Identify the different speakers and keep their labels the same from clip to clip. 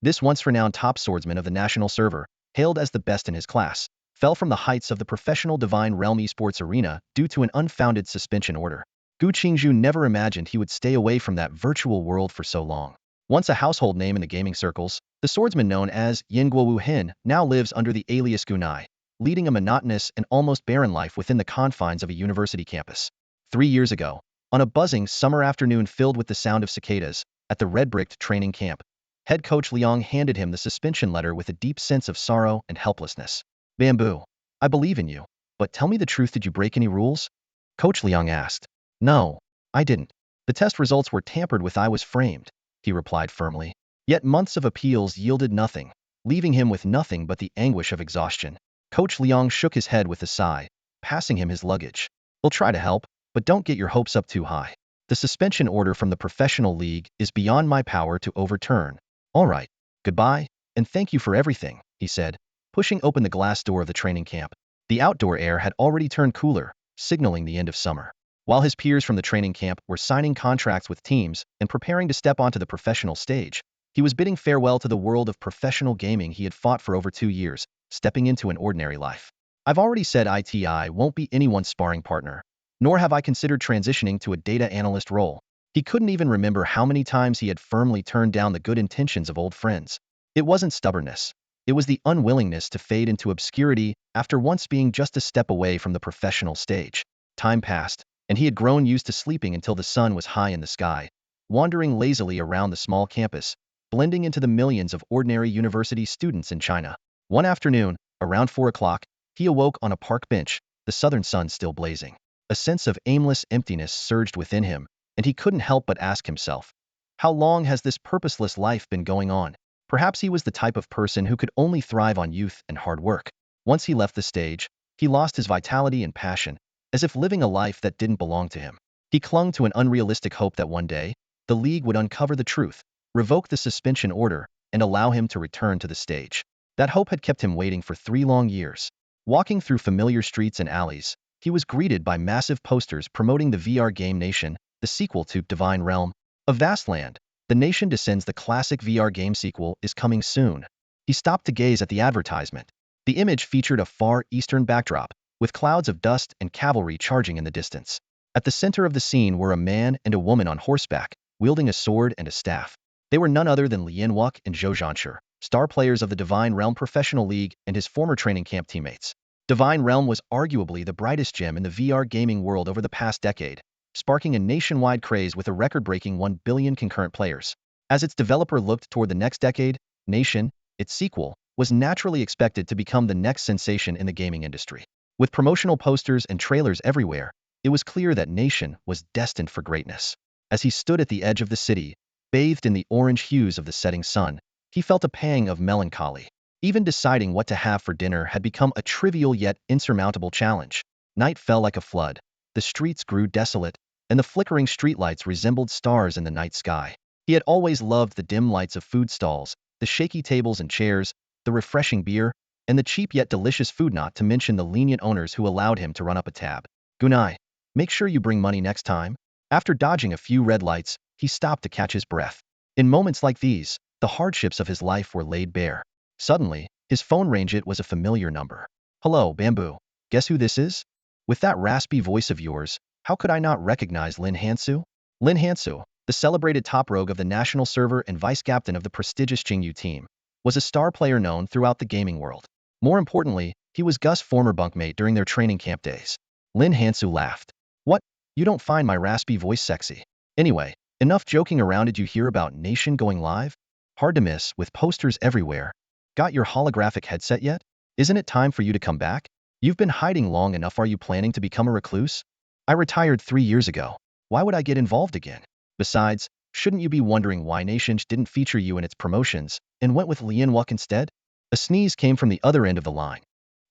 Speaker 1: This once renowned top swordsman of the national server, hailed as the best in his class, fell from the heights of the professional Divine Realm esports arena due to an unfounded suspension order. Gu Qingzhu never imagined he would stay away from that virtual world for so long. Once a household name in the gaming circles, the swordsman known as Yin Guo now lives under the alias Gunai, leading a monotonous and almost barren life within the confines of a university campus. 3 years ago, on a buzzing summer afternoon filled with the sound of cicadas, at the red-bricked training camp, head coach Liang handed him the suspension letter with a deep sense of sorrow and helplessness. "Bamboo, I believe in you, but tell me the truth, did you break any rules?" Coach Liang asked. "No, I didn't. The test results were tampered with, I was framed," he replied firmly. Yet months of appeals yielded nothing, leaving him with nothing but the anguish of exhaustion. Coach Liang shook his head with a sigh, passing him his luggage. "We'll try to help, but don't get your hopes up too high. The suspension order from the professional league is beyond my power to overturn. All right, goodbye, and thank you for everything," he said, pushing open the glass door of the training camp. The outdoor air had already turned cooler, signaling the end of summer. While his peers from the training camp were signing contracts with teams and preparing to step onto the professional stage, he was bidding farewell to the world of professional gaming he had fought for over 2 years, stepping into an ordinary life. "I've already said I won't be anyone's sparring partner, nor have I considered transitioning to a data analyst role." He couldn't even remember how many times he had firmly turned down the good intentions of old friends. It wasn't stubbornness. It was the unwillingness to fade into obscurity after once being just a step away from the professional stage. Time passed, and he had grown used to sleeping until the sun was high in the sky, wandering lazily around the small campus, blending into the millions of ordinary university students in China. One afternoon, around 4 o'clock, he awoke on a park bench, the southern sun still blazing. A sense of aimless emptiness surged within him, and he couldn't help but ask himself, how long has this purposeless life been going on? Perhaps he was the type of person who could only thrive on youth and hard work. Once he left the stage, he lost his vitality and passion, as if living a life that didn't belong to him. He clung to an unrealistic hope that one day, the league would uncover the truth, revoke the suspension order, and allow him to return to the stage. That hope had kept him waiting for 3 long years. Walking through familiar streets and alleys, he was greeted by massive posters promoting the VR game Nation, the sequel to Divine Realm. A vast land, The Nation Descends, the classic VR game sequel, is coming soon. He stopped to gaze at the advertisement. The image featured a far eastern backdrop, with clouds of dust and cavalry charging in the distance. At the center of the scene were a man and a woman on horseback, wielding a sword and a staff. They were none other than Lian Wuque and Zhou Zhanshi, star players of the Divine Realm Professional League and his former training camp teammates. Divine Realm was arguably the brightest gem in the VR gaming world over the past decade, sparking a nationwide craze with a record-breaking 1 billion concurrent players. As its developer looked toward the next decade, Nation, its sequel, was naturally expected to become the next sensation in the gaming industry. With promotional posters and trailers everywhere, it was clear that Nation was destined for greatness. As he stood at the edge of the city, bathed in the orange hues of the setting sun, he felt a pang of melancholy. Even deciding what to have for dinner had become a trivial yet insurmountable challenge. Night fell like a flood, the streets grew desolate, and the flickering streetlights resembled stars in the night sky. He had always loved the dim lights of food stalls, the shaky tables and chairs, the refreshing beer, and the cheap yet delicious food, not to mention the lenient owners who allowed him to run up a tab. "Gunai, make sure you bring money next time." After dodging a few red lights, he stopped to catch his breath. In moments like these, the hardships of his life were laid bare. Suddenly, his phone rang. It was a familiar number. "Hello, Bamboo. Guess who this is?" With that raspy voice of yours, how could I not recognize Lin Hansu? Lin Hansu, the celebrated top rogue of the national server and vice-captain of the prestigious Qingyu team, was a star player known throughout the gaming world. More importantly, he was Gu's former bunkmate during their training camp days. Lin Hansu laughed. "What? You don't find my raspy voice sexy? Anyway, enough joking around. Did you hear about Nation going live? Hard to miss, with posters everywhere. Got your holographic headset yet? Isn't it time for you to come back? You've been hiding long enough. Are you planning to become a recluse? I retired 3 years ago. Why would I get involved again? Besides, shouldn't you be wondering why Nation didn't feature you in its promotions and went with Lian Wuque instead?" A sneeze came from the other end of the line.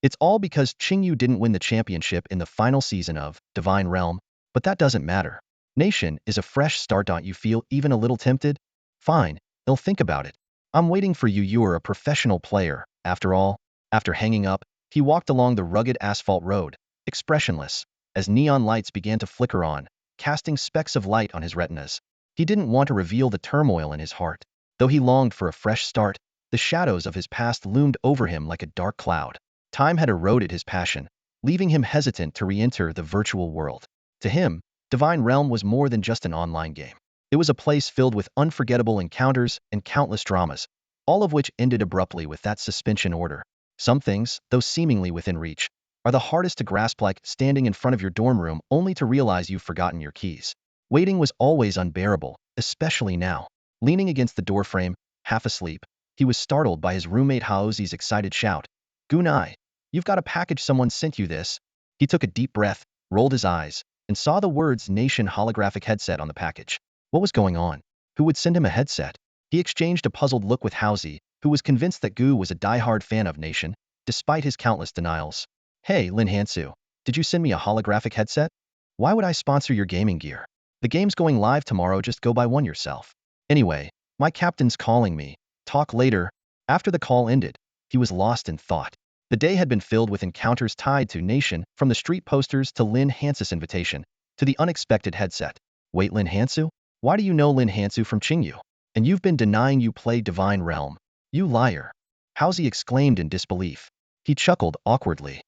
Speaker 1: "It's all because Qingyu didn't win the championship in the final season of Divine Realm, but that doesn't matter. Nation is a fresh start. Don't you feel even a little tempted? Fine, I'll think about it. I'm waiting for you. You are a professional player, after all." After hanging up, he walked along the rugged asphalt road, expressionless, as neon lights began to flicker on, casting specks of light on his retinas. He didn't want to reveal the turmoil in his heart. Though he longed for a fresh start, the shadows of his past loomed over him like a dark cloud. Time had eroded his passion, leaving him hesitant to re-enter the virtual world. To him, Divine Realm was more than just an online game. It was a place filled with unforgettable encounters and countless dramas, all of which ended abruptly with that suspension order. Some things, though seemingly within reach, are the hardest to grasp, like standing in front of your dorm room only to realize you've forgotten your keys. Waiting was always unbearable, especially now. Leaning against the doorframe, half asleep, he was startled by his roommate Haozi's excited shout. "Gunai, you've got a package, someone sent you this." He took a deep breath, rolled his eyes, and saw the words Nation holographic headset on the package. What was going on? Who would send him a headset? He exchanged a puzzled look with Haozi, who was convinced that Gu was a die-hard fan of Nation, despite his countless denials. "Hey, Lin Hansu, did you send me a holographic headset? Why would I sponsor your gaming gear? The game's going live tomorrow, just go buy one yourself. Anyway, my captain's calling me. Talk later." After the call ended, he was lost in thought. The day had been filled with encounters tied to Nation, from the street posters to Lin Hansu's invitation, to the unexpected headset. "Wait, Lin Hansu? Why do you know Lin Hansu from Qingzhu? And you've been denying you play Divine Realm? You liar." Haozi exclaimed in disbelief. He chuckled awkwardly.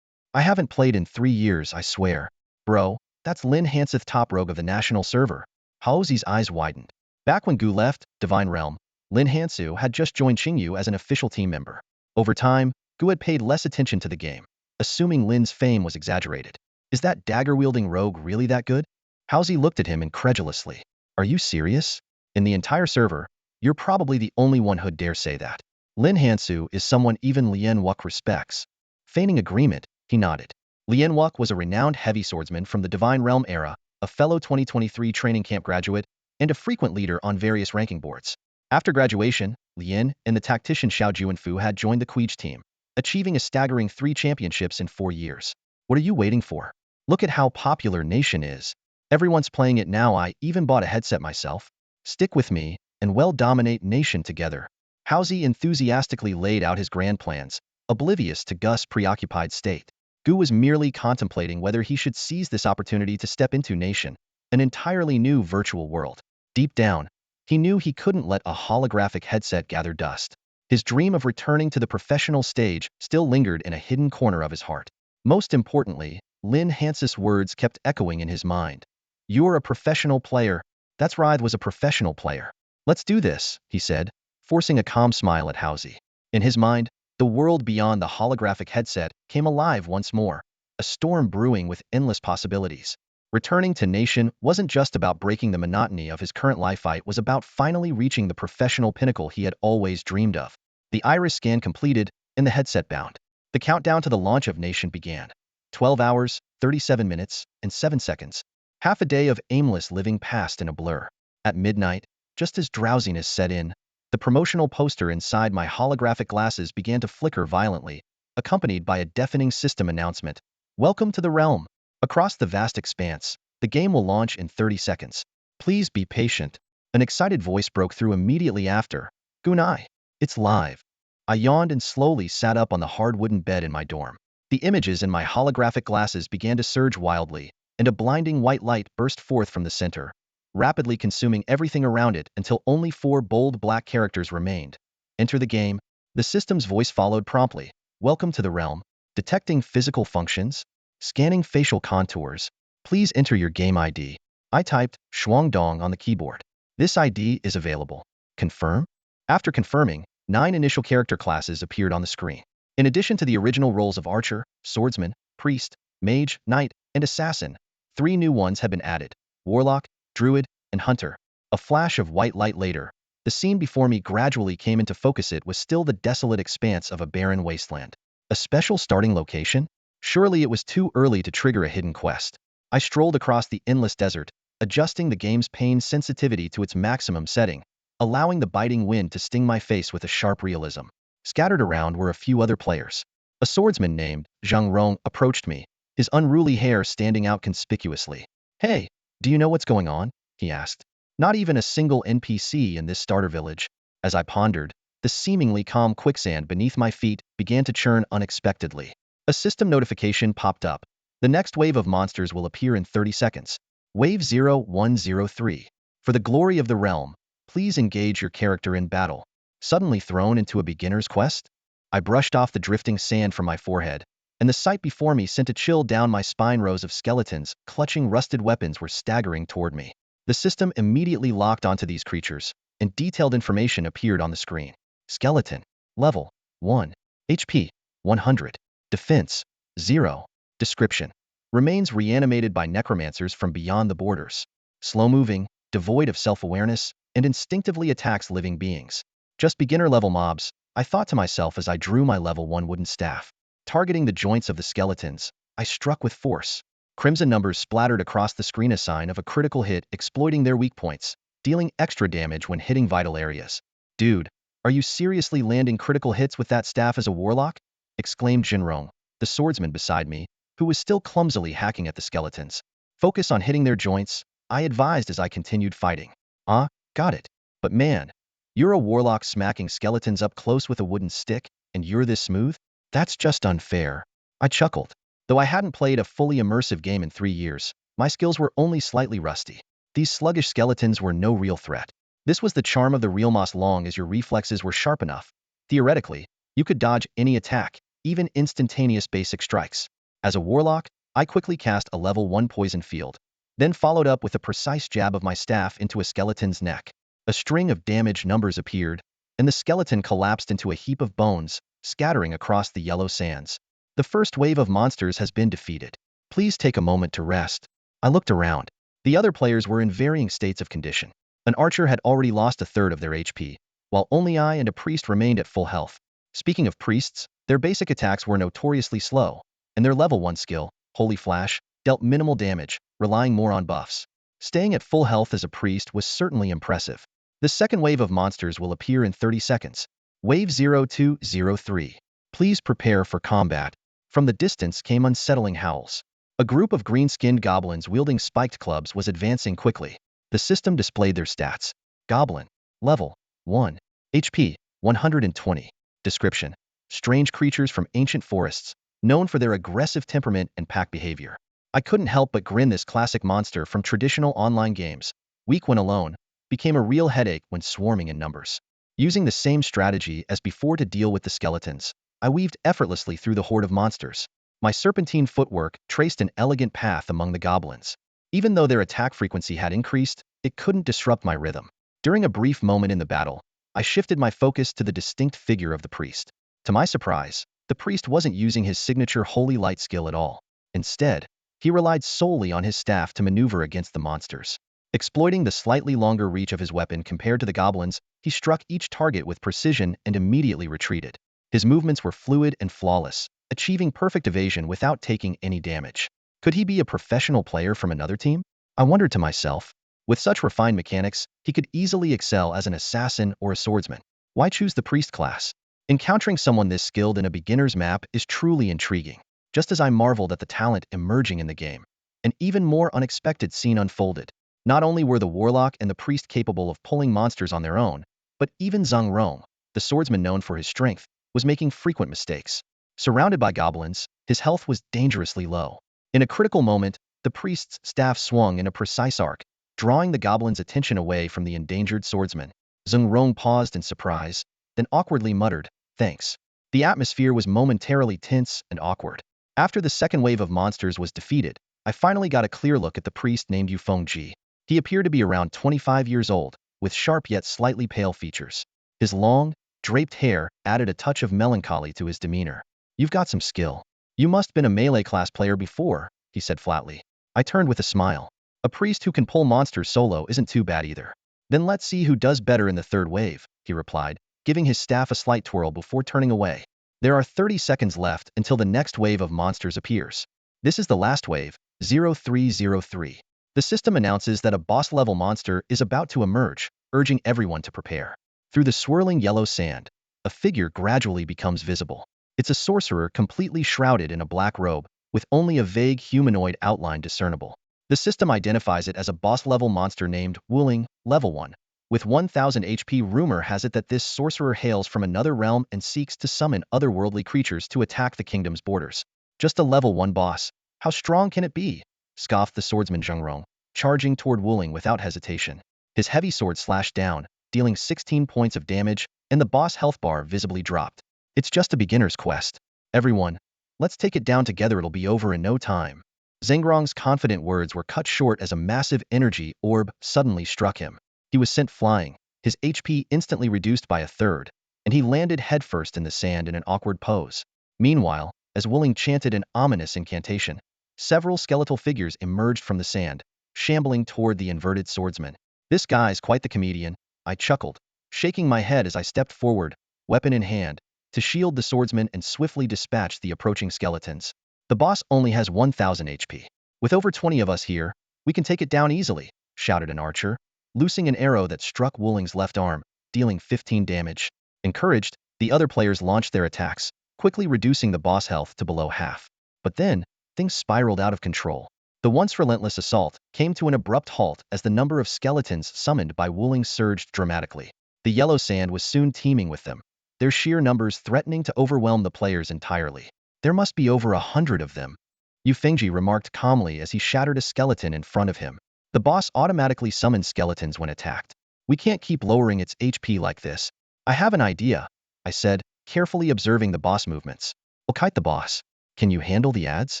Speaker 1: "I haven't played in 3 years, I swear. Bro, that's Lin Hansu, top rogue of the national server." Haozi's eyes widened. Back when Gu left Divine Realm, Lin Hansu had just joined Qingzhu as an official team member. Over time, Gu had paid less attention to the game, assuming Lin's fame was exaggerated. "Is that dagger-wielding rogue really that good?" Haozi looked at him incredulously. "Are you serious? In the entire server, you're probably the only one who'd dare say that. Lin Hansu is someone even Lian Wuque respects." Feigning agreement, he nodded. Lian Wuque was a renowned heavy swordsman from the Divine Realm era, a fellow 2023 training camp graduate, and a frequent leader on various ranking boards. After graduation, Lian and the tactician Xiao Juanfu had joined the Qingzhu team, achieving a staggering 3 championships in 4 years. What are you waiting for? Look at how popular Nation is. Everyone's playing it now. I even bought a headset myself. Stick with me, and we'll dominate Nation together." Haozi enthusiastically laid out his grand plans, oblivious to Gu's preoccupied state. Gu was merely contemplating whether he should seize this opportunity to step into Nation, an entirely new virtual world. Deep down, he knew he couldn't let a holographic headset gather dust. His dream of returning to the professional stage still lingered in a hidden corner of his heart. Most importantly, Lin Hansu's words kept echoing in his mind. "You're a professional player." That's right, was a professional player. "Let's do this," he said, forcing a calm smile at Haozi. In his mind, the world beyond the holographic headset came alive once more, a storm brewing with endless possibilities. Returning to Nation wasn't just about breaking the monotony of his current life, it was about finally reaching the professional pinnacle he had always dreamed of. The iris scan completed, and the headset bound. The countdown to the launch of Nation began. 12 hours, 37 minutes, and 7 seconds. Half a day of aimless living passed in a blur. At midnight, just as drowsiness set in, the promotional poster inside my holographic glasses began to flicker violently, accompanied by a deafening system announcement. "Welcome to the realm. Across the vast expanse, the game will launch in 30 seconds. Please be patient." An excited voice broke through immediately after. "Gunai, it's live." I yawned and slowly sat up on the hard wooden bed in my dorm. The images in my holographic glasses began to surge wildly, and a blinding white light burst forth from the center, rapidly consuming everything around it until only 4 bold black characters remained. "Enter the game." The system's voice followed promptly. "Welcome to the realm. Detecting physical functions. Scanning facial contours. Please enter your game ID." I typed Shuangdong on the keyboard. "This ID is available. Confirm?" After confirming, 9 initial character classes appeared on the screen. In addition to the original roles of archer, swordsman, priest, mage, knight, and assassin, 3 new ones had been added: warlock, druid, and hunter. A flash of white light later, the scene before me gradually came into focus. It was still the desolate expanse of a barren wasteland. A special starting location? Surely it was too early to trigger a hidden quest. I strolled across the endless desert, adjusting the game's pain sensitivity to its maximum setting, allowing the biting wind to sting my face with a sharp realism. Scattered around were a few other players. A swordsman named Zhang Rong approached me, his unruly hair standing out conspicuously. "Hey, do you know what's going on?" he asked. Not even a single NPC in this starter village. As I pondered, the seemingly calm quicksand beneath my feet began to churn unexpectedly. A system notification popped up. "The next wave of monsters will appear in 30 seconds. Wave 0103. For the glory of the realm, Please engage your character in battle. Suddenly thrown into a beginner's quest? I brushed off the drifting sand from my forehead, and the sight before me sent a chill down my spine. Rows of skeletons, clutching rusted weapons, were staggering toward me. The system immediately locked onto these creatures, and detailed information appeared on the screen. Skeleton. Level 1. HP 100. Defense 0. Description. Remains reanimated by necromancers from beyond the borders. Slow-moving, devoid of self-awareness, and instinctively attacks living beings. Just beginner-level mobs, I thought to myself as I drew my level 1 wooden staff. Targeting the joints of the skeletons, I struck with force. Crimson numbers splattered across the screen, a sign of a critical hit, exploiting their weak points, dealing extra damage when hitting vital areas. Dude, are you seriously landing critical hits with that staff as a warlock? Exclaimed Jinrong, the swordsman beside me, who was still clumsily hacking at the skeletons. Focus on hitting their joints, I advised as I continued fighting. Ah, got it. But man, you're a warlock smacking skeletons up close with a wooden stick, and you're this smooth? That's just unfair. I chuckled. Though I hadn't played a fully immersive game in 3 years, my skills were only slightly rusty. These sluggish skeletons were no real threat. This was the charm of the realm. As long as your reflexes were sharp enough, theoretically, you could dodge any attack, even instantaneous basic strikes. As a warlock, I quickly cast a level 1 poison field, then followed up with a precise jab of my staff into a skeleton's neck. A string of damage numbers appeared, and the skeleton collapsed into a heap of bones, scattering across the yellow sands. The first wave of monsters has been defeated. Please take a moment to rest. I looked around. The other players were in varying states of condition. An archer had already lost a third of their HP, while only I and a priest remained at full health. Speaking of priests, their basic attacks were notoriously slow, and their level 1 skill, Holy Flash, dealt minimal damage, relying more on buffs. Staying at full health as a priest was certainly impressive. The second wave of monsters will appear in 30 seconds. Wave 0203. Please prepare for combat. From the distance came unsettling howls. A group of green-skinned goblins wielding spiked clubs was advancing quickly. The system displayed their stats. Goblin. Level 1. HP 120. Description. Strange creatures from ancient forests, known for their aggressive temperament and pack behavior. I couldn't help but grin. This classic monster from traditional online games, weak when alone, became a real headache when swarming in numbers. Using the same strategy as before to deal with the skeletons, I weaved effortlessly through the horde of monsters. My serpentine footwork traced an elegant path among the goblins. Even though their attack frequency had increased, it couldn't disrupt my rhythm. During a brief moment in the battle, I shifted my focus to the distinct figure of the priest. To my surprise, the priest wasn't using his signature holy light skill at all. Instead, he relied solely on his staff to maneuver against the monsters. Exploiting the slightly longer reach of his weapon compared to the goblins, he struck each target with precision and immediately retreated. His movements were fluid and flawless, achieving perfect evasion without taking any damage. Could he be a professional player from another team? I wondered to myself. With such refined mechanics, he could easily excel as an assassin or a swordsman. Why choose the priest class? Encountering someone this skilled in a beginner's map is truly intriguing. Just as I marveled at the talent emerging in the game, an even more unexpected scene unfolded. Not only were the warlock and the priest capable of pulling monsters on their own, but even Zhang Rong, the swordsman known for his strength, was making frequent mistakes. Surrounded by goblins, his health was dangerously low. In a critical moment, the priest's staff swung in a precise arc, drawing the goblin's attention away from the endangered swordsman. Zhang Rong paused in surprise, then awkwardly muttered, "Thanks." The atmosphere was momentarily tense and awkward. After the second wave of monsters was defeated, I finally got a clear look at the priest named Yufengji. He appeared to be around 25 years old, with sharp yet slightly pale features. His long, draped hair added a touch of melancholy to his demeanor. "You've got some skill. You must been a melee class player before," he said flatly. I turned with a smile. "A priest who can pull monsters solo isn't too bad either." "Then let's see who does better in the third wave," he replied, giving his staff a slight twirl before turning away. "There are 30 seconds left until the next wave of monsters appears. This is the last wave, 0303. The system announces that a boss-level monster is about to emerge, urging everyone to prepare." Through the swirling yellow sand, a figure gradually becomes visible. It's a sorcerer completely shrouded in a black robe, with only a vague humanoid outline discernible. The system identifies it as a boss-level monster named Wuling, level 1. With 1000 HP, rumor has it that this sorcerer hails from another realm and seeks to summon otherworldly creatures to attack the kingdom's borders. "Just a level 1 boss. How strong can it be?" scoffed the swordsman Zheng Rong, charging toward Wuling without hesitation. His heavy sword slashed down, dealing 16 points of damage, and the boss health bar visibly dropped. It's just a beginner's quest. Everyone, let's take it down together, it'll be over in no time. Zhengrong's confident words were cut short as a massive energy orb suddenly struck him. He was sent flying, his HP instantly reduced by a third, and he landed headfirst in the sand in an awkward pose. Meanwhile, as Wuling chanted an ominous incantation, several skeletal figures emerged from the sand, shambling toward the inverted swordsman. This guy's quite the comedian, I chuckled, shaking my head as I stepped forward, weapon in hand, to shield the swordsman and swiftly dispatch the approaching skeletons. The boss only has 1,000 HP. With over 20 of us here, we can take it down easily, shouted an archer, loosing an arrow that struck Wuling's left arm, dealing 15 damage. Encouraged, the other players launched their attacks, quickly reducing the boss health to below half. But then, things spiraled out of control. The once relentless assault came to an abrupt halt as the number of skeletons summoned by Wuling surged dramatically. The yellow sand was soon teeming with them, their sheer numbers threatening to overwhelm the players entirely. There must be over 100 of them, Gu Qingzhu remarked calmly as he shattered a skeleton in front of him. The boss automatically summons skeletons when attacked. We can't keep lowering its HP like this. I have an idea, I said, carefully observing the boss movements. I'll kite the boss. Can you handle the ads?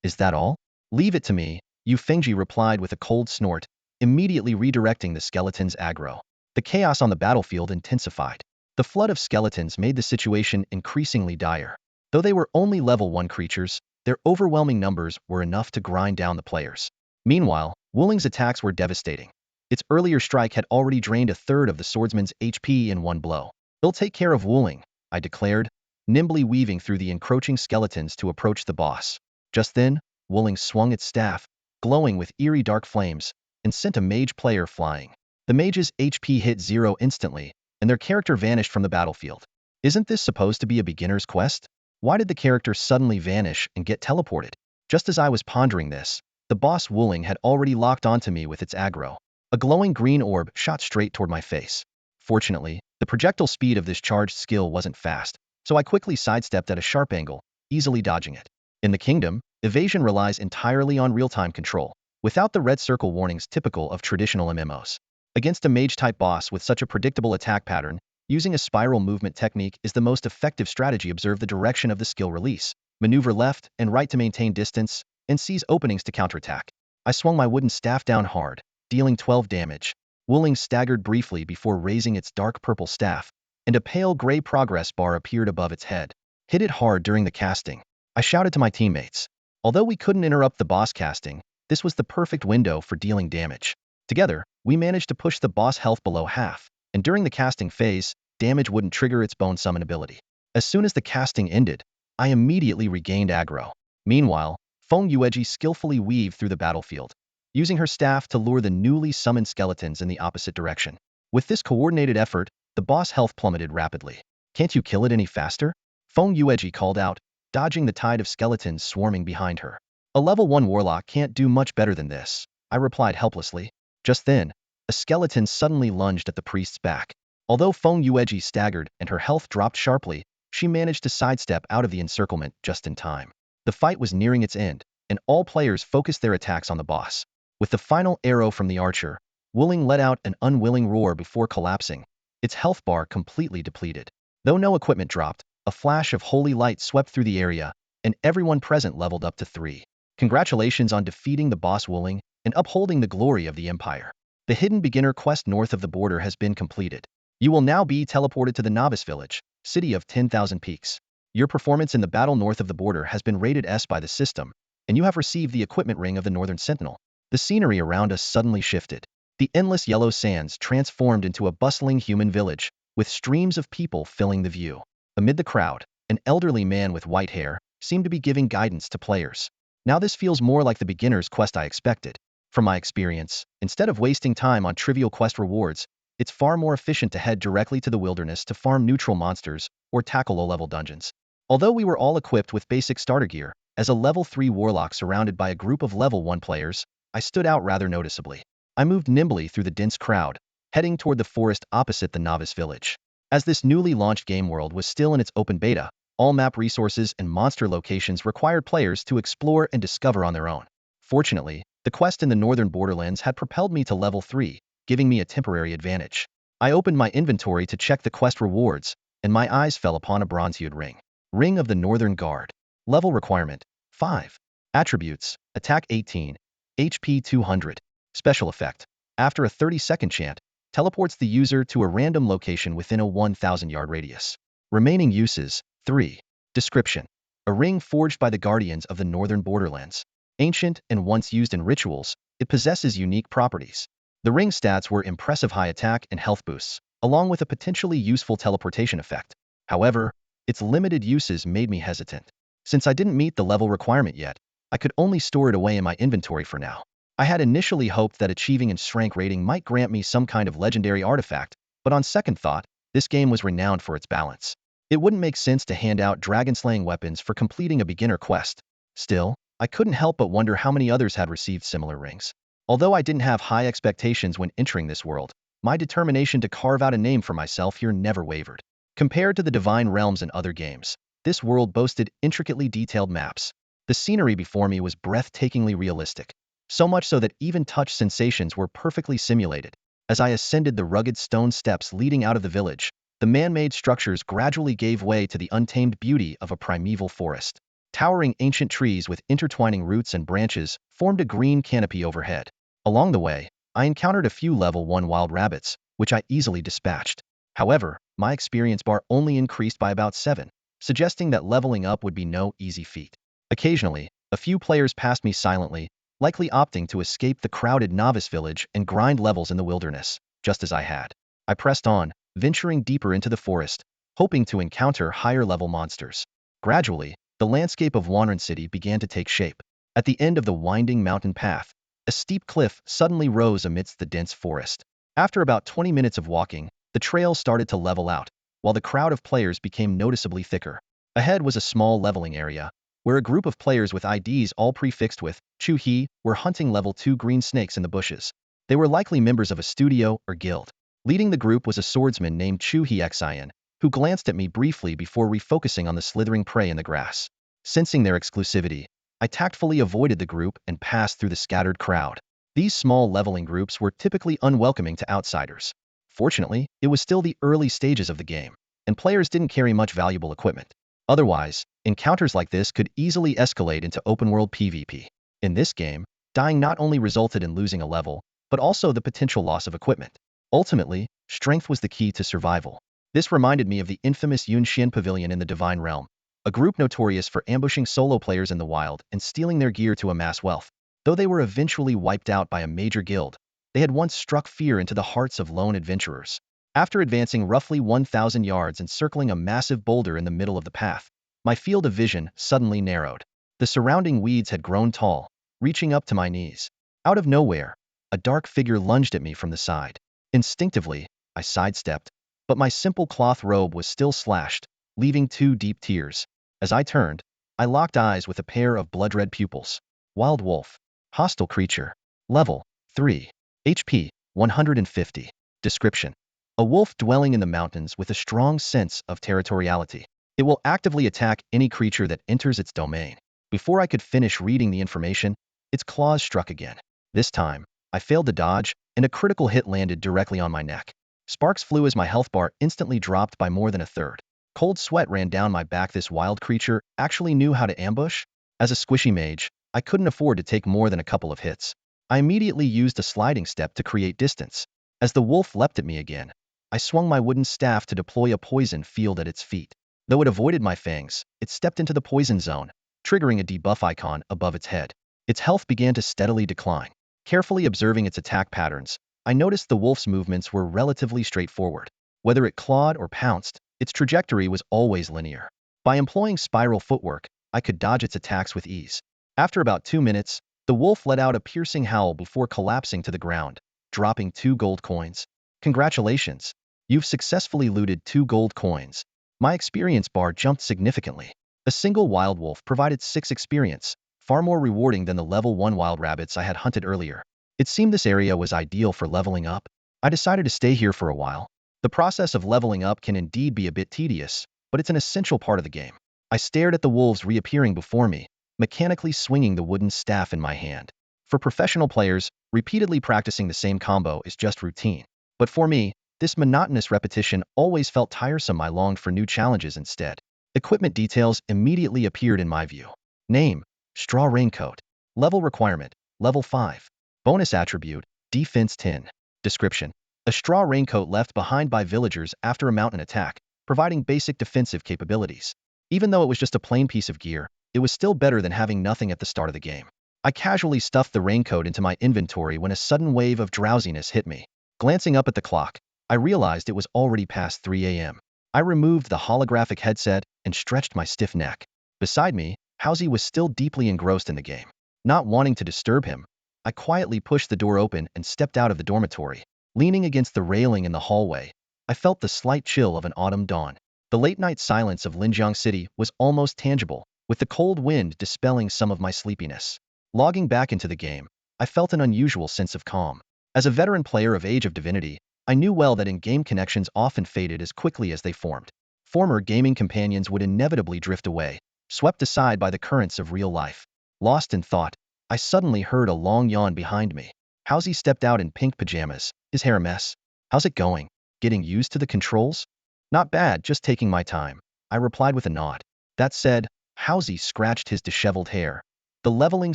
Speaker 1: Is that all? Leave it to me, Gu Qingzhu replied with a cold snort, immediately redirecting the skeleton's aggro. The chaos on the battlefield intensified. The flood of skeletons made the situation increasingly dire. Though they were only level 1 creatures, their overwhelming numbers were enough to grind down the players. Meanwhile, Wuling's attacks were devastating. Its earlier strike had already drained a third of the swordsman's HP in one blow. It'll take care of Wuling, I declared, nimbly weaving through the encroaching skeletons to approach the boss. Just then, Wuling swung its staff, glowing with eerie dark flames, and sent a mage player flying. The mage's HP hit 0 instantly, and their character vanished from the battlefield. Isn't this supposed to be a beginner's quest? Why did the character suddenly vanish and get teleported? Just as I was pondering this, the boss Wuling had already locked onto me with its aggro. A glowing green orb shot straight toward my face. Fortunately, the projectile speed of this charged skill wasn't fast, so I quickly sidestepped at a sharp angle, easily dodging it. In the kingdom, evasion relies entirely on real-time control, without the red circle warnings typical of traditional MMOs. Against a mage-type boss with such a predictable attack pattern, using a spiral movement technique is the most effective strategy. Observe the direction of the skill release, maneuver left and right to maintain distance, and seize openings to counterattack. I swung my wooden staff down hard, dealing 12 damage. Wuling staggered briefly before raising its dark purple staff, and a pale gray progress bar appeared above its head. Hit it hard during the casting, I shouted to my teammates. Although we couldn't interrupt the boss casting, this was the perfect window for dealing damage. Together, we managed to push the boss health below half, and during the casting phase, damage wouldn't trigger its bone summon ability. As soon as the casting ended, I immediately regained aggro. Meanwhile, Feng Yueji skillfully weaved through the battlefield, using her staff to lure the newly summoned skeletons in the opposite direction. With this coordinated effort, the boss health plummeted rapidly. Can't you kill it any faster? Feng Yueji called out, dodging the tide of skeletons swarming behind her. A level 1 warlock can't do much better than this, I replied helplessly. Just then, a skeleton suddenly lunged at the priest's back. Although Feng Yueji staggered and her health dropped sharply, she managed to sidestep out of the encirclement just in time. The fight was nearing its end, and all players focused their attacks on the boss. With the final arrow from the archer, Wuling let out an unwilling roar before collapsing, its health bar completely depleted. Though no equipment dropped, a flash of holy light swept through the area, and everyone present leveled up to 3. Congratulations on defeating the boss Wuling and upholding the glory of the Empire. The hidden beginner quest north of the border has been completed. You will now be teleported to the Novice Village, city of 10,000 peaks. Your performance in the battle north of the border has been rated S by the system, and you have received the equipment ring of the Northern Sentinel. The scenery around us suddenly shifted. The endless yellow sands transformed into a bustling human village, with streams of people filling the view. Amid the crowd, an elderly man with white hair seemed to be giving guidance to players. Now this feels more like the beginner's quest I expected. From my experience, instead of wasting time on trivial quest rewards, it's far more efficient to head directly to the wilderness to farm neutral monsters or tackle low-level dungeons. Although we were all equipped with basic starter gear, as a level 3 warlock surrounded by a group of level 1 players, I stood out rather noticeably. I moved nimbly through the dense crowd, heading toward the forest opposite the Novice Village. As this newly launched game world was still in its open beta, all map resources and monster locations required players to explore and discover on their own. Fortunately, the quest in the northern borderlands had propelled me to level 3, giving me a temporary advantage. I opened my inventory to check the quest rewards, and my eyes fell upon a bronze-hued ring. Ring of the Northern Guard. Level requirement, 5. Attributes, attack 18, HP 200. Special effect. After a 30-second chant, teleports the user to a random location within a 1,000-yard radius. Remaining uses, 3. Description. A ring forged by the guardians of the northern borderlands. Ancient and once used in rituals, it possesses unique properties. The ring stats were impressive high attack and health boosts, along with a potentially useful teleportation effect. However, its limited uses made me hesitant. Since I didn't meet the level requirement yet, I could only store it away in my inventory for now. I had initially hoped that achieving its strength rating might grant me some kind of legendary artifact, but on second thought, this game was renowned for its balance. It wouldn't make sense to hand out dragon-slaying weapons for completing a beginner quest. Still, I couldn't help but wonder how many others had received similar rings. Although I didn't have high expectations when entering this world, my determination to carve out a name for myself here never wavered. Compared to the Divine Realms in other games, this world boasted intricately detailed maps. The scenery before me was breathtakingly realistic, so much so that even touch sensations were perfectly simulated. As I ascended the rugged stone steps leading out of the village, the man-made structures gradually gave way to the untamed beauty of a primeval forest. Towering ancient trees with intertwining roots and branches formed a green canopy overhead. Along the way, I encountered a few level 1 wild rabbits, which I easily dispatched. However, my experience bar only increased by about 7, suggesting that leveling up would be no easy feat. Occasionally, a few players passed me silently, likely opting to escape the crowded novice village and grind levels in the wilderness, just as I had. I pressed on, venturing deeper into the forest, hoping to encounter higher-level monsters. Gradually, the landscape of Wanren City began to take shape. At the end of the winding mountain path, a steep cliff suddenly rose amidst the dense forest. After about 20 minutes of walking, the trail started to level out, while the crowd of players became noticeably thicker. Ahead was a small leveling area, where a group of players with IDs all prefixed with Chu He were hunting level 2 green snakes in the bushes. They were likely members of a studio or guild. Leading the group was a swordsman named Chu He Xian, who glanced at me briefly before refocusing on the slithering prey in the grass. Sensing their exclusivity, I tactfully avoided the group and passed through the scattered crowd. These small leveling groups were typically unwelcoming to outsiders. Fortunately, it was still the early stages of the game, and players didn't carry much valuable equipment. Otherwise, encounters like this could easily escalate into open-world PvP. In this game, dying not only resulted in losing a level, but also the potential loss of equipment. Ultimately, strength was the key to survival. This reminded me of the infamous Yunxian Pavilion in the Divine Realm, a group notorious for ambushing solo players in the wild and stealing their gear to amass wealth. Though they were eventually wiped out by a major guild, they had once struck fear into the hearts of lone adventurers. After advancing roughly 1,000 yards and circling a massive boulder in the middle of the path, my field of vision suddenly narrowed. The surrounding weeds had grown tall, reaching up to my knees. Out of nowhere, a dark figure lunged at me from the side. Instinctively, I sidestepped, but my simple cloth robe was still slashed, leaving 2 deep tears. As I turned, I locked eyes with a pair of blood-red pupils. Wild wolf. Hostile creature. Level 3. HP 150. Description. A wolf dwelling in the mountains with a strong sense of territoriality. It will actively attack any creature that enters its domain. Before I could finish reading the information, its claws struck again. This time, I failed to dodge, and a critical hit landed directly on my neck. Sparks flew as my health bar instantly dropped by more than a third. Cold sweat ran down my back. This wild creature actually knew how to ambush? As a squishy mage, I couldn't afford to take more than a couple of hits. I immediately used a sliding step to create distance. As the wolf leapt at me again, I swung my wooden staff to deploy a poison field at its feet. Though it avoided my fangs, it stepped into the poison zone, triggering a debuff icon above its head. Its health began to steadily decline. Carefully observing its attack patterns, I noticed the wolf's movements were relatively straightforward. Whether it clawed or pounced, its trajectory was always linear. By employing spiral footwork, I could dodge its attacks with ease. After about 2 minutes, the wolf let out a piercing howl before collapsing to the ground, dropping 2 gold coins. Congratulations! You've successfully looted 2 gold coins. My experience bar jumped significantly. A single wild wolf provided 6 experience, far more rewarding than the level 1 wild rabbits I had hunted earlier. It seemed this area was ideal for leveling up. I decided to stay here for a while. The process of leveling up can indeed be a bit tedious, but it's an essential part of the game. I stared at the wolves reappearing before me, mechanically swinging the wooden staff in my hand. For professional players, repeatedly practicing the same combo is just routine. But for me, This monotonous repetition always felt tiresome. I longed for new challenges instead. Equipment details immediately appeared in my view. Name: Straw Raincoat. Level requirement: Level 5. Bonus attribute: Defense 10. Description: a straw raincoat left behind by villagers after a mountain attack, providing basic defensive capabilities. Even though it was just a plain piece of gear, it was still better than having nothing at the start of the game. I casually stuffed the raincoat into my inventory when a sudden wave of drowsiness hit me. Glancing up at the clock, I realized it was already past 3 a.m. I removed the holographic headset and stretched my stiff neck. Beside me, Housie was still deeply engrossed in the game. Not wanting to disturb him, I quietly pushed the door open and stepped out of the dormitory. Leaning against the railing in the hallway, I felt the slight chill of an autumn dawn. The late-night silence of Linjiang City was almost tangible, with the cold wind dispelling some of my sleepiness. Logging back into the game, I felt an unusual sense of calm. As a veteran player of Age of Divinity, I knew well that in-game connections often faded as quickly as they formed. Former gaming companions would inevitably drift away, swept aside by the currents of real life. Lost in thought, I suddenly heard a long yawn behind me. Housie stepped out in pink pajamas, his hair a mess. "How's it going? Getting used to the controls?" "Not bad, just taking my time," I replied with a nod. That said, Housie scratched his disheveled hair. "The leveling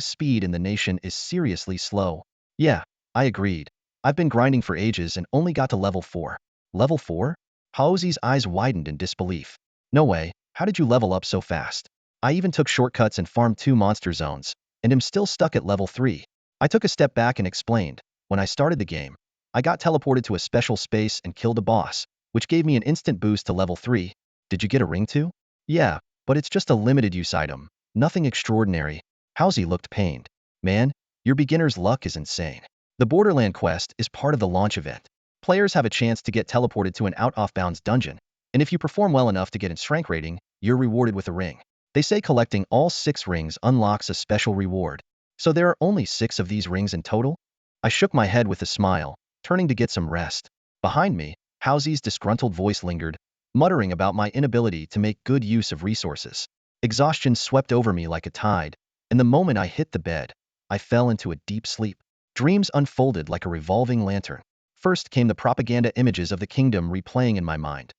Speaker 1: speed in the nation is seriously slow." "Yeah," I agreed. "I've been grinding for ages and only got to level 4. Level 4? Haosie's eyes widened in disbelief. "No way, how did you level up so fast?" "I even took shortcuts and farmed 2 monster zones, and am still stuck at level 3. I took a step back and explained. "When I started the game, I got teleported to a special space and killed a boss, which gave me an instant boost to level 3. Did you get a ring too?" "Yeah, but it's just a limited use item. Nothing extraordinary." Housie looked pained. "Man, your beginner's luck is insane. The Borderland quest is part of the launch event. Players have a chance to get teleported to an out-of-bounds dungeon, and if you perform well enough to get its rank rating, you're rewarded with a ring. They say collecting all 6 rings unlocks a special reward. So there are only 6 of these rings in total?" I shook my head with a smile, turning to get some rest. Behind me, Housie's disgruntled voice lingered, muttering about my inability to make good use of resources. Exhaustion swept over me like a tide, and the moment I hit the bed, I fell into a deep sleep. Dreams unfolded like a revolving lantern. First came the propaganda images of the kingdom replaying in my mind.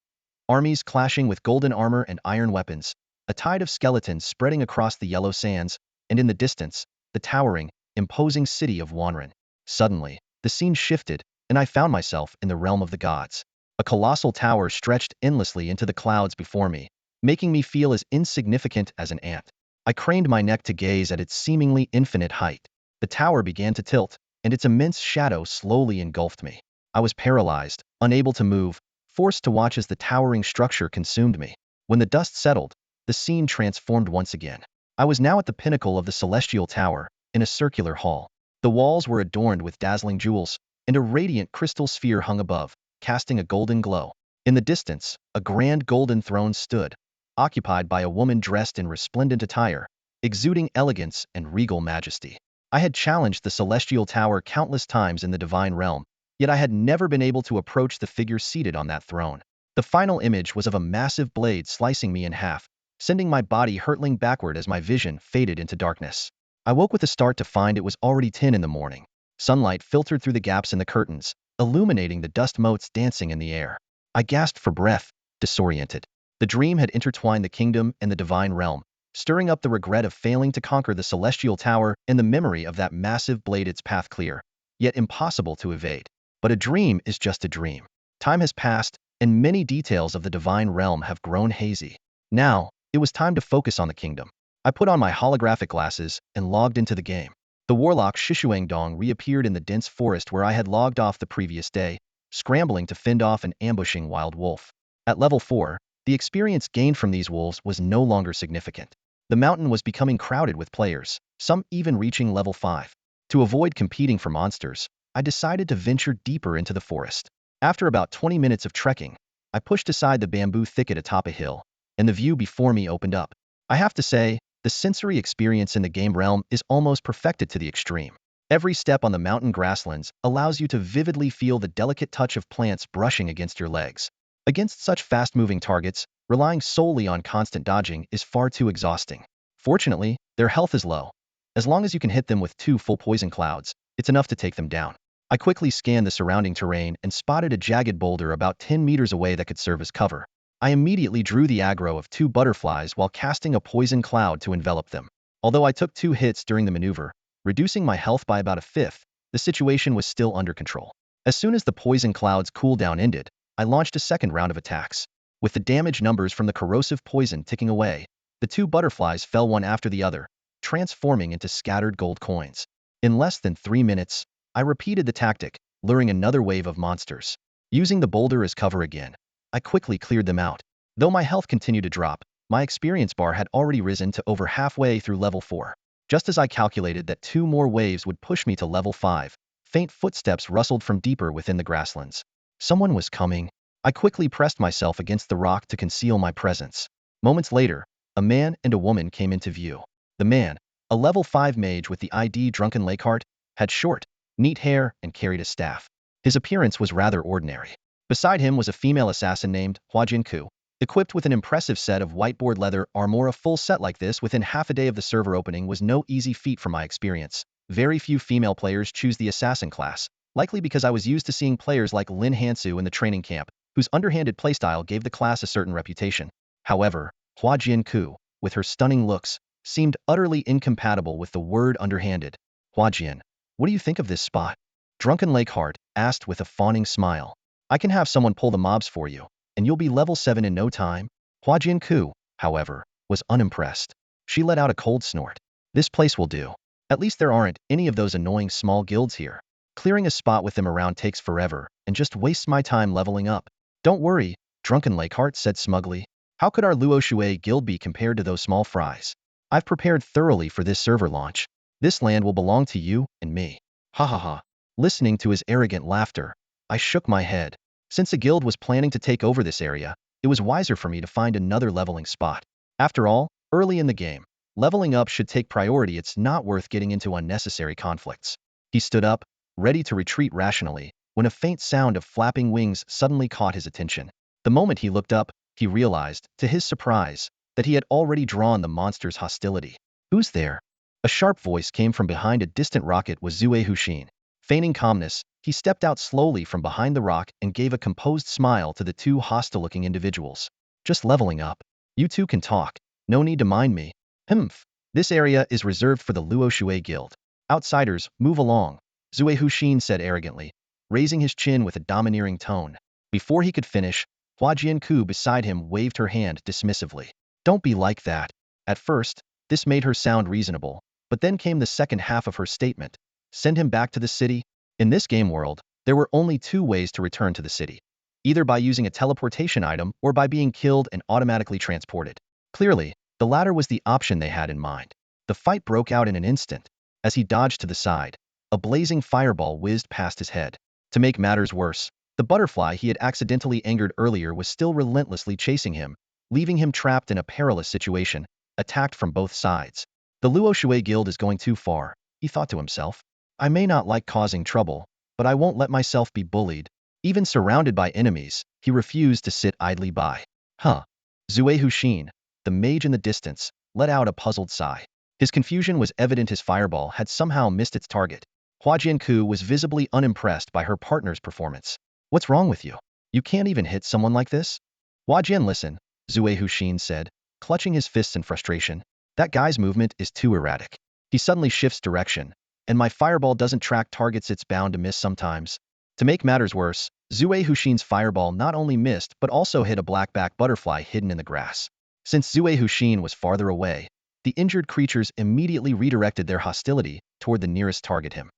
Speaker 1: Armies clashing with golden armor and iron weapons, a tide of skeletons spreading across the yellow sands, and in the distance, the towering, imposing city of Wanren. Suddenly, the scene shifted, and I found myself in the realm of the gods. A colossal tower stretched endlessly into the clouds before me, making me feel as insignificant as an ant. I craned my neck to gaze at its seemingly infinite height. The tower began to tilt, and its immense shadow slowly engulfed me. I was paralyzed, unable to move, forced to watch as the towering structure consumed me. When the dust settled, the scene transformed once again. I was now at the pinnacle of the celestial tower, in a circular hall. The walls were adorned with dazzling jewels, and a radiant crystal sphere hung above, casting a golden glow. In the distance, a grand golden throne stood, occupied by a woman dressed in resplendent attire, exuding elegance and regal majesty. I had challenged the celestial tower countless times in the divine realm, yet I had never been able to approach the figure seated on that throne. The final image was of a massive blade slicing me in half, sending my body hurtling backward as my vision faded into darkness. I woke with a start to find it was already 10 in the morning. Sunlight filtered through the gaps in the curtains, illuminating the dust motes dancing in the air. I gasped for breath, disoriented. The dream had intertwined the kingdom and the divine realm, stirring up the regret of failing to conquer the celestial tower and the memory of that massive blade, its path clear, yet impossible to evade. But a dream is just a dream. Time has passed, and many details of the divine realm have grown hazy. Now, it was time to focus on the kingdom. I put on my holographic glasses and logged into the game. The warlock Shishuangdong reappeared in the dense forest where I had logged off the previous day, scrambling to fend off an ambushing wild wolf. At level 4, the experience gained from these wolves was no longer significant. The mountain was becoming crowded with players, some even reaching level 5. To avoid competing for monsters, I decided to venture deeper into the forest. After about 20 minutes of trekking, I pushed aside the bamboo thicket atop a hill, and the view before me opened up. I have to say, the sensory experience in the game realm is almost perfected to the extreme. Every step on the mountain grasslands allows you to vividly feel the delicate touch of plants brushing against your legs. Against such fast-moving targets, relying solely on constant dodging is far too exhausting. Fortunately, their health is low. As long as you can hit them with 2 full poison clouds, it's enough to take them down. I quickly scanned the surrounding terrain and spotted a jagged boulder about 10 meters away that could serve as cover. I immediately drew the aggro of 2 butterflies while casting a poison cloud to envelop them. Although I took 2 hits during the maneuver, reducing my health by about a fifth, the situation was still under control. As soon as the poison cloud's cooldown ended, I launched a second round of attacks. With the damage numbers from the corrosive poison ticking away, the 2 butterflies fell one after the other, transforming into scattered gold coins. In less than 3 minutes, I repeated the tactic, luring another wave of monsters. Using the boulder as cover again, I quickly cleared them out. Though my health continued to drop, my experience bar had already risen to over halfway through level 4. Just as I calculated that 2 more waves would push me to level 5, faint footsteps rustled from deeper within the grasslands. Someone was coming. I quickly pressed myself against the rock to conceal my presence. Moments later, a man and a woman came into view. The man, a level 5 mage with the ID Drunken Lakeheart, had short, neat hair and carried a staff. His appearance was rather ordinary. Beside him was a female assassin named Gu Qingzhu, equipped with an impressive set of whiteboard leather armor. A full set like this within half a day of the server opening was no easy feat from my experience. Very few female players choose the assassin class, likely because I was used to seeing players like Lin Hansu in the training camp, whose underhanded playstyle gave the class a certain reputation. However, Gu Qingzhu, with her stunning looks, seemed utterly incompatible with the word underhanded. Huajian, what do you think of this spot? Drunken Lakeheart asked with a fawning smile. I can have someone pull the mobs for you, and you'll be level 7 in no time. Gu Qingzhu, however, was unimpressed. She let out a cold snort. This place will do. At least there aren't any of those annoying small guilds here. Clearing a spot with them around takes forever, and just wastes my time leveling up. Don't worry, Drunken Lakeheart said smugly. How could our Luoxue guild be compared to those small fries? I've prepared thoroughly for this server launch. This land will belong to you and me. Ha ha ha. Listening to his arrogant laughter, I shook my head. Since a guild was planning to take over this area, it was wiser for me to find another leveling spot. After all, early in the game, leveling up should take priority. It's not worth getting into unnecessary conflicts. He stood up, ready to retreat rationally, when a faint sound of flapping wings suddenly caught his attention. The moment he looked up, he realized, to his surprise, that he had already drawn the monster's hostility. Who's there? A sharp voice came from behind a distant rocket. Was Zue Huxin. Feigning calmness, he stepped out slowly from behind the rock and gave a composed smile to the 2 hostile-looking individuals. Just leveling up. You 2 can talk. No need to mind me. Humph. This area is reserved for the Luoxue Guild. Outsiders, move along, Zue Huxin said arrogantly, raising his chin with a domineering tone. Before he could finish, Gu Qingzhu beside him waved her hand dismissively. Don't be like that. At first, this made her sound reasonable, but then came the second half of her statement. Send him back to the city? In this game world, there were only 2 ways to return to the city. Either by using a teleportation item or by being killed and automatically transported. Clearly, the latter was the option they had in mind. The fight broke out in an instant. As he dodged to the side, a blazing fireball whizzed past his head. To make matters worse, the butterfly he had accidentally angered earlier was still relentlessly chasing him, leaving him trapped in a perilous situation, attacked from both sides. The Luoxue Guild is going too far, he thought to himself. I may not like causing trouble, but I won't let myself be bullied. Even surrounded by enemies, he refused to sit idly by. Huh. Zue Huxin, the mage in the distance, let out a puzzled sigh. His confusion was evident. His fireball had somehow missed its target. Gu Qingzhu was visibly unimpressed by her partner's performance. What's wrong with you? You can't even hit someone like this? Huajian, listen, Zue Huxin said, clutching his fists in frustration. That guy's movement is too erratic. He suddenly shifts direction, and my fireball doesn't track targets it's bound to miss sometimes. To make matters worse, Zue Huxin's fireball not only missed but also hit a blackback butterfly hidden in the grass. Since Zue Huxin was farther away, the injured creatures immediately redirected their hostility toward the nearest target. Him.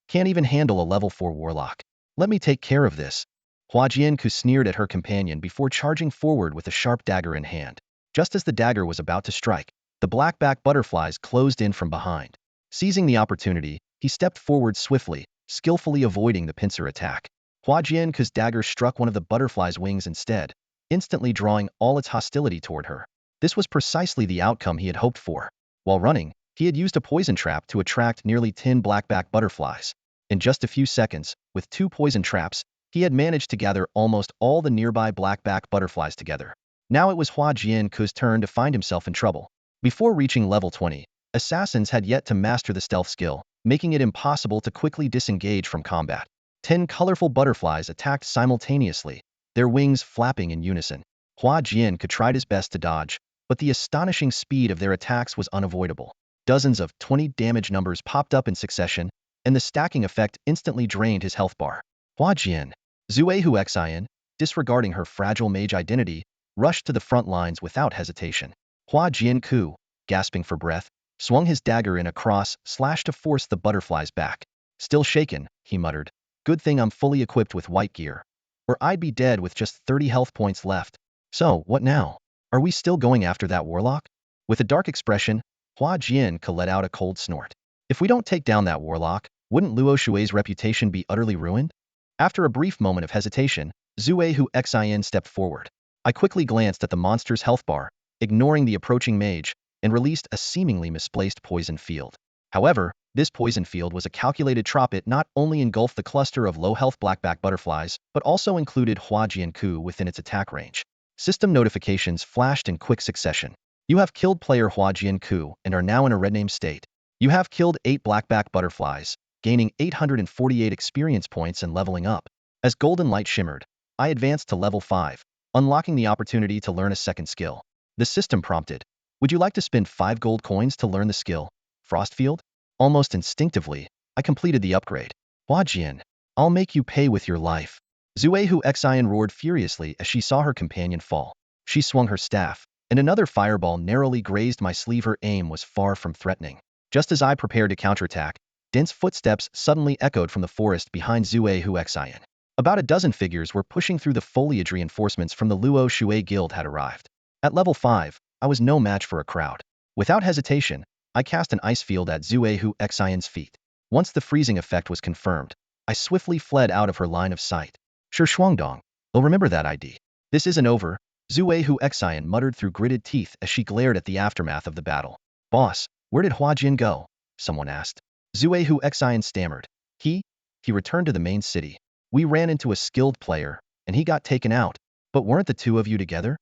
Speaker 1: Can't even handle a level 4 warlock. Let me take care of this. Huajian sneered at her companion before charging forward with a sharp dagger in hand. Just as the dagger was about to strike, the blackback butterflies closed in from behind. Seizing the opportunity, he stepped forward swiftly, skillfully avoiding the pincer attack. Huajian's dagger struck one of the butterfly's wings instead, instantly drawing all its hostility toward her. This was precisely the outcome he had hoped for. While running, he had used a poison trap to attract nearly 10 blackback butterflies. In just a few seconds, with 2 poison traps, he had managed to gather almost all the nearby blackback butterflies together. Now it was Huajian's turn to find himself in trouble. Before reaching level 20, Assassins had yet to master the stealth skill, making it impossible to quickly disengage from combat. 10 colorful butterflies attacked simultaneously, their wings flapping in unison. Hua Jian could try his best to dodge, but the astonishing speed of their attacks was unavoidable. Dozens of 20 damage numbers popped up in succession, and the stacking effect instantly drained his health bar. Hua Jian, Zue Huxian, disregarding her fragile mage identity, rushed to the front lines without hesitation. Hua Jian Ku, gasping for breath, swung his dagger in a cross slash to force the butterflies back. Still shaken, he muttered. Good thing I'm fully equipped with white gear, or I'd be dead with just 30 health points left. So, what now? Are we still going after that warlock? With a dark expression, Hua Jian let out a cold snort. If we don't take down that warlock, wouldn't Luo Shui's reputation be utterly ruined? After a brief moment of hesitation, Zue Huxian stepped forward. I quickly glanced at the monster's health bar, ignoring the approaching mage, and released a seemingly misplaced poison field. However, this poison field was a calculated trap. It not only engulfed the cluster of low-health blackback butterflies, but also included Hua Jianku within its attack range. System notifications flashed in quick succession. You have killed player Hua Jianku and are now in a red name state. You have killed 8 blackback butterflies, gaining 848 experience points and leveling up. As golden light shimmered, I advanced to level 5, unlocking the opportunity to learn a second skill. The system prompted, would you like to spend 5 gold coins to learn the skill, Frostfield? Almost instinctively, I completed the upgrade. Hua Jian, I'll make you pay with your life. Zue Huxian roared furiously as she saw her companion fall. She swung her staff, and another fireball narrowly grazed my sleeve. Her aim was far from threatening. Just as I prepared to counterattack, dense footsteps suddenly echoed from the forest behind Zue Huxian. About a dozen figures were pushing through the foliage. Reinforcements from the Luo Shui Guild had arrived. At level 5, I was no match for a crowd. Without hesitation, I cast an ice field at Zue Huxian's feet. Once the freezing effect was confirmed, I swiftly fled out of her line of sight. Sure Shuangdong, I'll remember that ID. This isn't over, Zue Huxian muttered through gritted teeth as she glared at the aftermath of the battle. Boss, where did Hua Jin go? Someone asked. Zue Huxian stammered. He returned to the main city. We ran into a skilled player, and he got taken out. But weren't the two of you together?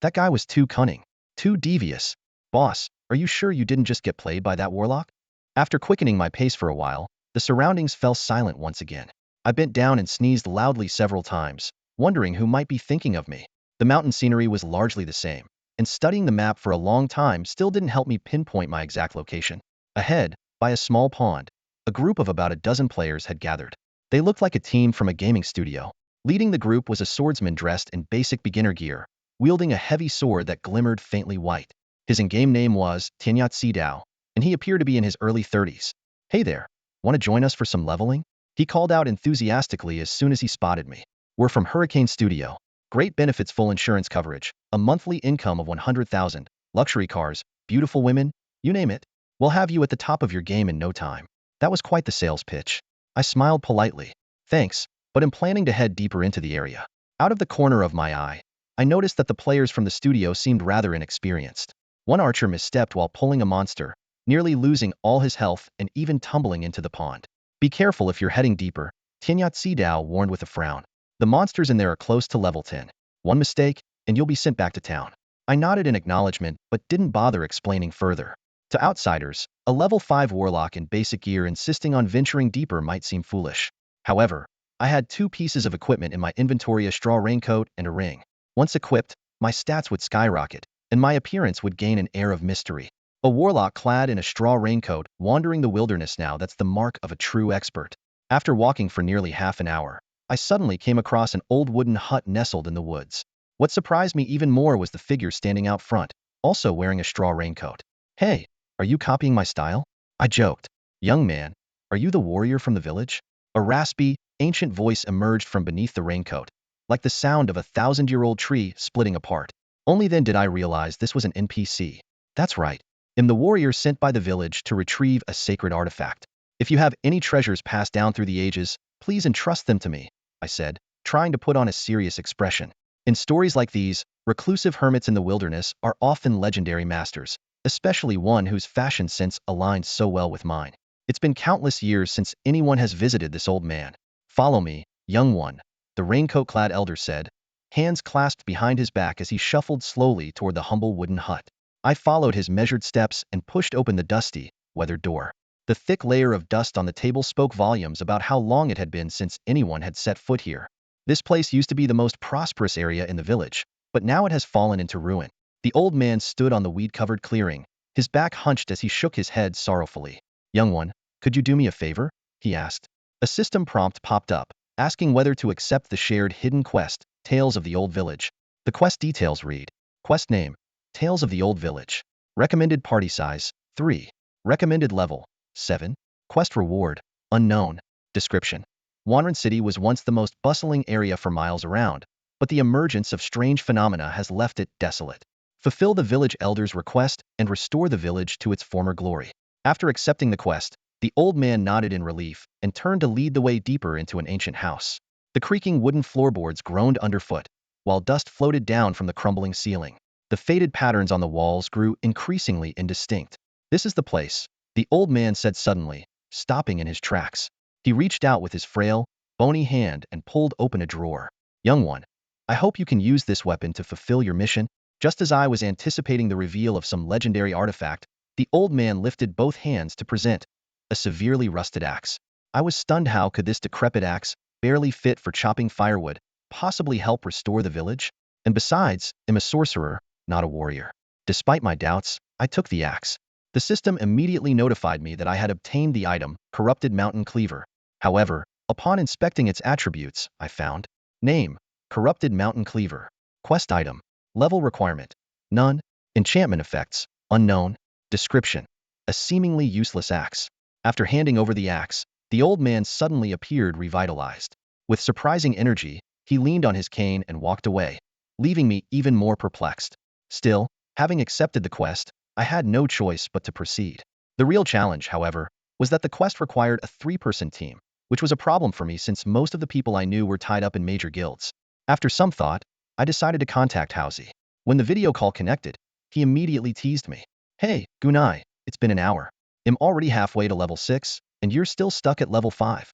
Speaker 1: That guy was too cunning, too devious. Boss, are you sure you didn't just get played by that warlock? After quickening my pace for a while, the surroundings fell silent once again. I bent down and sneezed loudly several times, wondering who might be thinking of me. The mountain scenery was largely the same, and studying the map for a long time still didn't help me pinpoint my exact location. Ahead, by a small pond, a group of about a dozen players had gathered. They looked like a team from a gaming studio. Leading the group was a swordsman dressed in basic beginner gear, wielding a heavy sword that glimmered faintly white. His in-game name was Tang, and he appeared to be in his early 30s. Hey there, want to join us for some leveling? He called out enthusiastically as soon as he spotted me. We're from Hurricane Studio. Great benefits, full insurance coverage, a monthly income of 100,000, luxury cars, beautiful women, you name it. We'll have you at the top of your game in no time. That was quite the sales pitch. I smiled politely. Thanks, but I'm planning to head deeper into the area. Out of the corner of my eye, I noticed that the players from the studio seemed rather inexperienced. One archer misstepped while pulling a monster, nearly losing all his health and even tumbling into the pond. Be careful if you're heading deeper, Dao warned with a frown. The monsters in there are close to level 10. One mistake, and you'll be sent back to town. I nodded in acknowledgement, but didn't bother explaining further. To outsiders, a level 5 warlock in basic gear insisting on venturing deeper might seem foolish. However, I had 2 pieces of equipment in my inventory: a straw raincoat and a ring. Once equipped, my stats would skyrocket, and my appearance would gain an air of mystery. A warlock clad in a straw raincoat, wandering the wilderness now, that's the mark of a true expert. After walking for nearly half an hour, I suddenly came across an old wooden hut nestled in the woods. What surprised me even more was the figure standing out front, also wearing a straw raincoat. Hey, are you copying my style? I joked. Young man, are you the warrior from the village? A raspy, ancient voice emerged from beneath the raincoat, like the sound of a 1,000-year-old tree splitting apart. Only then did I realize this was an NPC. That's right. I'm the warrior sent by the village to retrieve a sacred artifact. If you have any treasures passed down through the ages, please entrust them to me, I said, trying to put on a serious expression. In stories like these, reclusive hermits in the wilderness are often legendary masters, especially one whose fashion sense aligned so well with mine. It's been countless years since anyone has visited this old man. Follow me, young one, the raincoat-clad elder said, hands clasped behind his back as he shuffled slowly toward the humble wooden hut. I followed his measured steps and pushed open the dusty, weathered door. The thick layer of dust on the table spoke volumes about how long it had been since anyone had set foot here. This place used to be the most prosperous area in the village, but now it has fallen into ruin. The old man stood on the weed-covered clearing, his back hunched as he shook his head sorrowfully. Young one, could you do me a favor? He asked. A system prompt popped up, asking whether to accept the shared hidden quest, Tales of the Old Village. The quest details read: Quest name, Tales of the Old Village. Recommended party size, 3. Recommended level, 7. Quest reward, unknown. Description: Wanren City was once the most bustling area for miles around, but the emergence of strange phenomena has left it desolate. Fulfill the village elder's request and restore the village to its former glory. After accepting the quest, the old man nodded in relief and turned to lead the way deeper into an ancient house. The creaking wooden floorboards groaned underfoot, while dust floated down from the crumbling ceiling. The faded patterns on the walls grew increasingly indistinct. This is the place, the old man said suddenly, stopping in his tracks. He reached out with his frail, bony hand and pulled open a drawer. Young one, I hope you can use this weapon to fulfill your mission. Just as I was anticipating the reveal of some legendary artifact, the old man lifted both hands to present a severely rusted axe. I was stunned. How could this decrepit axe, barely fit for chopping firewood, possibly help restore the village? And besides, I'm a sorcerer, not a warrior. Despite my doubts, I took the axe. The system immediately notified me that I had obtained the item, Corrupted Mountain Cleaver. However, upon inspecting its attributes, I found: Name, Corrupted Mountain Cleaver. Quest item, level requirement, none. Enchantment effects, unknown. Description: a seemingly useless axe. After handing over the axe, the old man suddenly appeared revitalized. With surprising energy, he leaned on his cane and walked away, leaving me even more perplexed. Still, having accepted the quest, I had no choice but to proceed. The real challenge, however, was that the quest required a 3-person team, which was a problem for me since most of the people I knew were tied up in major guilds. After some thought, I decided to contact Hausi. When the video call connected, he immediately teased me. Hey, Gunai, it's been an hour. I'm already halfway to level 6, and you're still stuck at level 5.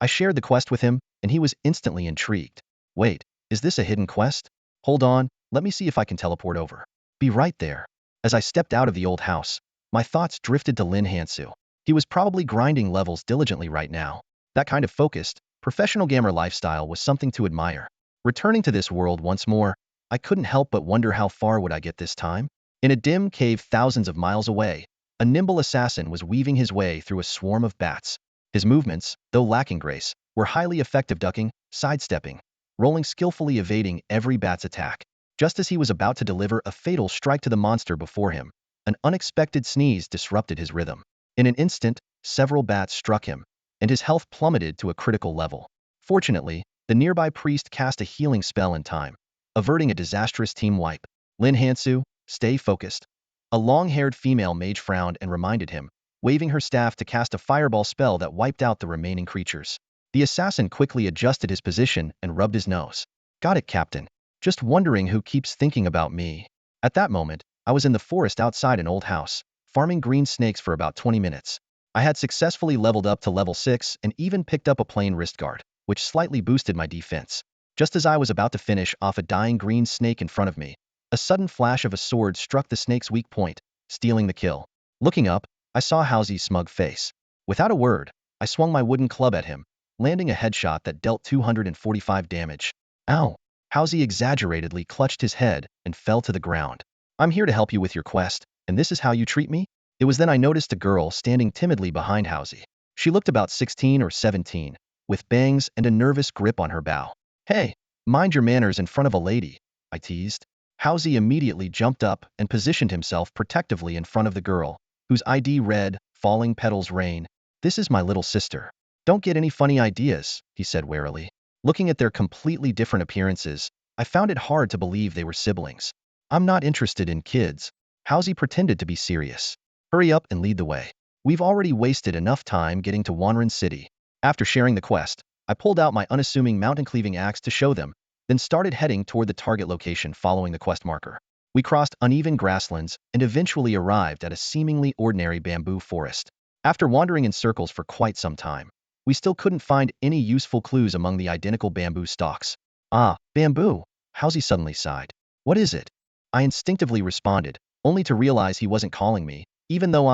Speaker 1: I shared the quest with him, and he was instantly intrigued. Wait, is this a hidden quest? Hold on, let me see if I can teleport over. Be right there. As I stepped out of the old house, my thoughts drifted to Lin Hansu. He was probably grinding levels diligently right now. That kind of focused, professional gamer lifestyle was something to admire. Returning to this world once more, I couldn't help but wonder how far would I get this time? In a dim cave thousands of miles away, a nimble assassin was weaving his way through a swarm of bats. His movements, though lacking grace, were highly effective, ducking, sidestepping, rolling, skillfully evading every bat's attack. Just as he was about to deliver a fatal strike to the monster before him, an unexpected sneeze disrupted his rhythm. In an instant, several bats struck him, and his health plummeted to a critical level. Fortunately, the nearby priest cast a healing spell in time, averting a disastrous team wipe. Lin Hansu, stay focused. A long-haired female mage frowned and reminded him, waving her staff to cast a fireball spell that wiped out the remaining creatures. The assassin quickly adjusted his position and rubbed his nose. Got it, Captain. Just wondering who keeps thinking about me. At that moment, I was in the forest outside an old house, farming green snakes for about 20 minutes. I had successfully leveled up to level 6 and even picked up a plain wrist guard, which slightly boosted my defense. Just as I was about to finish off a dying green snake in front of me, a sudden flash of a sword struck the snake's weak point, stealing the kill. Looking up, I saw Hausi's smug face. Without a word, I swung my wooden club at him, landing a headshot that dealt 245 damage. Ow! Hausi exaggeratedly clutched his head and fell to the ground. I'm here to help you with your quest, and this is how you treat me? It was then I noticed a girl standing timidly behind Hausi. She looked about 16 or 17, with bangs and a nervous grip on her bow. Hey, mind your manners in front of a lady, I teased. Hausi immediately jumped up and positioned himself protectively in front of the girl, whose ID read, Falling Petals Rain. This is my little sister. Don't get any funny ideas, he said warily. Looking at their completely different appearances, I found it hard to believe they were siblings. I'm not interested in kids. Hausi pretended to be serious. Hurry up and lead the way. We've already wasted enough time getting to Wanren City. After sharing the quest, I pulled out my unassuming mountain-cleaving axe to show them, then started heading toward the target location following the quest marker. We crossed uneven grasslands and eventually arrived at a seemingly ordinary bamboo forest. After wandering in circles for quite some time, we still couldn't find any useful clues among the identical bamboo stalks. Ah, bamboo, Hausi suddenly sighed. What is it? I instinctively responded, only to realize he wasn't calling me, even though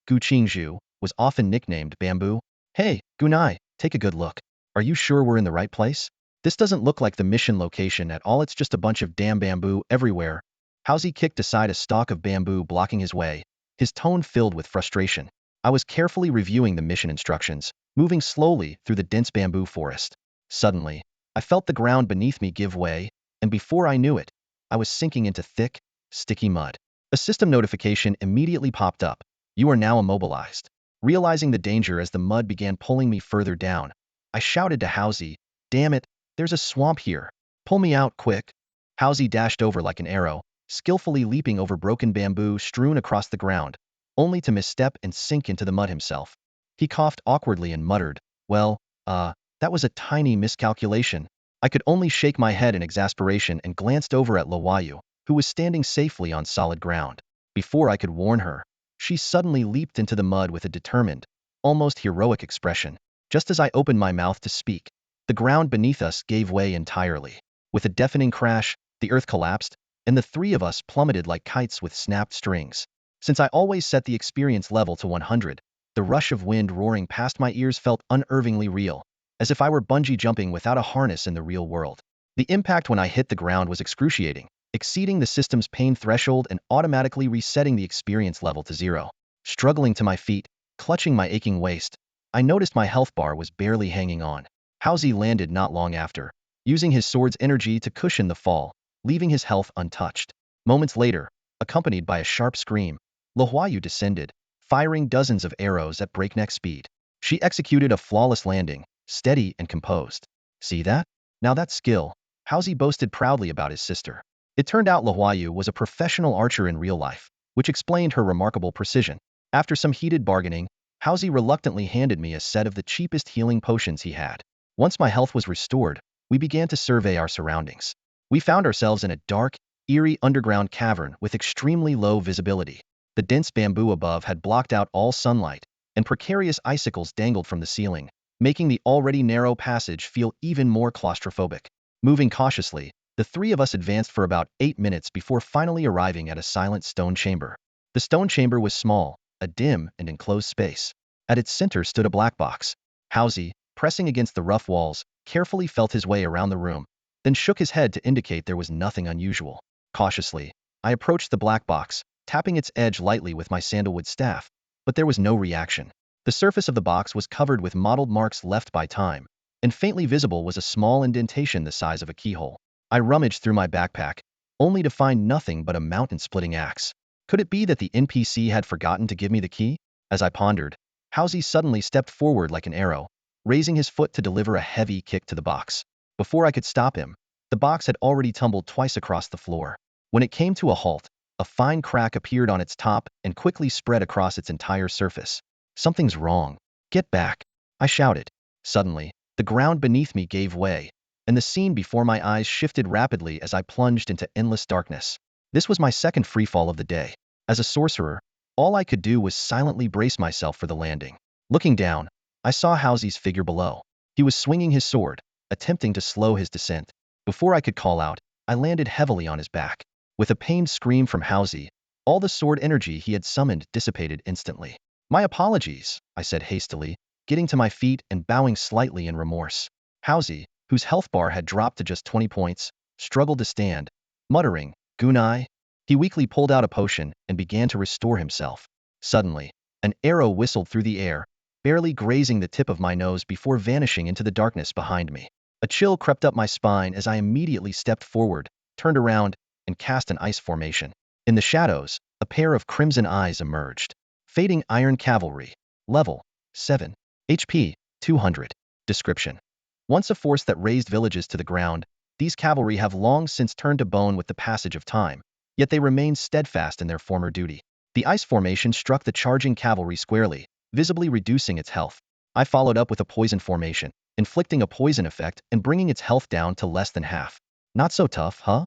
Speaker 1: Gu Qingzhu, was often nicknamed Bamboo. Hey, Gunai, take a good look. Are you sure we're in the right place? This doesn't look like the mission location at all, it's just a bunch of damn bamboo everywhere. Hausi kicked aside a stalk of bamboo blocking his way, his tone filled with frustration. I was carefully reviewing the mission instructions, moving slowly through the dense bamboo forest. Suddenly, I felt the ground beneath me give way, and before I knew it, I was sinking into thick, sticky mud. A system notification immediately popped up. You are now immobilized. Realizing the danger as the mud began pulling me further down, I shouted to Hausi, damn it, there's a swamp here. Pull me out, quick. Hausi dashed over like an arrow, skillfully leaping over broken bamboo strewn across the ground, only to misstep and sink into the mud himself. He coughed awkwardly and muttered, well, that was a tiny miscalculation. I could only shake my head in exasperation and glanced over at Lian Wuque, who was standing safely on solid ground. Before I could warn her, she suddenly leaped into the mud with a determined, almost heroic expression. Just as I opened my mouth to speak, the ground beneath us gave way entirely. With a deafening crash, the earth collapsed, and the three of us plummeted like kites with snapped strings. Since I always set the experience level to 100, the rush of wind roaring past my ears felt unnervingly real, as if I were bungee jumping without a harness in the real world. The impact when I hit the ground was excruciating, exceeding the system's pain threshold and automatically resetting the experience level to 0. Struggling to my feet, clutching my aching waist, I noticed my health bar was barely hanging on. Hausi landed not long after, using his sword's energy to cushion the fall, leaving his health untouched. Moments later, accompanied by a sharp scream, Lian Wuque descended, firing dozens of arrows at breakneck speed. She executed a flawless landing, steady and composed. See that? Now that's skill, Hausi boasted proudly about his sister. It turned out Lian Wuque was a professional archer in real life, which explained her remarkable precision. After some heated bargaining, Hausi reluctantly handed me a set of the cheapest healing potions he had. Once my health was restored, we began to survey our surroundings. We found ourselves in a dark, eerie underground cavern with extremely low visibility. The dense bamboo above had blocked out all sunlight, and precarious icicles dangled from the ceiling, making the already narrow passage feel even more claustrophobic. Moving cautiously, the three of us advanced for about 8 minutes before finally arriving at a silent stone chamber. The stone chamber was small, a dim and enclosed space. At its center stood a black box. Hausi, pressing against the rough walls, carefully felt his way around the room, then shook his head to indicate there was nothing unusual. Cautiously, I approached the black box, tapping its edge lightly with my sandalwood staff, but there was no reaction. The surface of the box was covered with mottled marks left by time, and faintly visible was a small indentation the size of a keyhole. I rummaged through my backpack, only to find nothing but a mountain-splitting axe. Could it be that the NPC had forgotten to give me the key? As I pondered, Hausi suddenly stepped forward like an arrow, raising his foot to deliver a heavy kick to the box. Before I could stop him, the box had already tumbled twice across the floor. When it came to a halt, a fine crack appeared on its top and quickly spread across its entire surface. Something's wrong. Get back, I shouted. Suddenly, the ground beneath me gave way, and the scene before my eyes shifted rapidly as I plunged into endless darkness. This was my second freefall of the day. As a sorcerer, all I could do was silently brace myself for the landing. Looking down, I saw Hausi's figure below. He was swinging his sword, attempting to slow his descent. Before I could call out, I landed heavily on his back. With a pained scream from Hausi, all the sword energy he had summoned dissipated instantly. My apologies, I said hastily, getting to my feet and bowing slightly in remorse. Hausi, whose health bar had dropped to just 20 points, struggled to stand, muttering, Gunai. He weakly pulled out a potion and began to restore himself. Suddenly, an arrow whistled through the air, barely grazing the tip of my nose before vanishing into the darkness behind me. A chill crept up my spine as I immediately stepped forward, turned around, and cast an ice formation. In the shadows, a pair of crimson eyes emerged. Fading Iron Cavalry. Level 7. HP 200. Description. Once a force that razed villages to the ground, these cavalry have long since turned to bone with the passage of time, yet they remain steadfast in their former duty. The ice formation struck the charging cavalry squarely, visibly reducing its health. I followed up with a poison formation, inflicting a poison effect and bringing its health down to less than half. Not so tough, huh?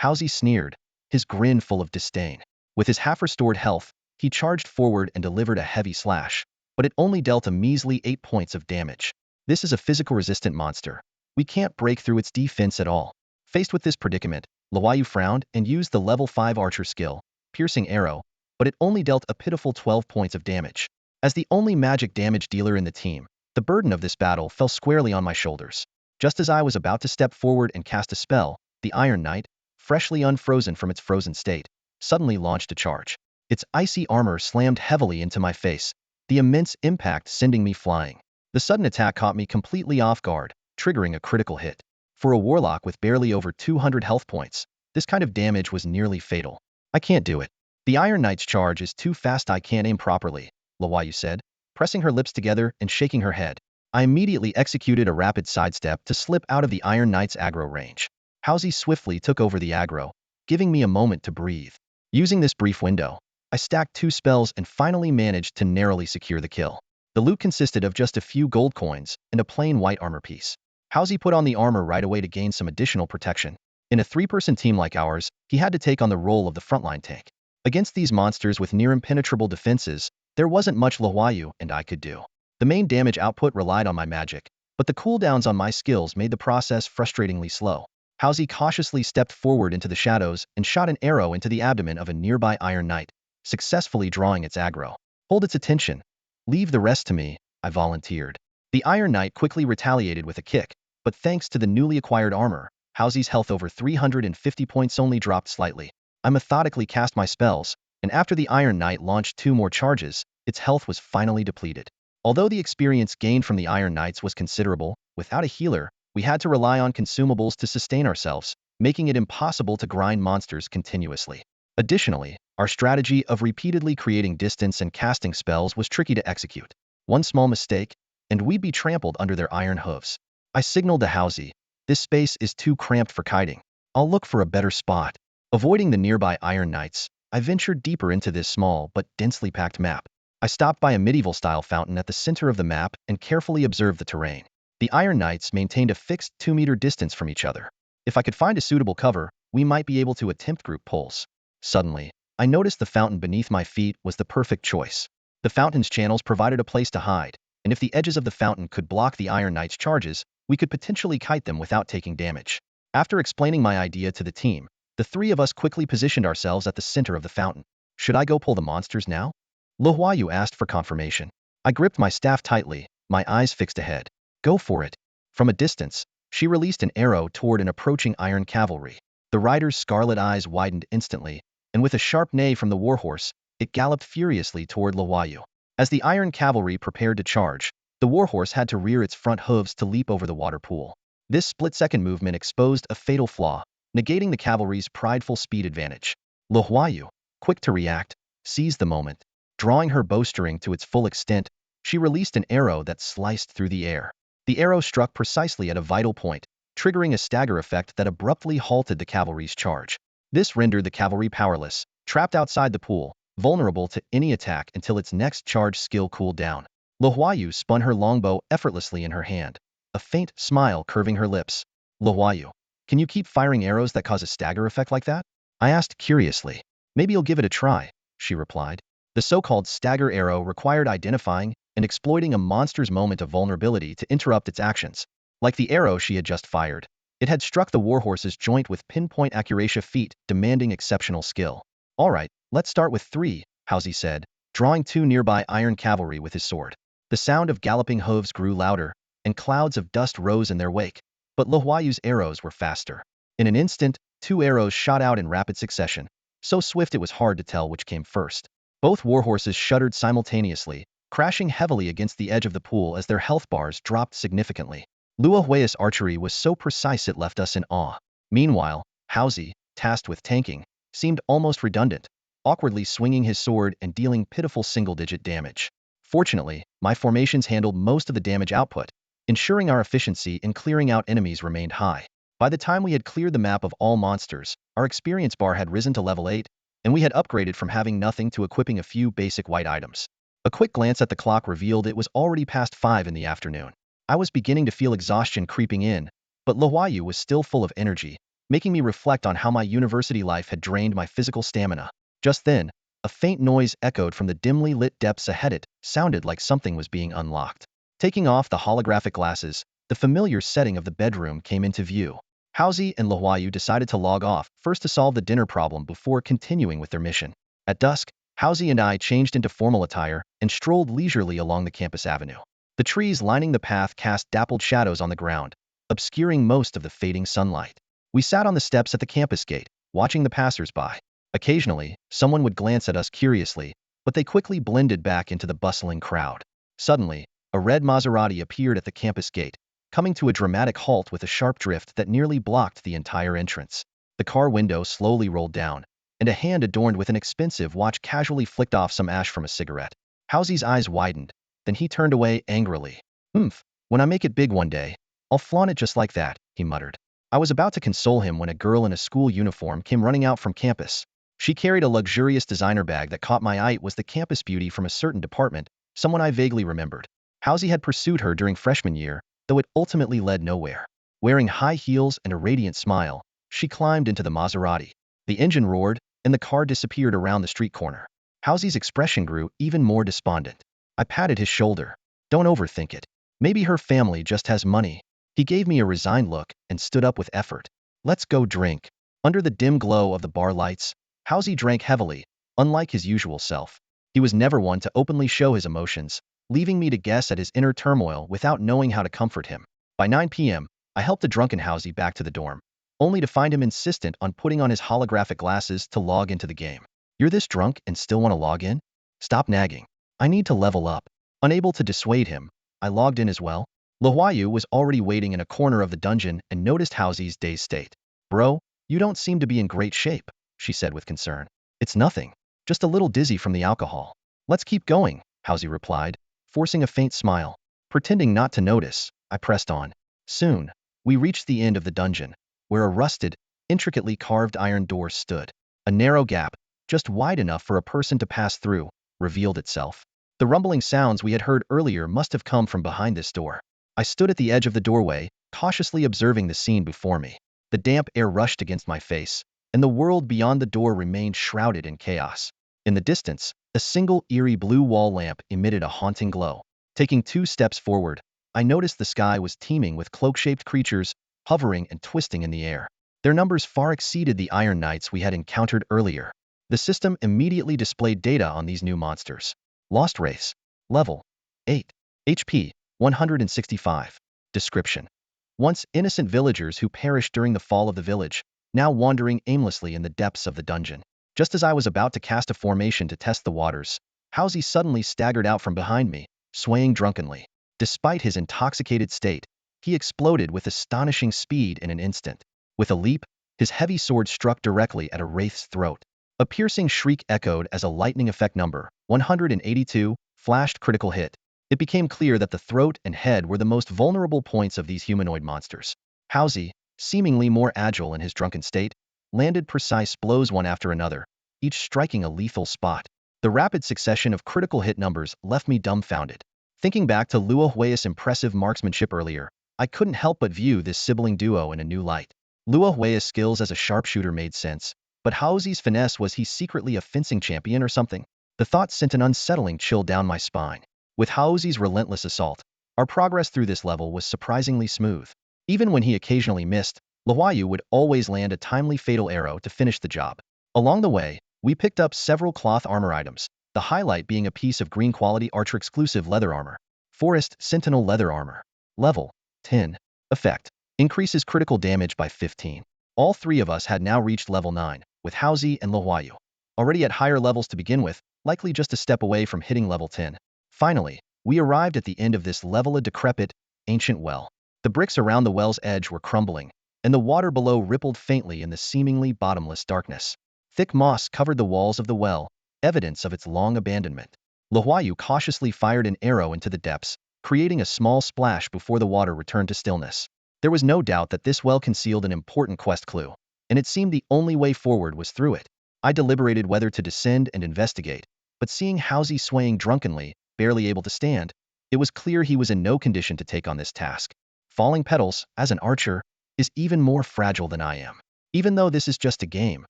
Speaker 1: Hausi sneered, his grin full of disdain. With his half-restored health, he charged forward and delivered a heavy slash, but it only dealt a measly 8 points of damage. This is a physical-resistant monster. We can't break through its defense at all. Faced with this predicament, Lian Wuque frowned and used the level 5 archer skill, piercing arrow, but it only dealt a pitiful 12 points of damage. As the only magic damage dealer in the team, the burden of this battle fell squarely on my shoulders. Just as I was about to step forward and cast a spell, the Iron Knight, freshly unfrozen from its frozen state, suddenly launched a charge. Its icy armor slammed heavily into my face, the immense impact sending me flying. The sudden attack caught me completely off guard, triggering a critical hit. For a warlock with barely over 200 health points, this kind of damage was nearly fatal. I can't do it. The Iron Knight's charge is too fast, I can't aim properly, Lian Wuque said, pressing her lips together and shaking her head. I immediately executed a rapid sidestep to slip out of the Iron Knight's aggro range. Hansu swiftly took over the aggro, giving me a moment to breathe. Using this brief window, I stacked 2 spells and finally managed to narrowly secure the kill. The loot consisted of just a few gold coins and a plain white armor piece. Hansu put on the armor right away to gain some additional protection. In a 3-person team like ours, he had to take on the role of the frontline tank. Against these monsters with near impenetrable defenses, there wasn't much Lian Wuque and I could do. The main damage output relied on my magic, but the cooldowns on my skills made the process frustratingly slow. Hansu cautiously stepped forward into the shadows and shot an arrow into the abdomen of a nearby Iron Knight, successfully drawing its aggro. Hold its attention. Leave the rest to me, I volunteered. The Iron Knight quickly retaliated with a kick, but thanks to the newly acquired armor, Hansu's health over 350 points only dropped slightly. I methodically cast my spells, and after the Iron Knight launched 2 more charges, its health was finally depleted. Although the experience gained from the Iron Knights was considerable, without a healer, we had to rely on consumables to sustain ourselves, making it impossible to grind monsters continuously. Additionally, our strategy of repeatedly creating distance and casting spells was tricky to execute. One small mistake, and we'd be trampled under their iron hooves. I signaled to Hansu, "This space is too cramped for kiting. I'll look for a better spot." Avoiding the nearby Iron Knights, I ventured deeper into this small but densely packed map. I stopped by a medieval-style fountain at the center of the map and carefully observed the terrain. The Iron Knights maintained a fixed 2-meter distance from each other. If I could find a suitable cover, we might be able to attempt group pulls. Suddenly, I noticed the fountain beneath my feet was the perfect choice. The fountain's channels provided a place to hide, and if the edges of the fountain could block the Iron Knight's charges, we could potentially kite them without taking damage. After explaining my idea to the team, the 3 of us quickly positioned ourselves at the center of the fountain. Should I go pull the monsters now? Lian Wuque asked for confirmation. I gripped my staff tightly, my eyes fixed ahead. Go for it. From a distance, she released an arrow toward an approaching iron cavalry. The rider's scarlet eyes widened instantly, and with a sharp neigh from the warhorse, it galloped furiously toward Lian Wuque. As the iron cavalry prepared to charge, the warhorse had to rear its front hooves to leap over the water pool. This split-second movement exposed a fatal flaw, negating the cavalry's prideful speed advantage. Lian Wuque, quick to react, seized the moment. Drawing her bowstring to its full extent, she released an arrow that sliced through the air. The arrow struck precisely at a vital point, triggering a stagger effect that abruptly halted the cavalry's charge. This rendered the cavalry powerless, trapped outside the pool, vulnerable to any attack until its next charge skill cooled down. Lian Wuque spun her longbow effortlessly in her hand, a faint smile curving her lips. Lian Wuque, can you keep firing arrows that cause a stagger effect like that? I asked curiously. Maybe you'll give it a try, she replied. The so-called stagger arrow required identifying and exploiting a monster's moment of vulnerability to interrupt its actions. Like the arrow she had just fired, it had struck the warhorse's joint with pinpoint accuracy feat, demanding exceptional skill. All right, let's start with 3, Hansu said, drawing 2 nearby iron cavalry with his sword. The sound of galloping hooves grew louder, and clouds of dust rose in their wake, but Lian Wuque's arrows were faster. In an instant, 2 arrows shot out in rapid succession, so swift it was hard to tell which came first. Both warhorses shuddered simultaneously, crashing heavily against the edge of the pool as their health bars dropped significantly. Lian Wuque's archery was so precise it left us in awe. Meanwhile, Hansu, tasked with tanking, seemed almost redundant, awkwardly swinging his sword and dealing pitiful single-digit damage. Fortunately, my formations handled most of the damage output, ensuring our efficiency in clearing out enemies remained high. By the time we had cleared the map of all monsters, our experience bar had risen to level 8, and we had upgraded from having nothing to equipping a few basic white items. A quick glance at the clock revealed it was already past 5 in the afternoon. I was beginning to feel exhaustion creeping in, but Lian Wuque was still full of energy, making me reflect on how my university life had drained my physical stamina. Just then, a faint noise echoed from the dimly lit depths ahead. It sounded like something was being unlocked. Taking off the holographic glasses, the familiar setting of the bedroom came into view. Hansu and Lian Wuque decided to log off first to solve the dinner problem before continuing with their mission. At dusk, Hausi and I changed into formal attire and strolled leisurely along the campus avenue. The trees lining the path cast dappled shadows on the ground, obscuring most of the fading sunlight. We sat on the steps at the campus gate, watching the passers-by. Occasionally, someone would glance at us curiously, but they quickly blended back into the bustling crowd. Suddenly, a red Maserati appeared at the campus gate, coming to a dramatic halt with a sharp drift that nearly blocked the entire entrance. The car window slowly rolled down, and a hand adorned with an expensive watch casually flicked off some ash from a cigarette. Hausi's eyes widened, then he turned away angrily. When I make it big one day, I'll flaunt it just like that, he muttered. I was about to console him when a girl in a school uniform came running out from campus. She carried a luxurious designer bag that caught my eye. It was the campus beauty from a certain department, someone I vaguely remembered. Hausi had pursued her during freshman year, though it ultimately led nowhere. Wearing high heels and a radiant smile, she climbed into the Maserati. The engine roared, and the car disappeared around the street corner. Hausi's expression grew even more despondent. I patted his shoulder. Don't overthink it. Maybe her family just has money. He gave me a resigned look and stood up with effort. Let's go drink. Under the dim glow of the bar lights, Hausi drank heavily, unlike his usual self. He was never one to openly show his emotions, leaving me to guess at his inner turmoil without knowing how to comfort him. By 9 p.m., I helped the drunken Hausi back to the dorm, only to find him insistent on putting on his holographic glasses to log into the game. You're this drunk and still want to log in? Stop nagging. I need to level up. Unable to dissuade him, I logged in as well. Lian Wuque was already waiting in a corner of the dungeon and noticed Hausi's dazed state. Bro, you don't seem to be in great shape, she said with concern. It's nothing. Just a little dizzy from the alcohol. Let's keep going, Hausi replied, forcing a faint smile. Pretending not to notice, I pressed on. Soon, we reached the end of the dungeon, where a rusted, intricately carved iron door stood. A narrow gap, just wide enough for a person to pass through, revealed itself. The rumbling sounds we had heard earlier must have come from behind this door. I stood at the edge of the doorway, cautiously observing the scene before me. The damp air rushed against my face, and the world beyond the door remained shrouded in chaos. In the distance, a single eerie blue wall lamp emitted a haunting glow. Taking 2 steps forward, I noticed the sky was teeming with cloak-shaped creatures, hovering and twisting in the air. Their numbers far exceeded the Iron Knights we had encountered earlier. The system immediately displayed data on these new monsters. Lost race. Level 8. HP 165. Description: once innocent villagers who perished during the fall of the village, now wandering aimlessly in the depths of the dungeon. Just as I was about to cast a formation to test the waters, Hausi suddenly staggered out from behind me, swaying drunkenly. Despite his intoxicated state, he exploded with astonishing speed in an instant. With a leap, his heavy sword struck directly at a wraith's throat. A piercing shriek echoed as a lightning effect number, 182, flashed critical hit. It became clear that the throat and head were the most vulnerable points of these humanoid monsters. Hausi, seemingly more agile in his drunken state, landed precise blows one after another, each striking a lethal spot. The rapid succession of critical hit numbers left me dumbfounded. Thinking back to Lian Wuque's impressive marksmanship earlier, I couldn't help but view this sibling duo in a new light. Lian Wuque's skills as a sharpshooter made sense, but Hausi's finesse, was he secretly a fencing champion or something? The thought sent an unsettling chill down my spine. With Hausi's relentless assault, our progress through this level was surprisingly smooth. Even when he occasionally missed, Lian Wuque would always land a timely fatal arrow to finish the job. Along the way, we picked up several cloth armor items, the highlight being a piece of green quality archer-exclusive leather armor. Forest Sentinel leather armor. Level 10. Effect: increases critical damage by 15. All 3 of us had now reached level 9, with Hausi and Lian Wuque already at higher levels to begin with, likely just a step away from hitting level 10. Finally, we arrived at the end of this level, a decrepit, ancient well. The bricks around the well's edge were crumbling, and the water below rippled faintly in the seemingly bottomless darkness. Thick moss covered the walls of the well, evidence of its long abandonment. Lian Wuque cautiously fired an arrow into the depths, creating a small splash before the water returned to stillness. There was no doubt that this well concealed an important quest clue, and it seemed the only way forward was through it. I deliberated whether to descend and investigate, but seeing Hausi swaying drunkenly, barely able to stand, it was clear he was in no condition to take on this task. Falling Petals, as an archer, is even more fragile than I am. Even though this is just a game,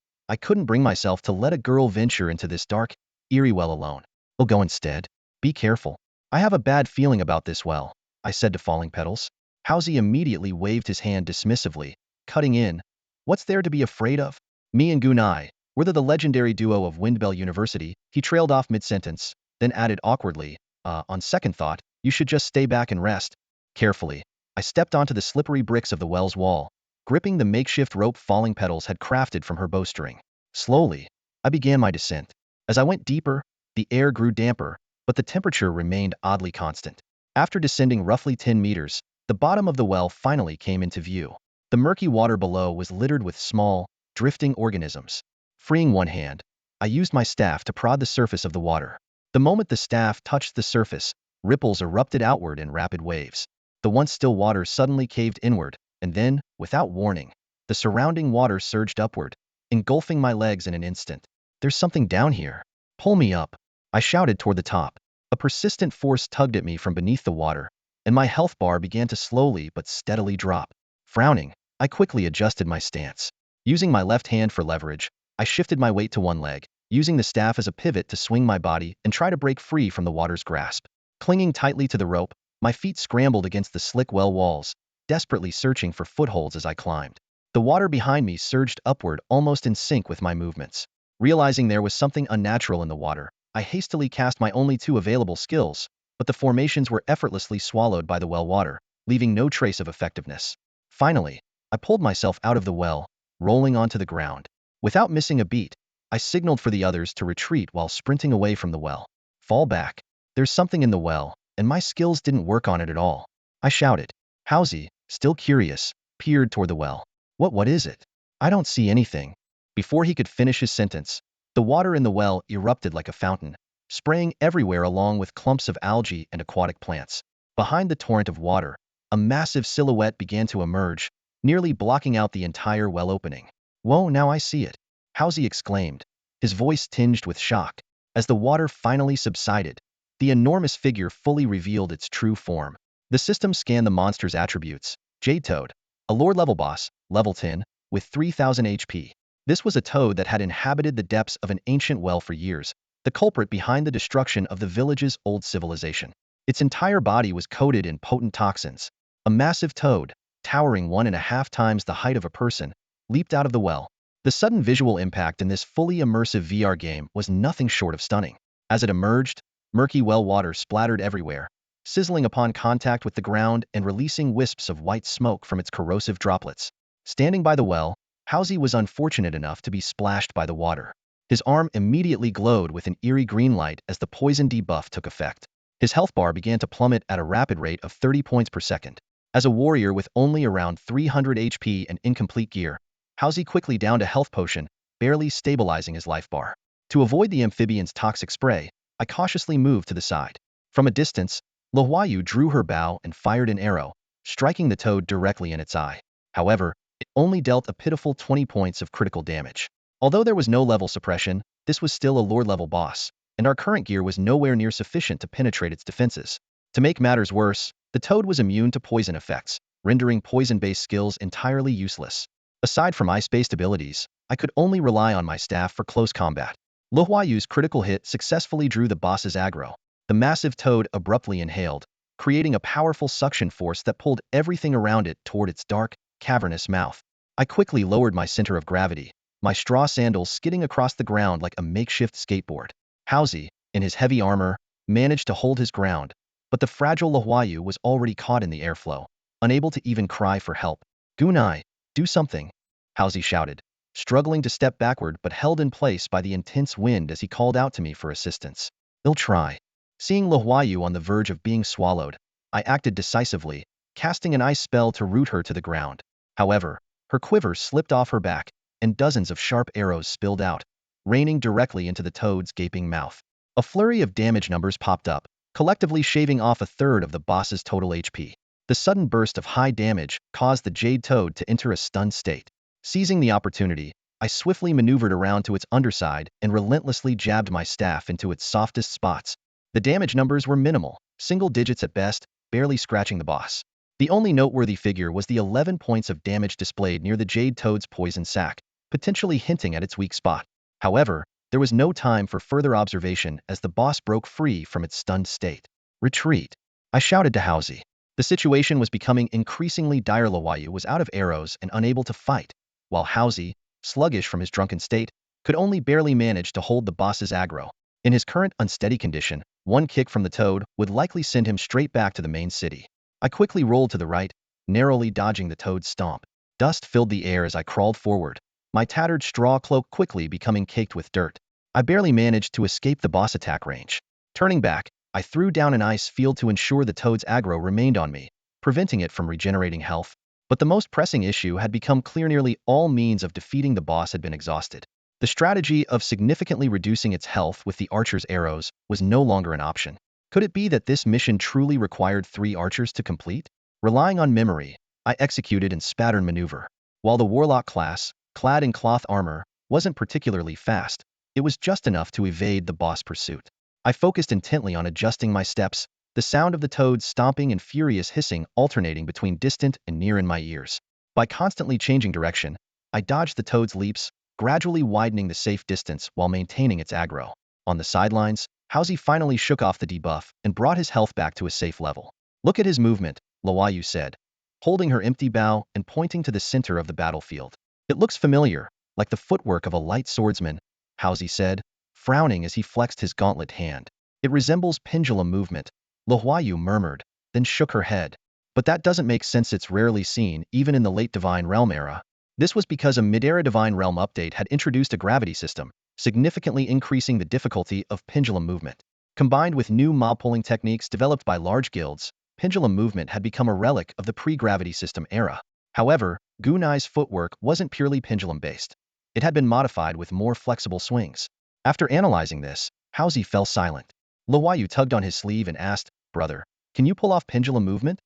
Speaker 1: I couldn't bring myself to let a girl venture into this dark, eerie well alone. I'll go instead. Be careful. I have a bad feeling about this well, I said to Falling Petals. Hausi immediately waved his hand dismissively, cutting in. What's there to be afraid of? Me and Gunai, Were they the legendary duo of Windbell University? He trailed off mid-sentence, then added awkwardly, on second thought, you should just stay back and rest. Carefully, I stepped onto the slippery bricks of the well's wall, gripping the makeshift rope falling petals had crafted from her bowstring. Slowly, I began my descent. As I went deeper, the air grew damper, but the temperature remained oddly constant. After descending roughly 10 meters, the bottom of the well finally came into view. The murky water below was littered with small, drifting organisms. Freeing one hand, I used my staff to prod the surface of the water. The moment the staff touched the surface, ripples erupted outward in rapid waves. The once still water suddenly caved inward, and then, without warning, the surrounding water surged upward, engulfing my legs in an instant. There's something down here. Pull me up. I shouted toward the top. A persistent force tugged at me from beneath the water, and my health bar began to slowly but steadily drop. Frowning, I quickly adjusted my stance. Using my left hand for leverage, I shifted my weight to one leg, using the staff as a pivot to swing my body and try to break free from the water's grasp. Clinging tightly to the rope, my feet scrambled against the slick well walls, desperately searching for footholds as I climbed. The water behind me surged upward almost in sync with my movements. Realizing there was something unnatural in the water, I hastily cast my only two available skills, but the formations were effortlessly swallowed by the well water, leaving no trace of effectiveness. Finally, I pulled myself out of the well, rolling onto the ground. Without missing a beat, I signaled for the others to retreat while sprinting away from the well. Fall back. There's something in the well, and my skills didn't work on it at all. I shouted. Hansu, still curious, peered toward the well. What is it? I don't see anything. Before he could finish his sentence, the water in the well erupted like a fountain, spraying everywhere along with clumps of algae and aquatic plants. Behind the torrent of water, a massive silhouette began to emerge, nearly blocking out the entire well opening. Whoa, now I see it, Hansu exclaimed, his voice tinged with shock. As the water finally subsided, the enormous figure fully revealed its true form. The system scanned the monster's attributes. Jade Toad, a lore-level boss, level 10, with 3000 HP. This was a toad that had inhabited the depths of an ancient well for years, the culprit behind the destruction of the village's old civilization. Its entire body was coated in potent toxins. A massive toad, towering 1.5 times the height of a person, leaped out of the well. The sudden visual impact in this fully immersive VR game was nothing short of stunning. As it emerged, murky well water splattered everywhere, sizzling upon contact with the ground and releasing wisps of white smoke from its corrosive droplets. Standing by the well, Hansu was unfortunate enough to be splashed by the water. His arm immediately glowed with an eerie green light as the poison debuff took effect. His health bar began to plummet at a rapid rate of 30 points per second. As a warrior with only around 300 HP and incomplete gear, Hansu quickly downed a health potion, barely stabilizing his life bar. To avoid the amphibian's toxic spray, I cautiously moved to the side. From a distance, Lian Wuque drew her bow and fired an arrow, striking the toad directly in its eye. However, it only dealt a pitiful 20 points of critical damage. Although there was no level suppression, this was still a lore-level boss, and our current gear was nowhere near sufficient to penetrate its defenses. To make matters worse, the toad was immune to poison effects, rendering poison-based skills entirely useless. Aside from ice-based abilities, I could only rely on my staff for close combat. Lian Wuque's critical hit successfully drew the boss's aggro. The massive toad abruptly inhaled, creating a powerful suction force that pulled everything around it toward its dark, cavernous mouth. I quickly lowered my center of gravity, my straw sandals skidding across the ground like a makeshift skateboard. Hansu, in his heavy armor, managed to hold his ground, but the fragile Lian Wuque was already caught in the airflow, unable to even cry for help. Gunai, do something, Hansu shouted, struggling to step backward but held in place by the intense wind as he called out to me for assistance. I'll try. Seeing Lian Wuque on the verge of being swallowed, I acted decisively, casting an ice spell to root her to the ground. However, her quiver slipped off her back, and dozens of sharp arrows spilled out, raining directly into the toad's gaping mouth. A flurry of damage numbers popped up, collectively shaving off a third of the boss's total HP. The sudden burst of high damage caused the jade toad to enter a stunned state. Seizing the opportunity, I swiftly maneuvered around to its underside and relentlessly jabbed my staff into its softest spots. The damage numbers were minimal, single digits at best, barely scratching the boss. The only noteworthy figure was the 11 points of damage displayed near the jade toad's poison sac, potentially hinting at its weak spot. However, there was no time for further observation as the boss broke free from its stunned state. Retreat, I shouted to Hansu. The situation was becoming increasingly dire. Lian Wuque was out of arrows and unable to fight, while Hansu, sluggish from his drunken state, could only barely manage to hold the boss's aggro. In his current unsteady condition, one kick from the toad would likely send him straight back to the main city. I quickly rolled to the right, narrowly dodging the toad's stomp. Dust filled the air as I crawled forward, my tattered straw cloak quickly becoming caked with dirt. I barely managed to escape the boss attack range. Turning back, I threw down an ice field to ensure the toad's aggro remained on me, preventing it from regenerating health. But the most pressing issue had become clear. Nearly all means of defeating the boss had been exhausted. The strategy of significantly reducing its health with the archer's arrows was no longer an option. Could it be that this mission truly required 3 archers to complete? Relying on memory, I executed an spattern maneuver. While the warlock class, clad in cloth armor, wasn't particularly fast, it was just enough to evade the boss pursuit. I focused intently on adjusting my steps, the sound of the toads stomping and furious hissing alternating between distant and near in my ears. By constantly changing direction, I dodged the toad's leaps, gradually widening the safe distance while maintaining its aggro. On the sidelines, Hansu finally shook off the debuff and brought his health back to a safe level. "Look at his movement," Lian Wuque said, holding her empty bow and pointing to the center of the battlefield. "It looks familiar, like the footwork of a light swordsman," Hansu said, frowning as he flexed his gauntlet hand. "It resembles pendulum movement," Lian Wuque murmured, then shook her head. "But that doesn't make sense. It's rarely seen, even in the late Divine Realm era." This was because a mid-era Divine Realm update had introduced a gravity system, significantly increasing the difficulty of pendulum movement. Combined with new mob pulling techniques developed by large guilds, pendulum movement had become a relic of the pre-gravity system era. However, Gunai's footwork wasn't purely pendulum-based. It had been modified with more flexible swings. After analyzing this, Hansu fell silent. Lian Wuque tugged on his sleeve and asked, "Brother, can you pull off pendulum movement?"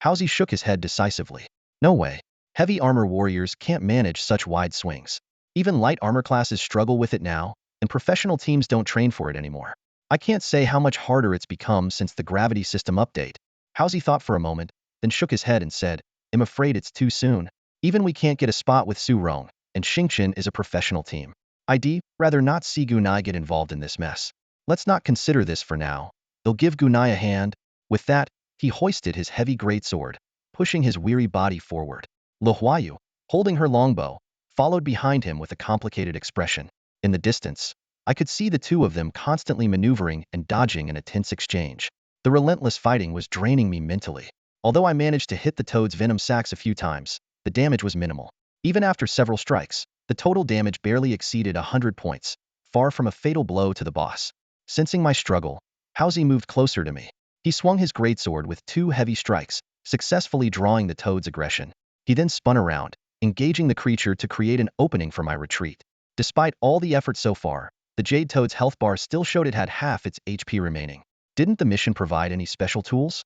Speaker 1: Hansu shook his head decisively. "No way. Heavy armor warriors can't manage such wide swings. Even light armor classes struggle with it now, and professional teams don't train for it anymore. I can't say how much harder it's become since the gravity system update." Hansu thought for a moment, then shook his head and said, "I'm afraid it's too soon. Even we can't get a spot with Su Rong, and Xingqian is a professional team. I'd rather not see Gunai get involved in this mess. Let's not consider this for now. They'll give Gunai a hand." With that, he hoisted his heavy greatsword, pushing his weary body forward. Lian Wuque, holding her longbow, followed behind him with a complicated expression. In the distance, I could see the two of them constantly maneuvering and dodging in a tense exchange. The relentless fighting was draining me mentally. Although I managed to hit the toad's venom sacs a few times, the damage was minimal. Even after several strikes, the total damage barely exceeded 100 points, far from a fatal blow to the boss. Sensing my struggle, Hansu moved closer to me. He swung his greatsword with 2 heavy strikes, successfully drawing the toad's aggression. He then spun around, engaging the creature to create an opening for my retreat. Despite all the effort so far, the Jade Toad's health bar still showed it had half its HP remaining. Didn't the mission provide any special tools?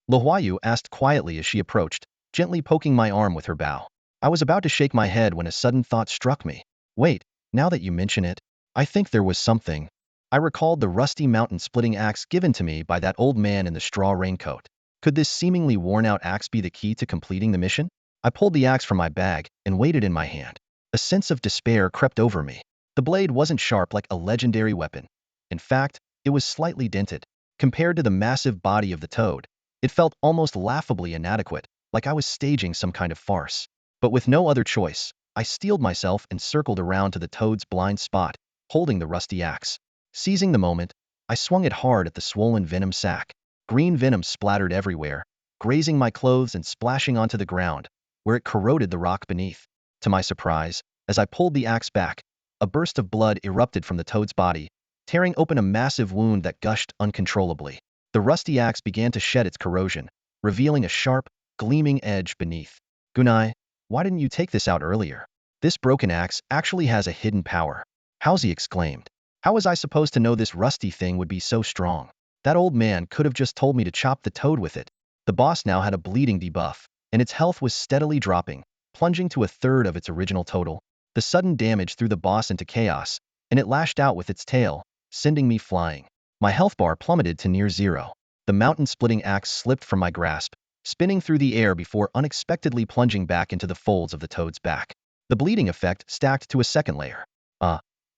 Speaker 1: Lian Wuque asked quietly as she approached, gently poking my arm with her bow. I was about to shake my head when a sudden thought struck me. Wait, now that you mention it, I think there was something. I recalled the rusty mountain-splitting axe given to me by that old man in the straw raincoat. Could this seemingly worn-out axe be the key to completing the mission? I pulled the axe from my bag and weighed it in my hand. A sense of despair crept over me. The blade wasn't sharp like a legendary weapon. In fact, it was slightly dented. Compared to the massive body of the toad, it felt almost laughably inadequate, like I was staging some kind of farce. But with no other choice, I steeled myself and circled around to the toad's blind spot, holding the rusty axe. Seizing the moment, I swung it hard at the swollen venom sac. Green venom splattered everywhere, grazing my clothes and splashing onto the ground, where it corroded the rock beneath. To my surprise, as I pulled the axe back, a burst of blood erupted from the toad's body, tearing open a massive wound that gushed uncontrollably. The rusty axe began to shed its corrosion, revealing a sharp, gleaming edge beneath. "Gunai, why didn't you take this out earlier? This broken axe actually has a hidden power," Hansu exclaimed. "How was I supposed to know this rusty thing would be so strong? That old man could have just told me to chop the toad with it." The boss now had a bleeding debuff, and its health was steadily dropping, plunging to 1/3 of its original total. The sudden damage threw the boss into chaos, and it lashed out with its tail, sending me flying. My health bar plummeted to near 0. The mountain-splitting axe slipped from my grasp, spinning through the air before unexpectedly plunging back into the folds of the toad's back. The bleeding effect stacked to a second layer.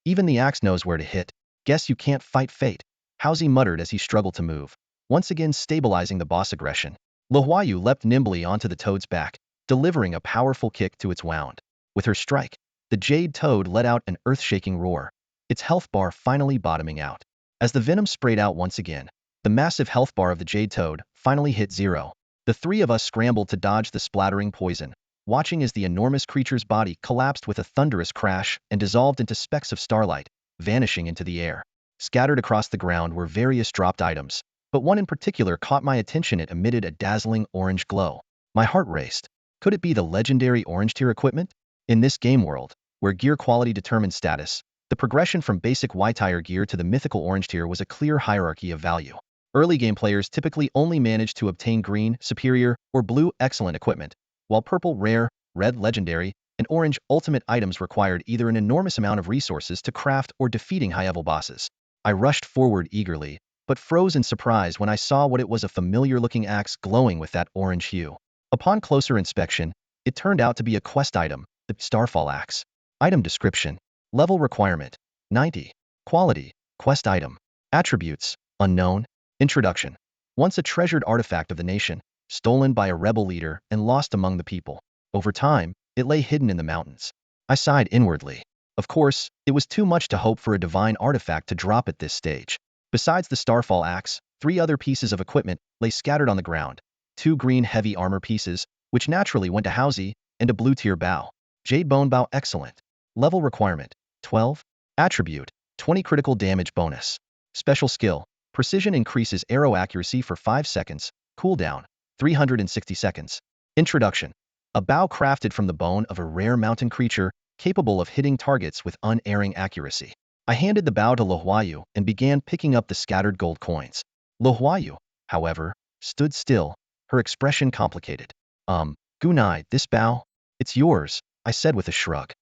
Speaker 1: Even the axe knows where to hit. Guess you can't fight fate," Hansu muttered as he struggled to move, once again stabilizing the boss aggression. Lian Wuque leapt nimbly onto the toad's back, delivering a powerful kick to its wound. With her strike, The jade toad let out an earth-shaking roar, its health bar finally bottoming out. As the venom sprayed out once again, the massive health bar of the jade toad finally hit zero. The three of us scrambled to dodge the splattering poison, watching as the enormous creature's body collapsed with a thunderous crash and dissolved into specks of starlight, vanishing into the air. Scattered across the ground were various dropped items, but one in particular caught my attention. It emitted a dazzling orange glow. My heart raced. Could it be the legendary orange tier equipment? In this game world, where gear quality determined status, the progression from basic Y-tier gear to the mythical orange tier was a clear hierarchy of value. Early game players typically only managed to obtain green, superior, or blue, excellent equipment, while purple, rare, red, legendary, and orange, ultimate items required either an enormous amount of resources to craft or defeating high-level bosses. I rushed forward eagerly, but froze in surprise when I saw what it was: a familiar-looking axe glowing with that orange hue. Upon closer inspection, it turned out to be a quest item, the Starfall Axe. Item description: level requirement, 90. Quality, quest item. Attributes, unknown. Introduction: once a treasured artifact of the nation, stolen by a rebel leader and lost among the people. Over time, it lay hidden in the mountains. I sighed inwardly. Of course, it was too much to hope for a divine artifact to drop at this stage. Besides the Starfall Axe, 3 other pieces of equipment lay scattered on the ground. 2 green heavy armor pieces, which naturally went to Housie, and a blue tier bow. Jade bone bow, excellent. Level requirement, 12. Attribute, 20 critical damage bonus. Special skill: precision increases arrow accuracy for 5 seconds, cooldown, 360 seconds. Introduction: a bow crafted from the bone of a rare mountain creature, capable of hitting targets with unerring accuracy. I handed the bow to Lin Hansu and began picking up the scattered gold coins. Lin Hansu, however, stood still, her expression complicated. Gunai, this bow? It's yours, I said with a shrug.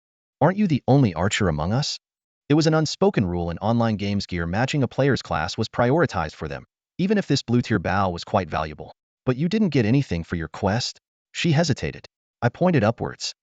Speaker 1: Aren't you the only archer among us? It was an unspoken rule in online games: gear matching a player's class was prioritized for them, even if this blue tier bow was quite valuable. But you didn't get anything for your quest? She hesitated. I pointed upwards.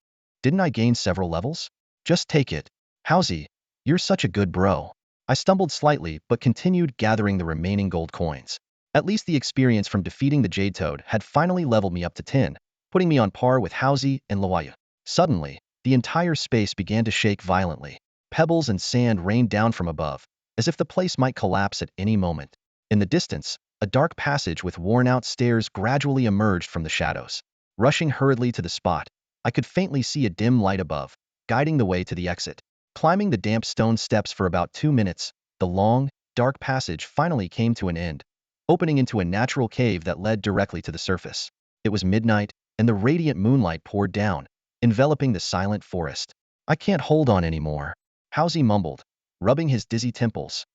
Speaker 1: Didn't I gain several levels? Just take it. Housie, you're such a good bro. I stumbled slightly but continued gathering the remaining gold coins. At least the experience from defeating the Jade Toad had finally leveled me up to 10, putting me on par with Housie and Lian Wuque. Suddenly, the entire space began to shake violently. Pebbles and sand rained down from above, as if the place might collapse at any moment. In the distance, a dark passage with worn-out stairs gradually emerged from the shadows. Rushing hurriedly to the spot, I could faintly see a dim light above, guiding the way to the exit. Climbing the damp stone steps for about 2 minutes, the long, dark passage finally came to an end, opening into a natural cave that led directly to the surface. It was midnight, and the radiant moonlight poured down, enveloping the silent forest. I can't hold on anymore, Housie mumbled, rubbing his dizzy temples.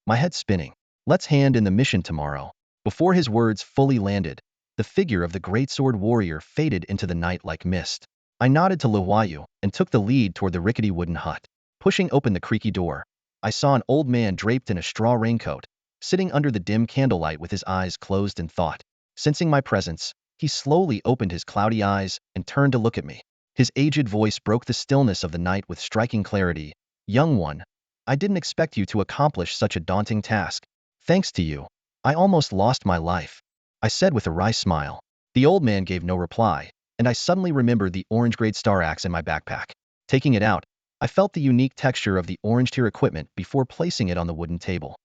Speaker 1: My head spinning. Let's hand in the mission tomorrow. Before his words fully landed, the figure of the greatsword warrior faded into the night like mist. I nodded to Lin Hansu and took the lead toward the rickety wooden hut. Pushing open the creaky door, I saw an old man draped in a straw raincoat, sitting under the dim candlelight with his eyes closed in thought. Sensing my presence, he slowly opened his cloudy eyes and turned to look at me. His aged voice broke the stillness of the night with striking clarity. Young one, I didn't expect you to accomplish such a daunting task. Thanks to you, I almost lost my life, I said with a wry smile. The old man gave no reply, and I suddenly remembered the orange grade star axe in my backpack. Taking it out, I felt the unique texture of the orange tier equipment before placing it on the wooden table.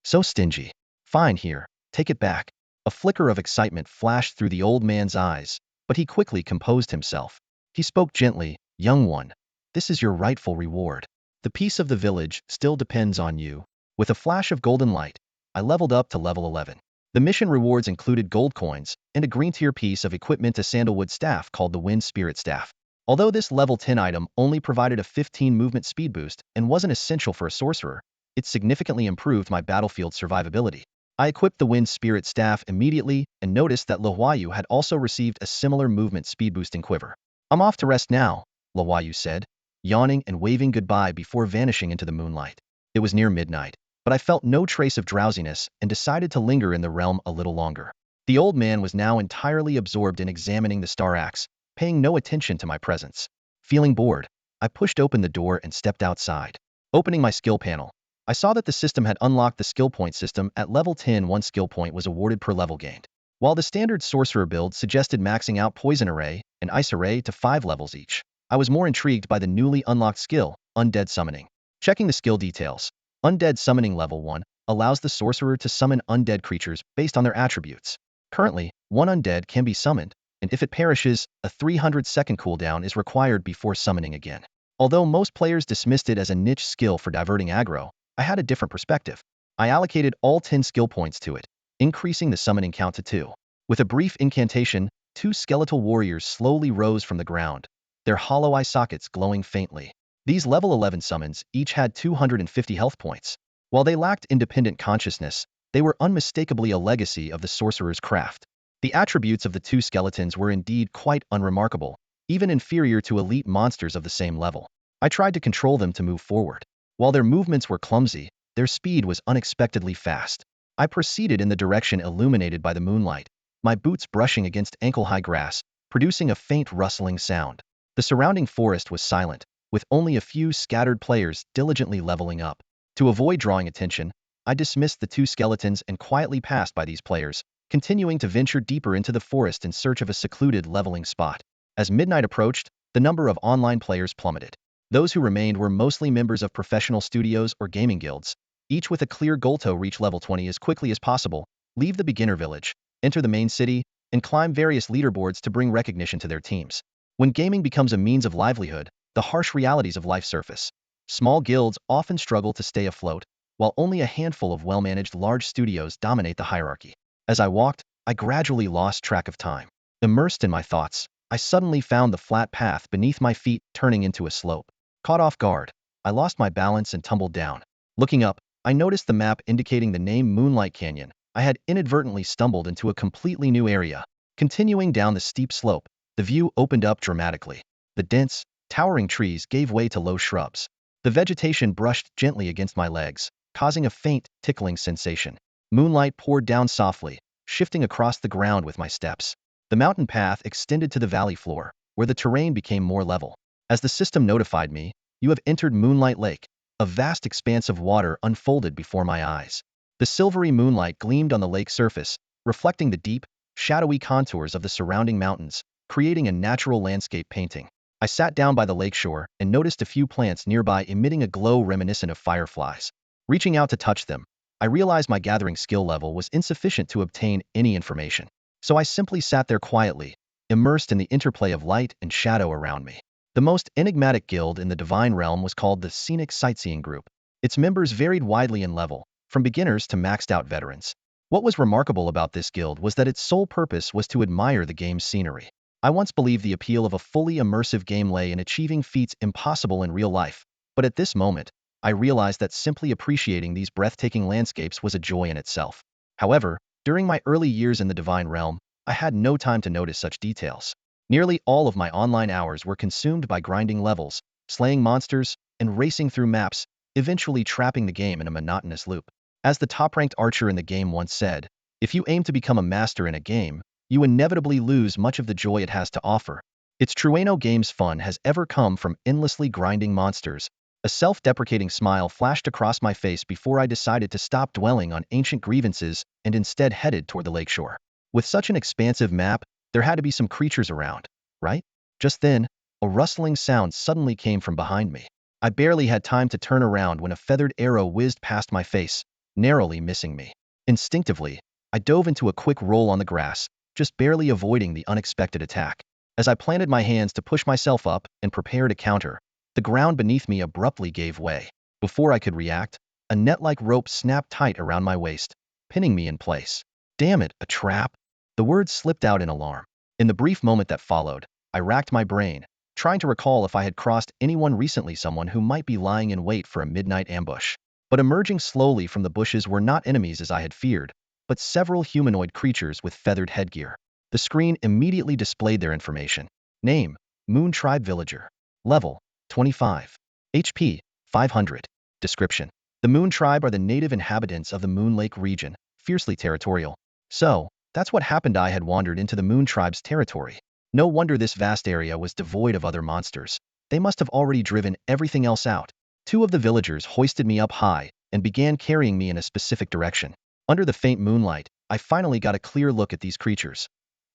Speaker 1: So stingy. Fine, here, take it back. A flicker of excitement flashed through the old man's eyes, but he quickly composed himself. He spoke gently. Young one, this is your rightful reward. The peace of the village still depends on you. With a flash of golden light, I leveled up to level 11. The mission rewards included gold coins and a green tier piece of equipment, a sandalwood staff called the Wind Spirit Staff. Although this level 10 item only provided a 15 movement speed boost and wasn't essential for a sorcerer, it significantly improved my battlefield survivability. I equipped the Wind Spirit Staff immediately and noticed that Lin Hansu had also received a similar movement speed boosting quiver. I'm off to rest now, Lin Hansu said, yawning and waving goodbye before vanishing into the moonlight. It was near midnight, but I felt no trace of drowsiness and decided to linger in the realm a little longer. The old man was now entirely absorbed in examining the star axe, paying no attention to my presence. Feeling bored, I pushed open the door and stepped outside. Opening my skill panel, I saw that the system had unlocked the skill point system at level 10. 1 skill point was awarded per level gained. While the standard sorcerer build suggested maxing out poison array and ice array to 5 levels each, I was more intrigued by the newly unlocked skill, Undead Summoning. Checking the skill details. Undead Summoning Level 1 allows the sorcerer to summon undead creatures based on their attributes. Currently, one undead can be summoned, and if it perishes, a 300-second cooldown is required before summoning again. Although most players dismissed it as a niche skill for diverting aggro, I had a different perspective. I allocated all 10 skill points to it, increasing the summoning count to 2. With a brief incantation, 2 skeletal warriors slowly rose from the ground, their hollow eye sockets glowing faintly. These level 11 summons each had 250 health points. While they lacked independent consciousness, they were unmistakably a legacy of the sorcerer's craft. The attributes of the 2 skeletons were indeed quite unremarkable, even inferior to elite monsters of the same level. I tried to control them to move forward. While their movements were clumsy, their speed was unexpectedly fast. I proceeded in the direction illuminated by the moonlight, my boots brushing against ankle-high grass, producing a faint rustling sound. The surrounding forest was silent, with only a few scattered players diligently leveling up. To avoid drawing attention, I dismissed the 2 skeletons and quietly passed by these players, continuing to venture deeper into the forest in search of a secluded leveling spot. As midnight approached, the number of online players plummeted. Those who remained were mostly members of professional studios or gaming guilds, each with a clear goal to reach level 20 as quickly as possible, leave the beginner village, enter the main city, and climb various leaderboards to bring recognition to their teams. When gaming becomes a means of livelihood, the harsh realities of life surface. Small guilds often struggle to stay afloat, while only a handful of well-managed large studios dominate the hierarchy. As I walked, I gradually lost track of time. Immersed in my thoughts, I suddenly found the flat path beneath my feet turning into a slope. Caught off guard, I lost my balance and tumbled down. Looking up, I noticed the map indicating the name Moonlight Canyon. I had inadvertently stumbled into a completely new area. Continuing down the steep slope, the view opened up dramatically. The dense, towering trees gave way to low shrubs. The vegetation brushed gently against my legs, causing a faint, tickling sensation. Moonlight poured down softly, shifting across the ground with my steps. The mountain path extended to the valley floor, where the terrain became more level. As the system notified me, "You have entered Moonlight Lake." A vast expanse of water unfolded before my eyes. The silvery moonlight gleamed on the lake surface, reflecting the deep, shadowy contours of the surrounding mountains, creating a natural landscape painting. I sat down by the lakeshore and noticed a few plants nearby emitting a glow reminiscent of fireflies. Reaching out to touch them, I realized my gathering skill level was insufficient to obtain any information. So I simply sat there quietly, immersed in the interplay of light and shadow around me. The most enigmatic guild in the Divine Realm was called the Scenic Sightseeing Group. Its members varied widely in level, from beginners to maxed-out veterans. What was remarkable about this guild was that its sole purpose was to admire the game's scenery. I once believed the appeal of a fully immersive game lay in achieving feats impossible in real life, but at this moment, I realized that simply appreciating these breathtaking landscapes was a joy in itself. However, during my early years in the Divine Realm, I had no time to notice such details. Nearly all of my online hours were consumed by grinding levels, slaying monsters, and racing through maps, eventually trapping the game in a monotonous loop. As the top-ranked archer in the game once said, "If you aim to become a master in a game, you inevitably lose much of the joy it has to offer." It's true, no game's fun has ever come from endlessly grinding monsters. A self-deprecating smile flashed across my face before I decided to stop dwelling on ancient grievances and instead headed toward the lakeshore. With such an expansive map, there had to be some creatures around, right? Just then, a rustling sound suddenly came from behind me. I barely had time to turn around when a feathered arrow whizzed past my face, narrowly missing me. Instinctively, I dove into a quick roll on the grass, just barely avoiding the unexpected attack. As I planted my hands to push myself up and prepare to counter, the ground beneath me abruptly gave way. Before I could react, a net-like rope snapped tight around my waist, pinning me in place. Damn it, a trap! The words slipped out in alarm. In the brief moment that followed, I racked my brain, trying to recall if I had crossed anyone recently, someone who might be lying in wait for a midnight ambush. But emerging slowly from the bushes were not enemies as I had feared, but several humanoid creatures with feathered headgear. The screen immediately displayed their information. Name: Moon Tribe Villager. Level: 25. HP: 500. Description: the Moon Tribe are the native inhabitants of the Moon Lake region, fiercely territorial. So, that's what happened. I had wandered into the Moon Tribe's territory. No wonder this vast area was devoid of other monsters. They must have already driven everything else out. 2 of the villagers hoisted me up high and began carrying me in a specific direction. Under the faint moonlight, I finally got a clear look at these creatures.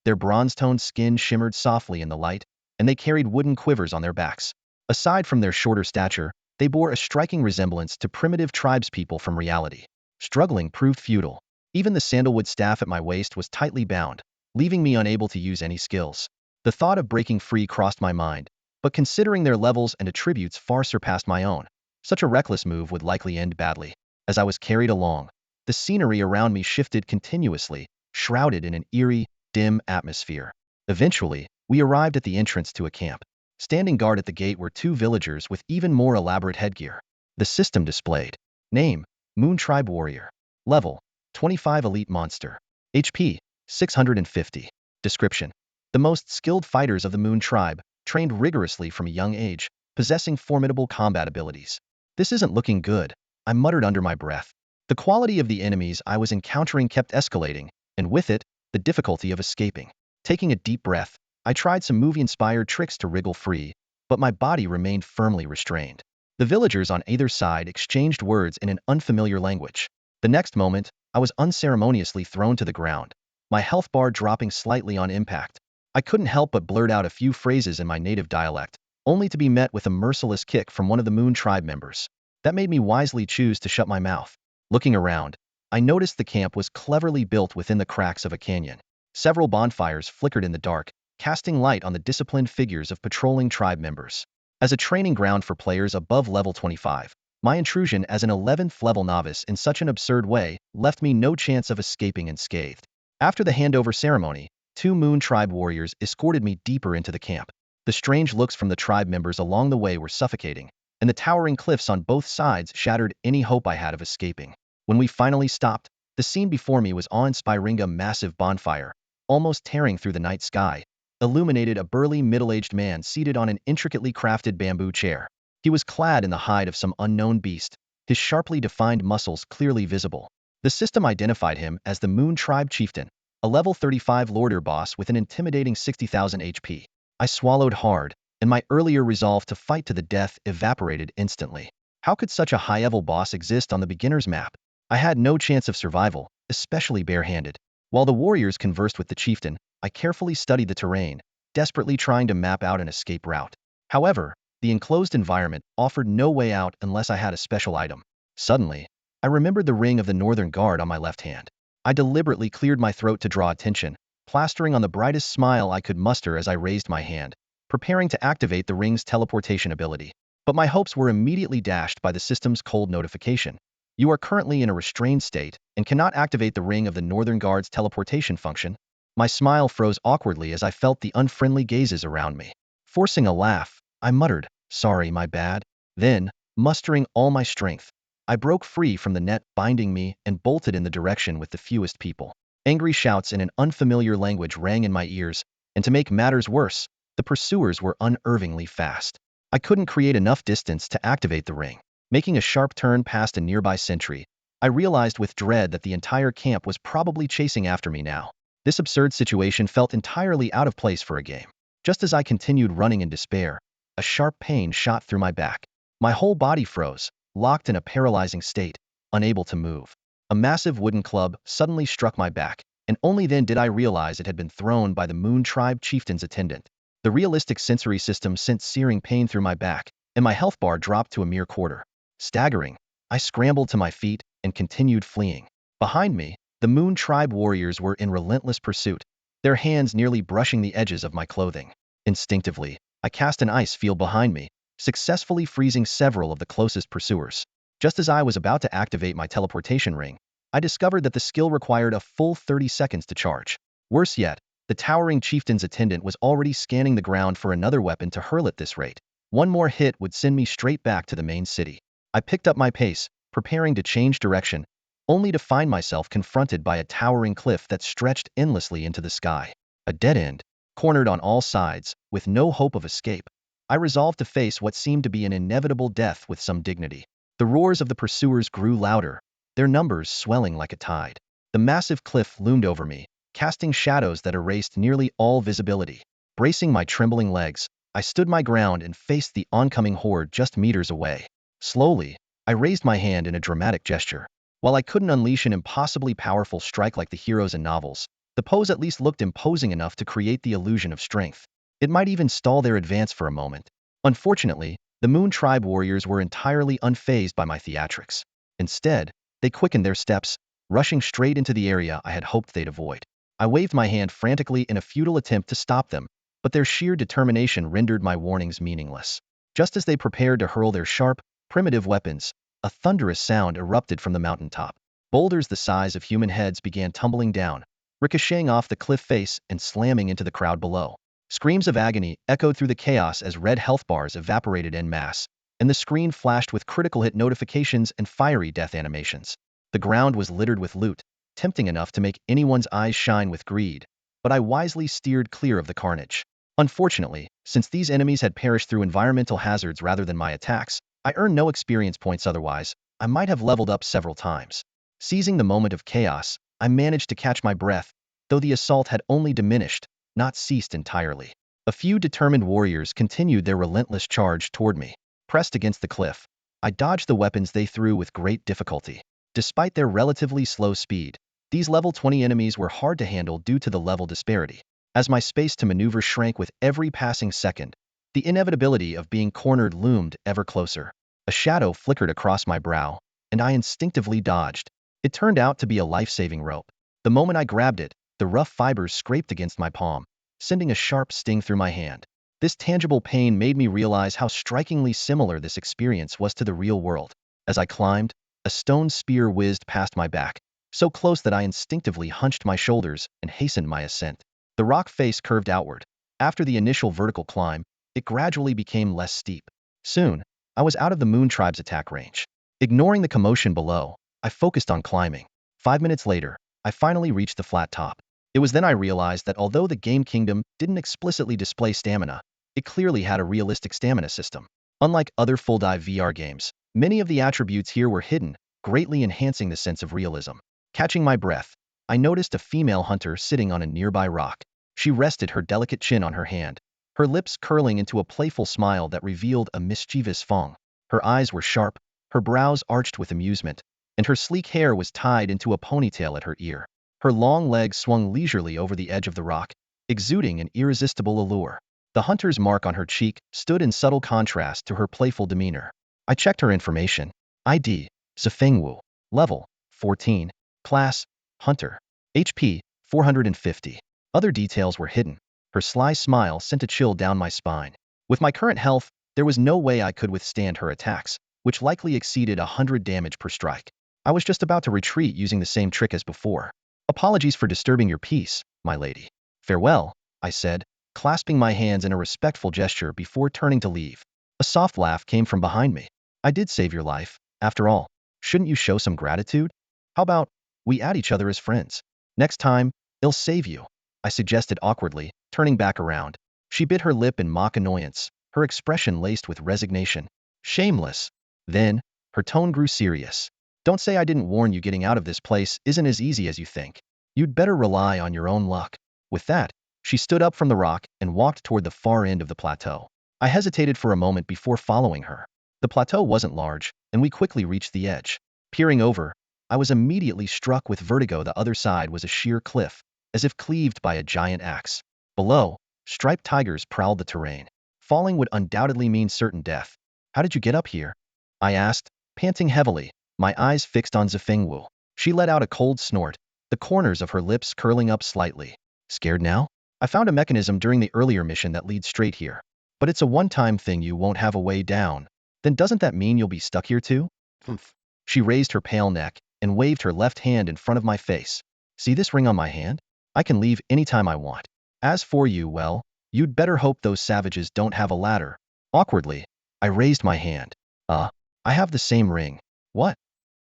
Speaker 1: Their bronze-toned skin shimmered softly in the light, and they carried wooden quivers on their backs. Aside from their shorter stature, they bore a striking resemblance to primitive tribespeople from reality. Struggling proved futile. Even the sandalwood staff at my waist was tightly bound, leaving me unable to use any skills. The thought of breaking free crossed my mind, but considering their levels and attributes far surpassed my own, such a reckless move would likely end badly. As I was carried along, the scenery around me shifted continuously, shrouded in an eerie, dim atmosphere. Eventually, we arrived at the entrance to a camp. Standing guard at the gate were two villagers with even more elaborate headgear. The system displayed: name, Moon Tribe Warrior. Level, 25 Elite Monster. HP, 650. Description: the most skilled fighters of the Moon Tribe, trained rigorously from a young age, possessing formidable combat abilities. This isn't looking good, I muttered under my breath. The quality of the enemies I was encountering kept escalating, and with it, the difficulty of escaping. Taking a deep breath, I tried some movie-inspired tricks to wriggle free, but my body remained firmly restrained. The villagers on either side exchanged words in an unfamiliar language. The next moment, I was unceremoniously thrown to the ground, my health bar dropping slightly on impact. I couldn't help but blurt out a few phrases in my native dialect, only to be met with a merciless kick from one of the Moon Tribe members. That made me wisely choose to shut my mouth. Looking around, I noticed the camp was cleverly built within the cracks of a canyon. Several bonfires flickered in the dark, casting light on the disciplined figures of patrolling tribe members. As a training ground for players above level 25, my intrusion as an 11th level novice in such an absurd way left me no chance of escaping unscathed. After the handover ceremony, two Moon Tribe warriors escorted me deeper into the camp. The strange looks from the tribe members along the way were suffocating, and the towering cliffs on both sides shattered any hope I had of escaping. When we finally stopped, the scene before me was awe-inspiring. A massive bonfire, almost tearing through the night sky, illuminated a burly middle-aged man seated on an intricately crafted bamboo chair. He was clad in the hide of some unknown beast, his sharply defined muscles clearly visible. The system identified him as the Moon Tribe Chieftain, a level 35 Lorder boss with an intimidating 60,000 HP. I swallowed hard, and my earlier resolve to fight to the death evaporated instantly. How could such a high-level boss exist on the beginner's map? I had no chance of survival, especially barehanded. While the warriors conversed with the chieftain, I carefully studied the terrain, desperately trying to map out an escape route. However, the enclosed environment offered no way out unless I had a special item. Suddenly, I remembered the ring of the Northern Guard on my left hand. I deliberately cleared my throat to draw attention, plastering on the brightest smile I could muster as I raised my hand, preparing to activate the ring's teleportation ability. But my hopes were immediately dashed by the system's cold notification. You are currently in a restrained state and cannot activate the ring of the Northern Guard's teleportation function. My smile froze awkwardly as I felt the unfriendly gazes around me. Forcing a laugh, I muttered, "Sorry, my bad." Then, mustering all my strength, I broke free from the net binding me and bolted in the direction with the fewest people. Angry shouts in an unfamiliar language rang in my ears, and to make matters worse, the pursuers were unerringly fast. I couldn't create enough distance to activate the ring. Making a sharp turn past a nearby sentry, I realized with dread that the entire camp was probably chasing after me now. This absurd situation felt entirely out of place for a game. Just as I continued running in despair, a sharp pain shot through my back. My whole body froze, locked in a paralyzing state, unable to move. A massive wooden club suddenly struck my back, and only then did I realize it had been thrown by the Moon Tribe Chieftain's attendant. The realistic sensory system sent searing pain through my back, and my health bar dropped to a mere quarter. Staggering, I scrambled to my feet and continued fleeing. Behind me, the Moon Tribe warriors were in relentless pursuit, their hands nearly brushing the edges of my clothing. Instinctively, I cast an ice field behind me, successfully freezing several of the closest pursuers. Just as I was about to activate my teleportation ring, I discovered that the skill required a full 30 seconds to charge. Worse yet, the towering chieftain's attendant was already scanning the ground for another weapon to hurl at this rate. One more hit would send me straight back to the main city. I picked up my pace, preparing to change direction, only to find myself confronted by a towering cliff that stretched endlessly into the sky. A dead end, cornered on all sides, with no hope of escape. I resolved to face what seemed to be an inevitable death with some dignity. The roars of the pursuers grew louder, their numbers swelling like a tide. The massive cliff loomed over me, casting shadows that erased nearly all visibility. Bracing my trembling legs, I stood my ground and faced the oncoming horde just meters away. Slowly, I raised my hand in a dramatic gesture. While I couldn't unleash an impossibly powerful strike like the heroes in novels, the pose at least looked imposing enough to create the illusion of strength. It might even stall their advance for a moment. Unfortunately, the Moon Tribe warriors were entirely unfazed by my theatrics. Instead, they quickened their steps, rushing straight into the area I had hoped they'd avoid. I waved my hand frantically in a futile attempt to stop them, but their sheer determination rendered my warnings meaningless. Just as they prepared to hurl their sharp, primitive weapons, a thunderous sound erupted from the mountaintop. Boulders the size of human heads began tumbling down, ricocheting off the cliff face and slamming into the crowd below. Screams of agony echoed through the chaos as red health bars evaporated en masse, and the screen flashed with critical hit notifications and fiery death animations. The ground was littered with loot, tempting enough to make anyone's eyes shine with greed, but I wisely steered clear of the carnage. Unfortunately, since these enemies had perished through environmental hazards rather than my attacks, I earned no experience points. Otherwise, I might have leveled up several times. Seizing the moment of chaos, I managed to catch my breath, though the assault had only diminished, not ceased entirely. A few determined warriors continued their relentless charge toward me. Pressed against the cliff, I dodged the weapons they threw with great difficulty. Despite their relatively slow speed, these level 20 enemies were hard to handle due to the level disparity. As my space to maneuver shrank with every passing second, the inevitability of being cornered loomed ever closer. A shadow flickered across my brow, and I instinctively dodged. It turned out to be a life-saving rope. The moment I grabbed it, the rough fibers scraped against my palm, sending a sharp sting through my hand. This tangible pain made me realize how strikingly similar this experience was to the real world. As I climbed, a stone spear whizzed past my back, so close that I instinctively hunched my shoulders and hastened my ascent. The rock face curved outward. After the initial vertical climb, it gradually became less steep. Soon, I was out of the Moon Tribe's attack range. Ignoring the commotion below, I focused on climbing. 5 minutes later, I finally reached the flat top. It was then I realized that although the game kingdom didn't explicitly display stamina, it clearly had a realistic stamina system. Unlike other full-dive VR games, many of the attributes here were hidden, greatly enhancing the sense of realism. Catching my breath, I noticed a female hunter sitting on a nearby rock. She rested her delicate chin on her hand, her lips curling into a playful smile that revealed a mischievous fong. Her eyes were sharp, her brows arched with amusement, and her sleek hair was tied into a ponytail at her ear. Her long legs swung leisurely over the edge of the rock, exuding an irresistible allure. The hunter's mark on her cheek stood in subtle contrast to her playful demeanor. I checked her information. ID, Zifengwu. Level, 14. Class, Hunter. HP, 450. Other details were hidden. Her sly smile sent a chill down my spine. With my current health, there was no way I could withstand her attacks, which likely exceeded 100 damage per strike. I was just about to retreat using the same trick as before. Apologies for disturbing your peace, my lady. Farewell, I said, clasping my hands in a respectful gesture before turning to leave. A soft laugh came from behind me. I did save your life, after all. Shouldn't you show some gratitude? How about we add each other as friends? Next time, I'll save you, I suggested awkwardly, turning back around. She bit her lip in mock annoyance, her expression laced with resignation. Shameless. Then, her tone grew serious. Don't say I didn't warn you. Getting out of this place isn't as easy as you think. You'd better rely on your own luck. With that, she stood up from the rock and walked toward the far end of the plateau. I hesitated for a moment before following her. The plateau wasn't large, and we quickly reached the edge. Peering over, I was immediately struck with vertigo. The other side was a sheer cliff, as if cleaved by a giant axe. Below, striped tigers prowled the terrain. Falling would undoubtedly mean certain death. How did you get up here? I asked, panting heavily, my eyes fixed on Zifengwu. She let out a cold snort, the corners of her lips curling up slightly. Scared now? I found a mechanism during the earlier mission that leads straight here. But it's a one-time thing. You won't have a way down. Then doesn't that mean you'll be stuck here too? Humph. She raised her pale neck and waved her left hand in front of my face. See this ring on my hand? I can leave anytime I want. As for you, well, you'd better hope those savages don't have a ladder. Awkwardly, I raised my hand. I have the same ring. What?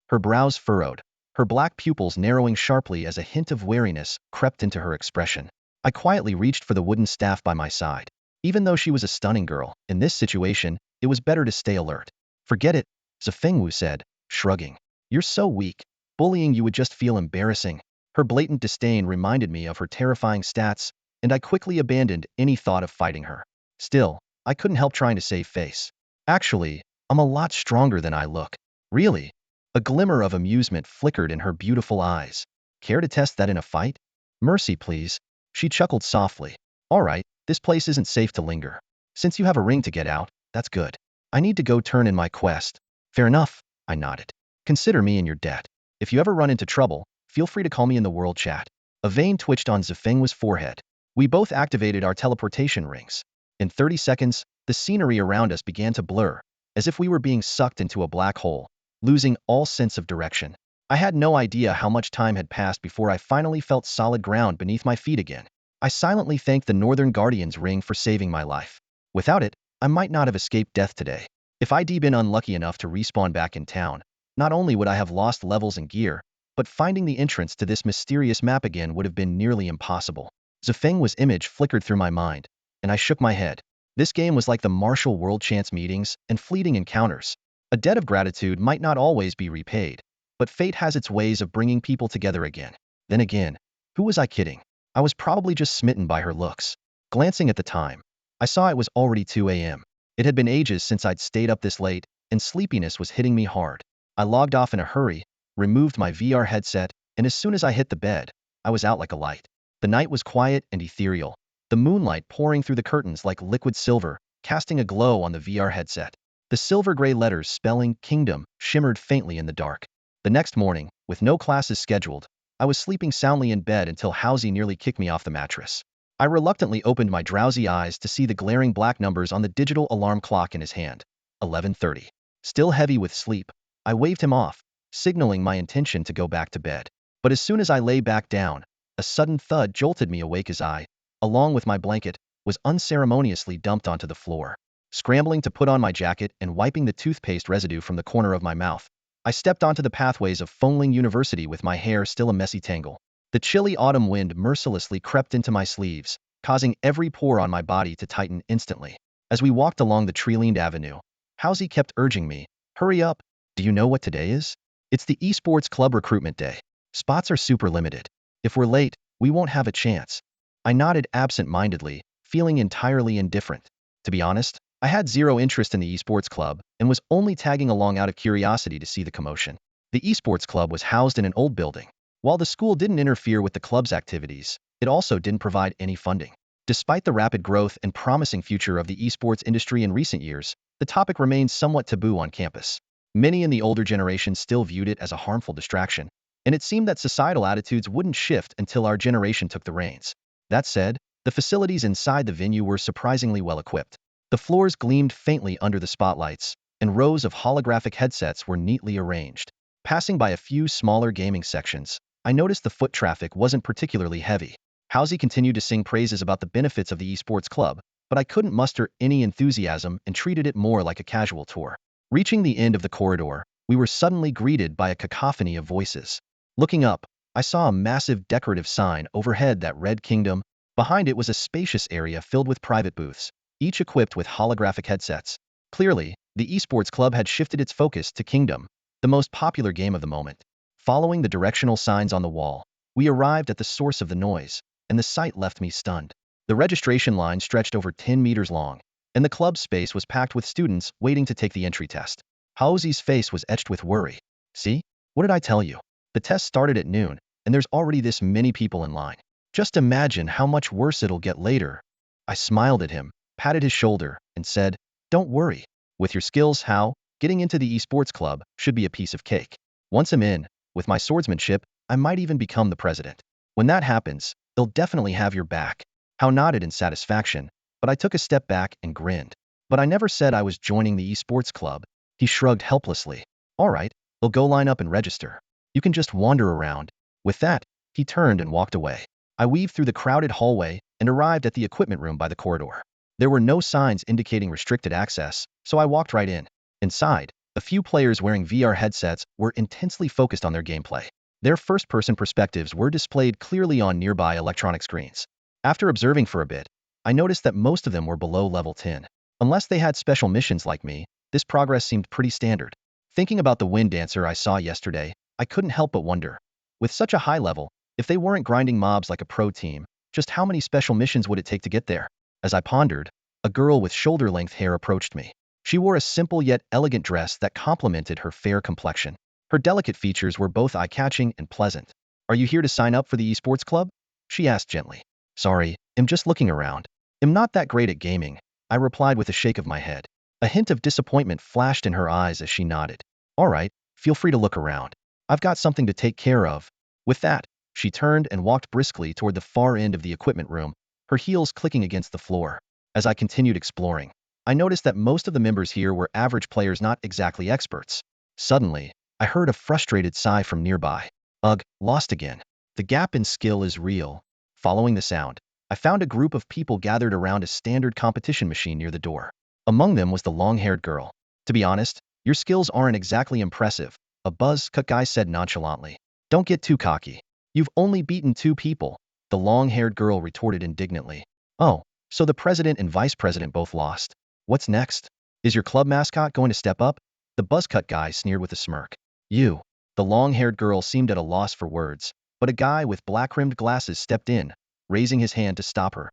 Speaker 1: Her brows furrowed, her black pupils narrowing sharply as a hint of wariness crept into her expression. I quietly reached for the wooden staff by my side. Even though she was a stunning girl, in this situation, it was better to stay alert. Forget it, Zifengwu said, shrugging. You're so weak. Bullying you would just feel embarrassing. Her blatant disdain reminded me of her terrifying stats, and I quickly abandoned any thought of fighting her. Still, I couldn't help trying to save face. Actually, I'm a lot stronger than I look. Really? A glimmer of amusement flickered in her beautiful eyes. Care to test that in a fight? Mercy, please. She chuckled softly. All right, This place isn't safe to linger. Since you have a ring to get out, that's good. I need to go turn in my quest. Fair enough, I nodded. Consider me in your debt. If you ever run into trouble, feel free to call me in the world chat. A vein twitched on Zifeng's forehead. We both activated our teleportation rings. In 30 seconds, the scenery around us began to blur, as if we were being sucked into a black hole, losing all sense of direction. I had no idea how much time had passed before I finally felt solid ground beneath my feet again. I silently thanked the Northern Guardian's ring for saving my life. Without it, I might not have escaped death today. If I'd been unlucky enough to respawn back in town, not only would I have lost levels and gear, but finding the entrance to this mysterious map again would have been nearly impossible. Zifeng's image flickered through my mind, and I shook my head. This game was like the Martial World chance meetings and fleeting encounters. A debt of gratitude might not always be repaid, but fate has its ways of bringing people together again. Then again, who was I kidding? I was probably just smitten by her looks. Glancing at the time, I saw it was already 2 a.m. It had been ages since I'd stayed up this late, and sleepiness was hitting me hard. I logged off in a hurry, removed my VR headset, and as soon as I hit the bed, I was out like a light. The night was quiet and ethereal, the moonlight pouring through the curtains like liquid silver, casting a glow on the VR headset. The silver-gray letters spelling Kingdom shimmered faintly in the dark. The next morning, with no classes scheduled, I was sleeping soundly in bed until Housie nearly kicked me off the mattress. I reluctantly opened my drowsy eyes to see the glaring black numbers on the digital alarm clock in his hand. 11:30. Still heavy with sleep, I waved him off, signaling my intention to go back to bed. But as soon as I lay back down, a sudden thud jolted me awake as I, along with my blanket, was unceremoniously dumped onto the floor. Scrambling to put on my jacket and wiping the toothpaste residue from the corner of my mouth, I stepped onto the pathways of Fengling University with my hair still a messy tangle. The chilly autumn wind mercilessly crept into my sleeves, causing every pore on my body to tighten instantly. As we walked along the tree-lined avenue, Housie kept urging me, "Hurry up. Do you know what today is? It's the esports club recruitment day. Spots are super limited. If we're late, we won't have a chance." I nodded absent-mindedly, feeling entirely indifferent. To be honest, I had zero interest in the esports club and was only tagging along out of curiosity to see the commotion. The esports club was housed in an old building. While the school didn't interfere with the club's activities, it also didn't provide any funding. Despite the rapid growth and promising future of the esports industry in recent years, the topic remains somewhat taboo on campus. Many in the older generation still viewed it as a harmful distraction, and it seemed that societal attitudes wouldn't shift until our generation took the reins. That said, the facilities inside the venue were surprisingly well equipped. The floors gleamed faintly under the spotlights, and rows of holographic headsets were neatly arranged. Passing by a few smaller gaming sections, I noticed the foot traffic wasn't particularly heavy. Housie continued to sing praises about the benefits of the esports club, but I couldn't muster any enthusiasm and treated it more like a casual tour. Reaching the end of the corridor, we were suddenly greeted by a cacophony of voices. Looking up, I saw a massive decorative sign overhead that read Kingdom. Behind it was a spacious area filled with private booths, each equipped with holographic headsets. Clearly, the esports club had shifted its focus to Kingdom, the most popular game of the moment. Following the directional signs on the wall, we arrived at the source of the noise, and the sight left me stunned. The registration line stretched over 10 meters long, and the club space was packed with students waiting to take the entry test. Haosie's face was etched with worry. "See? What did I tell you? The test started at noon, and there's already this many people in line. Just imagine how much worse it'll get later." I smiled at him, patted his shoulder, and said, "Don't worry. With your skills, Hao, getting into the esports club should be a piece of cake. Once I'm in, with my swordsmanship, I might even become the president. When that happens, they'll definitely have your back." Hao nodded in satisfaction, but I took a step back and grinned. "But I never said I was joining the esports club." He shrugged helplessly. "All right, they'll go line up and register. You can just wander around." With that, he turned and walked away. I weaved through the crowded hallway and arrived at the equipment room by the corridor. There were no signs indicating restricted access, so I walked right in. Inside, a few players wearing VR headsets were intensely focused on their gameplay. Their first-person perspectives were displayed clearly on nearby electronic screens. After observing for a bit, I noticed that most of them were below level 10. Unless they had special missions like me, this progress seemed pretty standard. Thinking about the wind dancer I saw yesterday, I couldn't help but wonder, with such a high level, if they weren't grinding mobs like a pro team, just how many special missions would it take to get there? As I pondered, a girl with shoulder-length hair approached me. She wore a simple yet elegant dress that complemented her fair complexion. Her delicate features were both eye-catching and pleasant. "Are you here to sign up for the esports club?" she asked gently. "Sorry, I'm just looking around. "I'm not that great at gaming," I replied with a shake of my head. A hint of disappointment flashed in her eyes as she nodded. "All right, feel free to look around. I've got something to take care of." With that, she turned and walked briskly toward the far end of the equipment room, her heels clicking against the floor. As I continued exploring, I noticed that most of the members here were average players, not exactly experts. Suddenly, I heard a frustrated sigh from nearby. "Ugh, lost again." The gap in skill is real. Following the sound, I found a group of people gathered around a standard competition machine near the door. Among them was the long-haired girl. "To be honest, your skills aren't exactly impressive," a buzz-cut guy said nonchalantly. "Don't get too cocky. You've only beaten 2 people," the long-haired girl retorted indignantly. "Oh, so the president and vice president both lost. What's next? Is your club mascot going to step up?" The buzz-cut guy sneered with a smirk. "You." The long-haired girl seemed at a loss for words, but a guy with black-rimmed glasses stepped in, raising his hand to stop her.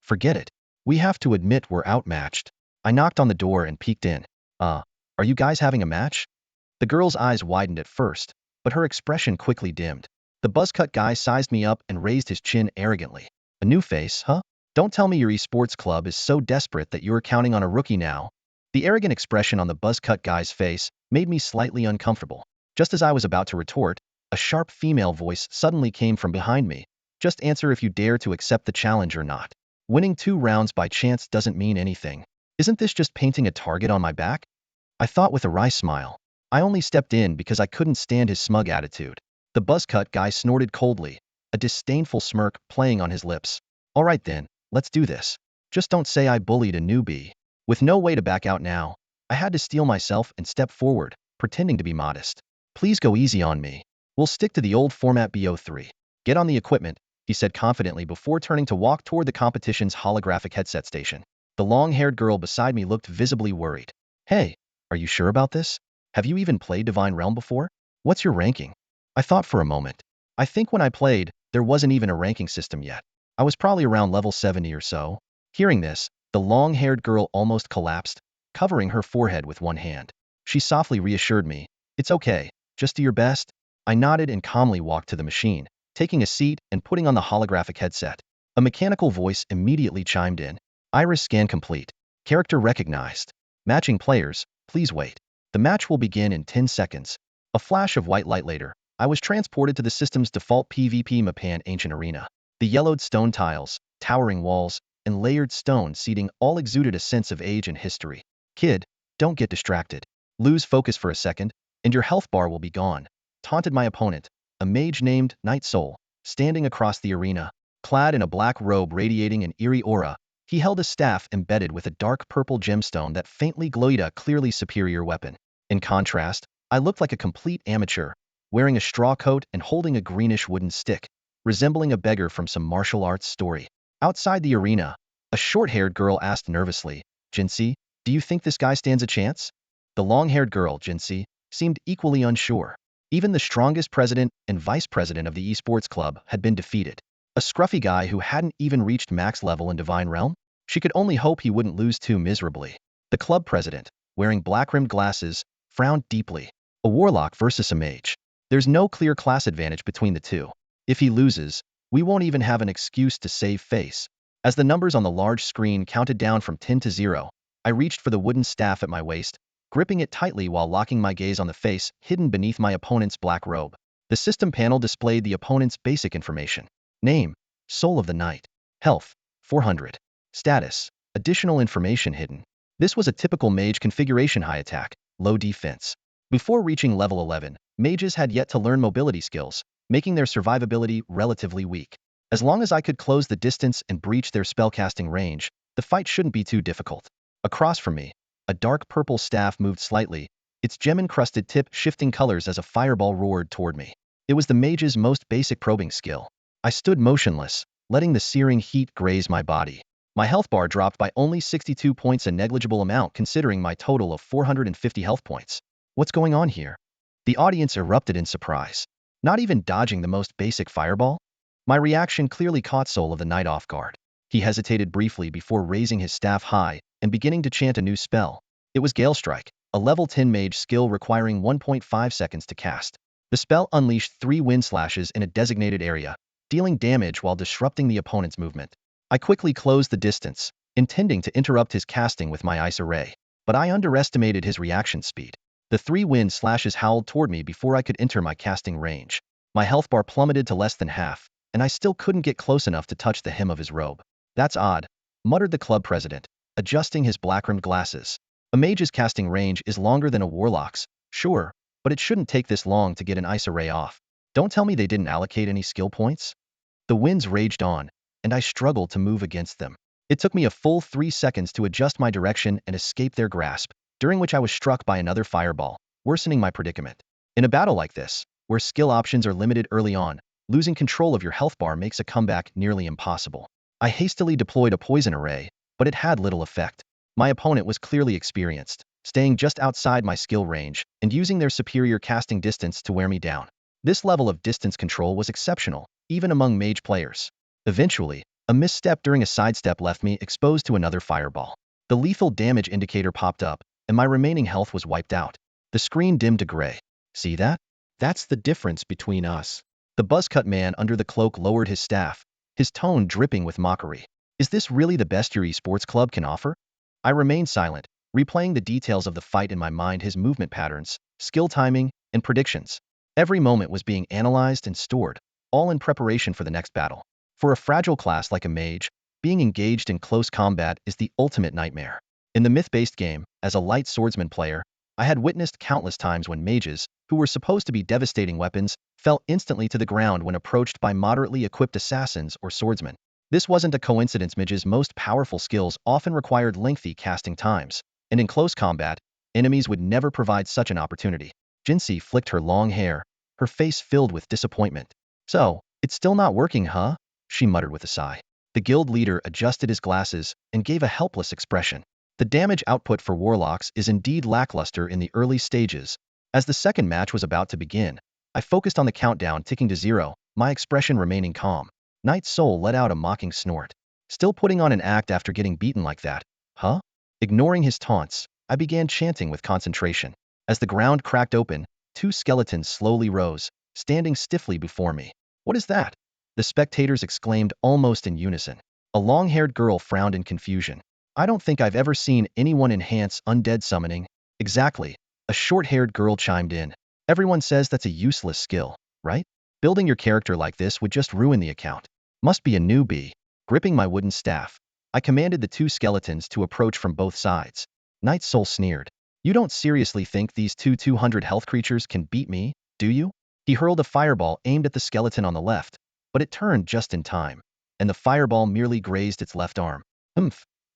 Speaker 1: "Forget it. We have to admit we're outmatched." I knocked on the door and peeked in. Are you guys having a match?" The girl's eyes widened at first, but her expression quickly dimmed. The buzz-cut guy sized me up and raised his chin arrogantly. "A new face, huh? Don't tell me your esports club is so desperate that you're counting on a rookie now." The arrogant expression on the buzz-cut guy's face made me slightly uncomfortable. Just as I was about to retort, a sharp female voice suddenly came from behind me. "Just answer if you dare to accept the challenge or not. Winning 2 rounds by chance doesn't mean anything. Isn't this just painting a target on my back?" I thought with a wry smile. I only stepped in because I couldn't stand his smug attitude. The buzz-cut guy snorted coldly, a disdainful smirk playing on his lips. "All right then, let's do this. Just don't say I bullied a newbie." With no way to back out now, I had to steel myself and step forward, pretending to be modest. "Please go easy on me. We'll stick to the old format BO3. Get on the equipment," he said confidently before turning to walk toward the competition's holographic headset station. The long-haired girl beside me looked visibly worried. "Hey, are you sure about this? Have you even played Divine Realm before? What's your ranking?" I thought for a moment. I think when I played, there wasn't even a ranking system yet. I was probably around level 70 or so. Hearing this, the long-haired girl almost collapsed, covering her forehead with one hand. She softly reassured me. "It's okay, just do your best." I nodded and calmly walked to the machine, taking a seat and putting on the holographic headset. A mechanical voice immediately chimed in. "Iris scan complete. Character recognized. Matching players, please wait. The match will begin in 10 seconds. A flash of white light later, I was transported to the system's default PvP Mapan Ancient Arena. The yellowed stone tiles, towering walls, and layered stone seating all exuded a sense of age and history. "Kid, don't get distracted. Lose focus for a second, and your health bar will be gone," taunted my opponent, a mage named Night Soul, standing across the arena. Clad in a black robe radiating an eerie aura, he held a staff embedded with a dark purple gemstone that faintly glowed, a clearly superior weapon. In contrast, I looked like a complete amateur, wearing a straw coat and holding a greenish wooden stick, resembling a beggar from some martial arts story. Outside the arena, a short-haired girl asked nervously, "Jinxie, do you think this guy stands a chance?" The long-haired girl, Jinxie, seemed equally unsure. Even the strongest president and vice president of the esports club had been defeated. A scruffy guy who hadn't even reached max level in Divine Realm? She could only hope he wouldn't lose too miserably. The club president, wearing black-rimmed glasses, frowned deeply. "A warlock versus a mage. There's no clear class advantage between the two. If he loses, we won't even have an excuse to save face." As the numbers on the large screen counted down from 10 to 0, I reached for the wooden staff at my waist, gripping it tightly while locking my gaze on the face hidden beneath my opponent's black robe. The system panel displayed the opponent's basic information. Name, Soul of the Night. Health, 400. Status, additional information hidden. This was a typical mage configuration: high attack, low defense. Before reaching level 11, mages had yet to learn mobility skills, making their survivability relatively weak. As long as I could close the distance and breach their spellcasting range, the fight shouldn't be too difficult. Across from me, a dark purple staff moved slightly, its gem-encrusted tip shifting colors as a fireball roared toward me. It was the mage's most basic probing skill. I stood motionless, letting the searing heat graze my body. My health bar dropped by only 62 points, a negligible amount considering my total of 450 health points. What's going on here? The audience erupted in surprise. Not even dodging the most basic fireball? My reaction clearly caught Soul of the Night off guard. He hesitated briefly before raising his staff high and beginning to chant a new spell. It was Gale Strike, a level 10 mage skill requiring 1.5 seconds to cast. The spell unleashed 3 wind slashes in a designated area, dealing damage while disrupting the opponent's movement. I quickly closed the distance, intending to interrupt his casting with my ice array. But I underestimated his reaction speed. The 3 wind slashes howled toward me before I could enter my casting range. My health bar plummeted to less than half, and I still couldn't get close enough to touch the hem of his robe. That's odd, muttered the club president, adjusting his black-rimmed glasses. A mage's casting range is longer than a warlock's, sure, but it shouldn't take this long to get an ice array off. Don't tell me they didn't allocate any skill points? The winds raged on, and I struggled to move against them. It took me a full 3 seconds to adjust my direction and escape their grasp, during which I was struck by another fireball, worsening my predicament. In a battle like this, where skill options are limited early on, losing control of your health bar makes a comeback nearly impossible. I hastily deployed a poison array, but it had little effect. My opponent was clearly experienced, staying just outside my skill range and using their superior casting distance to wear me down. This level of distance control was exceptional, even among mage players. Eventually, a misstep during a sidestep left me exposed to another fireball. The lethal damage indicator popped up, and my remaining health was wiped out. The screen dimmed to gray. See that? That's the difference between us. The buzzcut man under the cloak lowered his staff, his tone dripping with mockery. Is this really the best your esports club can offer? I remained silent, replaying the details of the fight in my mind, his movement patterns, skill timing, and predictions. Every moment was being analyzed and stored, all in preparation for the next battle. For a fragile class like a mage, being engaged in close combat is the ultimate nightmare. In the myth-based game, as a light swordsman player, I had witnessed countless times when mages, who were supposed to be devastating weapons, fell instantly to the ground when approached by moderately equipped assassins or swordsmen. This wasn't a coincidence. Mages' most powerful skills often required lengthy casting times, and in close combat, enemies would never provide such an opportunity. Jinxi flicked her long hair, her face filled with disappointment. So, it's still not working, huh? She muttered with a sigh. The guild leader adjusted his glasses and gave a helpless expression. The damage output for warlocks is indeed lackluster in the early stages. As the second match was about to begin, I focused on the countdown ticking to 0, my expression remaining calm. Knight's Soul let out a mocking snort. Still putting on an act after getting beaten like that, huh? Ignoring his taunts, I began chanting with concentration. As the ground cracked open, 2 skeletons slowly rose, standing stiffly before me. What is that? The spectators exclaimed almost in unison. A long-haired girl frowned in confusion. I don't think I've ever seen anyone enhance undead summoning. Exactly, a short-haired girl chimed in. Everyone says that's a useless skill, right? Building your character like this would just ruin the account. Must be a newbie. Gripping my wooden staff, I commanded the 2 skeletons to approach from both sides. Knight's Soul sneered. You don't seriously think these 200 health creatures can beat me, do you? He hurled a fireball aimed at the skeleton on the left, but it turned just in time, and the fireball merely grazed its left arm.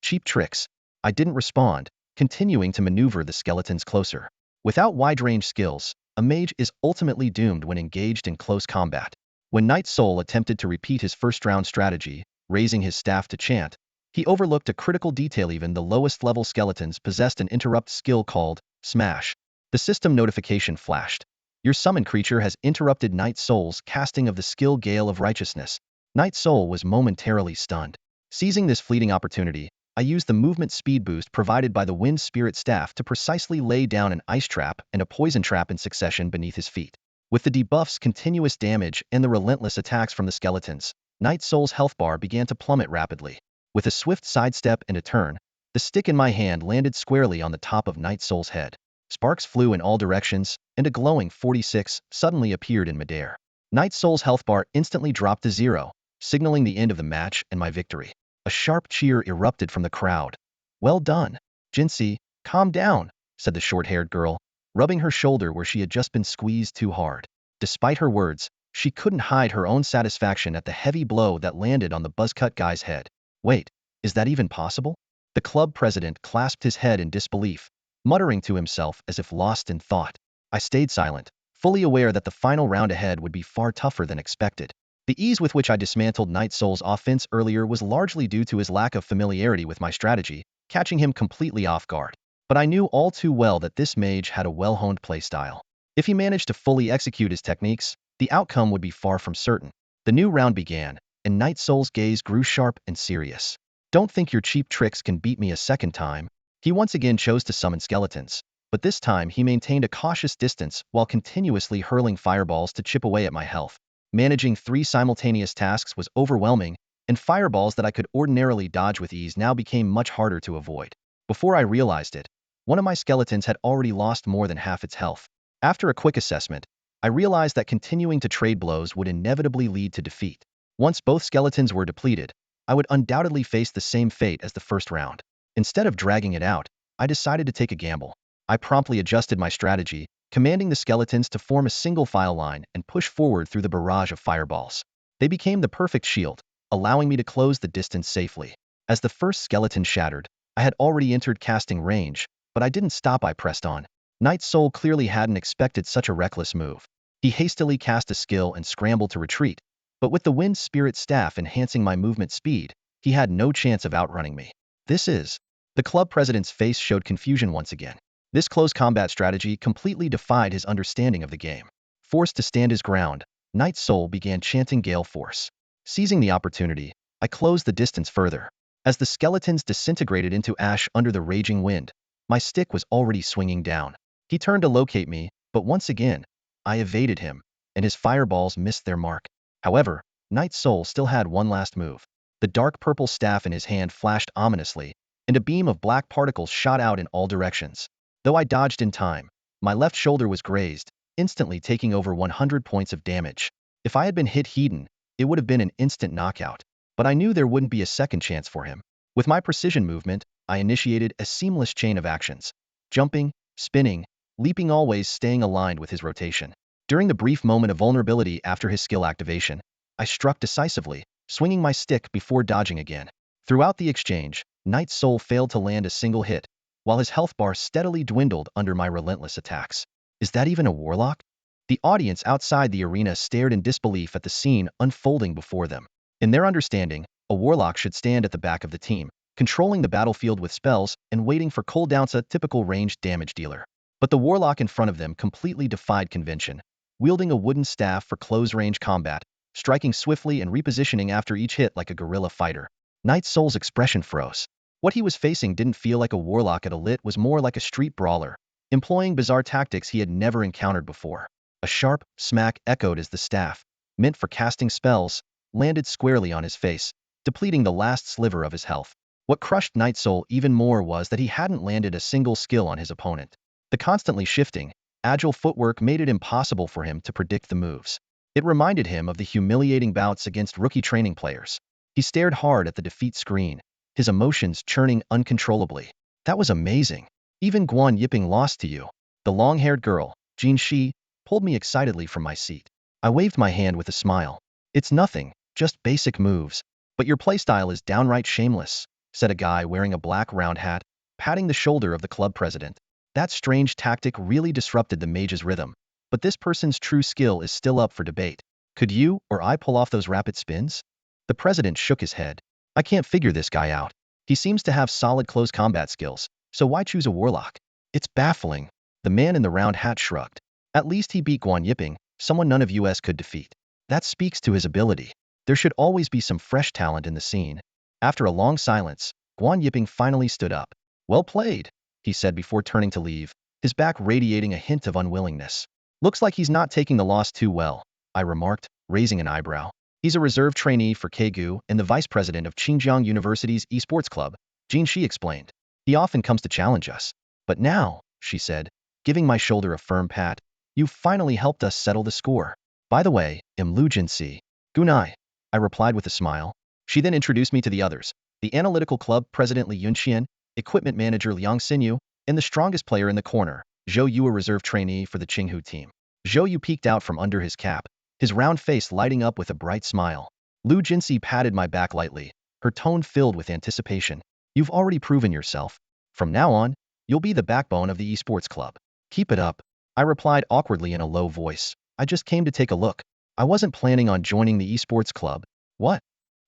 Speaker 1: Cheap tricks. I didn't respond, continuing to maneuver the skeletons closer. Without wide-range skills, a mage is ultimately doomed when engaged in close combat. When Knight's Soul attempted to repeat his first-round strategy, raising his staff to chant, he overlooked a critical detail. Even the lowest-level skeletons possessed an interrupt skill called Smash. The system notification flashed. Your summon creature has interrupted Knight's Soul's casting of the skill Gale of Righteousness. Knight's Soul was momentarily stunned. Seizing this fleeting opportunity, I used the movement speed boost provided by the Wind Spirit staff to precisely lay down an ice trap and a poison trap in succession beneath his feet. With the debuffs, continuous damage, and the relentless attacks from the skeletons, Knight's Soul's health bar began to plummet rapidly. With a swift sidestep and a turn, the stick in my hand landed squarely on the top of Knight's Soul's head. Sparks flew in all directions, and a glowing 46 suddenly appeared in midair. Knight's Soul's health bar instantly dropped to 0, signaling the end of the match and my victory. A sharp cheer erupted from the crowd. Well done. Jinxi, calm down, said the short-haired girl, rubbing her shoulder where she had just been squeezed too hard. Despite her words, she couldn't hide her own satisfaction at the heavy blow that landed on the buzzcut guy's head. Wait, is that even possible? The club president clasped his head in disbelief, muttering to himself as if lost in thought. I stayed silent, fully aware that the final round ahead would be far tougher than expected. The ease with which I dismantled Knight's Soul's offense earlier was largely due to his lack of familiarity with my strategy, catching him completely off guard. But I knew all too well that this mage had a well-honed playstyle. If he managed to fully execute his techniques, the outcome would be far from certain. The new round began, and Knight's Soul's gaze grew sharp and serious. Don't think your cheap tricks can beat me a second time. He once again chose to summon skeletons, but this time he maintained a cautious distance while continuously hurling fireballs to chip away at my health. Managing 3 simultaneous tasks was overwhelming, and fireballs that I could ordinarily dodge with ease now became much harder to avoid. Before I realized it, one of my skeletons had already lost more than half its health. After a quick assessment, I realized that continuing to trade blows would inevitably lead to defeat. Once both skeletons were depleted, I would undoubtedly face the same fate as the first round. Instead of dragging it out, I decided to take a gamble. I promptly adjusted my strategy, commanding the skeletons to form a single file line and push forward through the barrage of fireballs. They became the perfect shield, allowing me to close the distance safely. As the first skeleton shattered, I had already entered casting range, but I didn't stop. I pressed on. Knight's Soul clearly hadn't expected such a reckless move. He hastily cast a skill and scrambled to retreat, but with the Wind Spirit Staff enhancing my movement speed, he had no chance of outrunning me. This is... The club president's face showed confusion once again. This close combat strategy completely defied his understanding of the game. Forced to stand his ground, Knight's Soul began chanting Gale Force. Seizing the opportunity, I closed the distance further. As the skeletons disintegrated into ash under the raging wind, my stick was already swinging down. He turned to locate me, but once again, I evaded him, and his fireballs missed their mark. However, Knight's Soul still had one last move. The dark purple staff in his hand flashed ominously, and a beam of black particles shot out in all directions. Though I dodged in time, my left shoulder was grazed, instantly taking over 100 points of damage. If I had been hit Hedon, it would have been an instant knockout. But I knew there wouldn't be a second chance for him. With my precision movement, I initiated a seamless chain of actions. Jumping, spinning, leaping, always staying aligned with his rotation. During the brief moment of vulnerability after his skill activation, I struck decisively, swinging my stick before dodging again. Throughout the exchange, Knight's Soul failed to land a single hit, while his health bar steadily dwindled under my relentless attacks. Is that even a warlock? The audience outside the arena stared in disbelief at the scene unfolding before them. In their understanding, a warlock should stand at the back of the team, controlling the battlefield with spells and waiting for cooldowns, a typical ranged damage dealer. But the warlock in front of them completely defied convention, wielding a wooden staff for close-range combat, striking swiftly and repositioning after each hit like a guerrilla fighter. Knight's Soul's expression froze. What he was facing didn't feel like a warlock at all, it was more like a street brawler, employing bizarre tactics he had never encountered before. A sharp smack echoed as the staff, meant for casting spells, landed squarely on his face, depleting the last sliver of his health. What crushed Knight's Soul even more was that he hadn't landed a single skill on his opponent. The constantly shifting, agile footwork made it impossible for him to predict the moves. It reminded him of the humiliating bouts against rookie training players. He stared hard at the defeat screen, his emotions churning uncontrollably. That was amazing. Even Guan Yiping lost to you. The long-haired girl, Jin Shi, pulled me excitedly from my seat. I waved my hand with a smile. It's nothing, just basic moves. But your playstyle is downright shameless, said a guy wearing a black round hat, patting the shoulder of the club president. That strange tactic really disrupted the mage's rhythm, but this person's true skill is still up for debate. Could you or I pull off those rapid spins? The president shook his head. I can't figure this guy out. He seems to have solid close combat skills, so why choose a warlock? It's baffling. The man in the round hat shrugged. At least he beat Guan Yiping, someone none of us could defeat. That speaks to his ability. There should always be some fresh talent in the scene. After a long silence, Guan Yiping finally stood up. Well played, he said before turning to leave, his back radiating a hint of unwillingness. Looks like he's not taking the loss too well, I remarked, raising an eyebrow. He's a reserve trainee for Gu and the vice president of Qingzhou University's esports club, Jin Shi explained. He often comes to challenge us. But now, she said, giving my shoulder a firm pat, you've finally helped us settle the score. By the way, I'm Lu Jinsi. Gunai, I replied with a smile. She then introduced me to the others, the analytical club president Li Yunqian, equipment manager Liang Xinyu, and the strongest player in the corner, Zhou Yu, a reserve trainee for the Qinghu team. Zhou Yu peeked out from under his cap, his round face lighting up with a bright smile. Lu Jinsi patted my back lightly, her tone filled with anticipation. You've already proven yourself. From now on, you'll be the backbone of the esports club. Keep it up, I replied awkwardly in a low voice. I just came to take a look. I wasn't planning on joining the esports club. What?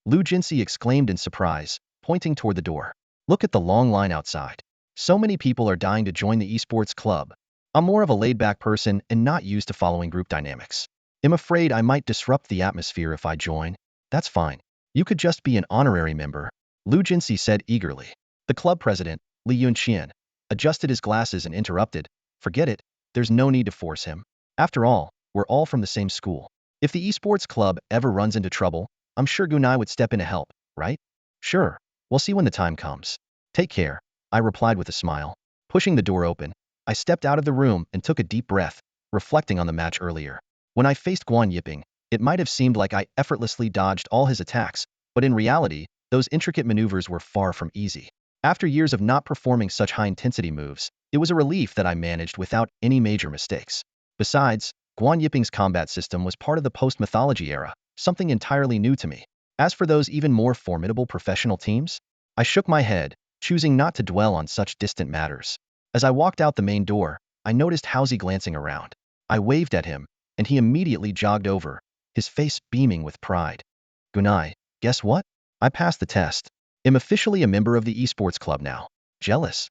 Speaker 1: Lu Jinsi exclaimed in surprise, pointing toward the door. Look at the long line outside. So many people are dying to join the esports club. I'm more of a laid-back person and not used to following group dynamics. I'm afraid I might disrupt the atmosphere if I join. That's fine. You could just be an honorary member, Lu Jinsi said eagerly. The club president, Li Yunqian, adjusted his glasses and interrupted. Forget it, there's no need to force him. After all, we're all from the same school. If the esports club ever runs into trouble, I'm sure Gunai would step in to help, right? Sure. We'll see when the time comes. Take care, I replied with a smile. Pushing the door open, I stepped out of the room and took a deep breath, reflecting on the match earlier. When I faced Guan Yiping, it might have seemed like I effortlessly dodged all his attacks, but in reality, those intricate maneuvers were far from easy. After years of not performing such high-intensity moves, it was a relief that I managed without any major mistakes. Besides, Guan Yiping's combat system was part of the post-mythology era, something entirely new to me. As for those even more formidable professional teams, I shook my head, choosing not to dwell on such distant matters. As I walked out the main door, I noticed Hausi glancing around. I waved at him, and he immediately jogged over, his face beaming with pride. Gunai, guess what? I passed the test. Am officially a member of the esports club now. Jealous?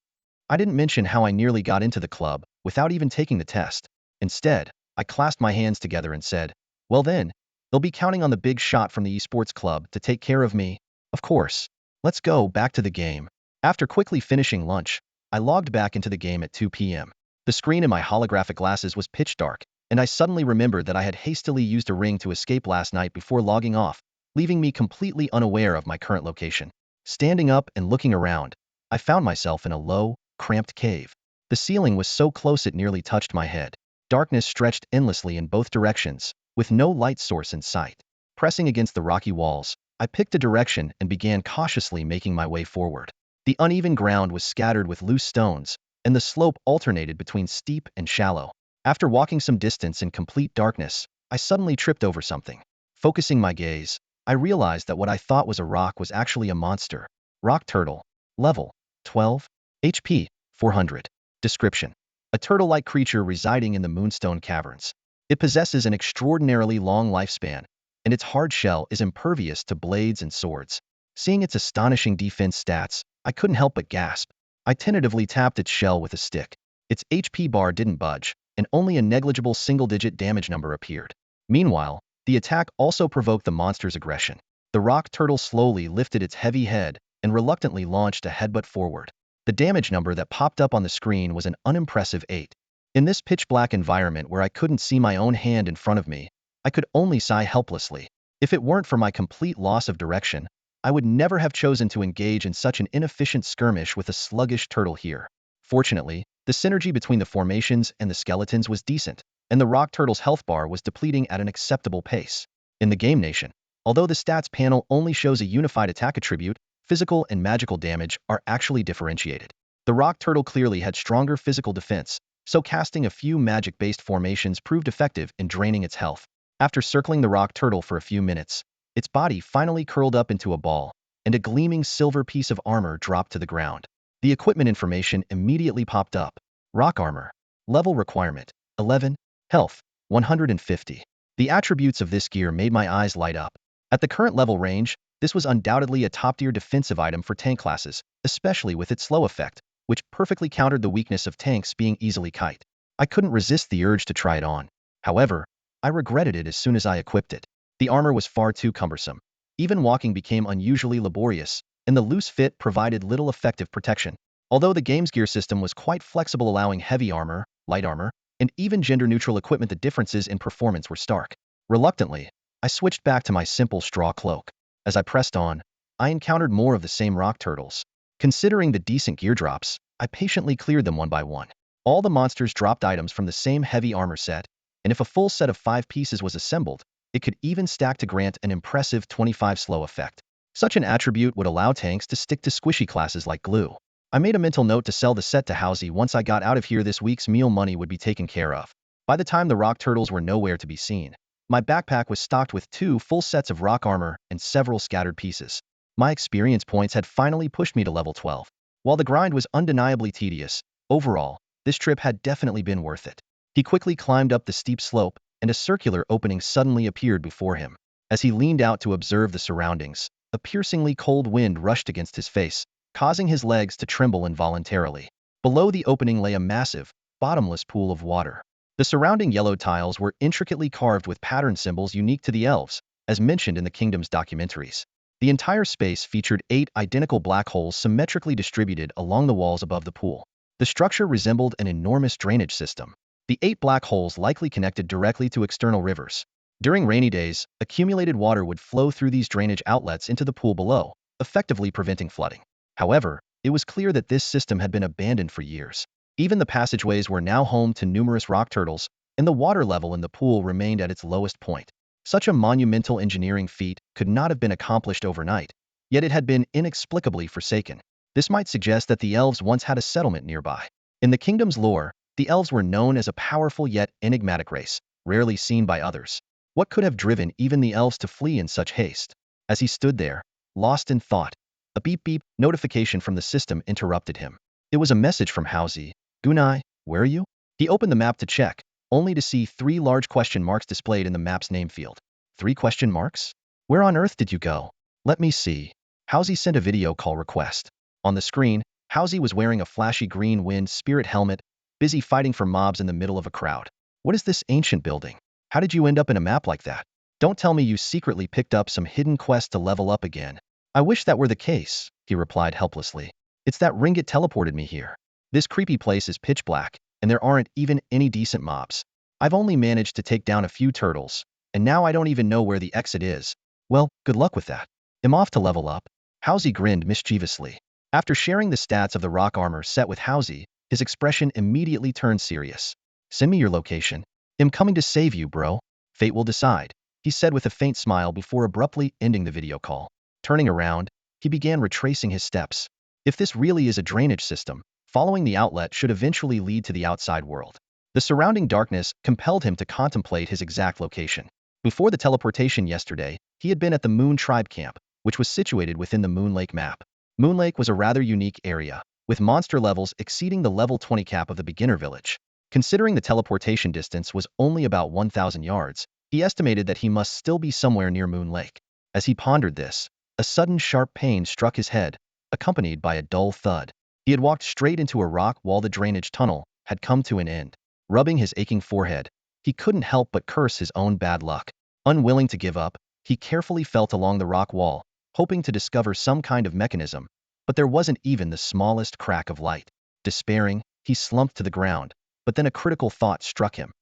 Speaker 1: I didn't mention how I nearly got into the club without even taking the test. Instead, I clasped my hands together and said, well then, they'll be counting on the big shot from the esports club to take care of me. Of course. Let's go back to the game. After quickly finishing lunch, I logged back into the game at 2 p.m. The screen in my holographic glasses was pitch dark, and I suddenly remembered that I had hastily used a ring to escape last night before logging off, leaving me completely unaware of my current location. Standing up and looking around, I found myself in a low, cramped cave. The ceiling was so close it nearly touched my head. Darkness stretched endlessly in both directions, with no light source in sight. Pressing against the rocky walls, I picked a direction and began cautiously making my way forward. The uneven ground was scattered with loose stones, and the slope alternated between steep and shallow. After walking some distance in complete darkness, I suddenly tripped over something. Focusing my gaze, I realized that what I thought was a rock was actually a monster. Rock turtle. Level 12. HP 400. Description: a turtle-like creature residing in the Moonstone Caverns. It possesses an extraordinarily long lifespan, and its hard shell is impervious to blades and swords. Seeing its astonishing defense stats, I couldn't help but gasp. I tentatively tapped its shell with a stick. Its HP bar didn't budge, and only a negligible single-digit damage number appeared. Meanwhile, the attack also provoked the monster's aggression. The rock turtle slowly lifted its heavy head and reluctantly launched a headbutt forward. The damage number that popped up on the screen was an unimpressive 8. In this pitch-black environment where I couldn't see my own hand in front of me, I could only sigh helplessly. If it weren't for my complete loss of direction, I would never have chosen to engage in such an inefficient skirmish with a sluggish turtle here. Fortunately, the synergy between the formations and the skeletons was decent, and the rock turtle's health bar was depleting at an acceptable pace. In the Game Nation, although the stats panel only shows a unified attack attribute, physical and magical damage are actually differentiated. The rock turtle clearly had stronger physical defense, so casting a few magic-based formations proved effective in draining its health. After circling the rock turtle for a few minutes, its body finally curled up into a ball, and a gleaming silver piece of armor dropped to the ground. The equipment information immediately popped up. Rock armor. Level requirement: 11. Health: 150. The attributes of this gear made my eyes light up. At the current level range, this was undoubtedly a top-tier defensive item for tank classes, especially with its slow effect, which perfectly countered the weakness of tanks being easily kite. I couldn't resist the urge to try it on. However, I regretted it as soon as I equipped it. The armor was far too cumbersome. Even walking became unusually laborious, and the loose fit provided little effective protection. Although the game's gear system was quite flexible, allowing heavy armor, light armor, and even gender-neutral equipment, the differences in performance were stark. Reluctantly, I switched back to my simple straw cloak. As I pressed on, I encountered more of the same rock turtles. Considering the decent gear drops, I patiently cleared them one by one. All the monsters dropped items from the same heavy armor set, and if a full set of 5 pieces was assembled, it could even stack to grant an impressive 25 slow effect. Such an attribute would allow tanks to stick to squishy classes like glue. I made a mental note to sell the set to Hausi once I got out of here. This week's meal money would be taken care of. By the time the rock turtles were nowhere to be seen, my backpack was stocked with 2 full sets of rock armor and several scattered pieces. My experience points had finally pushed me to level 12. While the grind was undeniably tedious, overall, this trip had definitely been worth it. He quickly climbed up the steep slope, and a circular opening suddenly appeared before him. As he leaned out to observe the surroundings, a piercingly cold wind rushed against his face, causing his legs to tremble involuntarily. Below the opening lay a massive, bottomless pool of water. The surrounding yellow tiles were intricately carved with pattern symbols unique to the elves, as mentioned in the kingdom's documentaries. The entire space featured 8 identical black holes symmetrically distributed along the walls above the pool. The structure resembled an enormous drainage system. The 8 black holes likely connected directly to external rivers. During rainy days, accumulated water would flow through these drainage outlets into the pool below, effectively preventing flooding. However, it was clear that this system had been abandoned for years. Even the passageways were now home to numerous rock turtles, and the water level in the pool remained at its lowest point. Such a monumental engineering feat could not have been accomplished overnight, yet it had been inexplicably forsaken. This might suggest that the elves once had a settlement nearby. In the kingdom's lore, the elves were known as a powerful yet enigmatic race, rarely seen by others. What could have driven even the elves to flee in such haste? As he stood there, lost in thought, a beep-beep notification from the system interrupted him. It was a message from Hausi. Gunai, where are you? He opened the map to check, only to see 3 large question marks displayed in the map's name field. 3 question marks? Where on earth did you go? Let me see. Hausi sent a video call request. On the screen, Hausi was wearing a flashy green wind spirit helmet, busy fighting for mobs in the middle of a crowd. What is this ancient building? How did you end up in a map like that? Don't tell me you secretly picked up some hidden quest to level up again. I wish that were the case, he replied helplessly. It's that Ringgit teleported me here. This creepy place is pitch black, and there aren't even any decent mobs. I've only managed to take down a few turtles, and now I don't even know where the exit is. Well, good luck with that. I'm off to level up. Hausi grinned mischievously. After sharing the stats of the rock armor set with Hausi, his expression immediately turned serious. Send me your location. I'm coming to save you, bro. Fate will decide, he said with a faint smile before abruptly ending the video call. Turning around, he began retracing his steps. If this really is a drainage system, following the outlet should eventually lead to the outside world. The surrounding darkness compelled him to contemplate his exact location. Before the teleportation yesterday, he had been at the Moon Tribe camp, which was situated within the Moon Lake map. Moon Lake was a rather unique area, with monster levels exceeding the level 20 cap of the beginner village. Considering the teleportation distance was only about 1,000 yards, he estimated that he must still be somewhere near Moon Lake. As he pondered this, a sudden sharp pain struck his head, accompanied by a dull thud. He had walked straight into a rock wall. The drainage tunnel had come to an end. Rubbing his aching forehead, he couldn't help but curse his own bad luck. Unwilling to give up, he carefully felt along the rock wall, hoping to discover some kind of mechanism, but there wasn't even the smallest crack of light. Despairing, he slumped to the ground, but then a critical thought struck him.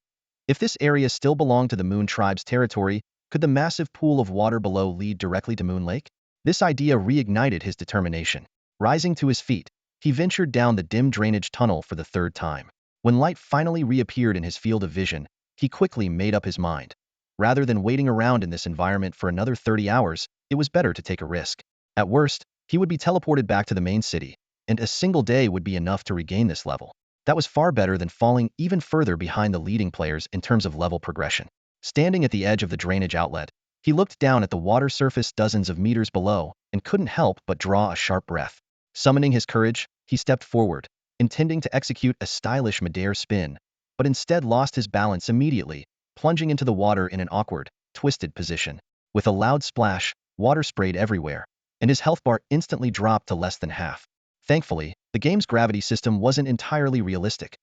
Speaker 1: If this area still belonged to the Moon Tribe's territory, could the massive pool of water below lead directly to Moon Lake? This idea reignited his determination. Rising to his feet, he ventured down the dim drainage tunnel for the 3rd time. When light finally reappeared in his field of vision, he quickly made up his mind. Rather than waiting around in this environment for another 30 hours, it was better to take a risk. At worst, he would be teleported back to the main city, and a single day would be enough to regain this level. That was far better than falling even further behind the leading players in terms of level progression. Standing at the edge of the drainage outlet, he looked down at the water surface dozens of meters below and couldn't help but draw a sharp breath. Summoning his courage, he stepped forward, intending to execute a stylish midair spin, but instead lost his balance immediately, plunging into the water in an awkward, twisted position. With a loud splash, water sprayed everywhere, and his health bar instantly dropped to less than half. Thankfully, the game's gravity system wasn't entirely realistic.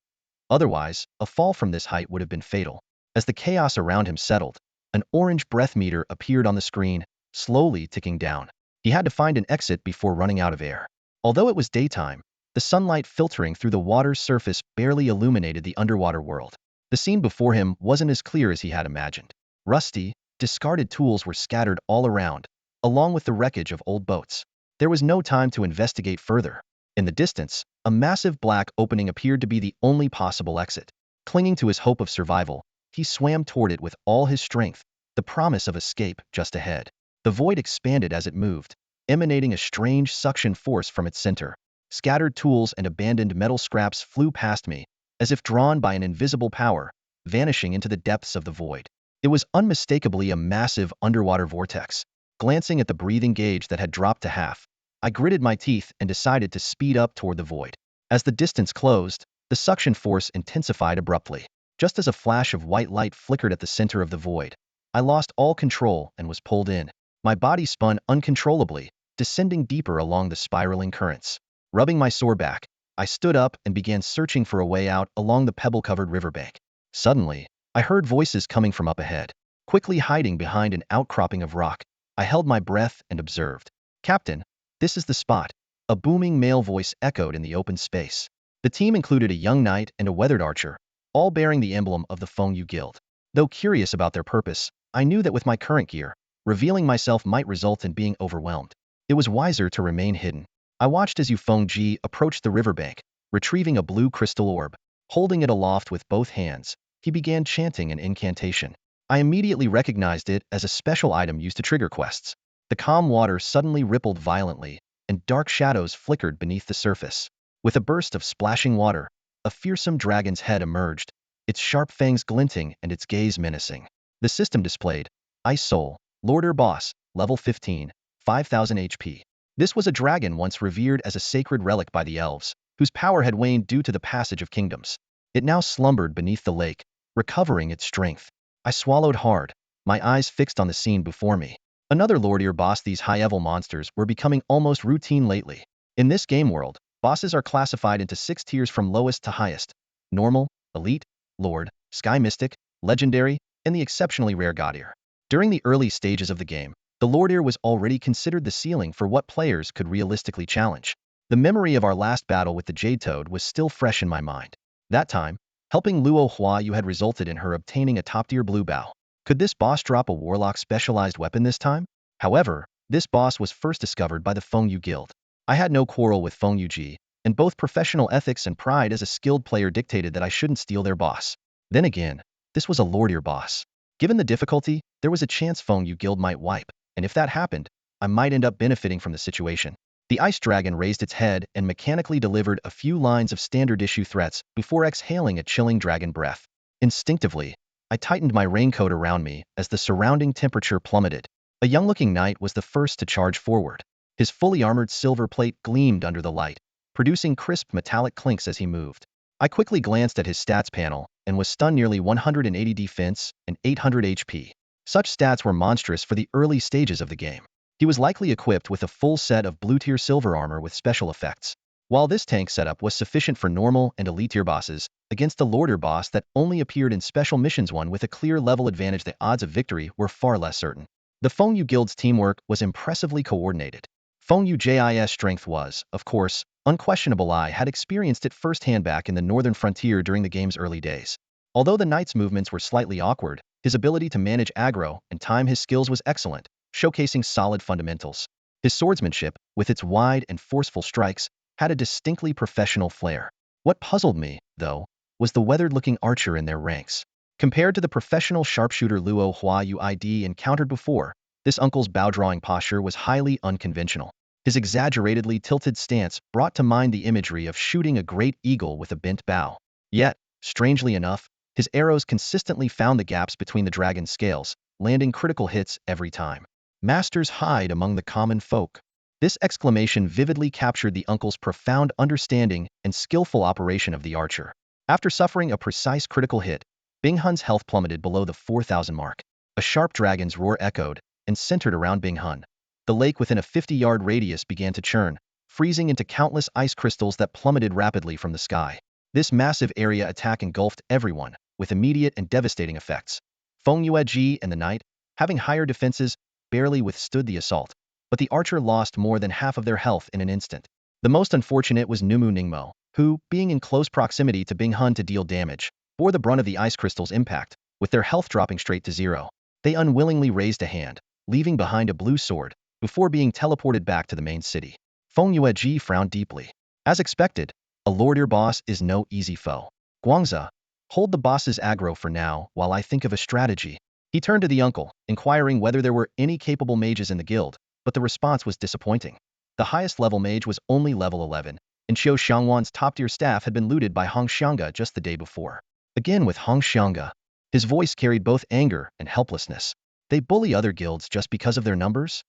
Speaker 1: Otherwise, a fall from this height would have been fatal. As the chaos around him settled, an orange breath meter appeared on the screen, slowly ticking down. He had to find an exit before running out of air. Although it was daytime, the sunlight filtering through the water's surface barely illuminated the underwater world. The scene before him wasn't as clear as he had imagined. Rusty, discarded tools were scattered all around, along with the wreckage of old boats. There was no time to investigate further. In the distance, a massive black opening appeared to be the only possible exit. Clinging to his hope of survival, he swam toward it with all his strength, the promise of escape just ahead. The void expanded as it moved, emanating a strange suction force from its center. Scattered tools and abandoned metal scraps flew past me, as if drawn by an invisible power, vanishing into the depths of the void. It was unmistakably a massive underwater vortex. Glancing at the breathing gauge that had dropped to half, I gritted my teeth and decided to speed up toward the void. As the distance closed, the suction force intensified abruptly. Just as a flash of white light flickered at the center of the void, I lost all control and was pulled in. My body spun uncontrollably, descending deeper along the spiraling currents. Rubbing my sore back, I stood up and began searching for a way out along the pebble-covered riverbank. Suddenly, I heard voices coming from up ahead. Quickly hiding behind an outcropping of rock, I held my breath and observed. "Captain, this is the spot," a booming male voice echoed in the open space. The team included a young knight and a weathered archer, all bearing the emblem of the Feng Yu Guild. Though curious about their purpose, I knew that with my current gear, revealing myself might result in being overwhelmed. It was wiser to remain hidden. I watched as Yu Fengji approached the riverbank, retrieving a blue crystal orb. Holding it aloft with both hands, he began chanting an incantation. I immediately recognized it as a special item used to trigger quests. The calm water suddenly rippled violently, and dark shadows flickered beneath the surface. With a burst of splashing water, a fearsome dragon's head emerged, its sharp fangs glinting and its gaze menacing. The system displayed, Ice Soul, Lorder Boss, level 15, 5000 HP. This was a dragon once revered as a sacred relic by the elves, whose power had waned due to the passage of kingdoms. It now slumbered beneath the lake, recovering its strength. I swallowed hard, my eyes fixed on the scene before me. Another Lordier boss. These high-level monsters were becoming almost routine lately. In this game world, bosses are classified into 6 tiers from lowest to highest: normal, elite, lord, sky mystic, legendary, and the exceptionally rare Godier. During the early stages of the game, the Lordier was already considered the ceiling for what players could realistically challenge. The memory of our last battle with the Jade Toad was still fresh in my mind. That time, helping Luo Huayu had resulted in her obtaining a top-tier blue bow. Could this boss drop a warlock specialized weapon this time? However, this boss was first discovered by the Fengyu Guild. I had no quarrel with Fengyu Ji, and both professional ethics and pride as a skilled player dictated that I shouldn't steal their boss. Then again, this was a Lordier boss. Given the difficulty, there was a chance Fengyu Guild might wipe, and if that happened, I might end up benefiting from the situation. The ice dragon raised its head and mechanically delivered a few lines of standard-issue threats before exhaling a chilling dragon breath. Instinctively, I tightened my raincoat around me as the surrounding temperature plummeted. A young-looking knight was the first to charge forward. His fully armored silver plate gleamed under the light, producing crisp metallic clinks as he moved. I quickly glanced at his stats panel and was stunned. Nearly 180 defense and 800 HP. Such stats were monstrous for the early stages of the game. He was likely equipped with a full set of blue-tier silver armor with special effects. While this tank setup was sufficient for normal and elite-tier bosses, against a Lordier boss that only appeared in special missions one with a clear level advantage, the odds of victory were far less certain. The Fengyu Guild's teamwork was impressively coordinated. Fengyu Ji's strength was, of course, unquestionable. I had experienced it firsthand back in the northern frontier during the game's early days. Although the knight's movements were slightly awkward, his ability to manage aggro and time his skills was excellent, showcasing solid fundamentals. His swordsmanship, with its wide and forceful strikes, had a distinctly professional flair. What puzzled me, though, was the weathered-looking archer in their ranks. Compared to the professional sharpshooter Luo Huayu encountered before, this uncle's bow-drawing posture was highly unconventional. His exaggeratedly tilted stance brought to mind the imagery of shooting a great eagle with a bent bow. Yet, strangely enough, his arrows consistently found the gaps between the dragon's scales, landing critical hits every time. Masters hide among the common folk. This exclamation vividly captured the uncle's profound understanding and skillful operation of the archer. After suffering a precise critical hit, Bing Hun's health plummeted below the 4,000 mark. A sharp dragon's roar echoed and centered around Bing Hun. The lake within a 50-yard radius began to churn, freezing into countless ice crystals that plummeted rapidly from the sky. This massive area attack engulfed everyone, with immediate and devastating effects. Fengyu Ji and the knight, having higher defenses, barely withstood the assault, but the archer lost more than half of their health in an instant. The most unfortunate was Numu Ningmo, who, being in close proximity to Bing Hun to deal damage, bore the brunt of the ice crystal's impact, with their health dropping straight to zero. They unwillingly raised a hand, leaving behind a blue sword, before being teleported back to the main city. Fengyu Ji frowned deeply. As expected, a Lordier boss is no easy foe. Guangza, hold the boss's aggro for now while I think of a strategy. He turned to the uncle, inquiring whether there were any capable mages in the guild, but the response was disappointing. The highest level mage was only level 11, and Xiao Xiangwan's top-tier staff had been looted by Hong Xianga just the day before. Again with Hong Xianga. His voice carried both anger and helplessness. They bully other guilds just because of their numbers?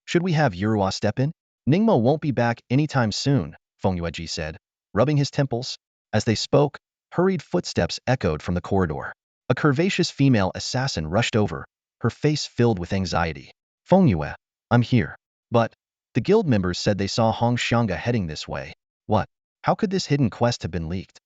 Speaker 1: Should we have Yurua step in? Ningmo won't be back anytime soon, Fengyu Ji said, rubbing his temples. As they spoke, hurried footsteps echoed from the corridor. A curvaceous female assassin rushed over, her face filled with anxiety. Fengyu, I'm here. But the guild members said they saw Hong Xianga heading this way. What? How could this hidden quest have been leaked?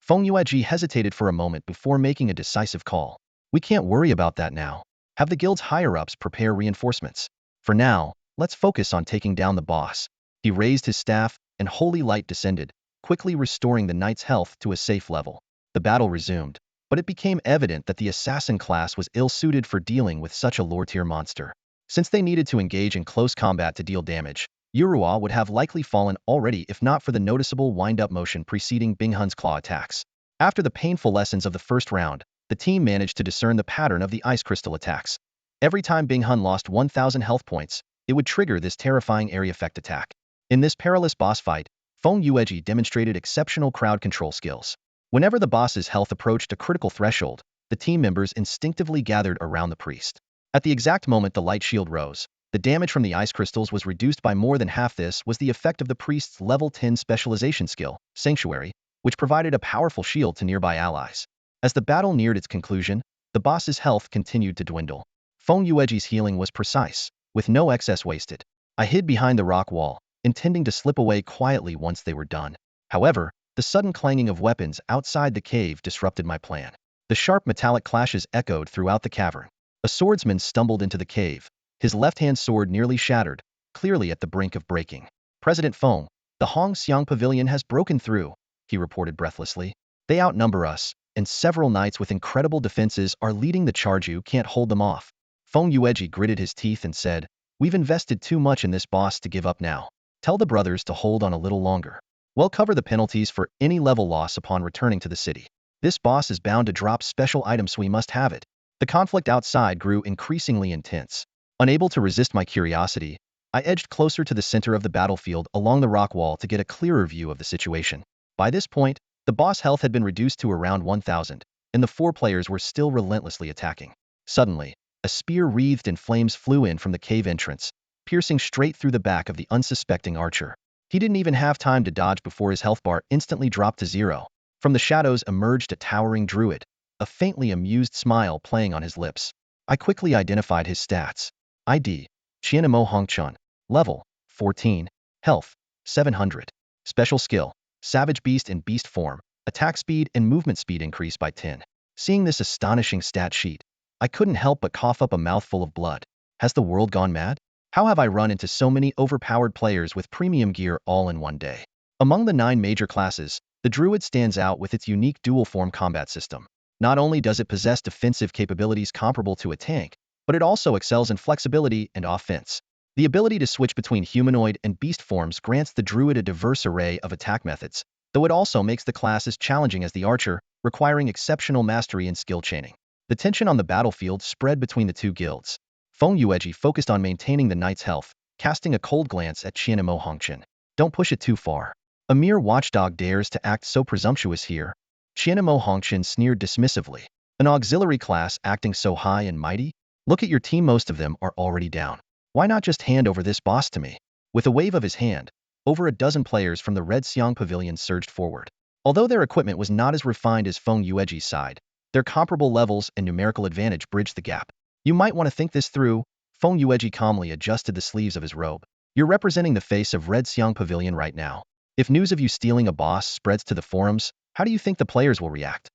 Speaker 1: Fengyu Ji hesitated for a moment before making a decisive call. We can't worry about that now. Have the guild's higher-ups prepare reinforcements. For now, let's focus on taking down the boss. He raised his staff, and holy light descended, quickly restoring the knight's health to a safe level. The battle resumed. but it became evident that the assassin class was ill-suited for dealing with such a lower-tier monster. Since they needed to engage in close combat to deal damage, Yurua would have likely fallen already if not for the noticeable wind-up motion preceding Bing Hun's claw attacks. After the painful lessons of the first round, the team managed to discern the pattern of the ice crystal attacks. Every time Bing Hun lost 1,000 health points, it would trigger this terrifying area effect attack. In this perilous boss fight, Feng Yueji demonstrated exceptional crowd control skills. Whenever the boss's health approached a critical threshold, the team members instinctively gathered around the priest. At the exact moment the light shield rose, the damage from the ice crystals was reduced by more than half. This was the effect of the priest's level 10 specialization skill, Sanctuary, which provided a powerful shield to nearby allies. As the battle neared its conclusion, the boss's health continued to dwindle. Feng Yueji's healing was precise, with no excess wasted. I hid behind the rock wall, intending to slip away quietly once they were done. However, the sudden clanging of weapons outside the cave disrupted my plan. The sharp metallic clashes echoed throughout the cavern. A swordsman stumbled into the cave, his left-hand sword nearly shattered, clearly at the brink of breaking. "President Feng, the Hongxiang Pavilion has broken through," he reported breathlessly. "They outnumber us, and several knights with incredible defenses are leading the charge. You can't hold them off." Feng Yueji gritted his teeth and said, "We've invested too much in this boss to give up now. Tell the brothers to hold on a little longer. We'll cover the penalties for any level loss upon returning to the city. This boss is bound to drop special items. We must have it." The conflict outside grew increasingly intense. Unable to resist my curiosity, I edged closer to the center of the battlefield along the rock wall to get a clearer view of the situation. By this point, the boss health had been reduced to around 1,000, and the 4 players were still relentlessly attacking. Suddenly, a spear wreathed in flames flew in from the cave entrance, piercing straight through the back of the unsuspecting archer. He didn't even have time to dodge before his health bar instantly dropped to 0. From the shadows emerged a towering druid, a faintly amused smile playing on his lips. I quickly identified his stats. ID: Qianemo Hongchun. Level: 14. Health: 700. Special skill: Savage Beast in beast form. Attack speed and movement speed increased by 10. Seeing this astonishing stat sheet, I couldn't help but cough up a mouthful of blood. Has the world gone mad? How have I run into so many overpowered players with premium gear all in one day? Among the 9 major classes, the Druid stands out with its unique dual-form combat system. Not only does it possess defensive capabilities comparable to a tank, but it also excels in flexibility and offense. The ability to switch between humanoid and beast forms grants the Druid a diverse array of attack methods, though it also makes the class as challenging as the Archer, requiring exceptional mastery and skill chaining. The tension on the battlefield spread between the 2 guilds. Feng Yueji focused on maintaining the knight's health, casting a cold glance at Qianemo Hongchun. "Don't push it too far. A mere watchdog dares to act so presumptuous here." Qianemo Hongchun sneered dismissively. "An auxiliary class acting so high and mighty? Look at your team, most of them are already down. Why not just hand over this boss to me?" With a wave of his hand, over a dozen players from the Red Xiang Pavilion surged forward. Although their equipment was not as refined as Feng Yueji's side, their comparable levels and numerical advantage bridged the gap. "You might want to think this through." Feng Yueji calmly adjusted the sleeves of his robe. "You're representing the face of Red Xiang Pavilion right now. If news of you stealing a boss spreads to the forums, how do you think the players will react?"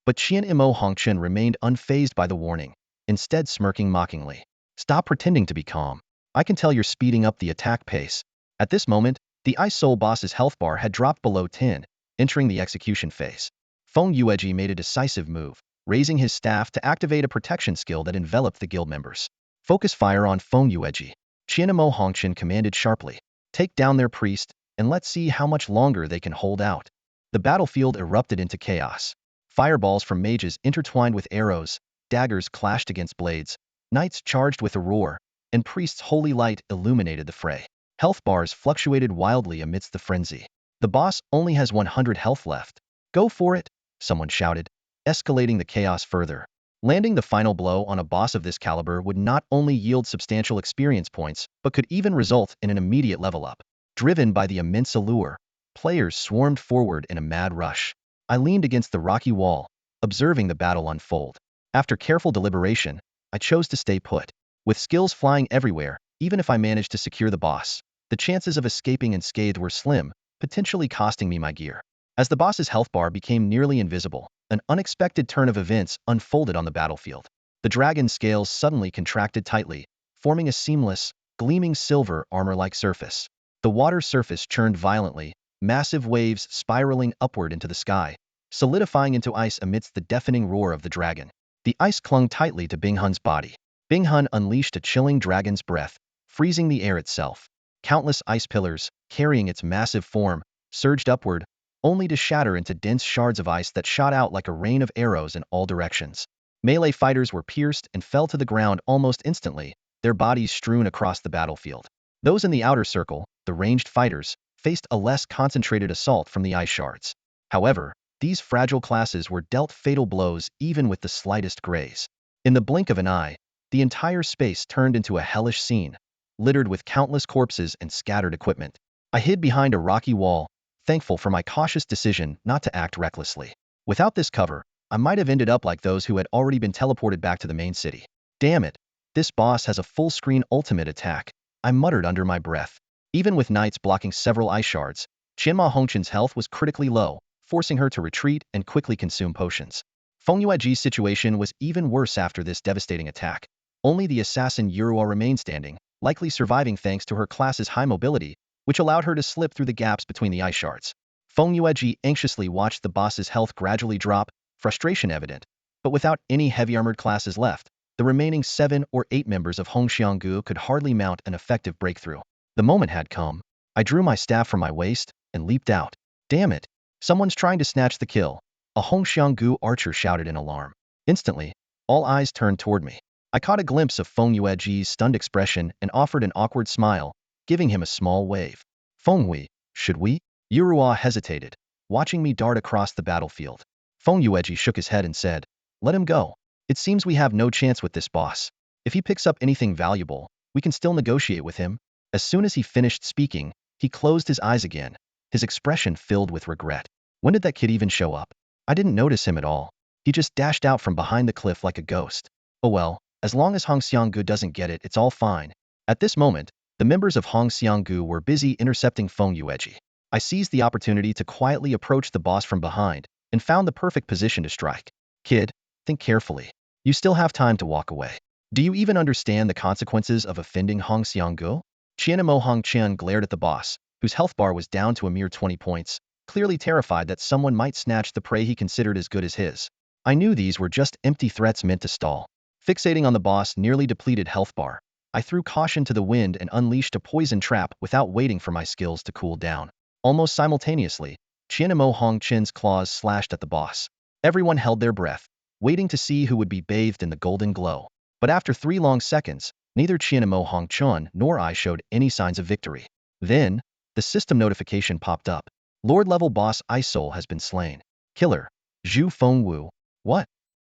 Speaker 1: But Qianemo Hongchun remained unfazed by the warning, instead smirking mockingly. "Stop pretending to be calm. I can tell you're speeding up the attack pace." At this moment, the Ice Soul boss's health bar had dropped below 10, entering the execution phase. Feng Yueji made a decisive move, raising his staff to activate a protection skill that enveloped the guild members. "Focus fire on Feng Yueji," Qianemo Hongchun commanded sharply. "Take down their priest, and let's see how much longer they can hold out." The battlefield erupted into chaos. Fireballs from mages intertwined with arrows, daggers clashed against blades, knights charged with a roar, and priests' holy light illuminated the fray. Health bars fluctuated wildly amidst the frenzy. "The boss only has 100 health left. Go for it," someone shouted, escalating the chaos further. Landing the final blow on a boss of this caliber would not only yield substantial experience points, but could even result in an immediate level up. Driven by the immense allure, players swarmed forward in a mad rush. I leaned against the rocky wall, observing the battle unfold. After careful deliberation, I chose to stay put. With skills flying everywhere, even if I managed to secure the boss, the chances of escaping unscathed were slim, potentially costing me my gear. As the boss's health bar became nearly invisible, an unexpected turn of events unfolded on the battlefield. The dragon's scales suddenly contracted tightly, forming a seamless, gleaming silver armor-like surface. The water surface churned violently, massive waves spiraling upward into the sky, solidifying into ice amidst the deafening roar of the dragon. The ice clung tightly to Bing Hun's body. Bing Hun unleashed a chilling dragon's breath, freezing the air itself. Countless ice pillars, carrying its massive form, surged upward, only to shatter into dense shards of ice that shot out like a rain of arrows in all directions. Melee fighters were pierced and fell to the ground almost instantly, their bodies strewn across the battlefield. Those in the outer circle, the ranged fighters, faced a less concentrated assault from the ice shards. However, these fragile classes were dealt fatal blows even with the slightest graze. In the blink of an eye, the entire space turned into a hellish scene, littered with countless corpses and scattered equipment. I hid behind a rocky wall, thankful for my cautious decision not to act recklessly. Without this cover, I might have ended up like those who had already been teleported back to the main city. Damn it, this boss has a full-screen ultimate attack, I muttered under my breath. Even with knights blocking several ice shards, Qianma Hongqin's health was critically low, forcing her to retreat and quickly consume potions. Feng Yueji's situation was even worse after this devastating attack. Only the assassin Yurua remained standing, likely surviving thanks to her class's high mobility, which allowed her to slip through the gaps between the ice shards. Feng Yueji anxiously watched the boss's health gradually drop, frustration evident, but without any heavy-armored classes left, the remaining 7 or 8 members of Hongxianggu could hardly mount an effective breakthrough. The moment had come. I drew my staff from my waist and leaped out. Damn it! Someone's trying to snatch the kill, a Hongxianggu archer shouted in alarm. Instantly, all eyes turned toward me. I caught a glimpse of Feng Yueji's stunned expression and offered an awkward smile, giving him a small wave. Feng Hui, should we? Yurua hesitated, watching me dart across the battlefield. Feng Yueji shook his head and said, let him go. It seems we have no chance with this boss. If he picks up anything valuable, we can still negotiate with him. As soon as he finished speaking, he closed his eyes again, his expression filled with regret. When did that kid even show up? I didn't notice him at all. He just dashed out from behind the cliff like a ghost. Oh well, as long as Hongxianggu doesn't get it, it's all fine. At this moment, the members of Hongxianggu were busy intercepting Feng Yueji. I seized the opportunity to quietly approach the boss from behind, and found the perfect position to strike. Kid, think carefully. You still have time to walk away. Do you even understand the consequences of offending Hongxianggu? Qianmo Hongqian glared at the boss, whose health bar was down to a mere 20 points, clearly terrified that someone might snatch the prey he considered as good as his. I knew these were just empty threats meant to stall. Fixating on the boss' nearly depleted health bar, I threw caution to the wind and unleashed a poison trap without waiting for my skills to cool down. Almost simultaneously, Qianmo Hongqian's claws slashed at the boss. Everyone held their breath, waiting to see who would be bathed in the golden glow. But after 3 long seconds, neither Qianmo Hongqian nor I showed any signs of victory. Then, the system notification popped up. Lord-level boss Ice Soul has been slain. Killer, Zhu Fengwu. What?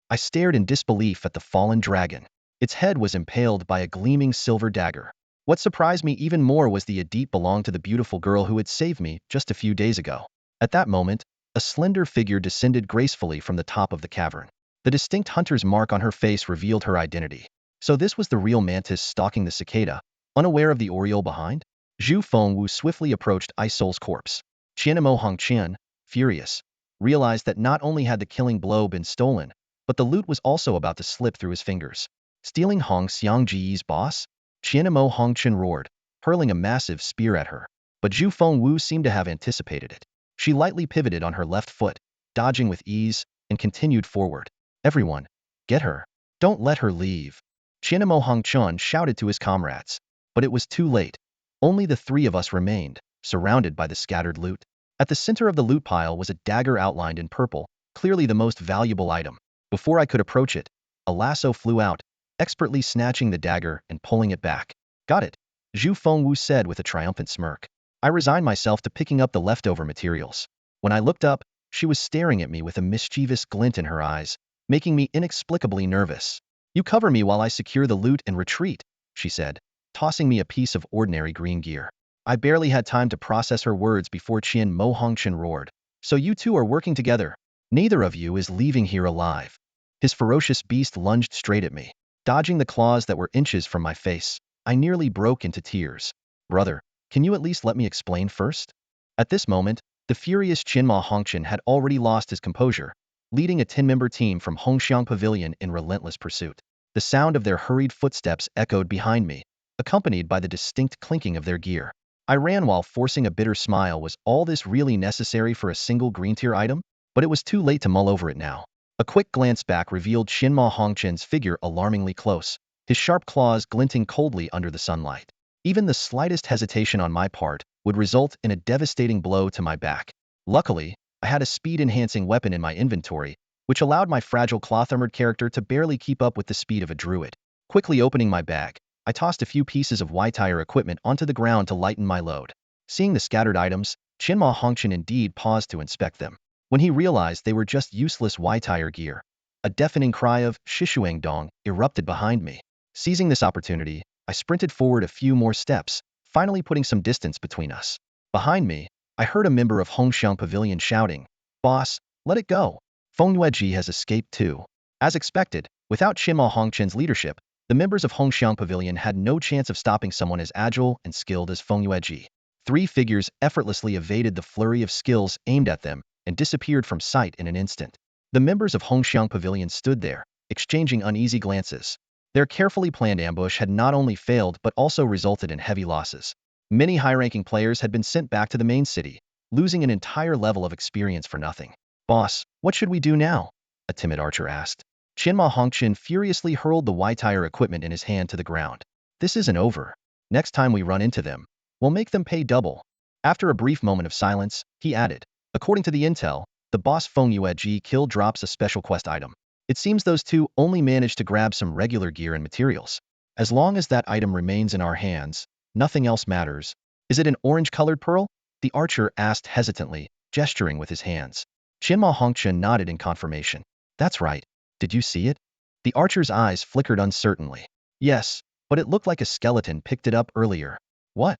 Speaker 1: I stared in disbelief at the fallen dragon. Its head was impaled by a gleaming silver dagger. What surprised me even more was the Adit belonged to the beautiful girl who had saved me just a few days ago. At that moment, a slender figure descended gracefully from the top of the cavern. The distinct hunter's mark on her face revealed her identity. So this was the real mantis stalking the cicada, unaware of the oriole behind? Zhu Fengwu swiftly approached Ice Soul's corpse. Qianmo Hongqian, furious, realized that not only had the killing blow been stolen, but the loot was also about to slip through his fingers. Stealing Hong Xiangji's boss? Qianmo Hongqian roared, hurling a massive spear at her. But Zhu Fengwu seemed to have anticipated it. She lightly pivoted on her left foot, dodging with ease, and continued forward. Everyone, get her. Don't let her leave. Qianmo Hongqian shouted to his comrades. But it was too late. Only the 3 of us remained, surrounded by the scattered loot. At the center of the loot pile was a dagger outlined in purple, clearly the most valuable item. Before I could approach it, a lasso flew out, expertly snatching the dagger and pulling it back. Got it, Zhu Fengwu said with a triumphant smirk. I resigned myself to picking up the leftover materials. When I looked up, she was staring at me with a mischievous glint in her eyes, making me inexplicably nervous. You cover me while I secure the loot and retreat, she said, tossing me a piece of ordinary green gear. I barely had time to process her words before Qianmo Hongqian roared. So you 2 are working together. Neither of you is leaving here alive. His ferocious beast lunged straight at me. Dodging the claws that were inches from my face, I nearly broke into tears. Brother, can you at least let me explain first? At this moment, the furious Qianmo Hongqian had already lost his composure, leading a 10-member team from Hongxiang Pavilion in relentless pursuit. The sound of their hurried footsteps echoed behind me, accompanied by the distinct clinking of their gear. I ran while forcing a bitter smile. Was all this really necessary for a single green tier item? But it was too late to mull over it now. A quick glance back revealed Xinma Hongchen's figure alarmingly close, his sharp claws glinting coldly under the sunlight. Even the slightest hesitation on my part would result in a devastating blow to my back. Luckily, I had a speed-enhancing weapon in my inventory, which allowed my fragile cloth-armored character to barely keep up with the speed of a druid. Quickly opening my bag, I tossed a few pieces of Y-tire equipment onto the ground to lighten my load. Seeing the scattered items, Xinma Hongchen indeed paused to inspect them. When he realized they were just useless Y-tire gear, a deafening cry of "Shishuang Dong" erupted behind me. Seizing this opportunity, I sprinted forward a few more steps, finally putting some distance between us. Behind me, I heard a member of Hongxiang Pavilion shouting, "Boss, let it go. Feng Yueji has escaped too." As expected, without Xinma Hongchen's leadership, the members of Hongxiang Pavilion had no chance of stopping someone as agile and skilled as Feng Yueji. Three figures effortlessly evaded the flurry of skills aimed at them and disappeared from sight in an instant. The members of Hongxiang Pavilion stood there, exchanging uneasy glances. Their carefully planned ambush had not only failed but also resulted in heavy losses. Many high-ranking players had been sent back to the main city, losing an entire level of experience for nothing. "Boss, what should we do now?" a timid archer asked. Xinma Hongchen furiously hurled the Y-tire equipment in his hand to the ground. "This isn't over. Next time we run into them, we'll make them pay double." After a brief moment of silence, he added, "According to the intel, the boss Feng Yueji kill drops a special quest item. It seems those two only managed to grab some regular gear and materials. As long as that item remains in our hands, nothing else matters." "Is it an orange-colored pearl?" the archer asked hesitantly, gesturing with his hands. Xinma Hongchen nodded in confirmation. "That's right. Did you see it?" The archer's eyes flickered uncertainly. "Yes, but it looked like a skeleton picked it up earlier." "What?"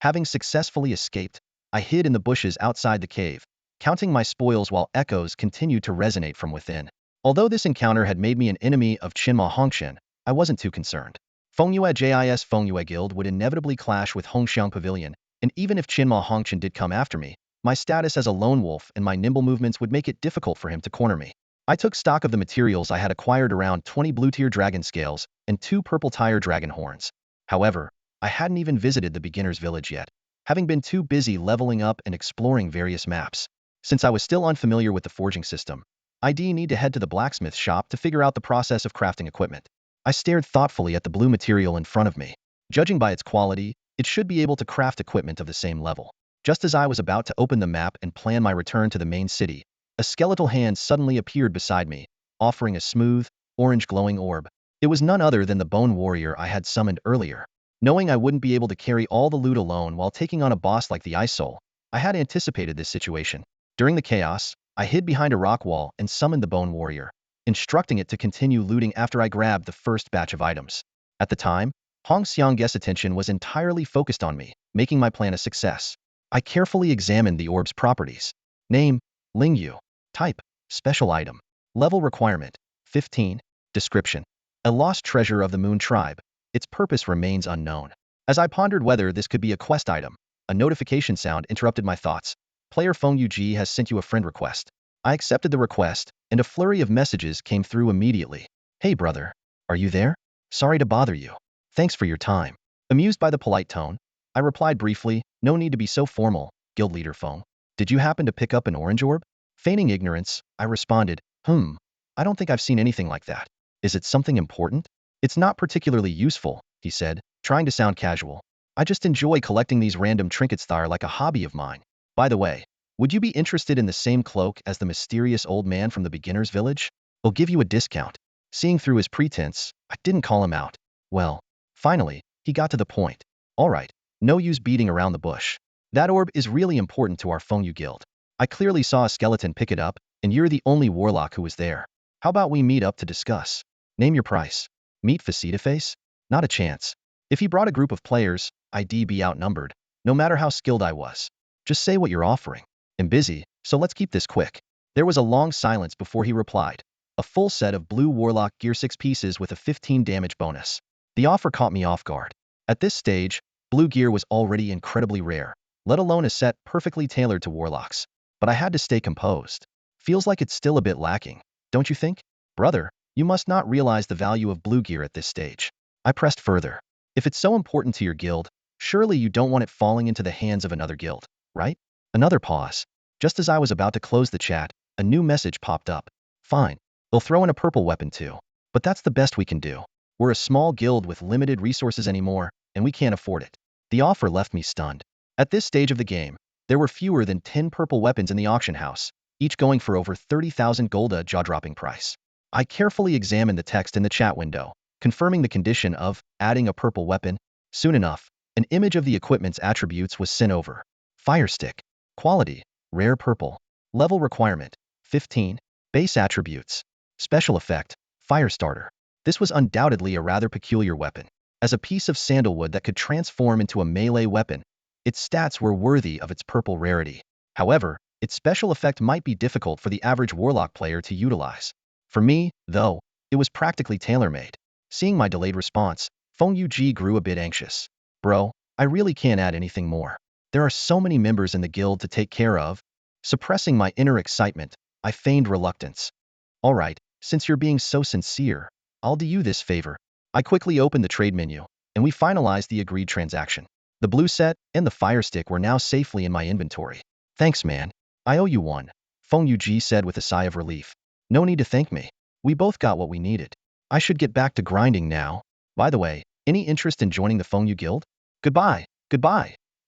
Speaker 1: Having successfully escaped, I hid in the bushes outside the cave, counting my spoils while echoes continued to resonate from within. Although this encounter had made me an enemy of Xinma Hongchen, I wasn't too concerned. Feng Yue's Feng Yue Guild would inevitably clash with Hongxiang Pavilion, and even if Xinma Hongchen did come after me, my status as a lone wolf and my nimble movements would make it difficult for him to corner me. I took stock of the materials I had acquired: around 20 blue-tier dragon scales and 2 purple-tier dragon horns. However, I hadn't even visited the beginner's village yet, having been too busy leveling up and exploring various maps. Since I was still unfamiliar with the forging system, I'd need to head to the blacksmith shop to figure out the process of crafting equipment. I stared thoughtfully at the blue material in front of me. Judging by its quality, it should be able to craft equipment of the same level. Just as I was about to open the map and plan my return to the main city, a skeletal hand suddenly appeared beside me, offering a smooth, orange glowing orb. It was none other than the bone warrior I had summoned earlier. Knowing I wouldn't be able to carry all the loot alone while taking on a boss like the Ice Soul, I had anticipated this situation. During the chaos, I hid behind a rock wall and summoned the bone warrior, instructing it to continue looting after I grabbed the first batch of items. At the time, Hong Xiang's attention was entirely focused on me, making my plan a success. I carefully examined the orb's properties. Name: Lingyu. Type: special item. Level requirement: 15. Description: a lost treasure of the Moon Tribe. Its purpose remains unknown. As I pondered whether this could be a quest item, a notification sound interrupted my thoughts. Player Feng Yuji has sent you a friend request. I accepted the request, and a flurry of messages came through immediately. "Hey brother, are you there? Sorry to bother you. Thanks for your time." Amused by the polite tone, I replied briefly, "No need to be so formal, guild leader Feng. Did you happen to pick up an orange orb?" Feigning ignorance, I responded, I don't think I've seen anything like that. Is it something important?" "It's not particularly useful," he said, trying to sound casual. "I just enjoy collecting these random trinkets. They're like a hobby of mine. By the way, would you be interested in the same cloak as the mysterious old man from the beginner's village? I'll give you a discount." Seeing through his pretense, I didn't call him out. Well, finally, he got to the point. "All right, no use beating around the bush. That orb is really important to our Feng Yu guild. I clearly saw a skeleton pick it up, and you're the only warlock who was there. How about we meet up to discuss? Name your price." Meet face-to-face? Not a chance. If he brought a group of players, I'd be outnumbered, no matter how skilled I was. "Just say what you're offering." "I'm busy, so let's keep this quick." There was a long silence before he replied. "A full set of blue warlock gear, 6 pieces with a 15 damage bonus." The offer caught me off guard. At this stage, blue gear was already incredibly rare, let alone a set perfectly tailored to warlocks. But I had to stay composed. "Feels like it's still a bit lacking, don't you think? Brother, you must not realize the value of blue gear at this stage." I pressed further. "If it's so important to your guild, surely you don't want it falling into the hands of another guild, right?" Another pause. Just as I was about to close the chat, A new message popped up. Fine. They'll throw in a purple weapon too. But that's the best we can do. We're a small guild with limited resources anymore, and we can't afford it. The offer left me stunned. At this stage of the game, there were fewer than 10 purple weapons in the auction house, each going for over 30,000 gold, a jaw-dropping price. I carefully examined the text in the chat window, confirming the condition of adding a purple weapon. Soon enough, an image of the equipment's attributes was sent over. Fire stick. Quality. Rare purple. Level requirement. 15. Base attributes. Special effect. Fire starter. This was undoubtedly a rather peculiar weapon. As a piece of sandalwood that could transform into a melee weapon, its stats were worthy of its purple rarity. However, its special effect might be difficult for the average warlock player to utilize. For me, though, it was practically tailor-made. Seeing my delayed response, Feng Yuji grew a bit anxious. Bro, I really can't add anything more. There are so many members in the guild to take care of. Suppressing my inner excitement, I feigned reluctance. Alright, since you're being so sincere, I'll do you this favor. I quickly opened the trade menu, and we finalized the agreed transaction. The blue set and the fire stick were now safely in my inventory. Thanks, man. I owe you one, Feng Yuji said with a sigh of relief. No need to thank me. We both got what we needed. I should get back to grinding now. By the way, any interest in joining the Feng Yu Guild? Goodbye,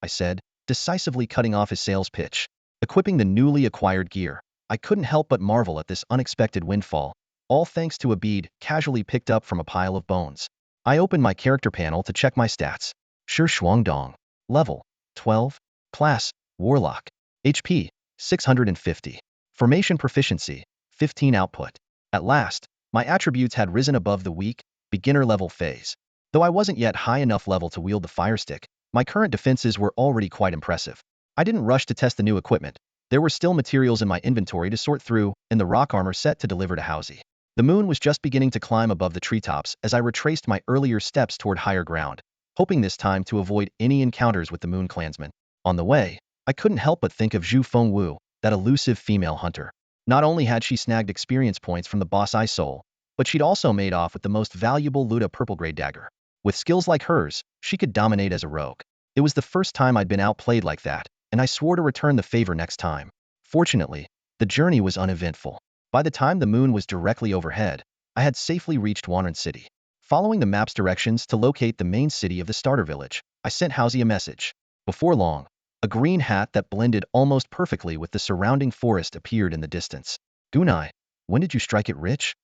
Speaker 1: I said, decisively cutting off his sales pitch. Equipping the newly acquired gear, I couldn't help but marvel at this unexpected windfall, all thanks to a bead casually picked up from a pile of bones. I opened my character panel to check my stats. Shi Shuangdong. Level. 12. Class. Warlock. HP. 650. Formation proficiency. 15 output. At last, my attributes had risen above the weak, beginner level phase. Though I wasn't yet high enough level to wield the fire stick, my current defenses were already quite impressive. I didn't rush to test the new equipment. There were still materials in my inventory to sort through, and the rock armor set to deliver to Housie. The moon was just beginning to climb above the treetops as I retraced my earlier steps toward higher ground, hoping this time to avoid any encounters with the Moon Clansmen. On the way, I couldn't help but think of Zhu Fengwu, that elusive female hunter. Not only had she snagged experience points from the boss Eye Soul, but she'd also made off with the most valuable Luda purple grade dagger. With skills like hers, she could dominate as a rogue. It was the first time I'd been outplayed like that, and I swore to return the favor next time. Fortunately, the journey was uneventful. By the time the moon was directly overhead, I had safely reached Wanren City. Following the map's directions to locate the main city of the starter village, I sent Housie a message. Before long, a green hat that blended almost perfectly with the surrounding forest appeared in the distance. Gunai, when did you strike it rich?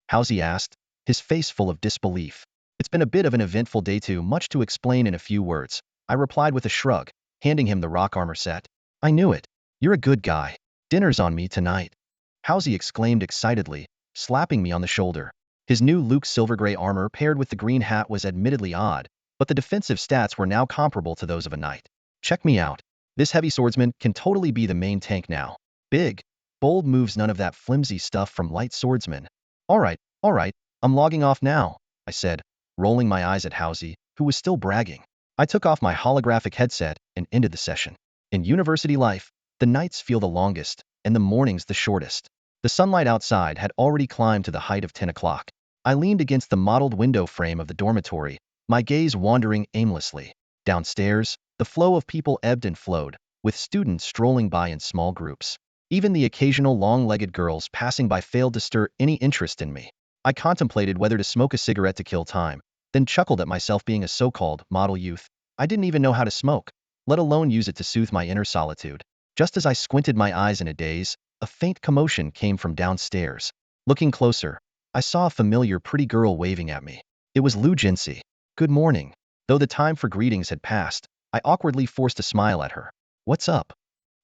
Speaker 1: Housie asked, his face full of disbelief. It's been a bit of an eventful day too much to explain in a few words, I replied with a shrug, handing him the rock armor set. I knew it. You're a good guy. Dinner's on me tonight. Housie exclaimed excitedly, slapping me on the shoulder. His new Luke silver-gray armor paired with the green hat was admittedly odd, but the defensive stats were now comparable to those of a knight. Check me out. This heavy swordsman can totally be the main tank now. Big, bold moves, none of that flimsy stuff from light swordsmen. Alright, I'm logging off now, I said, rolling my eyes at Housie, who was still bragging. I took off my holographic headset and ended the session. In university life, the nights feel the longest, and the mornings the shortest. The sunlight outside had already climbed to the height of 10 o'clock. I leaned against the mottled window frame of the dormitory, my gaze wandering aimlessly. Downstairs, the flow of people ebbed and flowed, with students strolling by in small groups. Even the occasional long-legged girls passing by failed to stir any interest in me. I contemplated whether to smoke a cigarette to kill time, then chuckled at myself being a so-called model youth. I didn't even know how to smoke, let alone use it to soothe my inner solitude. Just as I squinted my eyes in a daze, a faint commotion came from downstairs. Looking closer, I saw a familiar pretty girl waving at me. It was Lu Jinsi. Good morning. Though the time for greetings had passed, I awkwardly forced a smile at her. What's up?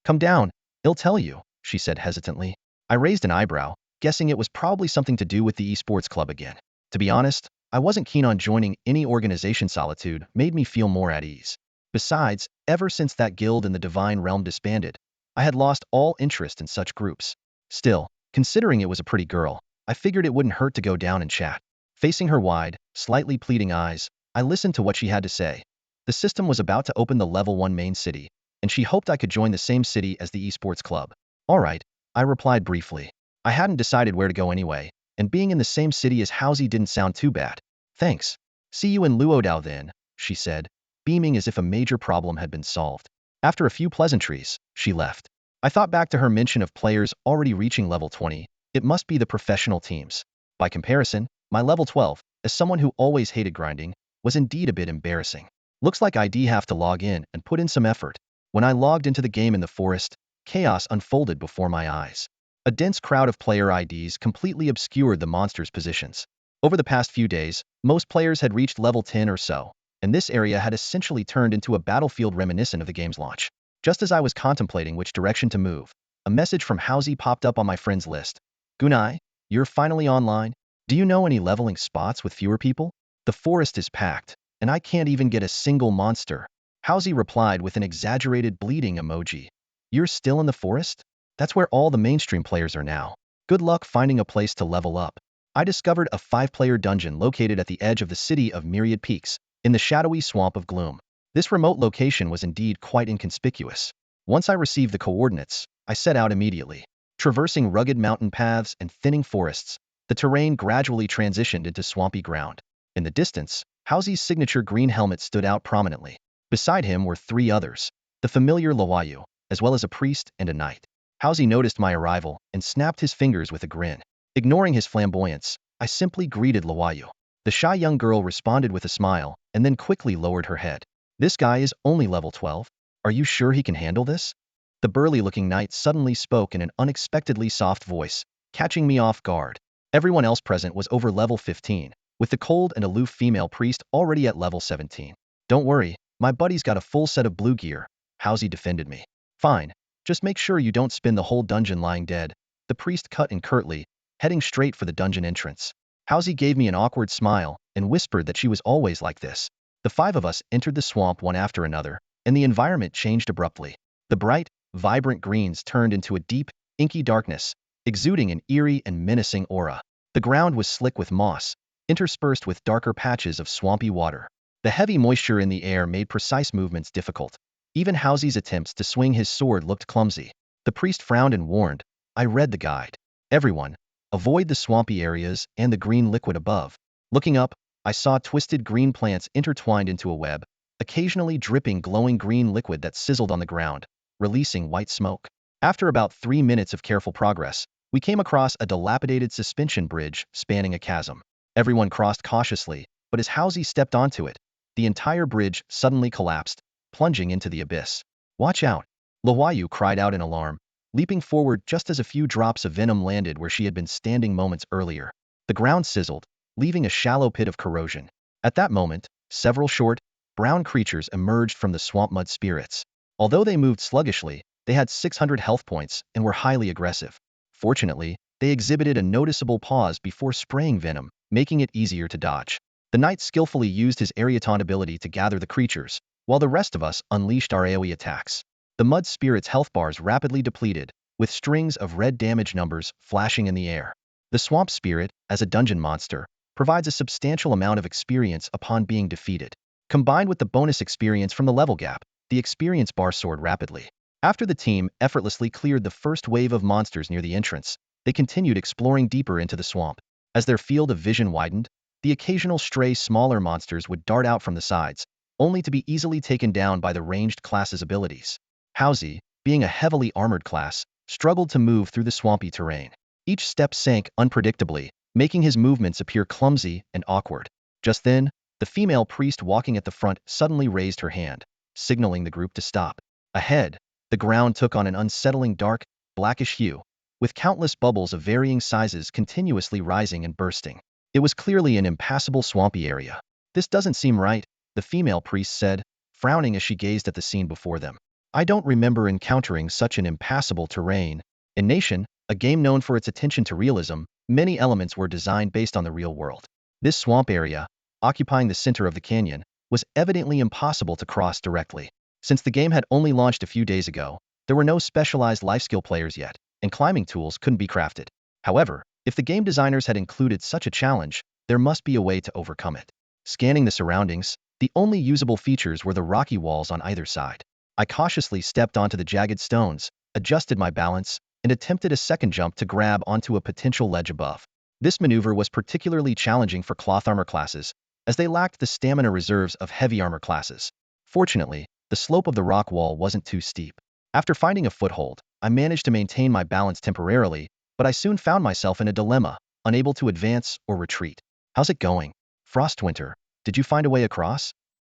Speaker 1: Come down, I'll tell you, she said hesitantly. I raised an eyebrow, guessing it was probably something to do with the esports club again. To be honest, I wasn't keen on joining any organization. Solitude made me feel more at ease. Besides, ever since that guild in the Divine Realm disbanded, I had lost all interest in such groups. Still, considering it was a pretty girl, I figured it wouldn't hurt to go down and chat. Facing her wide, slightly pleading eyes, I listened to what she had to say. The system was about to open the level 1 main city, and she hoped I could join the same city as the esports club. Alright, I replied briefly. I hadn't decided where to go anyway, and being in the same city as Housie didn't sound too bad. Thanks. See you in Luodao then, she said, beaming as if a major problem had been solved. After a few pleasantries, she left. I thought back to her mention of players already reaching level 20. It must be the professional teams. By comparison, my level 12, as someone who always hated grinding, was indeed a bit embarrassing. Looks like I'd have to log in and put in some effort. When I logged into the game in the forest, chaos unfolded before my eyes. A dense crowd of player IDs completely obscured the monsters' positions. Over the past few days, most players had reached level 10 or so, and this area had essentially turned into a battlefield reminiscent of the game's launch. Just as I was contemplating which direction to move, a message from Housie popped up on my friends list. Gunai, you're finally online. Do you know any leveling spots with fewer people? The forest is packed, and I can't even get a single monster. Housie replied with an exaggerated bleeding emoji. You're still in the forest? That's where all the mainstream players are now. Good luck finding a place to level up. I discovered a 5-player dungeon located at the edge of the city of Myriad Peaks, in the shadowy swamp of gloom. This remote location was indeed quite inconspicuous. Once I received the coordinates, I set out immediately. Traversing rugged mountain paths and thinning forests, the terrain gradually transitioned into swampy ground. In the distance, Housie's signature green helmet stood out prominently. Beside him were 3 others, the familiar Lian Wuque, as well as a priest and a knight. Housie noticed my arrival and snapped his fingers with a grin. Ignoring his flamboyance, I simply greeted Lian Wuque. The shy young girl responded with a smile and then quickly lowered her head. This guy is only level 12. Are you sure he can handle this? The burly-looking knight suddenly spoke in an unexpectedly soft voice, catching me off guard. Everyone else present was over level 15, with the cold and aloof female priest already at level 17. Don't worry, my buddy's got a full set of blue gear, Housie defended me. Fine, just make sure you don't spend the whole dungeon lying dead, the priest cut in curtly, heading straight for the dungeon entrance. Housie gave me an awkward smile and whispered that she was always like this. The 5 of us entered the swamp one after another, and the environment changed abruptly. The bright, vibrant greens turned into a deep, inky darkness, exuding an eerie and menacing aura. The ground was slick with moss, interspersed with darker patches of swampy water. The heavy moisture in the air made precise movements difficult. Even Housie's attempts to swing his sword looked clumsy. The priest frowned and warned. I read the guide. Everyone, avoid the swampy areas and the green liquid above. Looking up, I saw twisted green plants intertwined into a web, occasionally dripping glowing green liquid that sizzled on the ground, releasing white smoke. After about 3 minutes of careful progress, we came across a dilapidated suspension bridge spanning a chasm. Everyone crossed cautiously, but as Housie stepped onto it, the entire bridge suddenly collapsed, plunging into the abyss. Watch out! Lian Wuque cried out in alarm, leaping forward just as a few drops of venom landed where she had been standing moments earlier. The ground sizzled, leaving a shallow pit of corrosion. At that moment, several short, brown creatures emerged from the swamp mud spirits. Although they moved sluggishly, they had 600 health points and were highly aggressive. Fortunately, they exhibited a noticeable pause before spraying venom, making it easier to dodge. The knight skillfully used his Ariaton ability to gather the creatures, while the rest of us unleashed our AoE attacks. The mud spirit's health bars rapidly depleted, with strings of red damage numbers flashing in the air. The swamp spirit, as a dungeon monster, provides a substantial amount of experience upon being defeated. Combined with the bonus experience from the level gap, the experience bar soared rapidly. After the team effortlessly cleared the first wave of monsters near the entrance, they continued exploring deeper into the swamp. As their field of vision widened, the occasional stray smaller monsters would dart out from the sides, only to be easily taken down by the ranged class's abilities. Housie, being a heavily armored class, struggled to move through the swampy terrain. Each step sank unpredictably, making his movements appear clumsy and awkward. Just then, the female priest walking at the front suddenly raised her hand, signaling the group to stop. Ahead, the ground took on an unsettling dark, blackish hue, with countless bubbles of varying sizes continuously rising and bursting. It was clearly an impassable swampy area. This doesn't seem right, the female priest said, frowning as she gazed at the scene before them. I don't remember encountering such an impassable terrain. In Nation, a game known for its attention to realism, many elements were designed based on the real world. This swamp area, occupying the center of the canyon, was evidently impossible to cross directly. Since the game had only launched a few days ago, there were no specialized life skill players yet, and climbing tools couldn't be crafted. However, if the game designers had included such a challenge, there must be a way to overcome it. Scanning the surroundings, the only usable features were the rocky walls on either side. I cautiously stepped onto the jagged stones, adjusted my balance, and attempted a second jump to grab onto a potential ledge above. This maneuver was particularly challenging for cloth armor classes, as they lacked the stamina reserves of heavy armor classes. Fortunately, the slope of the rock wall wasn't too steep. After finding a foothold, I managed to maintain my balance temporarily, but I soon found myself in a dilemma, unable to advance or retreat. How's it going? Frostwinter, did you find a way across?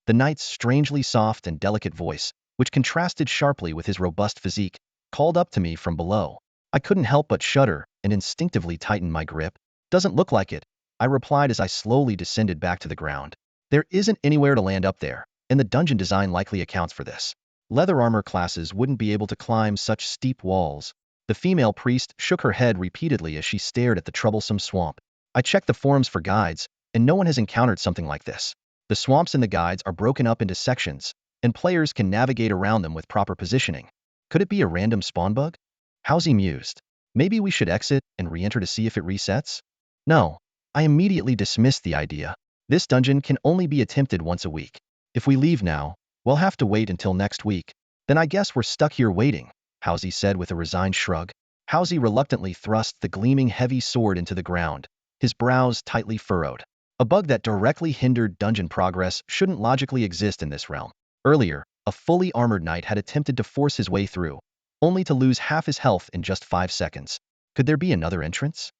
Speaker 1: The knight's strangely soft and delicate voice, which contrasted sharply with his robust physique, called up to me from below. I couldn't help but shudder and instinctively tighten my grip. Doesn't look like it, I replied as I slowly descended back to the ground. There isn't anywhere to land up there, and the dungeon design likely accounts for this. Leather armor classes wouldn't be able to climb such steep walls. The female priest shook her head repeatedly as she stared at the troublesome swamp. I checked the forums for guides, and no one has encountered something like this. The swamps in the guides are broken up into sections, and players can navigate around them with proper positioning. Could it be a random spawn bug? Howsy mused. Maybe we should exit and re-enter to see if it resets? No. I immediately dismissed the idea. This dungeon can only be attempted once a week. If we leave now, we'll have to wait until next week. Then I guess we're stuck here waiting, Howsy said with a resigned shrug. Howsy reluctantly thrust the gleaming heavy sword into the ground, his brows tightly furrowed. A bug that directly hindered dungeon progress shouldn't logically exist in this realm. Earlier, a fully armored knight had attempted to force his way through, only to lose half his health in just 5 seconds. Could there be another entrance?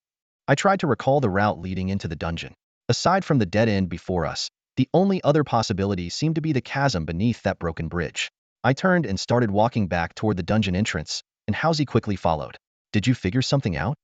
Speaker 1: I tried to recall the route leading into the dungeon. Aside from the dead end before us, the only other possibility seemed to be the chasm beneath that broken bridge. I turned and started walking back toward the dungeon entrance, and Howsy quickly followed. Did you figure something out?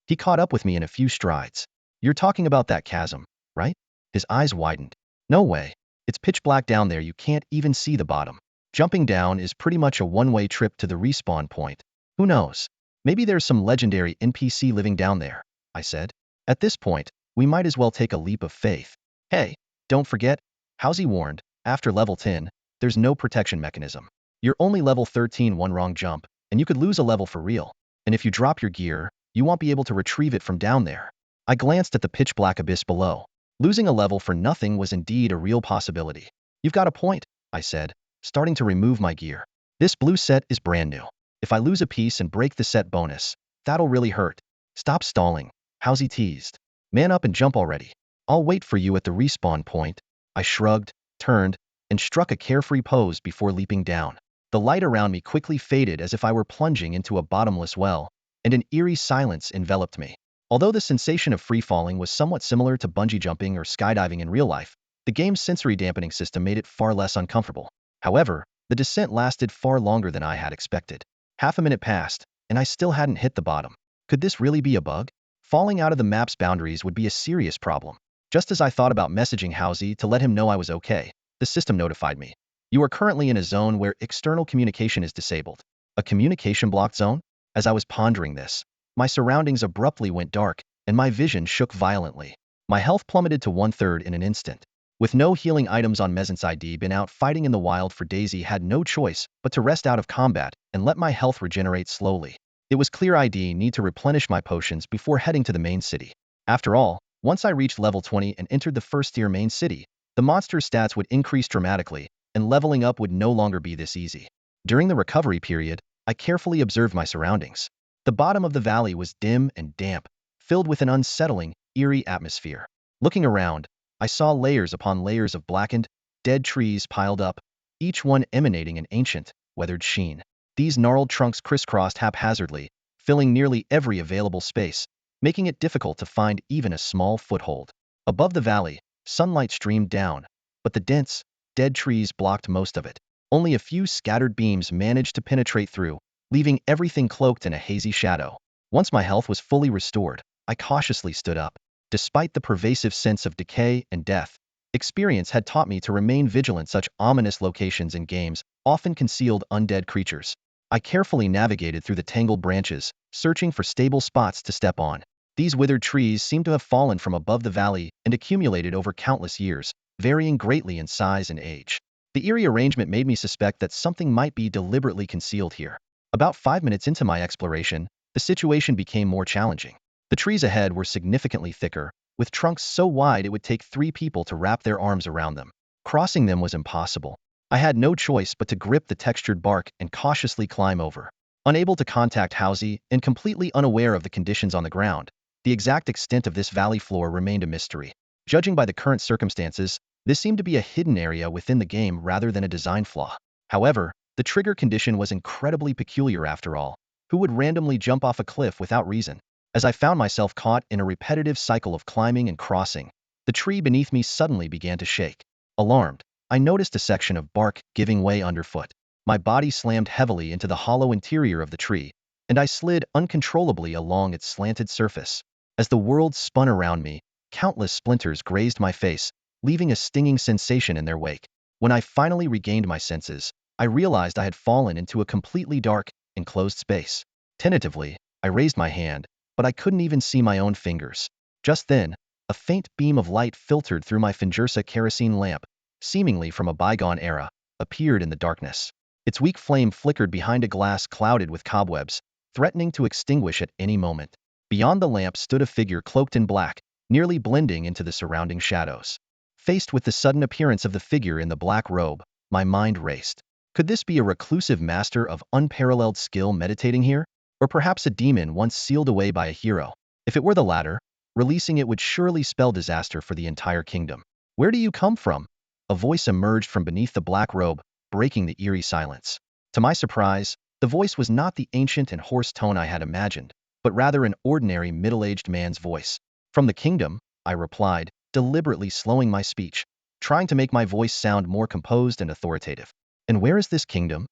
Speaker 1: He caught up with me in a few strides. You're talking about that chasm, right? His eyes widened. No way. It's pitch black down there, you can't even see the bottom. Jumping down is pretty much a one-way trip to the respawn point. Who knows? Maybe there's some legendary NPC living down there, I said. At this point, we might as well take a leap of faith. Hey, don't forget, Howsy warned, after level 10, there's no protection mechanism. You're only level 13 one wrong jump, and you could lose a level for real. And if you drop your gear, you won't be able to retrieve it from down there. I glanced at the pitch black abyss below. Losing a level for nothing was indeed a real possibility. You've got a point, I said, starting to remove my gear. This blue set is brand new. If I lose a piece and break the set bonus, that'll really hurt. Stop stalling, Howsy teased. Man up and jump already. I'll wait for you at the respawn point. I shrugged, turned, and struck a carefree pose before leaping down. The light around me quickly faded as if I were plunging into a bottomless well, and an eerie silence enveloped me. Although the sensation of free-falling was somewhat similar to bungee jumping or skydiving in real life, the game's sensory dampening system made it far less uncomfortable. However, the descent lasted far longer than I had expected. Half a minute passed, and I still hadn't hit the bottom. Could this really be a bug? Falling out of the map's boundaries would be a serious problem. Just as I thought about messaging Howsy to let him know I was okay, the system notified me. You are currently in a zone where external communication is disabled. A communication-blocked zone? As I was pondering this, my surroundings abruptly went dark, and my vision shook violently. My health plummeted to 1/3 in an instant. With no healing items on Mezen's ID, been out fighting in the wild for Daisy had no choice but to rest out of combat and let my health regenerate slowly. It was clear I'd need to replenish my potions before heading to the main city. After all, once I reached level 20 and entered the first-tier main city, the monster's stats would increase dramatically, and leveling up would no longer be this easy. During the recovery period, I carefully observed my surroundings. The bottom of the valley was dim and damp, filled with an unsettling, eerie atmosphere. Looking around, I saw layers upon layers of blackened, dead trees piled up, each one emanating an ancient, weathered sheen. These gnarled trunks crisscrossed haphazardly, filling nearly every available space, making it difficult to find even a small foothold. Above the valley, sunlight streamed down, but the dense, dead trees blocked most of it. Only a few scattered beams managed to penetrate through, leaving everything cloaked in a hazy shadow. Once my health was fully restored, I cautiously stood up. Despite the pervasive sense of decay and death, experience had taught me to remain vigilant. Such ominous locations in games often concealed undead creatures. I carefully navigated through the tangled branches, searching for stable spots to step on. These withered trees seemed to have fallen from above the valley and accumulated over countless years, varying greatly in size and age. The eerie arrangement made me suspect that something might be deliberately concealed here. About 5 minutes into my exploration, the situation became more challenging. The trees ahead were significantly thicker, with trunks so wide it would take 3 people to wrap their arms around them. Crossing them was impossible. I had no choice but to grip the textured bark and cautiously climb over. Unable to contact Howsy and completely unaware of the conditions on the ground, the exact extent of this valley floor remained a mystery. Judging by the current circumstances, this seemed to be a hidden area within the game rather than a design flaw. However, The trigger condition was incredibly peculiar after all. Who would randomly jump off a cliff without reason? As I found myself caught in a repetitive cycle of climbing and crossing, the tree beneath me suddenly began to shake. Alarmed, I noticed a section of bark giving way underfoot. My body slammed heavily into the hollow interior of the tree, and I slid uncontrollably along its slanted surface. As the world spun around me, countless splinters grazed my face, leaving a stinging sensation in their wake. When I finally regained my senses, I realized I had fallen into a completely dark, enclosed space. Tentatively, I raised my hand, but I couldn't even see my own fingers. Just then, a faint beam of light filtered through my Fingersa kerosene lamp, seemingly from a bygone era, appeared in the darkness. Its weak flame flickered behind a glass clouded with cobwebs, threatening to extinguish at any moment. Beyond the lamp stood a figure cloaked in black, nearly blending into the surrounding shadows. Faced with the sudden appearance of the figure in the black robe, my mind raced. Could this be a reclusive master of unparalleled skill meditating here? Or perhaps a demon once sealed away by a hero? If it were the latter, releasing it would surely spell disaster for the entire kingdom. Where do you come from? A voice emerged from beneath the black robe, breaking the eerie silence. To my surprise, the voice was not the ancient and hoarse tone I had imagined, but rather an ordinary middle-aged man's voice. From the kingdom, I replied, deliberately slowing my speech, trying to make my voice sound more composed and authoritative. And where is this kingdom?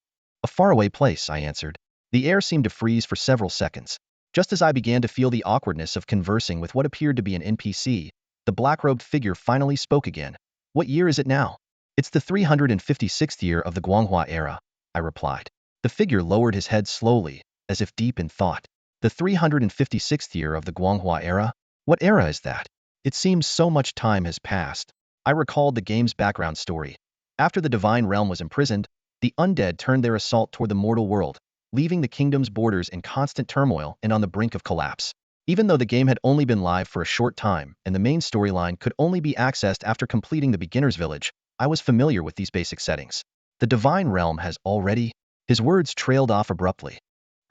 Speaker 1: A faraway place, I answered. The air seemed to freeze for several seconds. Just as I began to feel the awkwardness of conversing with what appeared to be an NPC, the black-robed figure finally spoke again. What year is it now? It's the 356th year of the Guanghua era, I replied. The figure lowered his head slowly, as if deep in thought. The 356th year of the Guanghua era? What era is that? It seems so much time has passed. I recalled the game's background story. After the divine realm was imprisoned, the undead turned their assault toward the mortal world, leaving the kingdom's borders in constant turmoil and on the brink of collapse. Even though the game had only been live for a short time and the main storyline could only be accessed after completing the beginner's village, I was familiar with these basic settings. The divine realm has already... His words trailed off abruptly.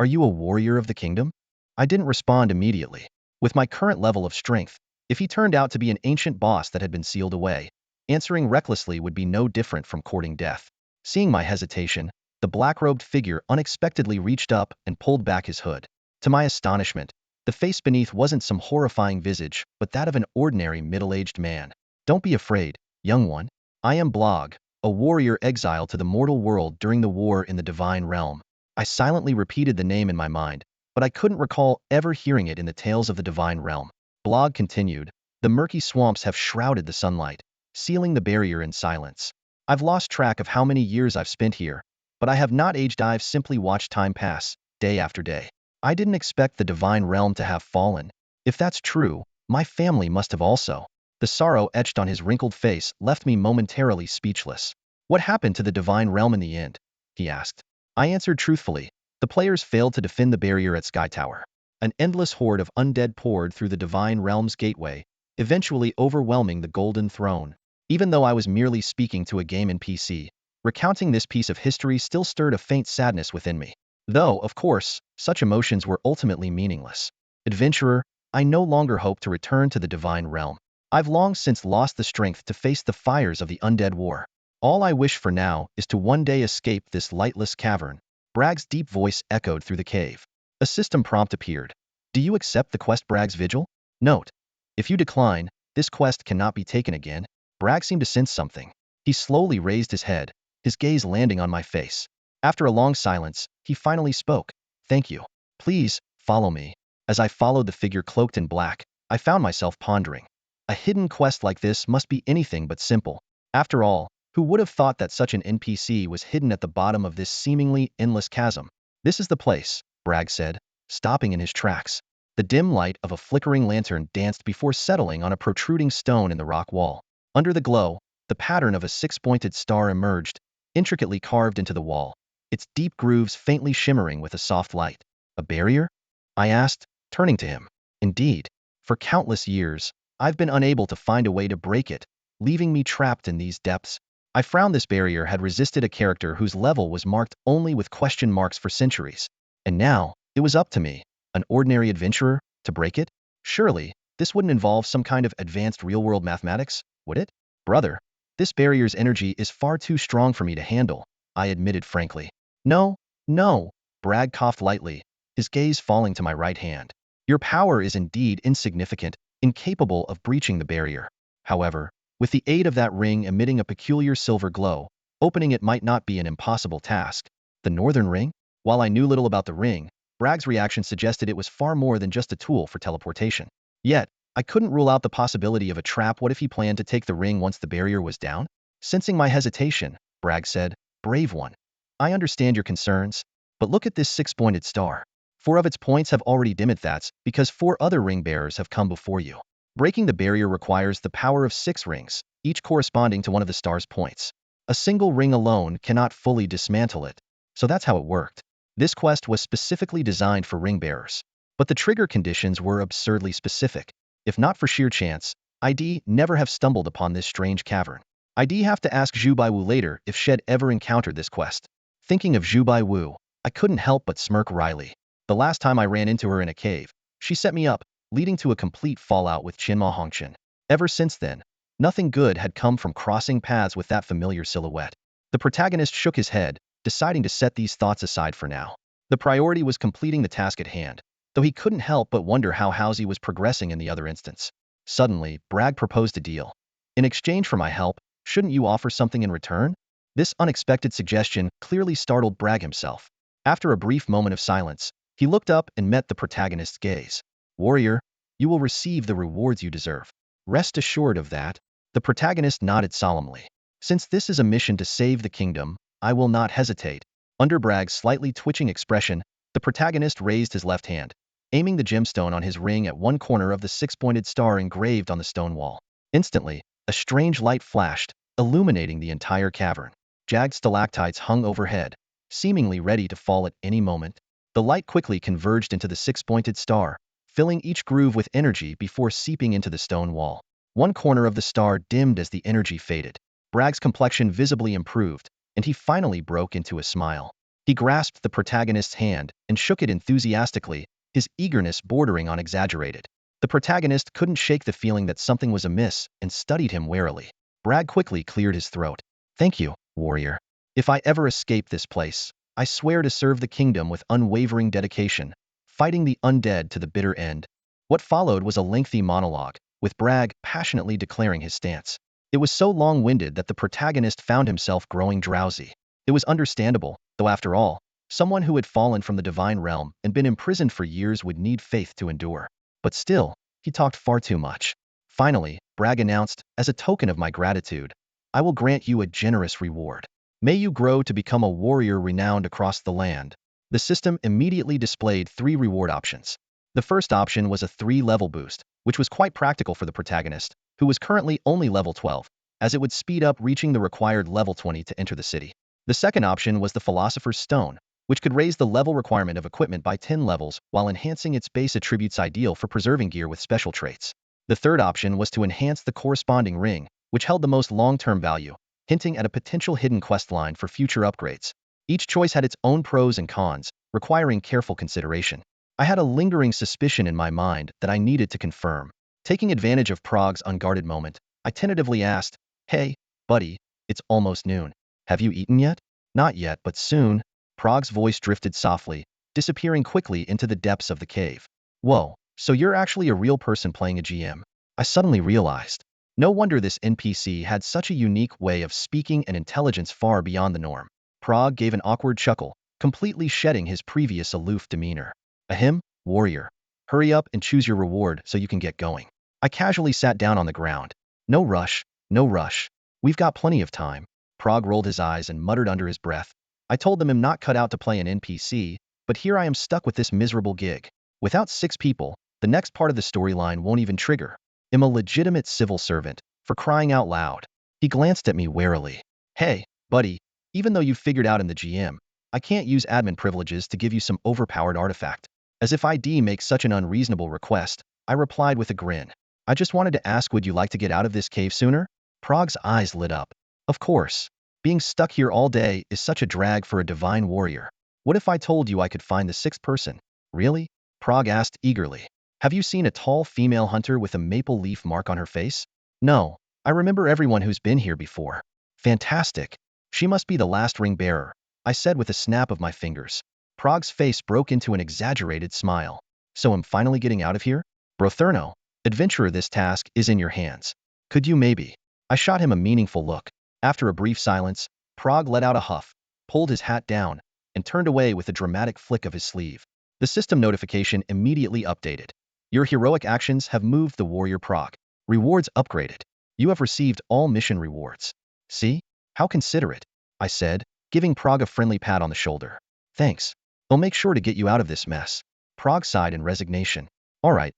Speaker 1: Are you a warrior of the kingdom? I didn't respond immediately. With my current level of strength, if he turned out to be an ancient boss that had been sealed away, answering recklessly would be no different from courting death. Seeing my hesitation, the black-robed figure unexpectedly reached up and pulled back his hood. To my astonishment, the face beneath wasn't some horrifying visage, but that of an ordinary middle-aged man. Don't be afraid, young one. I am Blog, a warrior exiled to the mortal world during the war in the divine realm. I silently repeated the name in my mind, but I couldn't recall ever hearing it in the tales of the divine realm. Blog continued, the murky swamps have shrouded the sunlight, sealing the barrier in silence. I've lost track of how many years I've spent here, but I have not aged. I've simply watched time pass, day after day. I didn't expect the divine realm to have fallen. If that's true, my family must have also. The sorrow etched on his wrinkled face left me momentarily speechless. What happened to the divine realm in the end? He asked. I answered truthfully. The players failed to defend the barrier at Sky Tower. An endless horde of undead poured through the divine realm's gateway, eventually overwhelming the Golden Throne. Even though I was merely speaking to a game NPC, recounting this piece of history still stirred a faint sadness within me. Though, of course, such emotions were ultimately meaningless. Adventurer, I no longer hope to return to the divine realm. I've long since lost the strength to face the fires of the undead war. All I wish for now is to one day escape this lightless cavern. Bragg's deep voice echoed through the cave. A system prompt appeared. Do you accept the quest Bragg's Vigil? Note: if you decline, this quest cannot be taken again. Bragg seemed to sense something. He slowly raised his head, his gaze landing on my face. After a long silence, he finally spoke. Thank you. Please, follow me. As I followed the figure cloaked in black, I found myself pondering. A hidden quest like this must be anything but simple. After all, who would have thought that such an NPC was hidden at the bottom of this seemingly endless chasm? This is the place, Bragg said, stopping in his tracks. The dim light of a flickering lantern danced before settling on a protruding stone in the rock wall. Under the glow, the pattern of a six-pointed star emerged, intricately carved into the wall, its deep grooves faintly shimmering with a soft light. A barrier? I asked, turning to him. Indeed. For countless years, I've been unable to find a way to break it, leaving me trapped in these depths. I frowned. This barrier had resisted a character whose level was marked only with question marks for centuries. And now, it was up to me, an ordinary adventurer, to break it? Surely, this wouldn't involve some kind of advanced real-world mathematics, would it? Brother, this barrier's energy is far too strong for me to handle, I admitted frankly. No, no, Bragg coughed lightly, his gaze falling to my right hand. Your power is indeed insignificant, incapable of breaching the barrier. However, with the aid of that ring emitting a peculiar silver glow, opening it might not be an impossible task. The Northern Ring? While I knew little about the ring, Bragg's reaction suggested it was far more than just a tool for teleportation. Yet, I couldn't rule out the possibility of a trap. What if he planned to take the ring once the barrier was down? Sensing my hesitation, Bragg said, "Brave one. I understand your concerns, but look at this six-pointed star. 4 of its points have already dimmed. That's because 4 other ring bearers have come before you. Breaking the barrier requires the power of 6 rings, each corresponding to one of the star's points. A single ring alone cannot fully dismantle it. So that's how it worked. This quest was specifically designed for ring bearers. But the trigger conditions were absurdly specific. If not for sheer chance, I'd never have stumbled upon this strange cavern. I'd have to ask Zhu Baiwu later if she'd ever encountered this quest. Thinking of Zhu Baiwu, I couldn't help but smirk wryly. The last time I ran into her in a cave, she set me up, leading to a complete fallout with Qinma Hongqian. Ever since then, nothing good had come from crossing paths with that familiar silhouette. The protagonist shook his head, deciding to set these thoughts aside for now. The priority was completing the task at hand, though he couldn't help but wonder how Halsey was progressing in the other instance. Suddenly, Bragg proposed a deal. In exchange for my help, shouldn't you offer something in return? This unexpected suggestion clearly startled Bragg himself. After a brief moment of silence, he looked up and met the protagonist's gaze. Warrior, you will receive the rewards you deserve. Rest assured of that. The protagonist nodded solemnly. Since this is a mission to save the kingdom, I will not hesitate. Under Bragg's slightly twitching expression, the protagonist raised his left hand, aiming the gemstone on his ring at one corner of the 6-pointed star engraved on the stone wall. Instantly, a strange light flashed, illuminating the entire cavern. Jagged stalactites hung overhead, seemingly ready to fall at any moment. The light quickly converged into the 6-pointed star, filling each groove with energy before seeping into the stone wall. One corner of the star dimmed as the energy faded. Bragg's complexion visibly improved, and he finally broke into a smile. He grasped the protagonist's hand and shook it enthusiastically, his eagerness bordering on exaggerated. The protagonist couldn't shake the feeling that something was amiss and studied him warily. Bragg quickly cleared his throat. Thank you, warrior. If I ever escape this place, I swear to serve the kingdom with unwavering dedication, fighting the undead to the bitter end. What followed was a lengthy monologue, with Bragg passionately declaring his stance. It was so long-winded that the protagonist found himself growing drowsy. It was understandable, though after all, someone who had fallen from the divine realm and been imprisoned for years would need faith to endure. But still, he talked far too much. Finally, Bragg announced, as a token of my gratitude, I will grant you a generous reward. May you grow to become a warrior renowned across the land. The system immediately displayed 3 reward options. The first option was a 3-level boost, which was quite practical for the protagonist, who was currently only level 12, as it would speed up reaching the required level 20 to enter the city. The second option was the Philosopher's Stone, which could raise the level requirement of equipment by 10 levels while enhancing its base attributes, ideal for preserving gear with special traits. The third option was to enhance the corresponding ring, which held the most long-term value, hinting at a potential hidden quest line for future upgrades. Each choice had its own pros and cons, requiring careful consideration. I had a lingering suspicion in my mind that I needed to confirm. Taking advantage of Prague's unguarded moment, I tentatively asked, Hey, buddy, it's almost noon. Have you eaten yet? Not yet, but soon. Prague's voice drifted softly, disappearing quickly into the depths of the cave. Whoa, so you're actually a real person playing a GM. I suddenly realized. No wonder this NPC had such a unique way of speaking and intelligence far beyond the norm. Prague gave an awkward chuckle, completely shedding his previous aloof demeanor. Ahem, warrior. Hurry up and choose your reward so you can get going. I casually sat down on the ground. No rush, no rush. We've got plenty of time. Prague rolled his eyes and muttered under his breath. I told them I'm not cut out to play an NPC, but here I am stuck with this miserable gig. Without 6 people, the next part of the storyline won't even trigger. I'm a legitimate civil servant, for crying out loud. He glanced at me warily. Hey, buddy, even though you've figured out in the GM, I can't use admin privileges to give you some overpowered artifact. As if ID makes such an unreasonable request, I replied with a grin. I just wanted to ask, would you like to get out of this cave sooner? Prague's eyes lit up. Of course. Being stuck here all day is such a drag for a divine warrior. What if I told you I could find the 6th person? Really? Prague asked eagerly. Have you seen a tall female hunter with a maple leaf mark on her face? No, I remember everyone who's been here before. Fantastic. She must be the last ring bearer. I said with a snap of my fingers. Prague's face broke into an exaggerated smile. So I'm finally getting out of here? Brotherno, adventurer, this task is in your hands. Could you maybe? I shot him a meaningful look. After a brief silence, Prague let out a huff, pulled his hat down, and turned away with a dramatic flick of his sleeve. The system notification immediately updated. Your heroic actions have moved the warrior Prague. Rewards upgraded. You have received all mission rewards. See? How considerate, I said, giving Prague a friendly pat on the shoulder. Thanks. I'll make sure to get you out of this mess. Prague sighed in resignation. All right,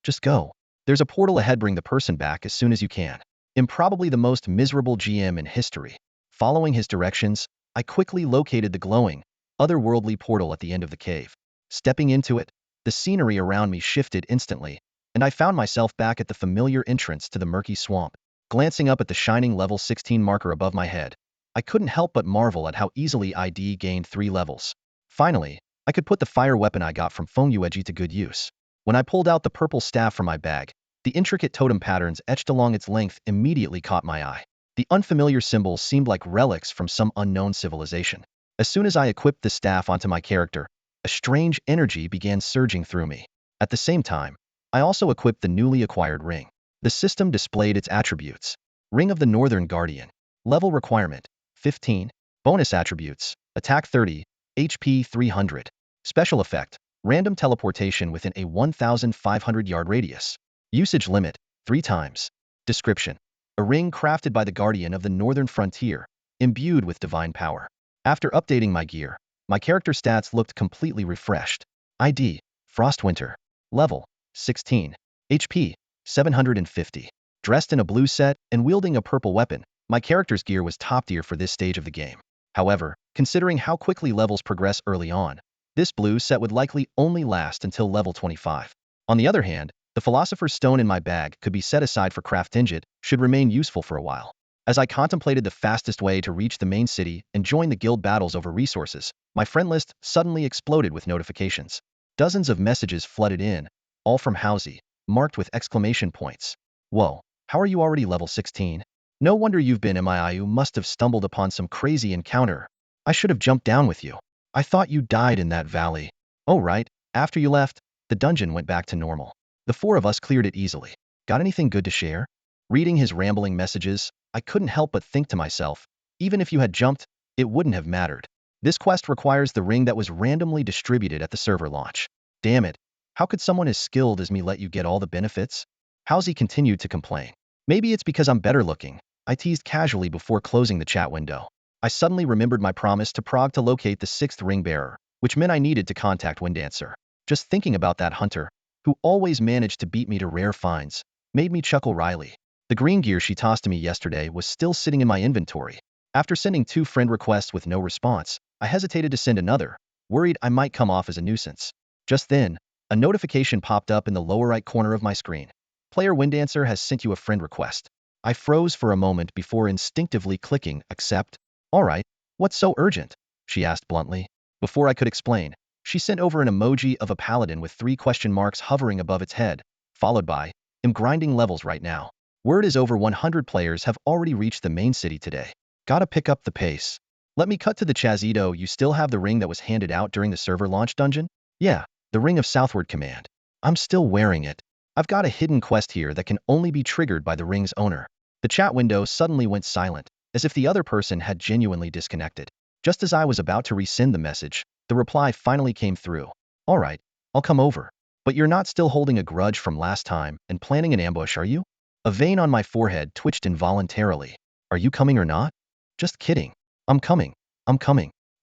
Speaker 1: just go. There's a portal ahead, bring the person back as soon as you can. Improbably the most miserable GM in history. Following his directions, I quickly located the glowing, otherworldly portal at the end of the cave. Stepping into it, the scenery around me shifted instantly, and I found myself back at the familiar entrance to the murky swamp. Glancing up at the shining level 16 marker above my head, I couldn't help but marvel at how easily ID gained 3 levels. Finally, I could put the fire weapon I got from Feng Yueji to good use. When I pulled out the purple staff from my bag, the intricate totem patterns etched along its length immediately caught my eye. The unfamiliar symbols seemed like relics from some unknown civilization. As soon as I equipped the staff onto my character, a strange energy began surging through me. At the same time, I also equipped the newly acquired ring. The system displayed its attributes. Ring of the Northern Guardian. Level requirement, 15. Bonus attributes, attack 30, HP 300. Special effect, random teleportation within a 1,500-yard radius. Usage limit, 3 times. Description, a ring crafted by the Guardian of the Northern Frontier, imbued with divine power. After updating my gear, my character stats looked completely refreshed. ID, Frostwinter. Level, 16. HP, 750. Dressed in a blue set and wielding a purple weapon, my character's gear was top tier for this stage of the game. However, considering how quickly levels progress early on, this blue set would likely only last until level 25. On the other hand, the Philosopher's Stone in my bag could be set aside for craftingit, should remain useful for a while. As I contemplated the fastest way to reach the main city and join the guild battles over resources, my friend list suddenly exploded with notifications. Dozens of messages flooded in, all from Housie, marked with exclamation points. Whoa, how are you already level 16? No wonder you've been MIA. You must have stumbled upon some crazy encounter. I should have jumped down with you. I thought you died in that valley. Oh right, after you left, the dungeon went back to normal. The 4 of us cleared it easily. Got anything good to share? Reading his rambling messages, I couldn't help but think to myself, even if you had jumped, it wouldn't have mattered. This quest requires the ring that was randomly distributed at the server launch. Damn it, how could someone as skilled as me let you get all the benefits? Housie continued to complain. Maybe it's because I'm better looking, I teased casually before closing the chat window. I suddenly remembered my promise to Prague to locate the 6th ring bearer, which meant I needed to contact Windancer. Just thinking about that hunter, who always managed to beat me to rare finds, made me chuckle wryly. The green gear she tossed to me yesterday was still sitting in my inventory. After sending 2 friend requests with no response, I hesitated to send another, worried I might come off as a nuisance. Just then, a notification popped up in the lower right corner of my screen. Player Windancer has sent you a friend request. I froze for a moment before instinctively clicking accept. Alright, what's so urgent? She asked bluntly. Before I could explain, she sent over an emoji of a paladin with 3 question marks hovering above its head, followed by, I'm grinding levels right now. Word is over 100 players have already reached the main city today. Gotta pick up the pace. Let me cut to the chazito. You still have the ring that was handed out during the server launch dungeon? Yeah, the Ring of Southward Command. I'm still wearing it. I've got a hidden quest here that can only be triggered by the ring's owner. The chat window suddenly went silent, as if the other person had genuinely disconnected. Just as I was about to resend the message, the reply finally came through. Alright, I'll come over. But you're not still holding a grudge from last time and planning an ambush, are you? A vein on my forehead twitched involuntarily. Are you coming or not? Just kidding. I'm coming.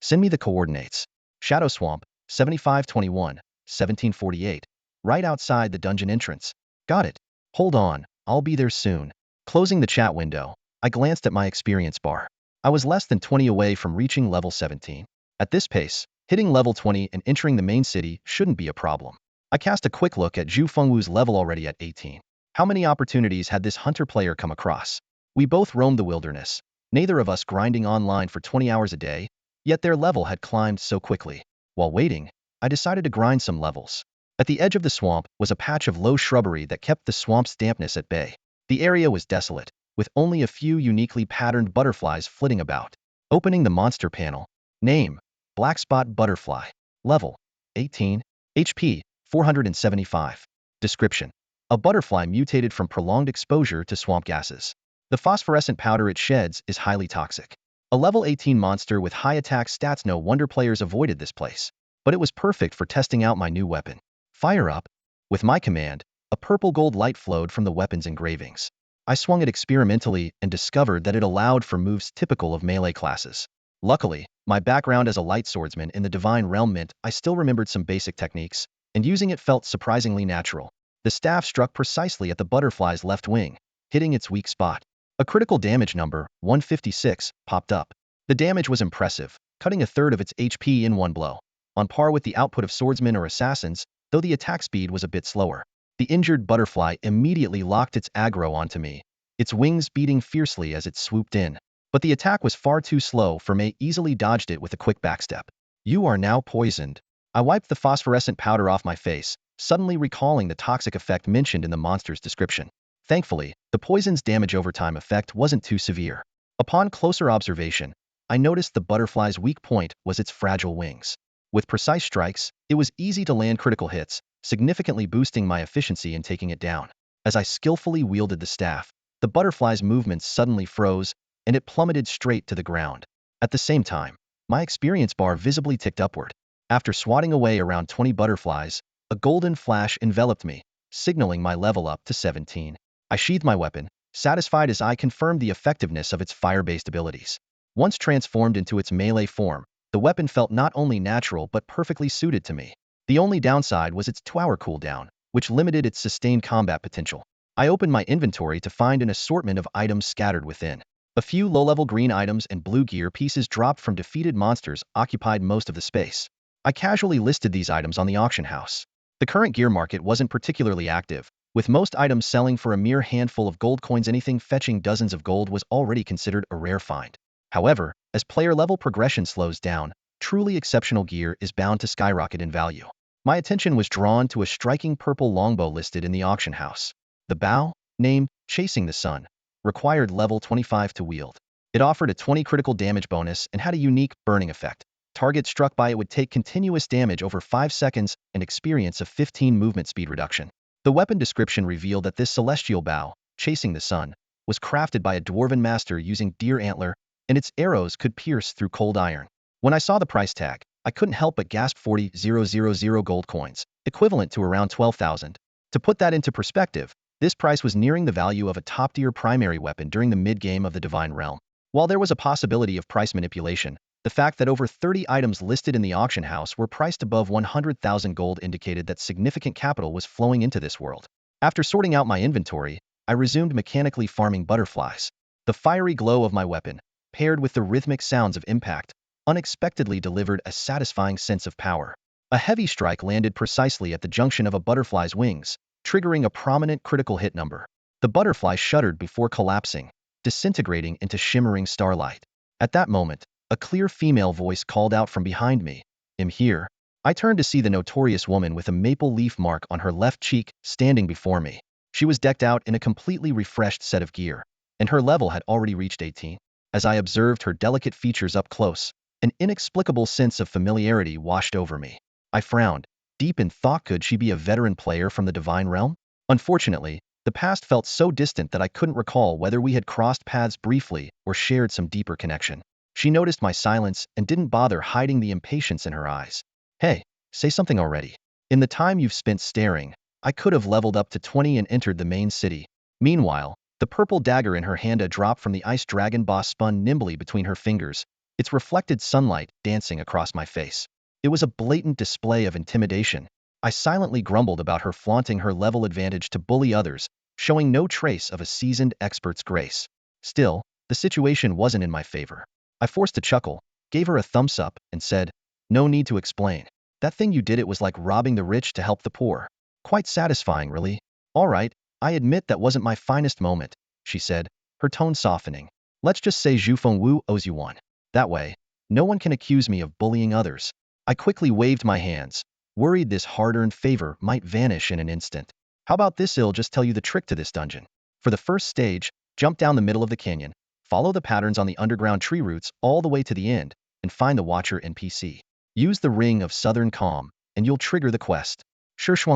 Speaker 1: Send me the coordinates. Shadow Swamp, 7521, 1748. Right outside the dungeon entrance. Got it. Hold on, I'll be there soon. Closing the chat window, I glanced at my experience bar. I was less than 20 away from reaching level 17. At this pace, hitting level 20 and entering the main city shouldn't be a problem. I cast a quick look at Zhu Fengwu's level already at 18. How many opportunities had this hunter player come across? We both roamed the wilderness, neither of us grinding online for 20 hours a day, yet their level had climbed so quickly. While waiting, I decided to grind some levels. At the edge of the swamp was a patch of low shrubbery that kept the swamp's dampness at bay. The area was desolate, with only a few uniquely patterned butterflies flitting about. Opening the monster panel, Name: Black Spot Butterfly. Level: 18. HP: 475. Description: a butterfly mutated from prolonged exposure to swamp gases. The phosphorescent powder it sheds is highly toxic. A level 18 monster with high attack stats. No wonder players avoided this place. But it was perfect for testing out my new weapon. Fire up. With my command, a purple-gold light flowed from the weapon's engravings. I swung it experimentally and discovered that it allowed for moves typical of melee classes. Luckily, my background as a light swordsman in the Divine Realm meant I still remembered some basic techniques, and using it felt surprisingly natural. The staff struck precisely at the butterfly's left wing, hitting its weak spot. A critical damage number, 156, popped up. The damage was impressive, cutting a third of its HP in one blow, on par with the output of swordsmen or assassins, though the attack speed was a bit slower. The injured butterfly immediately locked its aggro onto me, its wings beating fiercely as it swooped in. But the attack was far too slow for me. Easily dodged it with a quick backstep. You are now poisoned. I wiped the phosphorescent powder off my face, suddenly recalling the toxic effect mentioned in the monster's description. Thankfully, the poison's damage over time effect wasn't too severe. Upon closer observation, I noticed the butterfly's weak point was its fragile wings. With precise strikes, it was easy to land critical hits, significantly boosting my efficiency in taking it down. As I skillfully wielded the staff, the butterfly's movements suddenly froze, and it plummeted straight to the ground. At the same time, my experience bar visibly ticked upward. After swatting away around 20 butterflies, a golden flash enveloped me, signaling my level up to 17. I sheathed my weapon, satisfied as I confirmed the effectiveness of its fire-based abilities. Once transformed into its melee form, the weapon felt not only natural but perfectly suited to me. The only downside was its 2-hour cooldown, which limited its sustained combat potential. I opened my inventory to find an assortment of items scattered within. A few low-level green items and blue gear pieces dropped from defeated monsters occupied most of the space. I casually listed these items on the auction house. The current gear market wasn't particularly active, with most items selling for a mere handful of gold coins. Anything fetching dozens of gold was already considered a rare find. However, as player-level progression slows down, truly exceptional gear is bound to skyrocket in value. My attention was drawn to a striking purple longbow listed in the auction house. The bow, named Chasing the Sun, required level 25 to wield. It offered a 20 critical damage bonus and had a unique burning effect. Target struck by it would take continuous damage over 5 seconds and experience a 15 movement speed reduction. The weapon description revealed that this celestial bow, Chasing the Sun, was crafted by a dwarven master using deer antler, and its arrows could pierce through cold iron. When I saw the price tag, I couldn't help but gasp. 40,000 gold coins, equivalent to around 12,000. To put that into perspective, this price was nearing the value of a top-tier primary weapon during the mid-game of the Divine Realm. While there was a possibility of price manipulation, the fact that over 30 items listed in the auction house were priced above 100,000 gold indicated that significant capital was flowing into this world. After sorting out my inventory, I resumed mechanically farming butterflies. The fiery glow of my weapon, paired with the rhythmic sounds of impact, unexpectedly delivered a satisfying sense of power. A heavy strike landed precisely at the junction of a butterfly's wings, triggering a prominent critical hit number. The butterfly shuddered before collapsing, disintegrating into shimmering starlight. At that moment, a clear female voice called out from behind me, "I'm here." I turned to see the notorious woman with a maple leaf mark on her left cheek standing before me. She was decked out in a completely refreshed set of gear, and her level had already reached 18. As I observed her delicate features up close, an inexplicable sense of familiarity washed over me. I frowned, deep in thought. Could she be a veteran player from the Divine Realm? Unfortunately, the past felt so distant that I couldn't recall whether we had crossed paths briefly or shared some deeper connection. She noticed my silence and didn't bother hiding the impatience in her eyes. "Hey, say something already. In the time you've spent staring, I could have leveled up to 20 and entered the main city." Meanwhile, the purple dagger in her hand, a drop from the ice dragon boss, spun nimbly between her fingers, its reflected sunlight dancing across my face. It was a blatant display of intimidation. I silently grumbled about her flaunting her level advantage to bully others, showing no trace of a seasoned expert's grace. Still, the situation wasn't in my favor. I forced a chuckle, gave her a thumbs up, and said, "No need to explain. That thing you did, it was like robbing the rich to help the poor. Quite satisfying, really." "All right, I admit that wasn't my finest moment," she said, her tone softening. "Let's just say Zhu Fengwu owes you one. That way, no one can accuse me of bullying others." I quickly waved my hands, worried this hard-earned favor might vanish in an instant. "How about this? I'll just tell you the trick to this dungeon. For the first stage, jump down the middle of the canyon, follow the patterns on the underground tree roots all the way to the end, and find the Watcher NPC. Use the Ring of Southern Calm, and you'll trigger the quest.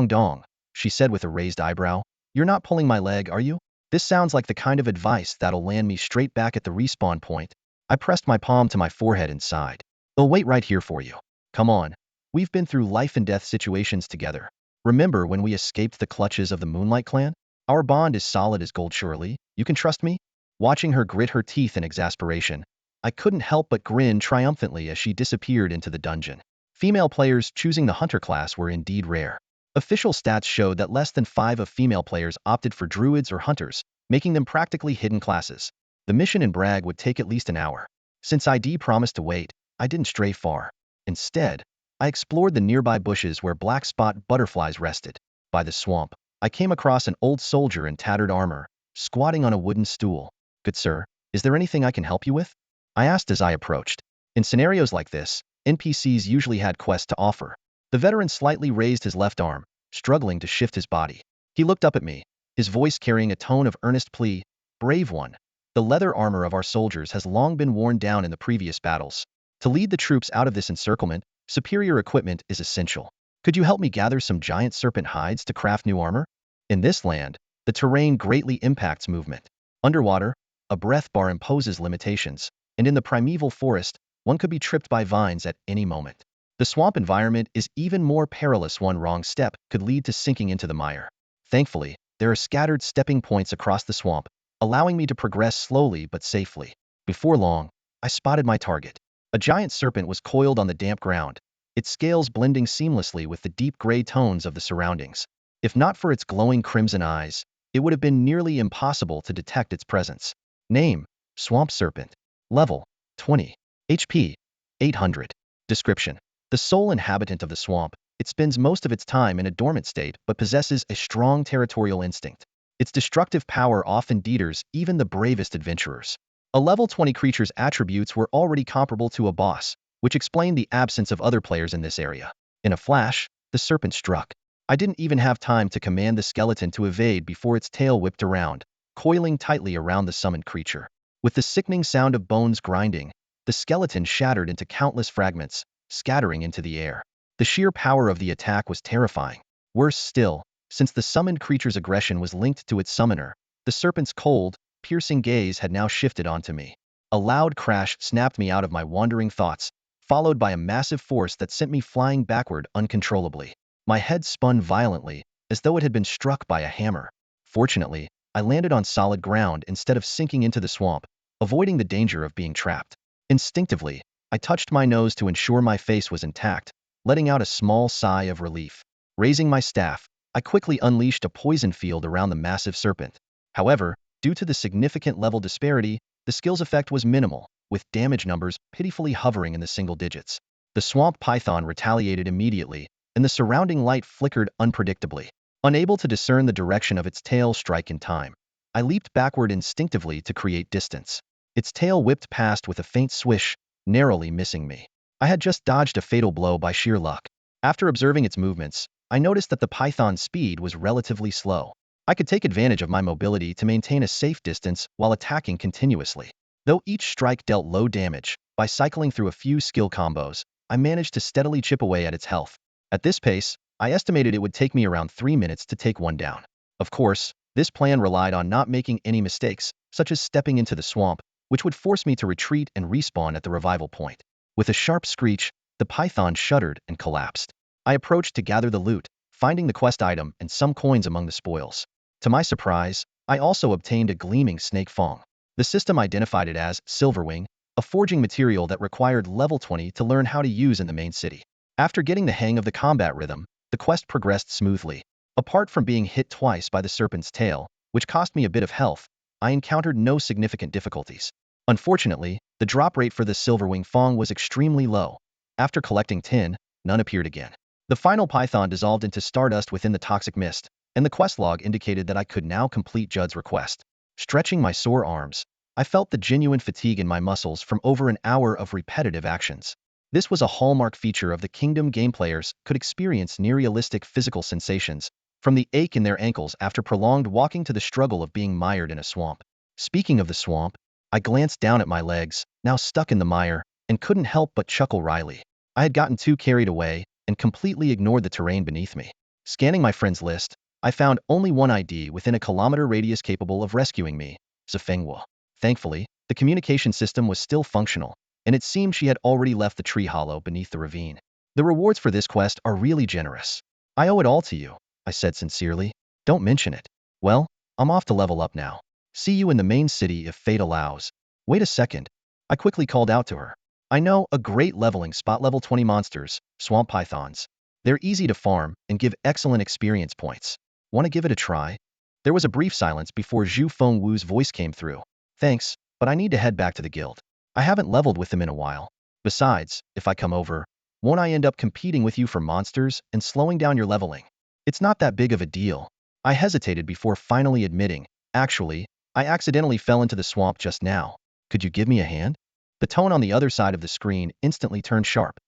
Speaker 1: Dong, she said with a raised eyebrow. You're not pulling my leg, are you? This sounds like the kind of advice that'll land me straight back at the respawn point. I pressed my palm to my forehead and sighed. I'll wait right here for you. Come on. We've been through life and death situations together. Remember when we escaped the clutches of the Moonlight Clan? Our bond is solid as gold, surely. You can trust me? Watching her grit her teeth in exasperation, I couldn't help but grin triumphantly as she disappeared into the dungeon. Female players choosing the Hunter class were indeed rare. Official stats showed that less than 5 of female players opted for Druids or Hunters, making them practically hidden classes. The mission in Bragg would take at least an hour. Since ID promised to wait, I didn't stray far. Instead, I explored the nearby bushes where black spot butterflies rested. By the swamp, I came across an old soldier in tattered armor, squatting on a wooden stool. Good sir, is there anything I can help you with? I asked as I approached. In scenarios like this, NPCs usually had quests to offer. The veteran slightly raised his left arm, struggling to shift his body. He looked up at me, his voice carrying a tone of earnest plea. Brave one. The leather armor of our soldiers has long been worn down in the previous battles. To lead the troops out of this encirclement, superior equipment is essential. Could you help me gather some giant serpent hides to craft new armor? In this land, the terrain greatly impacts movement. Underwater, a breath bar imposes limitations, and in the primeval forest, one could be tripped by vines at any moment. The swamp environment is even more perilous. One wrong step could lead to sinking into the mire. Thankfully, there are scattered stepping points across the swamp, allowing me to progress slowly but safely. Before long, I spotted my target. A giant serpent was coiled on the damp ground, its scales blending seamlessly with the deep gray tones of the surroundings. If not for its glowing crimson eyes, it would have been nearly impossible to detect its presence. Name: Swamp Serpent. Level: 20. HP: 800. Description: the sole inhabitant of the swamp, it spends most of its time in a dormant state but possesses a strong territorial instinct. Its destructive power often deters even the bravest adventurers. A level 20 creature's attributes were already comparable to a boss, which explained the absence of other players in this area. In a flash, the serpent struck. I didn't even have time to command the skeleton to evade before its tail whipped around, coiling tightly around the summoned creature. With the sickening sound of bones grinding, the skeleton shattered into countless fragments, scattering into the air. The sheer power of the attack was terrifying. Worse still, since the summoned creature's aggression was linked to its summoner, the serpent's cold, piercing gaze had now shifted onto me. A loud crash snapped me out of my wandering thoughts, followed by a massive force that sent me flying backward uncontrollably. My head spun violently, as though it had been struck by a hammer. Fortunately, I landed on solid ground instead of sinking into the swamp, avoiding the danger of being trapped. Instinctively, I touched my nose to ensure my face was intact, letting out a small sigh of relief. Raising my staff, I quickly unleashed a poison field around the massive serpent. However, due to the significant level disparity, the skill's effect was minimal, with damage numbers pitifully hovering in the single digits. The swamp python retaliated immediately, and the surrounding light flickered unpredictably. Unable to discern the direction of its tail strike in time, I leaped backward instinctively to create distance. Its tail whipped past with a faint swish, narrowly missing me. I had just dodged a fatal blow by sheer luck. After observing its movements, I noticed that the python's speed was relatively slow. I could take advantage of my mobility to maintain a safe distance while attacking continuously. Though each strike dealt low damage, by cycling through a few skill combos, I managed to steadily chip away at its health. At this pace, I estimated it would take me around 3 minutes to take one down. Of course, this plan relied on not making any mistakes, such as stepping into the swamp, which would force me to retreat and respawn at the revival point. With a sharp screech, the python shuddered and collapsed. I approached to gather the loot, finding the quest item and some coins among the spoils. To my surprise, I also obtained a gleaming snake fang. The system identified it as Silverwing, a forging material that required level 20 to learn how to use in the main city. After getting the hang of the combat rhythm, the quest progressed smoothly. Apart from being hit twice by the serpent's tail, which cost me a bit of health, I encountered no significant difficulties. Unfortunately, the drop rate for the Silverwing fang was extremely low. After collecting 10, none appeared again. The final python dissolved into stardust within the toxic mist, and the quest log indicated that I could now complete Judd's request. Stretching my sore arms, I felt the genuine fatigue in my muscles from over an hour of repetitive actions. This was a hallmark feature of the Kingdom game. Players could experience near-realistic physical sensations, from the ache in their ankles after prolonged walking to the struggle of being mired in a swamp. Speaking of the swamp, I glanced down at my legs, now stuck in the mire, and couldn't help but chuckle wryly. I had gotten too carried away and completely ignored the terrain beneath me. Scanning my friends list, I found only one ID within a kilometer radius capable of rescuing me, Zifengwu. Thankfully, the communication system was still functional, and it seemed she had already left the tree hollow beneath the ravine. The rewards for this quest are really generous. I owe it all to you, I said sincerely. Don't mention it. Well, I'm off to level up now. See you in the main city if fate allows. Wait a second. I quickly called out to her. I know a great leveling spot, level 20 monsters, swamp pythons. They're easy to farm and give excellent experience points. Want to give it a try? There was a brief silence before Gu Fengwu's voice came through. Thanks, but I need to head back to the guild. I haven't leveled with them in a while. Besides, if I come over, won't I end up competing with you for monsters and slowing down your leveling? It's not that big of a deal. I hesitated before finally admitting, actually, I accidentally fell into the swamp just now. Could you give me a hand? The tone on the other side of the screen instantly turned sharp.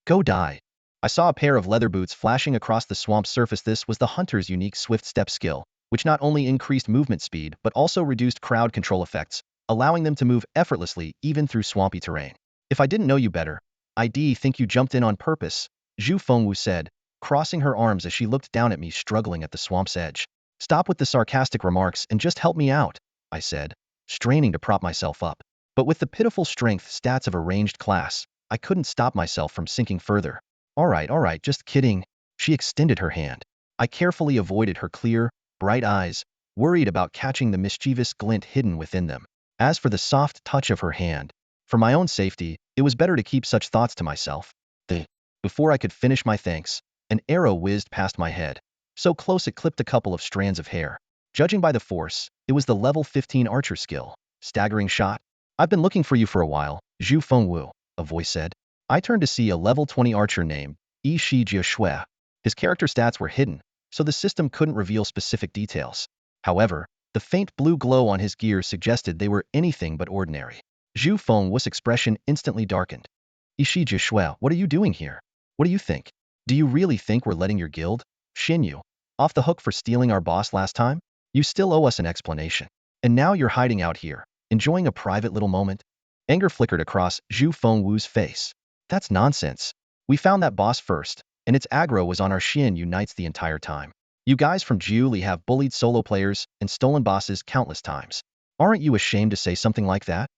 Speaker 1: Go die. I saw a pair of leather boots flashing across the swamp surface. This was the hunter's unique swift step skill, which not only increased movement speed but also reduced crowd control effects, allowing them to move effortlessly even through swampy terrain. If I didn't know you better, I'd think you jumped in on purpose, Gu Fengwu said, crossing her arms as she looked down at me struggling at the swamp's edge. Stop with the sarcastic remarks and just help me out, I said, straining to prop myself up. But with the pitiful strength stats of a ranged class, I couldn't stop myself from sinking further. All right, just kidding. She extended her hand. I carefully avoided her clear, bright eyes, worried about catching the mischievous glint hidden within them. As for the soft touch of her hand, for my own safety, it was better to keep such thoughts to myself. Before I could finish my thanks, an arrow whizzed past my head, so close it clipped a couple of strands of hair. Judging by the force, it was the level 15 archer skill. Staggering shot. I've been looking for you for a while, Gu Fengwu, a voice said. I turned to see a level 20 archer named Yixi. His character stats were hidden, so the system couldn't reveal specific details. However, the faint blue glow on his gear suggested they were anything but ordinary. Gu Fengwu's expression instantly darkened. Yixi, what are you doing here? What do you think? Do you really think we're letting your guild, Xinyu, off the hook for stealing our boss last time? You still owe us an explanation. And now you're hiding out here, enjoying a private little moment? Anger flickered across Gu Fengwu's face. That's nonsense. We found that boss first, and its aggro was on our Xinyu knights the entire time. You guys from Jiuli have bullied solo players and stolen bosses countless times. Aren't you ashamed to say something like that?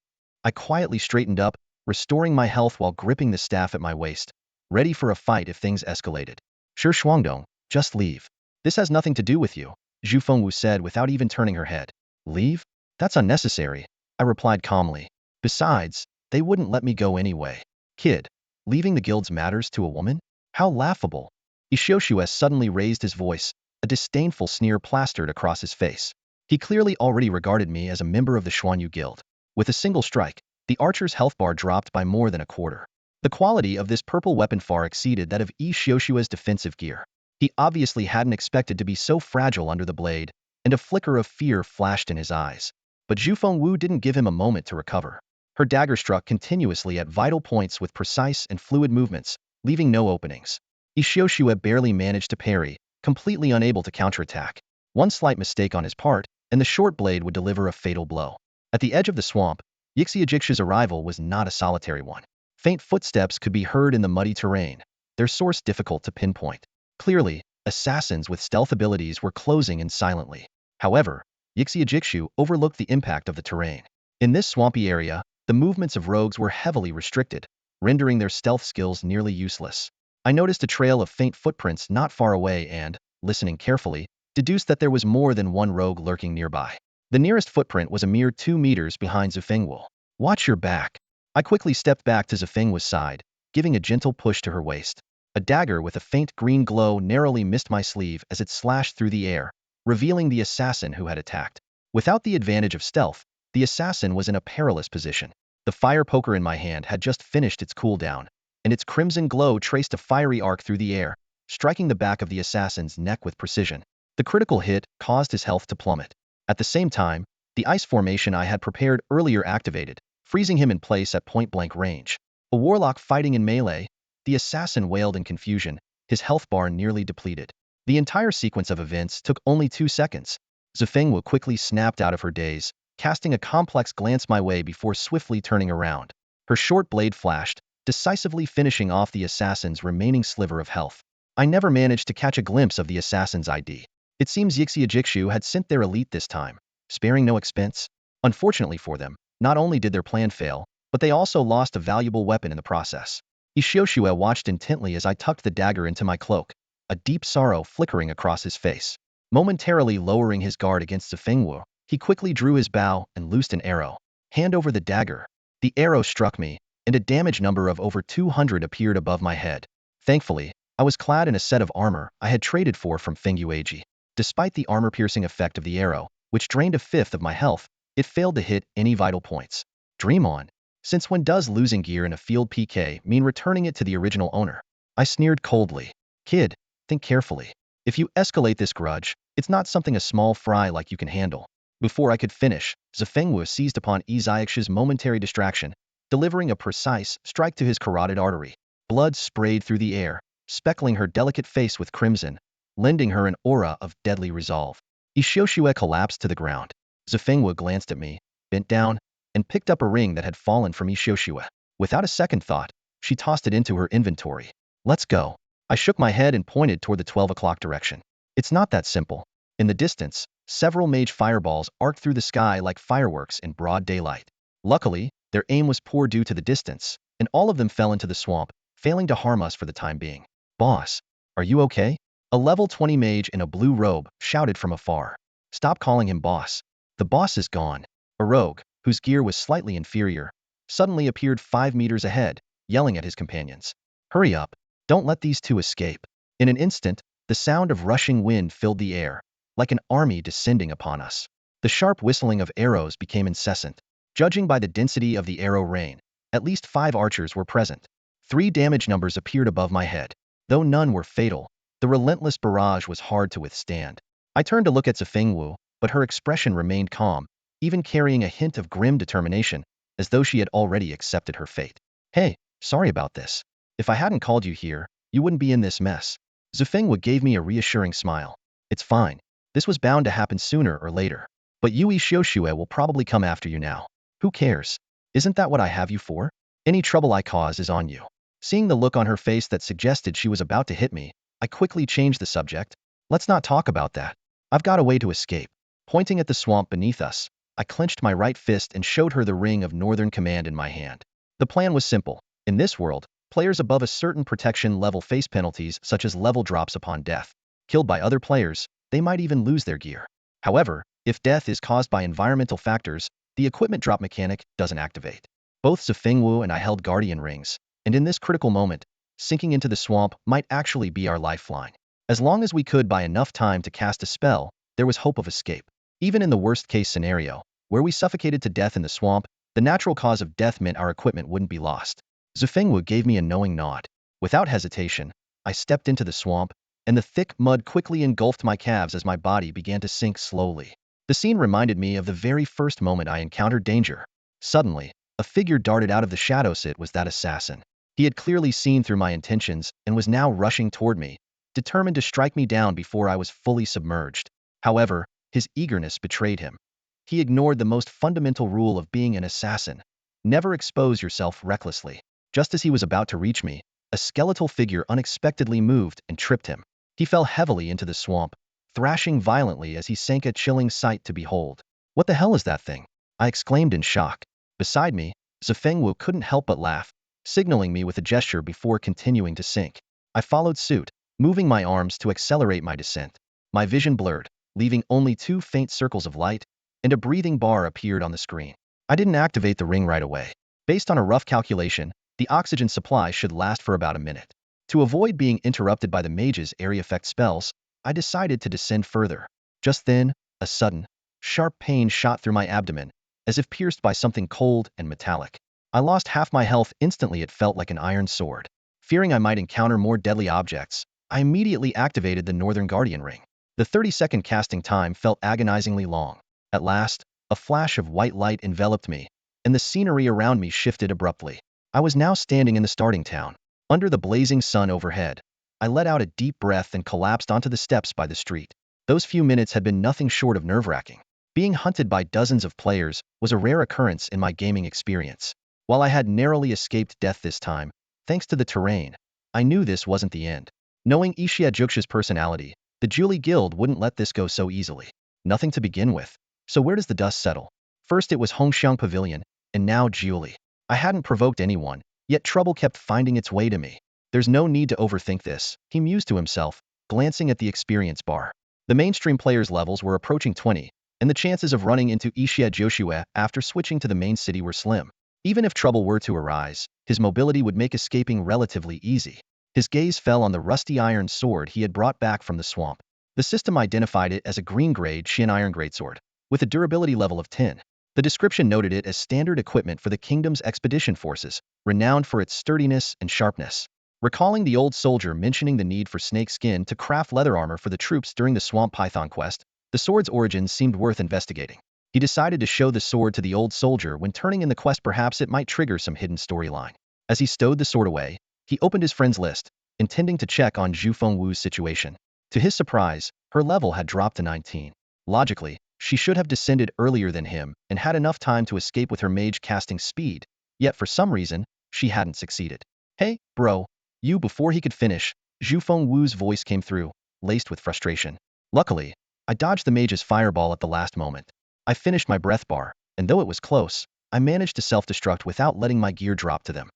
Speaker 1: I quietly straightened up, restoring my health while gripping the staff at my waist, ready for a fight if things escalated. Sure, Shuangdong, just leave. This has nothing to do with you, Gu Fengwu said without even turning her head. Leave? That's unnecessary, I replied calmly. Besides, they wouldn't let me go anyway. Kid, leaving the guilds matters to a woman? How laughable. Yixi suddenly raised his voice, a disdainful sneer plastered across his face. He clearly already regarded me as a member of the Xuanyu Guild. With a single strike, the archer's health bar dropped by more than a quarter. The quality of this purple weapon far exceeded that of Yixi defensive gear. He obviously hadn't expected to be so fragile under the blade, and a flicker of fear flashed in his eyes. But Gu Fengwu didn't give him a moment to recover. Her dagger struck continuously at vital points with precise and fluid movements, leaving no openings. Yixi barely managed to parry, completely unable to counterattack. One slight mistake on his part, and the short blade would deliver a fatal blow. At the edge of the swamp, Yixi's arrival was not a solitary one. Faint footsteps could be heard in the muddy terrain, their source difficult to pinpoint. Clearly, assassins with stealth abilities were closing in silently. However, Yixi overlooked the impact of the terrain. In this swampy area, the movements of rogues were heavily restricted, rendering their stealth skills nearly useless. I noticed a trail of faint footprints not far away and, listening carefully, deduced that there was more than one rogue lurking nearby. The nearest footprint was a mere 2 meters behind Zifengwu. Watch your back. I quickly stepped back to Zifengwu's side, giving a gentle push to her waist. A dagger with a faint green glow narrowly missed my sleeve as it slashed through the air, revealing the assassin who had attacked. Without the advantage of stealth, the assassin was in a perilous position. The fire poker in my hand had just finished its cooldown, and its crimson glow traced a fiery arc through the air, striking the back of the assassin's neck with precision. The critical hit caused his health to plummet. At the same time, the ice formation I had prepared earlier activated, freezing him in place at point-blank range. A warlock fighting in melee, the assassin wailed in confusion, his health bar nearly depleted. The entire sequence of events took only 2 seconds. Zifengwu quickly snapped out of her daze, casting a complex glance my way before swiftly turning around. Her short blade flashed, decisively finishing off the assassin's remaining sliver of health. I never managed to catch a glimpse of the assassin's ID. It seems Yixia had sent their elite this time, sparing no expense. Unfortunately for them, not only did their plan fail, but they also lost a valuable weapon in the process. Xiaoxue watched intently as I tucked the dagger into my cloak, a deep sorrow flickering across his face. Momentarily lowering his guard against Zifengwu, he quickly drew his bow and loosed an arrow. Hand over the dagger. The arrow struck me, and a damage number of over 200 appeared above my head. Thankfully, I was clad in a set of armor I had traded for from Fengyueji. Despite the armor-piercing effect of the arrow, which drained a fifth of my health, it failed to hit any vital points. Dream on. Since when does losing gear in a field PK mean returning it to the original owner? I sneered coldly. Kid, think carefully. If you escalate this grudge, it's not something a small fry like you can handle. Before I could finish, Zifengwu seized upon Yixia's momentary distraction, delivering a precise strike to his carotid artery. Blood sprayed through the air, speckling her delicate face with crimson, lending her an aura of deadly resolve. Xiaoxue collapsed to the ground. Zifengwu glanced at me, bent down, and picked up a ring that had fallen from Xiaoxue. Without a second thought, she tossed it into her inventory. Let's go. I shook my head and pointed toward the 12 o'clock direction. It's not that simple. In the distance, several mage fireballs arced through the sky like fireworks in broad daylight. Luckily, their aim was poor due to the distance, and all of them fell into the swamp, failing to harm us for the time being. Boss, are you okay? A level 20 mage in a blue robe shouted from afar. Stop calling him boss. The boss is gone. A rogue, whose gear was slightly inferior, suddenly appeared 5 meters ahead, yelling at his companions. Hurry up. Don't let these two escape. In an instant, the sound of rushing wind filled the air, like an army descending upon us. The sharp whistling of arrows became incessant. Judging by the density of the arrow rain, at least 5 archers were present. 3 damage numbers appeared above my head. Though none were fatal, the relentless barrage was hard to withstand. I turned to look at Zifengwu, but her expression remained calm, even carrying a hint of grim determination, as though she had already accepted her fate. Hey, sorry about this. If I hadn't called you here, you wouldn't be in this mess. Zifengwu gave me a reassuring smile. It's fine. This was bound to happen sooner or later. But Yui Xiaoxue will probably come after you now. Who cares? Isn't that what I have you for? Any trouble I cause is on you. Seeing the look on her face that suggested she was about to hit me, I quickly changed the subject. Let's not talk about that. I've got a way to escape. Pointing at the swamp beneath us, I clenched my right fist and showed her the ring of Northern Command in my hand. The plan was simple. In this world, players above a certain protection level face penalties such as level drops upon death. Killed by other players, they might even lose their gear. However, if death is caused by environmental factors, the equipment drop mechanic doesn't activate. Both Zifengwu and I held guardian rings, and in this critical moment, sinking into the swamp might actually be our lifeline. As long as we could buy enough time to cast a spell, there was hope of escape. Even in the worst-case scenario, where we suffocated to death in the swamp, the natural cause of death meant our equipment wouldn't be lost. Zifengwu gave me a knowing nod. Without hesitation, I stepped into the swamp, and the thick mud quickly engulfed my calves as my body began to sink slowly. The scene reminded me of the very first moment I encountered danger. Suddenly, a figure darted out of the shadows. It was that assassin. He had clearly seen through my intentions and was now rushing toward me, determined to strike me down before I was fully submerged. However, his eagerness betrayed him. He ignored the most fundamental rule of being an assassin. Never expose yourself recklessly. Just as he was about to reach me, a skeletal figure unexpectedly moved and tripped him. He fell heavily into the swamp, thrashing violently as he sank, a chilling sight to behold. What the hell is that thing? I exclaimed in shock. Beside me, Zifengwu couldn't help but laugh, signaling me with a gesture before continuing to sink. I followed suit, moving my arms to accelerate my descent. My vision blurred, leaving only 2 faint circles of light, and a breathing bar appeared on the screen. I didn't activate the ring right away. Based on a rough calculation, the oxygen supply should last for about a minute. To avoid being interrupted by the mage's area effect spells, I decided to descend further. Just then, a sudden, sharp pain shot through my abdomen, as if pierced by something cold and metallic. I lost half my health instantly. It felt like an iron sword. Fearing I might encounter more deadly objects, I immediately activated the Northern Guardian Ring. The 30-second casting time felt agonizingly long. At last, a flash of white light enveloped me, and the scenery around me shifted abruptly. I was now standing in the starting town. Under the blazing sun overhead, I let out a deep breath and collapsed onto the steps by the street. Those few minutes had been nothing short of nerve-wracking. Being hunted by dozens of players was a rare occurrence in my gaming experience. While I had narrowly escaped death this time, thanks to the terrain, I knew this wasn't the end. Knowing Xie Zhuxia's personality, the Julie Guild wouldn't let this go so easily. Nothing to begin with. So where does the dust settle? First it was Hongxiang Pavilion, and now Julie. I hadn't provoked anyone, yet trouble kept finding its way to me. There's no need to overthink this, he mused to himself, glancing at the experience bar. The mainstream players' levels were approaching 20, and the chances of running into Xie Zhuxia after switching to the main city were slim. Even if trouble were to arise, his mobility would make escaping relatively easy. His gaze fell on the rusty iron sword he had brought back from the swamp. The system identified it as a green-grade Shin iron greatsword, with a durability level of 10. The description noted it as standard equipment for the kingdom's expedition forces, renowned for its sturdiness and sharpness. Recalling the old soldier mentioning the need for snake skin to craft leather armor for the troops during the Swamp Python quest, the sword's origins seemed worth investigating. He decided to show the sword to the old soldier when turning in the quest. Perhaps it might trigger some hidden storyline. As he stowed the sword away, he opened his friend's list, intending to check on Zhu Fengwu's situation. To his surprise, her level had dropped to 19. Logically, she should have descended earlier than him and had enough time to escape with her mage casting speed, yet for some reason, she hadn't succeeded. Hey, bro. You. Before he could finish, Zhu Fengwu's voice came through, laced with frustration. Luckily, I dodged the mage's fireball at the last moment. I finished my breath bar, and though it was close, I managed to self-destruct without letting my gear drop to them.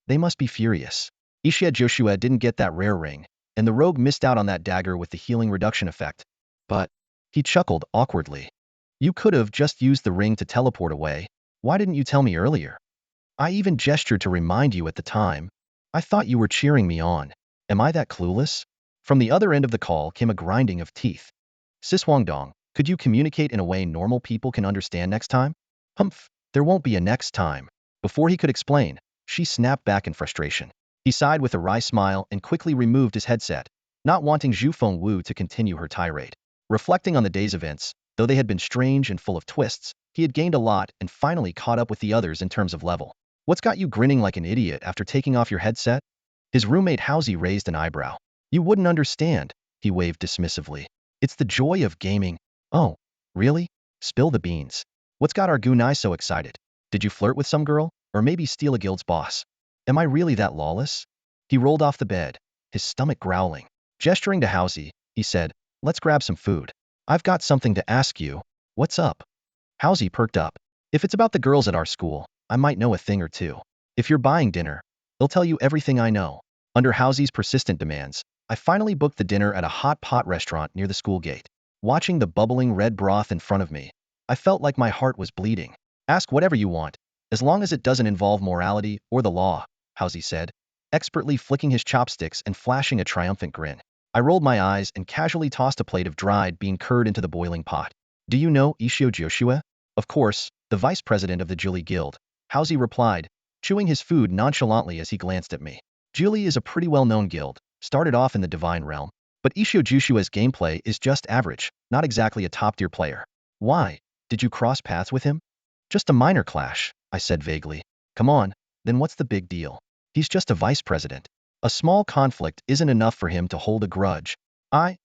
Speaker 1: They must be furious. Xie Zhuxia didn't get that rare ring, and the rogue missed out on that dagger with the healing reduction effect. But, he chuckled awkwardly. You could have just used the ring to teleport away. Why didn't you tell me earlier? I even gestured to remind you at the time. I thought you were cheering me on. Am I that clueless? From the other end of the call came a grinding of teeth. Sis Huangdong, could you communicate in a way normal people can understand next time? Humph, there won't be a next time. Before he could explain, she snapped back in frustration. He sighed with a wry smile and quickly removed his headset, not wanting Zhu Fengwu to continue her tirade. Reflecting on the day's events, though they had been strange and full of twists, he had gained a lot and finally caught up with the others in terms of level. What's got you grinning like an idiot after taking off your headset? His roommate Hausi raised an eyebrow. You wouldn't understand, he waved dismissively. It's the joy of gaming. Oh, really? Spill the beans. What's got our Gunai so excited? Did you flirt with some girl? Or maybe steal a guild's boss? Am I really that lawless? He rolled off the bed, his stomach growling. Gesturing to Hausi, he said, let's grab some food. I've got something to ask you. What's up? Hausi perked up. If it's about the girls at our school, I might know a thing or two. If you're buying dinner, they'll tell you everything I know. Under Hausi's persistent demands, I finally booked the dinner at a hot pot restaurant near the school gate. Watching the bubbling red broth in front of me, I felt like my heart was bleeding. Ask whatever you want, as long as it doesn't involve morality or the law, Hausi said, expertly flicking his chopsticks and flashing a triumphant grin. I rolled my eyes and casually tossed a plate of dried bean curd into the boiling pot. Do you know Xie Zhuxia? Of course, the vice president of the Julie Guild, Hausi replied, chewing his food nonchalantly as he glanced at me. Julie is a pretty well-known guild, started off in the divine realm, but Xie Zhuxia's gameplay is just average, not exactly a top-tier player. Why? Did you cross paths with him? Just a minor clash, I said vaguely. Come on, then what's the big deal? He's just a vice president. A small conflict isn't enough for him to hold a grudge. I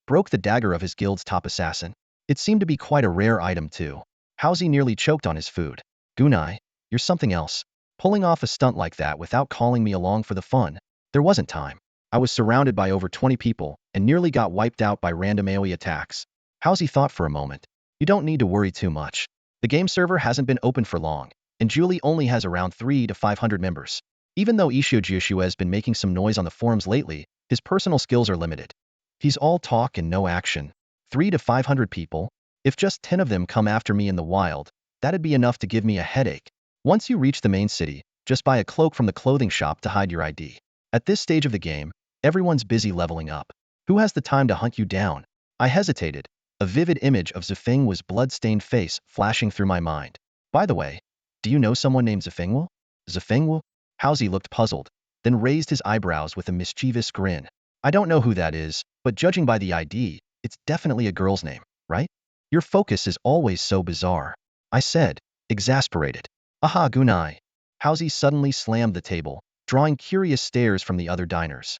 Speaker 1: broke the dagger of his guild's top assassin. It seemed to be quite a rare item too. Hausi nearly choked on his food. Gunai, you're something else. Pulling off a stunt like that without calling me along for the fun. There wasn't time. I was surrounded by over 20 people and nearly got wiped out by random AoE attacks. Hausi thought for a moment. You don't need to worry too much. The game server hasn't been open for long, and Julie only has around 300 to 500 members. Even though Xie Zhuxia has been making some noise on the forums lately, his personal skills are limited. He's all talk and no action. 300 to 500 people? If just 10 of them come after me in the wild, that'd be enough to give me a headache. Once you reach the main city, just buy a cloak from the clothing shop to hide your ID. At this stage of the game, everyone's busy leveling up. Who has the time to hunt you down? I hesitated, a vivid image of Zifeng's blood-stained face flashing through my mind. By the way, do you know someone named Zifeng? Zifeng? Hausi looked puzzled, then raised his eyebrows with a mischievous grin. I don't know who that is, but judging by the ID, it's definitely a girl's name, right? Your focus is always so bizarre, I said, exasperated. Aha, Gunai. Hausi suddenly slammed the table, drawing curious stares from the other diners.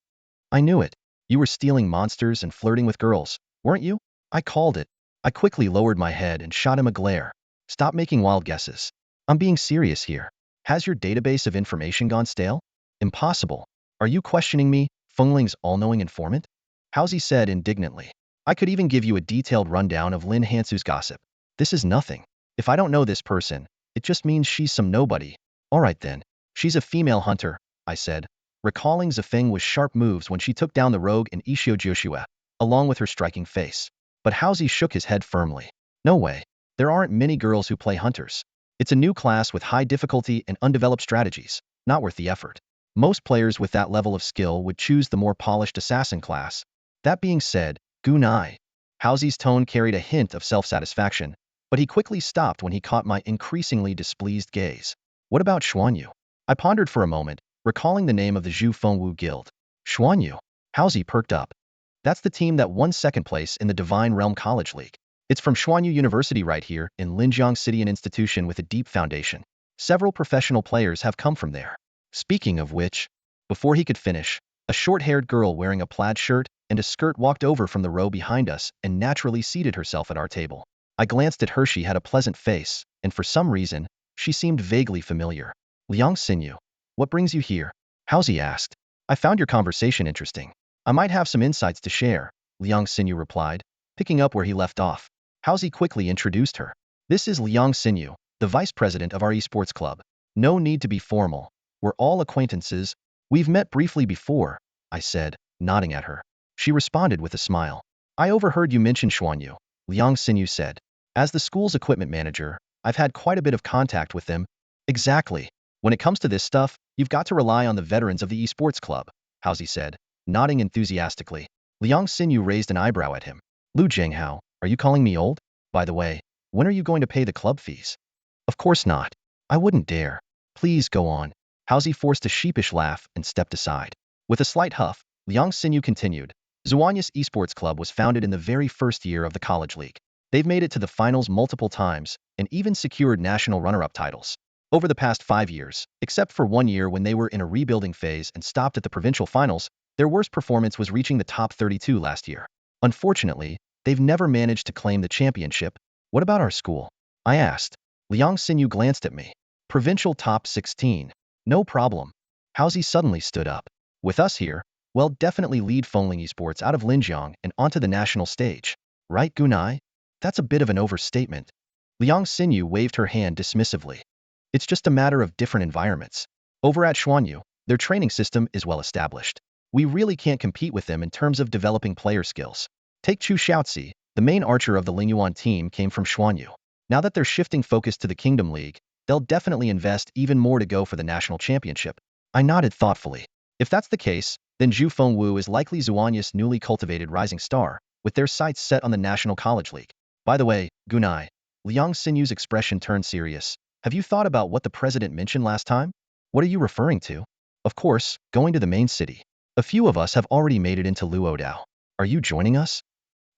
Speaker 1: I knew it. You were stealing monsters and flirting with girls, weren't you? I called it. I quickly lowered my head and shot him a glare. Stop making wild guesses. I'm being serious here. Has your database of information gone stale? Impossible. Are you questioning me, Fengling's all-knowing informant? Haozi said indignantly. I could even give you a detailed rundown of Lin Hansu's gossip. This is nothing. If I don't know this person, it just means she's some nobody. All right then. She's a female hunter, I said, recalling Zifeng sharp moves when she took down the rogue in Ishio Joshua, along with her striking face. But Haozi shook his head firmly. No way. There aren't many girls who play hunters. It's a new class with high difficulty and undeveloped strategies, not worth the effort. Most players with that level of skill would choose the more polished assassin class. That being said, Gu Nai. Haozi's tone carried a hint of self-satisfaction, but he quickly stopped when he caught my increasingly displeased gaze. What about Xuanyu? I pondered for a moment, recalling the name of the Zhu Fengwu Guild. Xuanyu. Haozi perked up. That's the team that won second place in the Divine Realm College League. It's from Xuanyu University right here in Linjiang City, an institution with a deep foundation. Several professional players have come from there. Speaking of which, before he could finish, a short-haired girl wearing a plaid shirt and a skirt walked over from the row behind us and naturally seated herself at our table. I glanced at her. She had a pleasant face, and for some reason, she seemed vaguely familiar. Liang Xinyu, what brings you here? Haozi asked. I found your conversation interesting. I might have some insights to share, Liang Xinyu replied, picking up where he left off. Haozi quickly introduced her. This is Liang Xinyu, the vice president of our esports club. No need to be formal. We're all acquaintances. We've met briefly before, I said, nodding at her. She responded with a smile. I overheard you mention Xuanyu, Liang Xinyu said. As the school's equipment manager, I've had quite a bit of contact with them. Exactly. When it comes to this stuff, you've got to rely on the veterans of the esports club, Haozi said, nodding enthusiastically. Liang Xinyu raised an eyebrow at him. Lu Zhenghao, are you calling me old? By the way, when are you going to pay the club fees? Of course not. I wouldn't dare. Please go on. Haozi forced a sheepish laugh and stepped aside. With a slight huff, Liang Xinyu continued. Xuanyu's esports club was founded in the very first year of the college league. They've made it to the finals multiple times and even secured national runner-up titles. Over the past 5 years, except for 1 year when they were in a rebuilding phase and stopped at the provincial finals, their worst performance was reaching the top 32 last year. Unfortunately, they've never managed to claim the championship. What about our school? I asked. Liang Xinyu glanced at me. Provincial top 16. No problem. Haozi suddenly stood up. With us here, well, definitely lead Fengling Esports out of Linjiang and onto the national stage. Right, Gunai? That's a bit of an overstatement. Liang Xinyu waved her hand dismissively. It's just a matter of different environments. Over at Xuanyu, their training system is well established. We really can't compete with them in terms of developing player skills. Take Chu Xiaozi, the main archer of the Lingyuan team came from Xuanyu. Now that they're shifting focus to the Kingdom League, they'll definitely invest even more to go for the national championship. I nodded thoughtfully. If that's the case, then Zhu Fengwu is likely Xuanyu's newly cultivated rising star, with their sights set on the National College League. By the way, Gunai, Liang Xinyu's expression turned serious. Have you thought about what the president mentioned last time? What are you referring to? Of course, going to the main city. A few of us have already made it into Luodao. Are you joining us?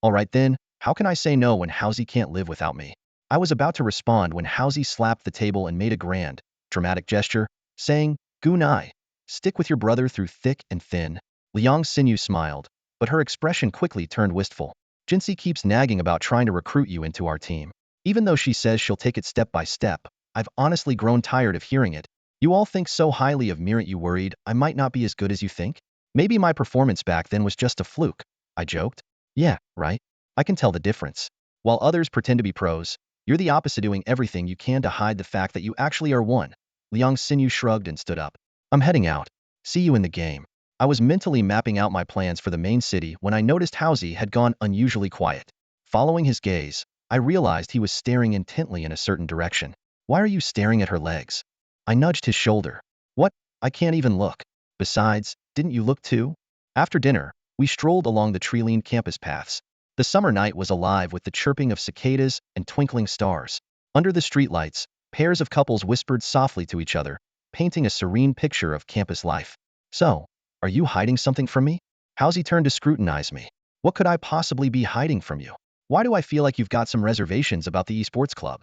Speaker 1: All right then, how can I say no when Haozi can't live without me? I was about to respond when Haozi slapped the table and made a grand, dramatic gesture, saying, Gunai, stick with your brother through thick and thin. Liang Xinyu smiled, but her expression quickly turned wistful. Jinxi keeps nagging about trying to recruit you into our team. Even though she says she'll take it step by step, I've honestly grown tired of hearing it. You all think so highly of me, aren't you worried I might not be as good as you think? Maybe my performance back then was just a fluke, I joked. Yeah, right? I can tell the difference. While others pretend to be pros, you're the opposite, doing everything you can to hide the fact that you actually are one. Liang Xinyu shrugged and stood up. I'm heading out. See you in the game. I was mentally mapping out my plans for the main city when I noticed Haozi had gone unusually quiet. Following his gaze, I realized he was staring intently in a certain direction. Why are you staring at her legs? I nudged his shoulder. What? I can't even look. Besides, didn't you look too? After dinner, we strolled along the tree-lined campus paths. The summer night was alive with the chirping of cicadas and twinkling stars. Under the streetlights, pairs of couples whispered softly to each other, painting a serene picture of campus life. So, are you hiding something from me? Haozi turned to scrutinize me. What could I possibly be hiding from you? Why do I feel like you've got some reservations about the esports club?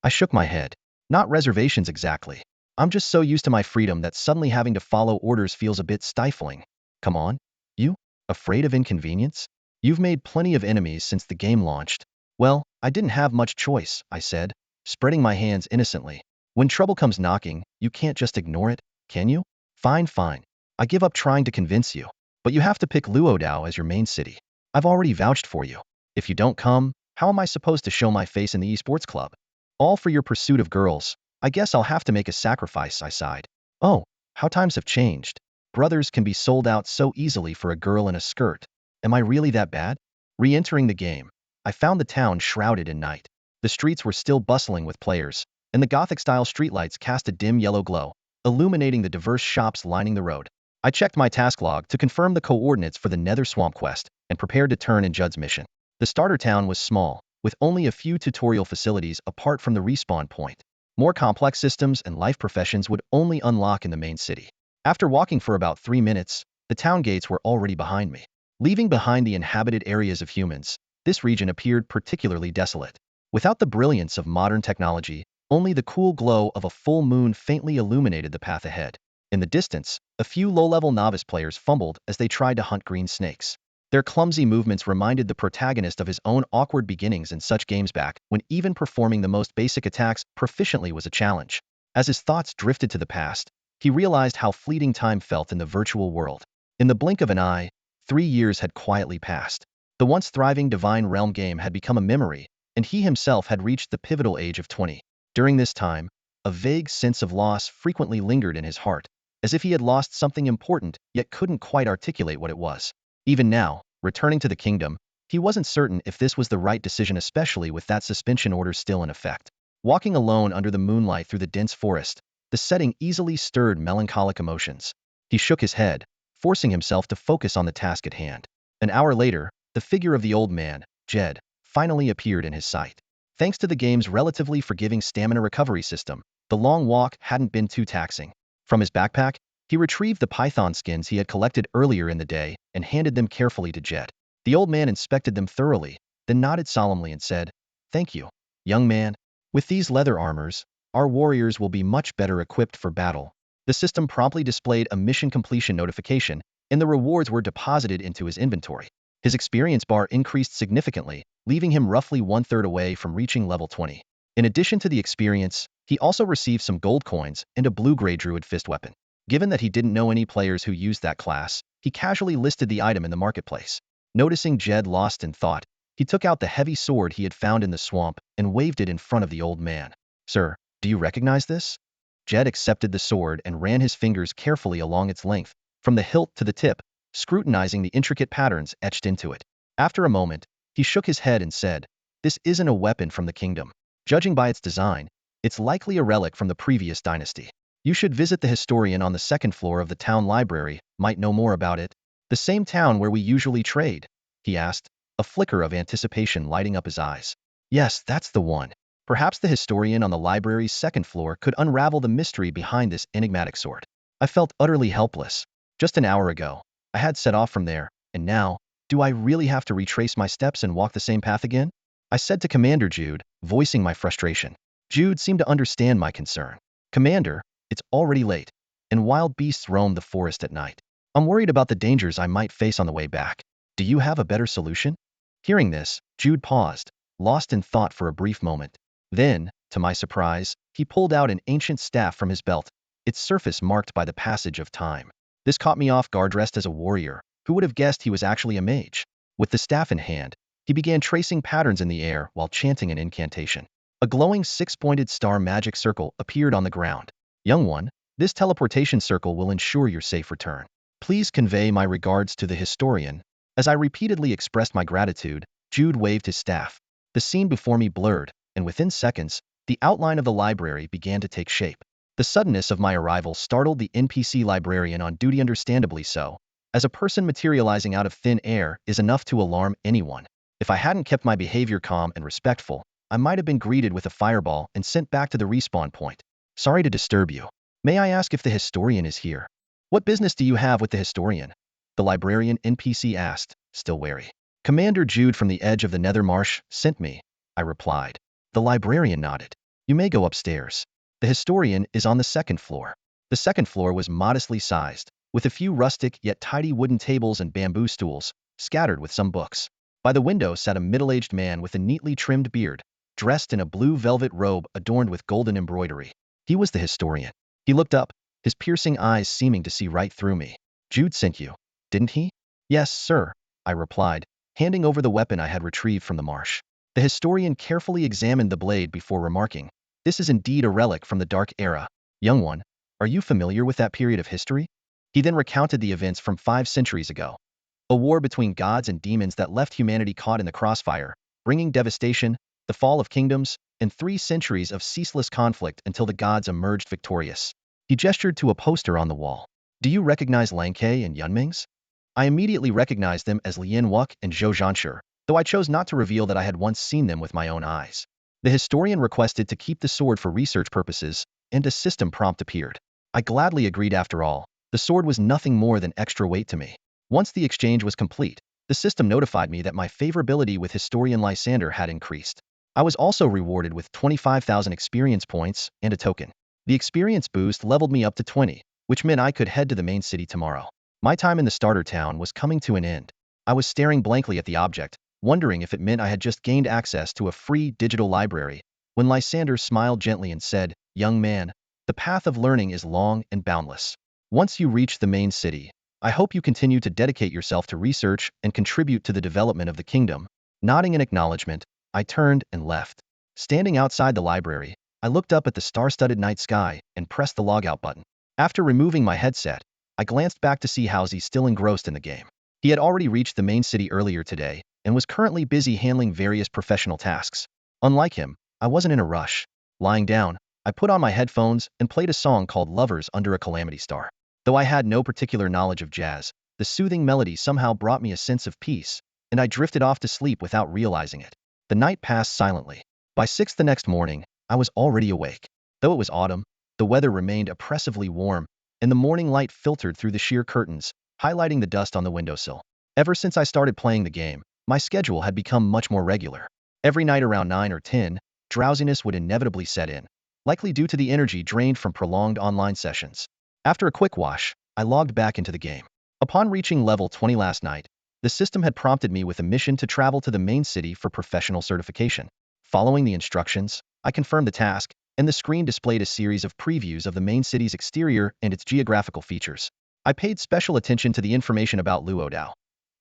Speaker 1: I shook my head. Not reservations exactly. I'm just so used to my freedom that suddenly having to follow orders feels a bit stifling. Come on. You? Afraid of inconvenience? You've made plenty of enemies since the game launched. Well, I didn't have much choice, I said, spreading my hands innocently. When trouble comes knocking, you can't just ignore it, can you? Fine, fine. I give up trying to convince you. But you have to pick Luodao as your main city. I've already vouched for you. If you don't come, how am I supposed to show my face in the esports club? All for your pursuit of girls. I guess I'll have to make a sacrifice, I sighed. Oh, how times have changed. Brothers can be sold out so easily for a girl in a skirt. Am I really that bad? Re-entering the game, I found the town shrouded in night. The streets were still bustling with players, and the Gothic-style streetlights cast a dim yellow glow, illuminating the diverse shops lining the road. I checked my task log to confirm the coordinates for the Nether Swamp quest and prepared to turn in Judd's mission. The starter town was small, with only a few tutorial facilities apart from the respawn point. More complex systems and life professions would only unlock in the main city. After walking for about 3 minutes, the town gates were already behind me. Leaving behind the inhabited areas of humans, this region appeared particularly desolate. Without the brilliance of modern technology, only the cool glow of a full moon faintly illuminated the path ahead. In the distance, a few low-level novice players fumbled as they tried to hunt green snakes. Their clumsy movements reminded the protagonist of his own awkward beginnings in such games back when even performing the most basic attacks proficiently was a challenge. As his thoughts drifted to the past, he realized how fleeting time felt in the virtual world. In the blink of an eye, 3 years had quietly passed. The once thriving Divine Realm game had become a memory, and he himself had reached the pivotal age of 20. During this time, a vague sense of loss frequently lingered in his heart, as if he had lost something important yet couldn't quite articulate what it was. Even now, returning to the kingdom, he wasn't certain if this was the right decision, especially with that suspension order still in effect. Walking alone under the moonlight through the dense forest, the setting easily stirred melancholic emotions. He shook his head, forcing himself to focus on the task at hand. An hour later, the figure of the old man, Jed, finally appeared in his sight. Thanks to the game's relatively forgiving stamina recovery system, the long walk hadn't been too taxing. From his backpack, he retrieved the python skins he had collected earlier in the day and handed them carefully to Jed. The old man inspected them thoroughly, then nodded solemnly and said, "Thank you, young man. With these leather armors, our warriors will be much better equipped for battle." The system promptly displayed a mission completion notification, and the rewards were deposited into his inventory. His experience bar increased significantly, leaving him roughly 1/3 away from reaching level 20. In addition to the experience, he also received some gold coins and a blue-gray druid fist weapon. Given that he didn't know any players who used that class, he casually listed the item in the marketplace. Noticing Jed lost in thought, he took out the heavy sword he had found in the swamp and waved it in front of the old man. "Sir, do you recognize this?" Jed accepted the sword and ran his fingers carefully along its length, from the hilt to the tip, scrutinizing the intricate patterns etched into it. After a moment, he shook his head and said, "This isn't a weapon from the kingdom. Judging by its design, it's likely a relic from the previous dynasty. You should visit the historian on the 2nd floor of the town library, might know more about it." "The same town where we usually trade?" he asked, a flicker of anticipation lighting up his eyes. "Yes, that's the one." Perhaps the historian on the library's 2nd floor could unravel the mystery behind this enigmatic sword. I felt utterly helpless. Just an hour ago, I had set off from there, and now, do I really have to retrace my steps and walk the same path again? I said to Commander Jude, voicing my frustration. Jude seemed to understand my concern. "Commander, it's already late, and wild beasts roam the forest at night. I'm worried about the dangers I might face on the way back. Do you have a better solution?" Hearing this, Jude paused, lost in thought for a brief moment. Then, to my surprise, he pulled out an ancient staff from his belt, its surface marked by the passage of time. This caught me off guard. Dressed as a warrior, who would have guessed he was actually a mage? With the staff in hand, he began tracing patterns in the air while chanting an incantation. A glowing 6-pointed star magic circle appeared on the ground. "Young one, this teleportation circle will ensure your safe return. Please convey my regards to the historian." As I repeatedly expressed my gratitude, Jude waved his staff. The scene before me blurred, and within seconds, the outline of the library began to take shape. The suddenness of my arrival startled the NPC librarian on duty, understandably so, as a person materializing out of thin air is enough to alarm anyone. If I hadn't kept my behavior calm and respectful, I might have been greeted with a fireball and sent back to the respawn point. "Sorry to disturb you. May I ask if the historian is here?" "What business do you have with the historian?" the librarian NPC asked, still wary. "Commander Jude from the edge of the Nether Marsh sent me," I replied. The librarian nodded. "You may go upstairs. The historian is on the 2nd floor." The 2nd floor was modestly sized, with a few rustic yet tidy wooden tables and bamboo stools, scattered with some books. By the window sat a middle-aged man with a neatly trimmed beard, dressed in a blue velvet robe adorned with golden embroidery. He was the historian. He looked up, his piercing eyes seeming to see right through me. Jude sent you, didn't he? Yes, sir, I replied, handing over the weapon I had retrieved from the marsh. The historian carefully examined the blade before remarking, "This is indeed a relic from the Dark Era. Young one, are you familiar with that period of history?" He then recounted the events from 5 centuries ago. A war between gods and demons that left humanity caught in the crossfire, bringing devastation, the fall of kingdoms, and 3 centuries of ceaseless conflict until the gods emerged victorious. He gestured to a poster on the wall. Do you recognize Lian Wuque and Yunming's? I immediately recognized them as Lian Wuque and Zhou Zhanshi, though I chose not to reveal that I had once seen them with my own eyes. The historian requested to keep the sword for research purposes, and a system prompt appeared. I gladly agreed after all. The sword was nothing more than extra weight to me. Once the exchange was complete, the system notified me that my favorability with historian Lysander had increased. I was also rewarded with 25,000 experience points and a token. The experience boost leveled me up to 20, which meant I could head to the main city tomorrow. My time in the starter town was coming to an end. I was staring blankly at the object, wondering if it meant I had just gained access to a free digital library, when Lysander smiled gently and said, "Young man, the path of learning is long and boundless. Once you reach the main city, I hope you continue to dedicate yourself to research and contribute to the development of the kingdom." Nodding in acknowledgement, I turned and left. Standing outside the library, I looked up at the star-studded night sky and pressed the logout button. After removing my headset, I glanced back to see Housie still engrossed in the game. He had already reached the main city earlier today and was currently busy handling various professional tasks. Unlike him, I wasn't in a rush. Lying down, I put on my headphones and played a song called Lovers Under a Calamity Star. Though I had no particular knowledge of jazz, the soothing melody somehow brought me a sense of peace, and I drifted off to sleep without realizing it. The night passed silently. By 6 the next morning, I was already awake. Though it was autumn, the weather remained oppressively warm, and the morning light filtered through the sheer curtains, highlighting the dust on the windowsill. Ever since I started playing the game, my schedule had become much more regular. Every night around 9 or 10, drowsiness would inevitably set in, likely due to the energy drained from prolonged online sessions. After a quick wash, I logged back into the game. Upon reaching level 20 last night, the system had prompted me with a mission to travel to the main city for professional certification. Following the instructions, I confirmed the task, and the screen displayed a series of previews of the main city's exterior and its geographical features. I paid special attention to the information about Luodao.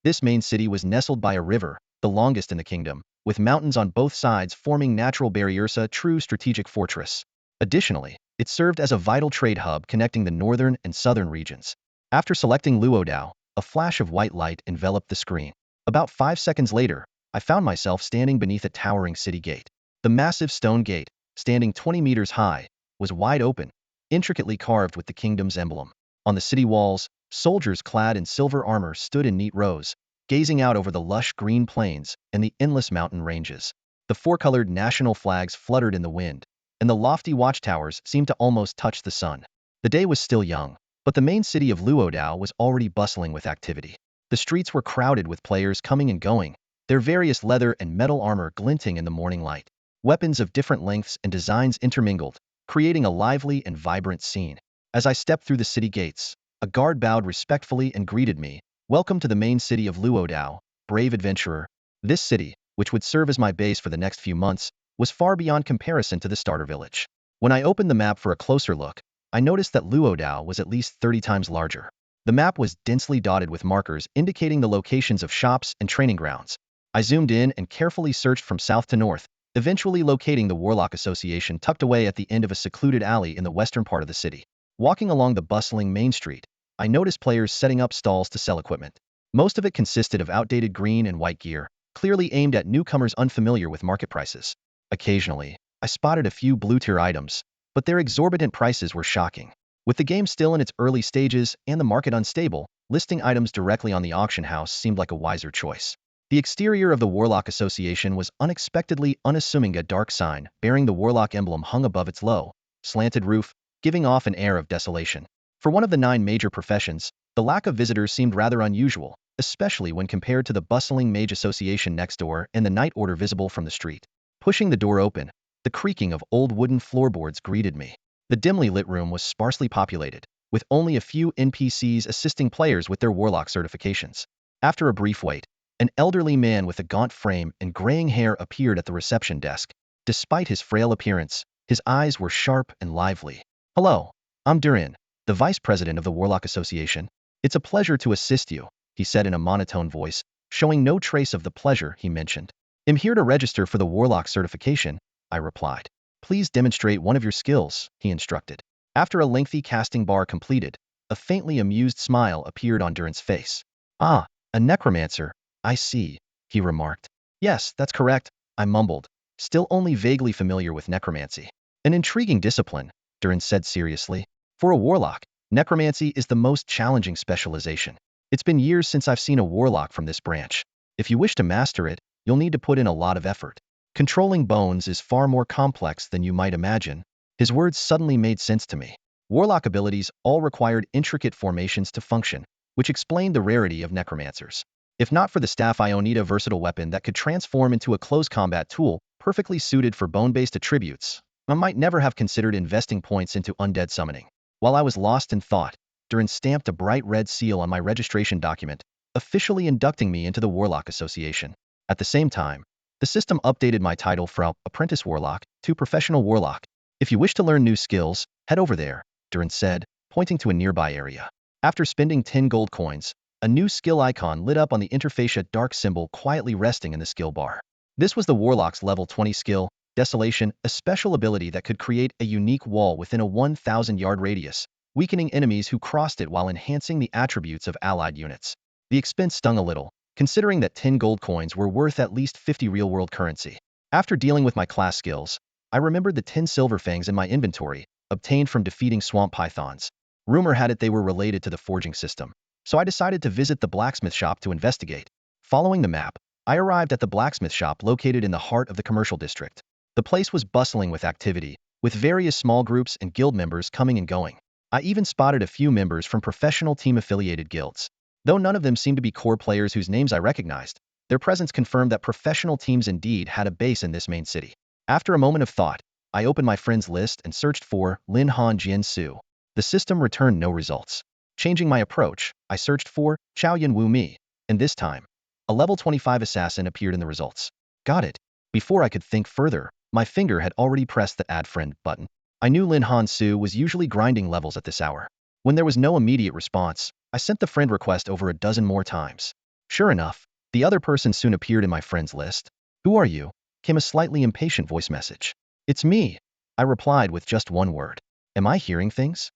Speaker 1: This main city was nestled by a river, the longest in the kingdom, with mountains on both sides forming natural barriers, a true strategic fortress. Additionally, it served as a vital trade hub connecting the northern and southern regions. After selecting Luodao, a flash of white light enveloped the screen. About 5 seconds later, I found myself standing beneath a towering city gate. The massive stone gate, standing 20 meters high, was wide open, intricately carved with the kingdom's emblem. On the city walls, soldiers clad in silver armor stood in neat rows, gazing out over the lush green plains and the endless mountain ranges. The four-colored national flags fluttered in the wind, and the lofty watchtowers seemed to almost touch the sun. The day was still young, but the main city of Luodao was already bustling with activity. The streets were crowded with players coming and going, their various leather and metal armor glinting in the morning light. Weapons of different lengths and designs intermingled, creating a lively and vibrant scene. As I stepped through the city gates, a guard bowed respectfully and greeted me. "Welcome to the main city of Luodao, brave adventurer." This city, which would serve as my base for the next few months, was far beyond comparison to the starter village. When I opened the map for a closer look, I noticed that Luodao was at least 30 times larger. The map was densely dotted with markers indicating the locations of shops and training grounds. I zoomed in and carefully searched from south to north, eventually locating the Warlock Association tucked away at the end of a secluded alley in the western part of the city. Walking along the bustling main street, I noticed players setting up stalls to sell equipment. Most of it consisted of outdated green and white gear, clearly aimed at newcomers unfamiliar with market prices. Occasionally, I spotted a few blue-tier items, but their exorbitant prices were shocking. With the game still in its early stages and the market unstable, listing items directly on the auction house seemed like a wiser choice. The exterior of the Warlock Association was unexpectedly unassuming. A dark sign bearing the Warlock emblem hung above its low, slanted roof, giving off an air of desolation. For one of the 9 major professions, the lack of visitors seemed rather unusual, especially when compared to the bustling Mage Association next door and the Night Order visible from the street. Pushing the door open, the creaking of old wooden floorboards greeted me. The dimly lit room was sparsely populated, with only a few NPCs assisting players with their Warlock certifications. After a brief wait, an elderly man with a gaunt frame and graying hair appeared at the reception desk. Despite his frail appearance, His eyes were sharp and lively. "Hello, I'm Durin, the vice president of the Warlock Association. It's a pleasure to assist you," he said in a monotone voice, showing no trace of the pleasure he mentioned. "I'm here to register for the Warlock certification," I replied. "Please demonstrate one of your skills," he instructed. After a lengthy casting bar completed, a faintly amused smile appeared on Durin's face. "Ah, a necromancer, I see," he remarked. "Yes, that's correct," I mumbled, still only vaguely familiar with necromancy. "An intriguing discipline," Durin said seriously. "For a warlock, necromancy is the most challenging specialization. It's been years since I've seen a warlock from this branch. If you wish to master it, you'll need to put in a lot of effort. Controlling bones is far more complex than you might imagine." His words suddenly made sense to me. Warlock abilities all required intricate formations to function, which explained the rarity of necromancers. If not for the staff, I'll need a versatile weapon that could transform into a close combat tool, perfectly suited for bone-based attributes. I might never have considered investing points into undead summoning. While I was lost in thought, Durin stamped a bright red seal on my registration document, officially inducting me into the Warlock Association. At the same time, the system updated my title from Apprentice Warlock to Professional Warlock. "If you wish to learn new skills, head over there," Durin said, pointing to a nearby area. After spending 10 gold coins, a new skill icon lit up on the interface, a dark symbol quietly resting in the skill bar. This was the Warlock's level 20 skill, Desolation, a special ability that could create a unique wall within a 1,000-yard radius, weakening enemies who crossed it while enhancing the attributes of allied units. The expense stung a little, considering that 10 gold coins were worth at least 50 real-world currency. After dealing with my class skills, I remembered the 10 silver fangs in my inventory, obtained from defeating swamp pythons. Rumor had it they were related to the forging system, so I decided to visit the blacksmith shop to investigate. Following the map, I arrived at the blacksmith shop located in the heart of the commercial district. The place was bustling with activity, with various small groups and guild members coming and going. I even spotted a few members from professional team-affiliated guilds. Though none of them seemed to be core players whose names I recognized, their presence confirmed that professional teams indeed had a base in this main city. After a moment of thought, I opened my friends list and searched for Lin Hansu. The system returned no results. Changing my approach, I searched for Lian Wuque, and this time, a level 25 assassin appeared in the results. Got it. Before I could think further, my finger had already pressed the Add Friend button. I knew Lin Hansu was usually grinding levels at this hour. When there was no immediate response, I sent the friend request over a dozen more times. Sure enough, the other person soon appeared in my friends list. "Who are you?" came a slightly impatient voice message. "It's me," I replied with just one word. "Am I hearing things?"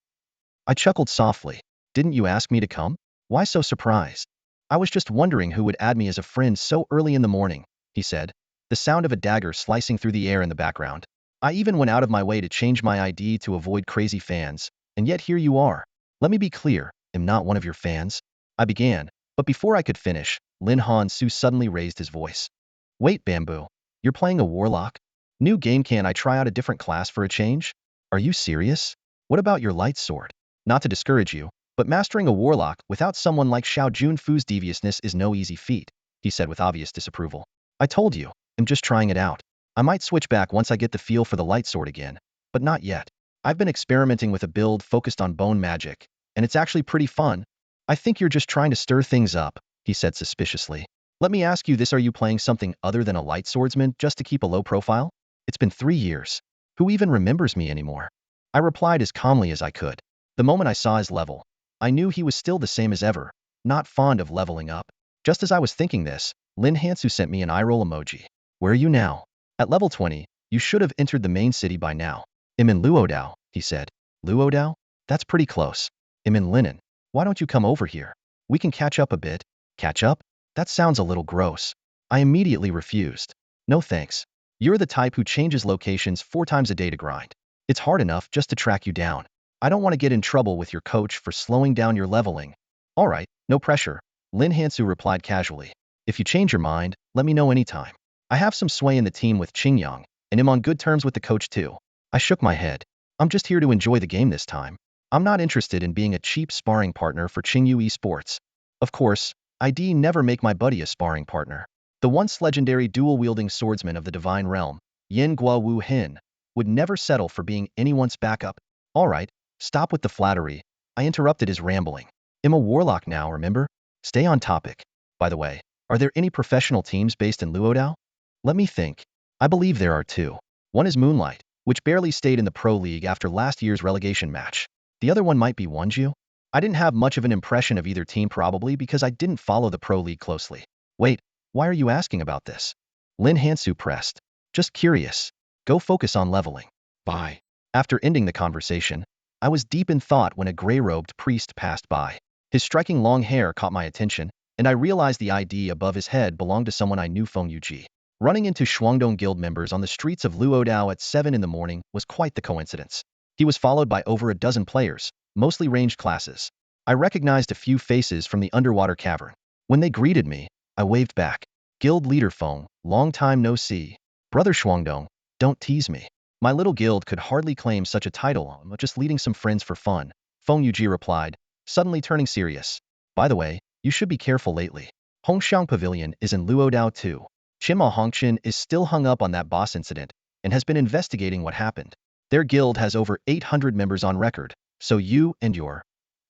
Speaker 1: I chuckled softly. "Didn't you ask me to come? Why so surprised?" "I was just wondering who would add me as a friend so early in the morning," he said, the sound of a dagger slicing through the air in the background. "I even went out of my way to change my ID to avoid crazy fans, and yet here you are. Let me be clear, I'm not one of your fans," I began, but before I could finish, Lin Hansu suddenly raised his voice. "Wait, Bamboo, you're playing a warlock? New game, can I try out a different class for a change? Are you serious? What about your light sword? Not to discourage you, but mastering a warlock without someone like Xiao Junfu's deviousness is no easy feat," he said with obvious disapproval. "I told you, I'm just trying it out. I might switch back once I get the feel for the light sword again, but not yet. I've been experimenting with a build focused on bone magic, and it's actually pretty fun." "I think you're just trying to stir things up," he said suspiciously. "Let me ask you this, are you playing something other than a light swordsman just to keep a low profile? It's been 3 years. Who even remembers me anymore?" I replied as calmly as I could. The moment I saw his level, I knew he was still the same as ever, not fond of leveling up. Just as I was thinking this, Lin Hansu sent me an eye roll emoji. "Where are you now?" "At level 20, you should have entered the main city by now." "I'm in Luodao," he said. "Luodao? That's pretty close." "I'm in Linen. Why don't you come over here? We can catch up a bit." "Catch up? That sounds a little gross." I immediately refused. "No thanks. You're the type who changes locations 4 times a day to grind. It's hard enough just to track you down. I don't want to get in trouble with your coach for slowing down your leveling." "All right, no pressure," Lin Hansu replied casually. "If you change your mind, let me know anytime. I have some sway in the team with Qingyang, and am on good terms with the coach too." I shook my head. "I'm just here to enjoy the game this time. I'm not interested in being a cheap sparring partner for Qingyu esports. Of course, I'd never make my buddy a sparring partner. The once legendary dual-wielding swordsman of the Divine Realm, Yin Guo Hin, would never settle for being anyone's backup." "All right, stop with the flattery," I interrupted his rambling. "I'm a warlock now, remember? Stay on topic. By the way, are there any professional teams based in Luodao?" "Let me think. I believe there are 2. One is Moonlight, which barely stayed in the Pro League after last year's relegation match. The other one might be Wonju? I didn't have much of an impression of either team probably because I didn't follow the Pro League closely. Wait, why are you asking about this? Lin Hansu pressed. Just curious. Go focus on leveling. Bye. After ending the conversation, I was deep in thought when a gray-robed priest passed by. His striking long hair caught my attention, and I realized the ID above his head belonged to someone I knew, Feng Yuji. Running into Shuangdong Guild members on the streets of Luodao at 7 in the morning was quite the coincidence. He was followed by over a dozen players, mostly ranged classes. I recognized a few faces from the underwater cavern. When they greeted me, I waved back. Guild leader Feng, long time no see. Brother Shuangdong, don't tease me. My little guild could hardly claim such a title, I'm just leading some friends for fun, Feng Yuji replied, suddenly turning serious. By the way, you should be careful lately. Hongxiang Pavilion is in Luodao too. Chima Hongqian is still hung up on that boss incident and has been investigating what happened. Their guild has over 800 members on record, so you and your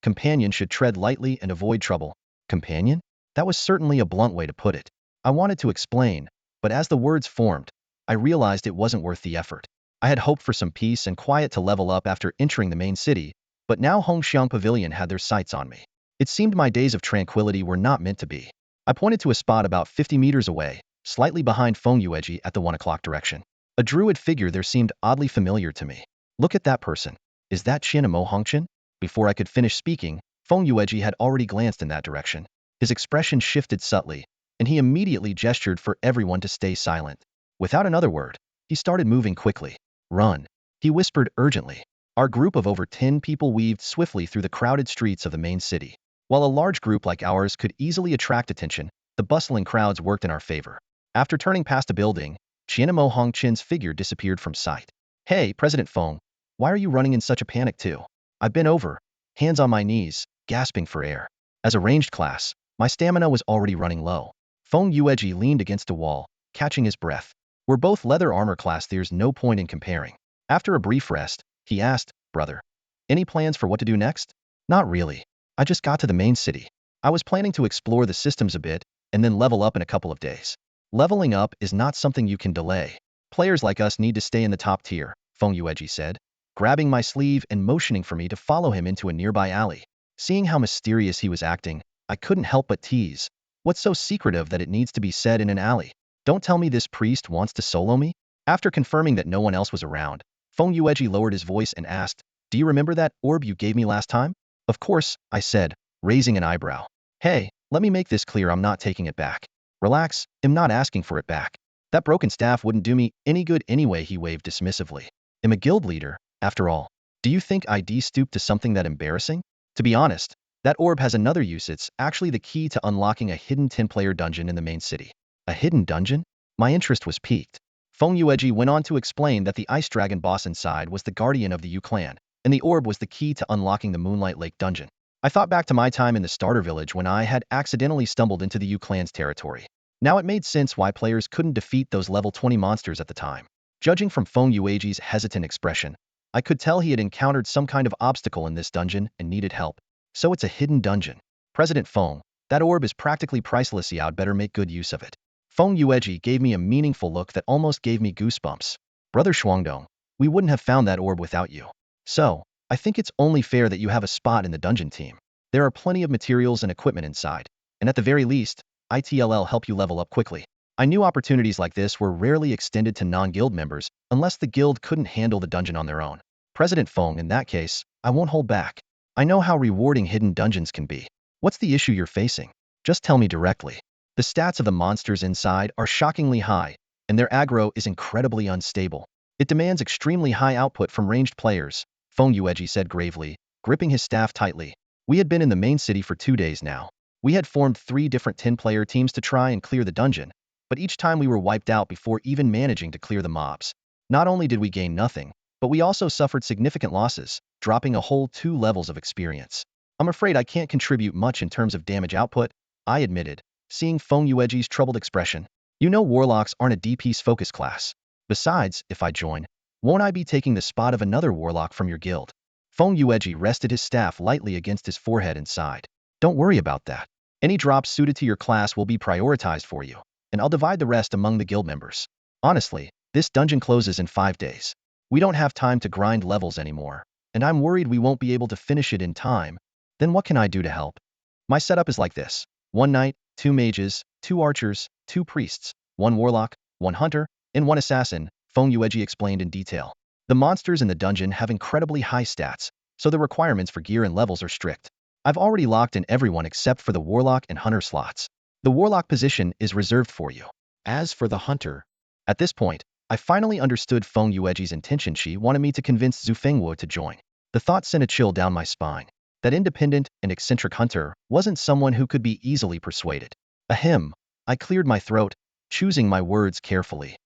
Speaker 1: companion should tread lightly and avoid trouble. Companion? That was certainly a blunt way to put it. I wanted to explain, but as the words formed, I realized it wasn't worth the effort. I had hoped for some peace and quiet to level up after entering the main city, but now Hongxiang Pavilion had their sights on me. It seemed my days of tranquility were not meant to be. I pointed to a spot about 50 meters away, slightly behind Feng Yueji at the 1 o'clock direction. A druid figure there seemed oddly familiar to me. Look at that person. Is that Qian Mo Hongqian? Before I could finish speaking, Feng Yueji had already glanced in that direction. His expression shifted subtly, and he immediately gestured for everyone to stay silent. Without another word, he started moving quickly. Run, he whispered urgently. Our group of over 10 people weaved swiftly through the crowded streets of the main city. While a large group like ours could easily attract attention, the bustling crowds worked in our favor. After turning past a building, Qianmo Hongqian's figure disappeared from sight. Hey, President Feng, why are you running in such a panic too? I've been over, hands on my knees, gasping for air. As a ranged class, my stamina was already running low. Feng Yueji leaned against a wall, catching his breath. We're both leather armor class, there's no point in comparing. After a brief rest, he asked, brother, any plans for what to do next? Not really. I just got to the main city. I was planning to explore the systems a bit, and then level up in a couple of days. Leveling up is not something you can delay. Players like us need to stay in the top tier, Feng Yueji said, grabbing my sleeve and motioning for me to follow him into a nearby alley. Seeing how mysterious he was acting, I couldn't help but tease. What's so secretive that it needs to be said in an alley? Don't tell me this priest wants to solo me? After confirming that no one else was around, Feng Yueji lowered his voice and asked, do you remember that orb you gave me last time? Of course, I said, raising an eyebrow. Hey, let me make this clear, I'm not taking it back. Relax, I'm not asking for it back. That broken staff wouldn't do me any good anyway, he waved dismissively. I'm a guild leader, after all. Do you think I'd stoop to something that embarrassing? To be honest, that orb has another use, it's actually the key to unlocking a hidden 10-player dungeon in the main city. A hidden dungeon? My interest was piqued. Feng Yueji went on to explain that the ice dragon boss inside was the guardian of the Yu clan, and the orb was the key to unlocking the Moonlight Lake dungeon. I thought back to my time in the starter village when I had accidentally stumbled into the Yu clan's territory. Now it made sense why players couldn't defeat those level 20 monsters at the time. Judging from Feng Yueji's hesitant expression, I could tell he had encountered some kind of obstacle in this dungeon and needed help. So it's a hidden dungeon. President Feng, that orb is practically priceless, I'd better make good use of it. Feng Yueji gave me a meaningful look that almost gave me goosebumps. Brother Shuangdong, we wouldn't have found that orb without you. So, I think it's only fair that you have a spot in the dungeon team. There are plenty of materials and equipment inside, and at the very least, ITLL help you level up quickly. I knew opportunities like this were rarely extended to non-guild members unless the guild couldn't handle the dungeon on their own. President Feng, in that case, I won't hold back. I know how rewarding hidden dungeons can be. What's the issue you're facing? Just tell me directly. The stats of the monsters inside are shockingly high, and their aggro is incredibly unstable. It demands extremely high output from ranged players, Feng Yueji said gravely, gripping his staff tightly. We had been in the main city for 2 days now. We had formed 3 different 10-player teams to try and clear the dungeon, but each time we were wiped out before even managing to clear the mobs. Not only did we gain nothing, but we also suffered significant losses, dropping a whole 2 levels of experience. I'm afraid I can't contribute much in terms of damage output, I admitted, seeing Feng Yueji's troubled expression. You know warlocks aren't a DPS focus class. Besides, if I join, won't I be taking the spot of another warlock from your guild? Feng Yueji rested his staff lightly against his forehead and sighed. Don't worry about that. Any drops suited to your class will be prioritized for you, and I'll divide the rest among the guild members. Honestly, this dungeon closes in 5 days. We don't have time to grind levels anymore, and I'm worried we won't be able to finish it in time. Then what can I do to help? My setup is like this. 1 knight, 2 mages, 2 archers, 2 priests, 1 warlock, 1 hunter, and 1 assassin, Feng Yueji explained in detail. The monsters in the dungeon have incredibly high stats, so the requirements for gear and levels are strict. I've already locked in everyone except for the warlock and hunter slots. The warlock position is reserved for you. As for the hunter, at this point, I finally understood Feng Yueji's intention. She wanted me to convince Zhu Fengwu to join. The thought sent a chill down my spine. That independent and eccentric hunter wasn't someone who could be easily persuaded. Ahem, I cleared my throat, choosing my words carefully.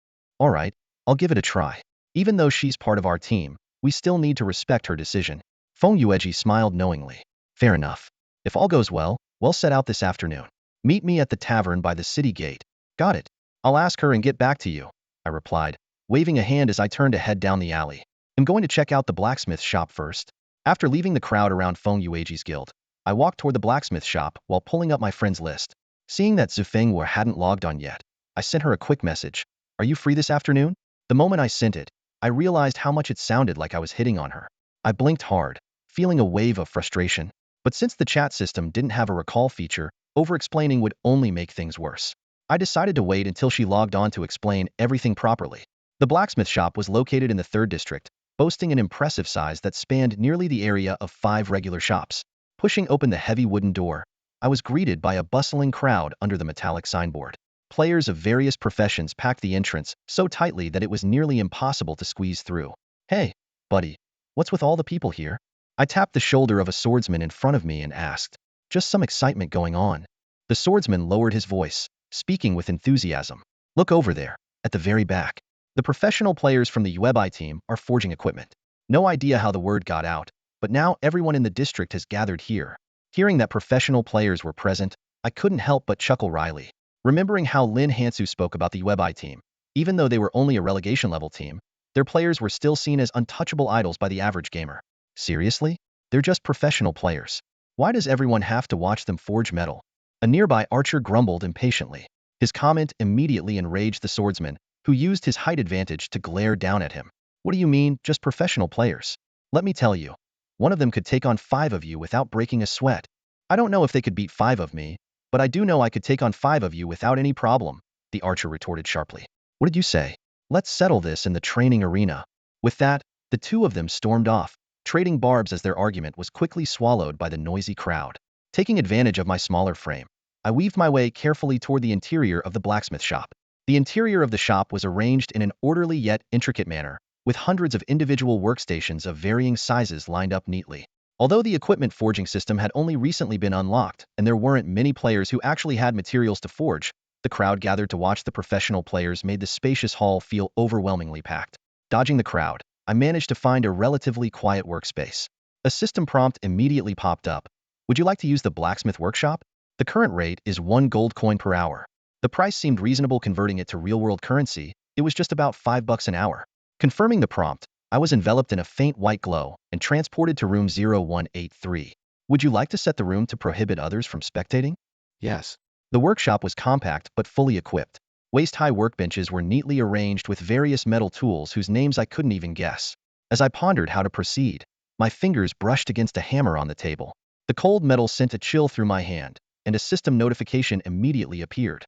Speaker 1: All right, I'll give it a try. Even though she's part of our team, we still need to respect her decision. Feng Yueji smiled knowingly. Fair enough. If all goes well, we'll set out this afternoon. Meet me at the tavern by the city gate. Got it. I'll ask her and get back to you, I replied, waving a hand as I turned to head down the alley. I'm going to check out the blacksmith shop first. After leaving the crowd around Feng Yueji's guild, I walked toward the blacksmith shop while pulling up my friend's list. Seeing that Zhu Fengwu hadn't logged on yet, I sent her a quick message. Are you free this afternoon? The moment I sent it, I realized how much it sounded like I was hitting on her. I blinked hard, feeling a wave of frustration. But since the chat system didn't have a recall feature, over-explaining would only make things worse. I decided to wait until she logged on to explain everything properly. The blacksmith shop was located in the 3rd district, boasting an impressive size that spanned nearly the area of 5 regular shops. Pushing open the heavy wooden door, I was greeted by a bustling crowd under the metallic signboard. Players of various professions packed the entrance so tightly that it was nearly impossible to squeeze through. Hey, buddy, what's with all the people here? I tapped the shoulder of a swordsman in front of me and asked. Just some excitement going on. The swordsman lowered his voice, speaking with enthusiasm. Look over there, at the very back. The professional players from the Yuebai team are forging equipment. No idea how the word got out, but now everyone in the district has gathered here. Hearing that professional players were present, I couldn't help but chuckle wryly. Remembering how Lin Hansu spoke about the Yuebai team, even though they were only a relegation level team, their players were still seen as untouchable idols by the average gamer. Seriously? They're just professional players. Why does everyone have to watch them forge metal? A nearby archer grumbled impatiently. His comment immediately enraged the swordsman, who used his height advantage to glare down at him. What do you mean, just professional players? Let me tell you. One of them could take on 5 of you without breaking a sweat. I don't know if they could beat 5 of me, but I do know I could take on 5 of you without any problem, the archer retorted sharply. What did you say? Let's settle this in the training arena. With that, the 2 of them stormed off, trading barbs as their argument was quickly swallowed by the noisy crowd. Taking advantage of my smaller frame, I weaved my way carefully toward the interior of the blacksmith shop. The interior of the shop was arranged in an orderly yet intricate manner, with hundreds of individual workstations of varying sizes lined up neatly. Although the equipment forging system had only recently been unlocked, and there weren't many players who actually had materials to forge, the crowd gathered to watch the professional players made the spacious hall feel overwhelmingly packed. Dodging the crowd, I managed to find a relatively quiet workspace. A system prompt immediately popped up. Would you like to use the blacksmith workshop? The current rate is 1 gold coin per hour. The price seemed reasonable converting it to real-world currency. It was just about $5 an hour. Confirming the prompt, I was enveloped in a faint white glow and transported to room 0183. Would you like to set the room to prohibit others from spectating? Yes. The workshop was compact but fully equipped. Waist-high workbenches were neatly arranged with various metal tools whose names I couldn't even guess. As I pondered how to proceed, my fingers brushed against a hammer on the table. The cold metal sent a chill through my hand, and a system notification immediately appeared.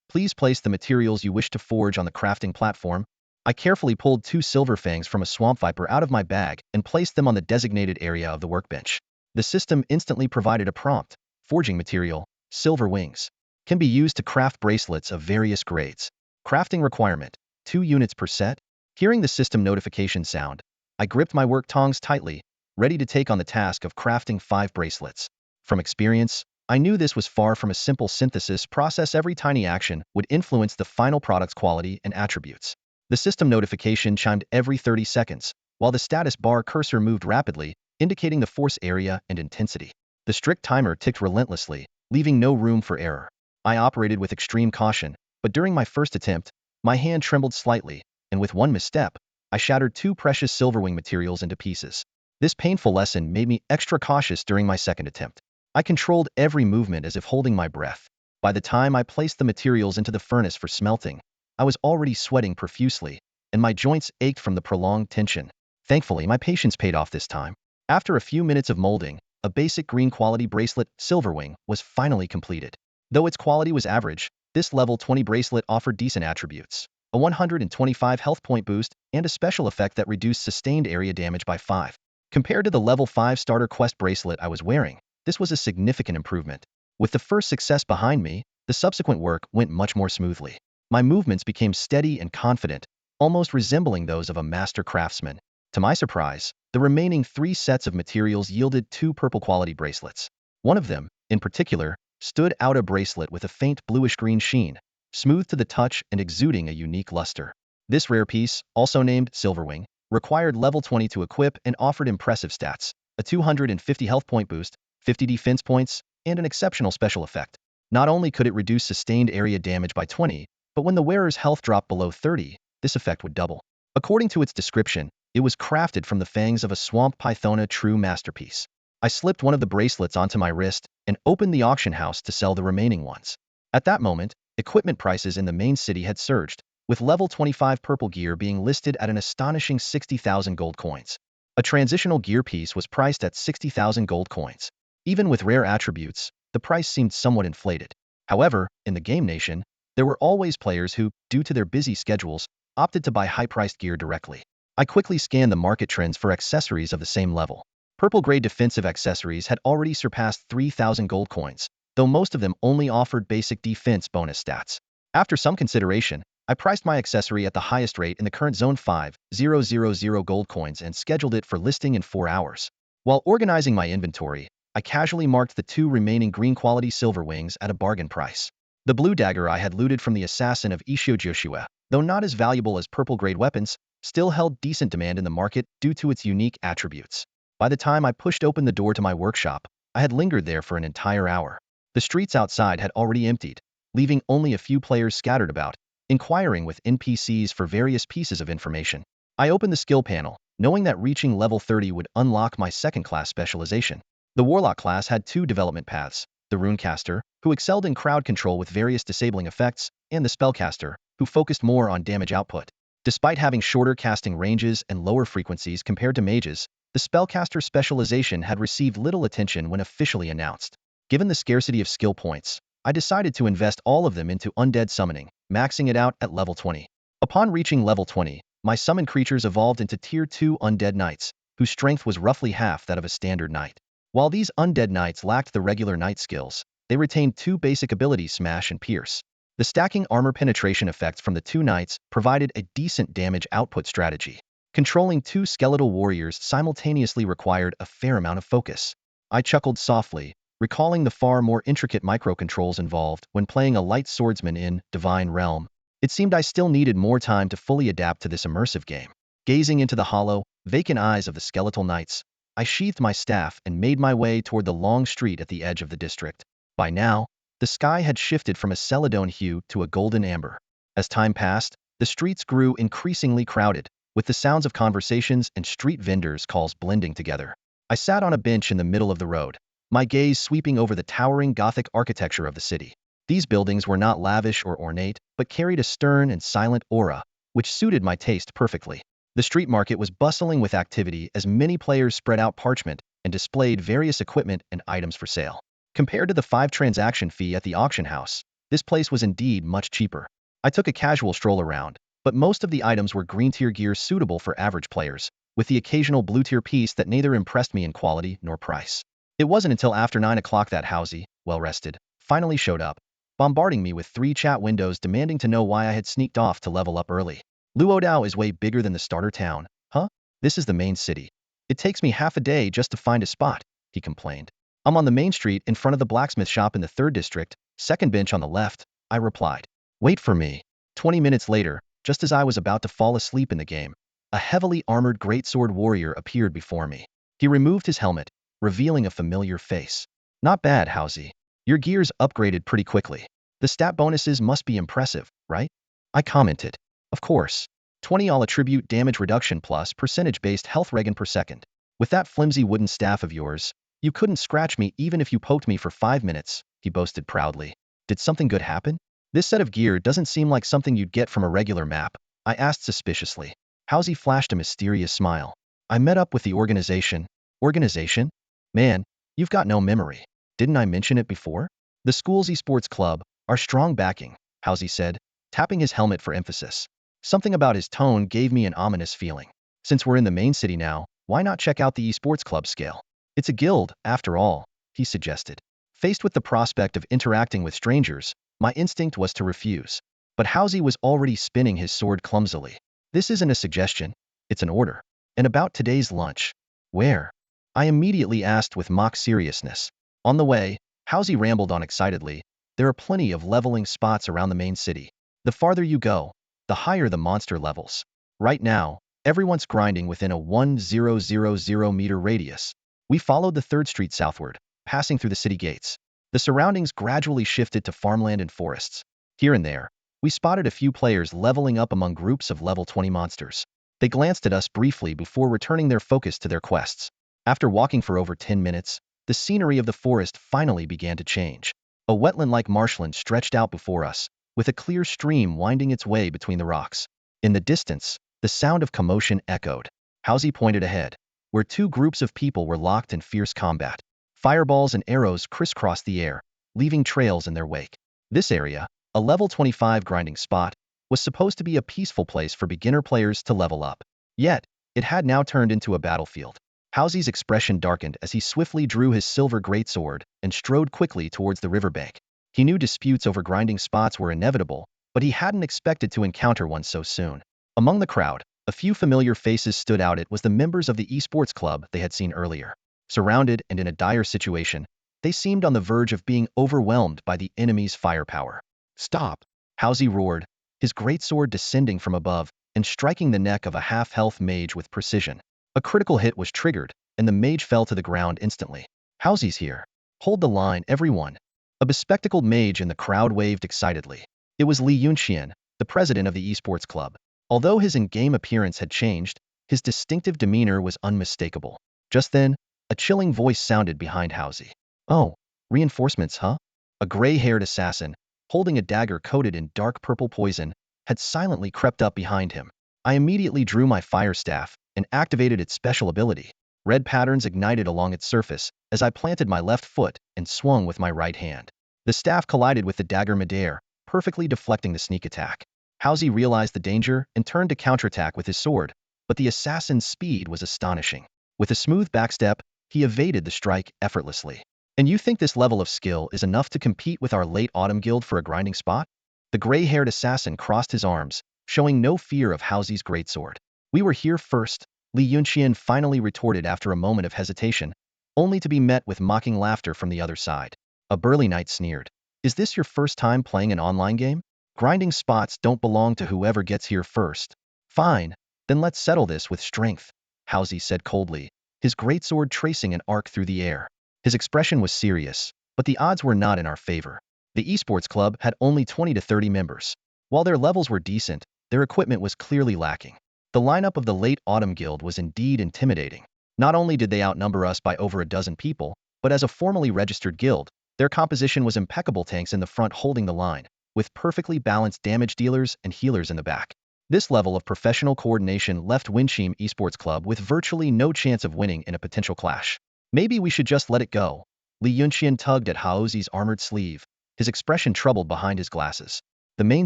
Speaker 1: Please place the materials you wish to forge on the crafting platform. I carefully pulled 2 silver fangs from a swamp viper out of my bag and placed them on the designated area of the workbench. The system instantly provided a prompt. Forging material, silver wings. Can be used to craft bracelets of various grades. Crafting requirement, 2 units per set. Hearing the system notification sound, I gripped my work tongs tightly, ready to take on the task of crafting 5 bracelets. From experience, I knew this was far from a simple synthesis process. Every tiny action would influence the final product's quality and attributes. The system notification chimed every 30 seconds, while the status bar cursor moved rapidly, indicating the force area and intensity. The strict timer ticked relentlessly, leaving no room for error. I operated with extreme caution, but during my first attempt, my hand trembled slightly, and with one misstep, I shattered 2 precious silverwing materials into pieces. This painful lesson made me extra cautious during my second attempt. I controlled every movement as if holding my breath. By the time I placed the materials into the furnace for smelting, I was already sweating profusely, and my joints ached from the prolonged tension. Thankfully, my patience paid off this time. After a few minutes of molding, a basic green quality bracelet, Silverwing, was finally completed. Though its quality was average, this level 20 bracelet offered decent attributes: a 125 health point boost, and a special effect that reduced sustained area damage by 5. Compared to the level 5 starter quest bracelet I was wearing, this was a significant improvement. With the first success behind me, the subsequent work went much more smoothly. My movements became steady and confident, almost resembling those of a master craftsman. To my surprise, the remaining 3 sets of materials yielded 2 purple quality bracelets. One of them, in particular, stood out, a bracelet with a faint bluish-green sheen, smooth to the touch and exuding a unique luster. This rare piece, also named Silverwing, required level 20 to equip and offered impressive stats: a 250 health point boost, 50 defense points, and an exceptional special effect. Not only could it reduce sustained area damage by 20, but when the wearer's health dropped below 30, this effect would double. According to its description, it was crafted from the fangs of a swamp python, a true masterpiece. I slipped one of the bracelets onto my wrist and opened the auction house to sell the remaining ones. At that moment, equipment prices in the main city had surged, with level 25 purple gear being listed at an astonishing 60,000 gold coins. A transitional gear piece was priced at 60,000 gold coins. Even with rare attributes, the price seemed somewhat inflated. However, in the game nation, there were always players who, due to their busy schedules, opted to buy high-priced gear directly. I quickly scanned the market trends for accessories of the same level. Purple-gray defensive accessories had already surpassed 3,000 gold coins, though most of them only offered basic defense bonus stats. After some consideration, I priced my accessory at the highest rate in the current zone: 5,000 gold coins, and scheduled it for listing in 4 hours. While organizing my inventory, I casually marked the 2 remaining green quality silver wings at a bargain price. The blue dagger I had looted from the assassin of Joshua, though not as valuable as purple-grade weapons, still held decent demand in the market due to its unique attributes. By the time I pushed open the door to my workshop, I had lingered there for an entire hour. The streets outside had already emptied, leaving only a few players scattered about, inquiring with NPCs for various pieces of information. I opened the skill panel, knowing that reaching level 30 would unlock my second-class specialization. The Warlock class had 2 development paths: the Runecaster, who excelled in crowd control with various disabling effects, and the Spellcaster, who focused more on damage output. Despite having shorter casting ranges and lower frequencies compared to mages, the Spellcaster specialization had received little attention when officially announced. Given the scarcity of skill points, I decided to invest all of them into undead summoning, maxing it out at level 20. Upon reaching level 20, my summoned creatures evolved into Tier 2 undead knights, whose strength was roughly half that of a standard knight. While these undead knights lacked the regular knight skills, they retained 2 basic abilities: Smash and Pierce. The stacking armor penetration effects from the 2 knights provided a decent damage output strategy. Controlling 2 skeletal warriors simultaneously required a fair amount of focus. I chuckled softly, recalling the far more intricate microcontrols involved when playing a light swordsman in Divine Realm. It seemed I still needed more time to fully adapt to this immersive game. Gazing into the hollow, vacant eyes of the skeletal knights, I sheathed my staff and made my way toward the long street at the edge of the district. By now, the sky had shifted from a celadone hue to a golden amber. As time passed, the streets grew increasingly crowded, with the sounds of conversations and street vendors' calls blending together. I sat on a bench in the middle of the road, my gaze sweeping over the towering Gothic architecture of the city. These buildings were not lavish or ornate, but carried a stern and silent aura, which suited my taste perfectly. The street market was bustling with activity as many players spread out parchment and displayed various equipment and items for sale. Compared to the 5 transaction fee at the auction house, this place was indeed much cheaper. I took a casual stroll around, but most of the items were green-tier gear suitable for average players, with the occasional blue-tier piece that neither impressed me in quality nor price. It wasn't until after 9 o'clock that Housie, well-rested, finally showed up, bombarding me with 3 chat windows demanding to know why I had sneaked off to level up early. Luodao is way bigger than the starter town, huh? This is the main city. It takes me half a day just to find a spot, he complained. I'm on the main street in front of the blacksmith shop in the 3rd district, second bench on the left, I replied. Wait for me. 20 minutes later, just as I was about to fall asleep in the game, a heavily armored greatsword warrior appeared before me. He removed his helmet, revealing a familiar face. Not bad, Housie. Your gear's upgraded pretty quickly. The stat bonuses must be impressive, right? I commented. Of course. 20 all attribute damage reduction plus percentage-based health regen per second. With that flimsy wooden staff of yours, you couldn't scratch me even if you poked me for 5 minutes, he boasted proudly. Did something good happen? This set of gear doesn't seem like something you'd get from a regular map, I asked suspiciously. Hauzi flashed a mysterious smile. I met up with the organization. Organization? Man, you've got no memory. Didn't I mention it before? The school's esports club, our strong backing, Hauzi said, tapping his helmet for emphasis. Something about his tone gave me an ominous feeling. Since we're in the main city now, why not check out the esports club scale? It's a guild, after all, he suggested. Faced with the prospect of interacting with strangers, my instinct was to refuse. But Hauzi was already spinning his sword clumsily. This isn't a suggestion, it's an order. And about today's lunch. Where? I immediately asked with mock seriousness. On the way, Hauzi rambled on excitedly. There are plenty of leveling spots around the main city. The farther you go, the higher the monster levels. Right now, everyone's grinding within a 1000-meter radius. We followed the 3rd Street southward, passing through the city gates. The surroundings gradually shifted to farmland and forests. Here and there, we spotted a few players leveling up among groups of level 20 monsters. They glanced at us briefly before returning their focus to their quests. After walking for over 10 minutes, the scenery of the forest finally began to change. A wetland-like marshland stretched out before us, with a clear stream winding its way between the rocks. In the distance, the sound of commotion echoed. Hauzi pointed ahead, where 2 groups of people were locked in fierce combat. Fireballs and arrows crisscrossed the air, leaving trails in their wake. This area, a level 25 grinding spot, was supposed to be a peaceful place for beginner players to level up. Yet, it had now turned into a battlefield. Hauzi's expression darkened as he swiftly drew his silver greatsword and strode quickly towards the riverbank. He knew disputes over grinding spots were inevitable, but he hadn't expected to encounter one so soon. Among the crowd, a few familiar faces stood out. It was the members of the esports club they had seen earlier. Surrounded and in a dire situation, they seemed on the verge of being overwhelmed by the enemy's firepower. Stop! Hauzi roared, his greatsword descending from above and striking the neck of a half-health mage with precision. A critical hit was triggered, and the mage fell to the ground instantly. Hauzi's here. Hold the line, everyone. A bespectacled mage in the crowd waved excitedly. It was Lian Wuque, the president of the esports club. Although his in-game appearance had changed, his distinctive demeanor was unmistakable. Just then, a chilling voice sounded behind Hauzi. Oh, reinforcements, huh? A gray-haired assassin, holding a dagger coated in dark purple poison, had silently crept up behind him. I immediately drew my fire staff and activated its special ability. Red patterns ignited along its surface as I planted my left foot and swung with my right hand. The staff collided with the dagger midair, perfectly deflecting the sneak attack. Hauzi realized the danger and turned to counterattack with his sword, but the assassin's speed was astonishing. With a smooth backstep, he evaded the strike effortlessly. And you think this level of skill is enough to compete with our late autumn guild for a grinding spot? The gray-haired assassin crossed his arms, showing no fear of Hauzi's greatsword. We were here first, Lian Wuque finally retorted after a moment of hesitation, only to be met with mocking laughter from the other side. A burly knight sneered. Is this your first time playing an online game? Grinding spots don't belong to whoever gets here first. Fine, then let's settle this with strength, Hauzi said coldly, his greatsword tracing an arc through the air. His expression was serious, but the odds were not in our favor. The esports club had only 20 to 30 members. While their levels were decent, their equipment was clearly lacking. The lineup of the late autumn guild was indeed intimidating. Not only did they outnumber us by over a dozen people, but as a formally registered guild, their composition was impeccable, tanks in the front holding the line, with perfectly balanced damage dealers and healers in the back. This level of professional coordination left Winchim Esports Club with virtually no chance of winning in a potential clash. Maybe we should just let it go. Lian Wuque tugged at Hauzi's armored sleeve, his expression troubled behind his glasses. The main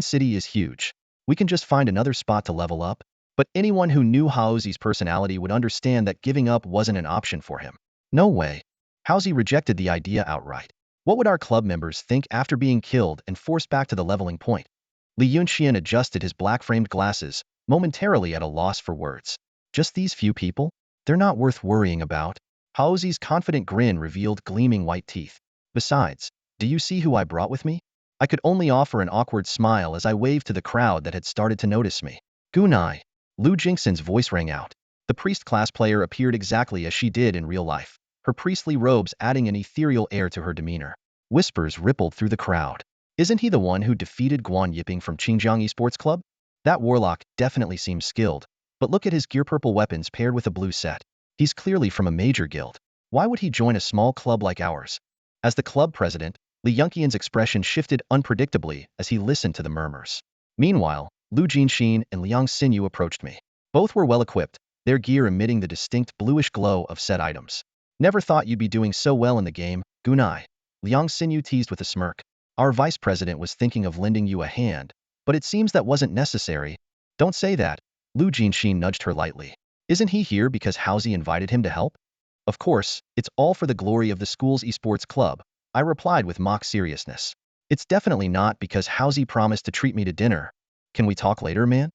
Speaker 1: city is huge. We can just find another spot to level up. But anyone who knew Hauzi's personality would understand that giving up wasn't an option for him. No way. Hauzi rejected the idea outright. What would our club members think after being killed and forced back to the leveling point? Lian Wuque adjusted his black-framed glasses, momentarily at a loss for words. Just these few people? They're not worth worrying about. Hauzi's confident grin revealed gleaming white teeth. Besides, do you see who I brought with me? I could only offer an awkward smile as I waved to the crowd that had started to notice me. Gunai. Lu Jingxin's voice rang out. The priest class player appeared exactly as she did in real life, her priestly robes adding an ethereal air to her demeanor. Whispers rippled through the crowd. Isn't he the one who defeated Guan Yiping from Qingzhang Esports Club? That warlock definitely seems skilled, but look at his gear-purple weapons paired with a blue set. He's clearly from a major guild. Why would he join a small club like ours? As the club president, Lian Wuque's expression shifted unpredictably as he listened to the murmurs. Meanwhile, Gu Qingzhu and Lian Wuque approached me. Both were well-equipped, their gear emitting the distinct bluish glow of said items. Never thought you'd be doing so well in the game, Gunai. Lian Wuque teased with a smirk. Our vice president was thinking of lending you a hand, but it seems that wasn't necessary. Don't say that. Gu Qingzhu nudged her lightly. Isn't he here because Hausi invited him to help? Of course, it's all for the glory of the school's esports club, I replied with mock seriousness. It's definitely not because Hausi promised to treat me to dinner. Can we talk later, man?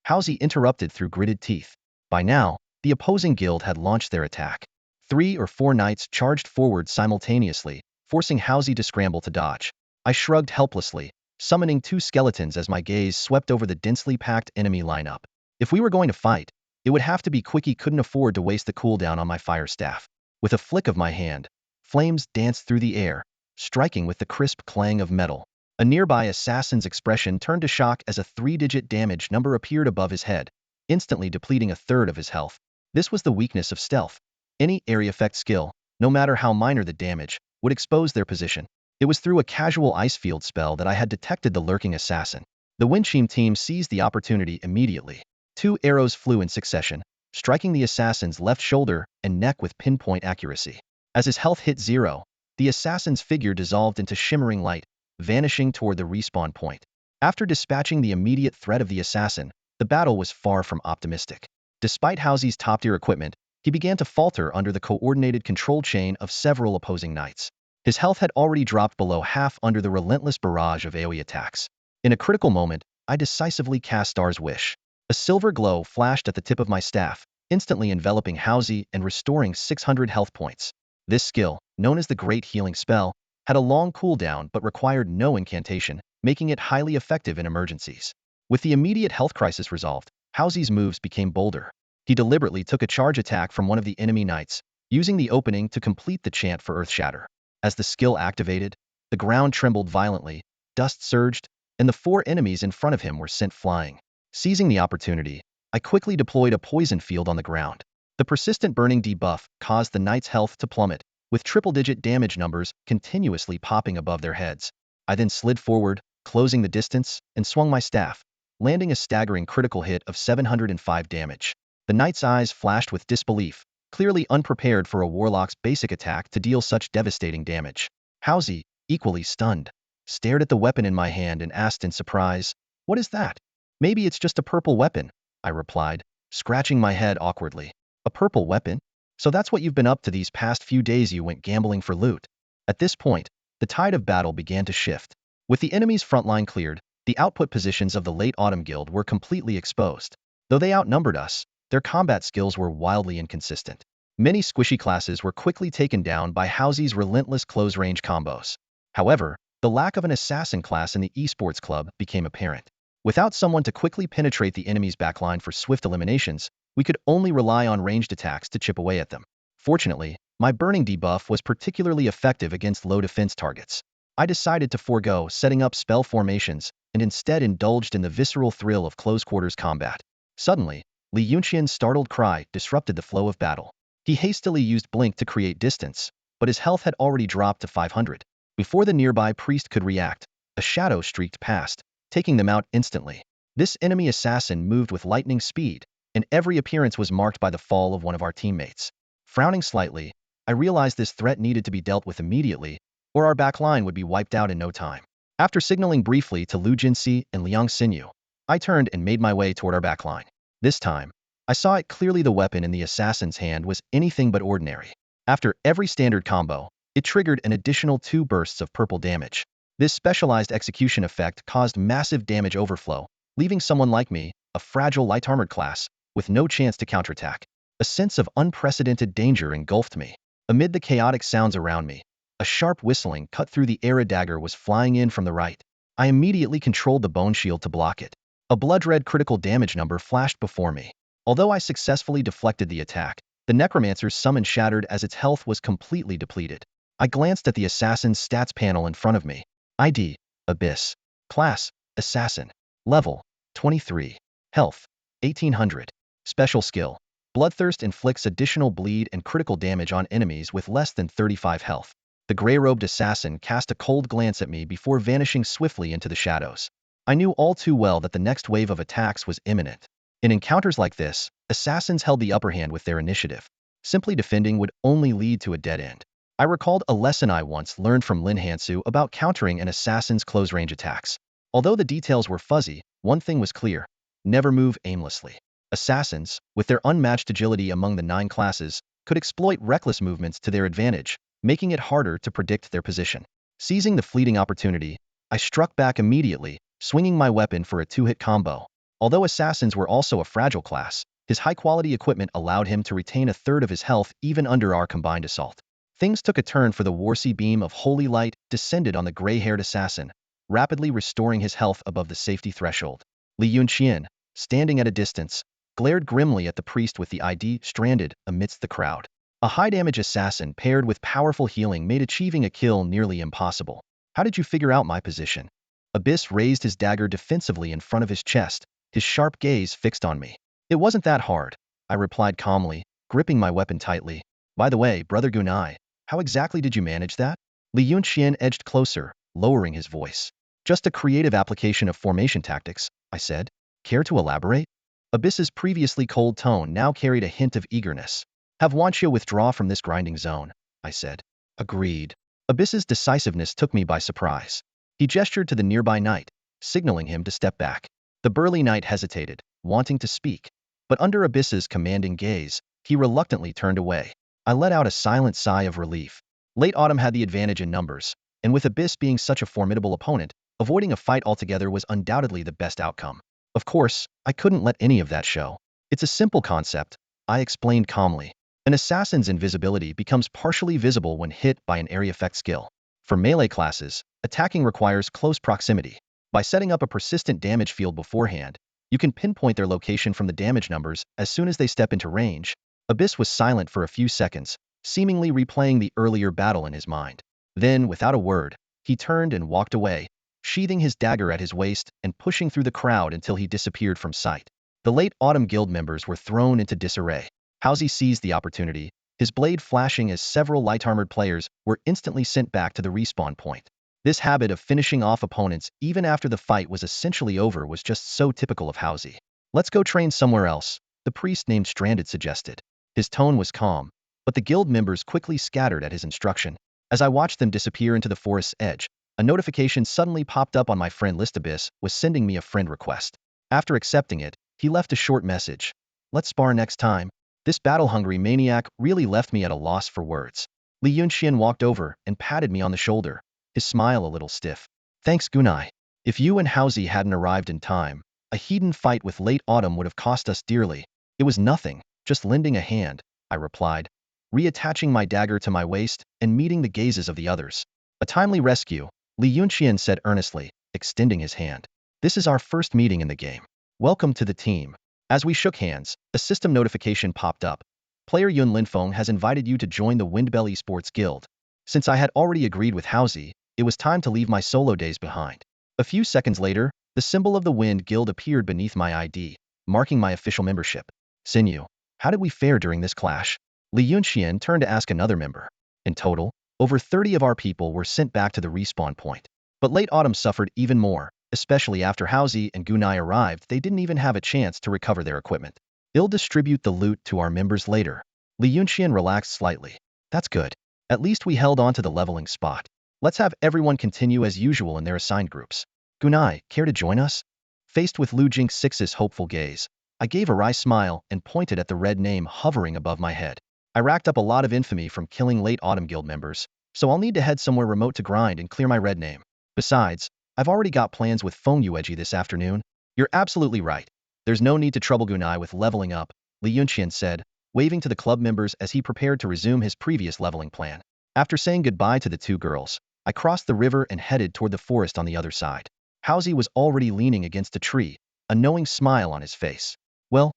Speaker 1: Hausi interrupted through gritted teeth. By now, the opposing guild had launched their attack. 3 or 4 knights charged forward simultaneously, forcing Hausi to scramble to dodge. I shrugged helplessly, summoning 2 skeletons as my gaze swept over the densely packed enemy lineup. If we were going to fight, it would have to be quick. He couldn't afford to waste the cooldown on my fire staff. With a flick of my hand, flames danced through the air, striking with the crisp clang of metal. A nearby assassin's expression turned to shock as a 3-digit damage number appeared above his head, instantly depleting a third of his health. This was the weakness of stealth. Any area effect skill, no matter how minor the damage, would expose their position. It was through a casual ice field spell that I had detected the lurking assassin. The Winchim team seized the opportunity immediately. 2 arrows flew in succession, striking the assassin's left shoulder and neck with pinpoint accuracy. As his health hit 0, the assassin's figure dissolved into shimmering light, vanishing toward the respawn point. After dispatching the immediate threat of the assassin, the battle was far from optimistic. Despite Hausi's top-tier equipment, he began to falter under the coordinated control chain of several opposing knights. His health had already dropped below half under the relentless barrage of AoE attacks. In a critical moment, I decisively cast Star's Wish. A silver glow flashed at the tip of my staff, instantly enveloping Hausi and restoring 600 health points. This skill, known as the Great Healing Spell, had a long cooldown but required no incantation, making it highly effective in emergencies. With the immediate health crisis resolved, Hausi's moves became bolder. He deliberately took a charge attack from one of the enemy knights, using the opening to complete the chant for Earthshatter. As the skill activated, the ground trembled violently, dust surged, and the 4 enemies in front of him were sent flying. Seizing the opportunity, I quickly deployed a poison field on the ground. The persistent burning debuff caused the knight's health to plummet, with triple-digit damage numbers continuously popping above their heads. I then slid forward, closing the distance, and swung my staff, landing a staggering critical hit of 705 damage. The knight's eyes flashed with disbelief, clearly unprepared for a warlock's basic attack to deal such devastating damage. Hausi, equally stunned, stared at the weapon in my hand and asked in surprise, "What is that?" "Maybe it's just a purple weapon," I replied, scratching my head awkwardly. "A purple weapon? So that's what you've been up to these past few days. You went gambling for loot." At this point, the tide of battle began to shift. With the enemy's front line cleared, the output positions of the Late Autumn Guild were completely exposed. Though they outnumbered us, their combat skills were wildly inconsistent. Many squishy classes were quickly taken down by Hausi's relentless close-range combos. However, the lack of an assassin class in the esports club became apparent. Without someone to quickly penetrate the enemy's backline for swift eliminations, we could only rely on ranged attacks to chip away at them. Fortunately, my burning debuff was particularly effective against low defense targets. I decided to forego setting up spell formations and instead indulged in the visceral thrill of close-quarters combat. Suddenly, Lian Wuque's startled cry disrupted the flow of battle. He hastily used Blink to create distance, but his health had already dropped to 500. Before the nearby priest could react, a shadow streaked past, taking them out instantly. This enemy assassin moved with lightning speed, and every appearance was marked by the fall of one of our teammates. Frowning slightly, I realized this threat needed to be dealt with immediately, or our backline would be wiped out in no time. After signaling briefly to Gu Qingzhu and Lian Wuque, I turned and made my way toward our backline. This time, I saw it clearly. The weapon in the assassin's hand was anything but ordinary. After every standard combo, it triggered an additional 2 bursts of purple damage. This specialized execution effect caused massive damage overflow, leaving someone like me, a fragile light-armored class, with no chance to counterattack. A sense of unprecedented danger engulfed me. Amid the chaotic sounds around me, a sharp whistling cut through the air. A dagger was flying in from the right. I immediately controlled the bone shield to block it. A blood-red critical damage number flashed before me. Although I successfully deflected the attack, the necromancer's summon shattered as its health was completely depleted. I glanced at the assassin's stats panel in front of me. ID, Abyss. Class, Assassin. Level, 23. Health, 1800. Special skill. Bloodthirst inflicts additional bleed and critical damage on enemies with less than 35 health. The gray-robed assassin cast a cold glance at me before vanishing swiftly into the shadows. I knew all too well that the next wave of attacks was imminent. In encounters like this, assassins held the upper hand with their initiative. Simply defending would only lead to a dead end. I recalled a lesson I once learned from Lin Hansu about countering an assassin's close-range attacks. Although the details were fuzzy, one thing was clear: never move aimlessly. Assassins, with their unmatched agility among the 9 classes, could exploit reckless movements to their advantage, making it harder to predict their position. Seizing the fleeting opportunity, I struck back immediately, swinging my weapon for a 2-hit combo. Although assassins were also a fragile class, his high-quality equipment allowed him to retain a third of his health even under our combined assault. Things took a turn for the Warsea beam of holy light descended on the gray-haired assassin, rapidly restoring his health above the safety threshold. Lian Wuque, standing at a distance, glared grimly at the priest with the ID stranded amidst the crowd. A high-damage assassin paired with powerful healing made achieving a kill nearly impossible. How did you figure out my position? Abyss raised his dagger defensively in front of his chest, his sharp gaze fixed on me. It wasn't that hard, I replied calmly, gripping my weapon tightly. By the way, Brother Gunai, how exactly did you manage that? Lian Wuque edged closer, lowering his voice. Just a creative application of formation tactics, I said. Care to elaborate? Abyss's previously cold tone now carried a hint of eagerness. Have Wanxia withdraw from this grinding zone, I said. Agreed. Abyss's decisiveness took me by surprise. He gestured to the nearby knight, signaling him to step back. The burly knight hesitated, wanting to speak, but under Abyss's commanding gaze, he reluctantly turned away. I let out a silent sigh of relief. Late Autumn had the advantage in numbers, and with Abyss being such a formidable opponent, avoiding a fight altogether was undoubtedly the best outcome. Of course, I couldn't let any of that show. It's a simple concept, I explained calmly. An assassin's invisibility becomes partially visible when hit by an area effect skill. For melee classes, attacking requires close proximity. By setting up a persistent damage field beforehand, you can pinpoint their location from the damage numbers as soon as they step into range. Abyss was silent for a few seconds, seemingly replaying the earlier battle in his mind. Then, without a word, he turned and walked away, sheathing his dagger at his waist and pushing through the crowd until he disappeared from sight. The Late Autumn Guild members were thrown into disarray. Housie seized the opportunity, his blade flashing as several light-armored players were instantly sent back to the respawn point. This habit of finishing off opponents even after the fight was essentially over was just so typical of Housie. Let's go train somewhere else, the priest named Stranded suggested. His tone was calm, but the guild members quickly scattered at his instruction. As I watched them disappear into the forest's edge, a notification suddenly popped up on my friend list. Abyss was sending me a friend request. After accepting it, he left a short message. Let's spar next time. This battle-hungry maniac really left me at a loss for words. Lian Wuque walked over and patted me on the shoulder, his smile a little stiff. Thanks, Gunai. If you and Housie hadn't arrived in time, a heathen fight with Late Autumn would have cost us dearly. It was nothing, just lending a hand, I replied, reattaching my dagger to my waist and meeting the gazes of the others. A timely rescue, Lian Wuque said earnestly, extending his hand. This is our first meeting in the game. Welcome to the team. As we shook hands, a system notification popped up. Player Yun Linfeng has invited you to join the Windbell Esports Guild. Since I had already agreed with Housie, it was time to leave my solo days behind. A few seconds later, the symbol of the Wind Guild appeared beneath my ID, marking my official membership. Sinyu, how did we fare during this clash? Lian Wuque turned to ask another member. In total, over 30 of our people were sent back to the respawn point. But Late Autumn suffered even more. Especially after Housie and Gunai arrived, they didn't even have a chance to recover their equipment. They'll distribute the loot to our members later. Lian Wuque relaxed slightly. That's good. At least we held on to the leveling spot. Let's have everyone continue as usual in their assigned groups. Gunai, care to join us? Faced with Lu Jingxix's hopeful gaze, I gave a wry smile and pointed at the red name hovering above my head. I racked up a lot of infamy from killing Late Autumn Guild members, so I'll need to head somewhere remote to grind and clear my red name. Besides, I've already got plans with Feng Yueji this afternoon. You're absolutely right. There's no need to trouble Gunai with leveling up, Lian Wuque said, waving to the club members as he prepared to resume his previous leveling plan. After saying goodbye to the two girls, I crossed the river and headed toward the forest on the other side. Housie was already leaning against a tree, a knowing smile on his face. Well,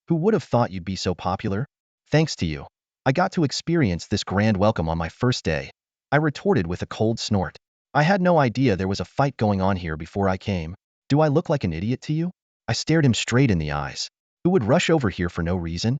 Speaker 1: who would have thought you'd be so popular? Thanks to you. I got to experience this grand welcome on my first day, I retorted with a cold snort. I had no idea there was a fight going on here before I came. Do I look like an idiot to you? I stared him straight in the eyes. Who would rush over here for no reason?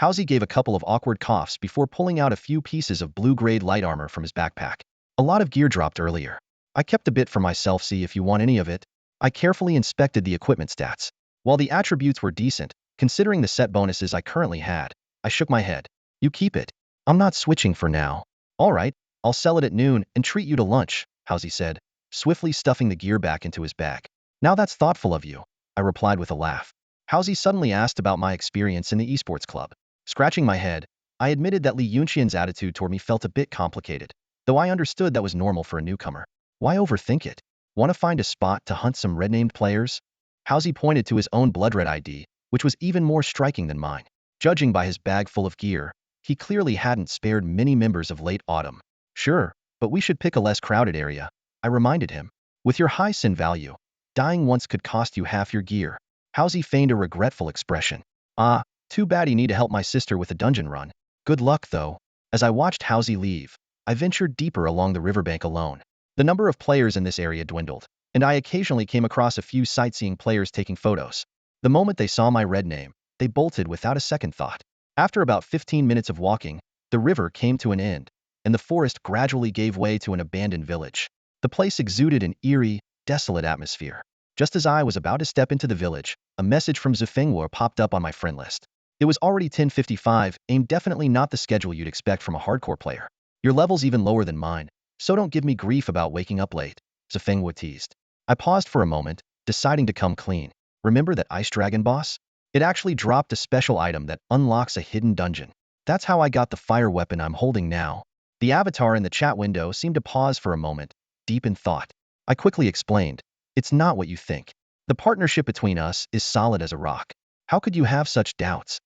Speaker 1: Housie gave a couple of awkward coughs before pulling out a few pieces of blue-grade light armor from his backpack. A lot of gear dropped earlier. I kept a bit for myself, see if you want any of it. I carefully inspected the equipment stats. While the attributes were decent, considering the set bonuses I currently had, I shook my head. You keep it. I'm not switching for now. All right, I'll sell it at noon and treat you to lunch, Hausi said, swiftly stuffing the gear back into his bag. Now that's thoughtful of you, I replied with a laugh. Hausi suddenly asked about my experience in the esports club. Scratching my head, I admitted that Li Yunqian's attitude toward me felt a bit complicated, though I understood that was normal for a newcomer. Why overthink it? Want to find a spot to hunt some red-named players? Hausi pointed to his own blood red ID, which was even more striking than mine. Judging by his bag full of gear, he clearly hadn't spared many members of late autumn. Sure, but we should pick a less crowded area, I reminded him. With your high sin value, dying once could cost you half your gear. Hausi feigned a regretful expression. Ah, too bad you need to help my sister with a dungeon run. Good luck, though. As I watched Hausi leave, I ventured deeper along the riverbank alone. The number of players in this area dwindled, and I occasionally came across a few sightseeing players taking photos. The moment they saw my red name, they bolted without a second thought. After about 15 minutes of walking, the river came to an end, and the forest gradually gave way to an abandoned village. The place exuded an eerie, desolate atmosphere. Just as I was about to step into the village, a message from Zhifengwu popped up on my friend list. It was already 10:55, aimed definitely not the schedule you'd expect from a hardcore player. Your level's even lower than mine, so don't give me grief about waking up late, Zhifengwu teased. I paused for a moment, deciding to come clean. Remember that Ice Dragon boss? It actually dropped a special item that unlocks a hidden dungeon. That's how I got the fire weapon I'm holding now. The avatar in the chat window seemed to pause for a moment, deep in thought. I quickly explained. It's not what you think. The partnership between us is solid as a rock. How could you have such doubts?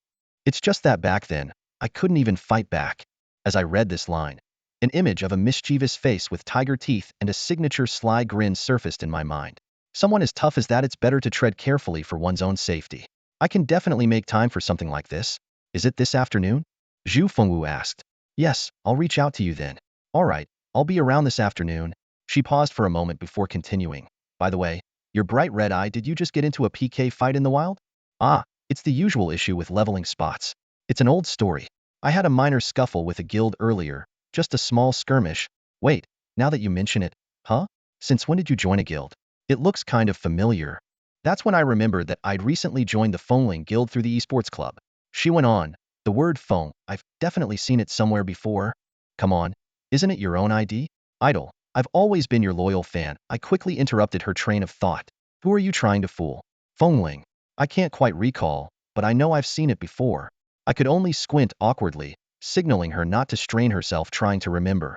Speaker 1: It's just that back then, I couldn't even fight back. As I read this line, an image of a mischievous face with tiger teeth and a signature sly grin surfaced in my mind. Someone as tough as that, it's better to tread carefully for one's own safety. I can definitely make time for something like this. Is it this afternoon? Zhu Fengwu asked. Yes, I'll reach out to you then. All right, I'll be around this afternoon. She paused for a moment before continuing. By the way, your bright red eye, did you just get into a PK fight in the wild? Ah, it's the usual issue with leveling spots. It's an old story. I had a minor scuffle with a guild earlier, just a small skirmish. Wait, now that you mention it, huh? Since when did you join a guild? It looks kind of familiar. That's when I remembered that I'd recently joined the Fengling guild through the esports club. She went on, the word Feng, I've definitely seen it somewhere before. Come on, isn't it your own ID? Idol, I've always been your loyal fan. I quickly interrupted her train of thought. Who are you trying to fool? Fengling. I can't quite recall, but I know I've seen it before. I could only squint awkwardly, signaling her not to strain herself trying to remember.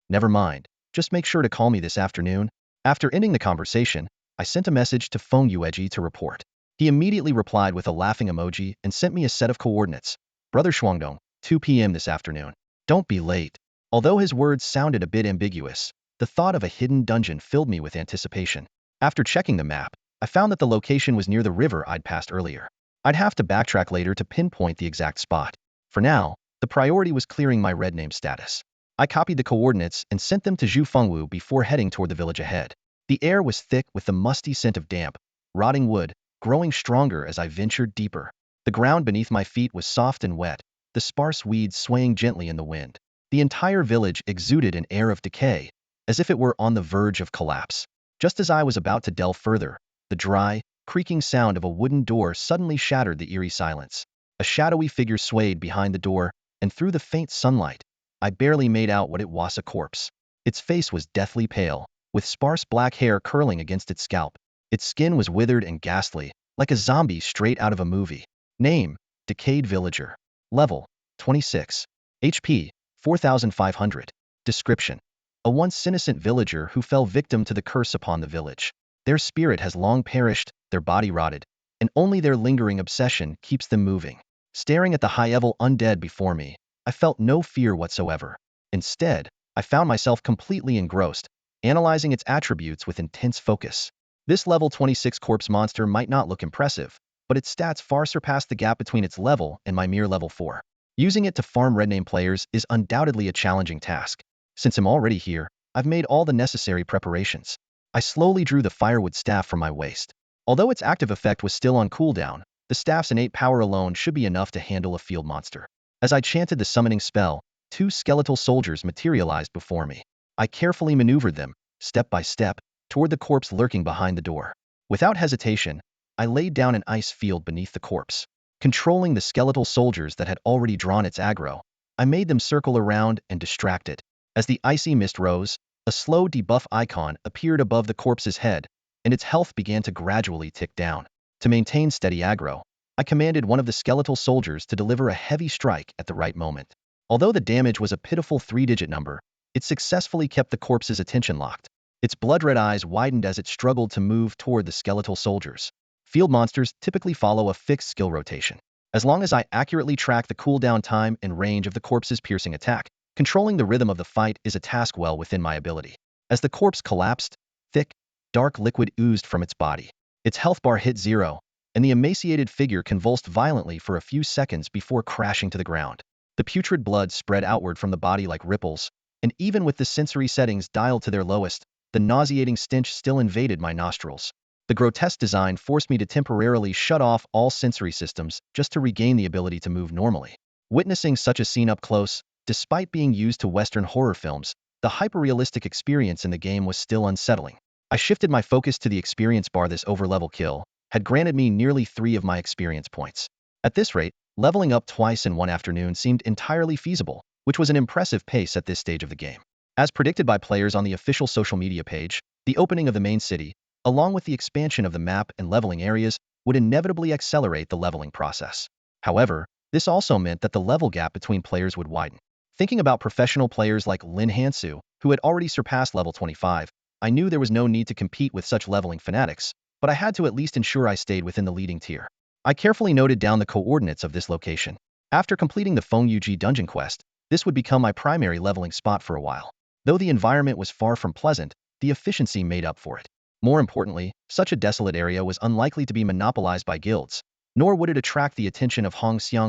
Speaker 1: Never mind, just make sure to call me this afternoon. After ending the conversation, I sent a message to Feng Yueji to report. He immediately replied with a laughing emoji and sent me a set of coordinates. Brother Shuangdong, 2 p.m. this afternoon. Don't be late. Although his words sounded a bit ambiguous, the thought of a hidden dungeon filled me with anticipation. After checking the map, I found that the location was near the river I'd passed earlier. I'd have to backtrack later to pinpoint the exact spot. For now, the priority was clearing my red name status. I copied the coordinates and sent them to Zhu Fengwu before heading toward the village ahead. The air was thick with the musty scent of damp, rotting wood, growing stronger as I ventured deeper. The ground beneath my feet was soft and wet, the sparse weeds swaying gently in the wind. The entire village exuded an air of decay, as if it were on the verge of collapse. Just as I was about to delve further, the dry, creaking sound of a wooden door suddenly shattered the eerie silence. A shadowy figure swayed behind the door, and through the faint sunlight, I barely made out what it was, a corpse. Its face was deathly pale, with sparse black hair curling against its scalp. Its skin was withered and ghastly, like a zombie straight out of a movie. Name, Decayed Villager. Level, 26. HP, 4,500. Description: a once innocent villager who fell victim to the curse upon the village. Their spirit has long perished, their body rotted, and only their lingering obsession keeps them moving. Staring at the high-level undead before me, I felt no fear whatsoever. Instead, I found myself completely engrossed, analyzing its attributes with intense focus. This level 26 corpse monster might not look impressive, but its stats far surpass the gap between its level and my mere level 4. Using it to farm red name players is undoubtedly a challenging task. Since I'm already here, I've made all the necessary preparations. I slowly drew the firewood staff from my waist. Although its active effect was still on cooldown, the staff's innate power alone should be enough to handle a field monster. As I chanted the summoning spell, 2 skeletal soldiers materialized before me. I carefully maneuvered them, step by step, toward the corpse lurking behind the door. Without hesitation, I laid down an ice field beneath the corpse. Controlling the skeletal soldiers that had already drawn its aggro, I made them circle around and distract it. As the icy mist rose, a slow debuff icon appeared above the corpse's head, and its health began to gradually tick down. To maintain steady aggro, I commanded one of the skeletal soldiers to deliver a heavy strike at the right moment. Although the damage was a pitiful 3-digit number, it successfully kept the corpse's attention locked. Its blood-red eyes widened as it struggled to move toward the skeletal soldiers. Field monsters typically follow a fixed skill rotation. As long as I accurately track the cooldown time and range of the corpse's piercing attack, controlling the rhythm of the fight is a task well within my ability. As the corpse collapsed, thick, dark liquid oozed from its body. Its health bar hit 0, and the emaciated figure convulsed violently for a few seconds before crashing to the ground. The putrid blood spread outward from the body like ripples, and even with the sensory settings dialed to their lowest, the nauseating stench still invaded my nostrils. The grotesque design forced me to temporarily shut off all sensory systems just to regain the ability to move normally. Witnessing such a scene up close, despite being used to Western horror films, the hyper-realistic experience in the game was still unsettling. I shifted my focus to the experience bar. This overlevel kill had granted me nearly 3 of my experience points. At this rate, leveling up twice in one afternoon seemed entirely feasible, which was an impressive pace at this stage of the game. As predicted by players on the official social media page, the opening of the main city, along with the expansion of the map and leveling areas, would inevitably accelerate the leveling process. However, this also meant that the level gap between players would widen. Thinking about professional players like Lin Hansu, who had already surpassed level 25, I knew there was no need to compete with such leveling fanatics, but I had to at least ensure I stayed within the leading tier. I carefully noted down the coordinates of this location. After completing the Fengyuji dungeon quest, this would become my primary leveling spot for a while. Though the environment was far from pleasant, the efficiency made up for it. More importantly, such a desolate area was unlikely to be monopolized by guilds, nor would it attract the attention of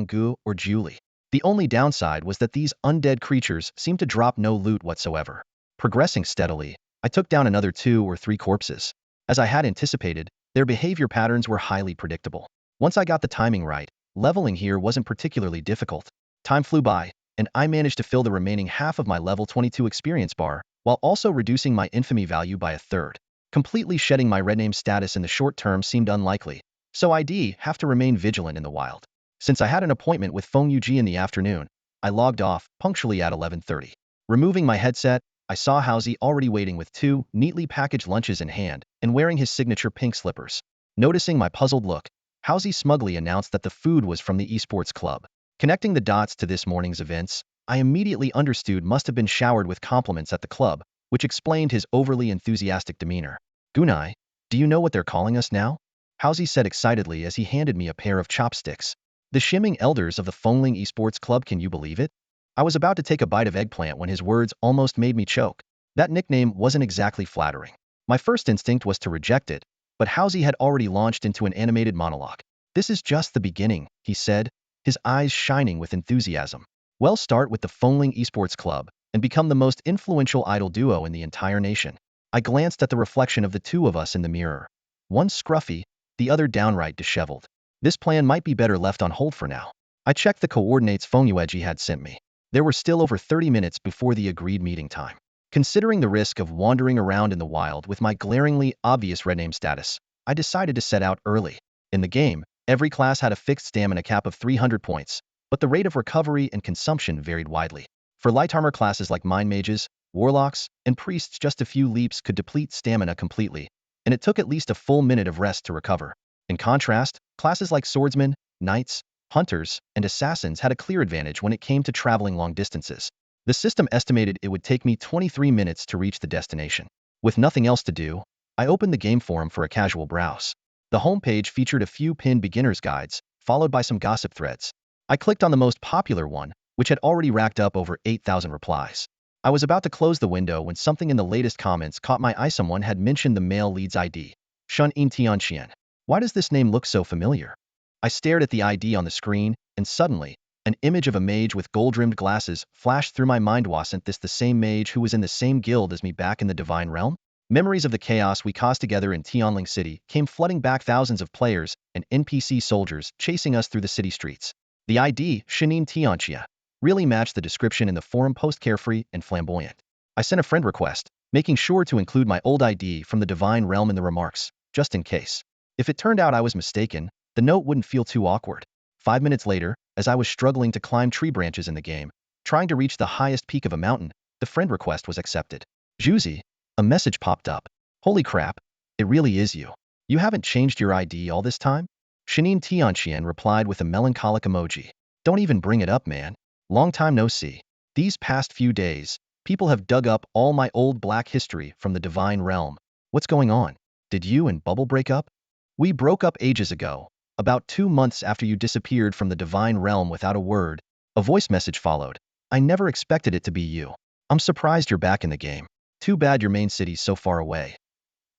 Speaker 1: Gu or Julie. The only downside was that these undead creatures seemed to drop no loot whatsoever. Progressing steadily, I took down another 2 or 3 corpses. As I had anticipated, their behavior patterns were highly predictable. Once I got the timing right, leveling here wasn't particularly difficult. Time flew by, and I managed to fill the remaining half of my level 22 experience bar, while also reducing my infamy value by a third. Completely shedding my red name status in the short term seemed unlikely, so I'd have to remain vigilant in the wild. Since I had an appointment with Fengyuji in the afternoon, I logged off punctually at 11:30. Removing my headset, I saw Hausi already waiting with 2 neatly packaged lunches in hand and wearing his signature pink slippers. Noticing my puzzled look, Hausi smugly announced that the food was from the esports club. Connecting the dots to this morning's events, I immediately understood must have been showered with compliments at the club, which explained his overly enthusiastic demeanor. Gunai, do you know what they're calling us now? Hausi said excitedly as he handed me a pair of chopsticks. The shimming elders of the Fengling Esports Club, can you believe it? I was about to take a bite of eggplant when his words almost made me choke. That nickname wasn't exactly flattering. My first instinct was to reject it, but Hausi had already launched into an animated monologue. This is just the beginning, he said, his eyes shining with enthusiasm. We'll start with the Fengling Esports Club and become the most influential idol duo in the entire nation. I glanced at the reflection of the 2 of us in the mirror. One scruffy, the other downright disheveled. This plan might be better left on hold for now. I checked the coordinates Fengyuji had sent me. There were still over 30 minutes before the agreed meeting time. Considering the risk of wandering around in the wild with my glaringly obvious red name status, I decided to set out early. In the game, every class had a fixed stamina cap of 300 points, but the rate of recovery and consumption varied widely. For light armor classes like mind mages, warlocks, and priests, just a few leaps could deplete stamina completely, and it took at least a full minute of rest to recover. In contrast, classes like swordsmen, knights, hunters, and assassins had a clear advantage when it came to traveling long distances. The system estimated it would take me 23 minutes to reach the destination. With nothing else to do, I opened the game forum for a casual browse. The homepage featured a few pinned beginner's guides, followed by some gossip threads. I clicked on the most popular one, which had already racked up over 8,000 replies. I was about to close the window when something in the latest comments caught my eye. Someone had mentioned the male lead's ID, Shun In Tianxian. Why does this name look so familiar? I stared at the ID on the screen, and suddenly, an image of a mage with gold-rimmed glasses flashed through my mind. Wasn't this the same mage who was in the same guild as me back in the Divine Realm? Memories of the chaos we caused together in Tianling City came flooding back. Thousands of players and NPC soldiers chasing us through the city streets. The ID, Shinin Tianxia, really matched the description in the forum post: carefree and flamboyant. I sent a friend request, making sure to include my old ID from the Divine Realm in the remarks, just in case. If it turned out I was mistaken, the note wouldn't feel too awkward. 5 minutes later, as I was struggling to climb tree branches in the game, trying to reach the highest peak of a mountain, the friend request was accepted. Juicy, a message popped up. Holy crap, it really is you. You haven't changed your ID all this time? Shanine Tianqian replied with a melancholic emoji. Don't even bring it up, man. Long time no see. These past few days, people have dug up all my old black history from the divine realm. What's going on? Did you and Bubble break up? We broke up ages ago, about 2 months after you disappeared from the divine realm without a word. A voice message followed. I never expected it to be you. I'm surprised you're back in the game. Too bad your main city's so far away.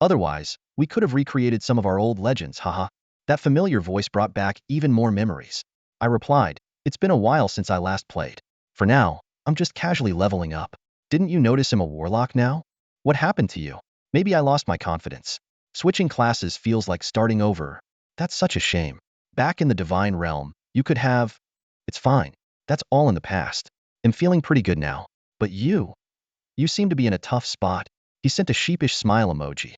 Speaker 1: Otherwise, we could have recreated some of our old legends, haha. That familiar voice brought back even more memories. I replied, it's been a while since I last played. For now, I'm just casually leveling up. Didn't you notice I'm a warlock now? What happened to you? Maybe I lost my confidence. Switching classes feels like starting over. That's such a shame. Back in the divine realm, you could have... It's fine. That's all in the past. I'm feeling pretty good now. But you seem to be in a tough spot. He sent a sheepish smile emoji.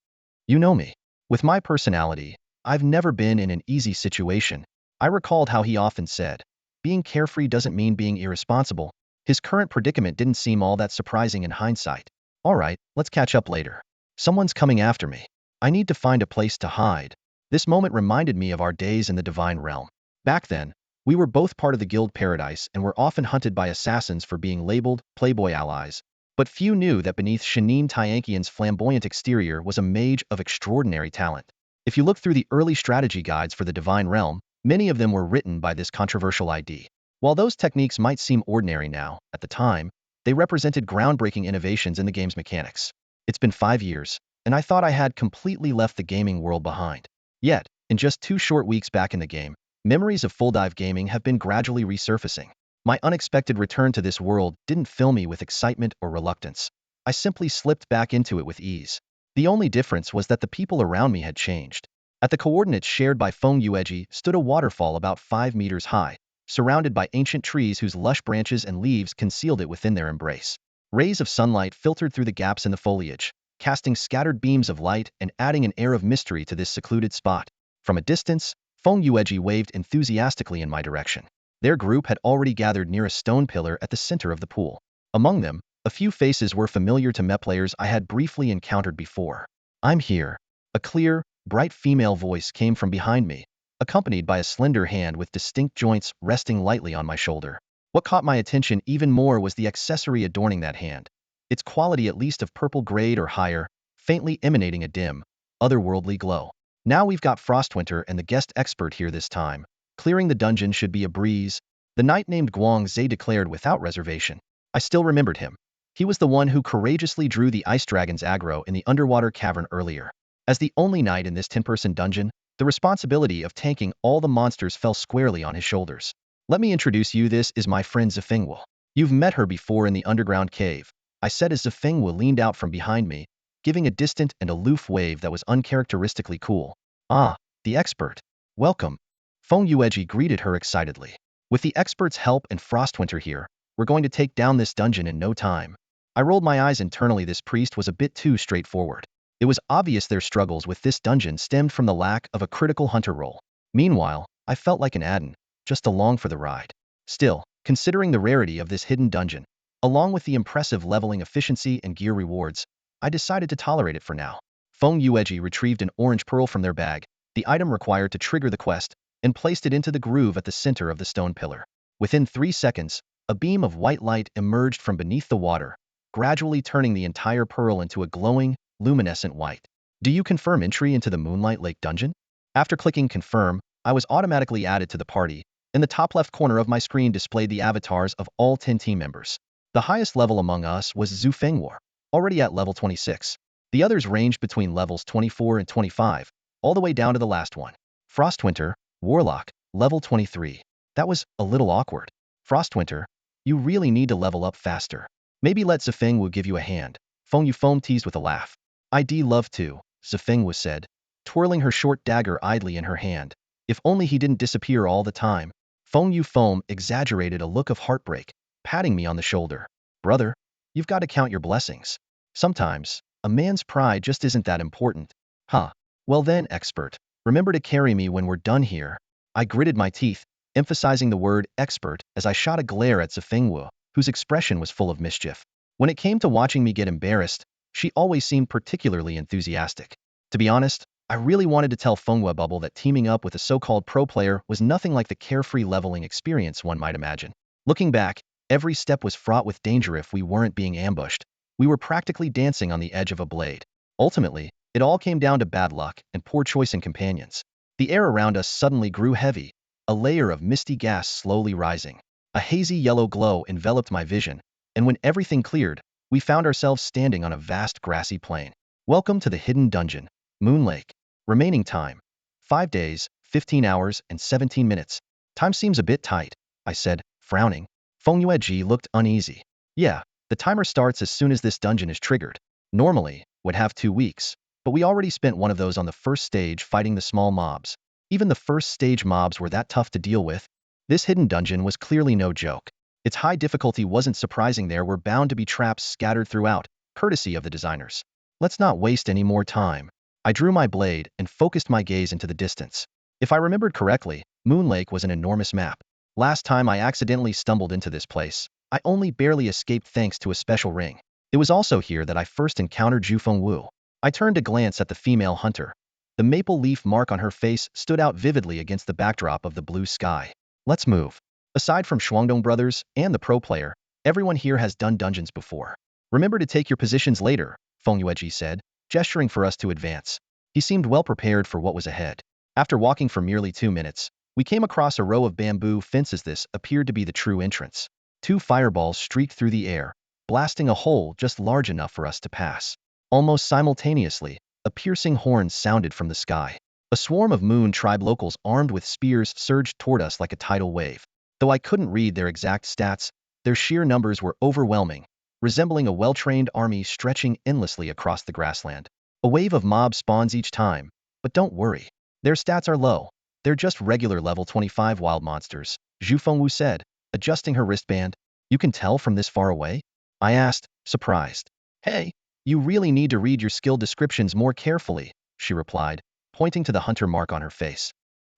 Speaker 1: You know me. With my personality, I've never been in an easy situation. I recalled how he often said, being carefree doesn't mean being irresponsible. His current predicament didn't seem all that surprising in hindsight. All right, let's catch up later. Someone's coming after me. I need to find a place to hide. This moment reminded me of our days in the divine realm. Back then, we were both part of the guild Paradise and were often hunted by assassins for being labeled playboy allies. But few knew that beneath Shanine Tianqian's flamboyant exterior was a mage of extraordinary talent. If you look through the early strategy guides for the divine realm, many of them were written by this controversial ID. While those techniques might seem ordinary now, at the time, they represented groundbreaking innovations in the game's mechanics. It's been 5 years, and I thought I had completely left the gaming world behind. Yet, in just 2 short weeks back in the game, memories of full dive gaming have been gradually resurfacing. My unexpected return to this world didn't fill me with excitement or reluctance. I simply slipped back into it with ease. The only difference was that the people around me had changed. At the coordinates shared by Feng Yueji stood a waterfall about 5 meters high, surrounded by ancient trees whose lush branches and leaves concealed it within their embrace. Rays of sunlight filtered through the gaps in the foliage, casting scattered beams of light and adding an air of mystery to this secluded spot. From a distance, Feng Yueji waved enthusiastically in my direction. Their group had already gathered near a stone pillar at the center of the pool. Among them, a few faces were familiar to mech players I had briefly encountered before. I'm here. A clear, bright female voice came from behind me, accompanied by a slender hand with distinct joints resting lightly on my shoulder. What caught my attention even more was the accessory adorning that hand. Its quality at least of purple grade or higher, faintly emanating a dim, otherworldly glow. Now we've got Frostwinter and the guest expert here this time. Clearing the dungeon should be a breeze, the knight named Guangzhe declared without reservation. I still remembered him. He was the one who courageously drew the ice dragon's aggro in the underwater cavern earlier. As the only knight in this 10-person dungeon, the responsibility of tanking all the monsters fell squarely on his shoulders. Let me introduce you, this is my friend Zifengwu. You've met her before in the underground cave, I said as Zifengwu leaned out from behind me, giving a distant and aloof wave that was uncharacteristically cool. Ah, the expert. Welcome. Feng Yueji greeted her excitedly. With the expert's help and Frostwinter here, we're going to take down this dungeon in no time. I rolled my eyes internally. This priest was a bit too straightforward. It was obvious their struggles with this dungeon stemmed from the lack of a critical hunter role. Meanwhile, I felt like an addon, just along for the ride. Still, considering the rarity of this hidden dungeon, along with the impressive leveling efficiency and gear rewards, I decided to tolerate it for now. Feng Yueji retrieved an orange pearl from their bag, the item required to trigger the quest, and placed it into the groove at the center of the stone pillar. Within 3 seconds, a beam of white light emerged from beneath the water, gradually turning the entire pearl into a glowing, luminescent white. Do you confirm entry into the Moonlight Lake dungeon? After clicking confirm, I was automatically added to the party, and the top left corner of my screen displayed the avatars of all 10 team members. The highest level among us was Zifengwu, already at level 26. The others ranged between levels 24 and 25, all the way down to the last one. Frostwinter, Warlock, level 23. That was a little awkward. Frostwinter, you really need to level up faster. Maybe let Zifengwu give you a hand. Feng Yu teased with a laugh. I'd love to, Zifengwu said, twirling her short dagger idly in her hand. If only he didn't disappear all the time. Feng Yu exaggerated a look of heartbreak, patting me on the shoulder. Brother, you've got to count your blessings. Sometimes, a man's pride just isn't that important. Huh. Well then, expert. Remember to carry me when we're done here. I gritted my teeth, emphasizing the word expert as I shot a glare at Zifengwu, whose expression was full of mischief. When it came to watching me get embarrassed, she always seemed particularly enthusiastic. To be honest, I really wanted to tell Fenghua Bubble that teaming up with a so-called pro player was nothing like the carefree leveling experience one might imagine. Looking back, every step was fraught with danger if we weren't being ambushed. We were practically dancing on the edge of a blade. Ultimately, it all came down to bad luck and poor choice in companions. The air around us suddenly grew heavy, a layer of misty gas slowly rising. A hazy yellow glow enveloped my vision, and when everything cleared, we found ourselves standing on a vast grassy plain. Welcome to the hidden dungeon, Moon Lake. Remaining time: 5 days, 15 hours, and 17 minutes. Time seems a bit tight, I said, frowning. Feng Yueji looked uneasy. Yeah, the timer starts as soon as this dungeon is triggered. Normally, would have 2 weeks, but we already spent one of those on the first stage fighting the small mobs. Even the first stage mobs were that tough to deal with. This hidden dungeon was clearly no joke. Its high difficulty wasn't surprising. There were bound to be traps scattered throughout, courtesy of the designers. Let's not waste any more time. I drew my blade and focused my gaze into the distance. If I remembered correctly, Moon Lake was an enormous map. Last time I accidentally stumbled into this place, I only barely escaped thanks to a special ring. It was also here that I first encountered Zhu Fengwu. I turned to glance at the female hunter. The maple leaf mark on her face stood out vividly against the backdrop of the blue sky. Let's move. Aside from Shuangdong brothers and the pro player, everyone here has done dungeons before. Remember to take your positions later, Feng Yueji said, gesturing for us to advance. He seemed well prepared for what was ahead. After walking for merely 2 minutes, we came across a row of bamboo fences. This appeared to be the true entrance. 2 fireballs streaked through the air, blasting a hole just large enough for us to pass. Almost simultaneously, a piercing horn sounded from the sky. A swarm of Moon Tribe locals armed with spears surged toward us like a tidal wave. Though I couldn't read their exact stats, their sheer numbers were overwhelming, resembling a well-trained army stretching endlessly across the grassland. A wave of mobs spawns each time, but don't worry. Their stats are low. They're just regular level 25 wild monsters, Zhu Fengwu said, adjusting her wristband. You can tell from this far away? I asked, surprised. Hey, you really need to read your skill descriptions more carefully, she replied, pointing to the hunter mark on her face.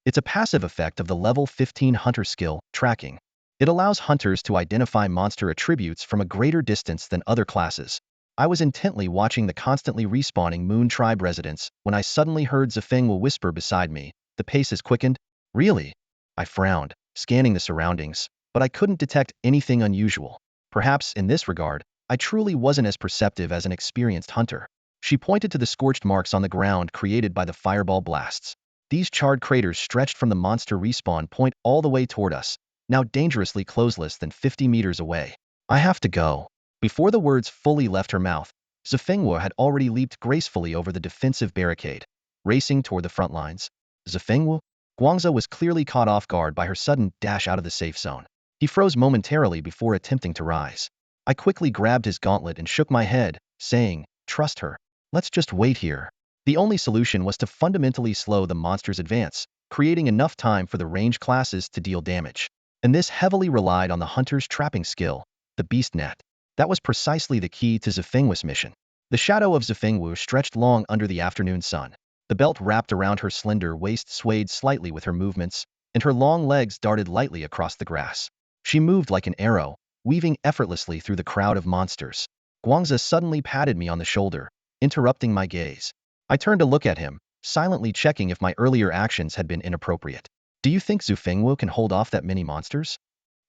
Speaker 1: It's a passive effect of the level 15 hunter skill, tracking. It allows hunters to identify monster attributes from a greater distance than other classes. I was intently watching the constantly respawning Moon Tribe residents when I suddenly heard Zifengwu whisper beside me. The pace has quickened? Really? I frowned, scanning the surroundings, but I couldn't detect anything unusual. Perhaps, in this regard, I truly wasn't as perceptive as an experienced hunter. She pointed to the scorched marks on the ground created by the fireball blasts. These charred craters stretched from the monster respawn point all the way toward us, now dangerously close less than 50 meters away. I have to go. Before the words fully left her mouth, Zifengwu had already leaped gracefully over the defensive barricade, racing toward the front lines. Zifengwu? Guangzhou was clearly caught off guard by her sudden dash out of the safe zone. He froze momentarily before attempting to rise. I quickly grabbed his gauntlet and shook my head, saying, trust her. Let's just wait here. The only solution was to fundamentally slow the monster's advance, creating enough time for the range classes to deal damage. And this heavily relied on the hunter's trapping skill, the beast net. That was precisely the key to Zifengwu's mission. The shadow of Zifengwu stretched long under the afternoon sun. The belt wrapped around her slender waist swayed slightly with her movements, and her long legs darted lightly across the grass. She moved like an arrow, weaving effortlessly through the crowd of monsters. Guangzhou suddenly patted me on the shoulder, interrupting my gaze. I turned to look at him, silently checking if my earlier actions had been inappropriate. Do you think Zifengwu can hold off that many monsters?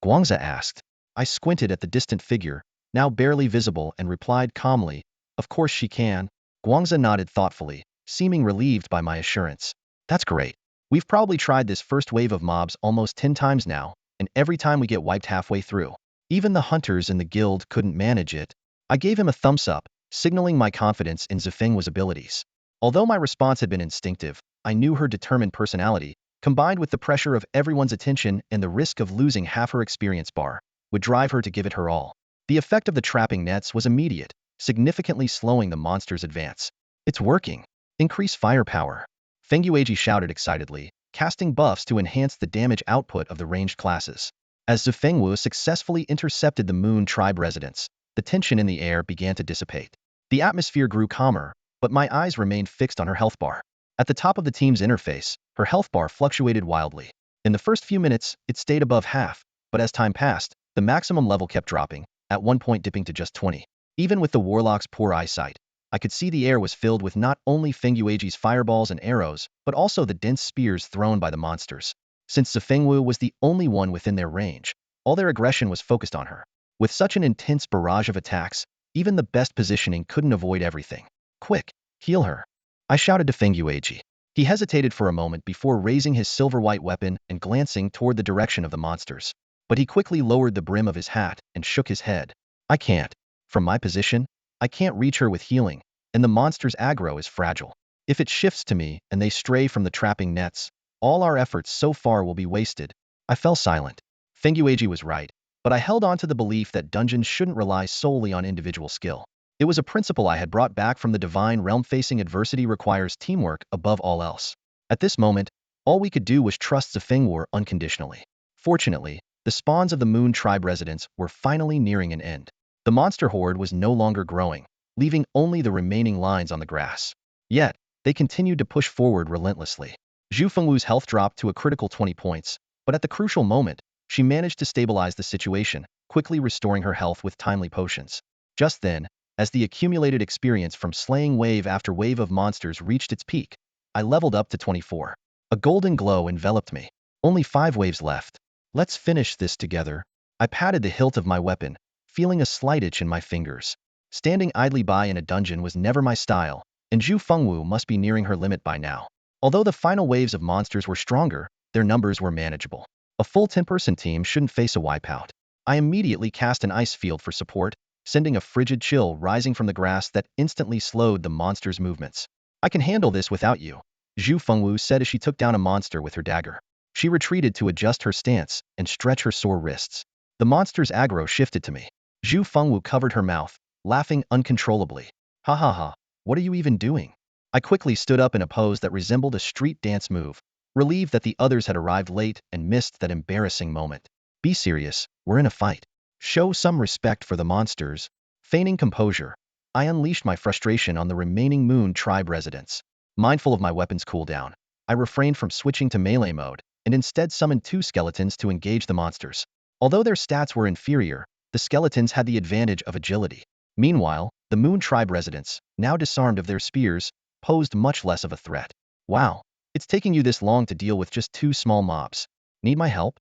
Speaker 1: Guangzhou asked. I squinted at the distant figure, now barely visible, and replied calmly, of course she can. Guangzhou nodded thoughtfully, seeming relieved by my assurance. That's great. We've probably tried this first wave of mobs almost 10 times now, and every time we get wiped halfway through. Even the hunters in the guild couldn't manage it. I gave him a thumbs up, signaling my confidence in Zifengwu's abilities. Although my response had been instinctive, I knew her determined personality, combined with the pressure of everyone's attention and the risk of losing half her experience bar, would drive her to give it her all. The effect of the trapping nets was immediate, significantly slowing the monster's advance. It's working. Increase firepower. Feng Yueji shouted excitedly, casting buffs to enhance the damage output of the ranged classes. As Zifengwu successfully intercepted the Moon Tribe residents, the tension in the air began to dissipate. The atmosphere grew calmer, but my eyes remained fixed on her health bar. At the top of the team's interface, her health bar fluctuated wildly. In the first few minutes, it stayed above half, but as time passed, the maximum level kept dropping, at one point dipping to just 20. Even with the warlock's poor eyesight, I could see the air was filled with not only Fengyueji's fireballs and arrows, but also the dense spears thrown by the monsters. Since Zifengwu was the only one within their range, all their aggression was focused on her. With such an intense barrage of attacks, even the best positioning couldn't avoid everything. Quick, heal her. I shouted to Fengyueji. He hesitated for a moment before raising his silver-white weapon and glancing toward the direction of the monsters. But he quickly lowered the brim of his hat and shook his head. I can't. From my position, I can't reach her with healing, and the monster's aggro is fragile. If it shifts to me and they stray from the trapping nets, all our efforts so far will be wasted. I fell silent. Fengyueji was right, but I held on to the belief that dungeons shouldn't rely solely on individual skill. It was a principle I had brought back from the divine realm. Facing adversity requires teamwork above all else. At this moment, all we could do was trust Zifengwu unconditionally. Fortunately, the spawns of the Moon Tribe residents were finally nearing an end. The monster horde was no longer growing, leaving only the remaining lines on the grass. Yet, they continued to push forward relentlessly. Zhu Fengwu's health dropped to a critical 20 points, but at the crucial moment, she managed to stabilize the situation, quickly restoring her health with timely potions. Just then, as the accumulated experience from slaying wave after wave of monsters reached its peak, I leveled up to 24. A golden glow enveloped me. Only 5 waves left. Let's finish this together. I patted the hilt of my weapon, feeling a slight itch in my fingers. Standing idly by in a dungeon was never my style, and Zhu Fengwu must be nearing her limit by now. Although the final waves of monsters were stronger, their numbers were manageable. A full 10-person team shouldn't face a wipeout. I immediately cast an ice field for support, sending a frigid chill rising from the grass that instantly slowed the monster's movements. I can handle this without you, Zhu Fengwu said as she took down a monster with her dagger. She retreated to adjust her stance and stretch her sore wrists. The monster's aggro shifted to me. Zhu Fengwu covered her mouth, laughing uncontrollably. Ha ha ha, what are you even doing? I quickly stood up in a pose that resembled a street dance move, relieved that the others had arrived late and missed that embarrassing moment. Be serious, we're in a fight. Show some respect for the monsters. Feigning composure, I unleashed my frustration on the remaining Moon Tribe residents. Mindful of my weapon's cooldown, I refrained from switching to melee mode, and instead summoned 2 skeletons to engage the monsters. Although their stats were inferior, the skeletons had the advantage of agility. Meanwhile, the Moon Tribe residents, now disarmed of their spears, posed much less of a threat. Wow, it's taking you this long to deal with just 2 small mobs. Need my help?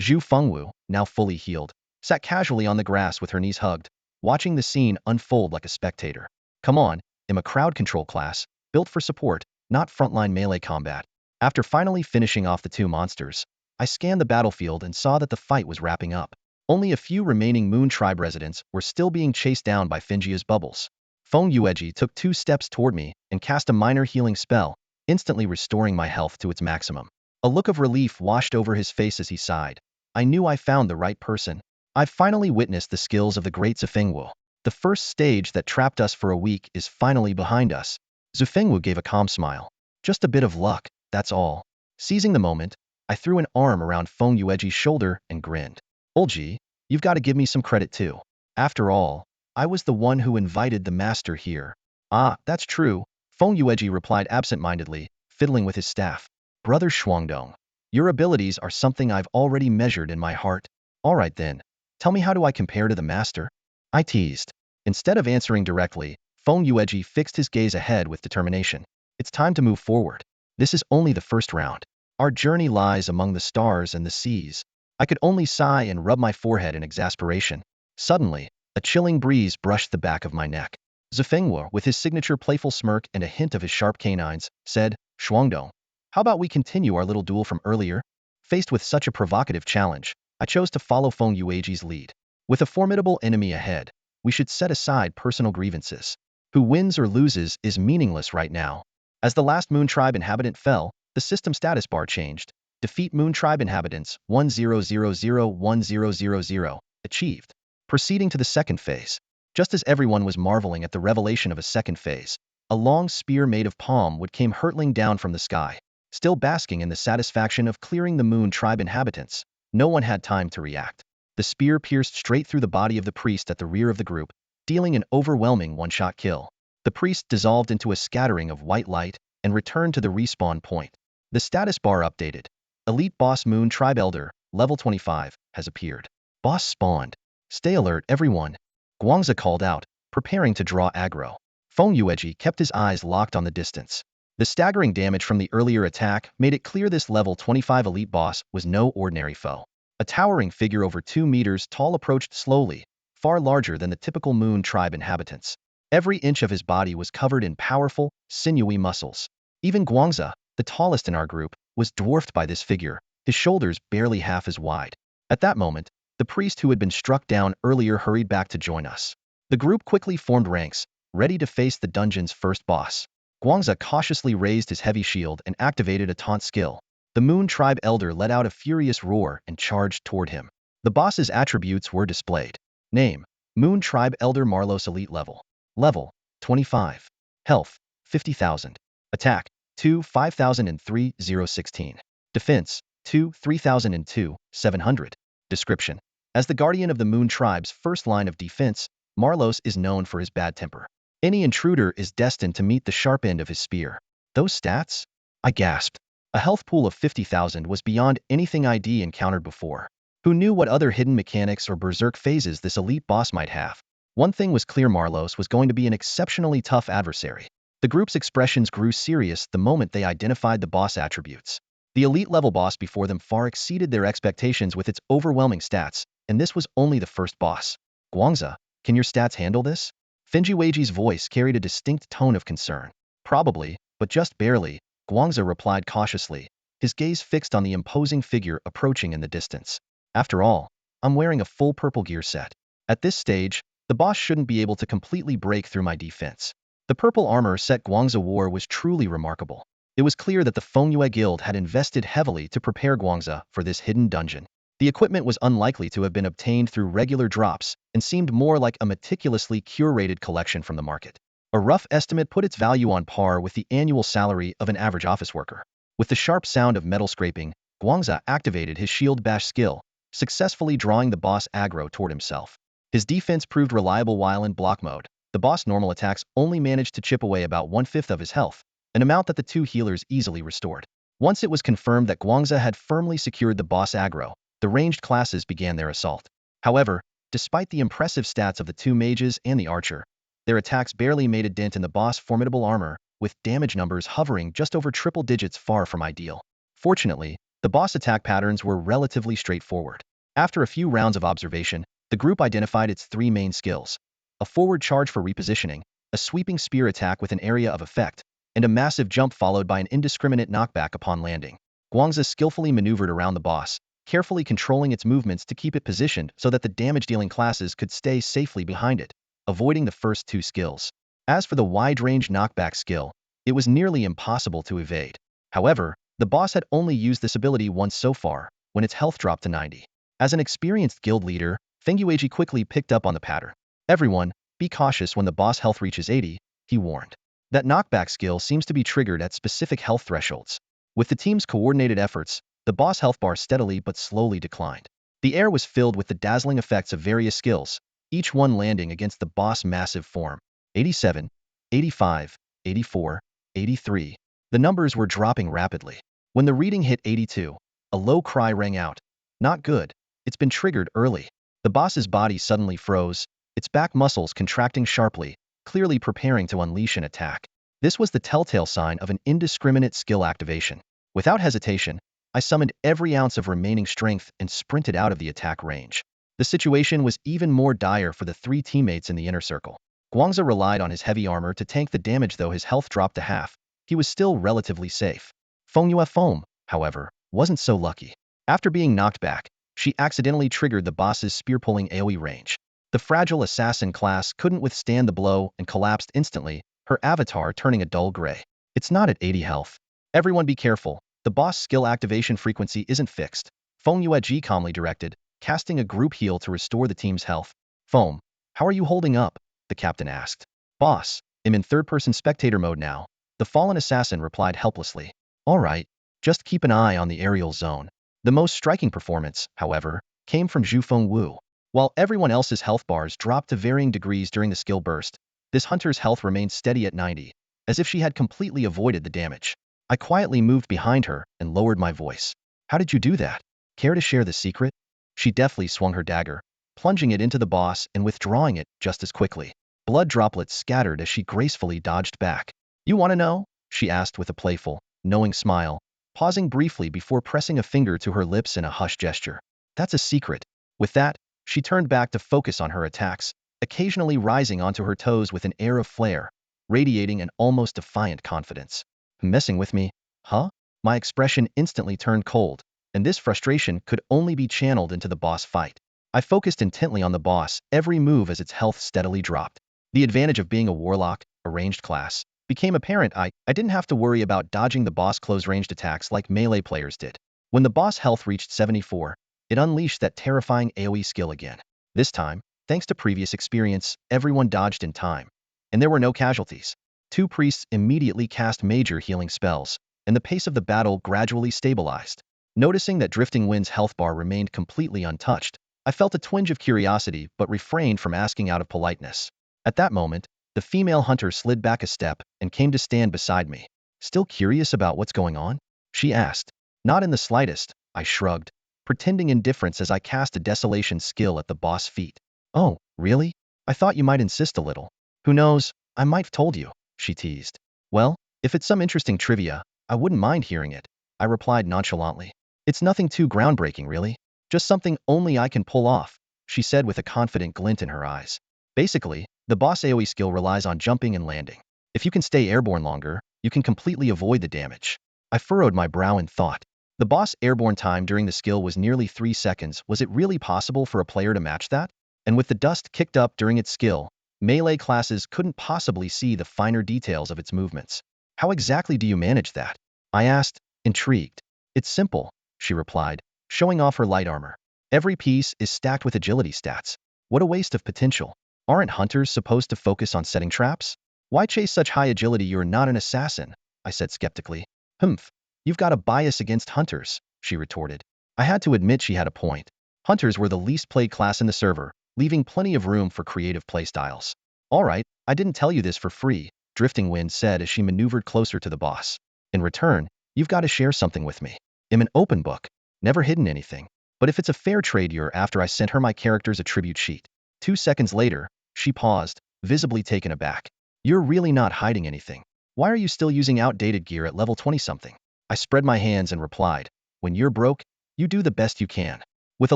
Speaker 1: Zhu Fengwu, now fully healed, sat casually on the grass with her knees hugged, watching the scene unfold like a spectator. Come on, I'm a crowd control class, built for support, not frontline melee combat. After finally finishing off the 2 monsters, I scanned the battlefield and saw that the fight was wrapping up. Only a few remaining Moon Tribe residents were still being chased down by Fengyueji's bubbles. Fengyueji took 2 steps toward me and cast a minor healing spell, instantly restoring my health to its maximum. A look of relief washed over his face as he sighed. I knew I found the right person. I've finally witnessed the skills of the great Zifengwu. The first stage that trapped us for a week is finally behind us. Zifengwu gave a calm smile. Just a bit of luck, that's all. Seizing the moment, I threw an arm around Fengyueji's shoulder and grinned. Olji, you've got to give me some credit too. After all, I was the one who invited the master here. Ah, that's true, Fengyueji replied absent-mindedly, fiddling with his staff. Brother Shuangdong, your abilities are something I've already measured in my heart. All right then, tell me, how do I compare to the master? I teased. Instead of answering directly, Fengyueji fixed his gaze ahead with determination. It's time to move forward. This is only the first round. Our journey lies among the stars and the seas. I could only sigh and rub my forehead in exasperation. Suddenly, a chilling breeze brushed the back of my neck. Zifengwu, with his signature playful smirk and a hint of his sharp canines, said, Shuangdong, how about we continue our little duel from earlier? Faced with such a provocative challenge, I chose to follow Fengyueji's lead. With a formidable enemy ahead, we should set aside personal grievances. Who wins or loses is meaningless right now. As the last Moon Tribe inhabitant fell, the system status bar changed. Defeat Moon Tribe inhabitants 10001000. Achieved. Proceeding to the second phase. Just as everyone was marveling at the revelation of a second phase, a long spear made of palm wood came hurtling down from the sky. Still basking in the satisfaction of clearing the Moon Tribe inhabitants, no one had time to react. The spear pierced straight through the body of the priest at the rear of the group, dealing an overwhelming one-shot kill. The priest dissolved into a scattering of white light, and returned to the respawn point. The status bar updated. Elite Boss Moon Tribe Elder, level 25, has appeared. Boss spawned. Stay alert, everyone. Guangza called out, preparing to draw aggro. Feng Yueji kept his eyes locked on the distance. The staggering damage from the earlier attack made it clear this level 25 elite boss was no ordinary foe. A towering figure over 2 meters tall approached slowly, far larger than the typical Moon Tribe inhabitants. Every inch of his body was covered in powerful, sinewy muscles. Even Guangza, the tallest in our group, was dwarfed by this figure, his shoulders barely half as wide. At that moment, the priest who had been struck down earlier hurried back to join us. The group quickly formed ranks, ready to face the dungeon's first boss. Guangza cautiously raised his heavy shield and activated a taunt skill. The Moon Tribe Elder let out a furious roar and charged toward him. The boss's attributes were displayed. Name: Moon Tribe Elder Marlos Elite Level. Level: 25. Health: 50,000. Attack: 2 5003 016. Defense: 2 3002 700. Description: as the guardian of the Moon Tribe's first line of defense, Marlos is known for his bad temper. Any intruder is destined to meet the sharp end of his spear. Those stats? I gasped. A health pool of 50,000 was beyond anything I'd encountered before. Who knew what other hidden mechanics or berserk phases this elite boss might have? One thing was clear: Marlos was going to be an exceptionally tough adversary. The group's expressions grew serious the moment they identified the boss attributes. The elite-level boss before them far exceeded their expectations with its overwhelming stats, and this was only the first boss. Guangza, can your stats handle this? Fenjiweiji's voice carried a distinct tone of concern. Probably, but just barely, Guangza replied cautiously, his gaze fixed on the imposing figure approaching in the distance. After all, I'm wearing a full purple gear set. At this stage, the boss shouldn't be able to completely break through my defense. The purple armor set Guangza wore was truly remarkable. It was clear that the Fengyue Guild had invested heavily to prepare Guangza for this hidden dungeon. The equipment was unlikely to have been obtained through regular drops and seemed more like a meticulously curated collection from the market. A rough estimate put its value on par with the annual salary of an average office worker. With the sharp sound of metal scraping, Guangza activated his shield bash skill, successfully drawing the boss aggro toward himself. His defense proved reliable while in block mode. The boss' normal attacks only managed to chip away about 1/5 of his health, an amount that the two healers easily restored. Once it was confirmed that Guangza had firmly secured the boss aggro, the ranged classes began their assault. However, despite the impressive stats of the two mages and the archer, their attacks barely made a dent in the boss' formidable armor, with damage numbers hovering just over triple digits far from ideal. Fortunately, the boss attack patterns were relatively straightforward. After a few rounds of observation, the group identified its 3 main skills: a forward charge for repositioning, a sweeping spear attack with an area of effect, and a massive jump followed by an indiscriminate knockback upon landing. Guangza skillfully maneuvered around the boss, carefully controlling its movements to keep it positioned so that the damage-dealing classes could stay safely behind it, avoiding the first 2 skills. As for the wide-range knockback skill, it was nearly impossible to evade. However, the boss had only used this ability once so far, when its health dropped to 90. As an experienced guild leader, Fengyueji quickly picked up on the pattern. Everyone, be cautious when the boss health reaches 80, he warned. That knockback skill seems to be triggered at specific health thresholds. With the team's coordinated efforts, the boss health bar steadily but slowly declined. The air was filled with the dazzling effects of various skills, each one landing against the boss' massive form. 87, 85, 84, 83. The numbers were dropping rapidly. When the reading hit 82, a low cry rang out. Not good. It's been triggered early. The boss's body suddenly froze, its back muscles contracting sharply, clearly preparing to unleash an attack. This was the telltale sign of an indiscriminate skill activation. Without hesitation, I summoned every ounce of remaining strength and sprinted out of the attack range. The situation was even more dire for the 3 teammates in the inner circle. Guangza relied on his heavy armor to tank the damage. Though his health dropped to half, he was still relatively safe. Fengyue Foam, however, wasn't so lucky. After being knocked back, she accidentally triggered the boss's spear-pulling AoE range. The fragile assassin class couldn't withstand the blow and collapsed instantly, her avatar turning a dull gray. It's not at 80 health. Everyone be careful, the boss skill activation frequency isn't fixed. Fengyue calmly directed, casting a group heal to restore the team's health. Foam, how are you holding up? The captain asked. Boss, I'm in third-person spectator mode now, the fallen assassin replied helplessly. All right, just keep an eye on the aerial zone. The most striking performance, however, came from Zhu Fengwu. While everyone else's health bars dropped to varying degrees during the skill burst, this hunter's health remained steady at 90. as if she had completely avoided the damage. I quietly moved behind her and lowered my voice. How did you do that? Care to share the secret? She deftly swung her dagger, plunging it into the boss and withdrawing it just as quickly. Blood droplets scattered as she gracefully dodged back. You want to know? She asked with a playful, knowing smile, pausing briefly before pressing a finger to her lips in a hushed gesture. That's a secret. With that, she turned back to focus on her attacks, occasionally rising onto her toes with an air of flair, radiating an almost defiant confidence. Messing with me? Huh? My expression instantly turned cold, and this frustration could only be channeled into the boss fight. I focused intently on the boss, every move as its health steadily dropped. The advantage of being a warlock, a ranged class, became apparent. I didn't have to worry about dodging the boss close-ranged attacks like melee players did. When the boss health reached 74, it unleashed that terrifying AoE skill again. This time, thanks to previous experience, everyone dodged in time, and there were no casualties. Two priests immediately cast major healing spells, and the pace of the battle gradually stabilized. Noticing that Drifting Wind's health bar remained completely untouched, I felt a twinge of curiosity but refrained from asking out of politeness. At that moment, the female hunter slid back a step and came to stand beside me. Still curious about what's going on? She asked. Not in the slightest, I shrugged, pretending indifference as I cast a desolation skill at the boss' feet. Oh, really? I thought you might insist a little. Who knows, I might have told you, she teased. Well, if it's some interesting trivia, I wouldn't mind hearing it, I replied nonchalantly. It's nothing too groundbreaking, really. Just something only I can pull off, she said with a confident glint in her eyes. Basically, the boss AoE skill relies on jumping and landing. If you can stay airborne longer, you can completely avoid the damage. I furrowed my brow in thought. The boss airborne time during the skill was nearly 3 seconds. Was it really possible for a player to match that? And with the dust kicked up during its skill, melee classes couldn't possibly see the finer details of its movements. How exactly do you manage that? I asked, intrigued. It's simple, she replied, showing off her light armor. Every piece is stacked with agility stats. What a waste of potential. Aren't hunters supposed to focus on setting traps? Why chase such high agility? You're not an assassin, I said skeptically. Humph. You've got a bias against hunters, she retorted. I had to admit she had a point. Hunters were the least played class in the server, leaving plenty of room for creative playstyles. All right, I didn't tell you this for free, Drifting Wind said as she maneuvered closer to the boss. In return, you've got to share something with me. I'm an open book, never hidden anything. But if it's a fair trade, you're after I sent her my character's attribute sheet. 2 seconds later, she paused, visibly taken aback. You're really not hiding anything. Why are you still using outdated gear at level 20-something? I spread my hands and replied, when you're broke, you do the best you can. With a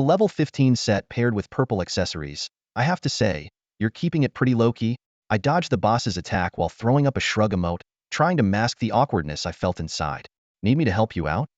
Speaker 1: level 15 set paired with purple accessories, I have to say, you're keeping it pretty low-key. I dodged the boss's attack while throwing up a shrug emote, trying to mask the awkwardness I felt inside. Need me to help you out?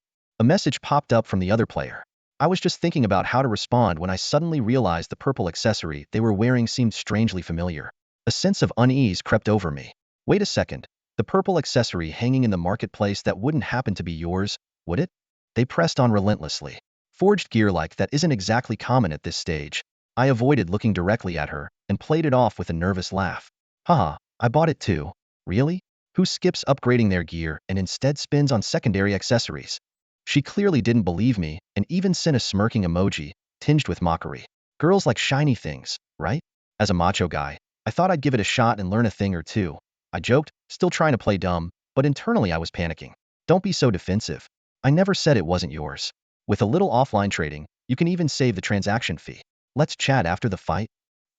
Speaker 1: A message popped up from the other player. I was just thinking about how to respond when I suddenly realized the purple accessory they were wearing seemed strangely familiar. A sense of unease crept over me. Wait a second. The purple accessory hanging in the marketplace, that wouldn't happen to be yours, would it? They pressed on relentlessly. Forged gear like that isn't exactly common at this stage. I avoided looking directly at her and played it off with a nervous laugh. Haha, I bought it too. Really? Who skips upgrading their gear and instead spins on secondary accessories? She clearly didn't believe me and even sent a smirking emoji, tinged with mockery. Girls like shiny things, right? As a macho guy, I thought I'd give it a shot and learn a thing or two. I joked, still trying to play dumb, but internally I was panicking. Don't be so defensive. I never said it wasn't yours. With a little offline trading, you can even save the transaction fee. Let's chat after the fight.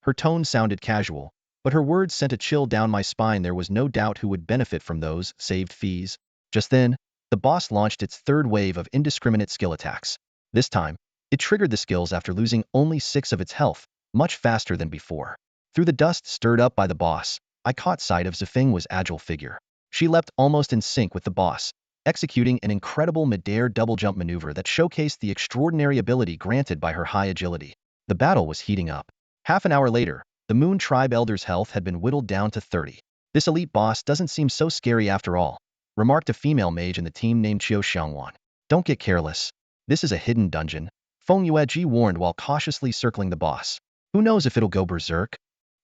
Speaker 1: Her tone sounded casual, but her words sent a chill down my spine. There was no doubt who would benefit from those saved fees. Just then, the boss launched its third wave of indiscriminate skill attacks. This time, it triggered the skills after losing only 6 of its health, much faster than before. Through the dust stirred up by the boss, I caught sight of Zifeng's agile figure. She leapt almost in sync with the boss, executing an incredible mid-air double jump maneuver that showcased the extraordinary ability granted by her high agility. The battle was heating up. Half an hour later, the Moon Tribe Elder's health had been whittled down to 30. This elite boss doesn't seem so scary after all, remarked a female mage in the team named Qiu Xiangwan. Don't get careless. This is a hidden dungeon, Feng Yueji warned while cautiously circling the boss. Who knows if it'll go berserk?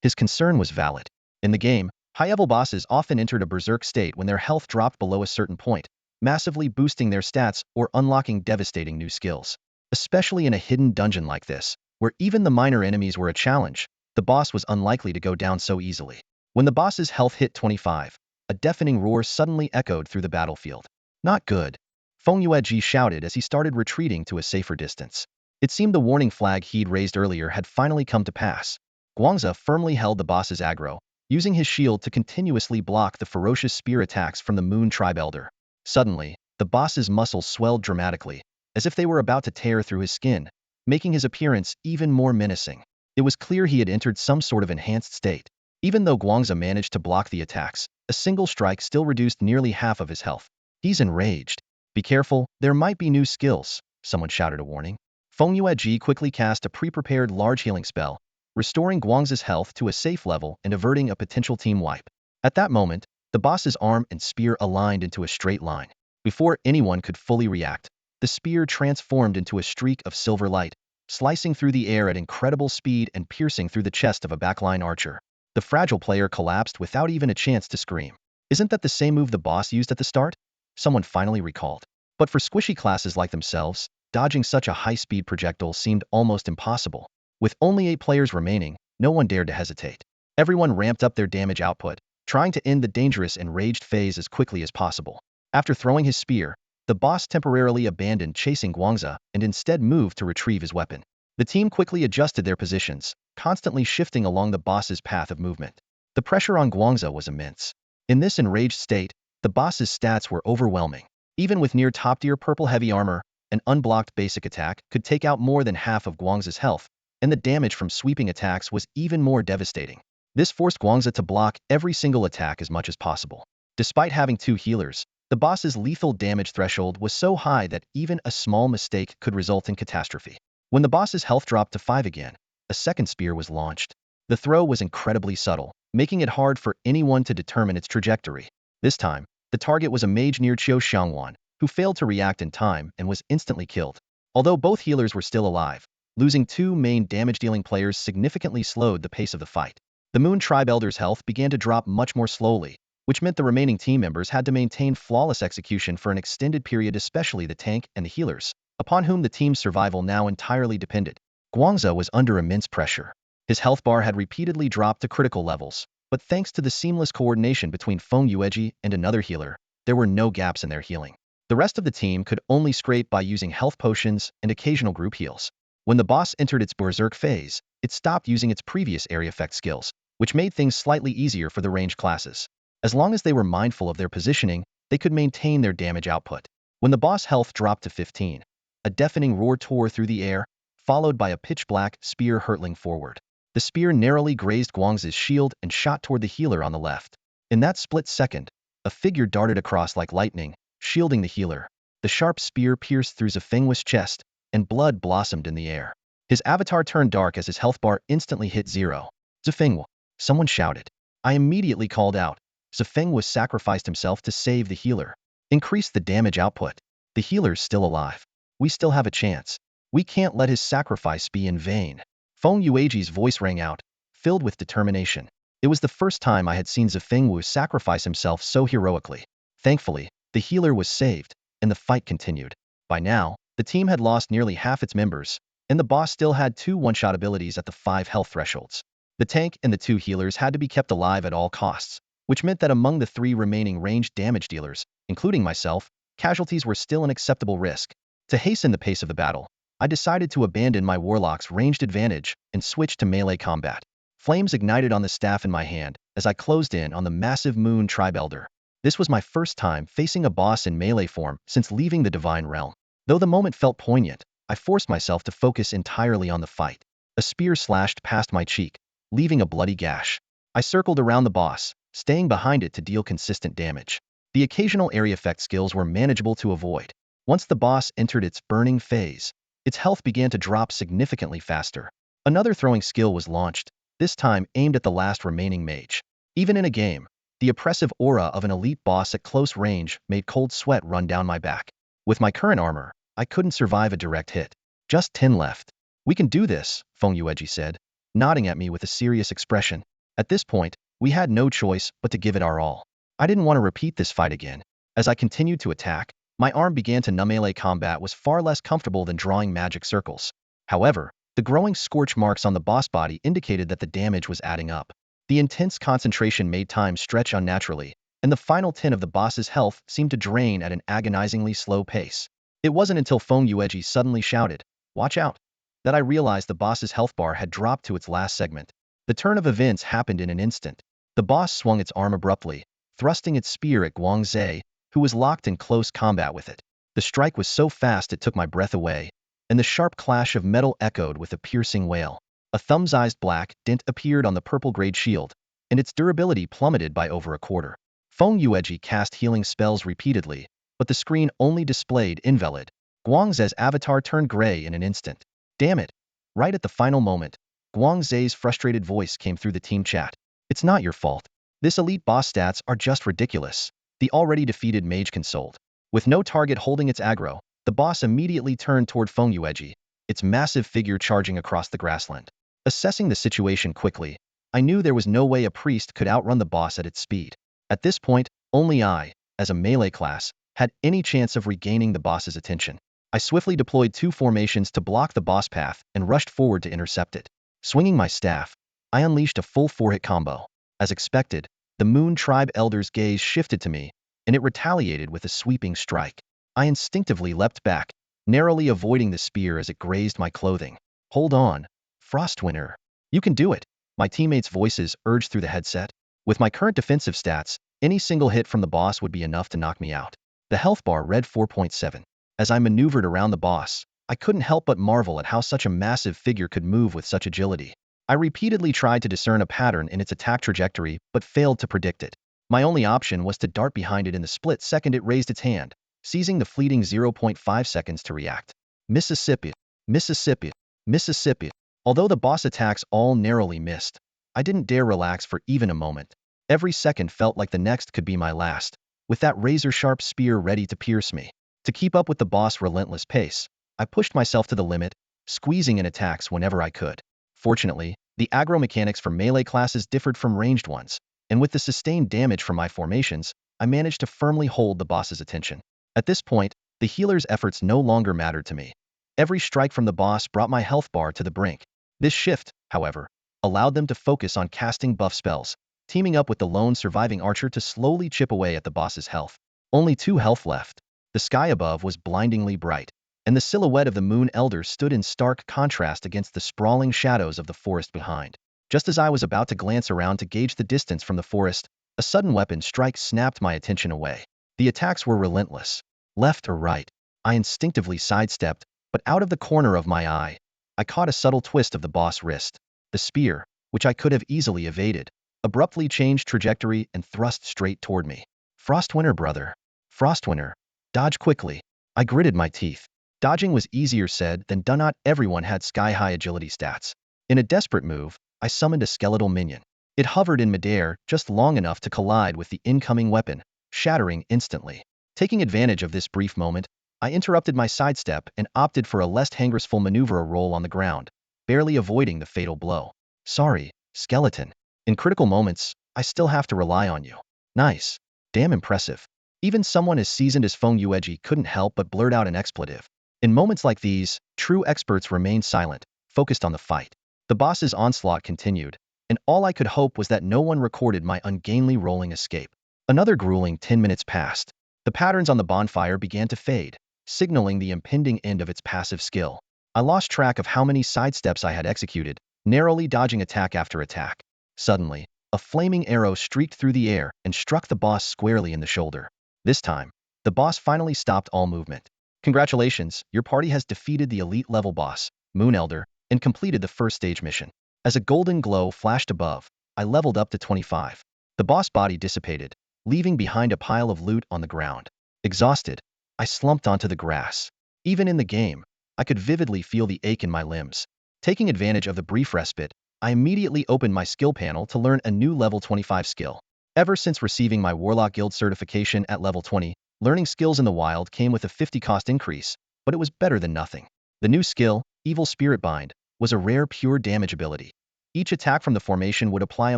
Speaker 1: His concern was valid. In the game, high-level bosses often entered a berserk state when their health dropped below a certain point, massively boosting their stats or unlocking devastating new skills. Especially in a hidden dungeon like this, where even the minor enemies were a challenge, the boss was unlikely to go down so easily. When the boss's health hit 25, a deafening roar suddenly echoed through the battlefield. Not good, Feng Yueji shouted as he started retreating to a safer distance. It seemed the warning flag he'd raised earlier had finally come to pass. Guangza firmly held the boss's aggro, using his shield to continuously block the ferocious spear attacks from the Moon Tribe Elder. Suddenly, the boss's muscles swelled dramatically, as if they were about to tear through his skin, making his appearance even more menacing. It was clear he had entered some sort of enhanced state. Even though Guangza managed to block the attacks, a single strike still reduced nearly half of his health. He's enraged. Be careful, there might be new skills, someone shouted a warning. Feng Yueji quickly cast a pre-prepared large healing spell, restoring Guangza's health to a safe level and averting a potential team wipe. At that moment, the boss's arm and spear aligned into a straight line. Before anyone could fully react, the spear transformed into a streak of silver light, slicing through the air at incredible speed and piercing through the chest of a backline archer. The fragile player collapsed without even a chance to scream. Isn't that the same move the boss used at the start? Someone finally recalled. But for squishy classes like themselves, dodging such a high-speed projectile seemed almost impossible. With only 8 players remaining, no one dared to hesitate. Everyone ramped up their damage output, trying to end the dangerous enraged phase as quickly as possible. After throwing his spear, the boss temporarily abandoned chasing Guangza and instead moved to retrieve his weapon. The team quickly adjusted their positions, constantly shifting along the boss's path of movement. The pressure on Guangza was immense. In this enraged state, the boss's stats were overwhelming. Even with near top-tier purple heavy armor, an unblocked basic attack could take out more than half of Guangza's health, and the damage from sweeping attacks was even more devastating. This forced Guangza to block every single attack as much as possible. Despite having 2 healers, the boss's lethal damage threshold was so high that even a small mistake could result in catastrophe. When the boss's health dropped to 5 again, a second spear was launched. The throw was incredibly subtle, making it hard for anyone to determine its trajectory. This time, the target was a mage near Qiu Xiangwan, who failed to react in time and was instantly killed. Although both healers were still alive, losing 2 main damage-dealing players significantly slowed the pace of the fight. The Moon Tribe Elder's health began to drop much more slowly, which meant the remaining team members had to maintain flawless execution for an extended period, especially the tank and the healers, upon whom the team's survival now entirely depended. Guangza was under immense pressure. His health bar had repeatedly dropped to critical levels, but thanks to the seamless coordination between Feng Yueji and another healer, there were no gaps in their healing. The rest of the team could only scrape by using health potions and occasional group heals. When the boss entered its berserk phase, it stopped using its previous area effect skills, which made things slightly easier for the ranged classes. As long as they were mindful of their positioning, they could maintain their damage output. When the boss health dropped to 15, a deafening roar tore through the air, followed by a pitch-black spear hurtling forward. The spear narrowly grazed Guangza's shield and shot toward the healer on the left. In that split second, a figure darted across like lightning, shielding the healer. The sharp spear pierced through Zhifeng's chest, and blood blossomed in the air. His avatar turned dark as his health bar instantly hit 0. Zhifeng, someone shouted. I immediately called out. Zhifeng sacrificed himself to save the healer. Increase the damage output. The healer's still alive. We still have a chance. We can't let his sacrifice be in vain. Feng Yueji's voice rang out, filled with determination. It was the first time I had seen Zhifeng sacrifice himself so heroically. Thankfully, the healer was saved, and the fight continued. By now, the team had lost nearly half its members, and the boss still had 2 one-shot abilities at the 5 health thresholds. The tank and the 2 healers had to be kept alive at all costs, which meant that among the 3 remaining ranged damage dealers, including myself, casualties were still an acceptable risk. To hasten the pace of the battle, I decided to abandon my warlock's ranged advantage and switch to melee combat. Flames ignited on the staff in my hand as I closed in on the massive Moon Tribe Elder. This was my first time facing a boss in melee form since leaving the Divine Realm. Though the moment felt poignant, I forced myself to focus entirely on the fight. A spear slashed past my cheek, leaving a bloody gash. I circled around the boss, staying behind it to deal consistent damage. The occasional area effect skills were manageable to avoid. Once the boss entered its burning phase, its health began to drop significantly faster. Another throwing skill was launched, this time aimed at the last remaining mage. Even in a game, the oppressive aura of an elite boss at close range made cold sweat run down my back. With my current armor, I couldn't survive a direct hit. Just 10 left. We can do this, Feng Yueji said, nodding at me with a serious expression. At this point, we had no choice but to give it our all. I didn't want to repeat this fight again. As I continued to attack, my arm began to numb. Melee combat was far less comfortable than drawing magic circles. However, the growing scorch marks on the boss body indicated that the damage was adding up. The intense concentration made time stretch unnaturally, and the final 10 of the boss's health seemed to drain at an agonizingly slow pace. It wasn't until Feng Yueji suddenly shouted, "Watch out," that I realized the boss's health bar had dropped to its last segment. The turn of events happened in an instant. The boss swung its arm abruptly, thrusting its spear at Guangzhe, who was locked in close combat with it. The strike was so fast it took my breath away, and the sharp clash of metal echoed with a piercing wail. A thumb-sized black dent appeared on the purple-grade shield, and its durability plummeted by over a quarter. Feng Yueji cast healing spells repeatedly, but the screen only displayed invalid. Guangzhe's avatar turned gray in an instant. Damn it! Right at the final moment, Guangzhe's frustrated voice came through the team chat. "It's not your fault. This elite boss stats are just ridiculous," the already defeated mage consoled. With no target holding its aggro, the boss immediately turned toward Feng Yueji, its massive figure charging across the grassland. Assessing the situation quickly, I knew there was no way a priest could outrun the boss at its speed. At this point, only I, as a melee class, had any chance of regaining the boss's attention. I swiftly deployed 2 formations to block the boss path and rushed forward to intercept it. Swinging my staff, I unleashed a full 4-hit combo. As expected, the Moon Tribe Elder's gaze shifted to me, and it retaliated with a sweeping strike. I instinctively leapt back, narrowly avoiding the spear as it grazed my clothing. "Hold on, Frostwinter. You can do it," my teammates' voices urged through the headset. With my current defensive stats, any single hit from the boss would be enough to knock me out. The health bar read 4.7. As I maneuvered around the boss, I couldn't help but marvel at how such a massive figure could move with such agility. I repeatedly tried to discern a pattern in its attack trajectory, but failed to predict it. My only option was to dart behind it in the split second it raised its hand, seizing the fleeting 0.5 seconds to react. Mississippi, Mississippi, Mississippi. Although the boss attacks all narrowly missed, I didn't dare relax for even a moment. Every second felt like the next could be my last, with that razor-sharp spear ready to pierce me. To keep up with the boss' relentless pace, I pushed myself to the limit, squeezing in attacks whenever I could. Fortunately, the aggro mechanics for melee classes differed from ranged ones, and with the sustained damage from my formations, I managed to firmly hold the boss's attention. At this point, the healer's efforts no longer mattered to me. Every strike from the boss brought my health bar to the brink. This shift, however, allowed them to focus on casting buff spells, teaming up with the lone surviving archer to slowly chip away at the boss's health. Only 2 health left. The sky above was blindingly bright, and the silhouette of the Moon Elder stood in stark contrast against the sprawling shadows of the forest behind. Just as I was about to glance around to gauge the distance from the forest, a sudden weapon strike snapped my attention away. The attacks were relentless. Left or right, I instinctively sidestepped, but out of the corner of my eye, I caught a subtle twist of the boss' wrist. The spear, which I could have easily evaded, abruptly changed trajectory and thrust straight toward me. "Frostwinter, brother. Frostwinter. Dodge quickly." I gritted my teeth. Dodging was easier said than done. Not everyone had sky-high agility stats. In a desperate move, I summoned a skeletal minion. It hovered in midair just long enough to collide with the incoming weapon, shattering instantly. Taking advantage of this brief moment, I interrupted my sidestep and opted for a less graceful maneuver, a roll on the ground, barely avoiding the fatal blow. "Sorry, skeleton. In critical moments, I still have to rely on you." "Nice. Damn impressive." Even someone as seasoned as Feng Yueji couldn't help but blurt out an expletive. In moments like these, true experts remained silent, focused on the fight. The boss's onslaught continued, and all I could hope was that no one recorded my ungainly rolling escape. Another grueling 10 minutes passed. The patterns on the bonfire began to fade, signaling the impending end of its passive skill. I lost track of how many sidesteps I had executed, narrowly dodging attack after attack. Suddenly, a flaming arrow streaked through the air and struck the boss squarely in the shoulder. This time, the boss finally stopped all movement. "Congratulations, your party has defeated the elite level boss, Moon Elder, and completed the first stage mission." As a golden glow flashed above, I leveled up to 25. The boss body dissipated, leaving behind a pile of loot on the ground. Exhausted, I slumped onto the grass. Even in the game, I could vividly feel the ache in my limbs. Taking advantage of the brief respite, I immediately opened my skill panel to learn a new level 25 skill. Ever since receiving my Warlock Guild certification at level 20, learning skills in the wild came with a 50 cost increase, but it was better than nothing. The new skill, Evil Spirit Bind, was a rare pure damage ability. Each attack from the formation would apply a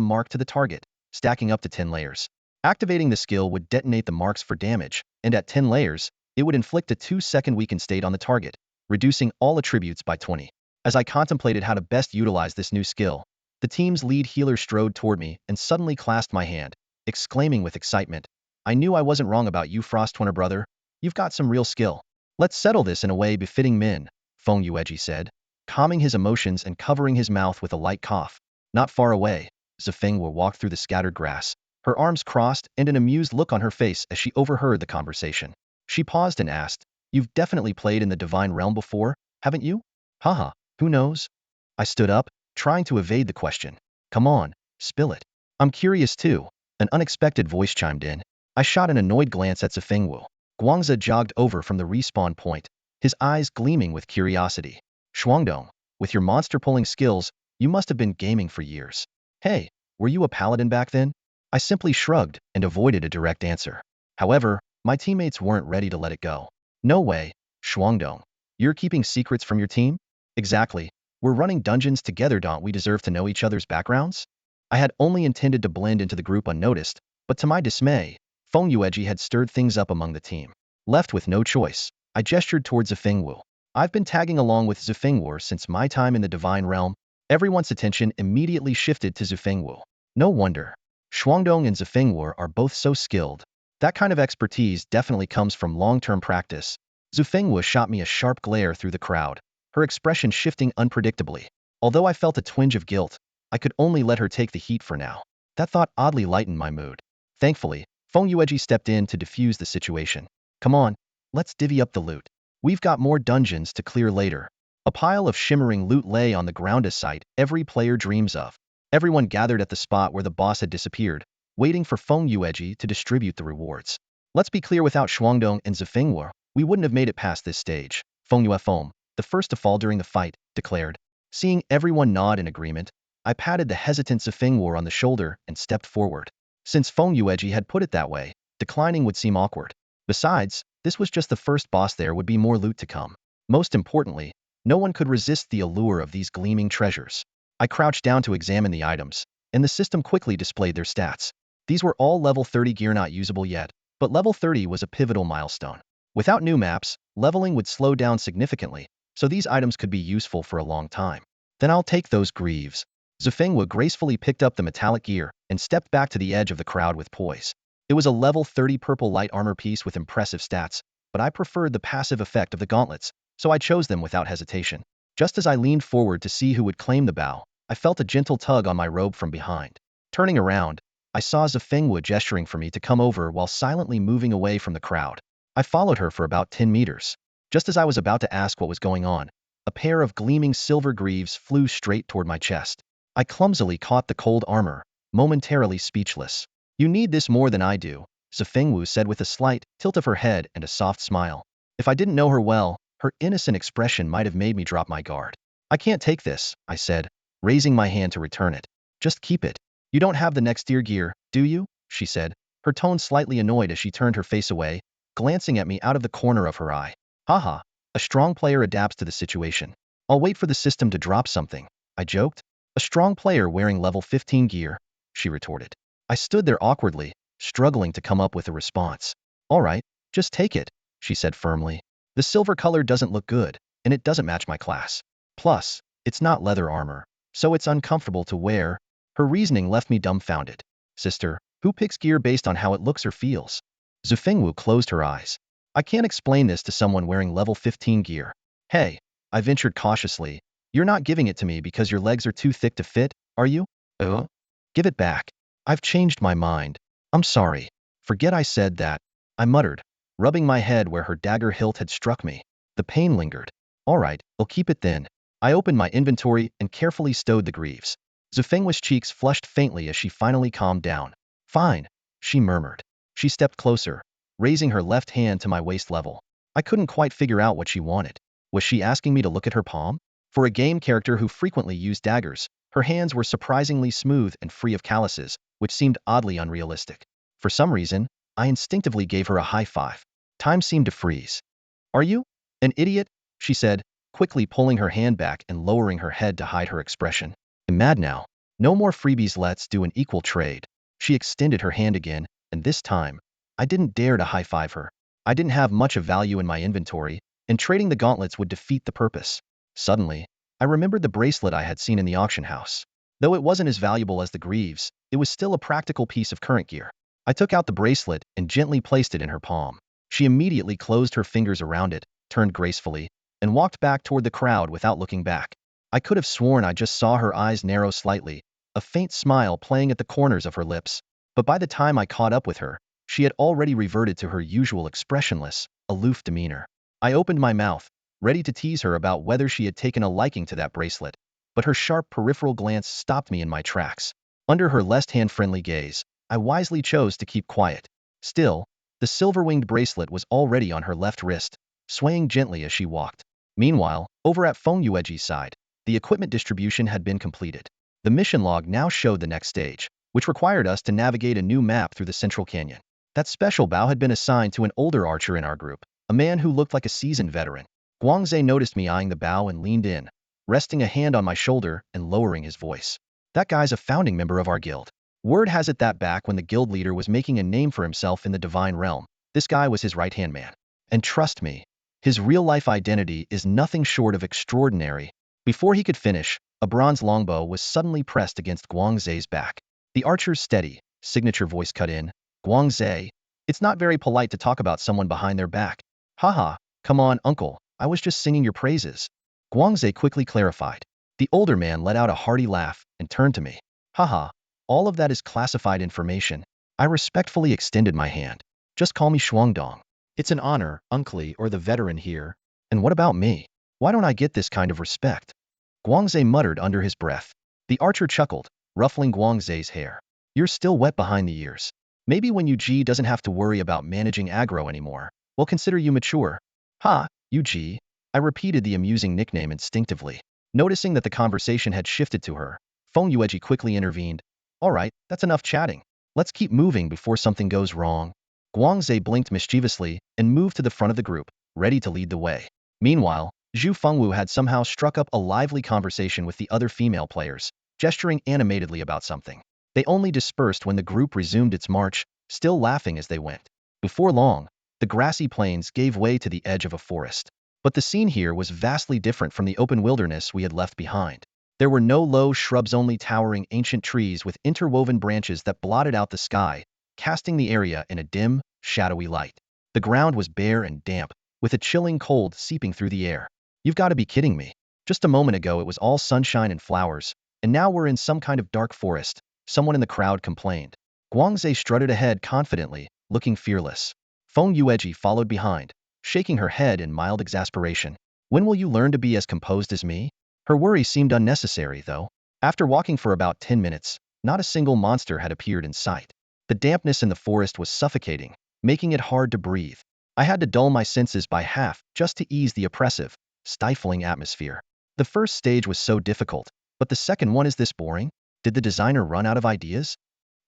Speaker 1: mark to the target, stacking up to 10 layers. Activating the skill would detonate the marks for damage, and at 10 layers, it would inflict a 2-second weakened state on the target, reducing all attributes by 20. As I contemplated how to best utilize this new skill, the team's lead healer strode toward me and suddenly clasped my hand, exclaiming with excitement, I knew I wasn't wrong about you, Frostwinter brother. You've got some real skill. Let's settle this in a way befitting men, Feng Yueji said, calming his emotions and covering his mouth with a light cough. Not far away, Zifengwu walked through the scattered grass, her arms crossed and an amused look on her face as she overheard the conversation. She paused and asked, "You've definitely played in the divine realm before, haven't you?" "Haha, who knows?" I stood up, trying to evade the question. "Come on, spill it." "I'm curious too," an unexpected voice chimed in. I shot an annoyed glance at Zifengwu. Guangzi jogged over from the respawn point, his eyes gleaming with curiosity. "Shuangdong, with your monster-pulling skills, you must have been gaming for years. Hey, were you a paladin back then?" I simply shrugged and avoided a direct answer. However, my teammates weren't ready to let it go. "No way, Shuangdong. You're keeping secrets from your team?" "Exactly. We're running dungeons together, don't we deserve to know each other's backgrounds?" I had only intended to blend into the group unnoticed, but to my dismay, Feng Yueji had stirred things up among the team. Left with no choice, I gestured towards Zifengwu. "I've been tagging along with Zifengwu since my time in the Divine Realm." Everyone's attention immediately shifted to Zifengwu. No wonder. Shuangdong and Zifengwu are both so skilled. That kind of expertise definitely comes from long-term practice. Zifengwu shot me a sharp glare through the crowd, her expression shifting unpredictably. Although I felt a twinge of guilt, I could only let her take the heat for now. That thought oddly lightened my mood. Thankfully, Feng Yueji stepped in to defuse the situation. "Come on, let's divvy up the loot. We've got more dungeons to clear later." A pile of shimmering loot lay on the ground, a sight every player dreams of. Everyone gathered at the spot where the boss had disappeared, waiting for Feng Yueji to distribute the rewards. Let's be clear, without Shuangdong and Zifengwu, we wouldn't have made it past this stage. Feng Yuefeng, the first to fall during the fight, declared. Seeing everyone nod in agreement, I patted the hesitant Zifengwu on the shoulder and stepped forward. Since Feng Yueji had put it that way, declining would seem awkward. Besides, this was just the first boss, there would be more loot to come. Most importantly, no one could resist the allure of these gleaming treasures. I crouched down to examine the items, and the system quickly displayed their stats. These were all level 30 gear, not usable yet, but level 30 was a pivotal milestone. Without new maps, leveling would slow down significantly, so these items could be useful for a long time. Then I'll take those greaves. Zifengwu gracefully picked up the metallic gear and stepped back to the edge of the crowd with poise. It was a level 30 purple light armor piece with impressive stats, but I preferred the passive effect of the gauntlets, so I chose them without hesitation. Just as I leaned forward to see who would claim the bow, I felt a gentle tug on my robe from behind. Turning around, I saw Zifengwu gesturing for me to come over while silently moving away from the crowd. I followed her for about 10 meters. Just as I was about to ask what was going on, a pair of gleaming silver greaves flew straight toward my chest. I clumsily caught the cold armor, momentarily speechless. "You need this more than I do," Zifengwu said with a slight tilt of her head and a soft smile. If I didn't know her well, her innocent expression might have made me drop my guard. "I can't take this," I said, raising my hand to return it. "Just keep it. You don't have the next gear, do you?" she said, her tone slightly annoyed as she turned her face away, glancing at me out of the corner of her eye. "Haha, a strong player adapts to the situation. I'll wait for the system to drop something," I joked. "A strong player wearing level 15 gear," she retorted. I stood there awkwardly, struggling to come up with a response. "All right, just take it," she said firmly. "The silver color doesn't look good, and it doesn't match my class. Plus, it's not leather armor, so it's uncomfortable to wear." Her reasoning left me dumbfounded. "Sister, who picks gear based on how it looks or feels?" Zifengwu closed her eyes. "I can't explain this to someone wearing level 15 gear." "Hey," I ventured cautiously, "you're not giving it to me because your legs are too thick to fit, are you?" "Give it back. I've changed my mind. I'm sorry." "Forget I said that," I muttered, rubbing my head where her dagger hilt had struck me. The pain lingered. "All right, I'll keep it then." I opened my inventory and carefully stowed the greaves. Zifengwu's cheeks flushed faintly as she finally calmed down. "Fine," she murmured. She stepped closer, raising her left hand to my waist level. I couldn't quite figure out what she wanted. Was she asking me to look at her palm? For a game character who frequently used daggers, her hands were surprisingly smooth and free of calluses, which seemed oddly unrealistic. For some reason, I instinctively gave her a high five. Time seemed to freeze. "Are you an idiot?" she said, quickly pulling her hand back and lowering her head to hide her expression. "I'm mad now. No more freebies, let's do an equal trade." She extended her hand again, and this time, I didn't dare to high-five her. I didn't have much of value in my inventory, and trading the gauntlets would defeat the purpose. Suddenly, I remembered the bracelet I had seen in the auction house. Though it wasn't as valuable as the greaves, it was still a practical piece of current gear. I took out the bracelet and gently placed it in her palm. She immediately closed her fingers around it, turned gracefully, and walked back toward the crowd without looking back. I could have sworn I just saw her eyes narrow slightly, a faint smile playing at the corners of her lips. But by the time I caught up with her, she had already reverted to her usual expressionless, aloof demeanor. I opened my mouth, ready to tease her about whether she had taken a liking to that bracelet, but her sharp peripheral glance stopped me in my tracks. Under her left-hand-friendly gaze, I wisely chose to keep quiet. Still, the silver-winged bracelet was already on her left wrist, swaying gently as she walked. Meanwhile, over at Feng Yueji's side, the equipment distribution had been completed. The mission log now showed the next stage, which required us to navigate a new map through the central canyon. That special bow had been assigned to an older archer in our group, a man who looked like a seasoned veteran. Guangze noticed me eyeing the bow and leaned in, resting a hand on my shoulder and lowering his voice. That guy's a founding member of our guild. Word has it that back when the guild leader was making a name for himself in the divine realm, this guy was his right-hand man. And trust me, his real-life identity is nothing short of extraordinary. Before he could finish, a bronze longbow was suddenly pressed against Guangze's back. The archer's steady, signature voice cut in. Guangze, it's not very polite to talk about someone behind their back. Haha, come on, uncle, I was just singing your praises. Guangze quickly clarified. The older man let out a hearty laugh and turned to me. Haha, all of that is classified information. I respectfully extended my hand. Just call me Shuangdong. It's an honor, uncle or the veteran here. And what about me? Why don't I get this kind of respect? Guangze muttered under his breath. The archer chuckled, ruffling Guangze's hair. You're still wet behind the ears. Maybe when Yu doesn't have to worry about managing aggro anymore, we'll consider you mature. Ha, Yu. I repeated the amusing nickname instinctively. Noticing that the conversation had shifted to her, Feng Yueji quickly intervened. All right, that's enough chatting. Let's keep moving before something goes wrong. Guangze blinked mischievously and moved to the front of the group, ready to lead the way. Meanwhile, Zhu Fengwu had somehow struck up a lively conversation with the other female players, gesturing animatedly about something. They only dispersed when the group resumed its march, still laughing as they went. Before long, the grassy plains gave way to the edge of a forest. But the scene here was vastly different from the open wilderness we had left behind. There were no low shrubs, only towering ancient trees with interwoven branches that blotted out the sky, casting the area in a dim, shadowy light. The ground was bare and damp, with a chilling cold seeping through the air. You've got to be kidding me. Just a moment ago it was all sunshine and flowers, and now we're in some kind of dark forest, someone in the crowd complained. Guangze strutted ahead confidently, looking fearless. Feng Yueji followed behind, shaking her head in mild exasperation. When will you learn to be as composed as me? Her worry seemed unnecessary, though. After walking for about 10 minutes, not a single monster had appeared in sight. The dampness in the forest was suffocating, making it hard to breathe. I had to dull my senses by half just to ease the oppressive, stifling atmosphere. The first stage was so difficult, but the second one is this boring? Did the designer run out of ideas?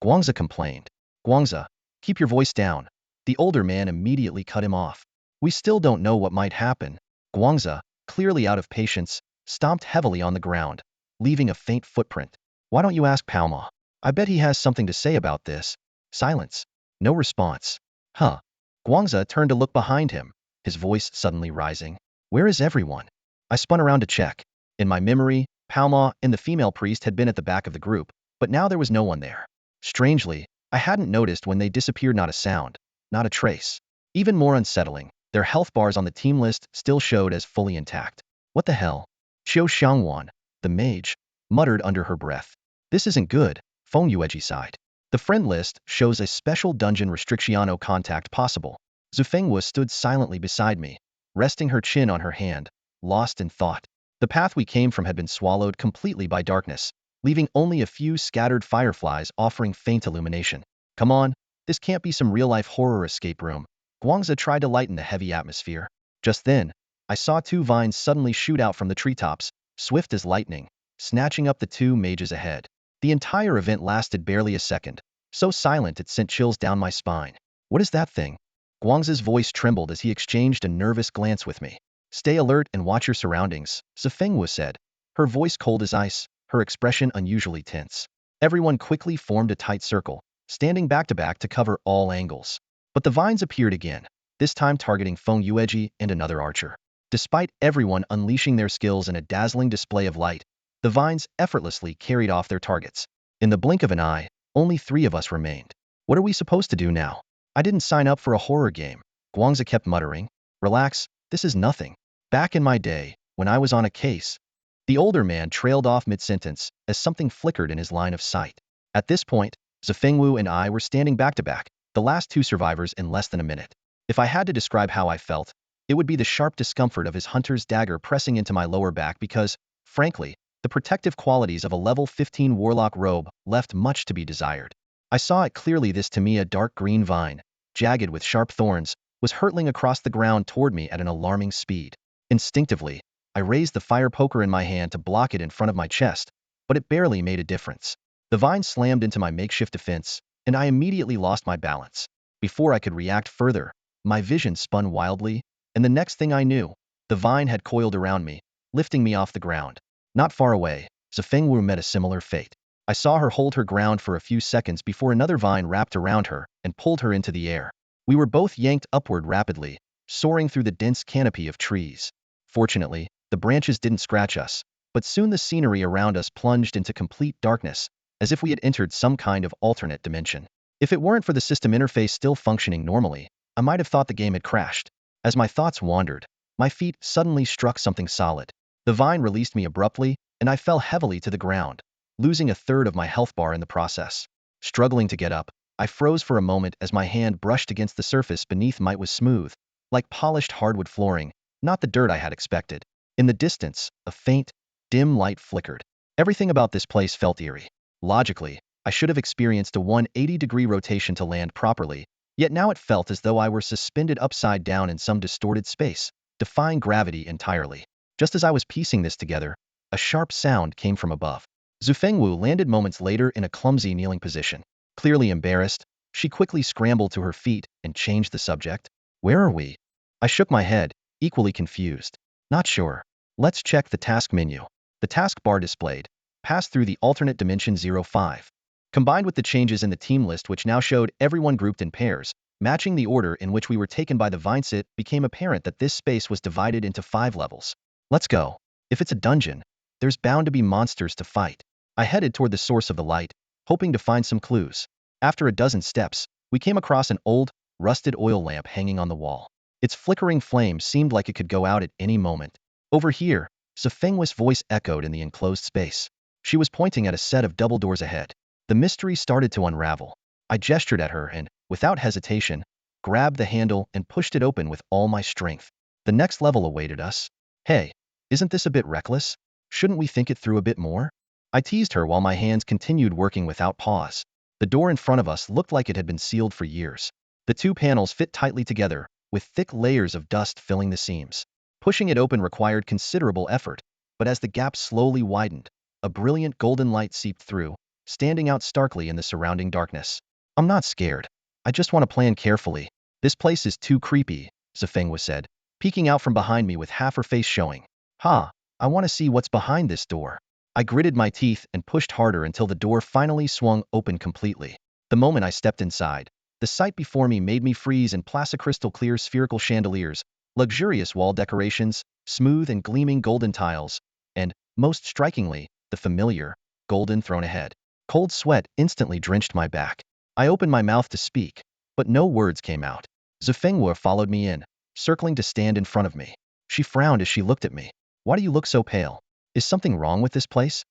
Speaker 1: Guangze complained. Guangze, keep your voice down. The older man immediately cut him off. We still don't know what might happen. Guangze, clearly out of patience, stomped heavily on the ground, leaving a faint footprint. Why don't you ask Palma? I bet he has something to say about this. Silence. No response. Huh. Guangze turned to look behind him, his voice suddenly rising. Where is everyone? I spun around to check. In my memory, Palma and the female priest had been at the back of the group, but now there was no one there. Strangely, I hadn't noticed when they disappeared. Not a sound, not a trace. Even more unsettling, their health bars on the team list still showed as fully intact. What the hell? Qiu Xiangwan, the mage, muttered under her breath. This isn't good, Feng Yueji sighed. The friend list shows a special dungeon restrictiono contact possible. Zhu Fengwu stood silently beside me, resting her chin on her hand, lost in thought. The path we came from had been swallowed completely by darkness, leaving only a few scattered fireflies offering faint illumination. Come on, this can't be some real-life horror escape room. Guangze tried to lighten the heavy atmosphere. Just then, I saw two vines suddenly shoot out from the treetops, swift as lightning, snatching up the two mages ahead. The entire event lasted barely a second, so silent it sent chills down my spine. What is that thing? Guangze's voice trembled as he exchanged a nervous glance with me. Stay alert and watch your surroundings, Zhu Fengwu said, her voice cold as ice, her expression unusually tense. Everyone quickly formed a tight circle, standing back to back to cover all angles. But the vines appeared again, this time targeting Feng Yueji and another archer. Despite everyone unleashing their skills in a dazzling display of light, the vines effortlessly carried off their targets. In the blink of an eye, only 3 of us remained. What are we supposed to do now? I didn't sign up for a horror game. Guangzi kept muttering. Relax, this is nothing. Back in my day, when I was on a case. The older man trailed off mid-sentence as something flickered in his line of sight. At this point, Zifengwu and I were standing back to back, the last two survivors in less than a minute. If I had to describe how I felt, it would be the sharp discomfort of his hunter's dagger pressing into my lower back because, frankly, the protective qualities of a level 15 warlock robe left much to be desired. I saw it clearly. This to me a dark green vine, jagged with sharp thorns, was hurtling across the ground toward me at an alarming speed. Instinctively, I raised the fire poker in my hand to block it in front of my chest, but it barely made a difference. The vine slammed into my makeshift defense, and I immediately lost my balance. Before I could react further, my vision spun wildly, and the next thing I knew, the vine had coiled around me, lifting me off the ground. Not far away, Zifengwu met a similar fate. I saw her hold her ground for a few seconds before another vine wrapped around her and pulled her into the air. We were both yanked upward rapidly, soaring through the dense canopy of trees. Fortunately, the branches didn't scratch us, but soon the scenery around us plunged into complete darkness, as if we had entered some kind of alternate dimension. If it weren't for the system interface still functioning normally, I might have thought the game had crashed. As my thoughts wandered, my feet suddenly struck something solid. The vine released me abruptly, and I fell heavily to the ground, losing a third of my health bar in the process. Struggling to get up, I froze for a moment as my hand brushed against the surface beneath me. It was smooth, like polished hardwood flooring, not the dirt I had expected. In the distance, a faint, dim light flickered. Everything about this place felt eerie. Logically, I should have experienced a 180-degree rotation to land properly, yet now it felt as though I were suspended upside down in some distorted space, defying gravity entirely. Just as I was piecing this together, a sharp sound came from above. Zifengwu landed moments later in a clumsy kneeling position. Clearly embarrassed, she quickly scrambled to her feet and changed the subject. Where are we? I shook my head, equally confused. Not sure. Let's check the task menu. The task bar displayed. Pass through the alternate dimension 05. Combined with the changes in the team list which now showed everyone grouped in pairs, matching the order in which we were taken by the vines, it became apparent that this space was divided into 5 levels. Let's go. If it's a dungeon, there's bound to be monsters to fight. I headed toward the source of the light, hoping to find some clues. After a dozen steps, we came across an old, rusted oil lamp hanging on the wall. Its flickering flame seemed like it could go out at any moment. Over here, Zifengwu's voice echoed in the enclosed space. She was pointing at a set of double doors ahead. The mystery started to unravel. I gestured at her and, without hesitation, grabbed the handle and pushed it open with all my strength. The next level awaited us. Hey, isn't this a bit reckless? Shouldn't we think it through a bit more? I teased her while my hands continued working without pause. The door in front of us looked like it had been sealed for years. The two panels fit tightly together, with thick layers of dust filling the seams. Pushing it open required considerable effort, but as the gap slowly widened, a brilliant golden light seeped through, standing out starkly in the surrounding darkness. I'm not scared. I just want to plan carefully. This place is too creepy, Zifengwu said, peeking out from behind me with half her face showing. I want to see what's behind this door. I gritted my teeth and pushed harder until the door finally swung open completely. The moment I stepped inside, the sight before me made me freeze. In placid crystal clear spherical chandeliers, luxurious wall decorations, smooth and gleaming golden tiles, and, most strikingly, the familiar, golden throne ahead. Cold sweat instantly drenched my back. I opened my mouth to speak, but no words came out. Zifengwu followed me in, circling to stand in front of me. She frowned as she looked at me. Why do you look so pale? Is something wrong with this place?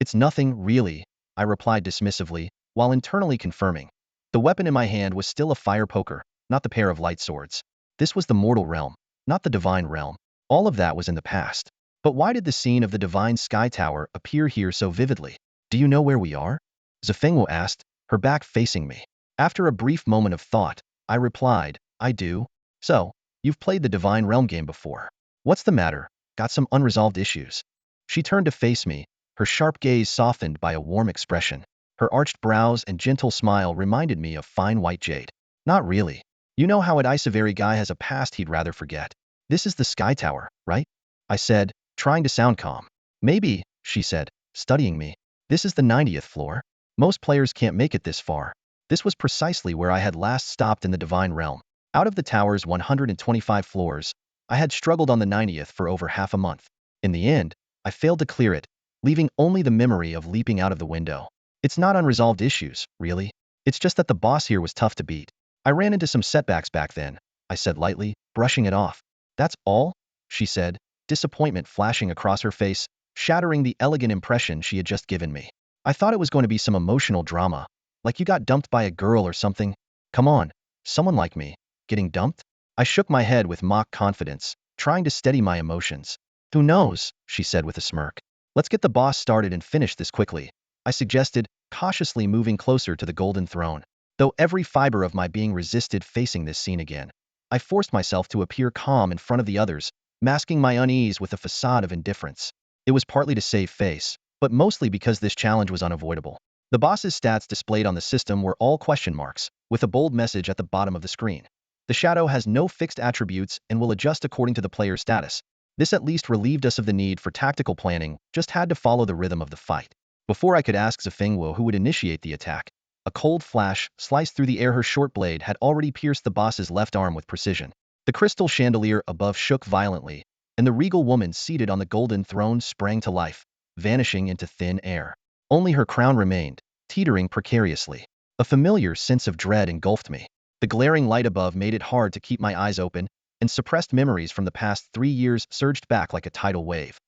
Speaker 1: It's nothing, really, I replied dismissively, while internally confirming. The weapon in my hand was still a fire poker, not the pair of light swords. This was the mortal realm, not the divine realm. All of that was in the past. But why did the scene of the divine sky tower appear here so vividly? Do you know where we are? Zifengwu asked, her back facing me. After a brief moment of thought, I replied, I do. So, you've played the divine realm game before. What's the matter? Got some unresolved issues? She turned to face me, her sharp gaze softened by a warm expression. Her arched brows and gentle smile reminded me of fine white jade. Not really. You know how an Iceberg guy has a past he'd rather forget. This is the sky tower, right? I said, trying to sound calm. Maybe, she said, studying me. This is the 90th floor. Most players can't make it this far. This was precisely where I had last stopped in the divine realm. Out of the tower's 125 floors, I had struggled on the 90th for over half a month. In the end, I failed to clear it, leaving only the memory of leaping out of the window. It's not unresolved issues, really. It's just that the boss here was tough to beat. I ran into some setbacks back then, I said lightly, brushing it off. That's all? She said, disappointment flashing across her face, shattering the elegant impression she had just given me. I thought it was going to be some emotional drama, like you got dumped by a girl or something. Come on, someone like me, getting dumped? I shook my head with mock confidence, trying to steady my emotions. Who knows, she said with a smirk. Let's get the boss started and finish this quickly, I suggested, cautiously moving closer to the golden throne. Though every fiber of my being resisted facing this scene again, I forced myself to appear calm in front of the others, masking my unease with a facade of indifference. It was partly to save face, but mostly because this challenge was unavoidable. The boss's stats displayed on the system were all question marks, with a bold message at the bottom of the screen. The shadow has no fixed attributes and will adjust according to the player's status. This at least relieved us of the need for tactical planning, just had to follow the rhythm of the fight. Before I could ask Zifengwu who would initiate the attack, a cold flash sliced through the air. Her short blade had already pierced the boss's left arm with precision. The crystal chandelier above shook violently, and the regal woman seated on the golden throne sprang to life, vanishing into thin air. Only her crown remained, teetering precariously. A familiar sense of dread engulfed me. The glaring light above made it hard to keep my eyes open, and suppressed memories from the past 3 years surged back like a tidal wave.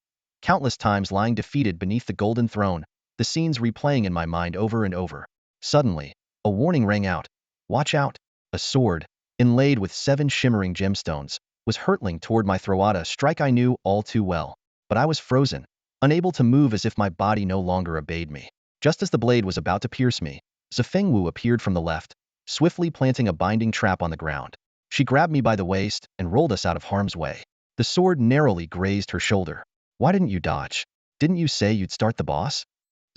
Speaker 1: Countless times lying defeated beneath the golden throne, the scenes replaying in my mind over and over. Suddenly, a warning rang out. Watch out! A sword, inlaid with 7 shimmering gemstones, was hurtling toward my throat, a strike I knew all too well. But I was frozen, unable to move, as if my body no longer obeyed me. Just as the blade was about to pierce me, Zifengwu appeared from the left, swiftly planting a binding trap on the ground. She grabbed me by the waist and rolled us out of harm's way. The sword narrowly grazed her shoulder. Why didn't you dodge? Didn't you say you'd start the boss?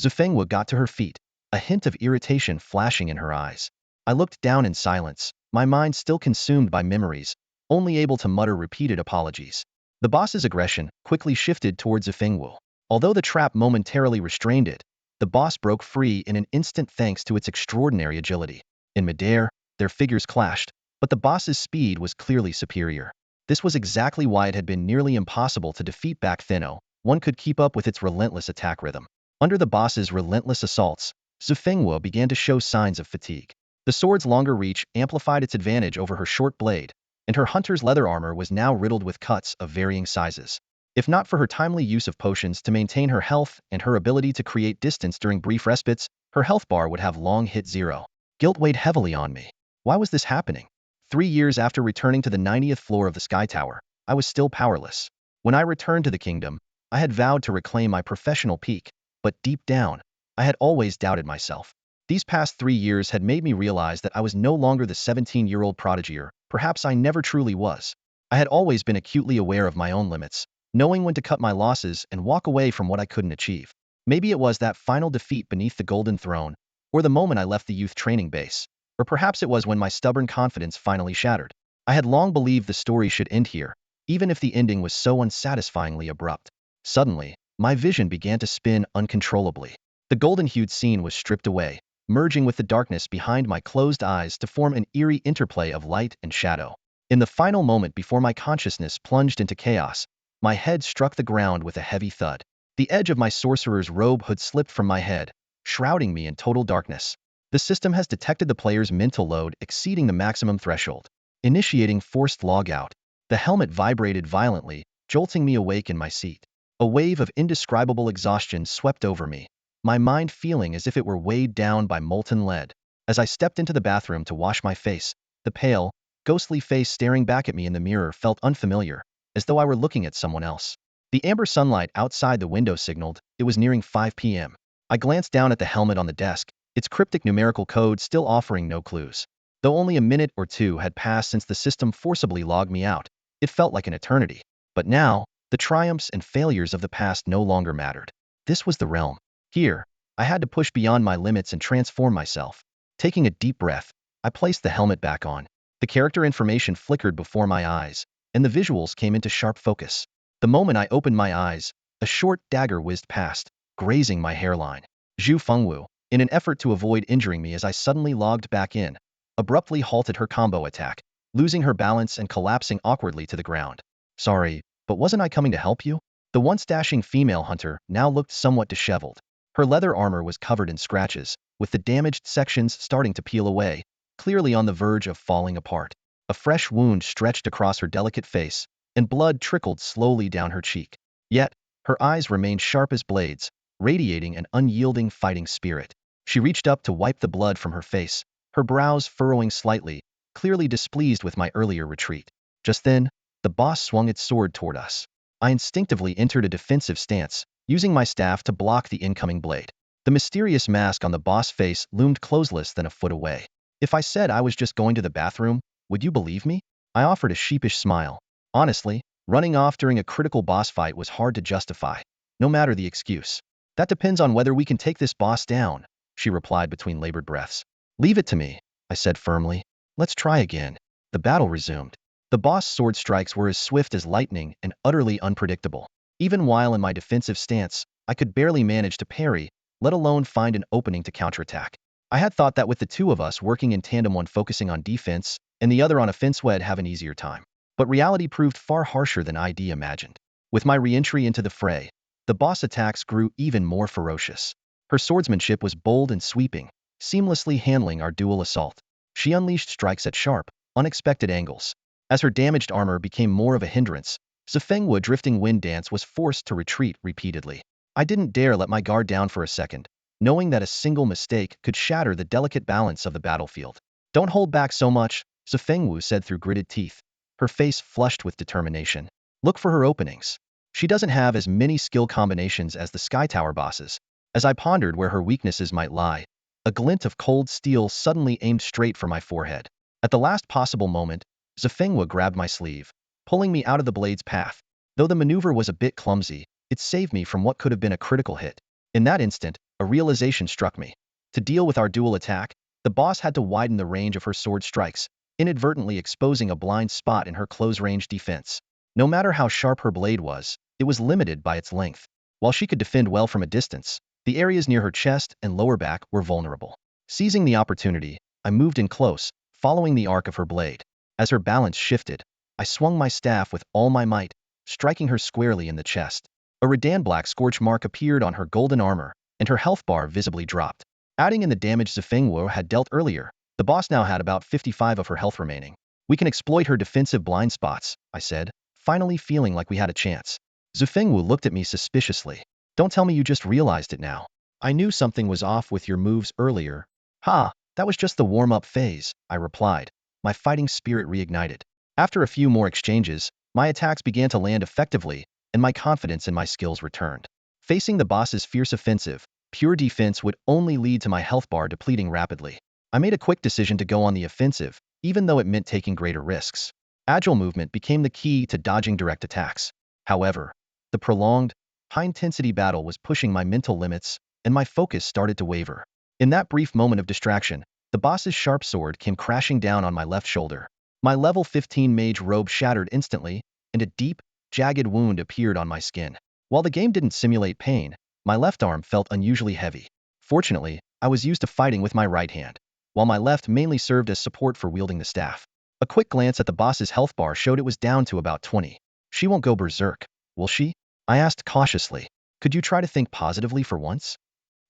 Speaker 1: Zifengwu got to her feet, a hint of irritation flashing in her eyes. I looked down in silence, my mind still consumed by memories, only able to mutter repeated apologies. The boss's aggression quickly shifted towards Zifengwu. Although the trap momentarily restrained it, the boss broke free in an instant thanks to its extraordinary agility. In midair, their figures clashed, but the boss's speed was clearly superior. This was exactly why it had been nearly impossible to defeat back then. One could keep up with its relentless attack rhythm. Under the boss's relentless assaults, Zifengwu began to show signs of fatigue. The sword's longer reach amplified its advantage over her short blade, and her hunter's leather armor was now riddled with cuts of varying sizes. If not for her timely use of potions to maintain her health and her ability to create distance during brief respites, her health bar would have long hit 0. Guilt weighed heavily on me. Why was this happening? 3 years after returning to the 90th floor of the Sky Tower, I was still powerless. When I returned to the kingdom, I had vowed to reclaim my professional peak, but deep down, I had always doubted myself. These past 3 years had made me realize that I was no longer the 17-year-old prodigy, or perhaps I never truly was. I had always been acutely aware of my own limits, knowing when to cut my losses and walk away from what I couldn't achieve. Maybe it was that final defeat beneath the golden throne, or the moment I left the youth training base, or perhaps it was when my stubborn confidence finally shattered. I had long believed the story should end here, even if the ending was so unsatisfyingly abrupt. Suddenly, my vision began to spin uncontrollably. The golden-hued scene was stripped away, merging with the darkness behind my closed eyes to form an eerie interplay of light and shadow. In the final moment before my consciousness plunged into chaos, my head struck the ground with a heavy thud. The edge of my sorcerer's robe hood slipped from my head, shrouding me in total darkness. The system has detected the player's mental load exceeding the maximum threshold, initiating forced logout. The helmet vibrated violently, jolting me awake in my seat. A wave of indescribable exhaustion swept over me, my mind feeling as if it were weighed down by molten lead. As I stepped into the bathroom to wash my face, the pale, ghostly face staring back at me in the mirror felt unfamiliar, as though I were looking at someone else. The amber sunlight outside the window signaled it was nearing 5 p.m. I glanced down at the helmet on the desk, its cryptic numerical code still offering no clues. Though only a minute or two had passed since the system forcibly logged me out, it felt like an eternity. But now, the triumphs and failures of the past no longer mattered. This was the realm. Here, I had to push beyond my limits and transform myself. Taking a deep breath, I placed the helmet back on. The character information flickered before my eyes, and the visuals came into sharp focus. The moment I opened my eyes, a short dagger whizzed past, grazing my hairline. Gu Qingzhu, in an effort to avoid injuring me as I suddenly logged back in, abruptly halted her combo attack, losing her balance and collapsing awkwardly to the ground. Sorry, but wasn't I coming to help you? The once dashing female hunter now looked somewhat disheveled. Her leather armor was covered in scratches, with the damaged sections starting to peel away, clearly on the verge of falling apart. A fresh wound stretched across her delicate face, and blood trickled slowly down her cheek. Yet, her eyes remained sharp as blades, radiating an unyielding fighting spirit. She reached up to wipe the blood from her face, her brows furrowing slightly, clearly displeased with my earlier retreat. Just then, the boss swung its sword toward us. I instinctively entered a defensive stance, using my staff to block the incoming blade. The mysterious mask on the boss' face loomed close less than a foot away. If I said I was just going to the bathroom, would you believe me? I offered a sheepish smile. Honestly, running off during a critical boss fight was hard to justify, no matter the excuse. That depends on whether we can take this boss down, she replied between labored breaths. Leave it to me, I said firmly. Let's try again. The battle resumed. The boss' sword strikes were as swift as lightning and utterly unpredictable. Even while in my defensive stance, I could barely manage to parry, let alone find an opening to counterattack. I had thought that with the two of us working in tandem, one focusing on defense and the other on offense, we'd have an easier time. But reality proved far harsher than I'd imagined. With my re-entry into the fray, the boss attacks grew even more ferocious. Her swordsmanship was bold and sweeping, seamlessly handling our dual assault. She unleashed strikes at sharp, unexpected angles. As her damaged armor became more of a hindrance, Zifengwu drifting wind dance was forced to retreat repeatedly. I didn't dare let my guard down for a second, knowing that a single mistake could shatter the delicate balance of the battlefield. Don't hold back so much, Zifengwu said through gritted teeth, her face flushed with determination. Look for her openings. She doesn't have as many skill combinations as the Sky Tower bosses. As I pondered where her weaknesses might lie, a glint of cold steel suddenly aimed straight for my forehead. At the last possible moment, Zifengwu grabbed my sleeve, pulling me out of the blade's path. Though the maneuver was a bit clumsy, it saved me from what could have been a critical hit. In that instant, a realization struck me. To deal with our dual attack, the boss had to widen the range of her sword strikes, inadvertently exposing a blind spot in her close-range defense. No matter how sharp her blade was, it was limited by its length. While she could defend well from a distance, the areas near her chest and lower back were vulnerable. Seizing the opportunity, I moved in close, following the arc of her blade. As her balance shifted, I swung my staff with all my might, striking her squarely in the chest. A Redan-black scorch mark appeared on her golden armor, and her health bar visibly dropped. Adding in the damage Zifengwu had dealt earlier, the boss now had about 55 of her health remaining. We can exploit her defensive blind spots, I said, finally feeling like we had a chance. Zifengwu looked at me suspiciously. Don't tell me you just realized it now. I knew something was off with your moves earlier. Ha, that was just the warm-up phase, I replied, my fighting spirit reignited. After a few more exchanges, my attacks began to land effectively, and my confidence in my skills returned. Facing the boss's fierce offensive, pure defense would only lead to my health bar depleting rapidly. I made a quick decision to go on the offensive, even though it meant taking greater risks. Agile movement became the key to dodging direct attacks. However, the prolonged, high-intensity battle was pushing my mental limits, and my focus started to waver. In that brief moment of distraction, the boss's sharp sword came crashing down on my left shoulder. My level 15 mage robe shattered instantly, and a deep, jagged wound appeared on my skin. While the game didn't simulate pain, my left arm felt unusually heavy. Fortunately, I was used to fighting with my right hand, while my left mainly served as support for wielding the staff. A quick glance at the boss's health bar showed it was down to about 20. She won't go berserk, will she? I asked cautiously. Could you try to think positively for once?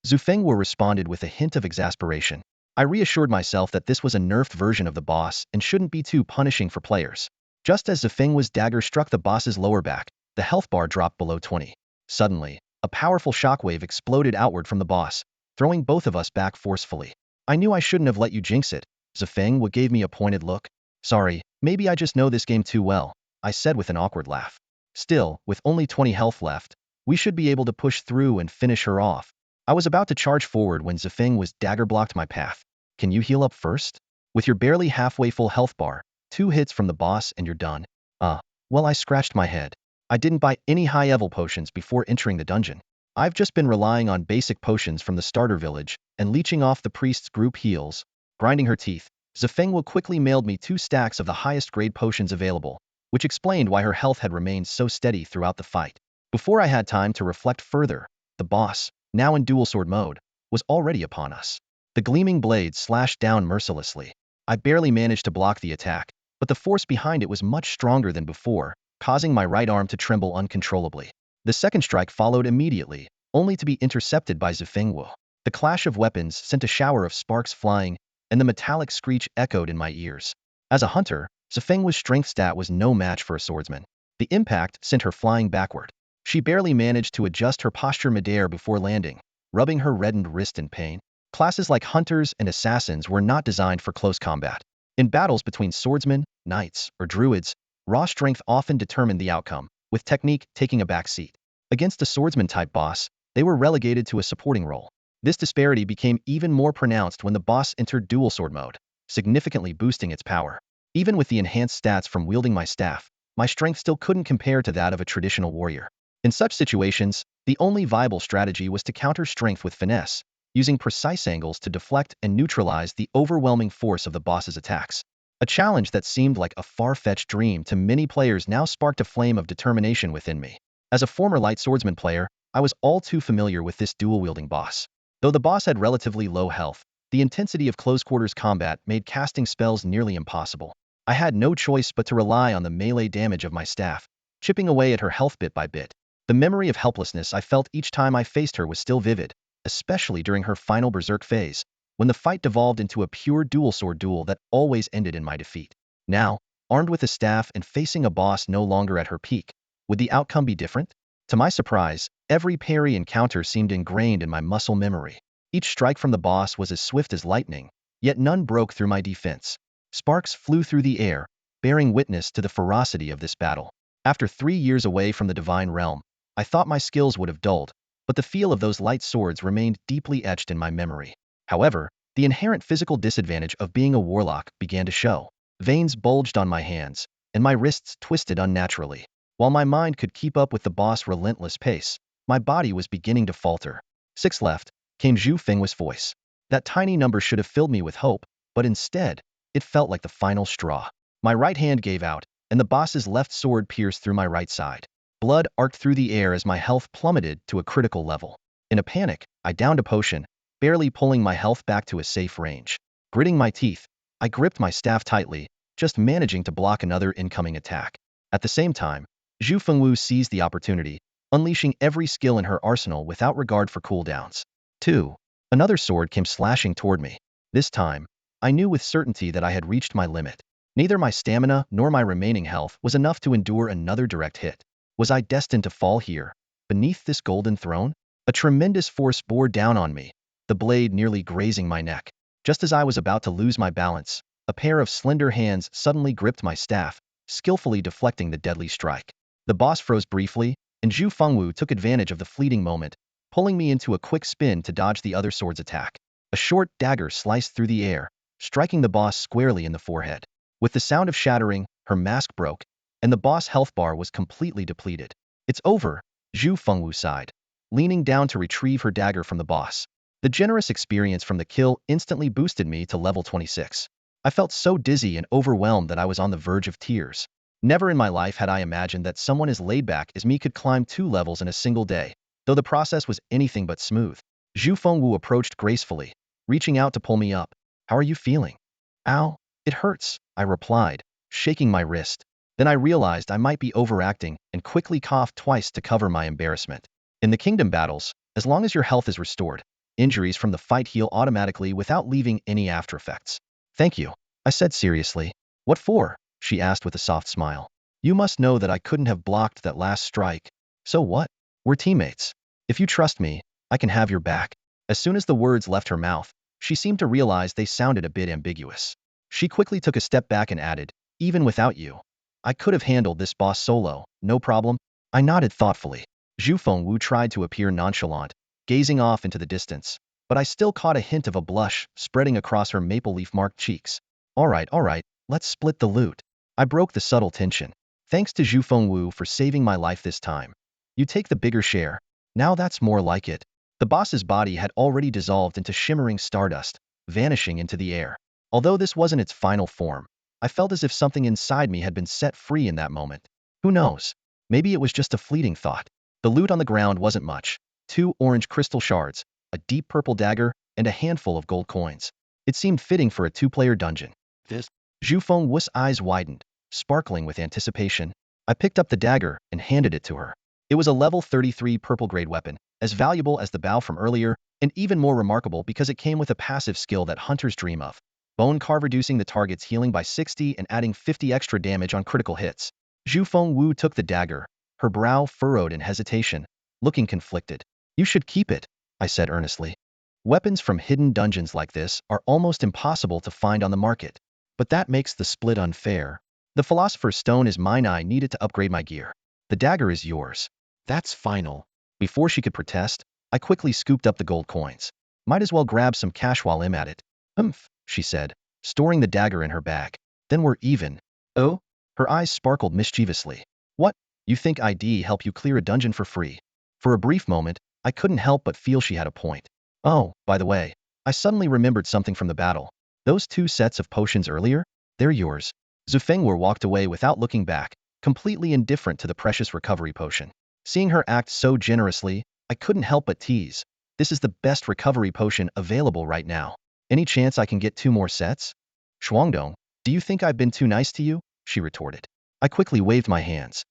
Speaker 1: Zifengwu responded with a hint of exasperation. I reassured myself that this was a nerfed version of the boss and shouldn't be too punishing for players. Just as Zifengwu's dagger struck the boss's lower back, the health bar dropped below 20. Suddenly, a powerful shockwave exploded outward from the boss, throwing both of us back forcefully. I knew I shouldn't have let you jinx it. Zifengwu gave me a pointed look. Sorry, maybe I just know this game too well, I said with an awkward laugh. Still, with only 20 health left, we should be able to push through and finish her off. I was about to charge forward when Zifengwu's dagger blocked my path. Can you heal up first? With your barely halfway full health bar, 2 hits from the boss and you're done. Well, I scratched my head. I didn't buy any high-level potions before entering the dungeon. I've just been relying on basic potions from the starter village and leeching off the priest's group heals. Grinding her teeth, Zifengwu quickly mailed me 2 stacks of the highest grade potions available, which explained why her health had remained so steady throughout the fight. Before I had time to reflect further, the boss, now in dual sword mode, was already upon us. The gleaming blade slashed down mercilessly. I barely managed to block the attack, but the force behind it was much stronger than before, causing my right arm to tremble uncontrollably. The second strike followed immediately, only to be intercepted by Zifengwu. The clash of weapons sent a shower of sparks flying, and the metallic screech echoed in my ears. As a hunter, Zifeng's strength stat was no match for a swordsman. The impact sent her flying backward. She barely managed to adjust her posture midair before landing, rubbing her reddened wrist in pain. Classes like hunters and assassins were not designed for close combat. In battles between swordsmen, knights, or druids, raw strength often determined the outcome, with technique taking a back seat. Against a swordsman-type boss, they were relegated to a supporting role. This disparity became even more pronounced when the boss entered dual sword mode, significantly boosting its power. Even with the enhanced stats from wielding my staff, my strength still couldn't compare to that of a traditional warrior. In such situations, the only viable strategy was to counter strength with finesse, using precise angles to deflect and neutralize the overwhelming force of the boss's attacks. A challenge that seemed like a far-fetched dream to many players now sparked a flame of determination within me. As a former light swordsman player, I was all too familiar with this dual-wielding boss. Though the boss had relatively low health, the intensity of close-quarters combat made casting spells nearly impossible. I had no choice but to rely on the melee damage of my staff, chipping away at her health bit by bit. The memory of helplessness I felt each time I faced her was still vivid, especially during her final berserk phase, when the fight devolved into a pure dual-sword duel that always ended in my defeat. Now, armed with a staff and facing a boss no longer at her peak, would the outcome be different? To my surprise, every parry and counter seemed ingrained in my muscle memory. Each strike from the boss was as swift as lightning, yet none broke through my defense. Sparks flew through the air, bearing witness to the ferocity of this battle. After 3 years away from the divine realm, I thought my skills would have dulled, but the feel of those light swords remained deeply etched in my memory. However, the inherent physical disadvantage of being a warlock began to show. Veins bulged on my hands, and my wrists twisted unnaturally. While my mind could keep up with the boss' relentless pace, my body was beginning to falter. 6 left, came Gu Qingzhu's voice. That tiny number should have filled me with hope, but instead, it felt like the final straw. My right hand gave out, and the boss's left sword pierced through my right side. Blood arced through the air as my health plummeted to a critical level. In a panic, I downed a potion, barely pulling my health back to a safe range. Gritting my teeth, I gripped my staff tightly, just managing to block another incoming attack. At the same time, Gu Qingzhu seized the opportunity, unleashing every skill in her arsenal without regard for cooldowns. 2. Another sword came slashing toward me. This time, I knew with certainty that I had reached my limit. Neither my stamina nor my remaining health was enough to endure another direct hit. Was I destined to fall here, beneath this golden throne? A tremendous force bore down on me, the blade nearly grazing my neck. Just as I was about to lose my balance, a pair of slender hands suddenly gripped my staff, skillfully deflecting the deadly strike. The boss froze briefly, and Gu Qingzhu took advantage of the fleeting moment, pulling me into a quick spin to dodge the other sword's attack. A short dagger sliced through the air, striking the boss squarely in the forehead. With the sound of shattering, her mask broke, and the boss' health bar was completely depleted. It's over, Gu Qingzhu sighed, leaning down to retrieve her dagger from the boss. The generous experience from the kill instantly boosted me to level 26. I felt so dizzy and overwhelmed that I was on the verge of tears. Never in my life had I imagined that someone as laid back as me could climb 2 levels in a single day, though the process was anything but smooth. Gu Qingzhu approached gracefully, reaching out to pull me up. How are you feeling? Ow, it hurts, I replied, shaking my wrist. Then I realized I might be overacting and quickly coughed twice to cover my embarrassment. In the kingdom battles, as long as your health is restored, injuries from the fight heal automatically without leaving any after effects. Thank you, I said seriously. What for? She asked with a soft smile. You must know that I couldn't have blocked that last strike. So what? We're teammates. If you trust me, I can have your back. As soon as the words left her mouth, she seemed to realize they sounded a bit ambiguous. She quickly took a step back and added, even without you, I could have handled this boss solo, no problem. I nodded thoughtfully. Gu Qingzhu tried to appear nonchalant, gazing off into the distance, but I still caught a hint of a blush spreading across her maple leaf-marked cheeks. All right, let's split the loot. I broke the subtle tension. Thanks to Gu Qingzhu for saving my life this time. You take the bigger share. Now that's more like it. The boss's body had already dissolved into shimmering stardust, vanishing into the air. Although this wasn't its final form, I felt as if something inside me had been set free in that moment. Who knows? Maybe it was just a fleeting thought. The loot on the ground wasn't much. 2 orange crystal shards, a deep purple dagger, and a handful of gold coins. It seemed fitting for a 2-player dungeon. Gu Qingzhu's eyes widened, sparkling with anticipation. I picked up the dagger and handed it to her. It was a level 33 purple grade weapon, as valuable as the bow from earlier, And even more remarkable because it came with a passive skill that hunters dream of. Bone Carve, reducing the target's healing by 60 and adding 50 extra damage on critical hits. Zhu Fengwu took the dagger, her brow furrowed in hesitation, looking conflicted. You should keep it, I said earnestly. Weapons from hidden dungeons like this are almost impossible to find on the market. But that makes the split unfair. The Philosopher's Stone is mine. I need it to upgrade my gear. The dagger is yours. That's final. Before she could protest, I quickly scooped up the gold coins. Might as well grab some cash while I'm at it. She said, storing the dagger in her bag. Then we're even. Oh? Her eyes sparkled mischievously. What? You think I'd help you clear a dungeon for free? For a brief moment, I couldn't help but feel she had a point. Oh, by the way, I suddenly remembered something from the battle. Those 2 sets of potions earlier? They're yours. Zhu Fengwu walked away without looking back, completely indifferent to the precious recovery potion. Seeing her act so generously, I couldn't help but tease. This is the best recovery potion available right now. Any chance I can get 2 more sets? Shuangdong, do you think I've been too nice to you? She retorted. I quickly waved my hands.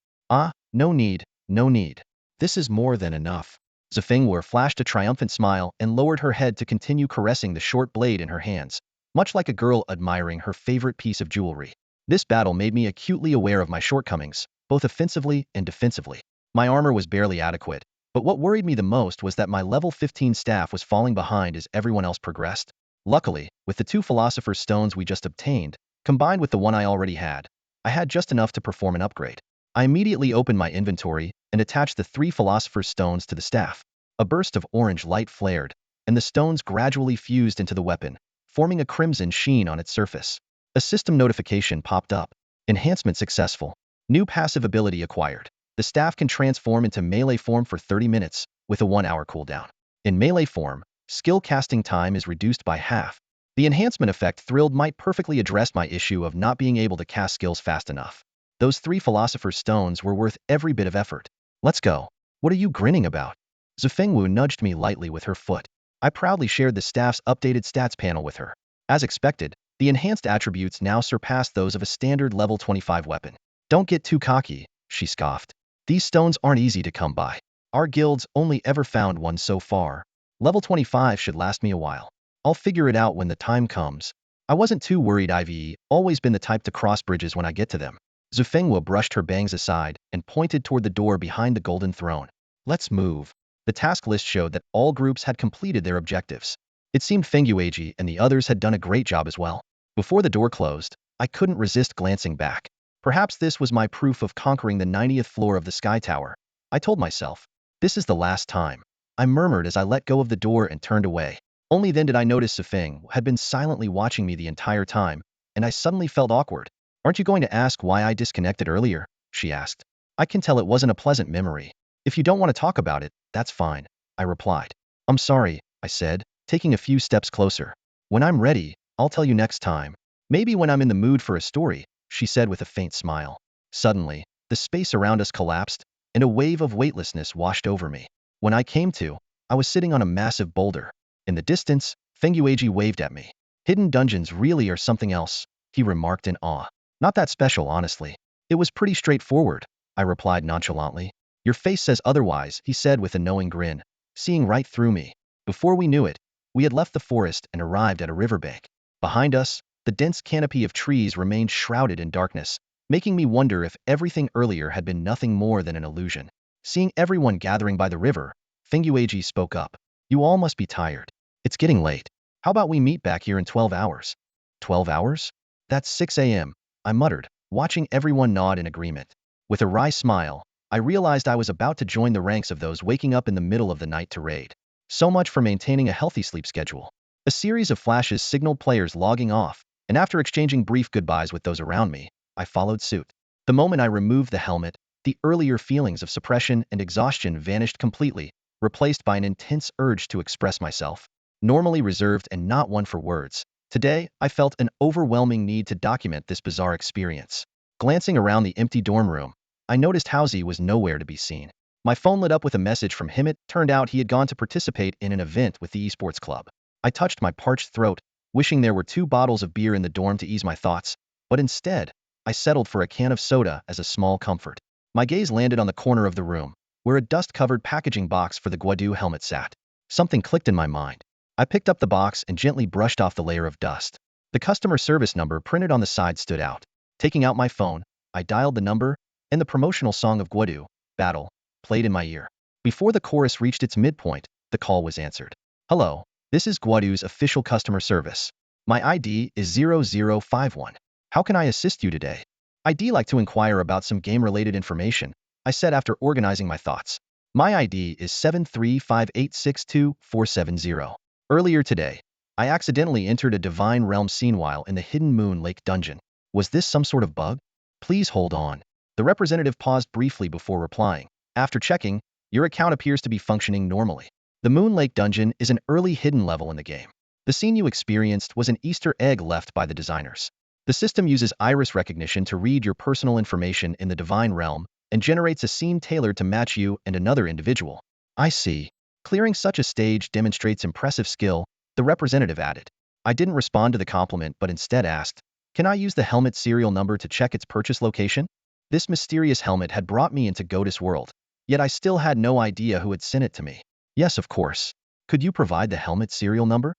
Speaker 1: No need, no need. This is more than enough. Zhu Fengwu flashed a triumphant smile and lowered her head to continue caressing the short blade in her hands, much like a girl admiring her favorite piece of jewelry. This battle made me acutely aware of my shortcomings, both offensively and defensively. My armor was barely adequate, but what worried me the most was that my level 15 staff was falling behind as everyone else progressed. Luckily, with the 2 Philosopher's Stones we just obtained, combined with the one I already had, I had just enough to perform an upgrade. I immediately opened my inventory and attached the 3 Philosopher's Stones to the staff. A burst of orange light flared, and the stones gradually fused into the weapon, forming a crimson sheen on its surface. A system notification popped up. Enhancement successful. New passive ability acquired. The staff can transform into melee form for 30 minutes, with a 1-hour cooldown. In melee form, skill casting time is reduced by half. The enhancement effect thrilled might perfectly address my issue of not being able to cast skills fast enough. Those 3 Philosopher's Stones were worth every bit of effort. Let's go. What are you grinning about? Zhu Fengwu nudged me lightly with her foot. I proudly shared the staff's updated stats panel with her. As expected, the enhanced attributes now surpassed those of a standard level 25 weapon. Don't get too cocky, she scoffed. These stones aren't easy to come by. Our guild's only ever found one so far. Level 25 should last me a while. I'll figure it out when the time comes. I wasn't too worried. I've always been the type to cross bridges when I get to them. Zhu Fengwu brushed her bangs aside and pointed toward the door behind the golden throne. Let's move. The task list showed that all groups had completed their objectives. It seemed Fengyu and the others had done a great job as well. Before the door closed, I couldn't resist glancing back. Perhaps this was my proof of conquering the 90th floor of the Sky Tower. I told myself, this is the last time. I murmured as I let go of the door and turned away. Only then did I notice Sifeng had been silently watching me the entire time, and I suddenly felt awkward. Aren't you going to ask why I disconnected earlier? She asked. I can tell it wasn't a pleasant memory. If you don't want to talk about it, that's fine, I replied. I'm sorry, I said, taking a few steps closer. When I'm ready, I'll tell you next time. Maybe when I'm in the mood for a story, she said with a faint smile. Suddenly, the space around us collapsed, and a wave of weightlessness washed over me. When I came to, I was sitting on a massive boulder. In the distance, Fengyu waved at me. Hidden dungeons really are something else, he remarked in awe. Not that special, honestly. It was pretty straightforward, I replied nonchalantly. Your face says otherwise, he said with a knowing grin, seeing right through me. Before we knew it, we had left the forest and arrived at a riverbank. Behind us, the dense canopy of trees remained shrouded in darkness, making me wonder if everything earlier had been nothing more than an illusion. Seeing everyone gathering by the river, Fengyu spoke up. You all must be tired. It's getting late. How about we meet back here in 12 hours? 12 hours? That's 6 a.m., I muttered, watching everyone nod in agreement. With a wry smile, I realized I was about to join the ranks of those waking up in the middle of the night to raid. So much for maintaining a healthy sleep schedule. A series of flashes signaled players logging off, and after exchanging brief goodbyes with those around me, I followed suit. The moment I removed the helmet, the earlier feelings of suppression and exhaustion vanished completely, replaced by an intense urge to express myself. Normally reserved and not one for words, today I felt an overwhelming need to document this bizarre experience. Glancing around the empty dorm room, I noticed Hauzi was nowhere to be seen. My phone lit up with a message from him. It turned out he had gone to participate in an event with the esports club. I touched my parched throat, wishing there were 2 bottles of beer in the dorm to ease my thoughts, but instead, I settled for a can of soda as a small comfort. My gaze landed on the corner of the room, where a dust-covered packaging box for the Guadu helmet sat. Something clicked in my mind. I picked up the box and gently brushed off the layer of dust. The customer service number printed on the side stood out. Taking out my phone, I dialed the number, and the promotional song of Guadu, Battle, played in my ear. Before the chorus reached its midpoint, the call was answered. Hello, this is Guadu's official customer service. My ID is 0051. How can I assist you today? I'd like to inquire about some game-related information, I said after organizing my thoughts. My ID is 735862470. Earlier today, I accidentally entered a Divine Realm scene while in the Hidden Moon Lake dungeon. Was this some sort of bug? Please hold on. The representative paused briefly before replying. After checking, your account appears to be functioning normally. The Moon Lake dungeon is an early hidden level in the game. The scene you experienced was an Easter egg left by the designers. The system uses iris recognition to read your personal information in the Divine Realm and generates a scene tailored to match you and another individual. I see. Clearing such a stage demonstrates impressive skill, the representative added. I didn't respond to the compliment but instead asked, can I use the helmet serial number to check its purchase location? This mysterious helmet had brought me into Godus world, yet I still had no idea who had sent it to me. Yes, of course. Could you provide the helmet serial number?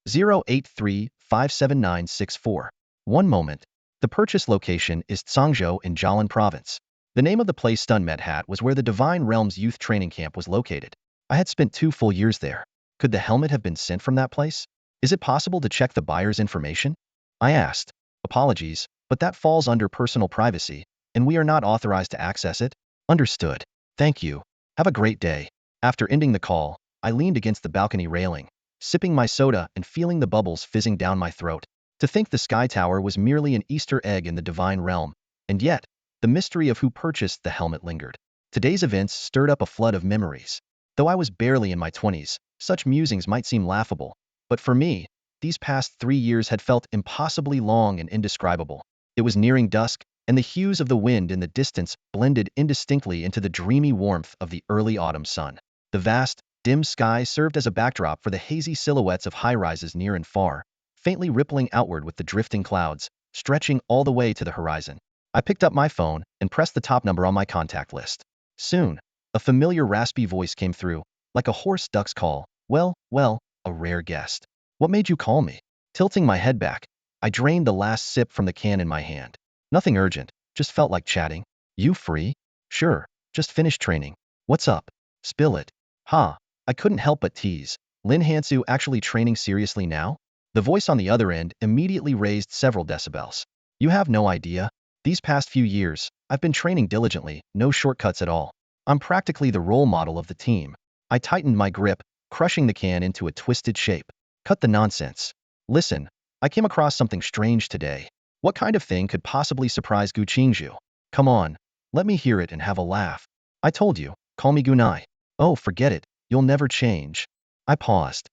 Speaker 1: 083-57964. One moment. The purchase location is Tsangzhou in Jialan province. The name of the place Stunmet Hat was where the Divine Realms youth training camp was located. I had spent 2 full years there. Could the helmet have been sent from that place? Is it possible to check the buyer's information? I asked. Apologies, but that falls under personal privacy, and we are not authorized to access it. Understood. Thank you. Have a great day. After ending the call, I leaned against the balcony railing, sipping my soda and feeling the bubbles fizzing down my throat. To think the Sky Tower was merely an Easter egg in the Divine Realm, and yet, the mystery of who purchased the helmet lingered. Today's events stirred up a flood of memories. Though I was barely in my 20s, such musings might seem laughable, but for me, these past 3 years had felt impossibly long and indescribable. It was nearing dusk, and the hues of the wind in the distance blended indistinctly into the dreamy warmth of the early autumn sun. The vast, dim sky served as a backdrop for the hazy silhouettes of high-rises near and far, faintly rippling outward with the drifting clouds, stretching all the way to the horizon. I picked up my phone and pressed the top number on my contact list. Soon, a familiar raspy voice came through, like a hoarse duck's call. Well, a rare guest. What made you call me? Tilting my head back, I drained the last sip from the can in my hand. Nothing urgent, just felt like chatting. You free? Sure, just finished training. What's up? Spill it. Ha, I couldn't help but tease. Lin Hansu actually training seriously now? The voice on the other end immediately raised several decibels. You have no idea. These past few years, I've been training diligently, no shortcuts at all. I'm practically the role model of the team. I tightened my grip, crushing the can into a twisted shape. Cut the nonsense. Listen, I came across something strange today. What kind of thing could possibly surprise Gu Qingzhu? Come on, let me hear it and have a laugh. I told you, call me Gunai. Oh, forget it, you'll never change. I paused.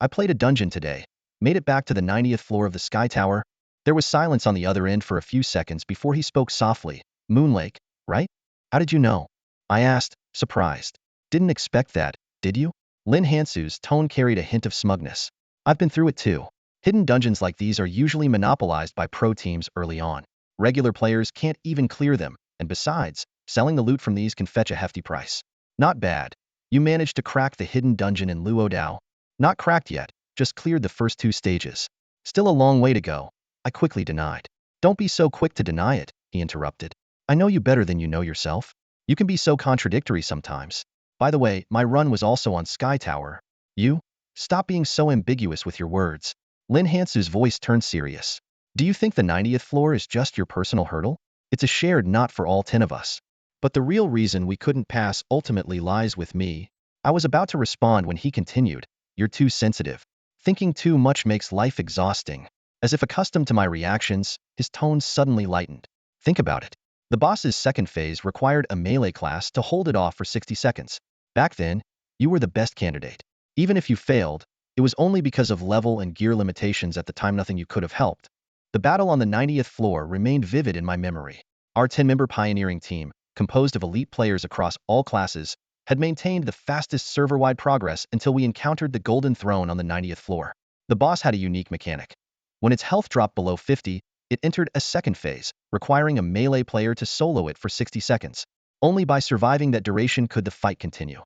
Speaker 1: I played a dungeon today, made it back to the 90th floor of the Sky Tower. There was silence on the other end for a few seconds before he spoke softly. Moon Lake, right? How did you know? I asked, surprised. Didn't expect that, did you? Lin Hansu's tone carried a hint of smugness. I've been through it too. Hidden dungeons like these are usually monopolized by pro teams early on. Regular players can't even clear them, and besides, selling the loot from these can fetch a hefty price. Not bad. You managed to crack the hidden dungeon in Luo Dao. Not cracked yet, just cleared the first 2 stages. Still a long way to go. I quickly denied. Don't be so quick to deny it, he interrupted. I know you better than you know yourself. You can be so contradictory sometimes. By the way, my run was also on Sky Tower. You? Stop being so ambiguous with your words. Lin Hansu's voice turned serious. Do you think the 90th floor is just your personal hurdle? It's a shared knot for all 10 of us. But the real reason we couldn't pass ultimately lies with me. I was about to respond when he continued. You're too sensitive. Thinking too much makes life exhausting. As if accustomed to my reactions, his tone suddenly lightened. Think about it. The boss's second phase required a melee class to hold it off for 60 seconds. Back then, you were the best candidate. Even if you failed, it was only because of level and gear limitations at the time. Nothing you could have helped. The battle on the 90th floor remained vivid in my memory. Our 10-member pioneering team, composed of elite players across all classes, had maintained the fastest server-wide progress until we encountered the Golden Throne on the 90th floor. The boss had a unique mechanic. When its health dropped below 50, it entered a second phase, requiring a melee player to solo it for 60 seconds. Only by surviving that duration could the fight continue.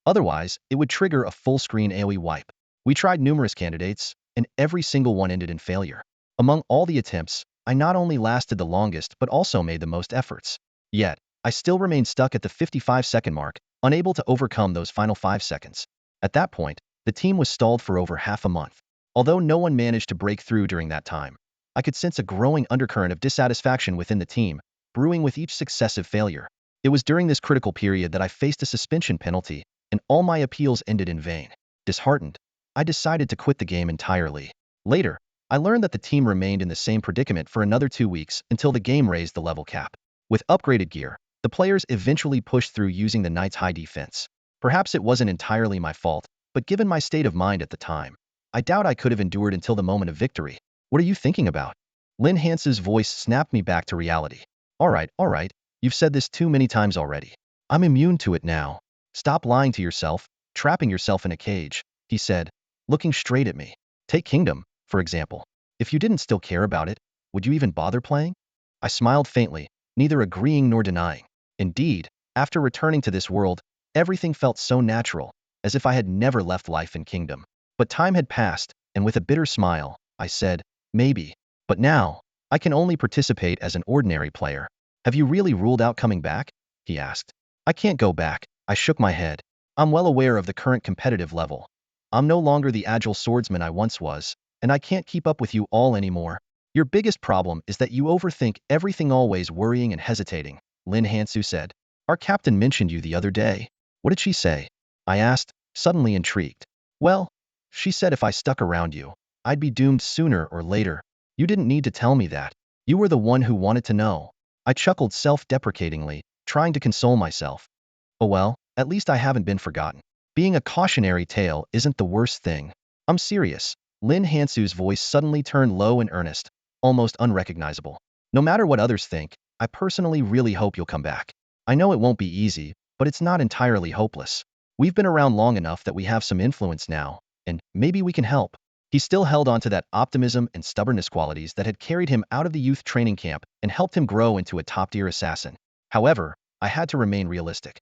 Speaker 1: Otherwise, it would trigger a full-screen AoE wipe. We tried numerous candidates, and every single one ended in failure. Among all the attempts, I not only lasted the longest but also made the most efforts. Yet, I still remained stuck at the 55-second mark, unable to overcome those final 5 seconds. At that point, the team was stalled for over half a month. Although no one managed to break through during that time, I could sense a growing undercurrent of dissatisfaction within the team, brewing with each successive failure. It was during this critical period that I faced a suspension penalty, and all my appeals ended in vain. Disheartened, I decided to quit the game entirely. Later, I learned that the team remained in the same predicament for another 2 weeks until the game raised the level cap. With upgraded gear, the players eventually pushed through using the Knight's high defense. Perhaps it wasn't entirely my fault, but given my state of mind at the time, I doubt I could have endured until the moment of victory. What are you thinking about? Lin Hansu's voice snapped me back to reality. All right, you've said this too many times already. I'm immune to it now. Stop lying to yourself, trapping yourself in a cage, he said, looking straight at me. Take Kingdom, for example. If you didn't still care about it, would you even bother playing? I smiled faintly, neither agreeing nor denying. Indeed, after returning to this world, everything felt so natural, as if I had never left life in Kingdom. But time had passed, and with a bitter smile, I said, maybe. But now, I can only participate as an ordinary player. Have you really ruled out coming back? He asked. I can't go back, I shook my head. I'm well aware of the current competitive level. I'm no longer the agile swordsman I once was, and I can't keep up with you all anymore. Your biggest problem is that you overthink everything, always worrying and hesitating, Lin Hansu said. Our captain mentioned you the other day. What did she say? I asked, suddenly intrigued. Well, she said if I stuck around you, I'd be doomed sooner or later. You didn't need to tell me that. You were the one who wanted to know. I chuckled self-deprecatingly, trying to console myself. Oh well, at least I haven't been forgotten. Being a cautionary tale isn't the worst thing. I'm serious. Lin Hansu's voice suddenly turned low and earnest, almost unrecognizable. No matter what others think, I personally really hope you'll come back. I know it won't be easy, but it's not entirely hopeless. We've been around long enough that we have some influence now, and maybe we can help. He still held on to that optimism and stubbornness qualities that had carried him out of the youth training camp and helped him grow into a top-tier assassin. However, I had to remain realistic.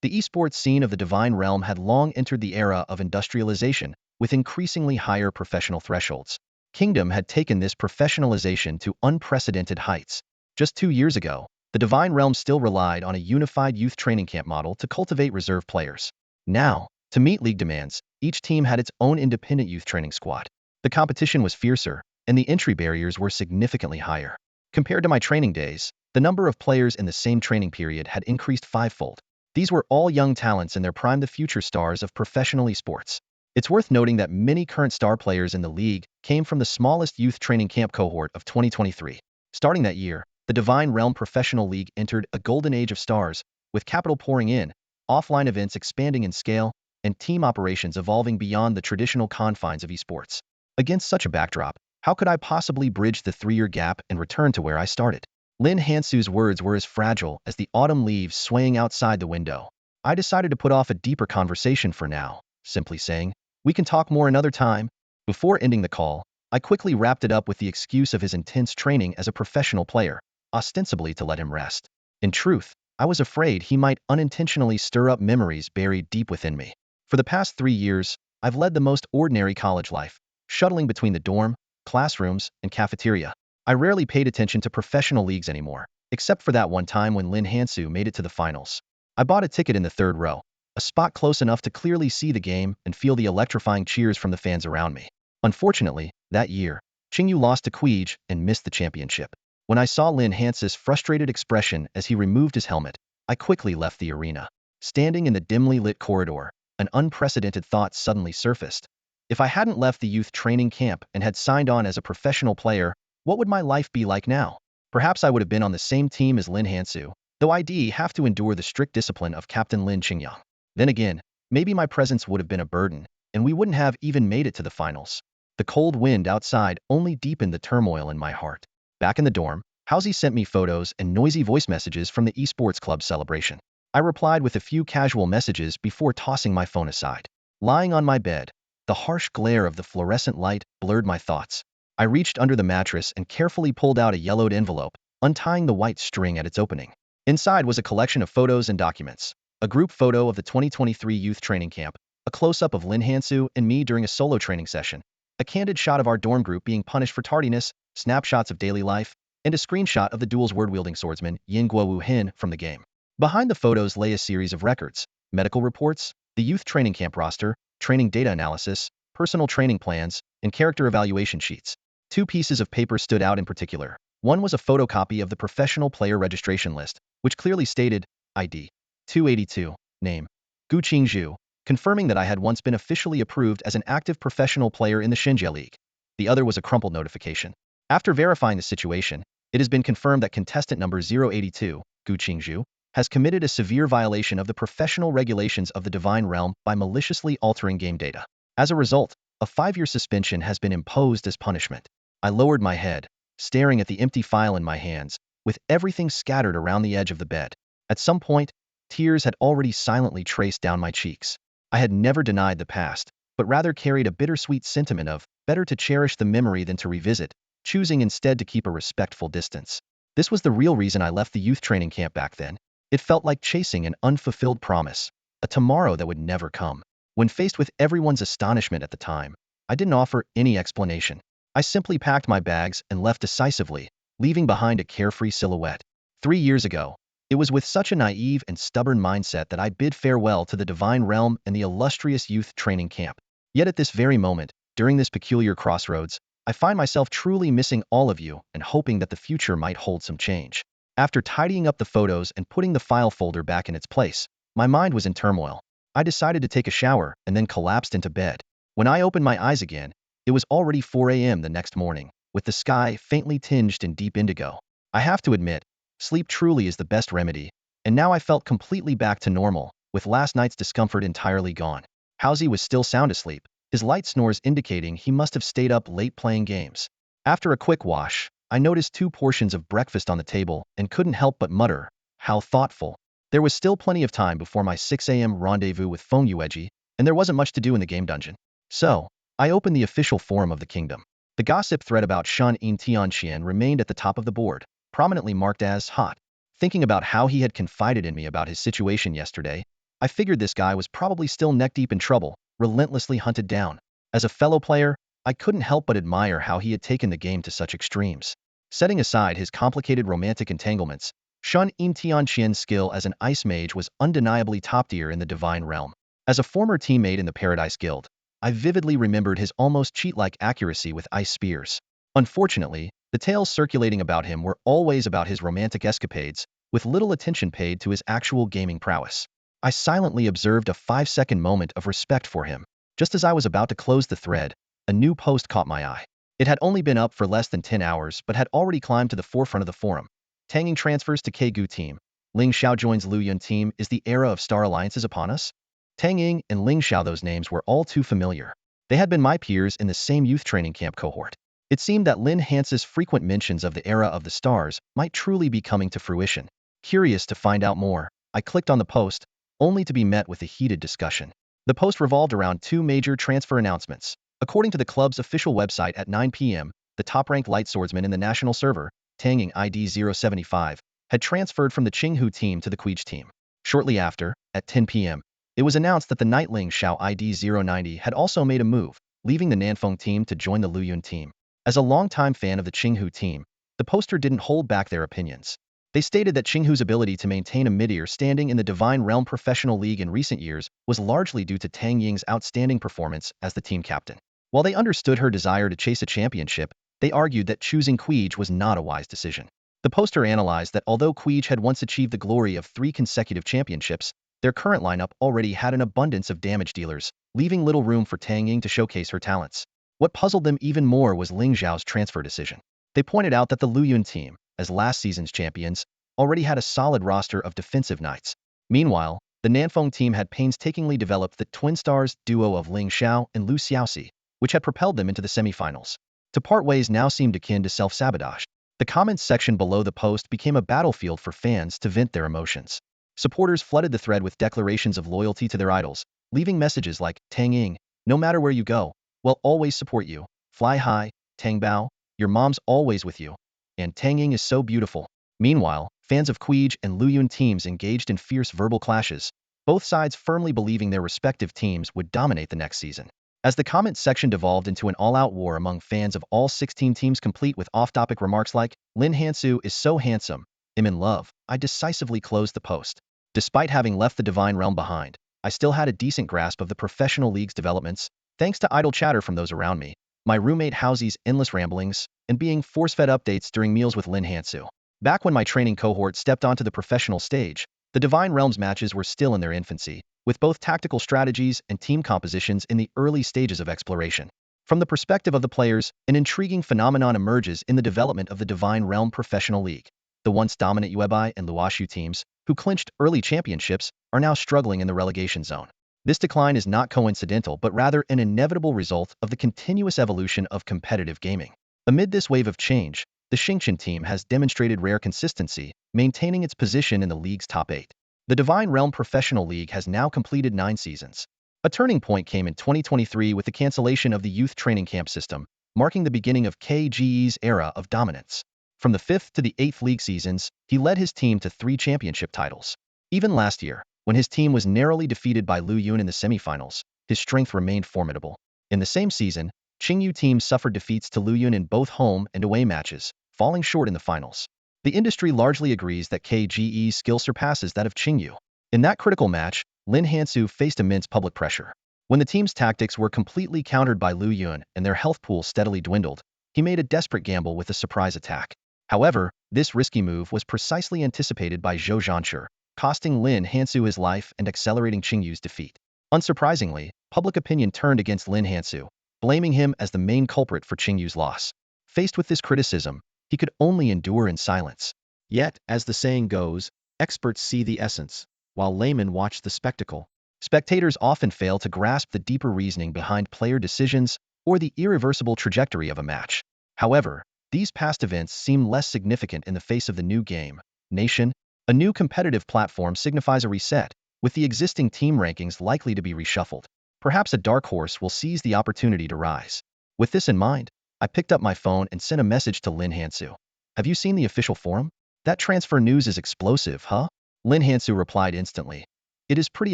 Speaker 1: The esports scene of the Divine Realm had long entered the era of industrialization, with increasingly higher professional thresholds. Kingdom had taken this professionalization to unprecedented heights. Just 2 years ago, the Divine Realm still relied on a unified youth training camp model to cultivate reserve players. Now, to meet league demands, each team had its own independent youth training squad. The competition was fiercer, and the entry barriers were significantly higher. Compared to my training days, the number of players in the same training period had increased 5-fold. These were all young talents in their prime, the future stars of professional esports. It's worth noting that many current star players in the league came from the smallest youth training camp cohort of 2023. Starting that year, the Divine Realm Professional League entered a golden age of stars, with capital pouring in, offline events expanding in scale, and team operations evolving beyond the traditional confines of esports. Against such a backdrop, how could I possibly bridge the 3-year gap and return to where I started? Lin Hansu's words were as fragile as the autumn leaves swaying outside the window. I decided to put off a deeper conversation for now, simply saying, we can talk more another time. Before ending the call, I quickly wrapped it up with the excuse of his intense training as a professional player, ostensibly to let him rest. In truth, I was afraid he might unintentionally stir up memories buried deep within me. For the past 3 years, I've led the most ordinary college life, shuttling between the dorm, classrooms, and cafeteria. I rarely paid attention to professional leagues anymore, except for that one time when Lin Hansu made it to the finals. I bought a ticket in the 3rd row, a spot close enough to clearly see the game and feel the electrifying cheers from the fans around me. Unfortunately, that year, Qingzhu lost to Quij and missed the championship. When I saw Lin Hansu's frustrated expression as he removed his helmet, I quickly left the arena. Standing in the dimly lit corridor, an unprecedented thought suddenly surfaced. If I hadn't left the youth training camp and had signed on as a professional player, what would my life be like now? Perhaps I would have been on the same team as Lin Hansu, though I'd have to endure the strict discipline of Captain Lin Qingzhu. Then again, maybe my presence would have been a burden, and we wouldn't have even made it to the finals. The cold wind outside only deepened the turmoil in my heart. Back in the dorm, Housie sent me photos and noisy voice messages from the esports club celebration. I replied with a few casual messages before tossing my phone aside. Lying on my bed, the harsh glare of the fluorescent light blurred my thoughts. I reached under the mattress and carefully pulled out a yellowed envelope, untying the white string at its opening. Inside was a collection of photos and documents. A group photo of the 2023 youth training camp, a close-up of Lin Hansu and me during a solo training session, a candid shot of our dorm group being punished for tardiness, snapshots of daily life, and a screenshot of the duel's word-wielding swordsman Yin Guo from the game. Behind the photos lay a series of records, medical reports, the youth training camp roster, training data analysis, personal training plans, and character evaluation sheets. Two pieces of paper stood out in particular. One was a photocopy of the professional player registration list, which clearly stated, ID 282, name, Gu Qingzhu, confirming that I had once been officially approved as an active professional player in the Xinjie League. The other was a crumpled notification. After verifying the situation, it has been confirmed that contestant number 082, Gu Qingzhu, has committed a severe violation of the professional regulations of the Divine Realm by maliciously altering game data. As a result, a 5-year suspension has been imposed as punishment. I lowered my head, staring at the empty file in my hands, with everything scattered around the edge of the bed. At some point, tears had already silently traced down my cheeks. I had never denied the past, but rather carried a bittersweet sentiment of, better to cherish the memory than to revisit, choosing instead to keep a respectful distance. This was the real reason I left the youth training camp back then. It felt like chasing an unfulfilled promise, a tomorrow that would never come. When faced with everyone's astonishment at the time, I didn't offer any explanation. I simply packed my bags and left decisively, leaving behind a carefree silhouette. 3 years ago, it was with such a naive and stubborn mindset that I bid farewell to the Divine Realm and the illustrious youth training camp. Yet at this very moment, during this peculiar crossroads, I find myself truly missing all of you and hoping that the future might hold some change. After tidying up the photos and putting the file folder back in its place, my mind was in turmoil. I decided to take a shower and then collapsed into bed. When I opened my eyes again, it was already 4 a.m. the next morning, with the sky faintly tinged in deep indigo. I have to admit, sleep truly is the best remedy, and now I felt completely back to normal, with last night's discomfort entirely gone. Housie was still sound asleep, his light snores indicating he must have stayed up late playing games. After a quick wash, I noticed 2 portions of breakfast on the table and couldn't help but mutter, how thoughtful. There was still plenty of time before my 6 a.m. rendezvous with Feng Yueji, and there wasn't much to do in the game dungeon. So, I opened the official forum of the kingdom. The gossip thread about Shan Yin Tianqian remained at the top of the board, prominently marked as hot. Thinking about how he had confided in me about his situation yesterday, I figured this guy was probably still neck-deep in trouble, relentlessly hunted down. As a fellow player, I couldn't help but admire how he had taken the game to such extremes. Setting aside his complicated romantic entanglements, Shan Yin Tianqian's skill as an ice mage was undeniably top-tier in the Divine Realm. As a former teammate in the Paradise Guild, I vividly remembered his almost cheat-like accuracy with ice spears. Unfortunately, the tales circulating about him were always about his romantic escapades, with little attention paid to his actual gaming prowess. I silently observed a 5-second moment of respect for him. Just as I was about to close the thread, a new post caught my eye. It had only been up for less than 10 hours but had already climbed to the forefront of the forum. Tang Ying transfers to Gu team. Ling Xiao joins Lian team. Is the era of star alliances upon us? Tang Ying and Ling Xiao, those names were all too familiar. They had been my peers in the same youth training camp cohort. It seemed that Lin Hansu's frequent mentions of the era of the stars might truly be coming to fruition. Curious to find out more, I clicked on the post, only to be met with a heated discussion. The post revolved around 2 major transfer announcements. According to the club's official website at 9 p.m., the top-ranked light swordsman in the national server, Tang Ying ID 075, had transferred from the Qinghu team to the Quij team. Shortly after, at 10 p.m., it was announced that the Knight Ling Xiao ID 090 had also made a move, leaving the Nanfeng team to join the Luyun team. As a longtime fan of the Qinghu team, the poster didn't hold back their opinions. They stated that Qinghu's ability to maintain a mid-tier standing in the Divine Realm Professional League in recent years was largely due to Tang Ying's outstanding performance as the team captain. While they understood her desire to chase a championship, they argued that choosing Quij was not a wise decision. The poster analyzed that although Quij had once achieved the glory of 3 consecutive championships, their current lineup already had an abundance of damage dealers, leaving little room for Tang Ying to showcase her talents. What puzzled them even more was Ling Xiao's transfer decision. They pointed out that the Luyun team, as last season's champions, already had a solid roster of defensive knights. Meanwhile, the Nanfeng team had painstakingly developed the twin stars duo of Ling Xiao and Lu Xiaoxi, which had propelled them into the semifinals. To part ways now seemed akin to self-sabotage. The comments section below the post became a battlefield for fans to vent their emotions. Supporters flooded the thread with declarations of loyalty to their idols, leaving messages like, Tang Ying, no matter where you go, we'll always support you. Fly high, Tang Bao, your mom's always with you. And Tang Ying is so beautiful. Meanwhile, fans of Quij and Luyun teams engaged in fierce verbal clashes, both sides firmly believing their respective teams would dominate the next season. As the comment section devolved into an all-out war among fans of all 16 teams, complete with off-topic remarks like, "Lin Hansu is so handsome, I'm in love," I decisively closed the post. Despite having left the Divine Realm behind, I still had a decent grasp of the professional league's developments, thanks to idle chatter from those around me, my roommate Housy's endless ramblings, and being force-fed updates during meals with Lin Hansu. Back when my training cohort stepped onto the professional stage, the Divine Realms matches were still in their infancy, with both tactical strategies and team compositions in the early stages of exploration. From the perspective of the players, an intriguing phenomenon emerges in the development of the Divine Realm Professional League. The once dominant Yuebai and Luoshu teams, who clinched early championships, are now struggling in the relegation zone. This decline is not coincidental but rather an inevitable result of the continuous evolution of competitive gaming. Amid this wave of change, the Xingqian team has demonstrated rare consistency, maintaining its position in the league's top 8. The Divine Realm Professional League has now completed 9 seasons. A turning point came in 2023 with the cancellation of the youth training camp system, marking the beginning of KGE's era of dominance. From the 5th to the 8th league seasons, he led his team to 3 championship titles. Even last year, when his team was narrowly defeated by Lu Yun in the semifinals, his strength remained formidable. In the same season, Qingyu team suffered defeats to Lu Yun in both home and away matches, falling short in the finals. The industry largely agrees that KGE's skill surpasses that of Qingyu. In that critical match, Lin Hansu faced immense public pressure. When the team's tactics were completely countered by Lu Yun and their health pool steadily dwindled, he made a desperate gamble with a surprise attack. However, this risky move was precisely anticipated by Zhou Zhanshi, costing Lin Hansu his life and accelerating Qingyu's defeat. Unsurprisingly, public opinion turned against Lin Hansu, blaming him as the main culprit for Qingyu's loss. Faced with this criticism, he could only endure in silence. Yet, as the saying goes, experts see the essence, while laymen watch the spectacle. Spectators often fail to grasp the deeper reasoning behind player decisions or the irreversible trajectory of a match. However, these past events seem less significant in the face of the new game. Nation, a new competitive platform signifies a reset, with the existing team rankings likely to be reshuffled. Perhaps a dark horse will seize the opportunity to rise. With this in mind, I picked up my phone and sent a message to Lin Hansu. "Have you seen the official forum? That transfer news is explosive, huh?" Lin Hansu replied instantly. "It is pretty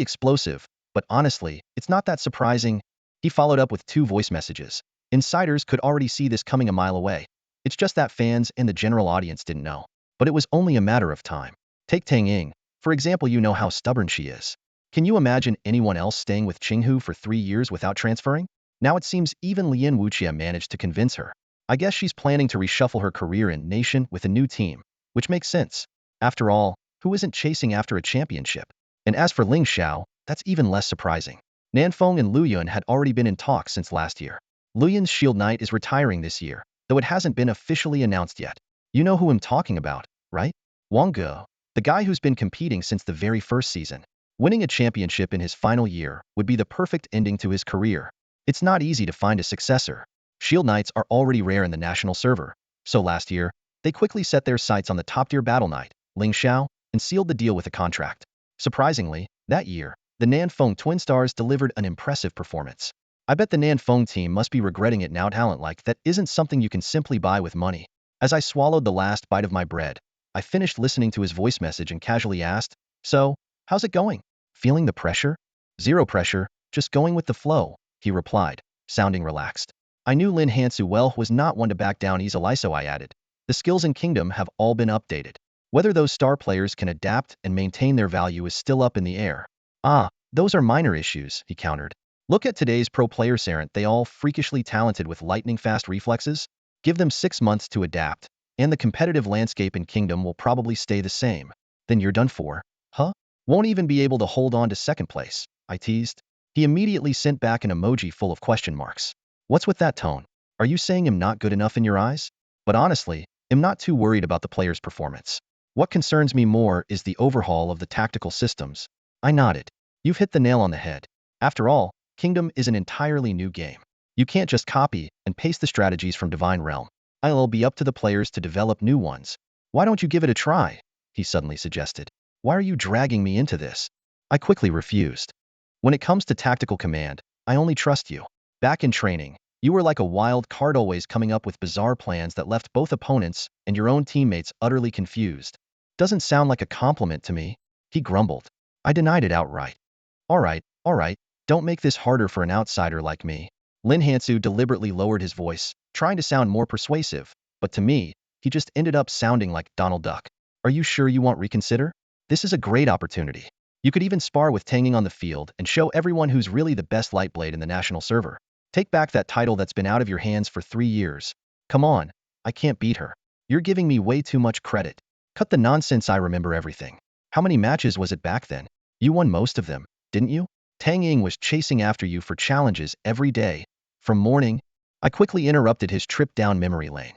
Speaker 1: explosive, but honestly, it's not that surprising." He followed up with 2 voice messages. "Insiders could already see this coming a mile away. It's just that fans and the general audience didn't know. But it was only a matter of time. Take Tang Ying, for example. You know how stubborn she is. Can you imagine anyone else staying with Qinghu for 3 years without transferring? Now it seems even Lian Wuque managed to convince her. I guess she's planning to reshuffle her career in Nation with a new team, which makes sense. After all, who isn't chasing after a championship? And as for Ling Xiao, that's even less surprising. Nanfeng and Lu Yun had already been in talks since last year. Lu Yun's Shield Knight is retiring this year, though it hasn't been officially announced yet. You know who I'm talking about, right? Wang Gu, the guy who's been competing since the very first season. Winning a championship in his final year would be the perfect ending to his career. It's not easy to find a successor. Shield Knights are already rare in the national server, so last year, they quickly set their sights on the top-tier Battle Knight, Ling Xiao, and sealed the deal with a contract. Surprisingly, that year, the Nanfeng Twin Stars delivered an impressive performance. I bet the Nanfeng team must be regretting it now. Talent like that isn't something you can simply buy with money. As I swallowed the last bite of my bread, I finished listening to his voice message and casually asked, "So, how's it going? Feeling the pressure?" "Zero pressure, just going with the flow," he replied, sounding relaxed. I knew Lin Hansu well was not one to back down easily, so I added, "The skills in Kingdom have all been updated. Whether those star players can adapt and maintain their value is still up in the air." "Ah, those are minor issues," he countered. "Look at today's pro players, aren't they all freakishly talented with lightning-fast reflexes? Give them 6 months to adapt, and the competitive landscape in Kingdom will probably stay the same. Then you're done for, huh? Won't even be able to hold on to second place," I teased. He immediately sent back an emoji full of question marks. "What's with that tone? Are you saying I'm not good enough in your eyes?" But honestly, I'm not too worried about the player's performance. What concerns me more is the overhaul of the tactical systems. I nodded. "You've hit the nail on the head. After all, Kingdom is an entirely new game. You can't just copy and paste the strategies from Divine Realm. It'll be up to the players to develop new ones. Why don't you give it a try?" he suddenly suggested. "Why are you dragging me into this?" I quickly refused. "When it comes to tactical command, I only trust you. Back in training, you were like a wild card, always coming up with bizarre plans that left both opponents and your own teammates utterly confused." "Doesn't sound like a compliment to me," he grumbled. I denied it outright. All right, don't make this harder for an outsider like me. Lin Hansu deliberately lowered his voice, trying to sound more persuasive, but to me, he just ended up sounding like Donald Duck. Are you sure you won't reconsider? This is a great opportunity. You could even spar with Tang Ying on the field and show everyone who's really the best light blade in the national server. Take back that title that's been out of your hands for 3 years. Come on, I can't beat her. You're giving me way too much credit. Cut the nonsense, I remember everything. How many matches was it back then? You won most of them, didn't you? Tang Ying was chasing after you for challenges every day. From morning, I quickly interrupted his trip down memory lane.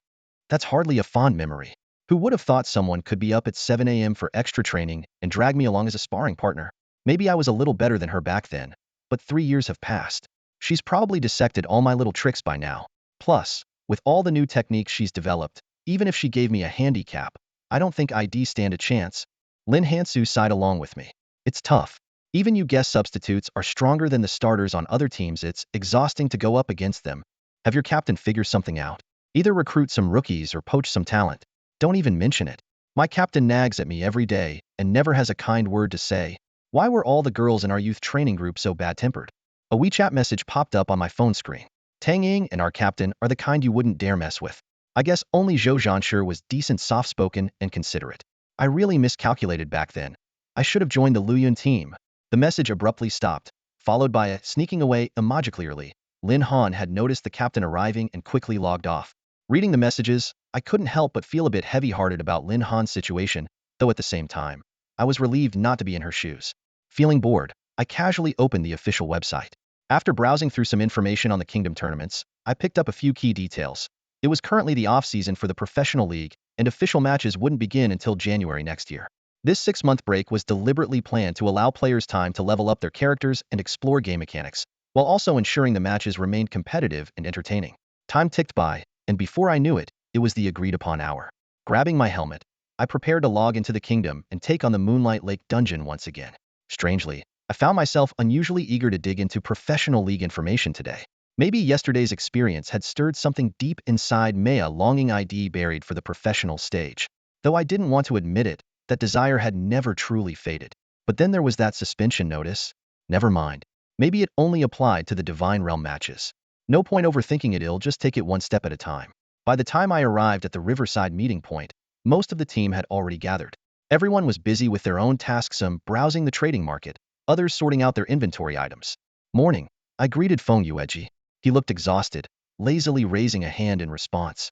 Speaker 1: That's hardly a fond memory. Who would have thought someone could be up at 7 a.m. for extra training and drag me along as a sparring partner? Maybe I was a little better than her back then, but 3 years have passed. She's probably dissected all my little tricks by now. Plus, with all the new techniques she's developed, even if she gave me a handicap, I don't think I'd stand a chance. Lin Hansu sighed along with me. It's tough. Even you guess substitutes are stronger than the starters on other teams. It's exhausting to go up against them. Have your captain figure something out. Either recruit some rookies or poach some talent. Don't even mention it. My captain nags at me every day and never has a kind word to say. Why were all the girls in our youth training group so bad-tempered? A WeChat message popped up on my phone screen. Tang Ying and our captain are the kind you wouldn't dare mess with. I guess only Zhou Zhanshi was decent, soft-spoken, and considerate. I really miscalculated back then. I should have joined the Luyun team. The message abruptly stopped, followed by a sneaking away emoji. Clearly, Lin Han had noticed the captain arriving and quickly logged off. Reading the messages, I couldn't help but feel a bit heavy-hearted about Lin Han's situation, though at the same time, I was relieved not to be in her shoes. Feeling bored, I casually opened the official website. After browsing through some information on the Kingdom tournaments, I picked up a few key details. It was currently the off-season for the professional league, and official matches wouldn't begin until January next year. This 6-month break was deliberately planned to allow players time to level up their characters and explore game mechanics, while also ensuring the matches remained competitive and entertaining. Time ticked by, and before I knew it, it was the agreed-upon hour. Grabbing my helmet, I prepared to log into the Kingdom and take on the Moonlight Lake dungeon once again. Strangely, I found myself unusually eager to dig into professional league information today. Maybe yesterday's experience had stirred something deep inside me, a longing ID buried for the professional stage. Though I didn't want to admit it, that desire had never truly faded. But then there was that suspension notice. Never mind. Maybe it only applied to the Divine Realm matches. No point overthinking it, I'll just take it one step at a time. By the time I arrived at the Riverside meeting point, most of the team had already gathered. Everyone was busy with their own tasks, some browsing the trading market, others sorting out their inventory items. Morning. I greeted Feng Yueji. He looked exhausted, lazily raising a hand in response.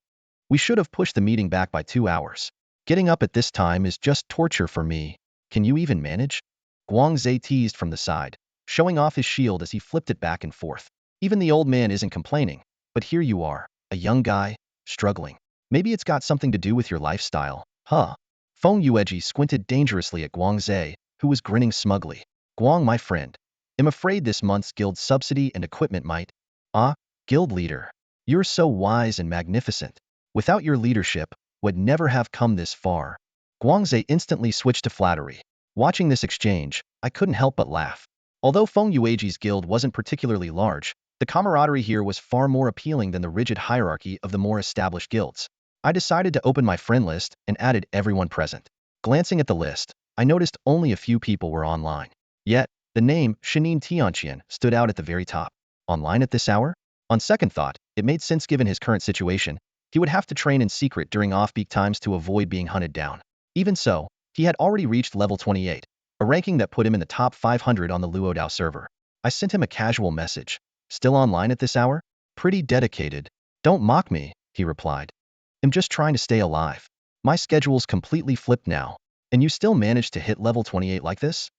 Speaker 1: We should have pushed the meeting back by 2 hours. Getting up at this time is just torture for me. Can you even manage? Guangzhe teased from the side, showing off his shield as he flipped it back and forth. Even the old man isn't complaining, but here you are, a young guy, struggling. Maybe it's got something to do with your lifestyle, huh? Feng Yueji squinted dangerously at Guangzhe, who was grinning smugly. Guang, my friend, I'm afraid this month's guild subsidy and equipment might. Ah, guild leader. You're so wise and magnificent. Without your leadership, would never have come this far. Guangzhe instantly switched to flattery. Watching this exchange, I couldn't help but laugh. Although Feng Yueji's guild wasn't particularly large, the camaraderie here was far more appealing than the rigid hierarchy of the more established guilds. I decided to open my friend list and added everyone present. Glancing at the list, I noticed only a few people were online. Yet, the name Shinin Tianqian stood out at the very top. Online at this hour? On second thought, it made sense given his current situation. He would have to train in secret during off-peak times to avoid being hunted down. Even so, he had already reached level 28, a ranking that put him in the top 500 on the Luodao server. I sent him a casual message. Still online at this hour? Pretty dedicated. Don't mock me, he replied. I'm just trying to stay alive. My schedule's completely flipped now. And you still managed to hit level 28 like this?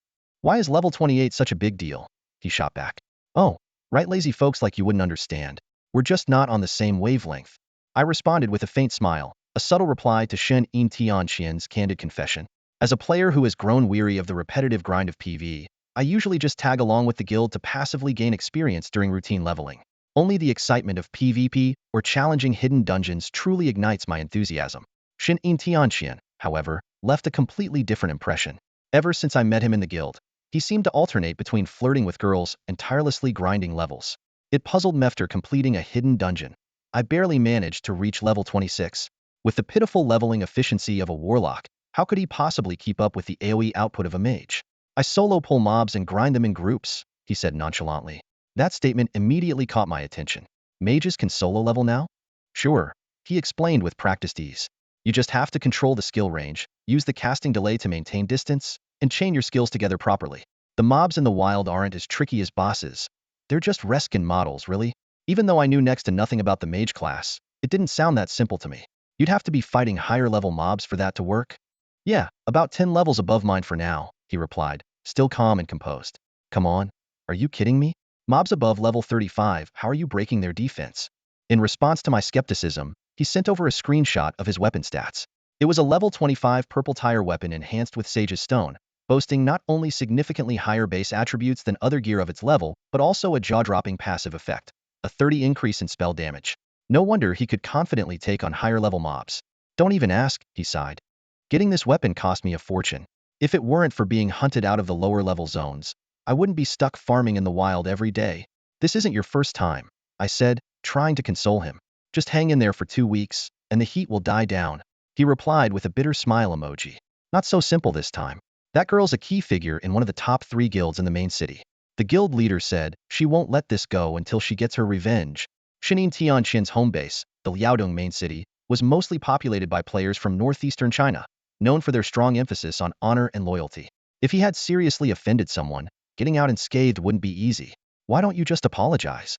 Speaker 1: Why is level 28 such a big deal? He shot back. Oh, right, lazy folks like you wouldn't understand. We're just not on the same wavelength. I responded with a faint smile, a subtle reply to Shen Yin Tianqian's candid confession. As a player who has grown weary of the repetitive grind of PvE, I usually just tag along with the guild to passively gain experience during routine leveling. Only the excitement of PvP or challenging hidden dungeons truly ignites my enthusiasm. Shen Yin Tianqian, however, left a completely different impression. Ever since I met him in the guild, he seemed to alternate between flirting with girls and tirelessly grinding levels. It puzzled me after completing a hidden dungeon. I barely managed to reach level 26. With the pitiful leveling efficiency of a warlock, how could he possibly keep up with the AoE output of a mage? I solo pull mobs and grind them in groups, he said nonchalantly. That statement immediately caught my attention. Mages can solo level now? Sure, he explained with practiced ease. You just have to control the skill range, use the casting delay to maintain distance, and chain your skills together properly. The mobs in the wild aren't as tricky as bosses. They're just reskin models, really. Even though I knew next to nothing about the mage class, it didn't sound that simple to me. You'd have to be fighting higher level mobs for that to work? Yeah, about 10 levels above mine for now, he replied, still calm and composed. Come on, are you kidding me? Mobs above level 35, how are you breaking their defense? In response to my skepticism, he sent over a screenshot of his weapon stats. It was a level 25 purple tire weapon enhanced with Sage's Stone, boasting not only significantly higher base attributes than other gear of its level, but also a jaw-dropping passive effect, a 30 increase in spell damage. No wonder he could confidently take on higher-level mobs. Don't even ask, he sighed. Getting this weapon cost me a fortune. If it weren't for being hunted out of the lower-level zones, I wouldn't be stuck farming in the wild every day. This isn't your first time, I said, trying to console him. Just hang in there for 2 weeks, and the heat will die down. He replied with a bitter smile emoji. Not so simple this time. That girl's a key figure in one of the top 3 guilds in the main city. The guild leader said she won't let this go until she gets her revenge. Shinan Tianqin's home base, the Liaodong main city, was mostly populated by players from northeastern China, known for their strong emphasis on honor and loyalty. If he had seriously offended someone, getting out unscathed wouldn't be easy. Why don't you just apologize?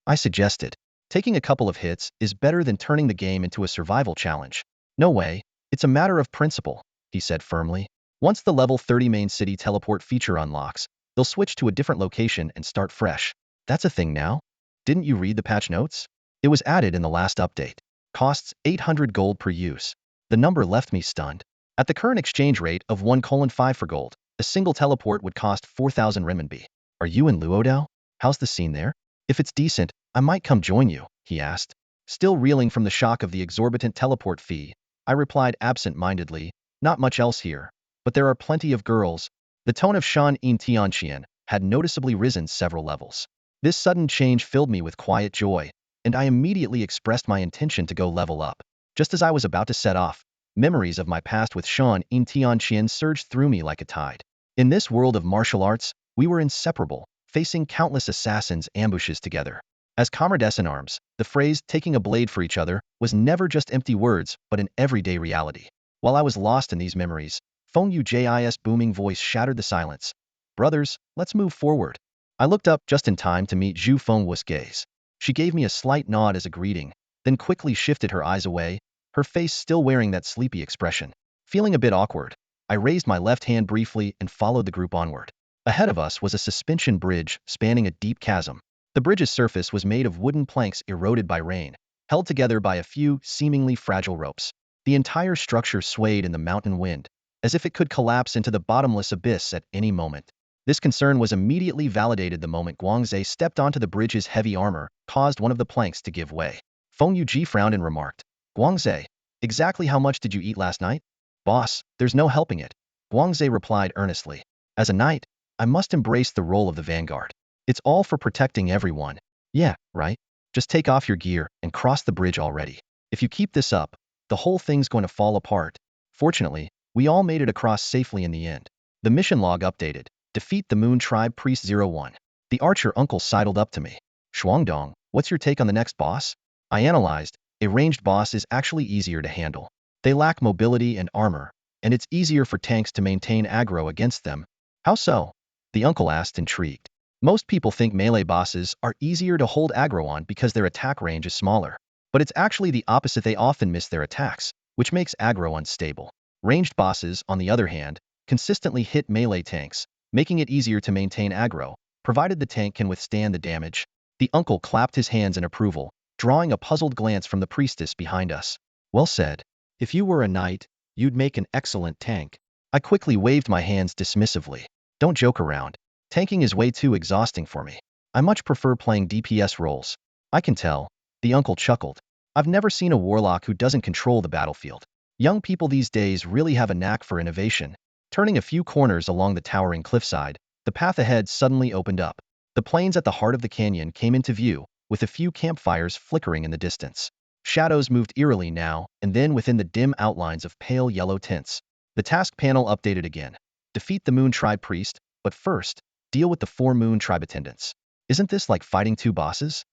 Speaker 1: I suggested. Taking a couple of hits is better than turning the game into a survival challenge. No way, it's a matter of principle, he said firmly. Once the level 30 main city teleport feature unlocks, they'll switch to a different location and start fresh. That's a thing now? Didn't you read the patch notes? It was added in the last update. Costs 800 gold per use. The number left me stunned. At the current exchange rate of 1:5 for gold, a single teleport would cost 4,000 renminbi. Are you in Luodao? How's the scene there? If it's decent, I might come join you, he asked. Still reeling from the shock of the exorbitant teleport fee, I replied absent-mindedly, not much else here. But there are plenty of girls. The tone of Shan Yin Tianqian had noticeably risen several levels. This sudden change filled me with quiet joy, and I immediately expressed my intention to go level up. Just as I was about to set off, memories of my past with Shan Yin Tianqian surged through me like a tide. In this world of martial arts, we were inseparable, facing countless assassins' ambushes together. As comrades in arms, the phrase taking a blade for each other was never just empty words, but an everyday reality. While I was lost in these memories, Feng Yuji's booming voice shattered the silence. Brothers, let's move forward. I looked up just in time to meet Zhu Fengwu's gaze. She gave me a slight nod as a greeting, then quickly shifted her eyes away, her face still wearing that sleepy expression. Feeling a bit awkward, I raised my left hand briefly and followed the group onward. Ahead of us was a suspension bridge spanning a deep chasm. The bridge's surface was made of wooden planks eroded by rain, held together by a few seemingly fragile ropes. The entire structure swayed in the mountain wind, as if it could collapse into the bottomless abyss at any moment. This concern was immediately validated the moment Guangze stepped onto the bridge's heavy armor, caused one of the planks to give way. Feng Yuji frowned and remarked, Guangze, exactly how much did you eat last night? Boss, there's no helping it. Guangze replied earnestly. As a knight, I must embrace the role of the vanguard. It's all for protecting everyone. Yeah, right? Just take off your gear and cross the bridge already. If you keep this up, the whole thing's going to fall apart. Fortunately, we all made it across safely in the end. The mission log updated. Defeat the Moon Tribe Priest 01. The archer uncle sidled up to me. Shuangdong, what's your take on the next boss? I analyzed. A ranged boss is actually easier to handle. They lack mobility and armor, and it's easier for tanks to maintain aggro against them. How so? The uncle asked, intrigued. Most people think melee bosses are easier to hold aggro on because their attack range is smaller. But it's actually the opposite, they often miss their attacks, which makes aggro unstable. Ranged bosses, on the other hand, consistently hit melee tanks, making it easier to maintain aggro, provided the tank can withstand the damage. The uncle clapped his hands in approval, drawing a puzzled glance from the priestess behind us. Well said. If you were a knight, you'd make an excellent tank. I quickly waved my hands dismissively. Don't joke around. Tanking is way too exhausting for me. I much prefer playing DPS roles. I can tell. The uncle chuckled. I've never seen a warlock who doesn't control the battlefield. Young people these days really have a knack for innovation. Turning a few corners along the towering cliffside, the path ahead suddenly opened up. The plains at the heart of the canyon came into view, with a few campfires flickering in the distance. Shadows moved eerily now and then within the dim outlines of pale yellow tints. The task panel updated again. Defeat the Moon Tribe Priest, But first, deal with the 4 Moon tribe attendants. Isn't this like fighting 2 bosses?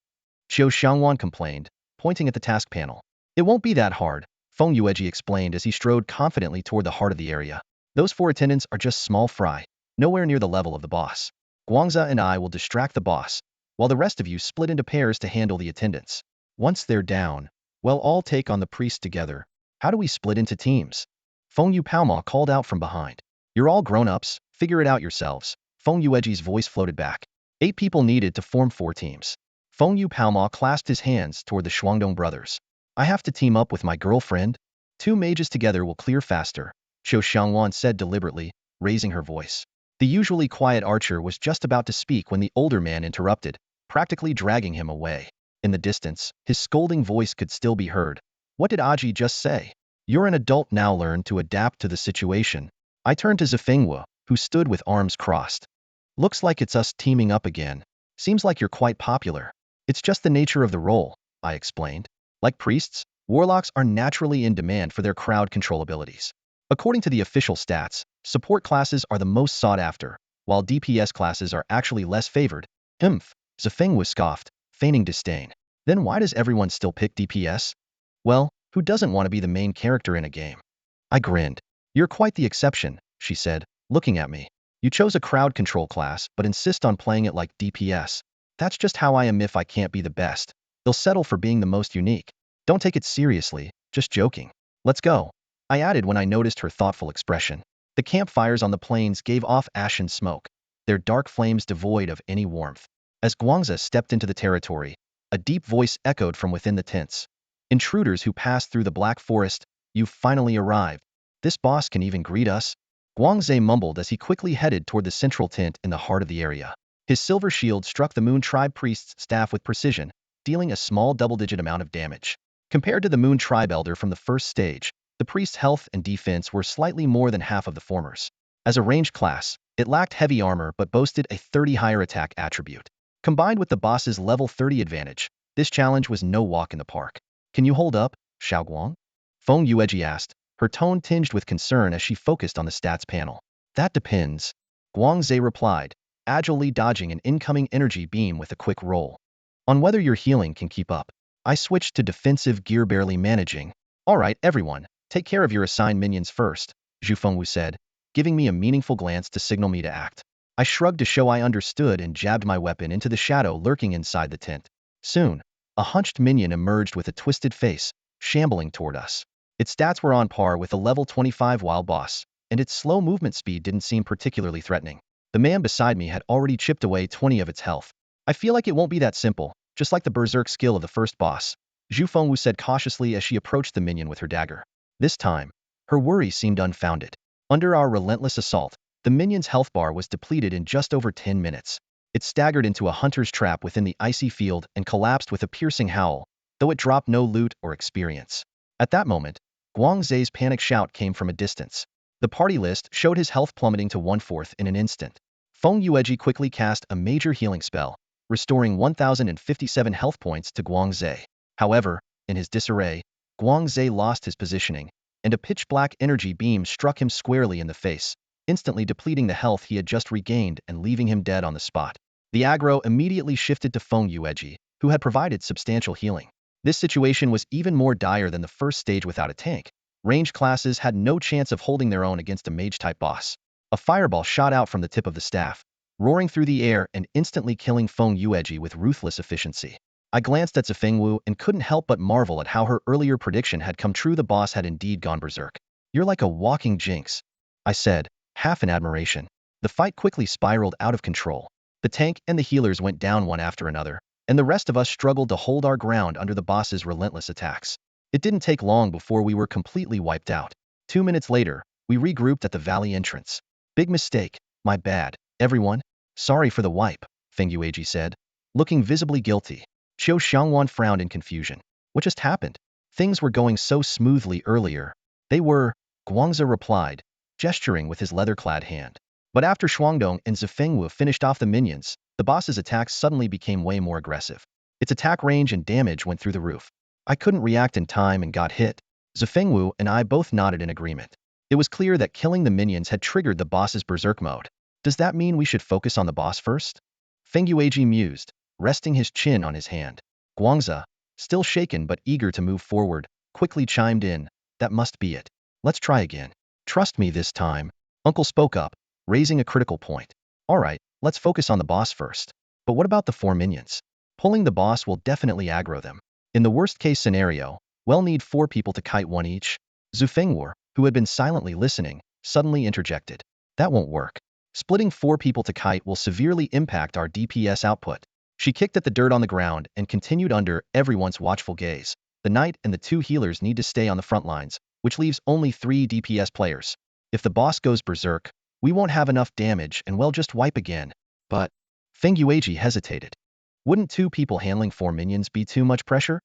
Speaker 1: Qiu Xiangwan complained, pointing at the task panel. It won't be that hard, Feng Yueji explained as he strode confidently toward the heart of the area. Those 4 attendants are just small fry, nowhere near the level of the boss. Guangza and I will distract the boss, while the rest of you split into pairs to handle the attendants. Once they're down, we'll all take on the priest together. How do we split into teams? Feng Yu Paoma called out from behind. You're all grown-ups, figure it out yourselves. Feng Yueji's voice floated back. 8 people needed to form 4 teams. Feng Yu Paoma clasped his hands toward the Shuangdong brothers. I have to team up with my girlfriend? 2 mages together will clear faster, Qiu Xiangwan said deliberately, raising her voice. The usually quiet archer was just about to speak when the older man interrupted, practically dragging him away. In the distance, his scolding voice could still be heard. What did Aji just say? You're an adult now, learn to adapt to the situation. I turned to Zifengwu, who stood with arms crossed. Looks like it's us teaming up again. Seems like you're quite popular. It's just the nature of the role, I explained. Like priests, warlocks are naturally in demand for their crowd control abilities. According to the official stats, support classes are the most sought after, while DPS classes are actually less favored. Zifengwu scoffed, feigning disdain. Then why does everyone still pick DPS? Well, who doesn't want to be the main character in a game? I grinned. You're quite the exception, she said, looking at me. You chose a crowd control class but insist on playing it like DPS. That's just how I am. If I can't be the best, they'll settle for being the most unique. Don't take it seriously, just joking. Let's go, I added when I noticed her thoughtful expression. The campfires on the plains gave off ashen smoke, their dark flames devoid of any warmth. As Guangza stepped into the territory, a deep voice echoed from within the tents. Intruders who passed through the Black Forest, you've finally arrived. This boss can even greet us? Guangze mumbled as he quickly headed toward the central tent in the heart of the area. His silver shield struck the Moon Tribe priest's staff with precision, dealing a small double-digit amount of damage. Compared to the Moon Tribe elder from the first stage, the priest's health and defense were slightly more than half of the former's. As a ranged class, it lacked heavy armor but boasted a 30 higher attack attribute. Combined with the boss's level 30 advantage, this challenge was no walk in the park. Can you hold up, Xiaoguang? Feng Yueji asked, her tone tinged with concern as she focused on the stats panel. That depends, Guangze replied, agilely dodging an incoming energy beam with a quick roll. On whether your healing can keep up. I switched to defensive gear, barely managing. All right, everyone, take care of your assigned minions first, Zhu Fengwu said, giving me a meaningful glance to signal me to act. I shrugged to show I understood and jabbed my weapon into the shadow lurking inside the tent. Soon, a hunched minion emerged with a twisted face, shambling toward us. Its stats were on par with a level 25 wild boss, and its slow movement speed didn't seem particularly threatening. The man beside me had already chipped away 20 of its health. I feel like it won't be that simple, just like the berserk skill of the first boss, Zhu Fengwu said cautiously as she approached the minion with her dagger. This time, her worry seemed unfounded. Under our relentless assault, the minion's health bar was depleted in just over 10 minutes. It staggered into a hunter's trap within the icy field and collapsed with a piercing howl, though it dropped no loot or experience. At that moment, Guangze's panic shout came from a distance. The party list showed his health plummeting to 1/4 in an instant. Feng Yueji quickly cast a major healing spell, restoring 1,057 health points to Guangze. However, in his disarray, Guangze lost his positioning, and a pitch-black energy beam struck him squarely in the face, instantly depleting the health he had just regained and leaving him dead on the spot. The aggro immediately shifted to Feng Yueji, who had provided substantial healing. This situation was even more dire than the first stage without a tank. Ranged classes had no chance of holding their own against a mage-type boss. A fireball shot out from the tip of the staff, roaring through the air and instantly killing Feng Yueji with ruthless efficiency. I glanced at Zifengwu and couldn't help but marvel at how her earlier prediction had come true. The boss had indeed gone berserk. You're like a walking jinx, I said, half in admiration. The fight quickly spiraled out of control. The tank and the healers went down one after another, and the rest of us struggled to hold our ground under the boss's relentless attacks. It didn't take long before we were completely wiped out. 2 minutes later, we regrouped at the valley entrance. Big mistake, my bad, everyone. Sorry for the wipe, Feng Yueji said, looking visibly guilty. Qiu Xiangwan frowned in confusion. What just happened? Things were going so smoothly earlier. They were, Guangze replied, gesturing with his leather-clad hand. But after Shuangdong and Zifengwu finished off the minions, the boss's attacks suddenly became way more aggressive. Its attack range and damage went through the roof. I couldn't react in time and got hit. Zifengwu and I both nodded in agreement. It was clear that killing the minions had triggered the boss's berserk mode. Does that mean we should focus on the boss first? Feng Yueji mused, resting his chin on his hand. Guangza, still shaken but eager to move forward, quickly chimed in, that must be it. Let's try again. Trust me this time. Uncle spoke up, raising a critical point. All right, let's focus on the boss first. But what about the 4 minions? Pulling the boss will definitely aggro them. In the worst case scenario, we'll need 4 people to kite one each. Zhu Fengwu, who had been silently listening, suddenly interjected. That won't work. Splitting 4 people to kite will severely impact our DPS output. She kicked at the dirt on the ground and continued under everyone's watchful gaze. The knight and the 2 healers need to stay on the front lines, which leaves only 3 DPS players. If the boss goes berserk, we won't have enough damage and we'll just wipe again. But Feng Yueji hesitated. Wouldn't 2 people handling 4 minions be too much pressure?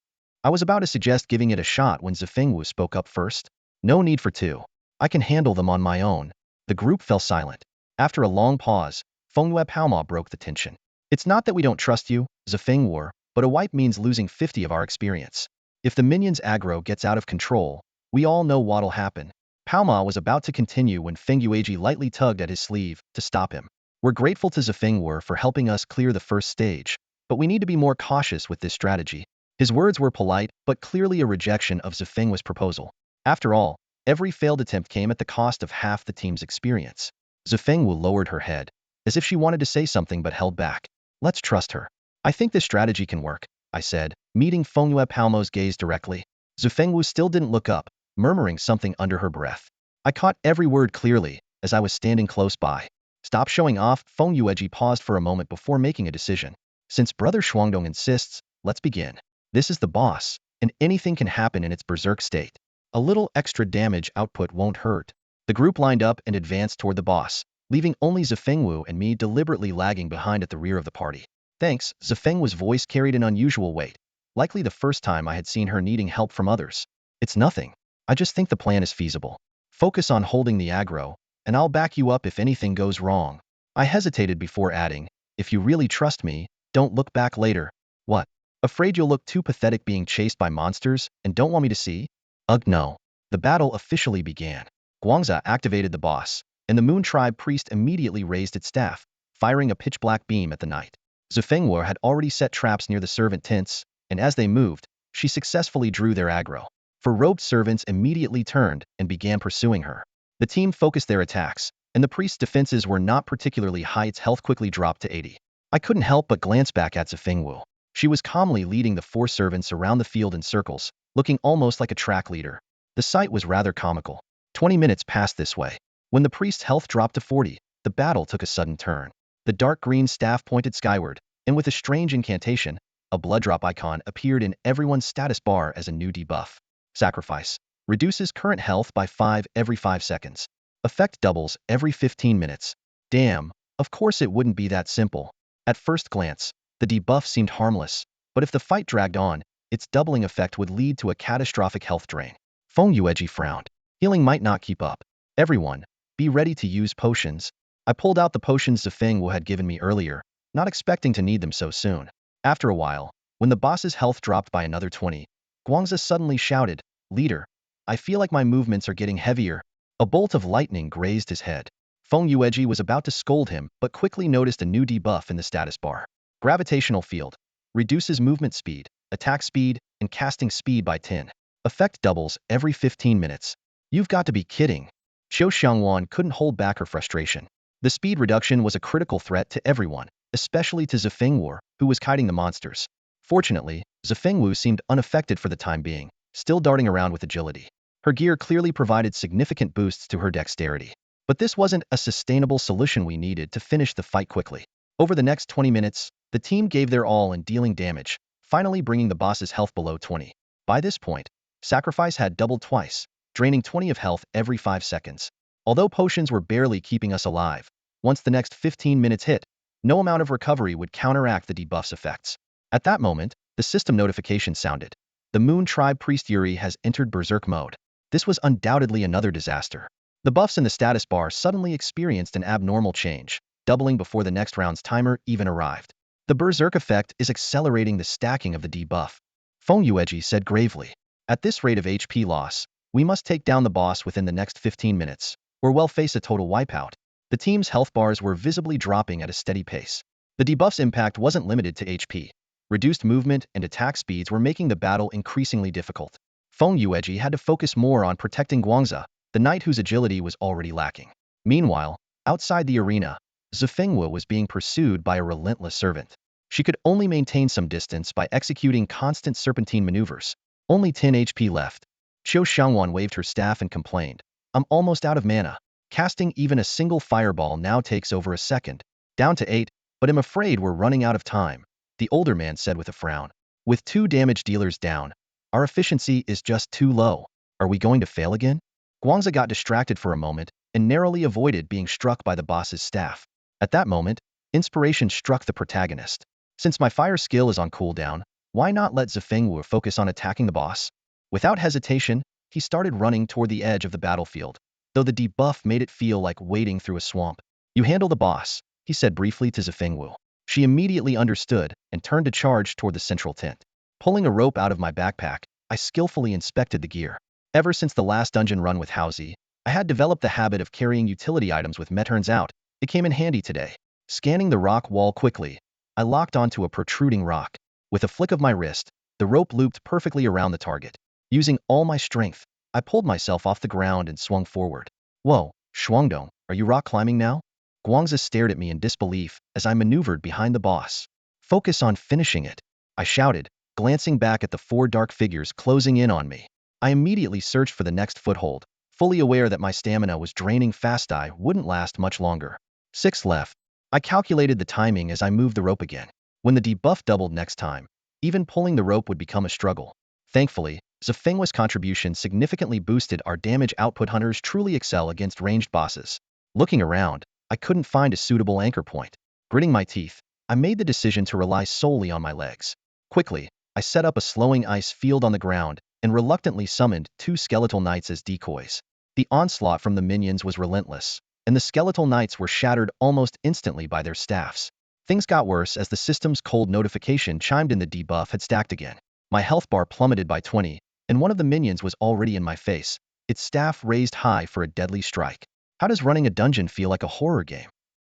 Speaker 1: I was about to suggest giving it a shot when Zifengwu spoke up first. No need for 2. I can handle them on my own. The group fell silent. After a long pause, Fengyue Paoma broke the tension. It's not that we don't trust you, Zifengwu, but a wipe means losing 50 of our experience. If the minions aggro gets out of control, we all know what'll happen. Paoma was about to continue when Feng Yueji lightly tugged at his sleeve to stop him. We're grateful to Zifengwu for helping us clear the first stage, but we need to be more cautious with this strategy. His words were polite, but clearly a rejection of Zifengwu's proposal. After all, every failed attempt came at the cost of half the team's experience. Zifengwu lowered her head, as if she wanted to say something but held back. Let's trust her. I think this strategy can work, I said, meeting Fengyue Paoma's gaze directly. Zifengwu still didn't look up, murmuring something under her breath. I caught every word clearly, as I was standing close by. Stop showing off. Feng Yueji paused for a moment before making a decision. Since Brother Shuangdong insists, let's begin. This is the boss, and anything can happen in its berserk state. A little extra damage output won't hurt. The group lined up and advanced toward the boss, leaving only Zifengwu and me deliberately lagging behind at the rear of the party. Thanks, Zifengwu's voice carried an unusual weight, likely the first time I had seen her needing help from others. It's nothing. I just think the plan is feasible. Focus on holding the aggro, and I'll back you up if anything goes wrong. I hesitated before adding, if you really trust me, don't look back later. What? Afraid you'll look too pathetic being chased by monsters and don't want me to see? Ugh no. The battle officially began. Guangza activated the boss, and the Moon Tribe priest immediately raised its staff, firing a pitch-black beam at the knight. Zifengwu had already set traps near the servant tents, and as they moved, she successfully drew their aggro. 4 robed servants immediately turned and began pursuing her. The team focused their attacks, and the priest's defenses were not particularly high. Its health quickly dropped to 80. I couldn't help but glance back at Zifengwu. She was calmly leading the 4 servants around the field in circles, looking almost like a track leader. The sight was rather comical. 20 minutes passed this way. When the priest's health dropped to 40, the battle took a sudden turn. The dark green staff pointed skyward, and with a strange incantation, a blood drop icon appeared in everyone's status bar as a new debuff. Sacrifice. Reduces current health by 5 every 5 seconds. Effect doubles every 15 minutes. Damn, of course it wouldn't be that simple. At first glance, the debuff seemed harmless, but if the fight dragged on, its doubling effect would lead to a catastrophic health drain. Feng Yueji frowned. Healing might not keep up. Everyone, be ready to use potions. I pulled out the potions Zifengwu had given me earlier, not expecting to need them so soon. After a while, when the boss's health dropped by another 20, Guangza suddenly shouted, Leader, I feel like my movements are getting heavier. A bolt of lightning grazed his head. Feng Yueji was about to scold him, but quickly noticed a new debuff in the status bar. Gravitational field. Reduces movement speed, attack speed, and casting speed by 10. Effect doubles every 15 minutes. You've got to be kidding. Qiu Xiangwan couldn't hold back her frustration. The speed reduction was a critical threat to everyone, especially to Zifengwu, who was kiting the monsters. Fortunately, Zifengwu seemed unaffected for the time being, still darting around with agility. Her gear clearly provided significant boosts to her dexterity. But this wasn't a sustainable solution. We needed to finish the fight quickly. Over the next 20 minutes, the team gave their all in dealing damage, finally bringing the boss's health below 20. By this point, Sacrifice had doubled twice, draining 20 of health every 5 seconds. Although potions were barely keeping us alive, once the next 15 minutes hit, no amount of recovery would counteract the debuff's effects. At that moment, the system notification sounded. The Moon Tribe priest Yuri has entered berserk mode. This was undoubtedly another disaster. The buffs in the status bar suddenly experienced an abnormal change, doubling before the next round's timer even arrived. The berserk effect is accelerating the stacking of the debuff. Feng Yueji said gravely. At this rate of HP loss, we must take down the boss within the next 15 minutes, or we'll face a total wipeout. The team's health bars were visibly dropping at a steady pace. The debuff's impact wasn't limited to HP. Reduced movement and attack speeds were making the battle increasingly difficult. Feng Yueji had to focus more on protecting Guangza, the knight whose agility was already lacking. Meanwhile, outside the arena, Zhifengwu was being pursued by a relentless servant. She could only maintain some distance by executing constant serpentine maneuvers. Only 10 HP left. Qiu Xiangwan waved her staff and complained, "I'm almost out of mana. Casting even a single fireball now takes over a second. Down to 8, but I'm afraid we're running out of time," the older man said with a frown. "With 2 damage dealers down, our efficiency is just too low. Are we going to fail again?" Guangza got distracted for a moment and narrowly avoided being struck by the boss's staff. At that moment, inspiration struck the protagonist. Since my fire skill is on cooldown, why not let Zhifengwu focus on attacking the boss? Without hesitation, he started running toward the edge of the battlefield, though the debuff made it feel like wading through a swamp. "You handle the boss," he said briefly to Zhifengwu. She immediately understood and turned to charge toward the central tent. Pulling a rope out of my backpack, I skillfully inspected the gear. Ever since the last dungeon run with Hausi, I had developed the habit of carrying utility items with me. Turns out, it came in handy today. Scanning the rock wall quickly, I locked onto a protruding rock. With a flick of my wrist, the rope looped perfectly around the target. Using all my strength, I pulled myself off the ground and swung forward. "Whoa, Shuangdong, are you rock climbing now?" Guangza stared at me in disbelief as I maneuvered behind the boss. "Focus on finishing it," I shouted, glancing back at the 4 dark figures closing in on me. I immediately searched for the next foothold, fully aware that my stamina was draining fast. I wouldn't last much longer. 6 left. I calculated the timing as I moved the rope again. When the debuff doubled next time, even pulling the rope would become a struggle. Thankfully, Zhifengwu's contribution significantly boosted our damage output. Hunters truly excel against ranged bosses. Looking around, I couldn't find a suitable anchor point. Gritting my teeth, I made the decision to rely solely on my legs. Quickly, I set up a slowing ice field on the ground and reluctantly summoned 2 skeletal knights as decoys. The onslaught from the minions was relentless, and the skeletal knights were shattered almost instantly by their staffs. Things got worse as the system's cold notification chimed in. The debuff had stacked again. My health bar plummeted by 20, and one of the minions was already in my face, its staff raised high for a deadly strike. How does running a dungeon feel like a horror game?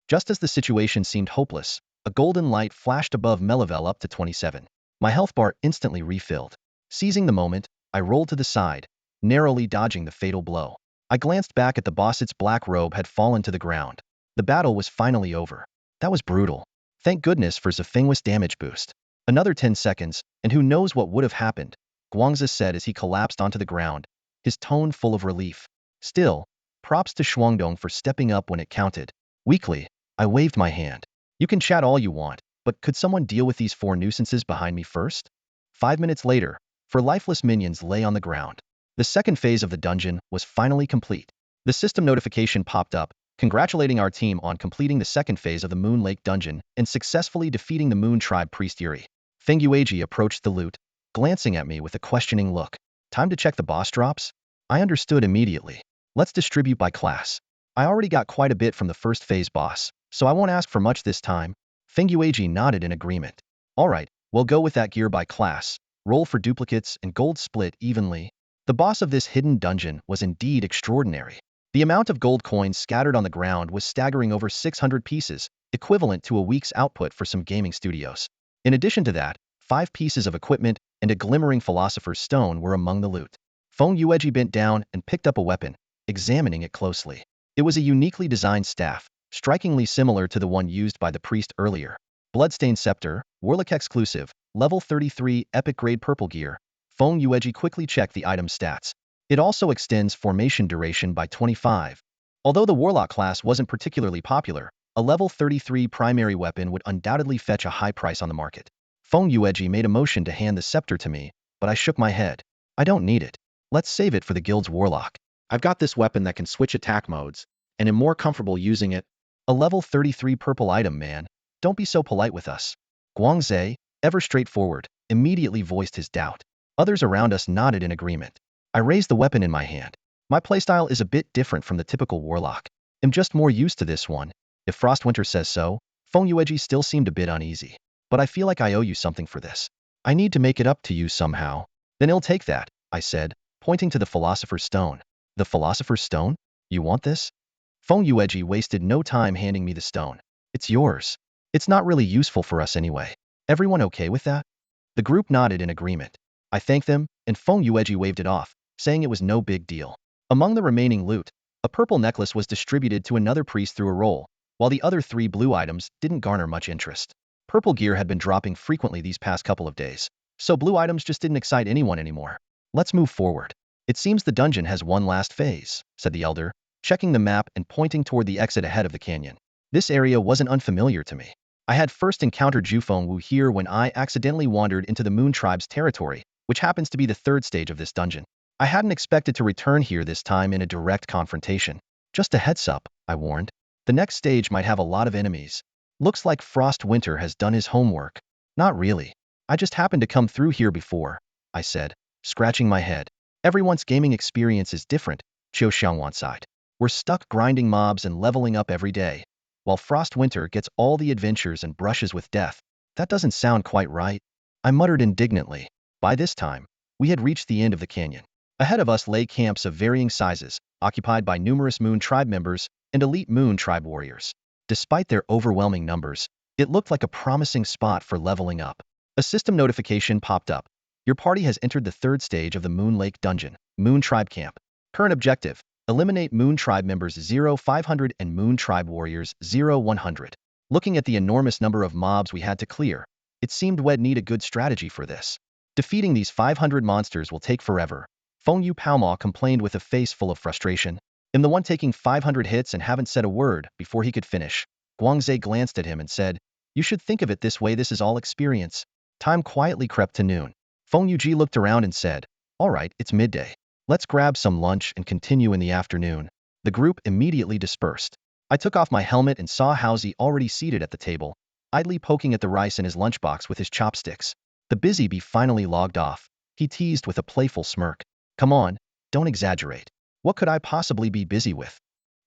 Speaker 1: Just as the situation seemed hopeless, a golden light flashed above me, level up to 27. My health bar instantly refilled. Seizing the moment, I rolled to the side, narrowly dodging the fatal blow. I glanced back at the boss. Its black robe had fallen to the ground. The battle was finally over. That was brutal. Thank goodness for Zhifengwu's damage boost. Another 10 seconds, and who knows what would have happened, Guangza said as he collapsed onto the ground, his tone full of relief. Still, props to Shuangdong for stepping up when it counted. Weakly, I waved my hand. "You can chat all you want, but could someone deal with these 4 nuisances behind me first?" 5 minutes later, 4 lifeless minions lay on the ground. The second phase of the dungeon was finally complete. The system notification popped up, congratulating our team on completing the second phase of the Moon Lake dungeon and successfully defeating the Moon Tribe priest Yuri. Feng Yueji approached the loot, glancing at me with a questioning look. "Time to check the boss drops?" I understood immediately. "Let's distribute by class. I already got quite a bit from the first phase boss, so I won't ask for much this time." Feng Yueji nodded in agreement. "Alright, we'll go with that. Gear by class. Roll for duplicates and gold split evenly." The boss of this hidden dungeon was indeed extraordinary. The amount of gold coins scattered on the ground was staggering, over 600 pieces, equivalent to a week's output for some gaming studios. In addition to that, 5 pieces of equipment and a glimmering philosopher's stone were among the loot. Feng Yueji bent down and picked up a weapon, examining it closely. It was a uniquely designed staff, strikingly similar to the one used by the priest earlier. Bloodstained scepter, Warlock exclusive, level 33, epic grade purple gear. Feng Yueji quickly checked the item's stats. It also extends formation duration by 25. Although the Warlock class wasn't particularly popular, a level 33 primary weapon would undoubtedly fetch a high price on the market. Feng Yueji made a motion to hand the scepter to me, but I shook my head. "I don't need it. Let's save it for the guild's Warlock. I've got this weapon that can switch attack modes, and am more comfortable using it." "A level 33 purple item, man. Don't be so polite with us." Guangze, ever straightforward, immediately voiced his doubt. Others around us nodded in agreement. I raised the weapon in my hand. "My playstyle is a bit different from the typical Warlock. I'm just more used to this one. If Frostwinter says so." Feng Yueji still seemed a bit uneasy. "But I feel like I owe you something for this. I need to make it up to you somehow." "Then he'll take that," I said, pointing to the Philosopher's Stone. "The Philosopher's Stone? You want this?" Feng Yueji wasted no time handing me the stone. It's yours. It's not really useful for us anyway. Everyone okay with that? The group nodded in agreement. I thanked them, and Feng Yueji waved it off, saying it was no big deal. Among the remaining loot, a purple necklace was distributed to another priest through a roll, while the other 3 blue items didn't garner much interest. Purple gear had been dropping frequently these past couple of days, so blue items just didn't excite anyone anymore. Let's move forward. It seems the dungeon has one last phase, said the elder, checking the map and pointing toward the exit ahead of the canyon. This area wasn't unfamiliar to me. I had first encountered Fengwu here when I accidentally wandered into the Moon Tribe's territory, which happens to be the 3rd stage of this dungeon. I hadn't expected to return here this time in a direct confrontation. Just a heads up, I warned. The next stage might have a lot of enemies. Looks like Frost Winter has done his homework. Not really. I just happened to come through here before, I said, scratching my head. Everyone's gaming experience is different, Qiu Xiangwan sighed. We're stuck grinding mobs and leveling up every day, while Frost Winter gets all the adventures and brushes with death. That doesn't sound quite right. I muttered indignantly. By this time, we had reached the end of the canyon. Ahead of us lay camps of varying sizes, occupied by numerous Moon Tribe members and elite Moon Tribe warriors. Despite their overwhelming numbers, it looked like a promising spot for leveling up. A system notification popped up. Your party has entered the 3rd stage of the Moon Lake Dungeon, Moon Tribe Camp. Current objective: eliminate Moon Tribe members 0-500 and Moon Tribe warriors 0-100. Looking at the enormous number of mobs we had to clear, it seemed we'd need a good strategy for this. Defeating these 500 monsters will take forever, Feng Yu Paoma complained with a face full of frustration. I'm the one taking 500 hits and haven't said a word before he could finish. Guangzhe glanced at him and said, you should think of it this way, this is all experience. Time quietly crept to noon. Feng Yuji looked around and said, all right, it's midday. Let's grab some lunch and continue in the afternoon. The group immediately dispersed. I took off my helmet and saw Hauzi already seated at the table, idly poking at the rice in his lunchbox with his chopsticks. The busy bee finally logged off. He teased with a playful smirk. Come on, don't exaggerate. What could I possibly be busy with?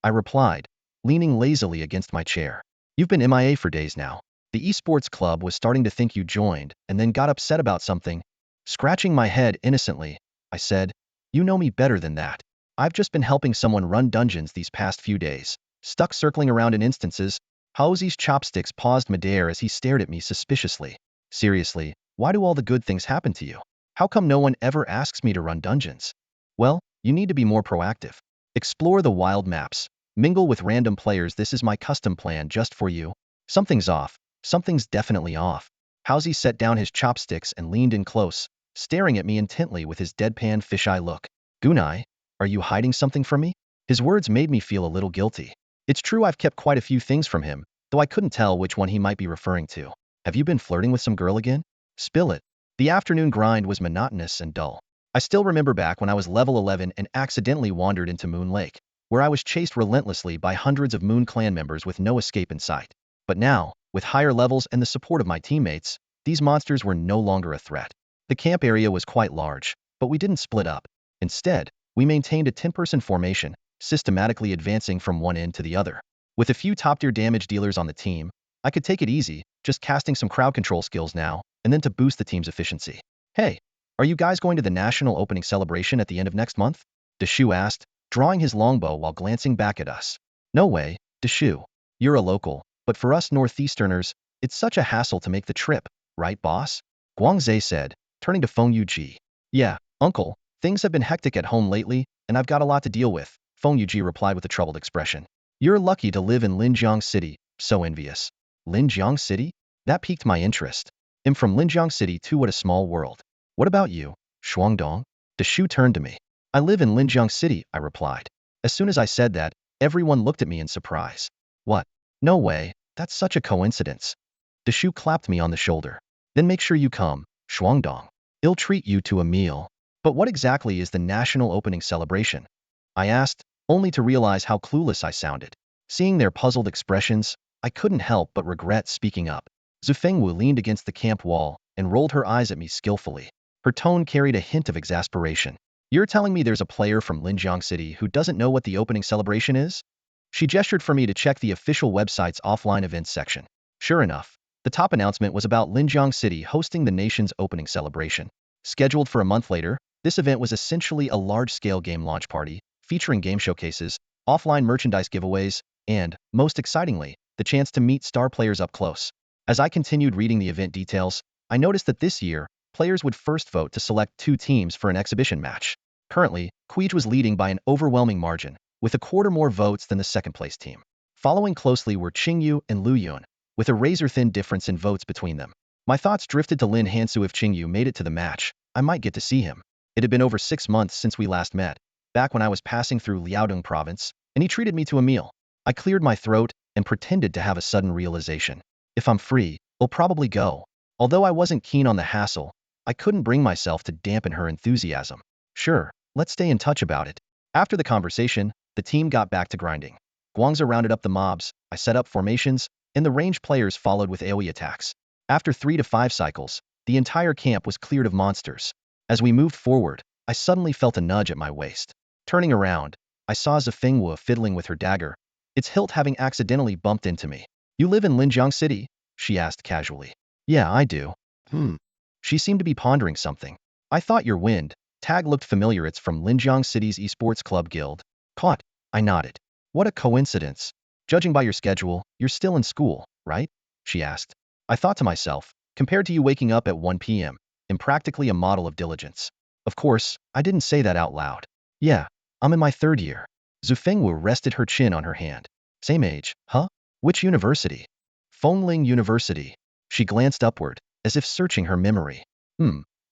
Speaker 1: I replied, leaning lazily against my chair. You've been MIA for days now. The esports club was starting to think you joined and then got upset about something. Scratching my head innocently, I said, you know me better than that. I've just been helping someone run dungeons these past few days. Stuck circling around in instances. Hauzi's chopsticks paused midair as he stared at me suspiciously. Seriously, why do all the good things happen to you? How come no one ever asks me to run dungeons? Well, you need to be more proactive. Explore the wild maps. Mingle with random players. This is my custom plan just for you. Something's off. Something's definitely off. Hauzi set down his chopsticks and leaned in close, staring at me intently with his deadpan fisheye look. Gunai, are you hiding something from me? His words made me feel a little guilty. It's true I've kept quite a few things from him, though I couldn't tell which one he might be referring to. Have you been flirting with some girl again? Spill it. The afternoon grind was monotonous and dull. I still remember back when I was level 11 and accidentally wandered into Moon Lake, where I was chased relentlessly by hundreds of Moon Clan members with no escape in sight. But now, with higher levels and the support of my teammates, these monsters were no longer a threat. The camp area was quite large, but we didn't split up. Instead, we maintained a 10-person formation, systematically advancing from one end to the other. With a few top-tier damage dealers on the team, I could take it easy, just casting some crowd control skills now, and then to boost the team's efficiency. Hey, are you guys going to the national opening celebration at the end of next month? Deshu asked, drawing his longbow while glancing back at us. No way, Deshu. You're a local, but for us Northeasterners, it's such a hassle to make the trip, right boss? Guangzhe said, turning to Feng Yuji. Yeah, uncle, things have been hectic at home lately, and I've got a lot to deal with, Feng Yuji replied with a troubled expression. You're lucky to live in Linjiang City, so envious. Linjiang City? That piqued my interest. I'm from Linjiang City too, what a small world. What about you, Shuangdong? Deshu turned to me. I live in Linjiang City, I replied. As soon as I said that, everyone looked at me in surprise. What? No way, that's such a coincidence. Deshu clapped me on the shoulder. Then make sure you come, Shuangdong. I'll treat you to a meal. But what exactly is the national opening celebration? I asked, only to realize how clueless I sounded. Seeing their puzzled expressions, I couldn't help but regret speaking up. Zufengwu leaned against the camp wall and rolled her eyes at me skillfully. Her tone carried a hint of exasperation. You're telling me there's a player from Linjiang City who doesn't know what the opening celebration is? She gestured for me to check the official website's offline events section. Sure enough, the top announcement was about Linjiang City hosting the nation's opening celebration. Scheduled for a month later, this event was essentially a large-scale game launch party, featuring game showcases, offline merchandise giveaways, and, most excitingly, the chance to meet star players up close. As I continued reading the event details, I noticed that this year, players would first vote to select 2 teams for an exhibition match. Currently, Qingzhu was leading by an overwhelming margin, with a quarter more votes than the second-place team. Following closely were Qingyu and Luyun, with a razor-thin difference in votes between them. My thoughts drifted to Lin Hansu. If Qingyu made it to the match, I might get to see him. It had been over 6 months since we last met, back when I was passing through Liaodong province, and he treated me to a meal. I cleared my throat and pretended to have a sudden realization. If I'm free, I'll probably go. Although I wasn't keen on the hassle, I couldn't bring myself to dampen her enthusiasm. Sure, let's stay in touch about it. After the conversation, the team got back to grinding. Guangzhou rounded up the mobs, I set up formations, and the ranged players followed with AoE attacks. After 3 to 5 cycles, the entire camp was cleared of monsters. As we moved forward, I suddenly felt a nudge at my waist. Turning around, I saw Zhifengwu fiddling with her dagger, its hilt having accidentally bumped into me. You live in Linjiang City? She asked casually. Yeah, I do. She seemed to be pondering something. I thought your wind tag looked familiar. It's from Linjiang City's esports club guild. Caught. I nodded. What a coincidence. Judging by your schedule, you're still in school, right? She asked. I thought to myself, compared to you waking up at 1 p.m., I'm practically a model of diligence. Of course, I didn't say that out loud. Yeah, I'm in my 3rd year. Zhifengwu rested her chin on her hand. Same age, huh? Which university? Fengling University. She glanced upward, as if searching her memory.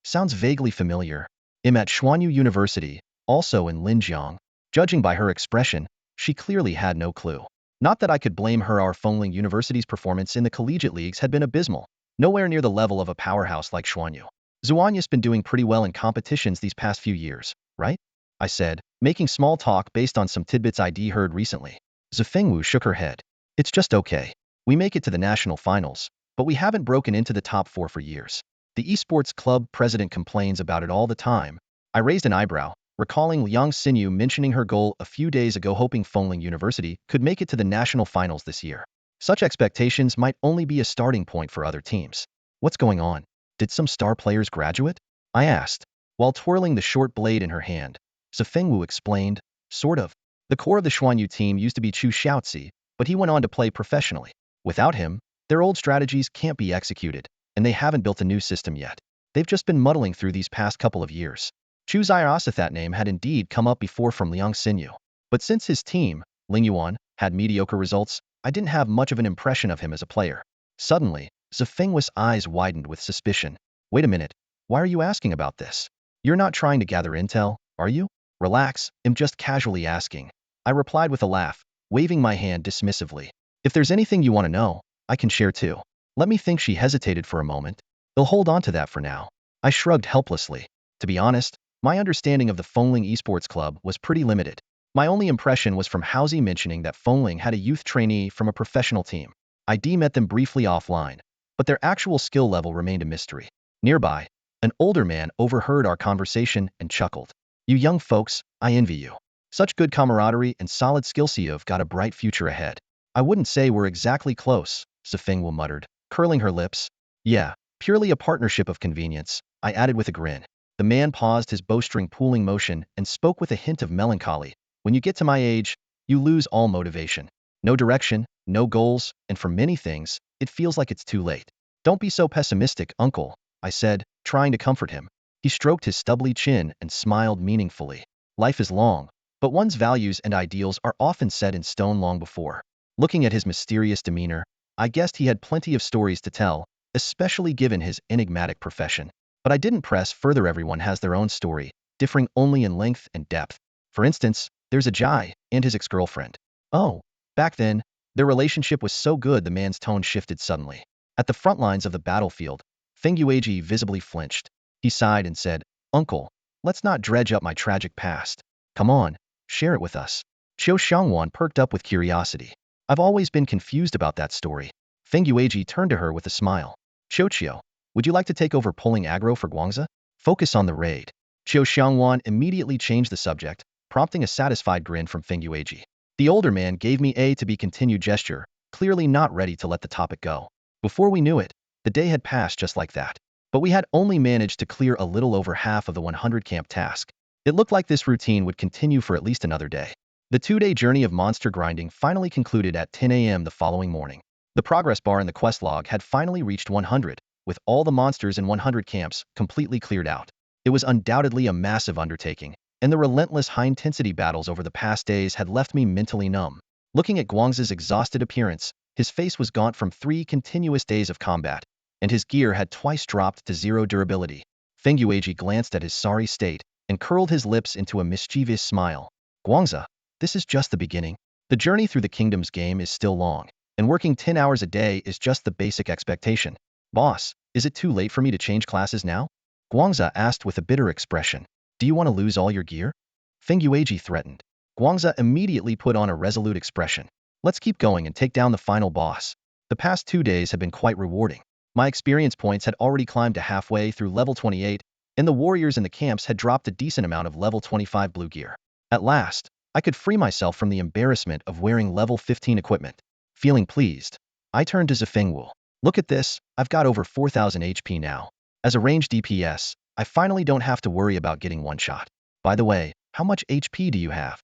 Speaker 1: Sounds vaguely familiar. I'm at Xuanyu University, also in Linjiang. Judging by her expression, she clearly had no clue. Not that I could blame her. Our Fengling University's performance in the collegiate leagues had been abysmal, nowhere near the level of a powerhouse like Xuanyu. Xuanyu's been doing pretty well in competitions these past few years, right? I said, making small talk based on some tidbits I'd heard recently. Zhifengwu shook her head. It's just okay. We make it to the national finals, but we haven't broken into the top 4 for years. The esports club president complains about it all the time. I raised an eyebrow, recalling Liang Xinyu mentioning her goal a few days ago, hoping Fengling University could make it to the national finals this year. Such expectations might only be a starting point for other teams. What's going on? Did some star players graduate? I asked, while twirling the short blade in her hand. Zhifengwu explained, sort of. The core of the Xuanyu team used to be Chu Xiaozi, but he went on to play professionally. Without him, their old strategies can't be executed, and they haven't built a new system yet. They've just been muddling through these past couple of years. Chu Xiaozi, that name had indeed come up before from Liang Xinyu. But since his team, Ling Yuan, had mediocre results, I didn't have much of an impression of him as a player. Suddenly, Zhifengwu's eyes widened with suspicion. Wait a minute, why are you asking about this? You're not trying to gather intel, are you? Relax, I'm just casually asking. I replied with a laugh, waving my hand dismissively. If there's anything you want to know, I can share too. Let me think. She hesitated for a moment. I'll hold on to that for now. I shrugged helplessly. To be honest, my understanding of the Fengling Esports Club was pretty limited. My only impression was from Hauzi mentioning that Fengling had a youth trainee from a professional team. I met them briefly offline, but their actual skill level remained a mystery. Nearby, an older man overheard our conversation and chuckled. You young folks, I envy you. Such good camaraderie and solid skills. You've got a bright future ahead. I wouldn't say we're exactly close, Zhifengwu muttered, curling her lips. Yeah, purely a partnership of convenience, I added with a grin. The man paused his bowstring pulling motion and spoke with a hint of melancholy. When you get to my age, you lose all motivation. No direction, no goals, and for many things, it feels like it's too late. Don't be so pessimistic, uncle, I said, trying to comfort him. He stroked his stubbly chin and smiled meaningfully. Life is long, but one's values and ideals are often set in stone long before. Looking at his mysterious demeanor, I guessed he had plenty of stories to tell, especially given his enigmatic profession. But I didn't press further. Everyone has their own story, differing only in length and depth. For instance, there's Ajay and his ex-girlfriend. Oh, back then, their relationship was so good. The man's tone shifted suddenly. At the front lines of the battlefield, Fengyu visibly flinched. He sighed and said, Uncle, let's not dredge up my tragic past. Come on, share it with us. Qiu Xiangwan perked up with curiosity. I've always been confused about that story. Fengyu turned to her with a smile. Qiu, would you like to take over pulling aggro for Guangzhou? Focus on the raid. Qiu Xiangwan immediately changed the subject, prompting a satisfied grin from Fengyu. The older man gave me a to be continued gesture, clearly not ready to let the topic go. Before we knew it, the day had passed just like that. But we had only managed to clear a little over half of the 100 camp task. It looked like this routine would continue for at least another day. The 2-day journey of monster grinding finally concluded at 10 a.m. the following morning. The progress bar in the quest log had finally reached 100, with all the monsters in 100 camps completely cleared out. It was undoubtedly a massive undertaking, and the relentless high-intensity battles over the past days had left me mentally numb. Looking at Guangzi's exhausted appearance, his face was gaunt from 3 continuous days of combat, and his gear had twice dropped to 0 durability. Feng Yueji glanced at his sorry state and curled his lips into a mischievous smile. Guangzi, this is just the beginning. The journey through the kingdom's game is still long, and working 10 hours a day is just the basic expectation. Boss, is it too late for me to change classes now? Guangzi asked with a bitter expression. Do you want to lose all your gear? Feng Yueji threatened. Guangzi immediately put on a resolute expression. Let's keep going and take down the final boss. The past 2 days have been quite rewarding. My experience points had already climbed to halfway through level 28, and the warriors in the camps had dropped a decent amount of level 25 blue gear. At last, I could free myself from the embarrassment of wearing level 15 equipment. Feeling pleased, I turned to Zifengwu. Look at this, I've got over 4,000 HP now. As a ranged DPS, I finally don't have to worry about getting one shot. By the way, how much HP do you have?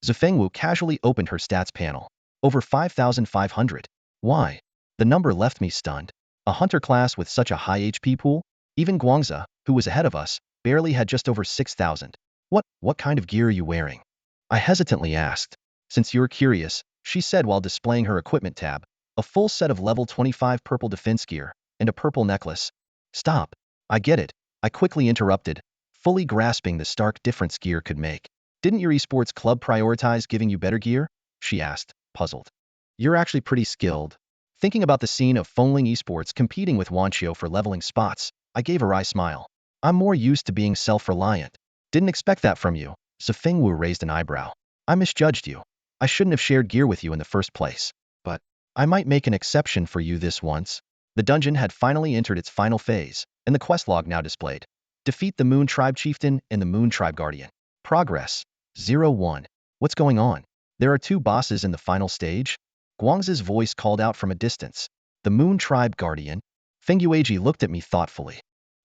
Speaker 1: Zifengwu casually opened her stats panel. Over 5,500. Why? The number left me stunned. A hunter class with such a high HP pool? Even Guangzi, who was ahead of us, barely had just over 6,000. What kind of gear are you wearing? I hesitantly asked. Since you're curious, she said while displaying her equipment tab, a full set of level 25 purple defense gear, and a purple necklace. Stop. I get it. I quickly interrupted, fully grasping the stark difference gear could make. Didn't your esports club prioritize giving you better gear? She asked, puzzled. You're actually pretty skilled. Thinking about the scene of Fengling esports competing with Wanqiu for leveling spots, I gave a wry smile. I'm more used to being self-reliant. Didn't expect that from you. Zifengwu raised an eyebrow. I misjudged you. I shouldn't have shared gear with you in the first place. But I might make an exception for you this once. The dungeon had finally entered its final phase, and the quest log now displayed. Defeat the Moon Tribe Chieftain and the Moon Tribe Guardian. Progress. 0-1. What's going on? There are 2 bosses in the final stage? Guangzi's voice called out from a distance. The Moon Tribe Guardian? Feng Yueji looked at me thoughtfully.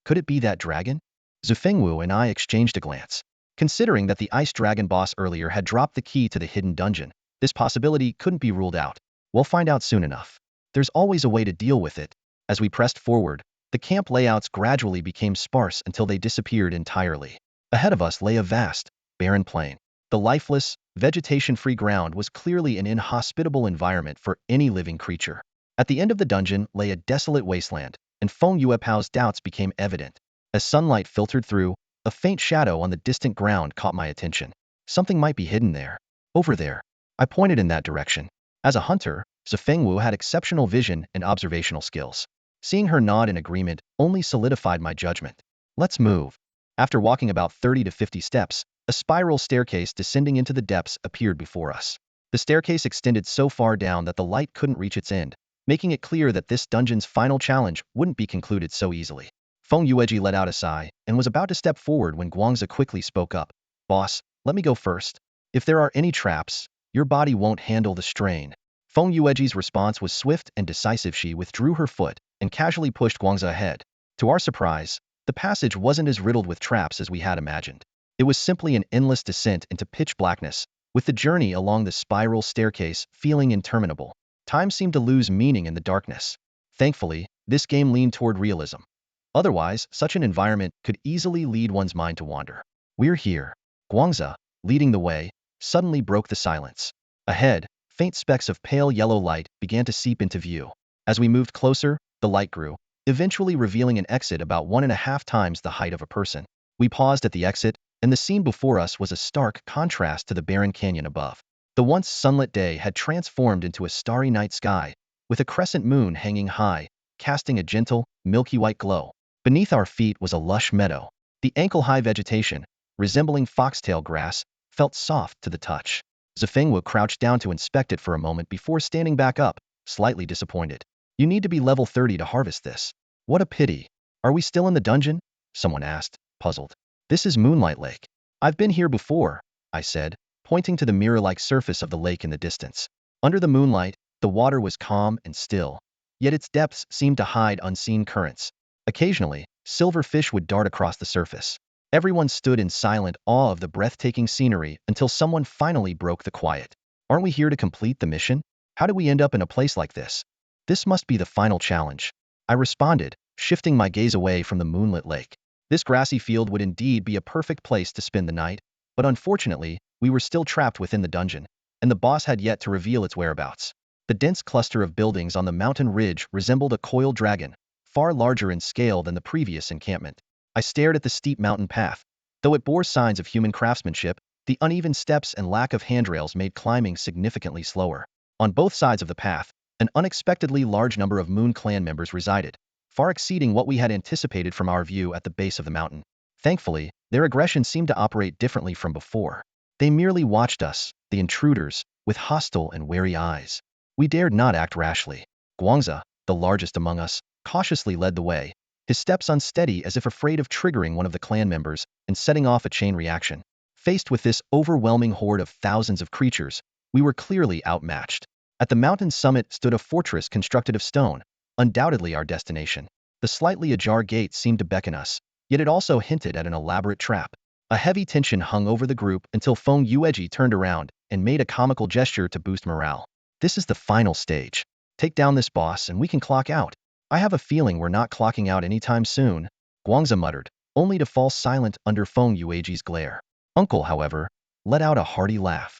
Speaker 1: Could it be that dragon? Zifengwu and I exchanged a glance. Considering that the Ice Dragon boss earlier had dropped the key to the hidden dungeon, this possibility couldn't be ruled out. We'll find out soon enough. There's always a way to deal with it. As we pressed forward, the camp layouts gradually became sparse until they disappeared entirely. Ahead of us lay a vast, barren plain. The lifeless, vegetation-free ground was clearly an inhospitable environment for any living creature. At the end of the dungeon lay a desolate wasteland, and Feng Yuepao's doubts became evident. As sunlight filtered through, a faint shadow on the distant ground caught my attention. Something might be hidden there. Over there. I pointed in that direction. As a hunter, Zifengwu had exceptional vision and observational skills. Seeing her nod in agreement only solidified my judgment. Let's move. After walking about 30 to 50 steps, a spiral staircase descending into the depths appeared before us. The staircase extended so far down that the light couldn't reach its end, making it clear that this dungeon's final challenge wouldn't be concluded so easily. Feng Yueji let out a sigh and was about to step forward when Guangzi quickly spoke up. Boss, let me go first. If there are any traps, your body won't handle the strain. Feng Yueji's response was swift and decisive. She withdrew her foot and casually pushed Guangzi ahead. To our surprise, the passage wasn't as riddled with traps as we had imagined. It was simply an endless descent into pitch blackness, with the journey along the spiral staircase feeling interminable. Time seemed to lose meaning in the darkness. Thankfully, this game leaned toward realism. Otherwise, such an environment could easily lead one's mind to wander. We're here. Guangzi, leading the way, suddenly broke the silence. Ahead, faint specks of pale yellow light began to seep into view. As we moved closer, the light grew, eventually revealing an exit about 1.5 times the height of a person. We paused at the exit, and the scene before us was a stark contrast to the barren canyon above. The once sunlit day had transformed into a starry night sky, with a crescent moon hanging high, casting a gentle, milky white glow. Beneath our feet was a lush meadow. The ankle-high vegetation, resembling foxtail grass, felt soft to the touch. Zifengwu crouched down to inspect it for a moment before standing back up, slightly disappointed. You need to be level 30 to harvest this. What a pity. Are we still in the dungeon? Someone asked, puzzled. This is Moonlight Lake. I've been here before, I said, pointing to the mirror-like surface of the lake in the distance. Under the moonlight, the water was calm and still, yet its depths seemed to hide unseen currents. Occasionally, silver fish would dart across the surface. Everyone stood in silent awe of the breathtaking scenery until someone finally broke the quiet. Aren't we here to complete the mission? How did we end up in a place like this? This must be the final challenge. I responded, shifting my gaze away from the moonlit lake. This grassy field would indeed be a perfect place to spend the night, but unfortunately, we were still trapped within the dungeon, and the boss had yet to reveal its whereabouts. The dense cluster of buildings on the mountain ridge resembled a coiled dragon, far larger in scale than the previous encampment. I stared at the steep mountain path. Though it bore signs of human craftsmanship, the uneven steps and lack of handrails made climbing significantly slower. On both sides of the path, an unexpectedly large number of Moon Clan members resided, far exceeding what we had anticipated from our view at the base of the mountain. Thankfully, their aggression seemed to operate differently from before. They merely watched us, the intruders, with hostile and wary eyes. We dared not act rashly. Guangzhe, the largest among us, cautiously led the way, his steps unsteady as if afraid of triggering one of the clan members and setting off a chain reaction. Faced with this overwhelming horde of thousands of creatures, we were clearly outmatched. At the mountain's summit stood a fortress constructed of stone, undoubtedly our destination. The slightly ajar gate seemed to beckon us, yet it also hinted at an elaborate trap. A heavy tension hung over the group until Feng Yueji turned around and made a comical gesture to boost morale. This is the final stage. Take down this boss and we can clock out. I have a feeling we're not clocking out anytime soon, Guangzhe muttered, only to fall silent under Feng Yueji's glare. Uncle, however, let out a hearty laugh.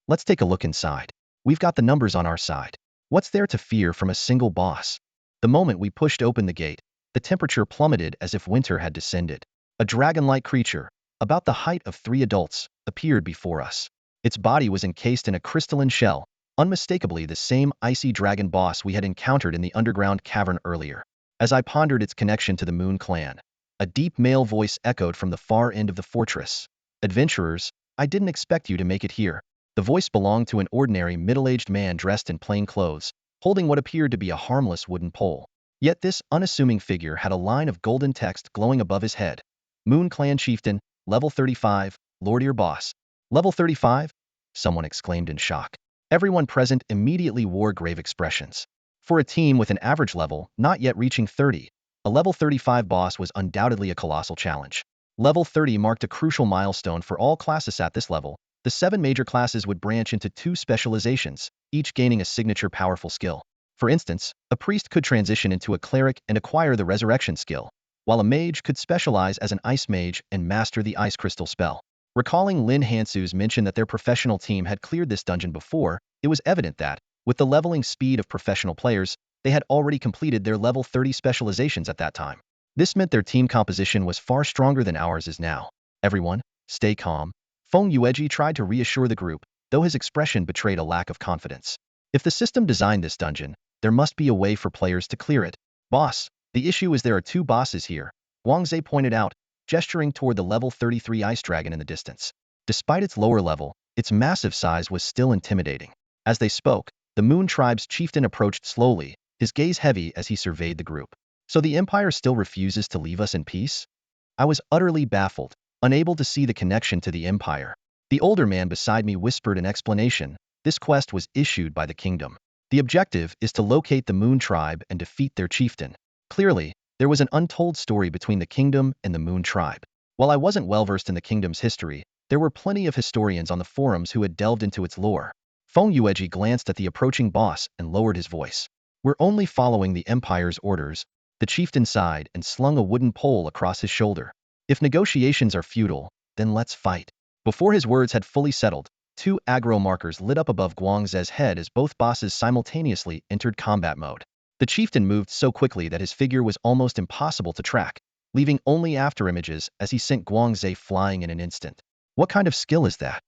Speaker 1: Let's take a look inside. We've got the numbers on our side. What's there to fear from a single boss? The moment we pushed open the gate, the temperature plummeted as if winter had descended. A dragon-like creature, about the height of 3 adults, appeared before us. Its body was encased in a crystalline shell, unmistakably the same icy dragon boss we had encountered in the underground cavern earlier. As I pondered its connection to the Moon Clan, a deep male voice echoed from the far end of the fortress. Adventurers, I didn't expect you to make it here. The voice belonged to an ordinary middle-aged man dressed in plain clothes, holding what appeared to be a harmless wooden pole. Yet this unassuming figure had a line of golden text glowing above his head. Moon Clan Chieftain, level 35, Lordier Boss. Level 35? Someone exclaimed in shock. Everyone present immediately wore grave expressions. For a team with an average level not yet reaching 30, a level 35 boss was undoubtedly a colossal challenge. Level 30 marked a crucial milestone for all classes at this level. The 7 major classes would branch into 2 specializations, each gaining a signature powerful skill. For instance, a priest could transition into a cleric and acquire the resurrection skill, while a mage could specialize as an ice mage and master the ice crystal spell. Recalling Lin Hansu's mention that their professional team had cleared this dungeon before, it was evident that, with the leveling speed of professional players, they had already completed their level 30 specializations at that time. This meant their team composition was far stronger than ours is now. Everyone, stay calm. Feng Yueji tried to reassure the group, though his expression betrayed a lack of confidence. If the system designed this dungeon, there must be a way for players to clear it. Boss, the issue is there are 2 bosses here, Guangzhe pointed out, gesturing toward the level 33 ice dragon in the distance. Despite its lower level, its massive size was still intimidating. As they spoke, the Moon Tribe's chieftain approached slowly, his gaze heavy as he surveyed the group. So the Empire still refuses to leave us in peace? I was utterly baffled, unable to see the connection to the Empire. The older man beside me whispered an explanation. This quest was issued by the kingdom. The objective is to locate the Moon Tribe and defeat their chieftain. Clearly, there was an untold story between the kingdom and the Moon Tribe. While I wasn't well-versed in the kingdom's history, there were plenty of historians on the forums who had delved into its lore. Feng Yueji glanced at the approaching boss and lowered his voice. We're only following the Empire's orders. The chieftain sighed and slung a wooden pole across his shoulder. If negotiations are futile, then let's fight. Before his words had fully settled, 2 aggro markers lit up above Guangzhe's head as both bosses simultaneously entered combat mode. The chieftain moved so quickly that his figure was almost impossible to track, leaving only afterimages as he sent Guangzhe flying in an instant. What kind of skill is that?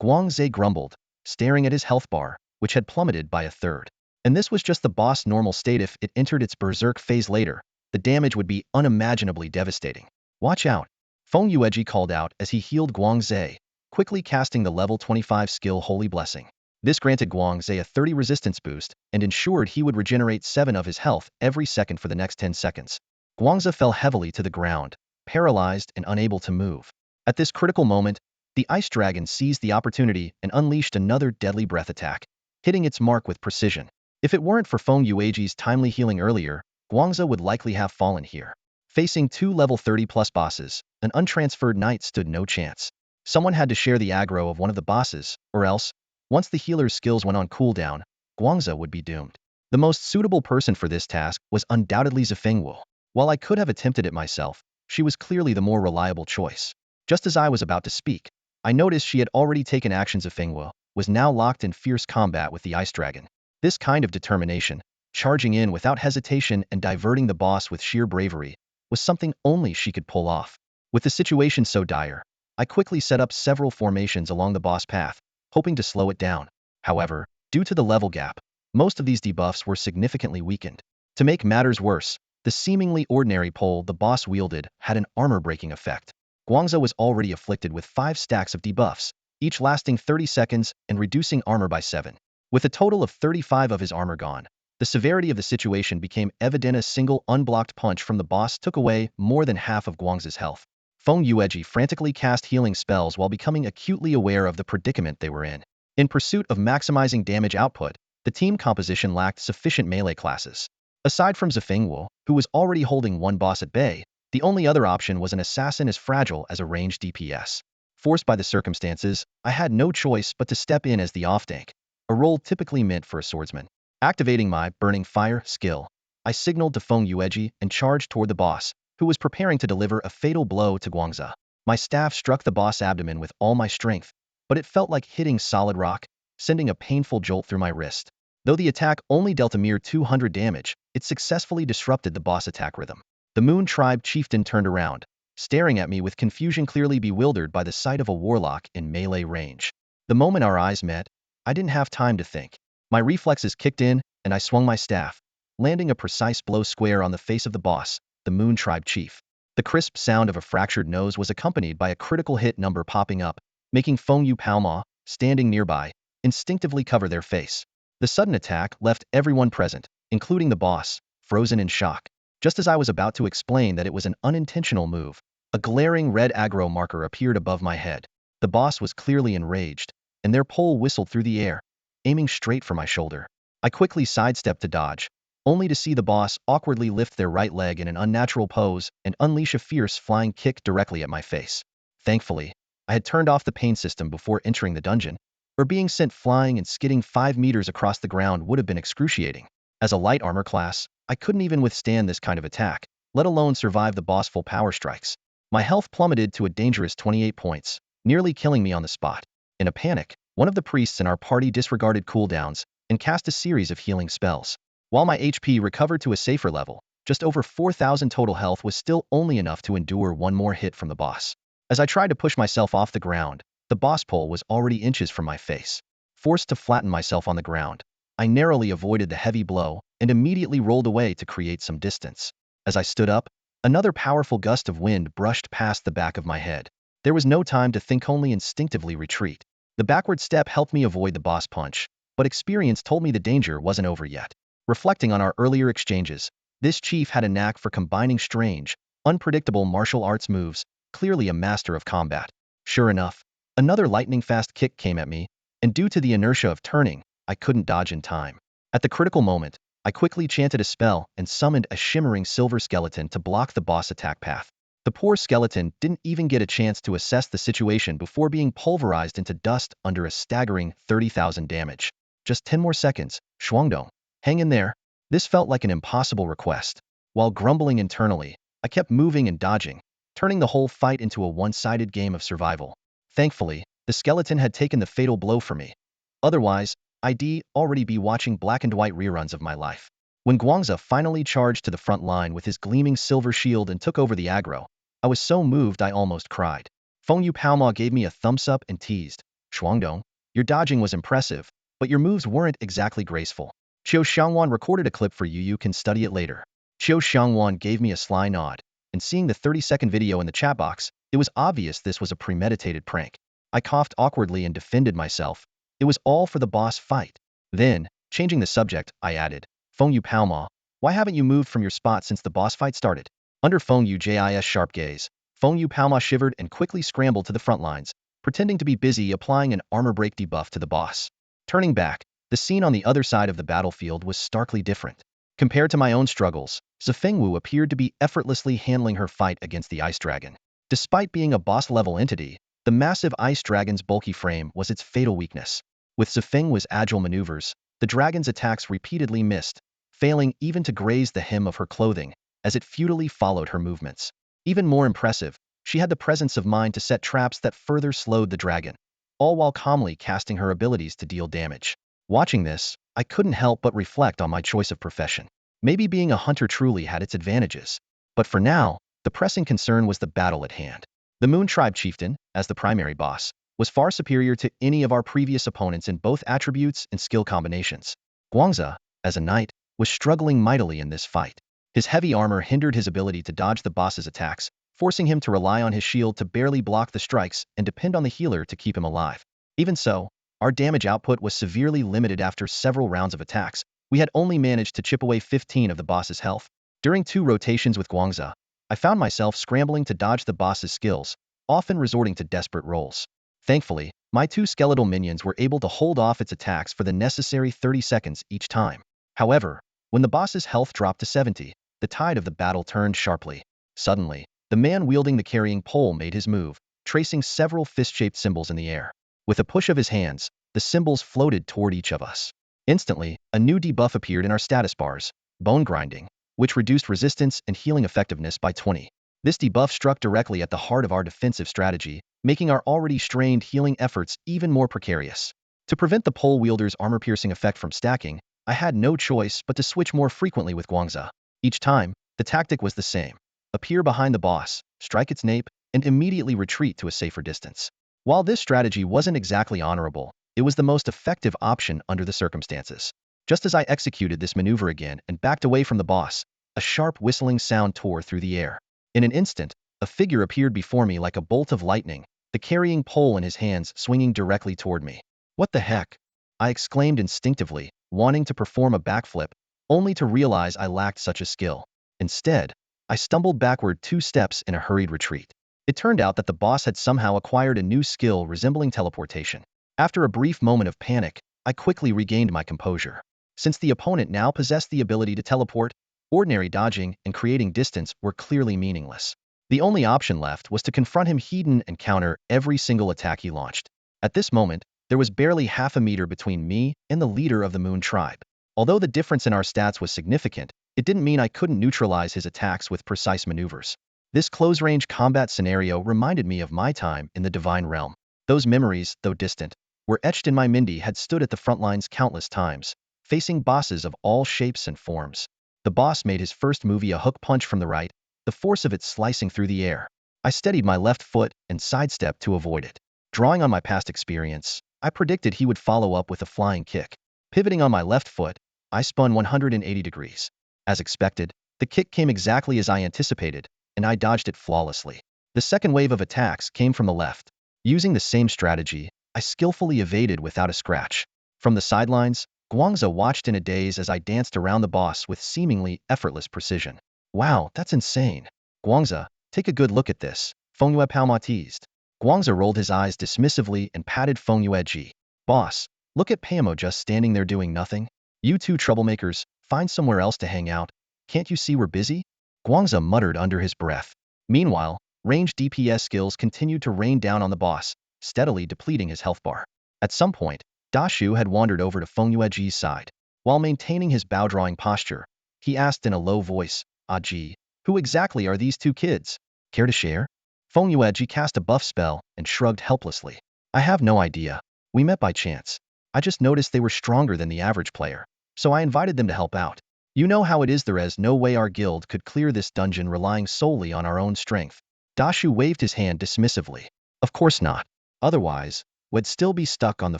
Speaker 1: Guangzhe grumbled, staring at his health bar, which had plummeted by a third. And this was just the boss' normal state. If it entered its berserk phase later, the damage would be unimaginably devastating. Watch out, Feng Yueji called out as he healed Guangzhe, quickly casting the level 25 skill Holy Blessing. This granted Guangzhe a 30 resistance boost and ensured he would regenerate 7 of his health every second for the next 10 seconds. Guangzhe fell heavily to the ground, paralyzed and unable to move. At this critical moment, the ice dragon seized the opportunity and unleashed another deadly breath attack, hitting its mark with precision. If it weren't for Feng Yueji's timely healing earlier, Guangzhe would likely have fallen here. Facing two level 30+ bosses, an untransferred knight stood no chance. Someone had to share the aggro of one of the bosses, or else, once the healer's skills went on cooldown, Guangzhou would be doomed. The most suitable person for this task was undoubtedly Zhifengwu. While I could have attempted it myself, she was clearly the more reliable choice. Just as I was about to speak, I noticed she had already taken action. Zhifengwu was now locked in fierce combat with the ice dragon. This kind of determination, charging in without hesitation and diverting the boss with sheer bravery, was something only she could pull off. With the situation so dire, I quickly set up several formations along the boss path, hoping to slow it down. However, due to the level gap, most of these debuffs were significantly weakened. To make matters worse, the seemingly ordinary pole the boss wielded had an armor-breaking effect. Guangzhou was already afflicted with 5 stacks of debuffs, each lasting 30 seconds and reducing armor by 7. With a total of 35 of his armor gone, the severity of the situation became evident. A single unblocked punch from the boss took away more than half of Guangzhou's health. Feng Yueji frantically cast healing spells while becoming acutely aware of the predicament they were in. In pursuit of maximizing damage output, the team composition lacked sufficient melee classes. Aside from Zhifengwu, who was already holding one boss at bay, the only other option was an assassin as fragile as a ranged DPS. Forced by the circumstances, I had no choice but to step in as the off-tank, a role typically meant for a swordsman. Activating my Burning Fire skill, I signaled to Feng Yueji and charged toward the boss, who was preparing to deliver a fatal blow to Guangzhou. My staff struck the boss' abdomen with all my strength, but it felt like hitting solid rock, sending a painful jolt through my wrist. Though the attack only dealt a mere 200 damage, it successfully disrupted the boss attack rhythm. The Moon Tribe chieftain turned around, staring at me with confusion, clearly bewildered by the sight of a warlock in melee range. The moment our eyes met, I didn't have time to think. My reflexes kicked in, and I swung my staff, landing a precise blow square on the face of the boss, the Moon Tribe chief. The crisp sound of a fractured nose was accompanied by a critical hit number popping up, making Feng Yueji, standing nearby, instinctively cover their face. The sudden attack left everyone present, including the boss, frozen in shock. Just as I was about to explain that it was an unintentional move, a glaring red aggro marker appeared above my head. The boss was clearly enraged, and their pole whistled through the air, aiming straight for my shoulder. I quickly sidestepped to dodge, only to see the boss awkwardly lift their right leg in an unnatural pose and unleash a fierce flying kick directly at my face. Thankfully, I had turned off the pain system before entering the dungeon, or being sent flying and skidding 5 meters across the ground would have been excruciating. As a light armor class, I couldn't even withstand this kind of attack, let alone survive the boss full power strikes. My health plummeted to a dangerous 28 points, nearly killing me on the spot. In a panic, one of the priests in our party disregarded cooldowns and cast a series of healing spells. While my HP recovered to a safer level, just over 4,000 total health was still only enough to endure one more hit from the boss. As I tried to push myself off the ground, the boss pole was already inches from my face. Forced to flatten myself on the ground, I narrowly avoided the heavy blow and immediately rolled away to create some distance. As I stood up, another powerful gust of wind brushed past the back of my head. There was no time to think, only instinctively retreat. The backward step helped me avoid the boss punch, but experience told me the danger wasn't over yet. Reflecting on our earlier exchanges, this chief had a knack for combining strange, unpredictable martial arts moves, clearly a master of combat. Sure enough, another lightning-fast kick came at me, and due to the inertia of turning, I couldn't dodge in time. At the critical moment, I quickly chanted a spell and summoned a shimmering silver skeleton to block the boss attack path. The poor skeleton didn't even get a chance to assess the situation before being pulverized into dust under a staggering 30,000 damage. Just 10 more seconds, Shuangdong. Hang in there. This felt like an impossible request. While grumbling internally, I kept moving and dodging, turning the whole fight into a one-sided game of survival. Thankfully, the skeleton had taken the fatal blow for me. Otherwise, I'd already be watching black and white reruns of my life. When Guangzhou finally charged to the front line with his gleaming silver shield and took over the aggro, I was so moved I almost cried. Feng Yueji gave me a thumbs up and teased, Shuangdong, your dodging was impressive, but your moves weren't exactly graceful. Qiu Xiangwan recorded a clip for you, you can study it later. Qiu Xiangwan gave me a sly nod, and seeing the 30-second video in the chat box, it was obvious this was a premeditated prank. I coughed awkwardly and defended myself. It was all for the boss fight. Then, changing the subject, I added, Feng Yueji, why haven't you moved from your spot since the boss fight started? Under Feng Yueji's sharp gaze, Feng Yueji shivered and quickly scrambled to the front lines, pretending to be busy applying an armor break debuff to the boss. Turning back, the scene on the other side of the battlefield was starkly different. Compared to my own struggles, Zifengwu appeared to be effortlessly handling her fight against the ice dragon. Despite being a boss-level entity, the massive ice dragon's bulky frame was its fatal weakness. With Zifengwu's agile maneuvers, the dragon's attacks repeatedly missed, failing even to graze the hem of her clothing, as it futilely followed her movements. Even more impressive, she had the presence of mind to set traps that further slowed the dragon, all while calmly casting her abilities to deal damage. Watching this, I couldn't help but reflect on my choice of profession. Maybe being a hunter truly had its advantages. But for now, the pressing concern was the battle at hand. The Moon Tribe chieftain, as the primary boss, was far superior to any of our previous opponents in both attributes and skill combinations. Guangza, as a knight, was struggling mightily in this fight. His heavy armor hindered his ability to dodge the boss's attacks, forcing him to rely on his shield to barely block the strikes and depend on the healer to keep him alive. Even so, our damage output was severely limited after several rounds of attacks. We had only managed to chip away 15 of the boss's health. During 2 rotations with Guangza, I found myself scrambling to dodge the boss's skills, often resorting to desperate rolls. Thankfully, my 2 skeletal minions were able to hold off its attacks for the necessary 30 seconds each time. However, when the boss's health dropped to 70, the tide of the battle turned sharply. Suddenly, the man wielding the carrying pole made his move, tracing several fist-shaped symbols in the air. With a push of his hands, the symbols floated toward each of us. Instantly, a new debuff appeared in our status bars, Bone Grinding, which reduced resistance and healing effectiveness by 20. This debuff struck directly at the heart of our defensive strategy, making our already strained healing efforts even more precarious. To prevent the pole wielder's armor-piercing effect from stacking, I had no choice but to switch more frequently with Guangza. Each time, the tactic was the same: appear behind the boss, strike its nape, and immediately retreat to a safer distance. While this strategy wasn't exactly honorable, it was the most effective option under the circumstances. Just as I executed this maneuver again and backed away from the boss, a sharp whistling sound tore through the air. In an instant, a figure appeared before me like a bolt of lightning, the carrying pole in his hands swinging directly toward me. "What the heck?" I exclaimed instinctively, wanting to perform a backflip, only to realize I lacked such a skill. Instead, I stumbled backward 2 steps in a hurried retreat. It turned out that the boss had somehow acquired a new skill resembling teleportation. After a brief moment of panic, I quickly regained my composure. Since the opponent now possessed the ability to teleport, ordinary dodging and creating distance were clearly meaningless. The only option left was to confront him head-on and counter every single attack he launched. At this moment, there was barely half a meter between me and the leader of the Moon Tribe. Although the difference in our stats was significant, it didn't mean I couldn't neutralize his attacks with precise maneuvers. This close-range combat scenario reminded me of my time in the Divine Realm. Those memories, though distant, were etched in my mind. Had stood at the front lines countless times, facing bosses of all shapes and forms. The boss made his first move a hook punch from the right, the force of it slicing through the air. I steadied my left foot and sidestepped to avoid it. Drawing on my past experience, I predicted he would follow up with a flying kick. Pivoting on my left foot, I spun 180 degrees. As expected, the kick came exactly as I anticipated, and I dodged it flawlessly. The second wave of attacks came from the left. Using the same strategy, I skillfully evaded without a scratch. From the sidelines, Guangza watched in a daze as I danced around the boss with seemingly effortless precision. "Wow, that's insane. Guangza, take a good look at this," Fengyue Palma teased. Guangza rolled his eyes dismissively and patted Fengyue. "Boss, look at Pamo just standing there doing nothing. You 2 troublemakers, find somewhere else to hang out. Can't you see we're busy?" Guangza muttered under his breath. Meanwhile, ranged DPS skills continued to rain down on the boss, steadily depleting his health bar. At some point, Dashu had wandered over to Fengyue's side. While maintaining his bow-drawing posture, he asked in a low voice, "Ji, who exactly are these 2 kids? Care to share?" Fengyue cast a buff spell and shrugged helplessly. "I have no idea. We met by chance. I just noticed they were stronger than the average player, so I invited them to help out. You know how it is, there is no way our guild could clear this dungeon relying solely on our own strength." Dashu waved his hand dismissively. "Of course not. Otherwise, we'd still be stuck on the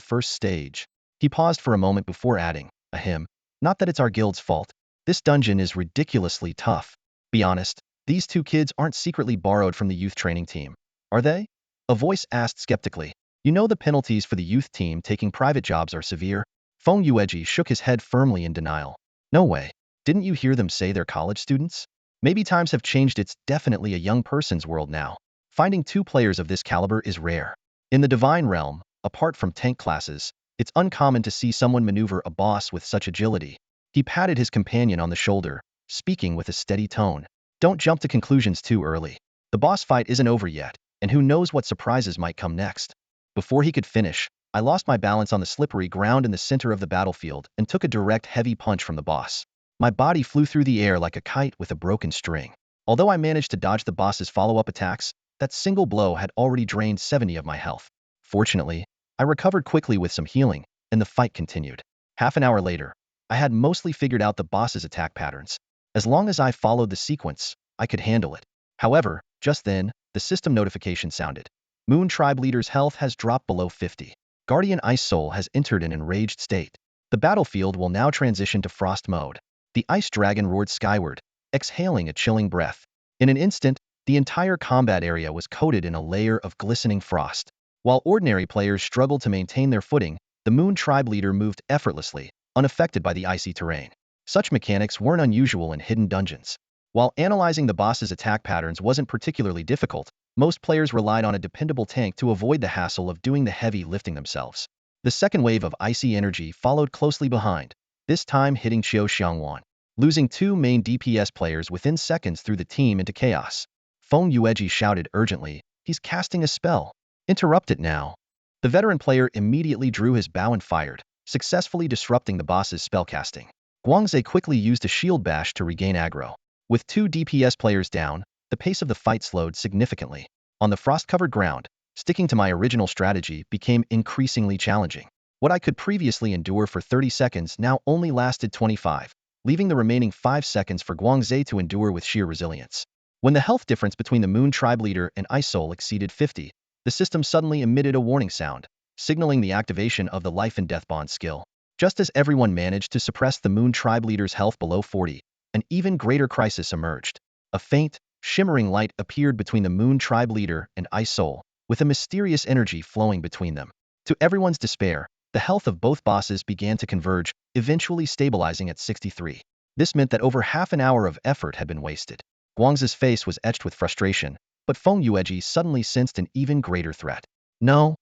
Speaker 1: first stage." He paused for a moment before adding, "Ahem, not that it's our guild's fault. This dungeon is ridiculously tough. Be honest, these 2 kids aren't secretly borrowed from the youth training team, are they?" A voice asked skeptically. "You know the penalties for the youth team taking private jobs are severe." Fengyue shook his head firmly in denial. "No way. Didn't you hear them say they're college students? Maybe times have changed. It's definitely a young person's world now. Finding 2 players of this caliber is rare. In the Divine Realm, apart from tank classes, it's uncommon to see someone maneuver a boss with such agility." He patted his companion on the shoulder, speaking with a steady tone. Don't jump to conclusions too early. The boss fight isn't over yet, and who knows what surprises might come next. Before he could finish, I lost my balance on the slippery ground in the center of the battlefield and took a direct heavy punch from the boss. My body flew through the air like a kite with a broken string. Although I managed to dodge the boss's follow-up attacks, that single blow had already drained 70 of my health. Fortunately, I recovered quickly with some healing, and the fight continued. Half an hour later, I had mostly figured out the boss's attack patterns. As long as I followed the sequence, I could handle it. However, just then, the system notification sounded. Moon Tribe leader's health has dropped below 50. Guardian Ice Soul has entered an enraged state. The battlefield will now transition to frost mode. The ice dragon roared skyward, exhaling a chilling breath. In an instant, the entire combat area was coated in a layer of glistening frost. While ordinary players struggled to maintain their footing, the Moon Tribe leader moved effortlessly, unaffected by the icy terrain. Such mechanics weren't unusual in hidden dungeons. While analyzing the boss's attack patterns wasn't particularly difficult, most players relied on a dependable tank to avoid the hassle of doing the heavy lifting themselves. The second wave of icy energy followed closely behind, this time hitting Qiu Xiangwan. Losing 2 main DPS players within seconds threw the team into chaos. Feng Yueji shouted urgently, "He's casting a spell. Interrupt it now." The veteran player immediately drew his bow and fired, successfully disrupting the boss's spellcasting. Guangze quickly used a shield bash to regain aggro. With 2 DPS players down, the pace of the fight slowed significantly. On the frost-covered ground, sticking to my original strategy became increasingly challenging. What I could previously endure for 30 seconds now only lasted 25, leaving the remaining 5 seconds for Guangze to endure with sheer resilience. When the health difference between the Moon Tribe leader and Ice Soul exceeded 50, the system suddenly emitted a warning sound, signaling the activation of the Life and Death Bond skill. Just as everyone managed to suppress the Moon Tribe leader's health below 40, an even greater crisis emerged. A faint, shimmering light appeared between the Moon Tribe leader and Ice Soul, with a mysterious energy flowing between them. To everyone's despair, the health of both bosses began to converge, eventually stabilizing at 63. This meant that over half an hour of effort had been wasted. Guangze's face was etched with frustration, but Feng Yueji suddenly sensed an even greater threat. No,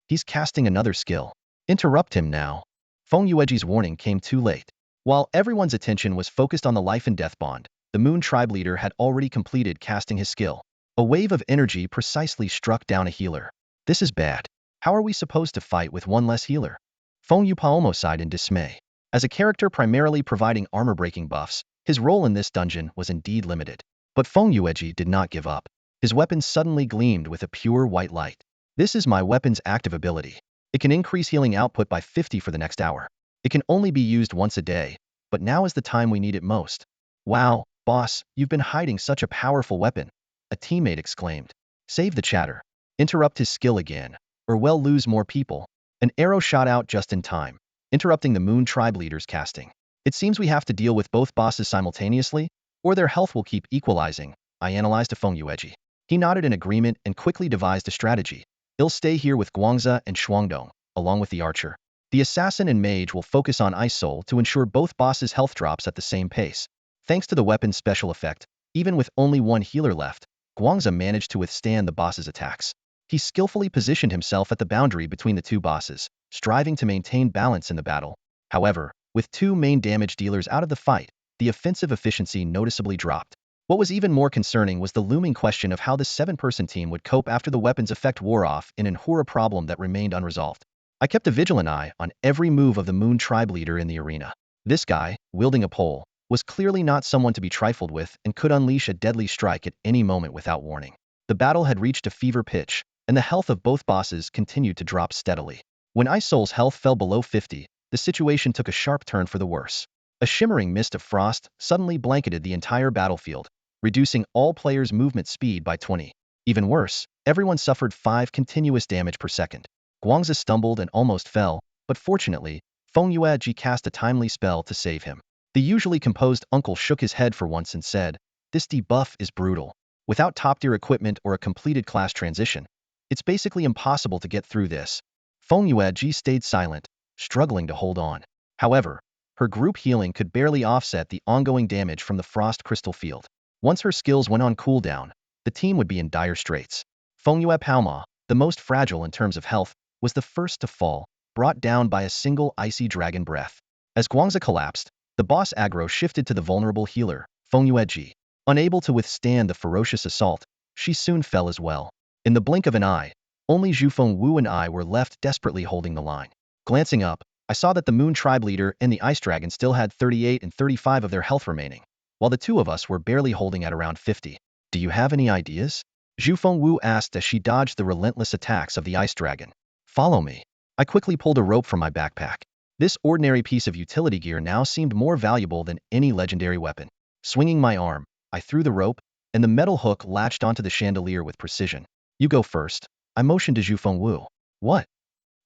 Speaker 1: he's casting another skill. Interrupt him now. Feng Yueji's warning came too late. While everyone's attention was focused on the Life and Death Bond, the Moon Tribe leader had already completed casting his skill. A wave of energy precisely struck down a healer. This is bad. How are we supposed to fight with one less healer? Feng Yupaomo sighed in dismay. As a character primarily providing armor-breaking buffs, his role in this dungeon was indeed limited. But Feng Yueji did not give up. His weapon suddenly gleamed with a pure white light. This is my weapon's active ability. It can increase healing output by 50 for the next hour. It can only be used once a day, but now is the time we need it most. Wow, boss, you've been hiding such a powerful weapon, a teammate exclaimed. Save the chatter. Interrupt his skill again, or we'll lose more people. An arrow shot out just in time, interrupting the Moon Tribe leader's casting. It seems we have to deal with both bosses simultaneously, or their health will keep equalizing, I analyzed to Feng Yueji. He nodded in agreement and quickly devised a strategy. He'll stay here with Guangze and Shuangdong, along with the archer. The assassin and mage will focus on Ice Soul to ensure both bosses' health drops at the same pace. Thanks to the weapon's special effect, even with only one healer left, Guangze managed to withstand the boss's attacks. He skillfully positioned himself at the boundary between the two bosses, striving to maintain balance in the battle. However, with 2 main damage dealers out of the fight, the offensive efficiency noticeably dropped. What was even more concerning was the looming question of how the 7-person team would cope after the weapon's effect wore off, in an horror problem that remained unresolved. I kept a vigilant eye on every move of the Moon Tribe leader in the arena. This guy, wielding a pole, was clearly not someone to be trifled with and could unleash a deadly strike at any moment without warning. The battle had reached a fever pitch, and the health of both bosses continued to drop steadily. When Ice Soul's health fell below 50, the situation took a sharp turn for the worse. A shimmering mist of frost suddenly blanketed the entire battlefield, reducing all players' movement speed by 20. Even worse, everyone suffered 5 continuous damage per second. Guangze stumbled and almost fell, but fortunately, Feng Yueji cast a timely spell to save him. The usually composed uncle shook his head for once and said, "This debuff is brutal. Without top-tier equipment or a completed class transition, it's basically impossible to get through this." Feng Yueji stayed silent, struggling to hold on. However, her group healing could barely offset the ongoing damage from the frost crystal field. Once her skills went on cooldown, the team would be in dire straits. Feng Yupaomo, the most fragile in terms of health, was the first to fall, brought down by a single icy dragon breath. As Guangze collapsed, The boss aggro shifted to the vulnerable healer, Feng Yueji. Unable to withstand the ferocious assault, she soon fell as well. In the blink of an eye, only Zhu Fengwu and I were left desperately holding the line. Glancing up, I saw that the Moon Tribe leader and the Ice Dragon still had 38 and 35 of their health remaining, while the two of us were barely holding at around 50. Do you have any ideas? Zhu Fengwu asked as she dodged the relentless attacks of the Ice Dragon. Follow me. I quickly pulled a rope from my backpack. This ordinary piece of utility gear now seemed more valuable than any legendary weapon. Swinging my arm, I threw the rope, and the metal hook latched onto the chandelier with precision. You go first. I motioned to Zhu Fengwu. What?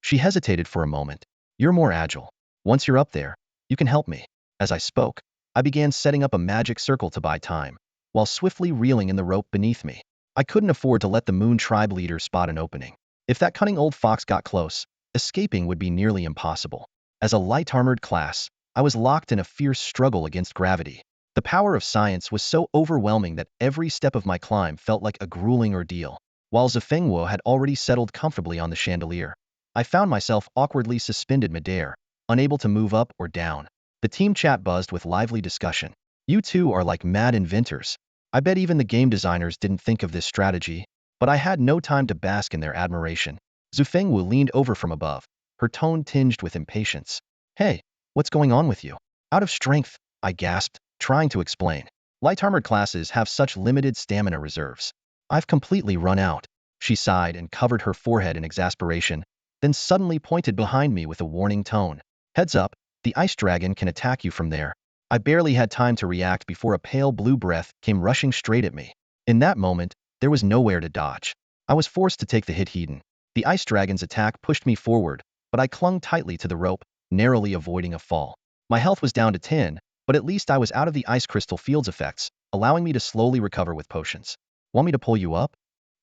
Speaker 1: She hesitated for a moment. You're more agile. Once you're up there, you can help me. As I spoke, I began setting up a magic circle to buy time, while swiftly reeling in the rope beneath me. I couldn't afford to let the Moon Tribe leader spot an opening. If that cunning old fox got close, escaping would be nearly impossible. As a light-armored class, I was locked in a fierce struggle against gravity. The power of science was so overwhelming that every step of my climb felt like a grueling ordeal. While Zifengwo had already settled comfortably on the chandelier, I found myself awkwardly suspended midair, unable to move up or down. The team chat buzzed with lively discussion. You two are like mad inventors. I bet even the game designers didn't think of this strategy, but I had no time to bask in their admiration. Zufengwu leaned over from above, her tone tinged with impatience. Hey, what's going on with you? Out of strength, I gasped, trying to explain. Light-armored classes have such limited stamina reserves. I've completely run out. She sighed and covered her forehead in exasperation, then suddenly pointed behind me with a warning tone. Heads up, the ice dragon can attack you from there. I barely had time to react before a pale blue breath came rushing straight at me. In that moment, there was nowhere to dodge. I was forced to take the hit heeding. The ice dragon's attack pushed me forward, but I clung tightly to the rope, narrowly avoiding a fall. My health was down to 10, but at least I was out of the ice crystal field's effects, allowing me to slowly recover with potions. Want me to pull you up?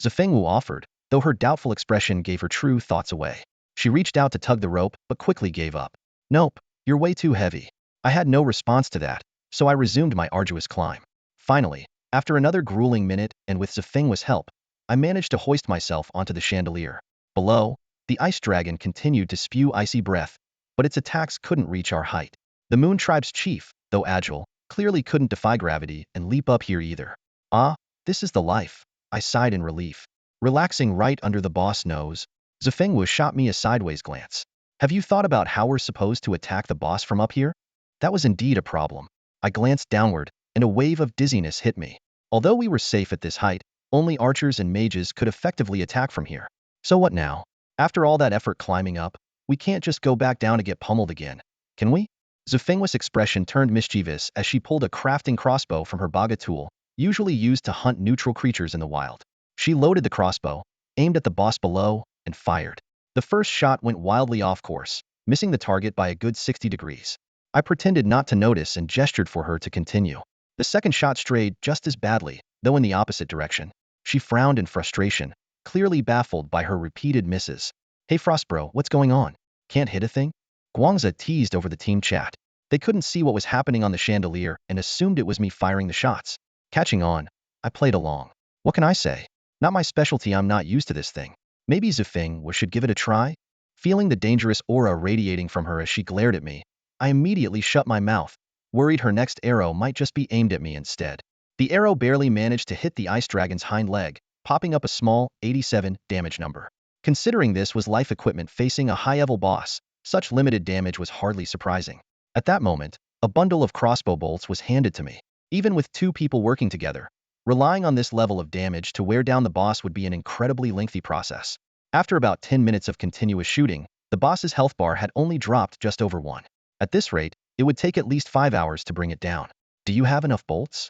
Speaker 1: Zifengwu offered, though her doubtful expression gave her true thoughts away. She reached out to tug the rope, but quickly gave up. Nope, you're way too heavy. I had no response to that, so I resumed my arduous climb. Finally, after another grueling minute and with Zifengwu's help, I managed to hoist myself onto the chandelier. Below, the ice dragon continued to spew icy breath, but its attacks couldn't reach our height. The Moon Tribe's chief, though agile, clearly couldn't defy gravity and leap up here either. Ah, this is the life, I sighed in relief. Relaxing right under the boss' nose, Zifengwu shot me a sideways glance. Have you thought about how we're supposed to attack the boss from up here? That was indeed a problem. I glanced downward, and a wave of dizziness hit me. Although we were safe at this height, only archers and mages could effectively attack from here. So what now? After all that effort climbing up, we can't just go back down to get pummeled again, can we? Zifengwa's expression turned mischievous as she pulled a crafting crossbow from her baga tool, usually used to hunt neutral creatures in the wild. She loaded the crossbow, aimed at the boss below, and fired. The first shot went wildly off course, missing the target by a good 60 degrees. I pretended not to notice and gestured for her to continue. The second shot strayed just as badly, though in the opposite direction. She frowned in frustration, clearly baffled by her repeated misses. Hey Frostbro, what's going on? Can't hit a thing? Guangza teased over the team chat. They couldn't see what was happening on the chandelier and assumed it was me firing the shots. Catching on, I played along. What can I say? Not my specialty, I'm not used to this thing. Maybe Zifeng should give it a try? Feeling the dangerous aura radiating from her as she glared at me, I immediately shut my mouth, worried her next arrow might just be aimed at me instead. The arrow barely managed to hit the ice dragon's hind leg, popping up a small 87 damage number. Considering this was life equipment facing a high-level boss, such limited damage was hardly surprising. At that moment, a bundle of crossbow bolts was handed to me. Even with two people working together, relying on this level of damage to wear down the boss would be an incredibly lengthy process. After about 10 minutes of continuous shooting, the boss's health bar had only dropped just over 1. At this rate, it would take at least 5 hours to bring it down. Do you have enough bolts?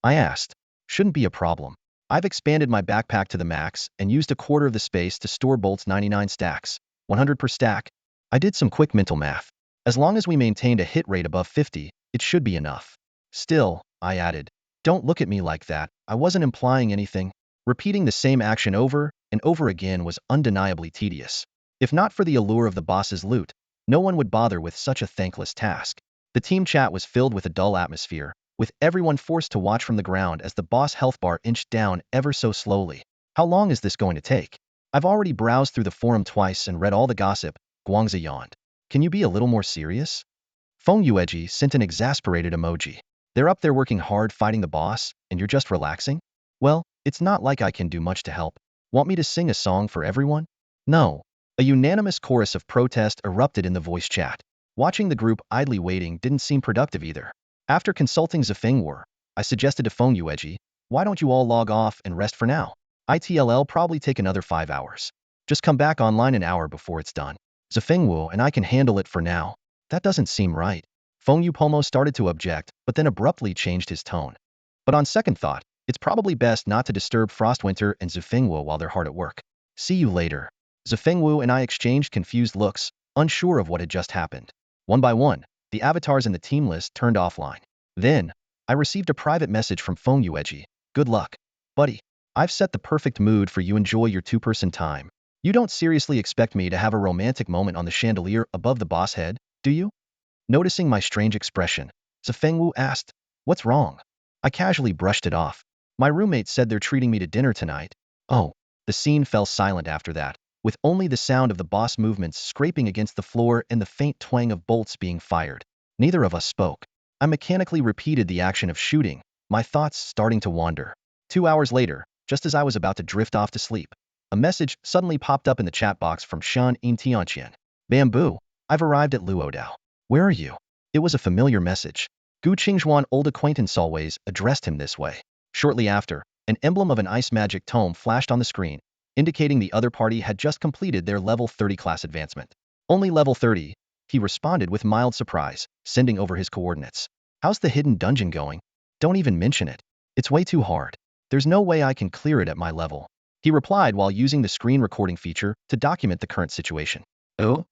Speaker 1: I asked. Shouldn't be a problem. I've expanded my backpack to the max and used a quarter of the space to store bolts 99 stacks, 100 per stack. I did some quick mental math. As long as we maintained a hit rate above 50, it should be enough. Still, I added, don't look at me like that, I wasn't implying anything. Repeating the same action over and over again was undeniably tedious. If not for the allure of the boss's loot, no one would bother with such a thankless task. The team chat was filled with a dull atmosphere, with everyone forced to watch from the ground as the boss health bar inched down ever so slowly. How long is this going to take? I've already browsed through the forum twice and read all the gossip, Guangza yawned. Can you be a little more serious? Feng Yueji sent an exasperated emoji. They're up there working hard fighting the boss, and you're just relaxing? Well, it's not like I can do much to help. Want me to sing a song for everyone? No. A unanimous chorus of protest erupted in the voice chat. Watching the group idly waiting didn't seem productive either. After consulting Zhifeng, I suggested to Feng Yueji, why don't you all log off and rest for now? ITLL probably take another 5 hours. Just come back online an hour before it's done. Zhifeng and I can handle it for now. That doesn't seem right. Feng Yupomo started to object, but then abruptly changed his tone. But on second thought, it's probably best not to disturb Frostwinter and Zhifeng while they're hard at work. See you later. Zhifeng and I exchanged confused looks, unsure of what had just happened. One by one, the avatars in the team list turned offline. Then, I received a private message from Feng Yueji. Good luck, buddy. I've set the perfect mood for you enjoy your two-person time. You don't seriously expect me to have a romantic moment on the chandelier above the boss head, do you? Noticing my strange expression, Zhifeng asked, what's wrong? I casually brushed it off. My roommate said they're treating me to dinner tonight. Oh, the scene fell silent after that, with only the sound of the boss movements scraping against the floor and the faint twang of bolts being fired. Neither of us spoke. I mechanically repeated the action of shooting, my thoughts starting to wander. 2 hours later, just as I was about to drift off to sleep, a message suddenly popped up in the chat box from Shan In Tianqian. Bamboo, I've arrived at Luodao. Where are you? It was a familiar message. Gu Qingzhu, an old acquaintance, always addressed him this way. Shortly after, an emblem of an ice magic tome flashed on the screen, indicating the other party had just completed their level 30 class advancement. Only level 30, he responded with mild surprise, sending over his coordinates. How's the hidden dungeon going? Don't even mention it. It's way too hard. There's no way I can clear it at my level. He replied while using the screen recording feature to document the current situation. Oh?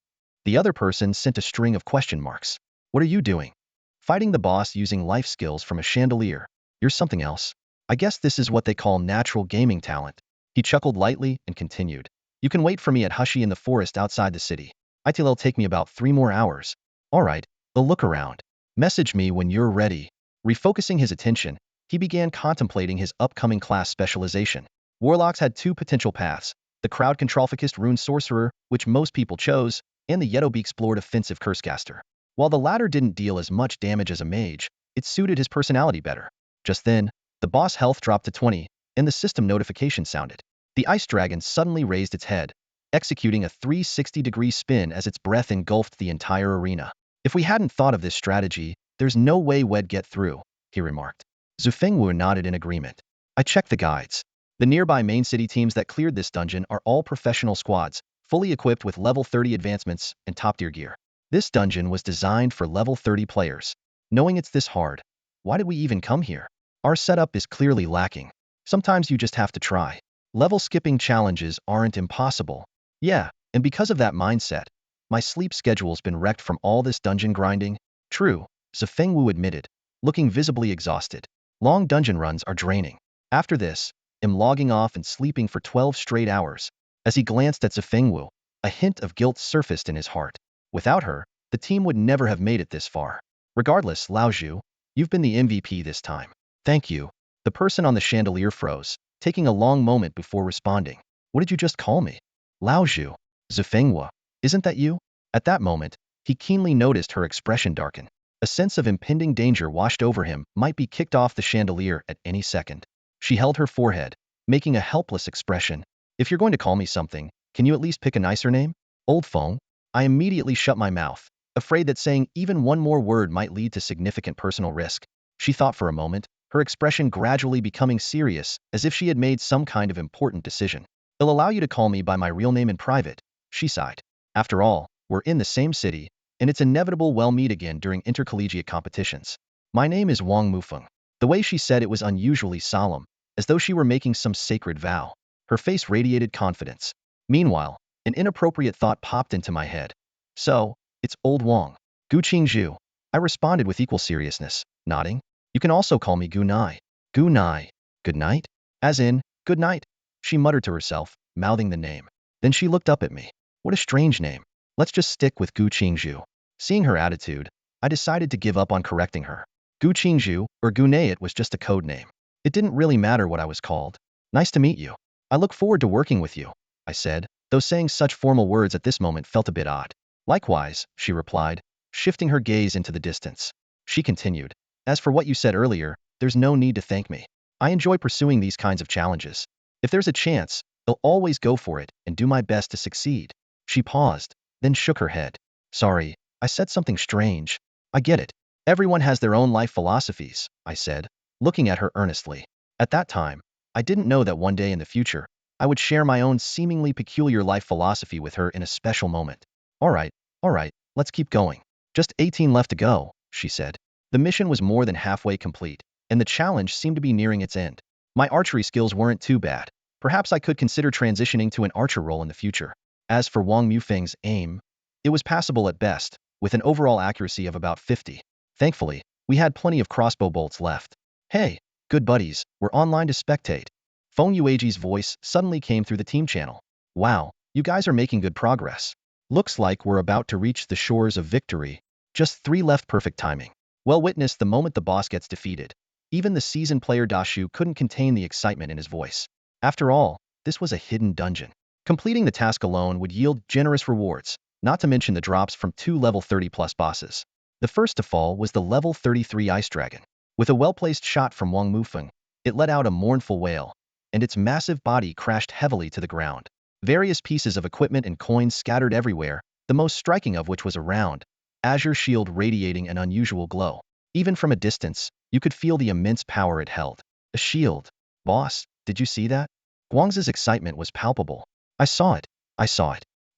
Speaker 1: The other person sent a string of question marks. What are you doing? Fighting the boss using life skills from a chandelier. You're something else. I guess this is what they call natural gaming talent. He chuckled lightly and continued. You can wait for me at Hushi in the forest outside the city. It'll take me about 3 more hours. Alright, I'll look around. Message me when you're ready. Refocusing his attention, he began contemplating his upcoming class specialization. Warlocks had 2 potential paths, the crowd control focused rune sorcerer, which most people chose, and the Yetobe explored offensive cursecaster. While the latter didn't deal as much damage as a mage, it suited his personality better. Just then, the boss health dropped to 20, and the system notification sounded. The ice dragon suddenly raised its head, executing a 360-degree spin as its breath engulfed the entire arena. If we hadn't thought of this strategy, there's no way we'd get through, he remarked. Zhifeng nodded in agreement. I checked the guides. The nearby main city teams that cleared this dungeon are all professional squads, fully equipped with level 30 advancements and top-tier gear. This dungeon was designed for level 30 players. Knowing it's this hard, why did we even come here? Our setup is clearly lacking. Sometimes you just have to try. Level skipping challenges aren't impossible. Yeah, and because of that mindset, my sleep schedule's been wrecked from all this dungeon grinding. True, Zhifeng admitted, looking visibly exhausted. Long dungeon runs are draining. After this, I'm logging off and sleeping for 12 straight hours. As he glanced at Zhifeng, a hint of guilt surfaced in his heart. Without her, the team would never have made it this far. Regardless, Laozhu, you've been the MVP this time. Thank you. The person on the chandelier froze, taking a long moment before responding. What did you just call me? Laozhu. Zhifeng, isn't that you? At that moment, he keenly noticed her expression darken. A sense of impending danger washed over him, might be kicked off the chandelier at any second. She held her forehead, making a helpless expression. If you're going to call me something, can you at least pick a nicer name? Old Feng. I immediately shut my mouth, afraid that saying even one more word might lead to significant personal risk. She thought for a moment, her expression gradually becoming serious, as if she had made some kind of important decision. I'll allow you to call me by my real name in private, she sighed. After all, we're in the same city, and it's inevitable we'll meet again during intercollegiate competitions. My name is Wang Mufeng. The way she said it was unusually solemn, as though she were making some sacred vow. Her face radiated confidence. Meanwhile, an inappropriate thought popped into my head. So, it's old Wang. Gu Qingzhu. I responded with equal seriousness, nodding. You can also call me Gu Nai. Gu Nai. Good night? As in, good night, she muttered to herself, mouthing the name. Then she looked up at me. What a strange name. Let's just stick with Gu Qingzhu. Seeing her attitude, I decided to give up on correcting her. Gu Qingzhu, or Gu Nayat, was just a code name. It didn't really matter what I was called. Nice to meet you. I look forward to working with you, I said, though saying such formal words at this moment felt a bit odd. Likewise, she replied. shifting her gaze into the distance. She continued, "As for what you said earlier, there's no need to thank me. I enjoy pursuing these kinds of challenges. If there's a chance, I'll always go for it and do my best to succeed." She paused, then shook her head. "Sorry, I said something strange. I get it. Everyone has their own life philosophies," I said, looking at her earnestly. At that time, I didn't know that one day in the future, I would share my own seemingly peculiar life philosophy with her in a special moment. All right, let's keep going. Just 18 left to go," she said. The mission was more than halfway complete, and the challenge seemed to be nearing its end. My archery skills weren't too bad. Perhaps I could consider transitioning to an archer role in the future. As for Wang Mufeng's aim, it was passable at best, with an overall accuracy of about 50. Thankfully, we had plenty of crossbow bolts left. "Hey, good buddies, we're online to spectate." Feng Yueji's voice suddenly came through the team channel. "Wow, you guys are making good progress. Looks like we're about to reach the shores of victory. Just 3 left, perfect timing." Well witnessed the moment the boss gets defeated. Even the seasoned player Dashu couldn't contain the excitement in his voice. After all, this was a hidden dungeon. Completing the task alone would yield generous rewards, not to mention the drops from 2 level 30+ bosses. The first to fall was the level 33 Ice Dragon. With a well-placed shot from Wang Mufeng, it let out a mournful wail, and its massive body crashed heavily to the ground. Various pieces of equipment and coins scattered everywhere, the most striking of which was a round, azure shield radiating an unusual glow. Even from a distance, you could feel the immense power it held. A shield. "Boss, did you see that?" Guangzi's excitement was palpable. I saw it.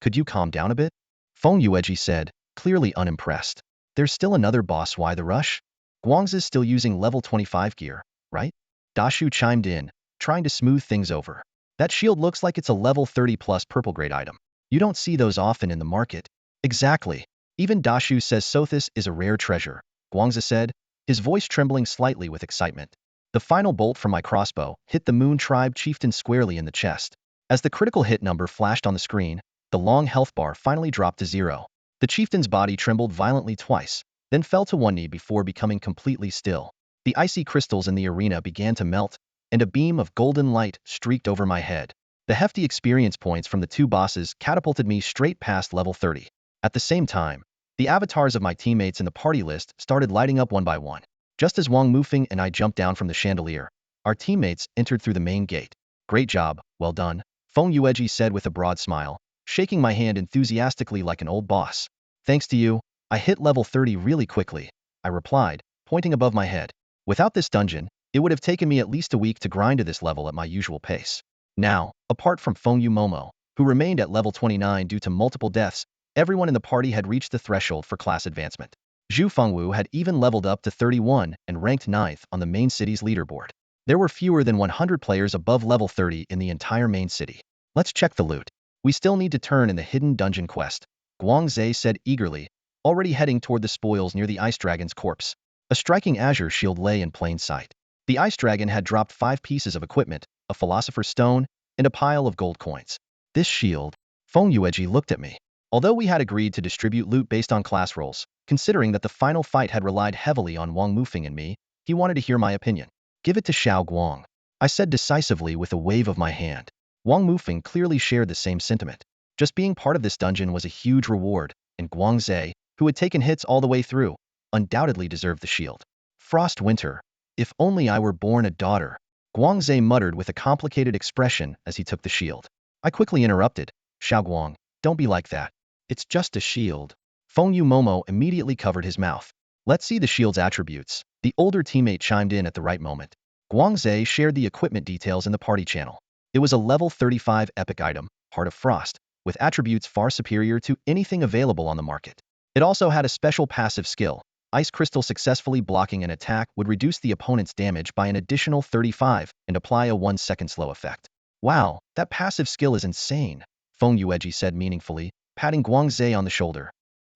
Speaker 1: Could you calm down a bit?" Feng Yueji said, clearly unimpressed. "There's still another boss, why the rush? Guangzi's still using level 25 gear, right?" Dashu chimed in, trying to smooth things over. "That shield looks like it's a level 30+ purple grade item. You don't see those often in the market." "Exactly. Even Dashu says Sothis is a rare treasure," Guangzi said, his voice trembling slightly with excitement. The final bolt from my crossbow hit the Moon Tribe chieftain squarely in the chest. As the critical hit number flashed on the screen, the long health bar finally dropped to 0. The chieftain's body trembled violently twice, then fell to one knee before becoming completely still. The icy crystals in the arena began to melt, and a beam of golden light streaked over my head. The hefty experience points from the 2 bosses catapulted me straight past level 30. At the same time, the avatars of my teammates in the party list started lighting up one by one. Just as Wang Mufeng and I jumped down from the chandelier, our teammates entered through the main gate. "Great job, well done," Feng Yueji said with a broad smile, shaking my hand enthusiastically like an old boss. "Thanks to you, I hit level 30 really quickly," I replied, pointing above my head. "Without this dungeon, it would have taken me at least a week to grind to this level at my usual pace." Now, apart from Feng Yu Momo, who remained at level 29 due to multiple deaths, everyone in the party had reached the threshold for class advancement. Zhu Fengwu had even leveled up to 31 and ranked 9th on the main city's leaderboard. There were fewer than 100 players above level 30 in the entire main city. "Let's check the loot. We still need to turn in the hidden dungeon quest," Guangzi said eagerly, already heading toward the spoils near the Ice Dragon's corpse. A striking azure shield lay in plain sight. The Ice Dragon had dropped 5 pieces of equipment, a philosopher's stone, and a pile of gold coins. "This shield?" Feng Yueji looked at me. Although we had agreed to distribute loot based on class roles, considering that the final fight had relied heavily on Wang Mufeng and me, he wanted to hear my opinion. "Give it to Xiao Guang," I said decisively with a wave of my hand. Wang Mufeng clearly shared the same sentiment. Just being part of this dungeon was a huge reward, and Guangzi, who had taken hits all the way through, undoubtedly deserved the shield. "Frost Winter. If only I were born a daughter," Guangzi muttered with a complicated expression as he took the shield. I quickly interrupted. "Xiao Guang, don't be like that. It's just a shield." Feng Yu Momo immediately covered his mouth. "Let's see the shield's attributes." The older teammate chimed in at the right moment. Guangzi shared the equipment details in the party channel. It was a level 35 epic item, Heart of Frost, with attributes far superior to anything available on the market. It also had a special passive skill. Ice Crystal successfully blocking an attack would reduce the opponent's damage by an additional 35 and apply a 1-second slow effect. "Wow, that passive skill is insane," Feng Yueji said meaningfully, patting Guangzi on the shoulder.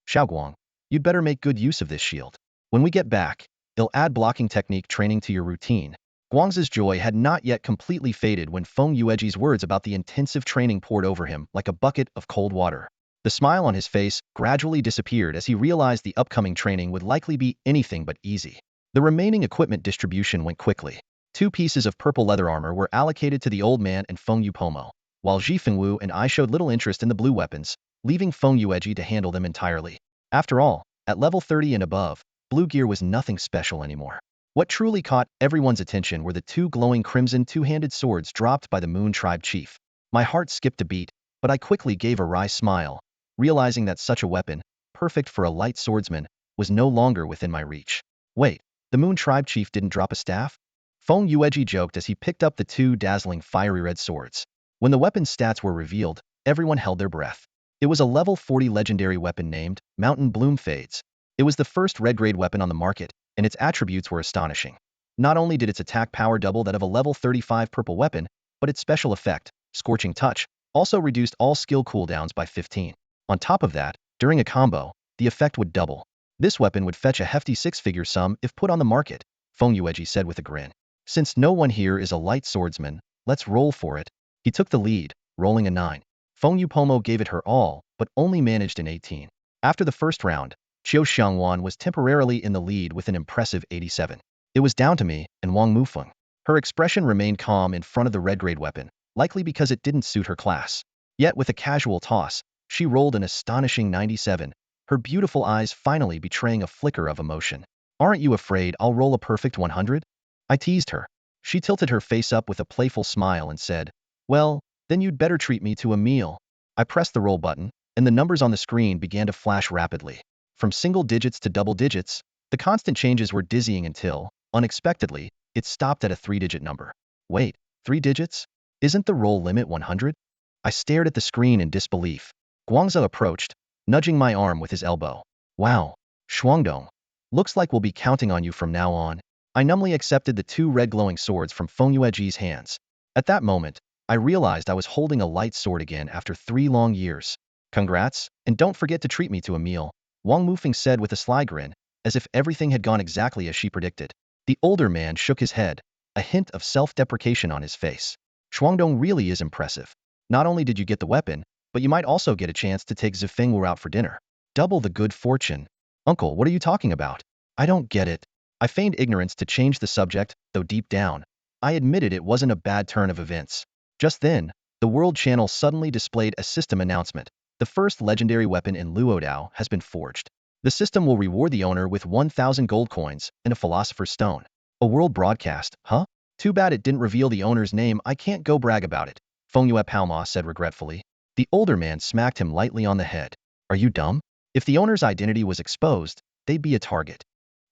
Speaker 1: "Xiao Guang, you'd better make good use of this shield. When we get back, it'll add blocking technique training to your routine." Guangzi's joy had not yet completely faded when Feng Yueji's words about the intensive training poured over him like a bucket of cold water. The smile on his face gradually disappeared as he realized the upcoming training would likely be anything but easy. The remaining equipment distribution went quickly. 2 pieces of purple leather armor were allocated to the old man and Feng Yu Pomo, while Ji Fengwu and I showed little interest in the blue weapons, leaving Feng Yueji to handle them entirely. After all, At level 30 and above, blue gear was nothing special anymore. What truly caught everyone's attention were the two glowing crimson two-handed swords dropped by the Moon Tribe chief. My heart skipped a beat, but I quickly gave a wry smile, realizing that such a weapon, perfect for a light swordsman, was no longer within my reach. Wait, the Moon Tribe chief didn't drop a staff? Feng Yueji joked as he picked up the two dazzling fiery red swords. When the weapon's stats were revealed, everyone held their breath. It was a level 40 legendary weapon named Mountain Bloom Fades. It was the first red-grade weapon on the market, and its attributes were astonishing. Not only did its attack power double that of a level 35 purple weapon, but its special effect, Scorching Touch, also reduced all skill cooldowns by 15. On top of that, during a combo, the effect would double. This weapon would fetch a hefty six-figure sum if put on the market, Feng Yueji said with a grin. Since no one here is a light swordsman, let's roll for it. He took the lead, rolling a 9. Feng Yupomo gave it her all, but only managed an 18. After the first round, Qiu Xiangwan was temporarily in the lead with an impressive 87. It was down to me and Wang Mufeng. Her expression remained calm in front of the red-grade weapon, likely because it didn't suit her class. Yet with a casual toss, she rolled an astonishing 97, her beautiful eyes finally betraying a flicker of emotion. Aren't you afraid I'll roll a perfect 100? I teased her. She tilted her face up with a playful smile and said, well, then you'd better treat me to a meal. I pressed the roll button, and the numbers on the screen began to flash rapidly. From single digits to double digits, the constant changes were dizzying until, unexpectedly, it stopped at a 3-digit number. Wait, 3 digits? Isn't the roll limit 100? I stared at the screen in disbelief. Guangzhou approached, nudging my arm with his elbow. Wow, Shuangdong. Looks like we'll be counting on you from now on. I numbly accepted the two red glowing swords from Feng Yueji's hands. At that moment, I realized I was holding a light sword again after 3 long years. Congrats, and don't forget to treat me to a meal, Wang Mufeng said with a sly grin, as if everything had gone exactly as she predicted. The older man shook his head, a hint of self-deprecation on his face. Shuangdong really is impressive. Not only did you get the weapon, but you might also get a chance to take Zifengwu out for dinner. Double the good fortune. Uncle, what are you talking about? I don't get it. I feigned ignorance to change the subject, though deep down, I admitted it wasn't a bad turn of events. Just then, the World Channel suddenly displayed a system announcement. The first legendary weapon in Luodao has been forged. The system will reward the owner with 1,000 gold coins and a philosopher's stone. A world broadcast, huh? Too bad it didn't reveal the owner's name. I can't go brag about it, Feng Yue Palma said regretfully. The older man smacked him lightly on the head. Are you dumb? If the owner's identity was exposed, they'd be a target.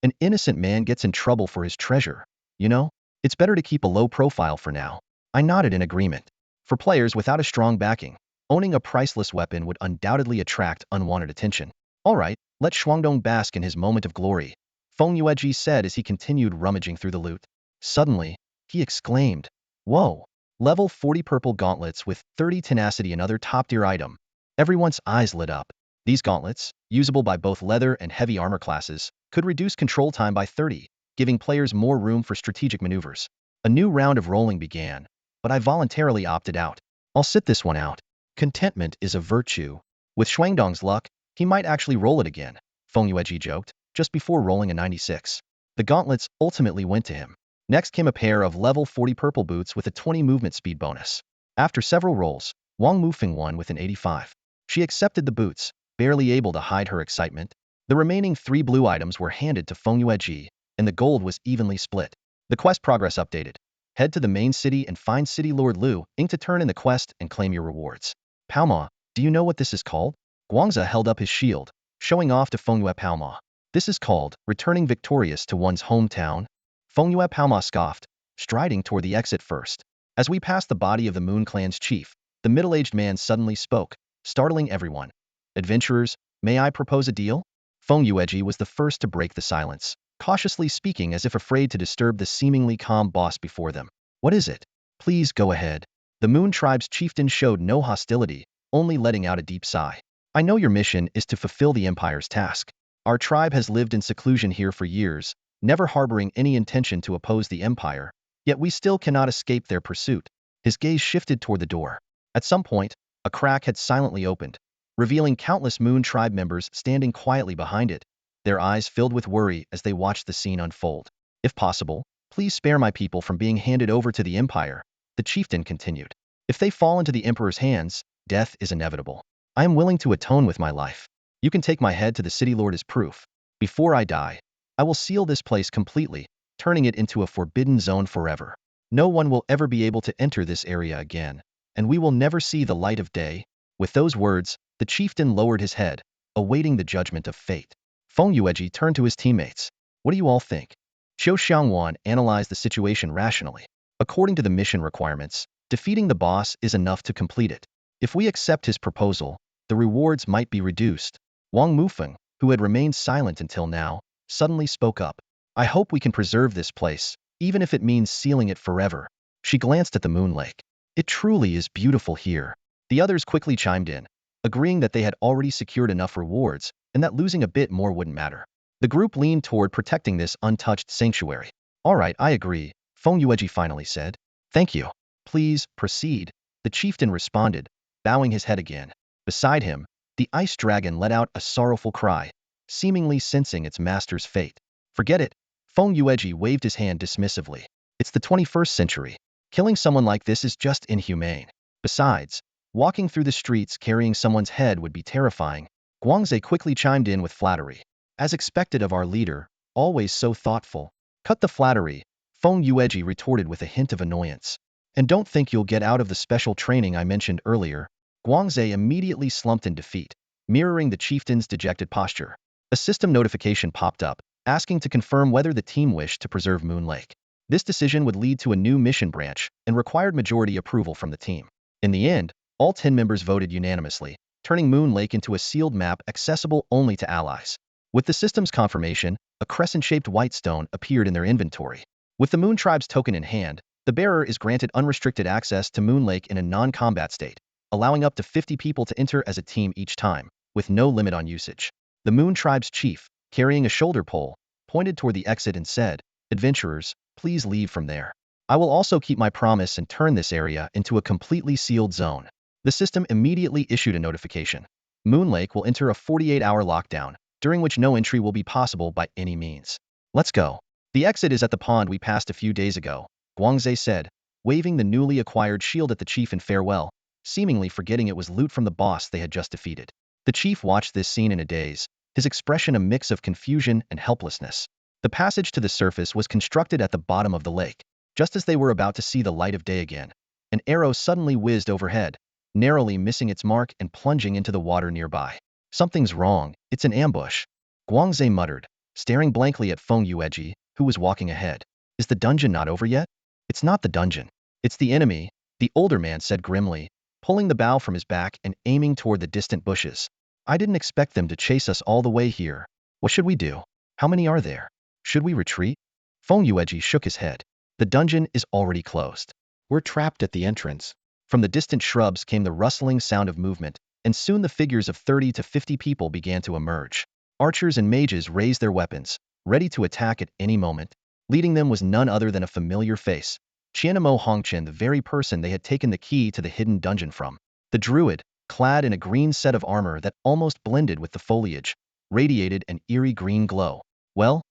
Speaker 1: An innocent man gets in trouble for his treasure. You know, it's better to keep a low profile for now. I nodded in agreement. For players without a strong backing, owning a priceless weapon would undoubtedly attract unwanted attention. All right, let Shuangdong bask in his moment of glory, Feng Yueji said as he continued rummaging through the loot. Suddenly, he exclaimed, whoa, level 40 purple gauntlets with 30 tenacity, another top-tier item. Everyone's eyes lit up. These gauntlets, usable by both leather and heavy armor classes, could reduce control time by 30, giving players more room for strategic maneuvers. A new round of rolling began, but I voluntarily opted out. I'll sit this one out. Contentment is a virtue. With Shuangdong's luck, he might actually roll it again, Feng Yueji joked, just before rolling a 96. The gauntlets ultimately went to him. Next came a pair of level 40 purple boots with a 20 movement speed bonus. After several rolls, Wang Mufeng won with an 85. She accepted the boots, barely able to hide her excitement. The remaining 3 blue items were handed to Feng Yueji, and the gold was evenly split. The quest progress updated. Head to the main city and find City Lord Liu Ying to turn in the quest and claim your rewards. Palma, do you know what this is called? Guangzhou held up his shield, showing off to Feng Yue Palma. This is called returning victorious to one's hometown. Feng Yue Palma scoffed, striding toward the exit first. As we passed the body of the Moon Clan's chief, the middle-aged man suddenly spoke, startling everyone. Adventurers, may I propose a deal? Feng Yueji was the first to break the silence, cautiously speaking as if afraid to disturb the seemingly calm boss before them. What is it? Please go ahead. The Moon Tribe's chieftain showed no hostility, only letting out a deep sigh. I know your mission is to fulfill the Empire's task. Our tribe has lived in seclusion here for years, never harboring any intention to oppose the Empire, yet we still cannot escape their pursuit. His gaze shifted toward the door. At some point, a crack had silently opened, revealing countless Moon Tribe members standing quietly behind it, their eyes filled with worry as they watched the scene unfold. If possible, please spare my people from being handed over to the Empire, the chieftain continued. If they fall into the Emperor's hands, death is inevitable. I am willing to atone with my life. You can take my head to the city lord as proof. Before I die, I will seal this place completely, turning it into a forbidden zone forever. No one will ever be able to enter this area again, and we will never see the light of day." With those words, the chieftain lowered his head, awaiting the judgment of fate. Feng Yueji turned to his teammates. "What do you all think?" Qiu Xiangwan analyzed the situation rationally. According to the mission requirements, defeating the boss is enough to complete it. If we accept his proposal, the rewards might be reduced. Wang Mufeng, who had remained silent until now, suddenly spoke up. "I hope we can preserve this place, even if it means sealing it forever." She glanced at the moon lake. "It truly is beautiful here." The others quickly chimed in, agreeing that they had already secured enough rewards and that losing a bit more wouldn't matter. The group leaned toward protecting this untouched sanctuary. "All right, I agree," Feng Yueji finally said. "Thank you. Please, proceed," the chieftain responded, bowing his head again. Beside him, the ice dragon let out a sorrowful cry, seemingly sensing its master's fate. "Forget it," Feng Yueji waved his hand dismissively. "It's the 21st century. Killing someone like this is just inhumane. Besides, walking through the streets carrying someone's head would be terrifying." Guangze quickly chimed in with flattery. "As expected of our leader, always so thoughtful." "Cut the flattery," Feng Yueji retorted with a hint of annoyance. "And don't think you'll get out of the special training I mentioned earlier." Guangze immediately slumped in defeat, mirroring the chieftain's dejected posture. A system notification popped up, asking to confirm whether the team wished to preserve Moon Lake. This decision would lead to a new mission branch and required majority approval from the team. In the end, all 10 members voted unanimously, turning Moon Lake into a sealed map accessible only to allies. With the system's confirmation, a crescent-shaped white stone appeared in their inventory. With the Moon Tribe's token in hand, the bearer is granted unrestricted access to Moon Lake in a non-combat state, allowing up to 50 people to enter as a team each time, with no limit on usage. The Moon Tribe's chief, carrying a shoulder pole, pointed toward the exit and said, "Adventurers, please leave from there. I will also keep my promise and turn this area into a completely sealed zone." The system immediately issued a notification. Moon Lake will enter a 48-hour lockdown, during which no entry will be possible by any means. "Let's go. The exit is at the pond we passed a few days ago," Guangze said, waving the newly acquired shield at the chief in farewell, seemingly forgetting it was loot from the boss they had just defeated. The chief watched this scene in a daze, his expression a mix of confusion and helplessness. The passage to the surface was constructed at the bottom of the lake. Just as they were about to see the light of day again, an arrow suddenly whizzed overhead, narrowly missing its mark and plunging into the water nearby. "Something's wrong, it's an ambush," Guangze muttered, staring blankly at Feng Yueji, who was walking ahead. "Is the dungeon not over yet?" "It's not the dungeon. It's the enemy," the older man said grimly, pulling the bow from his back and aiming toward the distant bushes. "I didn't expect them to chase us all the way here. What should we do? How many are there? Should we retreat?" Feng Yueji shook his head. "The dungeon is already closed. We're trapped at the entrance." From the distant shrubs came the rustling sound of movement, and soon the figures of 30 to 50 people began to emerge. Archers and mages raised their weapons, ready to attack at any moment. Leading them was none other than a familiar face, Qianmo Hongqian, the very person they had taken the key to the hidden dungeon from. The druid, clad in a green set of armor that almost blended with the foliage, radiated an eerie green glow. Well,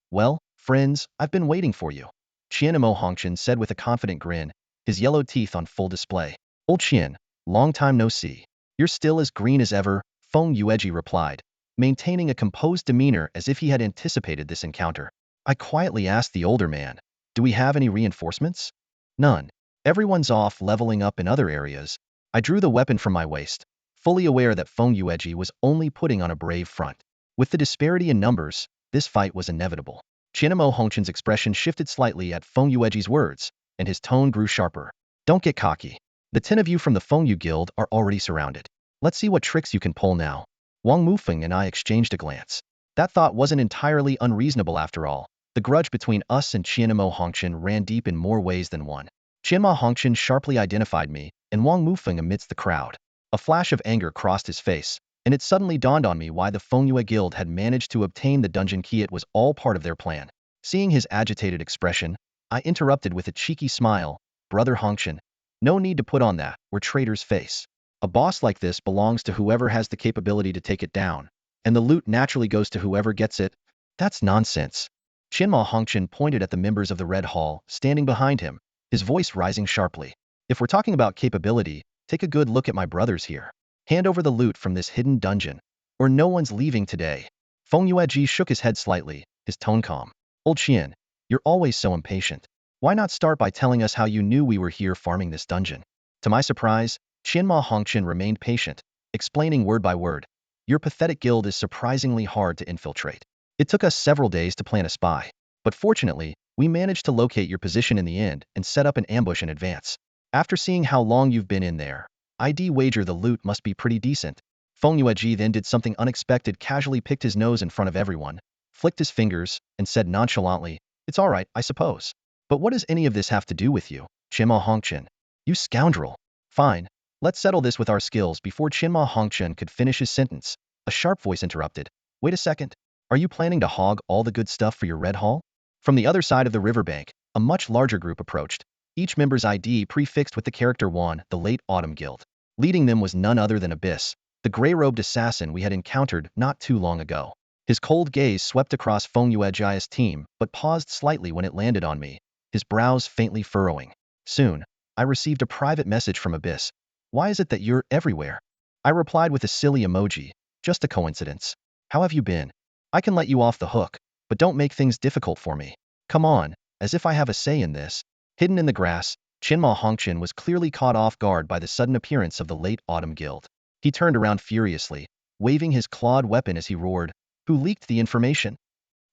Speaker 1: friends, I've been waiting for you," Qianmo Hongqian said with a confident grin, his yellow teeth on full display. "Old Qian, long time no see. You're still as green as ever," Feng Yueji replied, maintaining a composed demeanor as if he had anticipated this encounter. I quietly asked the older man, "Do we have any reinforcements?" "None. Everyone's off leveling up in other areas." I drew the weapon from my waist, fully aware that Feng Yueji was only putting on a brave front. With the disparity in numbers, this fight was inevitable. Qianmo Hongqian's expression shifted slightly at Feng Yueji's words, and his tone grew sharper. "Don't get cocky. The 10 of you from the Feng Yu Guild are already surrounded. Let's see what tricks you can pull now." Wang Mufeng and I exchanged a glance. That thought wasn't entirely unreasonable after all. The grudge between us and Qianmo Hongqian ran deep in more ways than one. Qianmo Hongqian sharply identified me, and Wang Mufeng amidst the crowd. A flash of anger crossed his face, and it suddenly dawned on me why the Feng Yue Guild had managed to obtain the dungeon key. It was all part of their plan. Seeing his agitated expression, I interrupted with a cheeky smile. "Brother Hongqian, no need to put on that, we're traitors' face. A boss like this belongs to whoever has the capability to take it down, and the loot naturally goes to whoever gets it." "That's nonsense." Qianmo Hongqian pointed at the members of the Red Hall, standing behind him, his voice rising sharply. "If we're talking about capability, take a good look at my brothers here. Hand over the loot from this hidden dungeon." or no one's leaving today. Feng Yueji shook his head slightly, his tone calm. Old Qian, you're always so impatient. Why not start by telling us how you knew we were here farming this dungeon? To my surprise, Qianma Hongqian remained patient, explaining word by word. Your pathetic guild is surprisingly hard to infiltrate. It took us several days to plant a spy, but fortunately, we managed to locate your position in the end and set up an ambush in advance. After seeing how long you've been in there, I'd wager the loot must be pretty decent. Feng Yueji then did something unexpected, casually picked his nose in front of everyone, flicked his fingers, and said nonchalantly, "It's all right, I suppose. But what does any of this have to do with you, Qianma Hongqian? You scoundrel. Fine, let's settle this with our skills." Before Qianma Hongqian could finish his sentence, a sharp voice interrupted. Wait a second. Are you planning to hog all the good stuff for your red hall? From the other side of the riverbank, a much larger group approached, each member's ID prefixed with the character Wan, the Late Autumn Guild. Leading them was none other than Abyss, the gray-robed assassin we had encountered not too long ago. His cold gaze swept across Feng Yueji's team, but paused slightly when it landed on me, his brows faintly furrowing. Soon, I received a private message from Abyss. Why is it that you're everywhere? I replied with a silly emoji. Just a coincidence. How have you been? I can let you off the hook, but don't make things difficult for me. Come on, as if I have a say in this. Hidden in the grass, Qianma Hongqian was clearly caught off guard by the sudden appearance of the Late Autumn Guild. He turned around furiously, waving his clawed weapon as he roared, "Who leaked the information?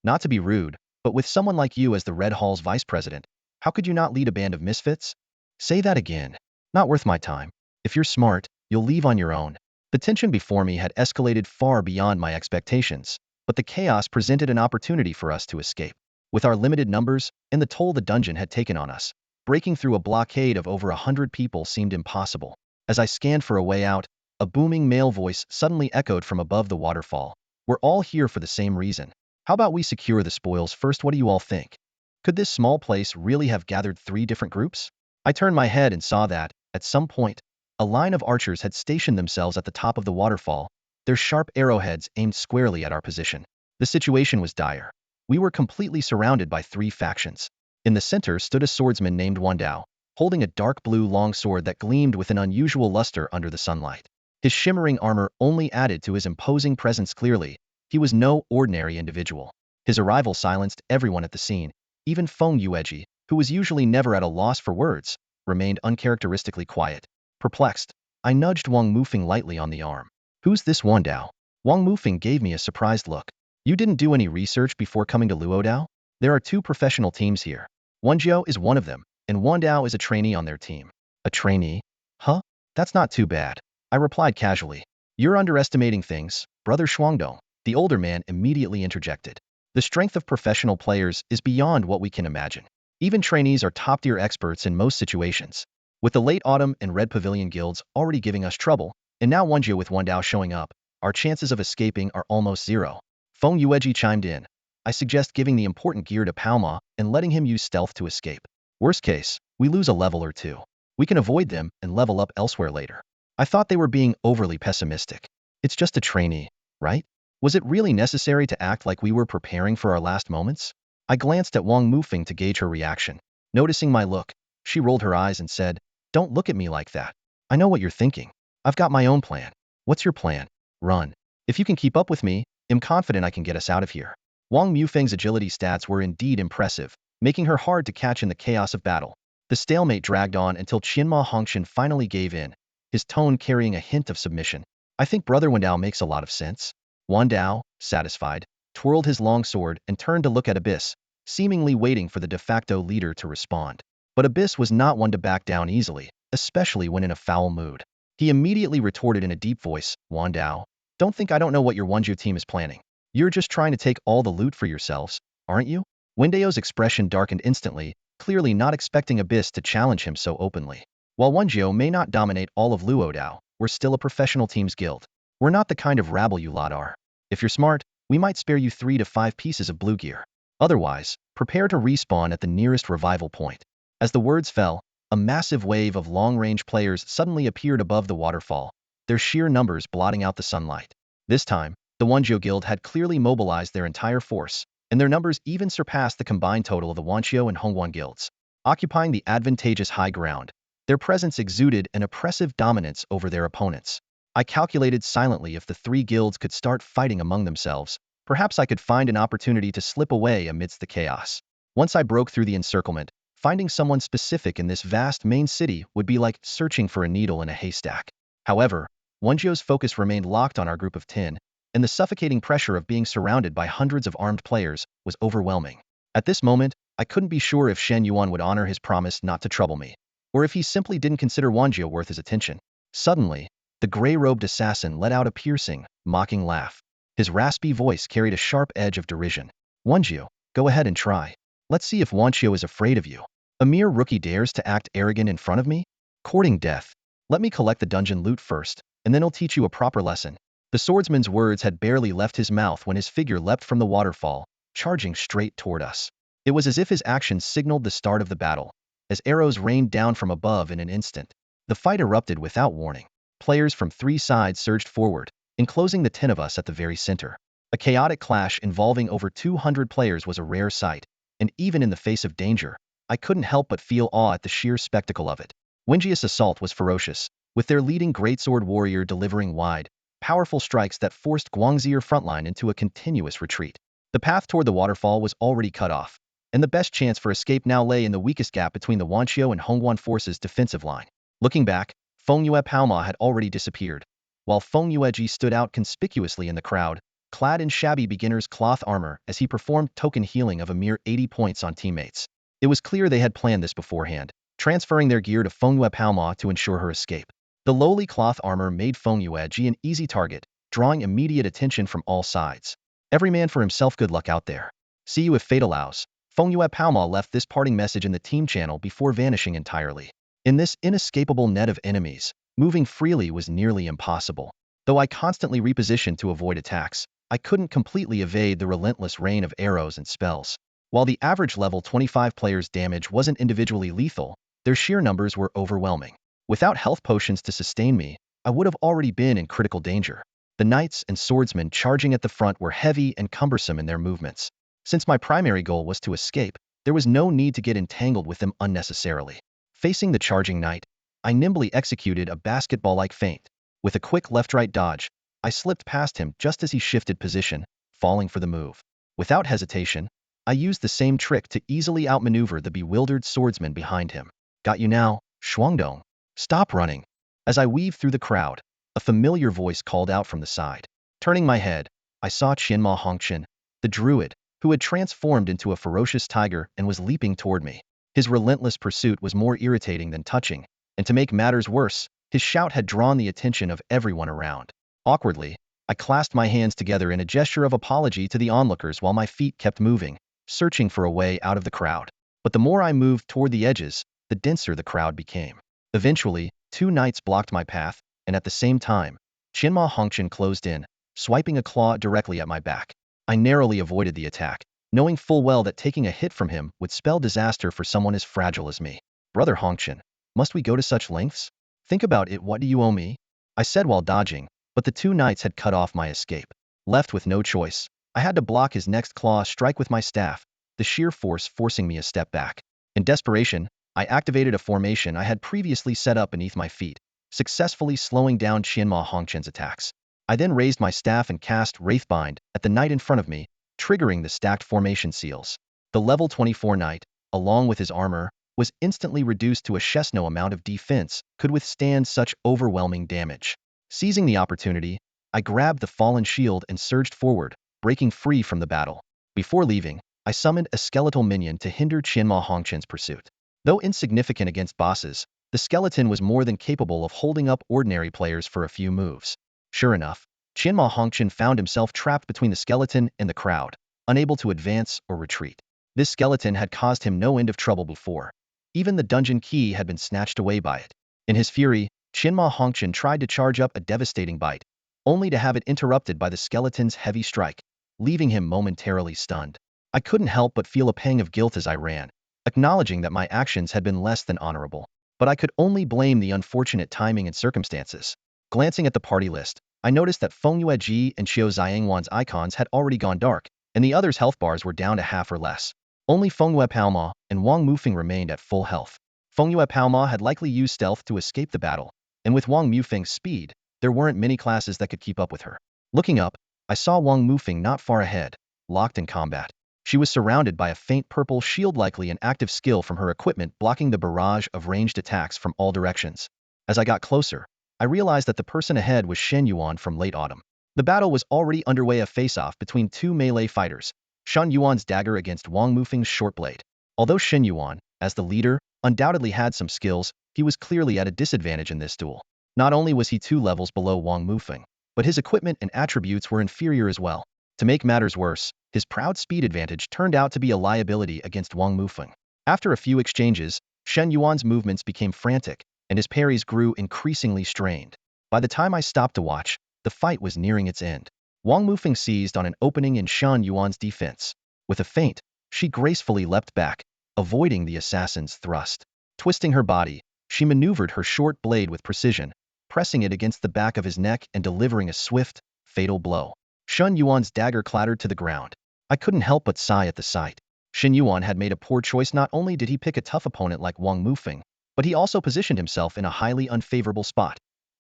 Speaker 1: Not to be rude, but with someone like you as the Red Hall's vice president, how could you not lead a band of misfits?" Say that again. Not worth my time. If you're smart, you'll leave on your own. The tension before me had escalated far beyond my expectations, but the chaos presented an opportunity for us to escape. With our limited numbers and the toll the dungeon had taken on us, breaking through a blockade of over 100 people seemed impossible. As I scanned for a way out, a booming male voice suddenly echoed from above the waterfall. We're all here for the same reason. How about we secure the spoils first? What do you all think? Could this small place really have gathered 3 different groups? I turned my head and saw that, at some point, a line of archers had stationed themselves at the top of the waterfall, their sharp arrowheads aimed squarely at our position. The situation was dire. We were completely surrounded by 3 factions. In the center stood a swordsman named Wan Dao, holding a dark blue longsword that gleamed with an unusual luster under the sunlight. His shimmering armor only added to his imposing presence. Clearly, he was no ordinary individual. His arrival silenced everyone at the scene. Even Feng Yueji, who was usually never at a loss for words, remained uncharacteristically quiet. Perplexed, I nudged Wang Mufeng lightly on the arm. "Who's this Wan Dao?" Wang Mufeng gave me a surprised look. "You didn't do any research before coming to Luodao? There are 2 professional teams here. Wanjiao is one of them, and Wan Dao is a trainee on their team." "A trainee? Huh? That's not too bad," I replied casually. "You're underestimating things, Brother Shuangdong," the older man immediately interjected. "The strength of professional players is beyond what we can imagine. Even trainees are top-tier experts in most situations. With the Late Autumn and Red Pavilion guilds already giving us trouble, and now Wanjiao with Wan Dao showing up, our chances of escaping are almost zero." Feng Yueji chimed in. "I suggest giving the important gear to Palma and letting him use stealth to escape. Worst case, we lose a level or 2. We can avoid them and level up elsewhere later." I thought they were being overly pessimistic. It's just a trainee, right? Was it really necessary to act like we were preparing for our last moments? I glanced at Wang Mufeng to gauge her reaction. Noticing my look, she rolled her eyes and said, "Don't look at me like that. I know what you're thinking. I've got my own plan." "What's your plan?" "Run. If you can keep up with me, I'm confident I can get us out of here." Wang Mufeng's agility stats were indeed impressive, making her hard to catch in the chaos of battle. The stalemate dragged on until Qianma Hongqian finally gave in, his tone carrying a hint of submission. "I think Brother Wan Dao makes a lot of sense." Wan Dao, satisfied, twirled his longsword and turned to look at Abyss, seemingly waiting for the de facto leader to respond. But Abyss was not one to back down easily, especially when in a foul mood. He immediately retorted in a deep voice, "Wan Dao, don't think I don't know what your Wanjiao team is planning. You're just trying to take all the loot for yourselves, aren't you?" Wendao's expression darkened instantly, clearly not expecting Abyss to challenge him so openly. "While Wanjiao may not dominate all of Luodao, we're still a professional teams guild. We're not the kind of rabble you lot are. If you're smart, we might spare you 3 to 5 pieces of blue gear. Otherwise, prepare to respawn at the nearest revival point." As the words fell, a massive wave of long-range players suddenly appeared above the waterfall, their sheer numbers blotting out the sunlight. This time, the Wanjiao Guild had clearly mobilized their entire force, and their numbers even surpassed the combined total of the Wanqiao and Hongguan guilds. Occupying the advantageous high ground, their presence exuded an oppressive dominance over their opponents. I calculated silently if the three guilds could start fighting among themselves. Perhaps I could find an opportunity to slip away amidst the chaos. Once I broke through the encirclement, finding someone specific in this vast main city would be like searching for a needle in a haystack. However, Wonjio's focus remained locked on our group of 10, and the suffocating pressure of being surrounded by hundreds of armed players was overwhelming. At this moment, I couldn't be sure if Shen Yuan would honor his promise not to trouble me, or if he simply didn't consider Wanjio worth his attention. Suddenly, the gray-robed assassin let out a piercing, mocking laugh. His raspy voice carried a sharp edge of derision. Wanjio, go ahead and try. Let's see if Wanjio is afraid of you. A mere rookie dares to act arrogant in front of me? Courting death. Let me collect the dungeon loot first, and then I'll teach you a proper lesson. The swordsman's words had barely left his mouth when his figure leapt from the waterfall, charging straight toward us. It was as if his actions signaled the start of the battle, as arrows rained down from above in an instant. The fight erupted without warning. Players from three sides surged forward, enclosing the 10 of us at the very center. A chaotic clash involving over 200 players was a rare sight, and even in the face of danger, I couldn't help but feel awe at the sheer spectacle of it. Wenjia's assault was ferocious, with their leading greatsword warrior delivering wide, powerful strikes that forced Guangzier frontline into a continuous retreat. The path toward the waterfall was already cut off, and the best chance for escape now lay in the weakest gap between the Wanqiao and Hongguan forces' defensive line. Looking back, Feng Yue Paoma had already disappeared, while Feng Yueji stood out conspicuously in the crowd, clad in shabby beginner's cloth armor as he performed token healing of a mere 80 points on teammates. It was clear they had planned this beforehand, transferring their gear to Feng Yue Paoma to ensure her escape. The lowly cloth armor made Feng Yueji an easy target, drawing immediate attention from all sides. Every man for himself, good luck out there. See you if fate allows. Feng Yue Paoma left this parting message in the team channel before vanishing entirely. In this inescapable net of enemies, moving freely was nearly impossible. Though I constantly repositioned to avoid attacks, I couldn't completely evade the relentless rain of arrows and spells. While the average level 25 players' damage wasn't individually lethal, their sheer numbers were overwhelming. Without health potions to sustain me, I would have already been in critical danger. The knights and swordsmen charging at the front were heavy and cumbersome in their movements. Since my primary goal was to escape, there was no need to get entangled with them unnecessarily. Facing the charging knight, I nimbly executed a basketball-like feint. With a quick left-right dodge, I slipped past him just as he shifted position, falling for the move. Without hesitation, I used the same trick to easily outmaneuver the bewildered swordsman behind him. Got you now, Shuangdong. Stop running. As I weaved through the crowd, a familiar voice called out from the side. Turning my head, I saw Qianma Hongqian, the druid, who had transformed into a ferocious tiger and was leaping toward me. His relentless pursuit was more irritating than touching, and to make matters worse, his shout had drawn the attention of everyone around. Awkwardly, I clasped my hands together in a gesture of apology to the onlookers while my feet kept moving, searching for a way out of the crowd. But the more I moved toward the edges, the denser the crowd became. Eventually, 2 knights blocked my path, and at the same time, Qianma Hongqian closed in, swiping a claw directly at my back. I narrowly avoided the attack, knowing full well that taking a hit from him would spell disaster for someone as fragile as me. Brother Hongqian, must we go to such lengths? Think about it, what do you owe me? I said while dodging, but the 2 knights had cut off my escape. Left with no choice, I had to block his next claw strike with my staff, the sheer force forcing me a step back. In desperation, I activated a formation I had previously set up beneath my feet, successfully slowing down Qianma Hongqian's attacks. I then raised my staff and cast Wraithbind at the knight in front of me, triggering the stacked formation seals. The level 24 knight, along with his armor, was instantly reduced to a Shesno amount of defense could withstand such overwhelming damage. Seizing the opportunity, I grabbed the fallen shield and surged forward, breaking free from the battle. Before leaving, I summoned a skeletal minion to hinder Qianma Hongqian's pursuit. Though insignificant against bosses, the skeleton was more than capable of holding up ordinary players for a few moves. Sure enough, Qianma Hongqian found himself trapped between the skeleton and the crowd, unable to advance or retreat. This skeleton had caused him no end of trouble before. Even the dungeon key had been snatched away by it. In his fury, Qianma Hongqian tried to charge up a devastating bite, only to have it interrupted by the skeleton's heavy strike, leaving him momentarily stunned. I couldn't help but feel a pang of guilt as I ran, acknowledging that my actions had been less than honorable. But I could only blame the unfortunate timing and circumstances. Glancing at the party list, I noticed that Feng Yueji and Qiu Xiangwan's icons had already gone dark, and the others' health bars were down to half or less. Only Feng Yue Paoma and Wang Mufeng remained at full health. Feng Yue Paoma had likely used stealth to escape the battle, and with Wang Mufeng's speed, There weren't many classes that could keep up with her. Looking up, I saw Wang Mufeng not far ahead, locked in combat. She was surrounded by a faint purple shield, likely an active skill from her equipment, blocking the barrage of ranged attacks from all directions. As I got closer, I realized that the person ahead was Shen Yuan from late autumn. The battle was already underway, a face-off between two melee fighters, Shen Yuan's dagger against Wang Mufeng's short blade. Although Shen Yuan, as the leader, undoubtedly had some skills, he was clearly at a disadvantage in this duel. Not only was he 2 levels below Wang Mufeng, but his equipment and attributes were inferior as well. To make matters worse, his proud speed advantage turned out to be a liability against Wang Mufeng. After a few exchanges, Shen Yuan's movements became frantic, and his parries grew increasingly strained. By the time I stopped to watch, the fight was nearing its end. Wang Mufeng seized on an opening in Shen Yuan's defense. With a feint, she gracefully leapt back, avoiding the assassin's thrust. Twisting her body, she maneuvered her short blade with precision, pressing it against the back of his neck and delivering a swift, fatal blow. Shen Yuan's dagger clattered to the ground. I couldn't help but sigh at the sight. Shen Yuan had made a poor choice. Not only did he pick a tough opponent like Wang Mufeng, but he also positioned himself in a highly unfavorable spot,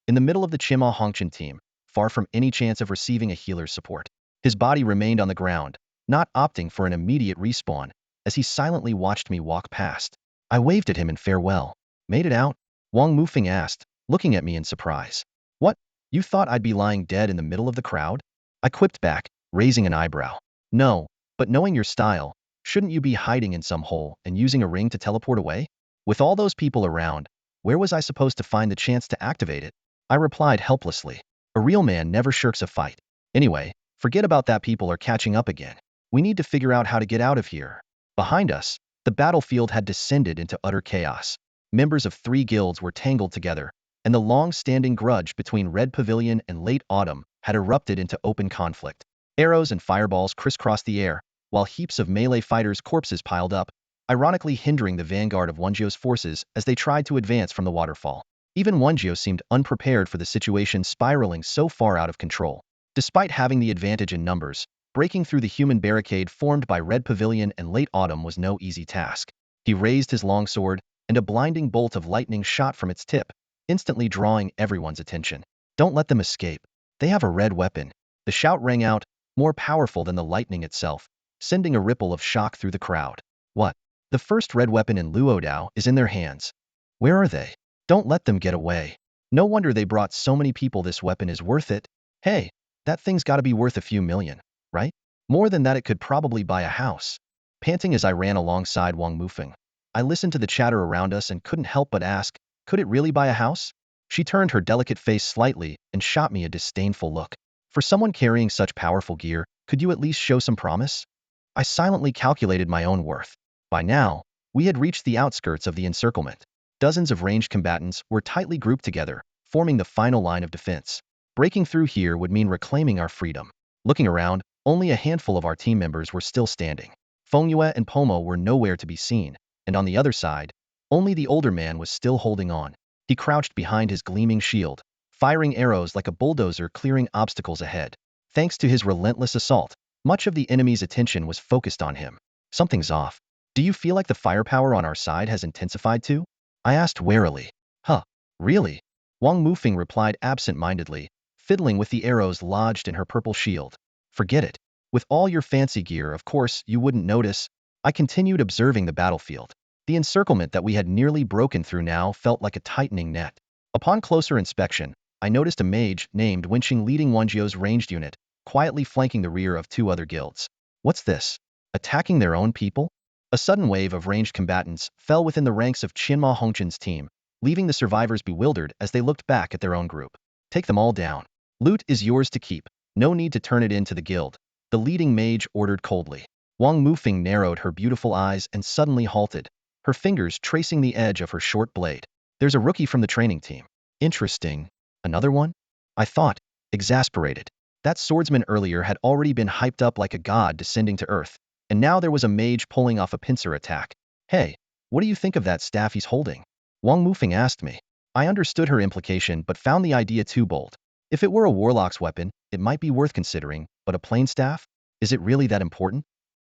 Speaker 1: in the middle of the Chima Hongqian team, far from any chance of receiving a healer's support. His body remained on the ground, not opting for an immediate respawn, as he silently watched me walk past. I waved at him in farewell. Made it out? Wang Mufeng asked, looking at me in surprise. What? You thought I'd be lying dead in the middle of the crowd? I quipped back, raising an eyebrow. No, but knowing your style, shouldn't you be hiding in some hole and using a ring to teleport away? With all those people around, where was I supposed to find the chance to activate it? I replied helplessly. A real man never shirks a fight. Anyway, forget about that, people are catching up again. We need to figure out how to get out of here. Behind us, the battlefield had descended into utter chaos. Members of 3 guilds were tangled together, and the long-standing grudge between Red Pavilion and Late Autumn had erupted into open conflict. Arrows and fireballs crisscrossed the air, while heaps of melee fighters' corpses piled up, ironically hindering the vanguard of Wenzhou's forces as they tried to advance from the waterfall. Even Wenzhou seemed unprepared for the situation spiraling so far out of control. Despite having the advantage in numbers, breaking through the human barricade formed by Red Pavilion and Late Autumn was no easy task. He raised his longsword, and a blinding bolt of lightning shot from its tip, instantly drawing everyone's attention. Don't let them escape. They have a red weapon. The shout rang out, more powerful than the lightning itself, sending a ripple of shock through the crowd. What? The first red weapon in Luodao is in their hands. Where are they? Don't let them get away. No wonder they brought so many people. This weapon is worth it. Hey, that thing's gotta be worth a few million, right? More than that, it could probably buy a house. Panting as I ran alongside Wang Mufeng, I listened to the chatter around us and couldn't help but ask, could it really buy a house? She turned her delicate face slightly and shot me a disdainful look. For someone carrying such powerful gear, could you at least show some promise? I silently calculated my own worth. By now, we had reached the outskirts of the encirclement. Dozens of ranged combatants were tightly grouped together, forming the final line of defense. Breaking through here would mean reclaiming our freedom. Looking around, only a handful of our team members were still standing. Fengyue and Pomo were nowhere to be seen, and on the other side, only the older man was still holding on. He crouched behind his gleaming shield, firing arrows like a bulldozer, clearing obstacles ahead. Thanks to his relentless assault, much of the enemy's attention was focused on him. Something's off. Do you feel like the firepower on our side has intensified too? I asked warily. Huh, really? Wang Mufeng replied absent-mindedly, fiddling with the arrows lodged in her purple shield. Forget it. With all your fancy gear, of course, you wouldn't notice. I continued observing the battlefield. The encirclement that we had nearly broken through now felt like a tightening net. Upon closer inspection, I noticed a mage named Wenqing leading Wenzhou's ranged unit, quietly flanking the rear of 2 other guilds. What's this? Attacking their own people? A sudden wave of ranged combatants fell within the ranks of Chima Hongqian's team, leaving the survivors bewildered as they looked back at their own group. Take them all down. Loot is yours to keep. No need to turn it in to the guild, the leading mage ordered coldly. Wang Mufeng narrowed her beautiful eyes and suddenly halted, her fingers tracing the edge of her short blade. There's a rookie from the training team. Interesting. Another one? I thought, exasperated. That swordsman earlier had already been hyped up like a god descending to earth, and now there was a mage pulling off a pincer attack. Hey, what do you think of that staff he's holding? Wang Mufeng asked me. I understood her implication but found the idea too bold. If it were a warlock's weapon, it might be worth considering, but a plain staff? Is it really that important?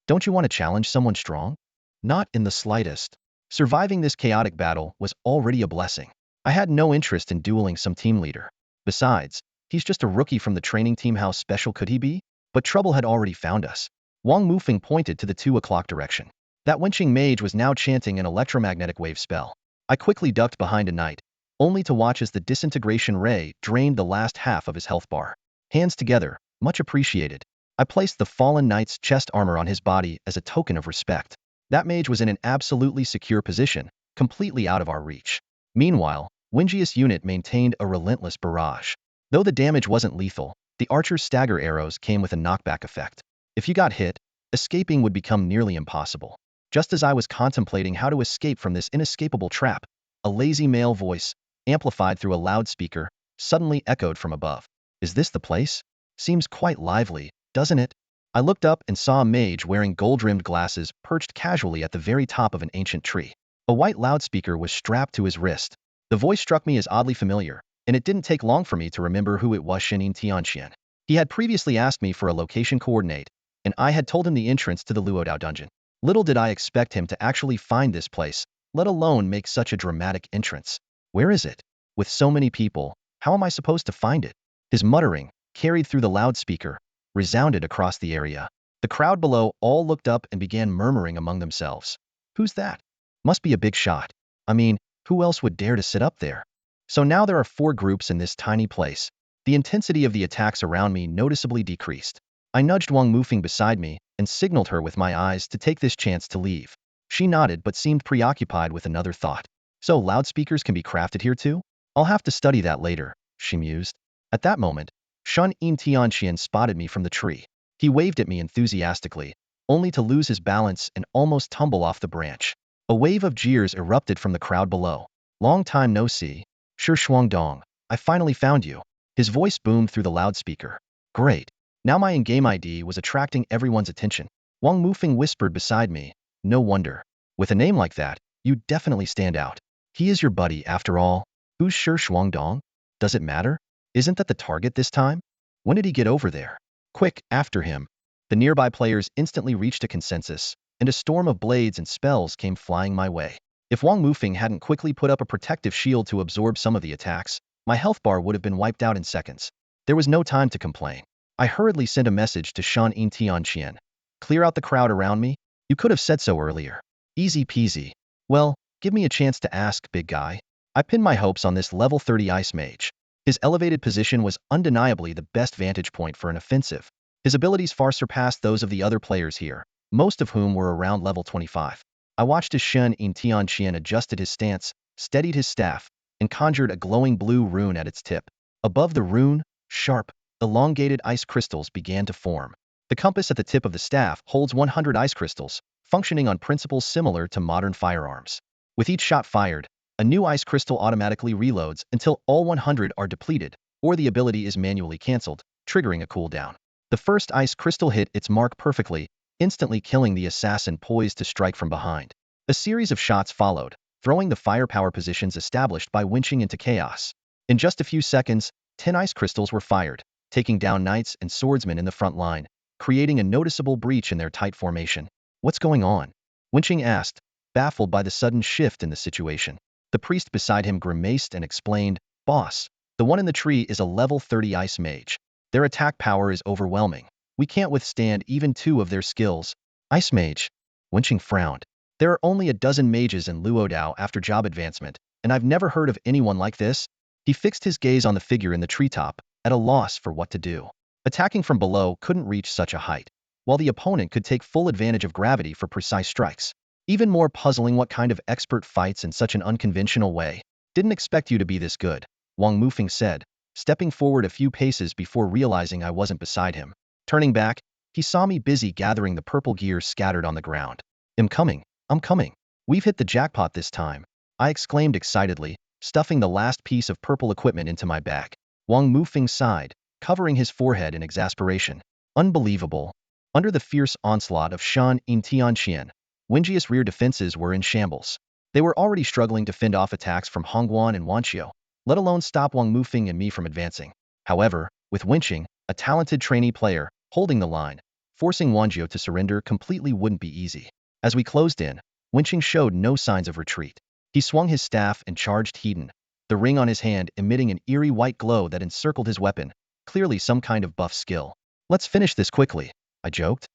Speaker 1: Don't you want to challenge someone strong? Not in the slightest. Surviving this chaotic battle was already a blessing. I had no interest in dueling some team leader. Besides, he's just a rookie from the training team. How special could he be? But trouble had already found us. Wang Mufeng pointed to the 2 o'clock direction. That Wenqing mage was now chanting an electromagnetic wave spell. I quickly ducked behind a knight, only to watch as the disintegration ray drained the last half of his health bar. Hands together, much appreciated. I placed the fallen knight's chest armor on his body as a token of respect. That mage was in an absolutely secure position, completely out of our reach. Meanwhile, Wenjia's unit maintained a relentless barrage. Though the damage wasn't lethal, the archer's stagger arrows came with a knockback effect. If you got hit, escaping would become nearly impossible. Just as I was contemplating how to escape from this inescapable trap, a lazy male voice, amplified through a loudspeaker, suddenly echoed from above. Is this the place? Seems quite lively, doesn't it? I looked up and saw a mage wearing gold-rimmed glasses perched casually at the very top of an ancient tree. A white loudspeaker was strapped to his wrist. The voice struck me as oddly familiar, and it didn't take long for me to remember who it was. Shenin Tianxian. He had previously asked me for a location coordinate, and I had told him the entrance to the Luodao dungeon. Little did I expect him to actually find this place, let alone make such a dramatic entrance. Where is it? With so many people, how am I supposed to find it? His muttering, carried through the loudspeaker, resounded across the area. The crowd below all looked up and began murmuring among themselves. Who's that? Must be a big shot. I mean, who else would dare to sit up there? So now there are 4 groups in this tiny place. The intensity of the attacks around me noticeably decreased. I nudged Wang Mufeng beside me and signaled her with my eyes to take this chance to leave. She nodded but seemed preoccupied with another thought. So loudspeakers can be crafted here too? I'll have to study that later, she mused. At that moment, Shun Yin Tianxian spotted me from the tree. He waved at me enthusiastically, only to lose his balance and almost tumble off the branch. A wave of jeers erupted from the crowd below. Long time no see. Shi Shuangdong, I finally found you. His voice boomed through the loudspeaker. Great. Now my in-game ID was attracting everyone's attention. Wang Mufeng whispered beside me. No wonder. With a name like that, you definitely stand out. He is your buddy after all. Who's Shi Shuangdong? Does it matter? Isn't that the target this time? When did he get over there? Quick, after him. The nearby players instantly reached a consensus, and a storm of blades and spells came flying my way. If Wang Mufeng hadn't quickly put up a protective shield to absorb some of the attacks, my health bar would have been wiped out in seconds. There was no time to complain. I hurriedly sent a message to Shan Yin Tianxian. Clear out the crowd around me? You could have said so earlier. Easy peasy. Well, give me a chance to ask, big guy. I pinned my hopes on this level 30 ice mage. His elevated position was undeniably the best vantage point for an offensive. His abilities far surpassed those of the other players here, most of whom were around level 25. I watched as Shen Yin Tianxian adjusted his stance, steadied his staff, and conjured a glowing blue rune at its tip. Above the rune, sharp, elongated ice crystals began to form. The compass at the tip of the staff holds 100 ice crystals, functioning on principles similar to modern firearms. With each shot fired, a new ice crystal automatically reloads until all 100 are depleted, or the ability is manually cancelled, triggering a cooldown. The first ice crystal hit its mark perfectly, instantly killing the assassin poised to strike from behind. A series of shots followed, throwing the firepower positions established by winching into chaos. In just a few seconds, 10 ice crystals were fired, taking down knights and swordsmen in the front line, creating a noticeable breach in their tight formation. What's going on? Winching asked, baffled by the sudden shift in the situation. The priest beside him grimaced and explained, Boss, the one in the tree is a level 30 ice mage. Their attack power is overwhelming. We can't withstand even 2 of their skills. Ice mage. Winching frowned. There are only a dozen mages in Luodao after job advancement, and I've never heard of anyone like this. He fixed his gaze on the figure in the treetop, at a loss for what to do. Attacking from below couldn't reach such a height, while the opponent could take full advantage of gravity for precise strikes. Even more puzzling, what kind of expert fights in such an unconventional way? Didn't expect you to be this good, Wang Mufeng said, stepping forward a few paces before realizing I wasn't beside him. Turning back, he saw me busy gathering the purple gear scattered on the ground. I'm coming. We've hit the jackpot this time, I exclaimed excitedly, stuffing the last piece of purple equipment into my bag. Wang Mufeng sighed, covering his forehead in exasperation. Unbelievable. Under the fierce onslaught of Shan Yin Tianxian, Wenjia's rear defenses were in shambles. They were already struggling to fend off attacks from Hongguan and Wanqiu, let alone stop Wang Mufeng and me from advancing. However, with Wenqing, a talented trainee player, holding the line, forcing Wanqiu to surrender completely wouldn't be easy. As we closed in, Wenqing showed no signs of retreat. He swung his staff and charged Hedon, the ring on his hand emitting an eerie white glow that encircled his weapon, clearly some kind of buff skill. Let's finish this quickly, I joked.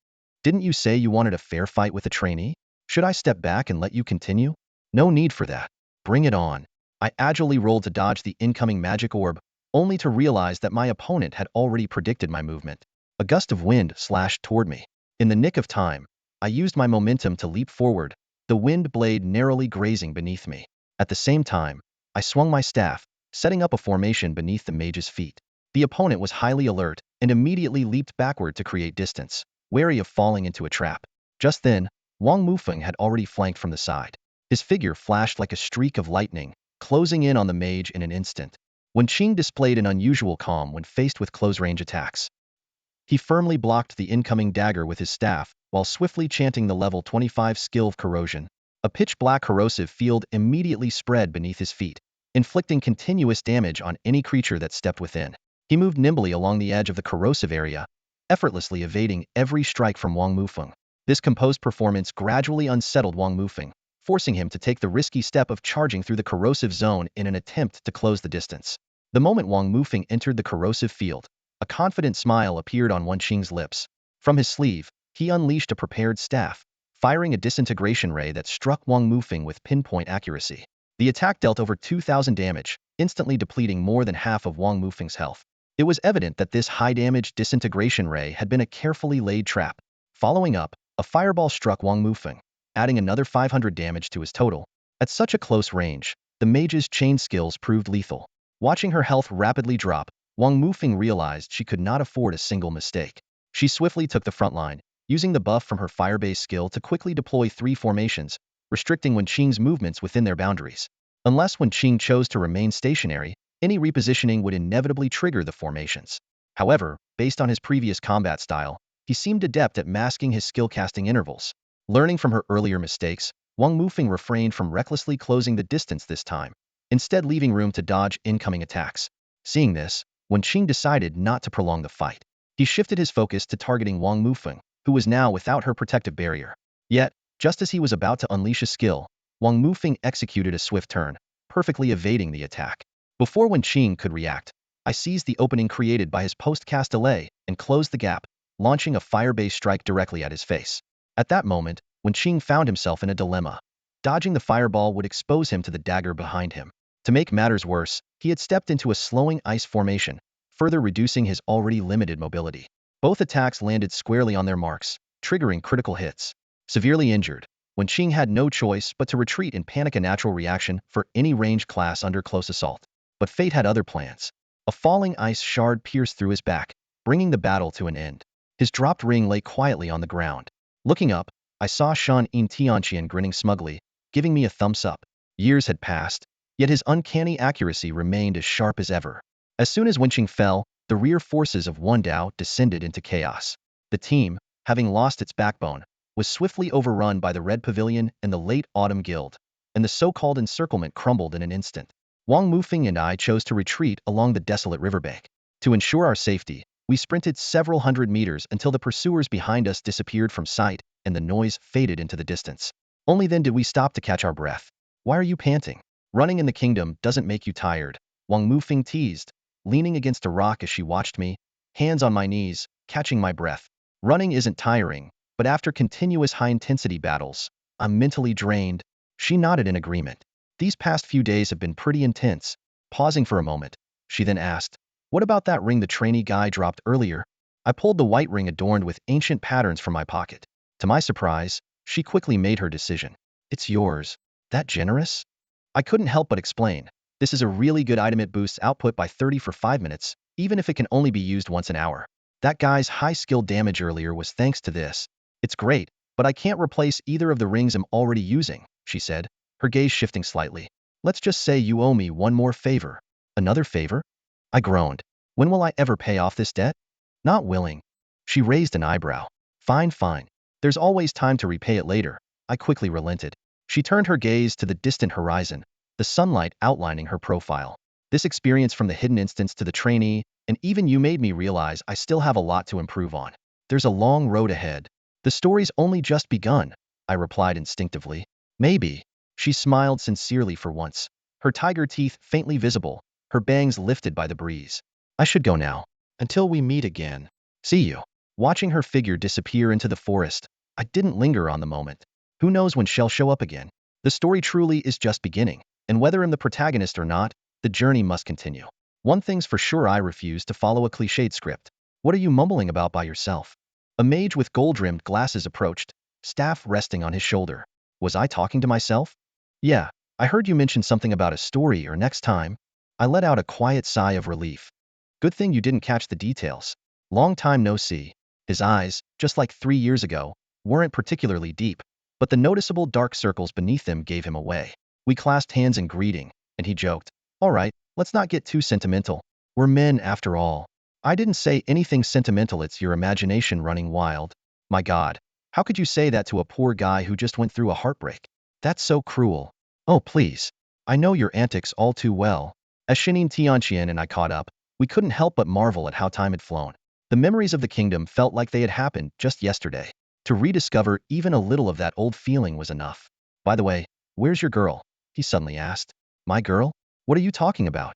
Speaker 1: Didn't you say you wanted a fair fight with a trainee? Should I step back and let you continue? No need for that. Bring it on. I agilely rolled to dodge the incoming magic orb, only to realize that my opponent had already predicted my movement. A gust of wind slashed toward me. In the nick of time, I used my momentum to leap forward, the wind blade narrowly grazing beneath me. At the same time, I swung my staff, setting up a formation beneath the mage's feet. The opponent was highly alert and immediately leaped backward to create distance, wary of falling into a trap. Just then, Wang Mufeng had already flanked from the side. His figure flashed like a streak of lightning, closing in on the mage in an instant. Wen Qing displayed an unusual calm when faced with close-range attacks. He firmly blocked the incoming dagger with his staff, while swiftly chanting the level 25 skill of corrosion. A pitch-black corrosive field immediately spread beneath his feet, inflicting continuous damage on any creature that stepped within. He moved nimbly along the edge of the corrosive area, effortlessly evading every strike from Wang Mufeng. This composed performance gradually unsettled Wang Mufeng, forcing him to take the risky step of charging through the corrosive zone in an attempt to close the distance. The moment Wang Mufeng entered the corrosive field, a confident smile appeared on Wen Qing's lips. From his sleeve, he unleashed a prepared staff, firing a disintegration ray that struck Wang Mufeng with pinpoint accuracy. The attack dealt over 2,000 damage, instantly depleting more than half of Wang Mufeng's health. It was evident that this high-damage disintegration ray had been a carefully laid trap. Following up, a fireball struck Wang Mufeng, adding another 500 damage to his total. At such a close range, the mage's chain skills proved lethal. Watching her health rapidly drop, Wang Mufeng realized she could not afford a single mistake. She swiftly took the front line, using the buff from her fire-based skill to quickly deploy 3 formations, restricting Wen Qing's movements within their boundaries. Unless Wen Qing chose to remain stationary, any repositioning would inevitably trigger the formations. However, based on his previous combat style, he seemed adept at masking his skill-casting intervals. Learning from her earlier mistakes, Wang Mufeng refrained from recklessly closing the distance this time, instead leaving room to dodge incoming attacks. Seeing this, Wen Qing decided not to prolong the fight. He shifted his focus to targeting Wang Mufeng, who was now without her protective barrier. Yet, just as he was about to unleash a skill, Wang Mufeng executed a swift turn, perfectly evading the attack. Before Wen Qing could react, I seized the opening created by his post-cast delay and closed the gap, launching a fire-based strike directly at his face. At that moment, Wen Qing found himself in a dilemma. Dodging the fireball would expose him to the dagger behind him. To make matters worse, he had stepped into a slowing ice formation, further reducing his already limited mobility. Both attacks landed squarely on their marks, triggering critical hits. Severely injured, Wen Qing had no choice but to retreat and panic, a natural reaction for any ranged class under close assault. But fate had other plans. A falling ice shard pierced through his back, bringing the battle to an end. His dropped ring lay quietly on the ground. Looking up, I saw Shan Yin Tianqian grinning smugly, giving me a thumbs up. Years had passed, yet his uncanny accuracy remained as sharp as ever. As soon as Wen Qing fell, the rear forces of Wen Dao descended into chaos. The team, having lost its backbone, was swiftly overrun by the Red Pavilion and the Late Autumn Guild, and the so-called encirclement crumbled in an instant. Wang Mufeng and I chose to retreat along the desolate riverbank. To ensure our safety, we sprinted several hundred meters until the pursuers behind us disappeared from sight and the noise faded into the distance. Only then did we stop to catch our breath. Why are you panting? Running in the kingdom doesn't make you tired, Wang Mufeng teased, leaning against a rock as she watched me, hands on my knees, catching my breath. Running isn't tiring, but after continuous high-intensity battles, I'm mentally drained. She nodded in agreement. These past few days have been pretty intense. Pausing for a moment, she then asked, what about that ring the trainee guy dropped earlier? I pulled the white ring adorned with ancient patterns from my pocket. To my surprise, she quickly made her decision. It's yours. That generous? I couldn't help but explain. This is a really good item. It boosts output by 30 for 5 minutes, even if it can only be used once an hour. That guy's high skill damage earlier was thanks to this. It's great, but I can't replace either of the rings I'm already using, she said, her gaze shifting slightly. Let's just say you owe me one more favor. Another favor? I groaned. When will I ever pay off this debt? Not willing. She raised an eyebrow. Fine, fine. There's always time to repay it later. I quickly relented. She turned her gaze to the distant horizon, the sunlight outlining her profile. This experience from the hidden instance to the trainee, and even you made me realize I still have a lot to improve on. There's a long road ahead. The story's only just begun, I replied instinctively. Maybe. She smiled sincerely for once. her tiger teeth faintly visible, her bangs lifted by the breeze. I should go now. Until we meet again. See you. Watching her figure disappear into the forest, I didn't linger on the moment. Who knows when she'll show up again? The story truly is just beginning, and whether I'm the protagonist or not, the journey must continue. One thing's for sure, I refuse to follow a cliched script. What are you mumbling about by yourself? A mage with gold-rimmed glasses approached, staff resting on his shoulder. Was I talking to myself? Yeah, I heard you mention something about a story or next time. I let out a quiet sigh of relief. Good thing you didn't catch the details. Long time no see. His eyes, just like 3 years ago, weren't particularly deep, but the noticeable dark circles beneath them gave him away. We clasped hands in greeting, and he joked, "All right, let's not get too sentimental. We're men after all." I didn't say anything sentimental, it's your imagination running wild. My God, how could you say that to a poor guy who just went through a heartbreak? That's so cruel. Oh, please. I know your antics all too well. As Shinin Tianqian and I caught up, we couldn't help but marvel at how time had flown. The memories of the kingdom felt like they had happened just yesterday. To rediscover even a little of that old feeling was enough. By the way, where's your girl? He suddenly asked. My girl? What are you talking about?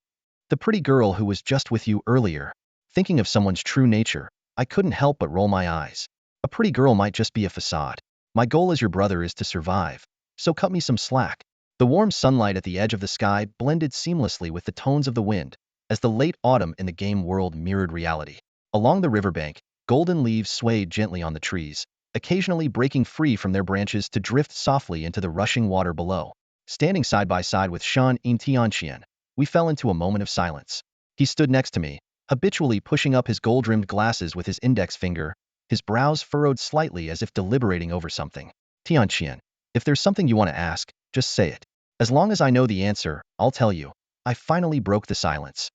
Speaker 1: The pretty girl who was just with you earlier. Thinking of someone's true nature, I couldn't help but roll my eyes. A pretty girl might just be a facade. My goal as your brother is to survive, so cut me some slack. The warm sunlight at the edge of the sky blended seamlessly with the tones of the wind, as the late autumn in the game world mirrored reality. Along the riverbank, golden leaves swayed gently on the trees, occasionally breaking free from their branches to drift softly into the rushing water below. Standing side by side with Shan Yin Tianqian, we fell into a moment of silence. He stood next to me, habitually pushing up his gold-rimmed glasses with his index finger, his brows furrowed slightly as if deliberating over something. Tianqian, if there's something you want to ask, just say it. As long as I know the answer, I'll tell you. I finally broke the silence.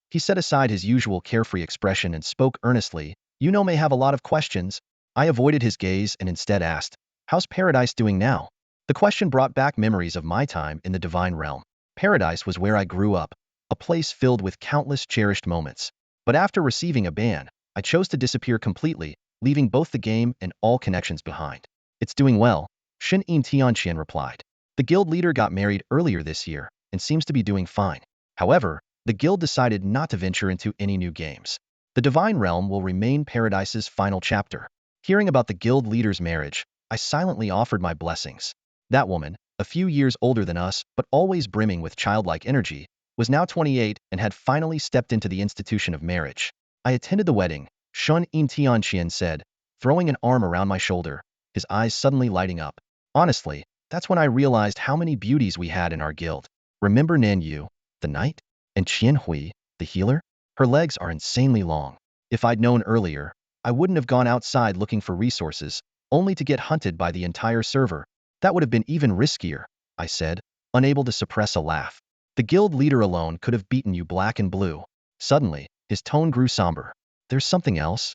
Speaker 1: He set aside his usual carefree expression and spoke earnestly. You know, may have a lot of questions. I avoided his gaze and instead asked, how's Paradise doing now? The question brought back memories of my time in the divine realm. Paradise was where I grew up, a place filled with countless cherished moments. But after receiving a ban, I chose to disappear completely, leaving both the game and all connections behind. It's doing well, Shin Yin Tianqian replied. The guild leader got married earlier this year and seems to be doing fine. However, the guild decided not to venture into any new games. The divine realm will remain Paradise's final chapter. Hearing about the guild leader's marriage, I silently offered my blessings. That woman, a few years older than us but always brimming with childlike energy, was now 28 and had finally stepped into the institution of marriage. I attended the wedding, Shun Yin Tianqian said, throwing an arm around my shoulder, his eyes suddenly lighting up. Honestly, that's when I realized how many beauties we had in our guild. Remember Nan Yu, the knight? And Qian Hui, the healer? Her legs are insanely long. If I'd known earlier, I wouldn't have gone outside looking for resources, only to get hunted by the entire server. That would have been even riskier, I said, unable to suppress a laugh. The guild leader alone could have beaten you black and blue. Suddenly, his tone grew somber. There's something else?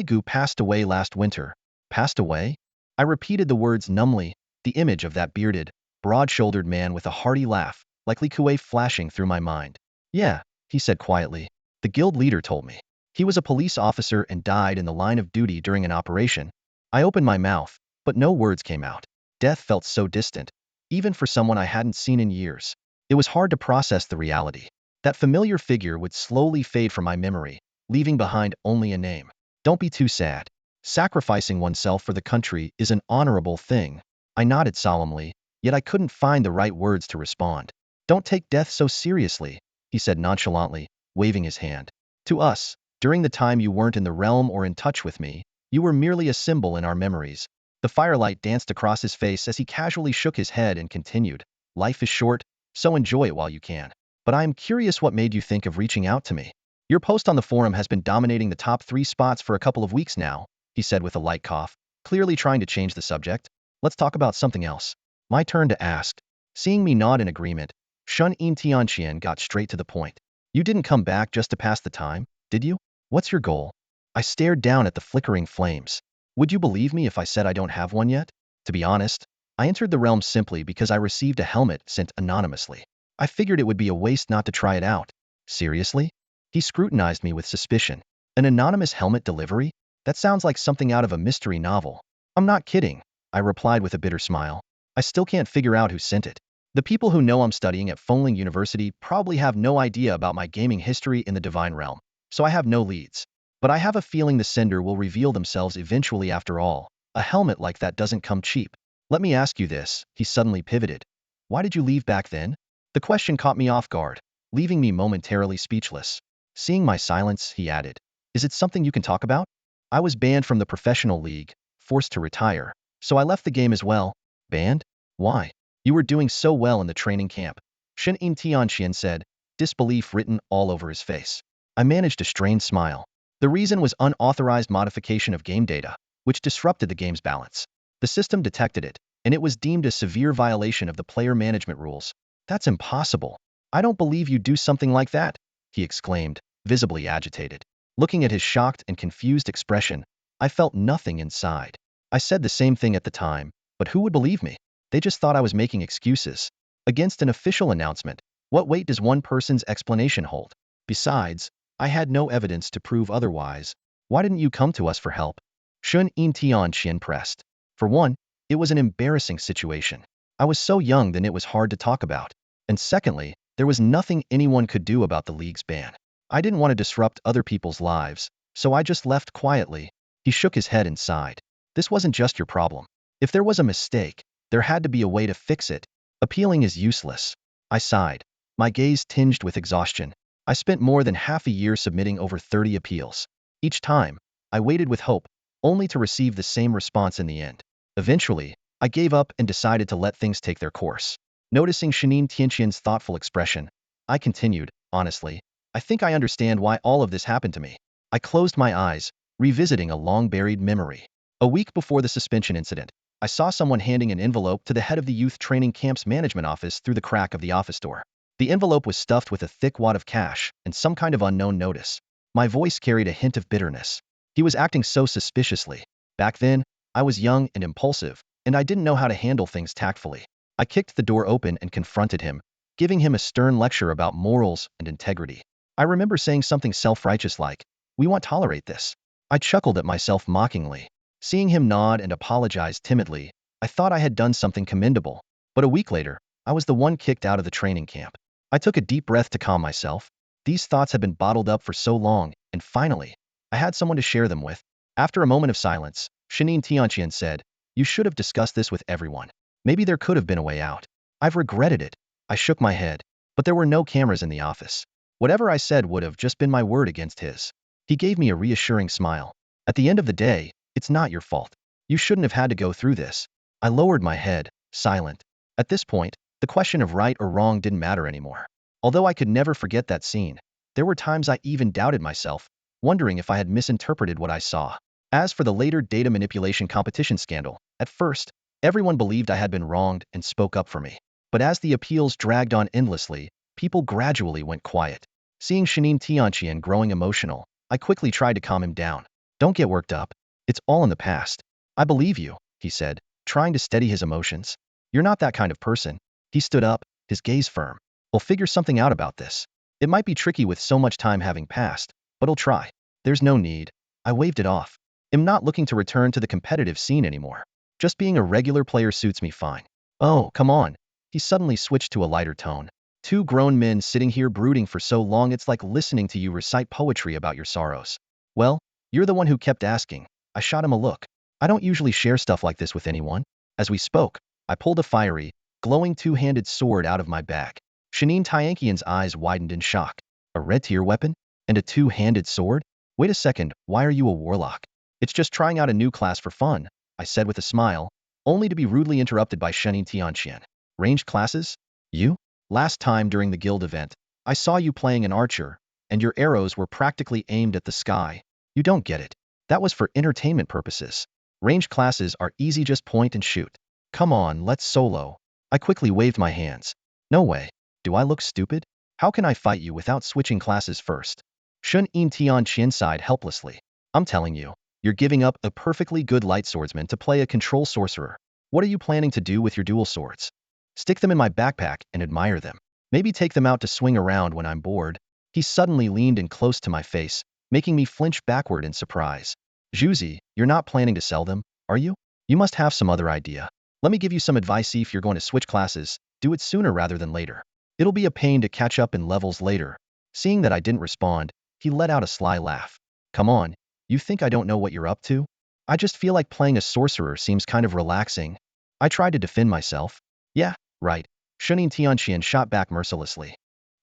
Speaker 1: Gu passed away last winter. Passed away? I repeated the words numbly, the image of that bearded, broad-shouldered man with a hearty laugh, like Li Kue flashing through my mind. Yeah, he said quietly. The guild leader told me. He was a police officer and died in the line of duty during an operation. I opened my mouth, but no words came out. Death felt so distant, even for someone I hadn't seen in years. It was hard to process the reality. That familiar figure would slowly fade from my memory, leaving behind only a name. Don't be too sad. Sacrificing oneself for the country is an honorable thing. I nodded solemnly, yet I couldn't find the right words to respond. Don't take death so seriously, he said nonchalantly, waving his hand. To us, during the time you weren't in the realm or in touch with me, you were merely a symbol in our memories. The firelight danced across his face as he casually shook his head and continued. Life is short, so enjoy it while you can. But I am curious what made you think of reaching out to me. Your post on the forum has been dominating the top 3 spots for a couple of weeks now, he said with a light cough, clearly trying to change the subject. Let's talk about something else. My turn to ask. Seeing me nod in agreement, Shun Yin Tianqian got straight to the point. You didn't come back just to pass the time, did you? What's your goal? I stared down at the flickering flames. Would you believe me if I said I don't have one yet? To be honest, I entered the realm simply because I received a helmet sent anonymously. I figured it would be a waste not to try it out. Seriously? He scrutinized me with suspicion. An anonymous helmet delivery? That sounds like something out of a mystery novel. I'm not kidding, I replied with a bitter smile. I still can't figure out who sent it. The people who know I'm studying at Fengling University probably have no idea about my gaming history in the divine realm, so I have no leads. But I have a feeling the sender will reveal themselves eventually after all. A helmet like that doesn't come cheap. Let me ask you this, he suddenly pivoted. Why did you leave back then? The question caught me off guard, leaving me momentarily speechless. Seeing my silence, he added, is it something you can talk about? I was banned from the professional league, forced to retire, so I left the game as well. Banned? Why? You were doing so well in the training camp. Shen Yin Tianqian said, disbelief written all over his face. I managed a strained smile. The reason was unauthorized modification of game data, which disrupted the game's balance. The system detected it, and it was deemed a severe violation of the player management rules. That's impossible. I don't believe you do something like that, he exclaimed, visibly agitated. Looking at his shocked and confused expression, I felt nothing inside. I said the same thing at the time, but who would believe me? They just thought I was making excuses. Against an official announcement, what weight does one person's explanation hold? Besides, I had no evidence to prove otherwise. Why didn't you come to us for help? Shun Yin Tianqian pressed. For one, it was an embarrassing situation. I was so young then it was hard to talk about. And secondly, there was nothing anyone could do about the league's ban. I didn't want to disrupt other people's lives, so I just left quietly. He shook his head and sighed. This wasn't just your problem. If there was a mistake, there had to be a way to fix it. Appealing is useless. I sighed, my gaze tinged with exhaustion. I spent more than half a year submitting over 30 appeals. Each time, I waited with hope, only to receive the same response in the end. Eventually, I gave up and decided to let things take their course. Noticing Shenin Tianqian's thoughtful expression, I continued, honestly, I think I understand why all of this happened to me. I closed my eyes, revisiting a long-buried memory. A week before the suspension incident, I saw someone handing an envelope to the head of the youth training camp's management office through the crack of the office door. The envelope was stuffed with a thick wad of cash and some kind of unknown notice. My voice carried a hint of bitterness. He was acting so suspiciously. Back then, I was young and impulsive, and I didn't know how to handle things tactfully. I kicked the door open and confronted him, giving him a stern lecture about morals and integrity. I remember saying something self-righteous like, "We won't tolerate this." I chuckled at myself mockingly. Seeing him nod and apologize timidly, I thought I had done something commendable. But a week later, I was the one kicked out of the training camp. I took a deep breath to calm myself. These thoughts had been bottled up for so long, and finally, I had someone to share them with. After a moment of silence, Shenin Tianqian said, "You should have discussed this with everyone. Maybe there could have been a way out." I've regretted it. I shook my head, but there were no cameras in the office. Whatever I said would have just been my word against his. He gave me a reassuring smile. At the end of the day, it's not your fault. You shouldn't have had to go through this. I lowered my head, silent. At this point, the question of right or wrong didn't matter anymore. Although I could never forget that scene, there were times I even doubted myself, wondering if I had misinterpreted what I saw. As for the later data manipulation competition scandal, at first, everyone believed I had been wronged and spoke up for me. But as the appeals dragged on endlessly, people gradually went quiet. Seeing Shenin Tianqian growing emotional, I quickly tried to calm him down. Don't get worked up. It's all in the past. I believe you, he said, trying to steady his emotions. You're not that kind of person. He stood up, his gaze firm. We'll figure something out about this. It might be tricky with so much time having passed, but I'll try. There's no need. I waved it off. I'm not looking to return to the competitive scene anymore. Just being a regular player suits me fine. Oh, come on. He suddenly switched to a lighter tone. Two grown men sitting here brooding for so long it's like listening to you recite poetry about your sorrows. Well, you're the one who kept asking. I shot him a look. I don't usually share stuff like this with anyone. As we spoke, I pulled a fiery, glowing two-handed sword out of my bag. Shenin Tianqian's eyes widened in shock. A red-tier weapon? And a two-handed sword? Wait a second, why are you a warlock? It's just trying out a new class for fun, I said with a smile, only to be rudely interrupted by Shenin Tianqian. Ranged classes? You? Last time during the guild event, I saw you playing an archer, and your arrows were practically aimed at the sky. You don't get it. That was for entertainment purposes. Ranged classes are easy, just point and shoot. Come on, let's solo. I quickly waved my hands. No way. Do I look stupid? How can I fight you without switching classes first? Shun Yin Tianqian sighed helplessly. I'm telling you, you're giving up a perfectly good light swordsman to play a control sorcerer. What are you planning to do with your dual swords? Stick them in my backpack and admire them. Maybe take them out to swing around when I'm bored. He suddenly leaned in close to my face, making me flinch backward in surprise. Zhuzi, you're not planning to sell them, are you? You must have some other idea. Let me give you some advice. If you're going to switch classes, Do it sooner rather than later. It'll be a pain to catch up in levels later. Seeing that I didn't respond, he let out a sly laugh. Come on, you think I don't know what you're up to? I just feel like playing a sorcerer seems kind of relaxing. I tried to defend myself. Yeah, right. Shunin Tianqian shot back mercilessly.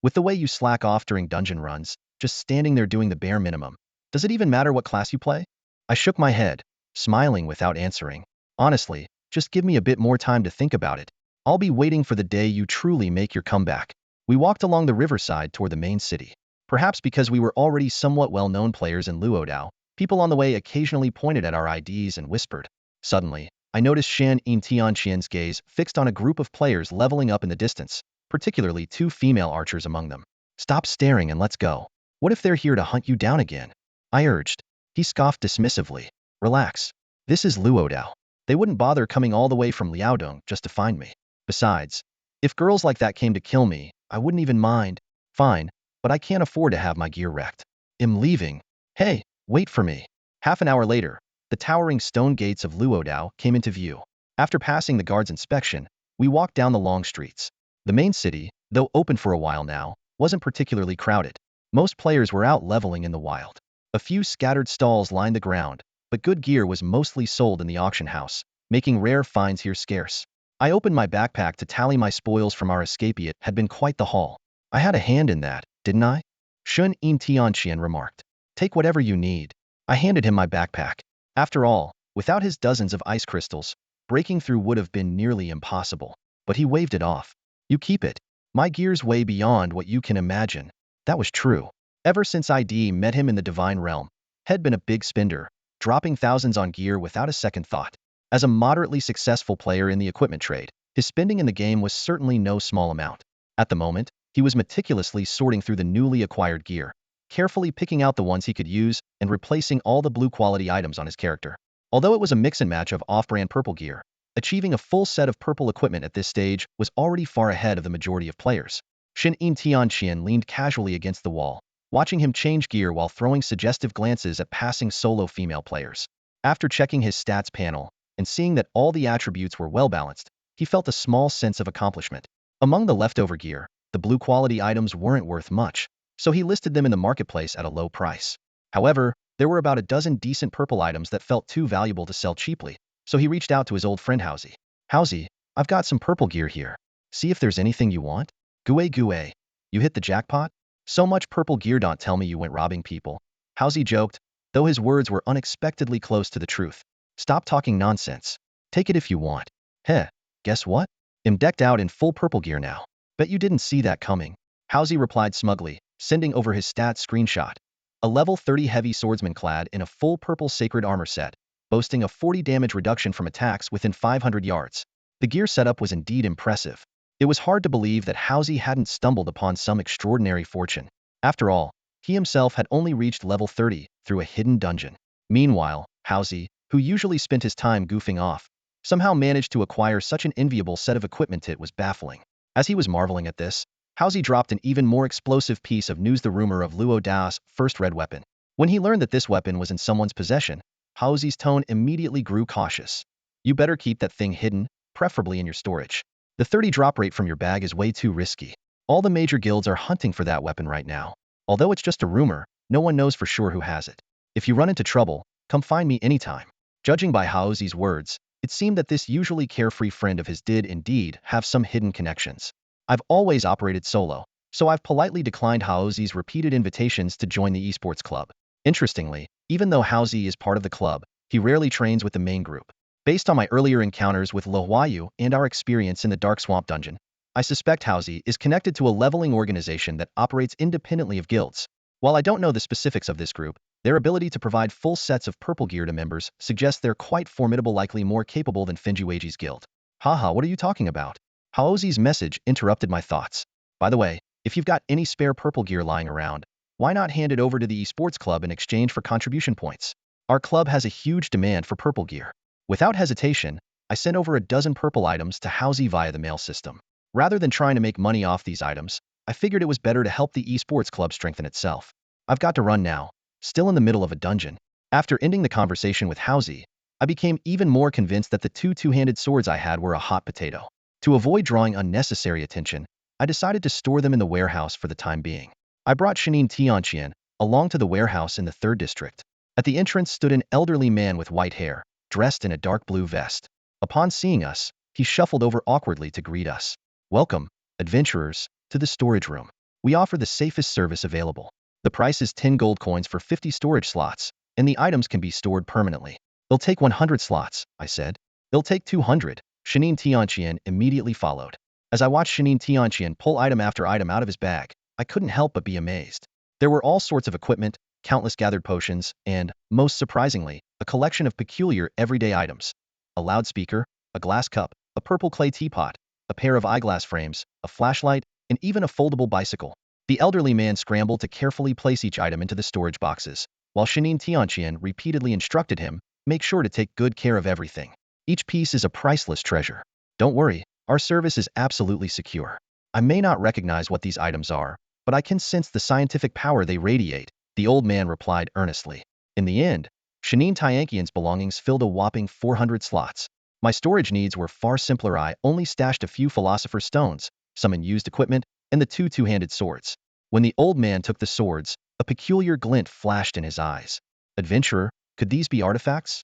Speaker 1: With the way you slack off during dungeon runs, just standing there doing the bare minimum, does it even matter what class you play? I shook my head, smiling without answering. Honestly, just give me a bit more time to think about it. I'll be waiting for the day you truly make your comeback. We walked along the riverside toward the main city. Perhaps because we were already somewhat well-known players in Luodao, people on the way occasionally pointed at our IDs and whispered. Suddenly, I noticed Shan Yin Tianqian's gaze fixed on a group of players leveling up in the distance, particularly two female archers among them. Stop staring and let's go. What if they're here to hunt you down again? I urged. He scoffed dismissively. Relax. This is Luodao. They wouldn't bother coming all the way from Liaodong just to find me. Besides, if girls like that came to kill me, I wouldn't even mind. Fine, but I can't afford to have my gear wrecked. I'm leaving. Hey, wait for me. Half an hour later, the towering stone gates of Luodao came into view. After passing the guard's inspection, we walked down the long streets. The main city, though open for a while now, wasn't particularly crowded. Most players were out leveling in the wild. A few scattered stalls lined the ground, but good gear was mostly sold in the auction house, making rare finds here scarce. I opened my backpack to tally my spoils from our escape. It had been quite the haul. I had a hand in that, didn't I? Shun Yin Tianqian remarked. Take whatever you need. I handed him my backpack. After all, without his dozens of ice crystals, breaking through would have been nearly impossible. But he waved it off. You keep it. My gear's way beyond what you can imagine. That was true. Ever since ID met him in the Divine Realm, had been a big spender, dropping thousands on gear without a second thought. As a moderately successful player in the equipment trade, his spending in the game was certainly no small amount. At the moment, he was meticulously sorting through the newly acquired gear, carefully picking out the ones he could use and replacing all the blue quality items on his character. Although it was a mix and match of off-brand purple gear, achieving a full set of purple equipment at this stage was already far ahead of the majority of players. Shin Yin Tianqian leaned casually against the wall, watching him change gear while throwing suggestive glances at passing solo female players. After checking his stats panel and seeing that all the attributes were well-balanced, he felt a small sense of accomplishment. Among the leftover gear, the blue quality items weren't worth much, so he listed them in the marketplace at a low price. However, there were about a dozen decent purple items that felt too valuable to sell cheaply, so he reached out to his old friend Hausi. Hausi, I've got some purple gear here. See if there's anything you want? Gue, you hit the jackpot? So much purple gear, don't tell me you went robbing people. Hausi joked, though his words were unexpectedly close to the truth. Stop talking nonsense. Take it if you want. Heh, guess what? I'm decked out in full purple gear now. Bet you didn't see that coming. Hausi replied smugly, sending over his stats screenshot. A level 30 heavy swordsman clad in a full purple sacred armor set, boasting a 40 damage reduction from attacks within 500 yards. The gear setup was indeed impressive. It was hard to believe that Hausi hadn't stumbled upon some extraordinary fortune. After all, he himself had only reached level 30 through a hidden dungeon. Meanwhile, Hausi, who usually spent his time goofing off, somehow managed to acquire such an enviable set of equipment. It was baffling. As he was marveling at this, Hausi dropped an even more explosive piece of news: the rumor of Luo Dao's first red weapon. When he learned that this weapon was in someone's possession, Hausi's tone immediately grew cautious. You better keep that thing hidden, preferably in your storage. The 30 drop rate from your bag is way too risky. All the major guilds are hunting for that weapon right now. Although it's just a rumor, no one knows for sure who has it. If you run into trouble, come find me anytime. Judging by Hausi's words, it seemed that this usually carefree friend of his did indeed have some hidden connections. I've always operated solo, so I've politely declined Hausi's repeated invitations to join the esports club. Interestingly, even though Hausi is part of the club, he rarely trains with the main group. Based on my earlier encounters with Lin Hansu and our experience in the Dark Swamp dungeon, I suspect Hausi is connected to a leveling organization that operates independently of guilds. While I don't know the specifics of this group, their ability to provide full sets of purple gear to members suggests they're quite formidable, likely more capable than Fenjuiji's guild. Haha, what are you talking about? Hausi's message interrupted my thoughts. By the way, if you've got any spare purple gear lying around, why not hand it over to the esports club in exchange for contribution points? Our club has a huge demand for purple gear. Without hesitation, I sent over a dozen purple items to Hausi via the mail system. Rather than trying to make money off these items, I figured it was better to help the esports club strengthen itself. I've got to run now, still in the middle of a dungeon. After ending the conversation with Hausi, I became even more convinced that the two two-handed swords I had were a hot potato. To avoid drawing unnecessary attention, I decided to store them in the warehouse for the time being. I brought Shanin Tianqian along to the warehouse in the 3rd district. At the entrance stood an elderly man with white hair, dressed in a dark blue vest. Upon seeing us, he shuffled over awkwardly to greet us. Welcome, adventurers, to the storage room. We offer the safest service available. The price is 10 gold coins for 50 storage slots, and the items can be stored permanently. It'll take 100 slots, I said. It'll take 200. Shanin Tianqian immediately followed. As I watched Shanin Tianqian pull item after item out of his bag, I couldn't help but be amazed. There were all sorts of equipment, countless gathered potions, and, most surprisingly, a collection of peculiar everyday items. A loudspeaker, a glass cup, a purple clay teapot, a pair of eyeglass frames, a flashlight, and even a foldable bicycle. The elderly man scrambled to carefully place each item into the storage boxes, while Shanin Tianqian repeatedly instructed him, make sure to take good care of everything. Each piece is a priceless treasure. Don't worry, our service is absolutely secure. I may not recognize what these items are, but I can sense the scientific power they radiate, the old man replied earnestly. In the end, Shanin Tianqian's belongings filled a whopping 400 slots. My storage needs were far simpler. I only stashed a few philosopher's stones, some unused equipment, and the 2 two-handed swords. When the old man took the swords, a peculiar glint flashed in his eyes. Adventurer, could these be artifacts?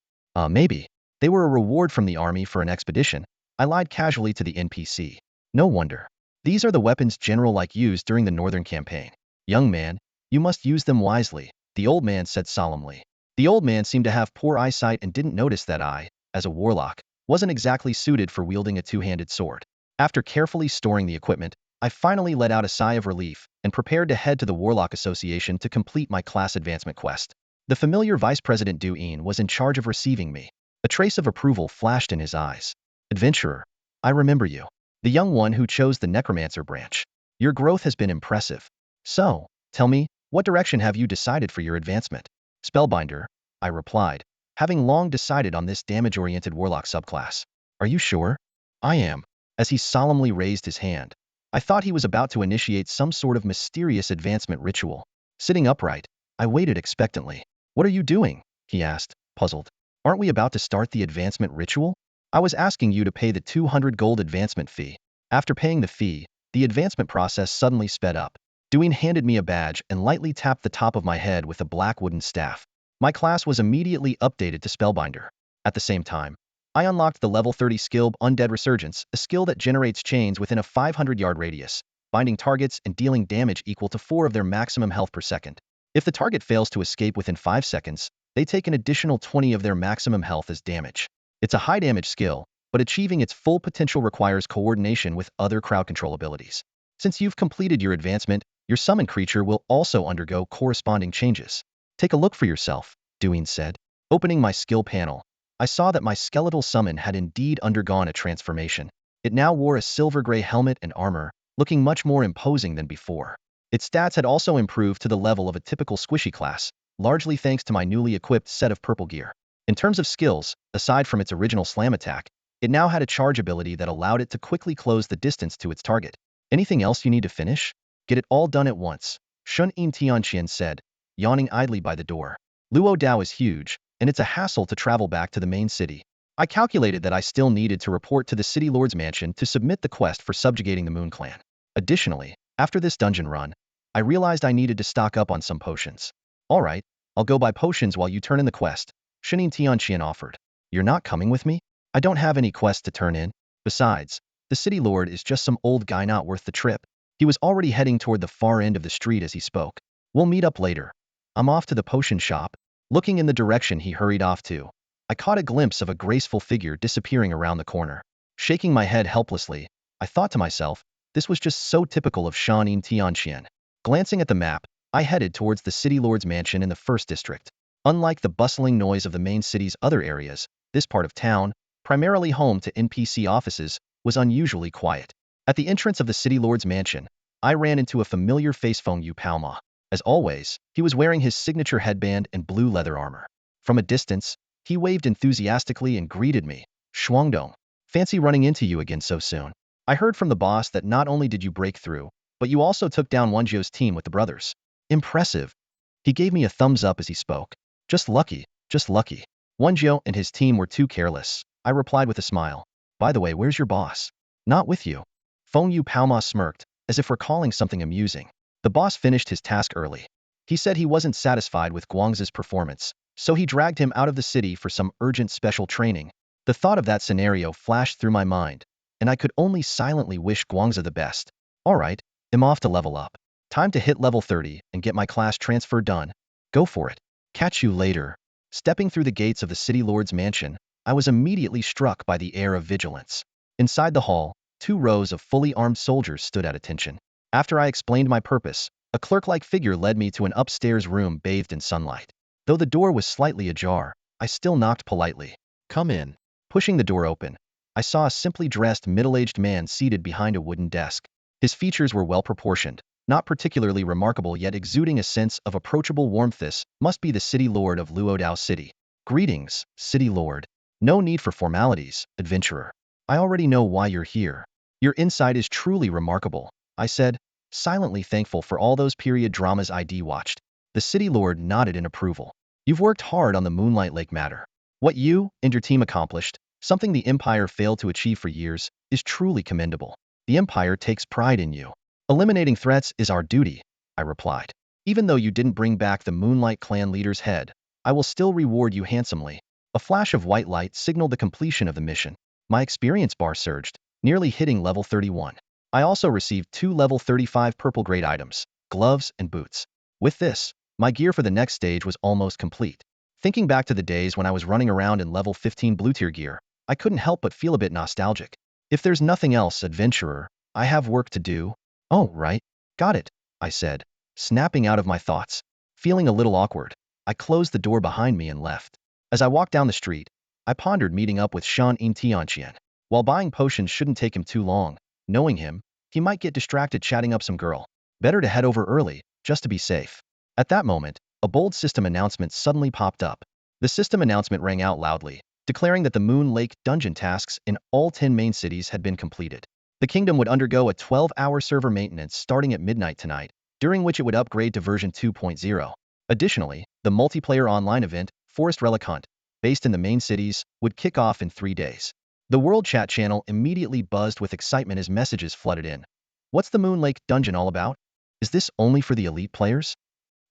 Speaker 1: Maybe. They were a reward from the army for an expedition. I lied casually to the NPC. No wonder. These are the weapons General Like used during the northern campaign. Young man, you must use them wisely, the old man said solemnly. The old man seemed to have poor eyesight and didn't notice that I, as a warlock, wasn't exactly suited for wielding a two-handed sword. After carefully storing the equipment, I finally let out a sigh of relief and prepared to head to the Warlock Association to complete my class advancement quest. The familiar Vice President Du Yin was in charge of receiving me. A trace of approval flashed in his eyes. Adventurer, I remember you. The young one who chose the Necromancer branch. Your growth has been impressive. So, tell me, what direction have you decided for your advancement? Spellbinder, I replied, having long decided on this damage-oriented warlock subclass. Are you sure? I am. As he solemnly raised his hand, I thought he was about to initiate some sort of mysterious advancement ritual. Sitting upright, I waited expectantly. What are you doing? He asked, puzzled. Aren't we about to start the advancement ritual? I was asking you to pay the 200 gold advancement fee. After paying the fee, the advancement process suddenly sped up. Duin handed me a badge and lightly tapped the top of my head with a black wooden staff. My class was immediately updated to Spellbinder. At the same time, I unlocked the level 30 skill Undead Resurgence, a skill that generates chains within a 500-yard radius, binding targets and dealing damage equal to 4 of their maximum health per second. If the target fails to escape within 5 seconds, they take an additional 20 of their maximum health as damage. It's a high damage skill, but achieving its full potential requires coordination with other crowd control abilities. Since you've completed your advancement, your summon creature will also undergo corresponding changes. Take a look for yourself, Duin said. Opening my skill panel, I saw that my skeletal summon had indeed undergone a transformation. It now wore a silver-gray helmet and armor, looking much more imposing than before. Its stats had also improved to the level of a typical squishy class, largely thanks to my newly equipped set of purple gear. In terms of skills, aside from its original slam attack, it now had a charge ability that allowed it to quickly close the distance to its target. Anything else you need to finish? Get it all done at once, Shun Yin Tianqian said, yawning idly by the door. Luo Dao is huge, and it's a hassle to travel back to the main city. I calculated that I still needed to report to the City Lord's mansion to submit the quest for subjugating the Moon Clan. Additionally, after this dungeon run, I realized I needed to stock up on some potions. Alright, I'll go buy potions while you turn in the quest, Shanin Tianqian offered. You're not coming with me? I don't have any quest to turn in. Besides, the City Lord is just some old guy not worth the trip. He was already heading toward the far end of the street as he spoke. We'll meet up later. I'm off to the potion shop. Looking in the direction he hurried off to, I caught a glimpse of a graceful figure disappearing around the corner. Shaking my head helplessly, I thought to myself, this was just so typical of Shanin Tianqian. Glancing at the map, I headed towards the City Lord's mansion in the 1st district. Unlike the bustling noise of the main city's other areas, this part of town, primarily home to NPC offices, was unusually quiet. At the entrance of the City Lord's mansion, I ran into a familiar face Feng Yu Palma. As always, he was wearing his signature headband and blue leather armor. From a distance, he waved enthusiastically and greeted me. Shuangdong, fancy running into you again so soon. I heard from the boss that not only did you break through, but you also took down Wanzhou's team with the brothers. Impressive. He gave me a thumbs up as he spoke. Just lucky, just lucky. Wanzhou and his team were too careless, I replied with a smile. By the way, where's your boss? Not with you. Feng Yu Palma smirked, as if recalling something amusing. The boss finished his task early. He said he wasn't satisfied with Guangzi's performance, so he dragged him out of the city for some urgent special training. The thought of that scenario flashed through my mind, and I could only silently wish Guangzi the best. Alright, I'm off to level up. Time to hit level 30 and get my class transfer done. Go for it. Catch you later. Stepping through the gates of the city lord's mansion, I was immediately struck by the air of vigilance. Inside the hall, 2 rows of fully armed soldiers stood at attention. After I explained my purpose, a clerk-like figure led me to an upstairs room bathed in sunlight. Though the door was slightly ajar, I still knocked politely. Come in. Pushing the door open, I saw a simply dressed middle-aged man seated behind a wooden desk. His features were well-proportioned, not particularly remarkable yet exuding a sense of approachable warmth. This must be the city lord of Luodao City. Greetings, city lord. No need for formalities, adventurer. I already know why you're here. Your insight is truly remarkable, I said, silently thankful for all those period dramas I'd watched. The city lord nodded in approval. You've worked hard on the Moonlight Lake matter. What you and your team accomplished, something the Empire failed to achieve for years, is truly commendable. The Empire takes pride in you. Eliminating threats is our duty, I replied. Even though you didn't bring back the Moonlight Clan leader's head, I will still reward you handsomely. A flash of white light signaled the completion of the mission. My experience bar surged, nearly hitting level 31. I also received 2 level 35 purple grade items, gloves and boots. With this, my gear for the next stage was almost complete. Thinking back to the days when I was running around in level 15 blue tier gear, I couldn't help but feel a bit nostalgic. If there's nothing else, adventurer, I have work to do. Oh, right. Got it, I said, snapping out of my thoughts. Feeling a little awkward, I closed the door behind me and left. As I walked down the street, I pondered meeting up with Shan Yin Tianqian. While buying potions shouldn't take him too long, knowing him, he might get distracted chatting up some girl. Better to head over early, just to be safe. At that moment, a bold system announcement suddenly popped up. The system announcement rang out loudly, declaring that the Moon Lake dungeon tasks in all 10 main cities had been completed. The kingdom would undergo a 12-hour server maintenance starting at midnight tonight, during which it would upgrade to version 2.0. Additionally, the multiplayer online event, Forest Relic Hunt, based in the main cities, would kick off in 3 days. The world chat channel immediately buzzed with excitement as messages flooded in. What's the Moon Lake dungeon all about? Is this only for the elite players?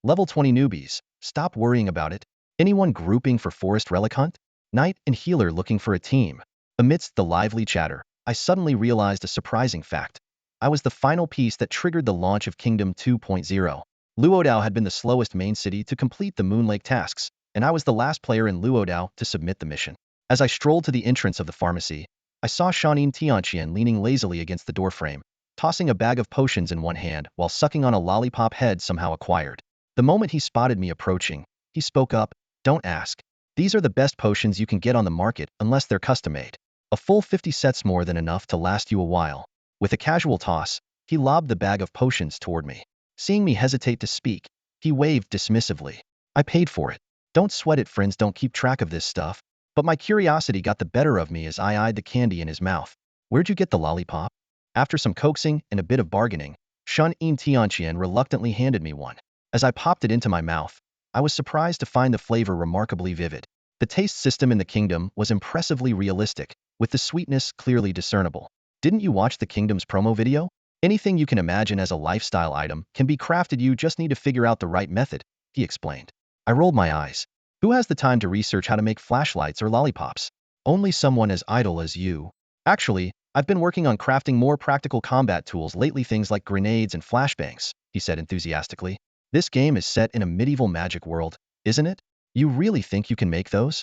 Speaker 1: Level 20 newbies, stop worrying about it. Anyone grouping for Forest Relic Hunt? Knight and healer looking for a team. Amidst the lively chatter, I suddenly realized a surprising fact. I was the final piece that triggered the launch of Kingdom 2.0. Luodao had been the slowest main city to complete the Moon Lake tasks, and I was the last player in Luodao to submit the mission. As I strolled to the entrance of the pharmacy, I saw Shanin Tianqian leaning lazily against the doorframe, tossing a bag of potions in one hand while sucking on a lollipop head somehow acquired. The moment he spotted me approaching, he spoke up, "Don't ask. These are the best potions you can get on the market unless they're custom-made. A full 50 sets more than enough to last you a while." With a casual toss, he lobbed the bag of potions toward me. Seeing me hesitate to speak, he waved dismissively. "I paid for it. Don't sweat it, friends don't keep track of this stuff." But my curiosity got the better of me as I eyed the candy in his mouth. "Where'd you get the lollipop?" After some coaxing and a bit of bargaining, Shun Yin Tianqian reluctantly handed me one. As I popped it into my mouth, I was surprised to find the flavor remarkably vivid. The taste system in the kingdom was impressively realistic, with the sweetness clearly discernible. "Didn't you watch the kingdom's promo video? Anything you can imagine as a lifestyle item can be crafted, you just need to figure out the right method," he explained. I rolled my eyes. Who has the time to research how to make flashlights or lollipops? Only someone as idle as you. Actually, I've been working on crafting more practical combat tools lately, things like grenades and flashbangs, he said enthusiastically. "This game is set in a medieval magic world, isn't it? You really think you can make those?"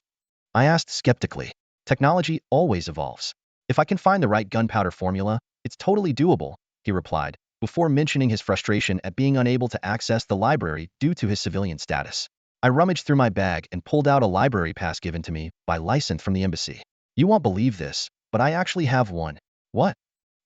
Speaker 1: I asked skeptically. "Technology always evolves. If I can find the right gunpowder formula, it's totally doable," he replied, before mentioning his frustration at being unable to access the library due to his civilian status. I rummaged through my bag and pulled out a library pass given to me by license from the embassy. "You won't believe this, but I actually have one." "What?"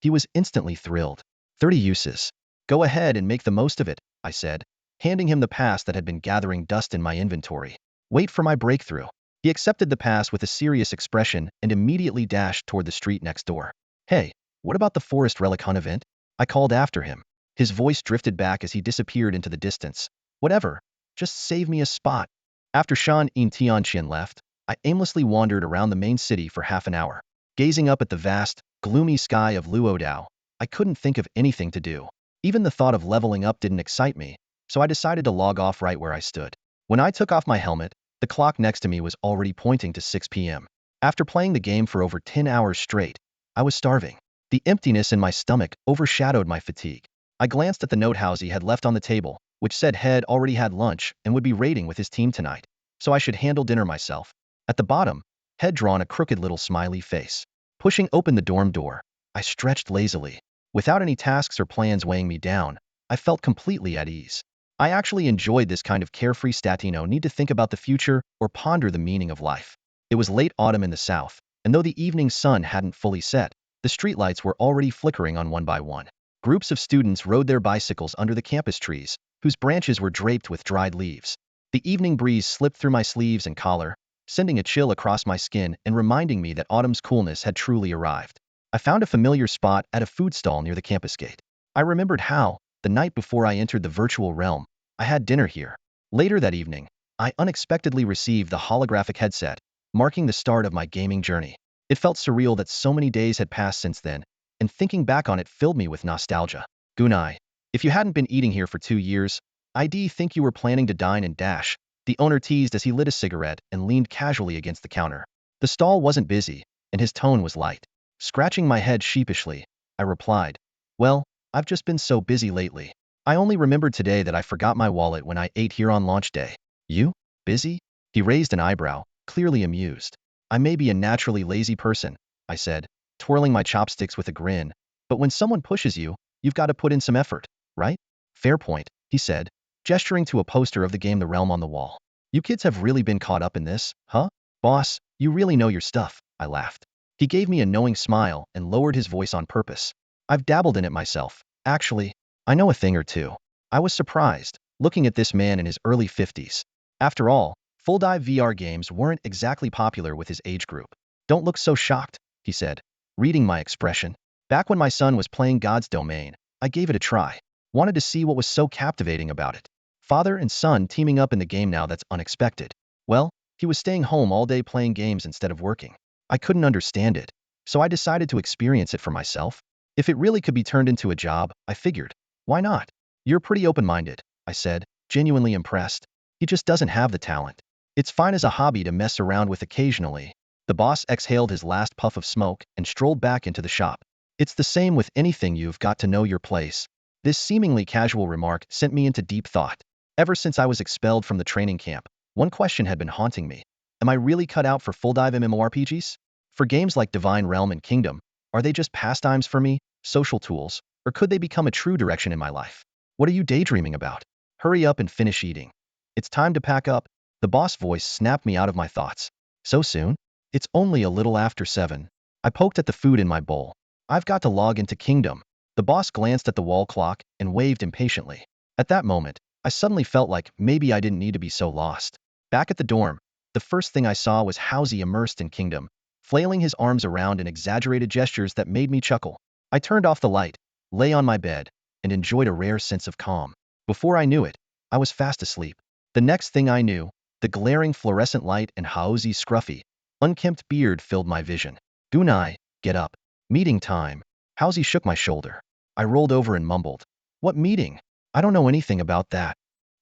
Speaker 1: He was instantly thrilled. 30 uses. "Go ahead and make the most of it," I said, handing him the pass that had been gathering dust in my inventory. "Wait for my breakthrough." He accepted the pass with a serious expression and immediately dashed toward the street next door. "Hey, what about the Forest Relic Hunt event?" I called after him. His voice drifted back as he disappeared into the distance. "Whatever. Just save me a spot." After Shan Yin Tianqian left, I aimlessly wandered around the main city for half an hour. Gazing up at the vast, gloomy sky of Luodao, I couldn't think of anything to do. Even the thought of leveling up didn't excite me, so I decided to log off right where I stood. When I took off my helmet, the clock next to me was already pointing to 6 p.m. After playing the game for over 10 hours straight, I was starving. The emptiness in my stomach overshadowed my fatigue. I glanced at the note Housie had left on the table, which said Head already had lunch and would be raiding with his team tonight, so I should handle dinner myself. At the bottom, Head drawn a crooked little smiley face. Pushing open the dorm door, I stretched lazily. Without any tasks or plans weighing me down, I felt completely at ease. I actually enjoyed this kind of carefree statino need to think about the future or ponder the meaning of life. It was late autumn in the south, and though the evening sun hadn't fully set, the streetlights were already flickering on one by one. Groups of students rode their bicycles under the campus trees, whose branches were draped with dried leaves. The evening breeze slipped through my sleeves and collar, sending a chill across my skin and reminding me that autumn's coolness had truly arrived. I found a familiar spot at a food stall near the campus gate. I remembered how, the night before I entered the virtual realm, I had dinner here. Later that evening, I unexpectedly received the holographic headset, marking the start of my gaming journey. It felt surreal that so many days had passed since then, and thinking back on it filled me with nostalgia. Gunai, if you hadn't been eating here for 2 years, I'd think you were planning to dine and dash, the owner teased as he lit a cigarette and leaned casually against the counter. The stall wasn't busy, and his tone was light. Scratching my head sheepishly, I replied, "Well, I've just been so busy lately. I only remembered today that I forgot my wallet when I ate here on launch day." "You? Busy?" He raised an eyebrow, clearly amused. "I may be a naturally lazy person," I said, twirling my chopsticks with a grin, "but when someone pushes you, you've got to put in some effort, right?" "Fair point," he said, gesturing to a poster of the game The Realm on the wall. "You kids have really been caught up in this, huh? Boss, you really know your stuff," I laughed. He gave me a knowing smile and lowered his voice on purpose. "I've dabbled in it myself. Actually, I know a thing or two." I was surprised, looking at this man in his early 50s. After all, full dive VR games weren't exactly popular with his age group. "Don't look so shocked," he said, reading my expression. "Back when my son was playing God's Domain, I gave it a try. Wanted to see what was so captivating about it. Father and son teaming up in the game now, that's unexpected. Well, he was staying home all day playing games instead of working. I couldn't understand it, so I decided to experience it for myself. If it really could be turned into a job, I figured, why not? You're pretty open-minded," I said, genuinely impressed. "He just doesn't have the talent. It's fine as a hobby to mess around with occasionally." The boss exhaled his last puff of smoke and strolled back into the shop. "It's the same with anything, you've got to know your place." This seemingly casual remark sent me into deep thought. Ever since I was expelled from the training camp, one question had been haunting me. Am I really cut out for full-dive MMORPGs? For games like Divine Realm and Kingdom, are they just pastimes for me, social tools, or could they become a true direction in my life? What are you daydreaming about? Hurry up and finish eating. It's time to pack up." The boss voice snapped me out of my thoughts. "So soon? It's only a little after 7. I poked at the food in my bowl. "I've got to log into Kingdom." The boss glanced at the wall clock and waved impatiently. At that moment, I suddenly felt like maybe I didn't need to be so lost. Back at the dorm, the first thing I saw was Housie immersed in Kingdom, flailing his arms around in exaggerated gestures that made me chuckle. I turned off the light, lay on my bed, and enjoyed a rare sense of calm. Before I knew it, I was fast asleep. The next thing I knew, the glaring fluorescent light and Haosie's scruffy, unkempt beard filled my vision. "Gunai, get up. Meeting time." Housie shook my shoulder. I rolled over and mumbled, "What meeting? I don't know anything about that."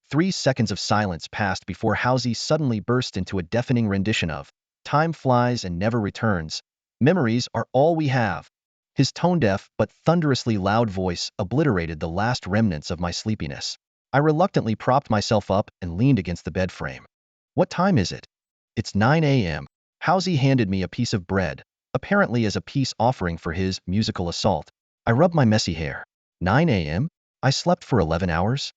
Speaker 1: 3 seconds of silence passed before Housie suddenly burst into a deafening rendition of "Time flies and never returns. Memories are all we have." His tone-deaf but thunderously loud voice obliterated the last remnants of my sleepiness. I reluctantly propped myself up and leaned against the bed frame. "What time is it?" "It's 9 a.m. Housie handed me a piece of bread, apparently as a peace offering for his musical assault. I rubbed my messy hair. 9 a.m.? I slept for 11 hours?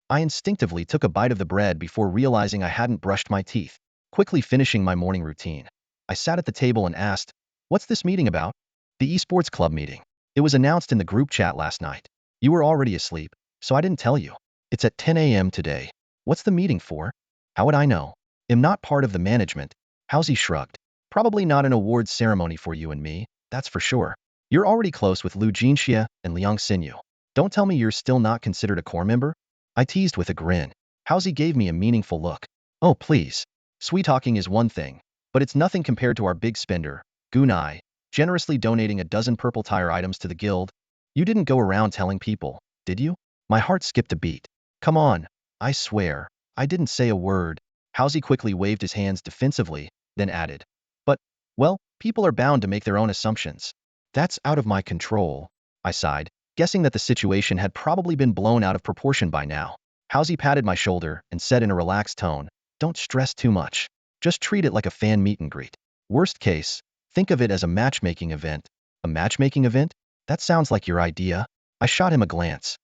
Speaker 1: I instinctively took a bite of the bread before realizing I hadn't brushed my teeth. Quickly finishing my morning routine, I sat at the table and asked, "What's this meeting about?" "The esports club meeting. It was announced in the group chat last night. You were already asleep, so I didn't tell you. It's at 10 a.m. today." "What's the meeting for?" "How would I know? I'm not part of the management." Housie shrugged. "Probably not an awards ceremony for you and me, that's for sure. You're already close with Lu Jinxia and Liang Xinyu. Don't tell me you're still not considered a core member?" I teased with a grin. Housie gave me a meaningful look. "Oh, please. Sweet talking is one thing, but it's nothing compared to our big spender, Gunai. generously donating a dozen purple tire items to the guild. You didn't go around telling people, did you? My heart skipped a beat. Come on, I swear, I didn't say a word. Halsey quickly waved his hands defensively, then added. But, well, people are bound to make their own assumptions. That's out of my control. I sighed, guessing that the situation had probably been blown out of proportion by now. Halsey patted my shoulder and said in a relaxed tone, don't stress too much. Just treat it like a fan meet and greet. Worst case, think of it as a matchmaking event. A matchmaking event? That sounds like your idea. I shot him a glance.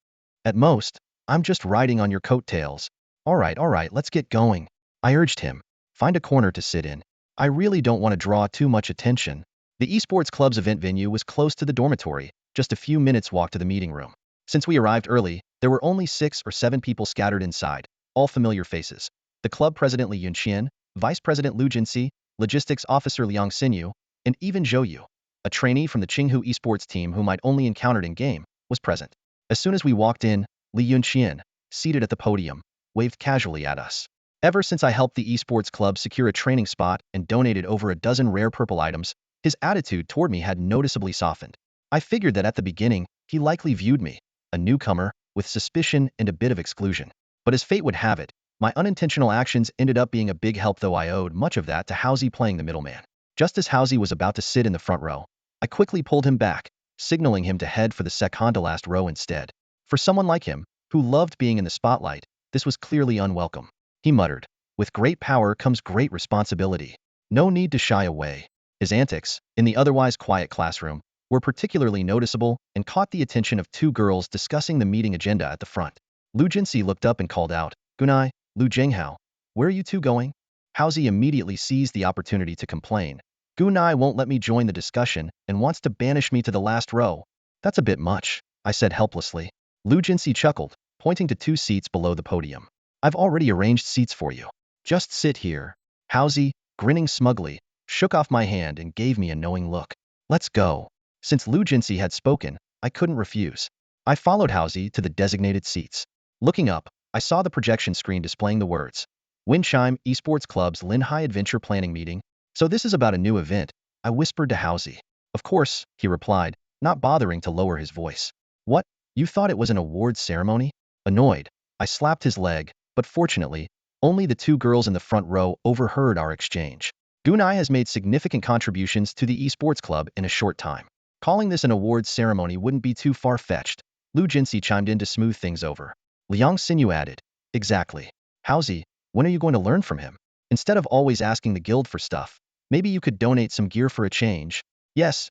Speaker 1: At most, I'm just riding on your coattails. All right, let's get going. I urged him. Find a corner to sit in. I really don't want to draw too much attention. The esports club's event venue was close to the dormitory, just a few minutes walk to the meeting room. Since we arrived early, there were only 6 or 7 people scattered inside, all familiar faces. The club president Lian Wuque, vice president Gu Qingzhu, logistics officer Liang Xinyu, and even Zhou Yu, a trainee from the Qinghu esports team whom I'd only encountered in game, was present. As soon as we walked in, Lian Wuque, seated at the podium, waved casually at us. Ever since I helped the esports club secure a training spot and donated over a dozen rare purple items, his attitude toward me had noticeably softened. I figured that at the beginning, he likely viewed me, a newcomer, with suspicion and a bit of exclusion. But as fate would have it, my unintentional actions ended up being a big help, though I owed much of that to Halsey playing the middleman. Just as Halsey was about to sit in the front row, I quickly pulled him back, signaling him to head for the second to last row instead. For someone like him, who loved being in the spotlight, this was clearly unwelcome. He muttered, with great power comes great responsibility. No need to shy away. His antics, in the otherwise quiet classroom, were particularly noticeable and caught the attention of 2 girls discussing the meeting agenda at the front. Gu Qingzhu looked up and called out, Gunai, Lu Zhenghao, where are you 2 going? Halsey immediately seized the opportunity to complain. Gunai won't let me join the discussion and wants to banish me to the last row. That's a bit much, I said helplessly. Gu Qingzhu chuckled, pointing to 2 seats below the podium. I've already arranged seats for you. Just sit here. Halsey, grinning smugly, shook off my hand and gave me a knowing look. Let's go. Since Gu Qingzhu had spoken, I couldn't refuse. I followed Halsey to the designated seats. Looking up, I saw the projection screen displaying the words, Windchime Esports Club's Lin Hai Adventure Planning Meeting. So this is about a new event, I whispered to Halsey. Of course, he replied, not bothering to lower his voice. What? You thought it was an awards ceremony? Annoyed, I slapped his leg, but fortunately, only the 2 girls in the front row overheard our exchange. Gunai has made significant contributions to the esports club in a short time. Calling this an awards ceremony wouldn't be too far-fetched. Gu Qingzhu chimed in to smooth things over. Liang Xinyu added, exactly. Halsey, when are you going to learn from him? Instead of always asking the guild for stuff, maybe you could donate some gear for a change. Yes,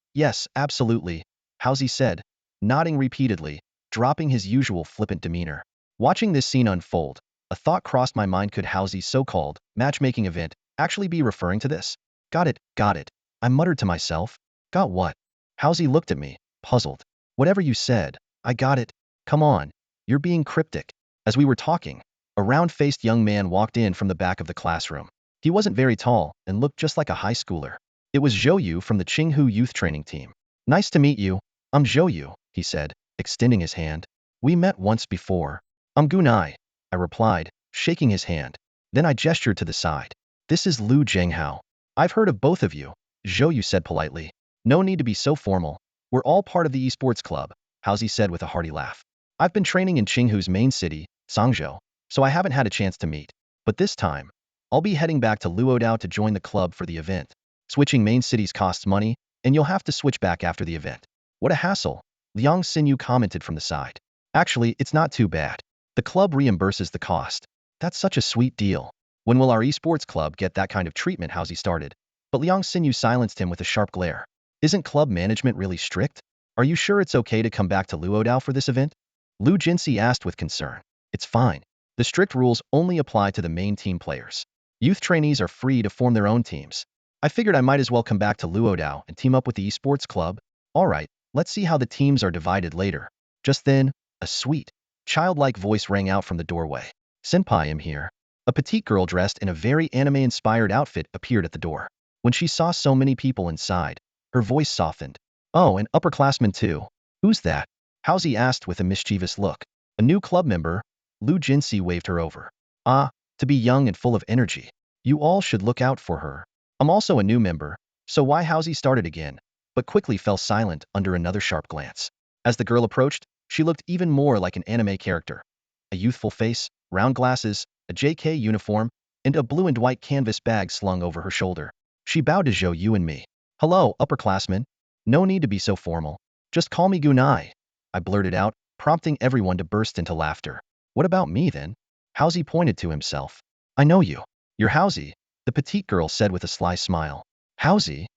Speaker 1: absolutely, Halsey said, nodding repeatedly, dropping his usual flippant demeanor. Watching this scene unfold, a thought crossed my mind: could Halsey's so-called matchmaking event actually be referring to this? Got it, I muttered to myself. Got what? Halsey looked at me, puzzled. Whatever you said, I got it. Come on, you're being cryptic. As we were talking, a round-faced young man walked in from the back of the classroom. He wasn't very tall and looked just like a high schooler. It was Zhou Yu from the Qinghu youth training team. Nice to meet you. I'm Zhou Yu, he said, extending his hand. We met once before. I'm Gunai, I replied, shaking his hand. Then I gestured to the side. This is Lu Zhenghao. I've heard of both of you, Zhou Yu said politely. No need to be so formal. We're all part of the esports club, Halsey said with a hearty laugh. I've been training in Qinghu's main city, Sangzhou, so I haven't had a chance to meet. But this time, I'll be heading back to Luodao to join the club for the event. Switching main cities costs money, and you'll have to switch back after the event. What a hassle, Liang Xinyu commented from the side. Actually, it's not too bad. The club reimburses the cost. That's such a sweet deal. When will our esports club get that kind of treatment? Halsey started, but Liang Xinyu silenced him with a sharp glare. Isn't club management really strict? Are you sure it's okay to come back to Luodao for this event? Gu Qingzhu asked with concern. It's fine. The strict rules only apply to the main team players. Youth trainees are free to form their own teams. I figured I might as well come back to Luodao and team up with the esports club. All right, let's see how the teams are divided later. Just then, a sweet, childlike voice rang out from the doorway. Senpai, I'm here. A petite girl dressed in a very anime-inspired outfit appeared at the door. When she saw so many people inside, her voice softened. Oh, an upperclassman too. Who's that? Halsey asked with a mischievous look. A new club member. Gu Qingzhu waved her over. Ah, to be young and full of energy. You all should look out for her. I'm also a new member, so why? Halsey started again, but quickly fell silent under another sharp glance. As the girl approached, she looked even more like an anime character. A youthful face, round glasses, a JK uniform, and a blue and white canvas bag slung over her shoulder. She bowed to Zhou Yu and me. "Hello, upperclassmen. No need to be so formal. Just call me Gunai," I blurted out, prompting everyone to burst into laughter. "What about me, then?" Hausi pointed to himself. "I know you. You're Hausi," the petite girl said with a sly smile. "Hausi?"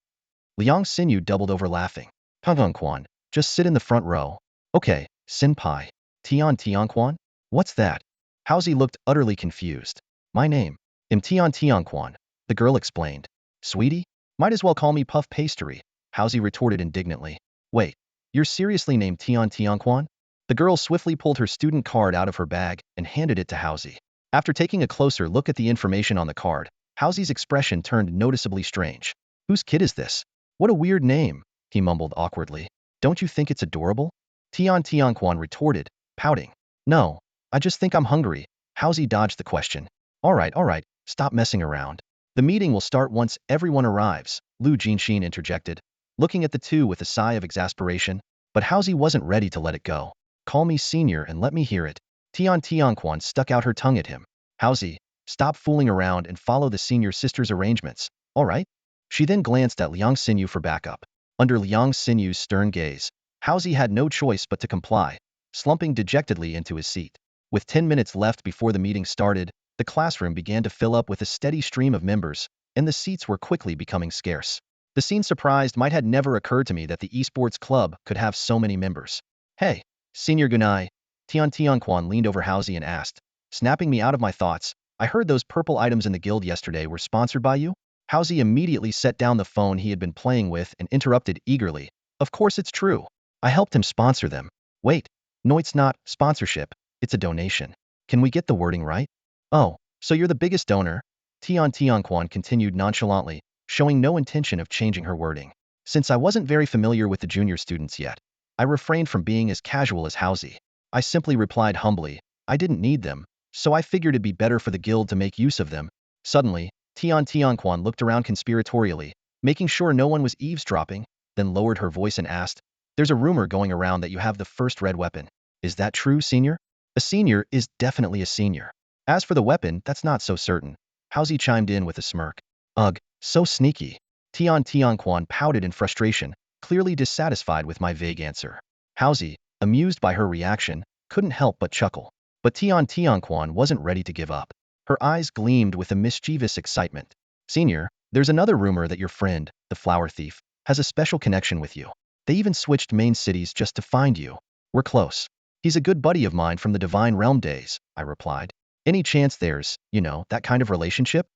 Speaker 1: Liang Xinyu doubled over laughing. "Quan, just sit in the front row." "Okay, senpai." Tianquan? What's that?" Hausi looked utterly confused. "My name. Tianquan," the girl explained. "Sweetie? Might as well call me Puff Pastry," Hausi retorted indignantly. "Wait, you're seriously named Tianquan?" The girl swiftly pulled her student card out of her bag and handed it to Hausi. After taking a closer look at the information on the card, Hausi's expression turned noticeably strange. "Whose kid is this? What a weird name," he mumbled awkwardly. "Don't you think it's adorable?" Tianquan retorted, pouting. "No, I just think I'm hungry." Hausi dodged the question. All right, stop messing around. The meeting will start once everyone arrives," Lu Jinxin interjected, looking at the two with a sigh of exasperation, but Hausi wasn't ready to let it go. "Call me senior and let me hear it." Tianquan stuck out her tongue at him. "Hausi, stop fooling around and follow the senior sister's arrangements, all right?" She then glanced at Liang Xinyu for backup. Under Liang Xinyu's stern gaze, Hausi had no choice but to comply, slumping dejectedly into his seat. With 10 minutes left before the meeting started, the classroom began to fill up with a steady stream of members, and the seats were quickly becoming scarce. The scene surprised might had never occurred to me that the esports club could have so many members. "Hey, Senior Gunai," Tianquan leaned over Hausi and asked, snapping me out of my thoughts, "I heard those purple items in the guild yesterday were sponsored by you?" Hausi immediately set down the phone he had been playing with and interrupted eagerly. "Of course it's true. I helped him sponsor them." "Wait, no it's not sponsorship, it's a donation. Can we get the wording right?" "Oh, so you're the biggest donor?" Tianquan continued nonchalantly, showing no intention of changing her wording. Since I wasn't very familiar with the junior students yet, I refrained from being as casual as Hausi. I simply replied humbly, I didn't need them, so I figured it'd be better for the guild to make use of them. Suddenly, Tianquan looked around conspiratorially, making sure no one was eavesdropping, then lowered her voice and asked, "There's a rumor going around that you have the first red weapon. Is that true, senior?" "A senior is definitely a senior. As for the weapon, that's not so certain," Hausi chimed in with a smirk. "Ugh, so sneaky." Tianquan pouted in frustration, clearly dissatisfied with my vague answer. Hausi, amused by her reaction, couldn't help but chuckle. But Tianquan wasn't ready to give up. Her eyes gleamed with a mischievous excitement. "Senior, there's another rumor that your friend, the flower thief, has a special connection with you. They even switched main cities just to find you. We're close. He's a good buddy of mine from the Divine Realm days," I replied. "Any chance there's, that kind of relationship?"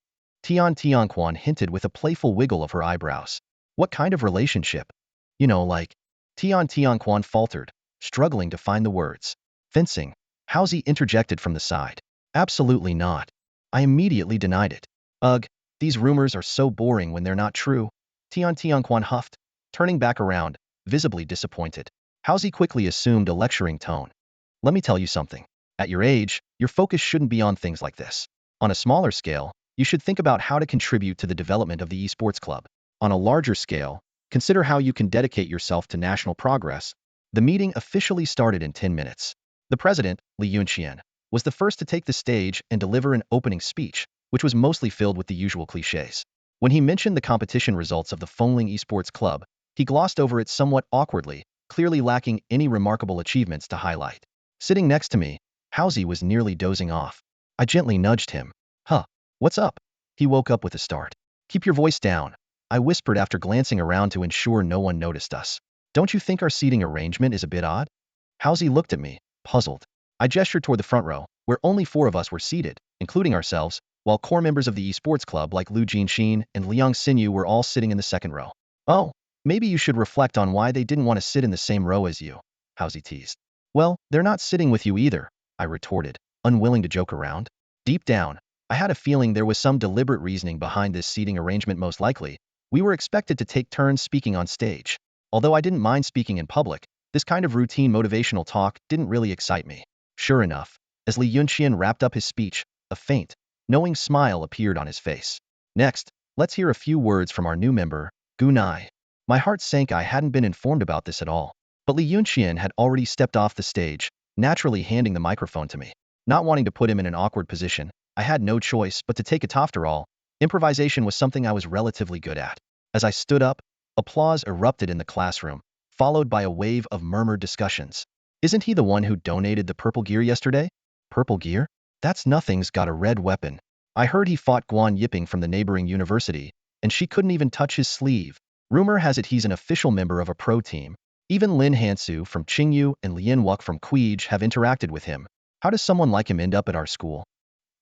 Speaker 1: Tianquan hinted with a playful wiggle of her eyebrows. "What kind of relationship?" Like. Tianquan faltered, struggling to find the words. "Fencing," Hausi interjected from the side. "Absolutely not." I immediately denied it. "Ugh, these rumors are so boring when they're not true," Tianquan huffed, turning back around, visibly disappointed. Hausi quickly assumed a lecturing tone. "Let me tell you something. At your age, your focus shouldn't be on things like this. On a smaller scale, you should think about how to contribute to the development of the esports club. On a larger scale, consider how you can dedicate yourself to national progress." The meeting officially started in 10 minutes. The president, Li Yunqian, was the first to take the stage and deliver an opening speech, which was mostly filled with the usual cliches. When he mentioned the competition results of the Fengling Esports Club, he glossed over it somewhat awkwardly, clearly lacking any remarkable achievements to highlight. Sitting next to me, Hausi was nearly dozing off. I gently nudged him. "Huh, what's up?" He woke up with a start. "Keep your voice down," I whispered after glancing around to ensure no one noticed us. "Don't you think our seating arrangement is a bit odd?" Hausi looked at me, puzzled. I gestured toward the front row, where only 4 of us were seated, including ourselves, while core members of the esports club like Lu Jinxin and Liang Xinyu were all sitting in the second row. "Oh, maybe you should reflect on why they didn't want to sit in the same row as you," Hausi teased. "Well, they're not sitting with you either," I retorted, unwilling to joke around. Deep down, I had a feeling there was some deliberate reasoning behind this seating arrangement. Most likely, we were expected to take turns speaking on stage. Although I didn't mind speaking in public, this kind of routine motivational talk didn't really excite me. Sure enough, as Li Yunqian wrapped up his speech, a faint, knowing smile appeared on his face. "Next, let's hear a few words from our new member, Gunai." My heart sank. I hadn't been informed about this at all. But Li Yunqian had already stepped off the stage, naturally handing the microphone to me. Not wanting to put him in an awkward position, I had no choice but to take it. After all, improvisation was something I was relatively good at. As I stood up, applause erupted in the classroom, followed by a wave of murmured discussions. Isn't he the one who donated the purple gear yesterday? Purple gear? That's nothing's got a red weapon. I heard he fought Guan Yiping from the neighboring university, and she couldn't even touch his sleeve. Rumor has it he's an official member of a pro team. Even Lin Hansu from Qingzhu and Lian Wuque from Quij have interacted with him. How does someone like him end up at our school?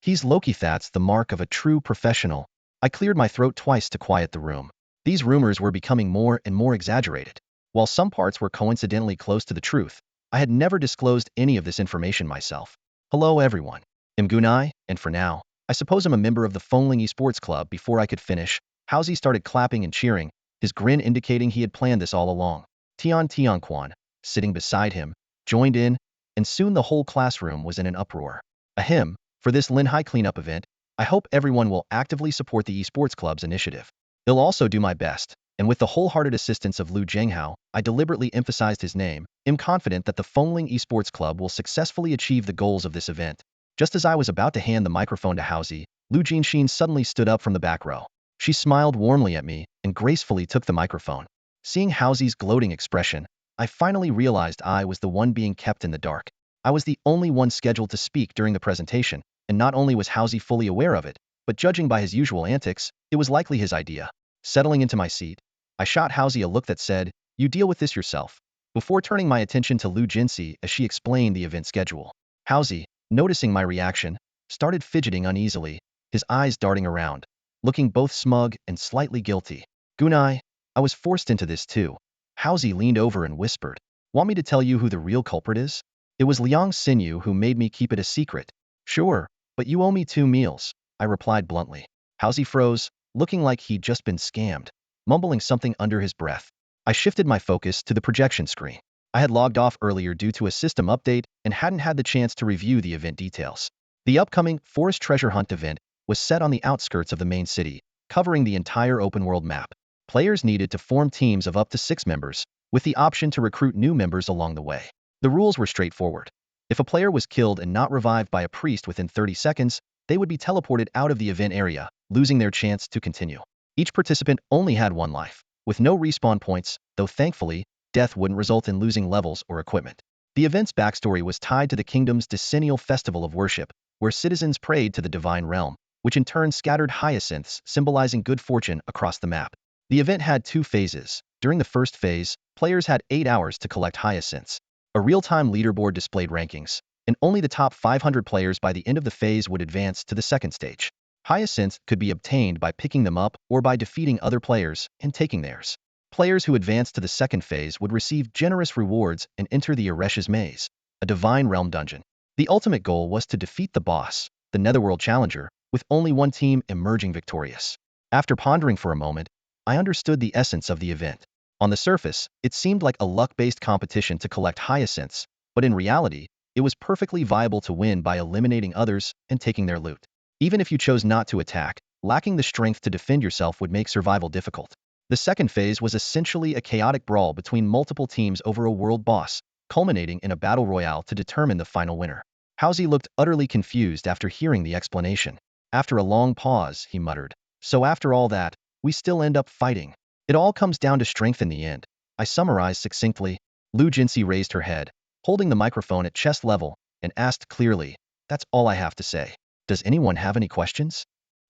Speaker 1: He's Loki. That's the mark of a true professional. I cleared my throat twice to quiet the room. These rumors were becoming more and more exaggerated. While some parts were coincidentally close to the truth, I had never disclosed any of this information myself. Hello everyone. I'm Gunai, and for now, I suppose I'm a member of the Fengling Esports Club. Before I could finish, Haozi started clapping and cheering, his grin indicating he had planned this all along. Tianquan, sitting beside him, joined in, and soon the whole classroom was in an uproar. Ahem, for this Lin Hai cleanup event, I hope everyone will actively support the Esports Club's initiative. I'll also do my best, and with the wholehearted assistance of Lu Zhenghao, I deliberately emphasized his name. I'm confident that the Fengling Esports Club will successfully achieve the goals of this event. Just as I was about to hand the microphone to Haozi, Lu Jinxin suddenly stood up from the back row. She smiled warmly at me and gracefully took the microphone. Seeing Haozi's gloating expression, I finally realized I was the one being kept in the dark. I was the only one scheduled to speak during the presentation, and not only was Haozi fully aware of it, but judging by his usual antics, it was likely his idea. Settling into my seat, I shot Haozi a look that said, "You deal with this yourself," before turning my attention to Lu Jinxi as she explained the event schedule. Haozi, noticing my reaction, started fidgeting uneasily, his eyes darting around, looking both smug and slightly guilty. Gunai, I was forced into this too. Haozi leaned over and whispered, "Want me to tell you who the real culprit is? It was Liang Xinyu who made me keep it a secret." "Sure, but you owe me 2 meals," I replied bluntly. Haozi froze, looking like he'd just been scammed, mumbling something under his breath. I shifted my focus to the projection screen. I had logged off earlier due to a system update and hadn't had the chance to review the event details. The upcoming Forest Treasure Hunt event was set on the outskirts of the main city, covering the entire open-world map. Players needed to form teams of up to 6 members, with the option to recruit new members along the way. The rules were straightforward. If a player was killed and not revived by a priest within 30 seconds, they would be teleported out of the event area, losing their chance to continue. Each participant only had 1 life, with no respawn points, though thankfully, death wouldn't result in losing levels or equipment. The event's backstory was tied to the kingdom's decennial festival of worship, where citizens prayed to the divine realm, which in turn scattered hyacinths symbolizing good fortune across the map. The event had 2 phases. During the first phase, players had 8 hours to collect hyacinths. A real-time leaderboard displayed rankings, and only the top 500 players by the end of the phase would advance to the second stage. Hyacinths could be obtained by picking them up or by defeating other players and taking theirs. Players who advanced to the second phase would receive generous rewards and enter the Eresh's Maze, a divine realm dungeon. The ultimate goal was to defeat the boss, the Netherworld Challenger, with only one team emerging victorious. After pondering for a moment, I understood the essence of the event. On the surface, it seemed like a luck-based competition to collect hyacinths, but in reality, it was perfectly viable to win by eliminating others and taking their loot. Even if you chose not to attack, lacking the strength to defend yourself would make survival difficult. The second phase was essentially a chaotic brawl between multiple teams over a world boss, culminating in a battle royale to determine the final winner. Haozi looked utterly confused after hearing the explanation. After a long pause, he muttered, "So after all that, we still end up fighting. It all comes down to strength in the end," I summarized succinctly. Lu Jinxi raised her head, holding the microphone at chest level, and asked clearly, "That's all I have to say. Does anyone have any questions?"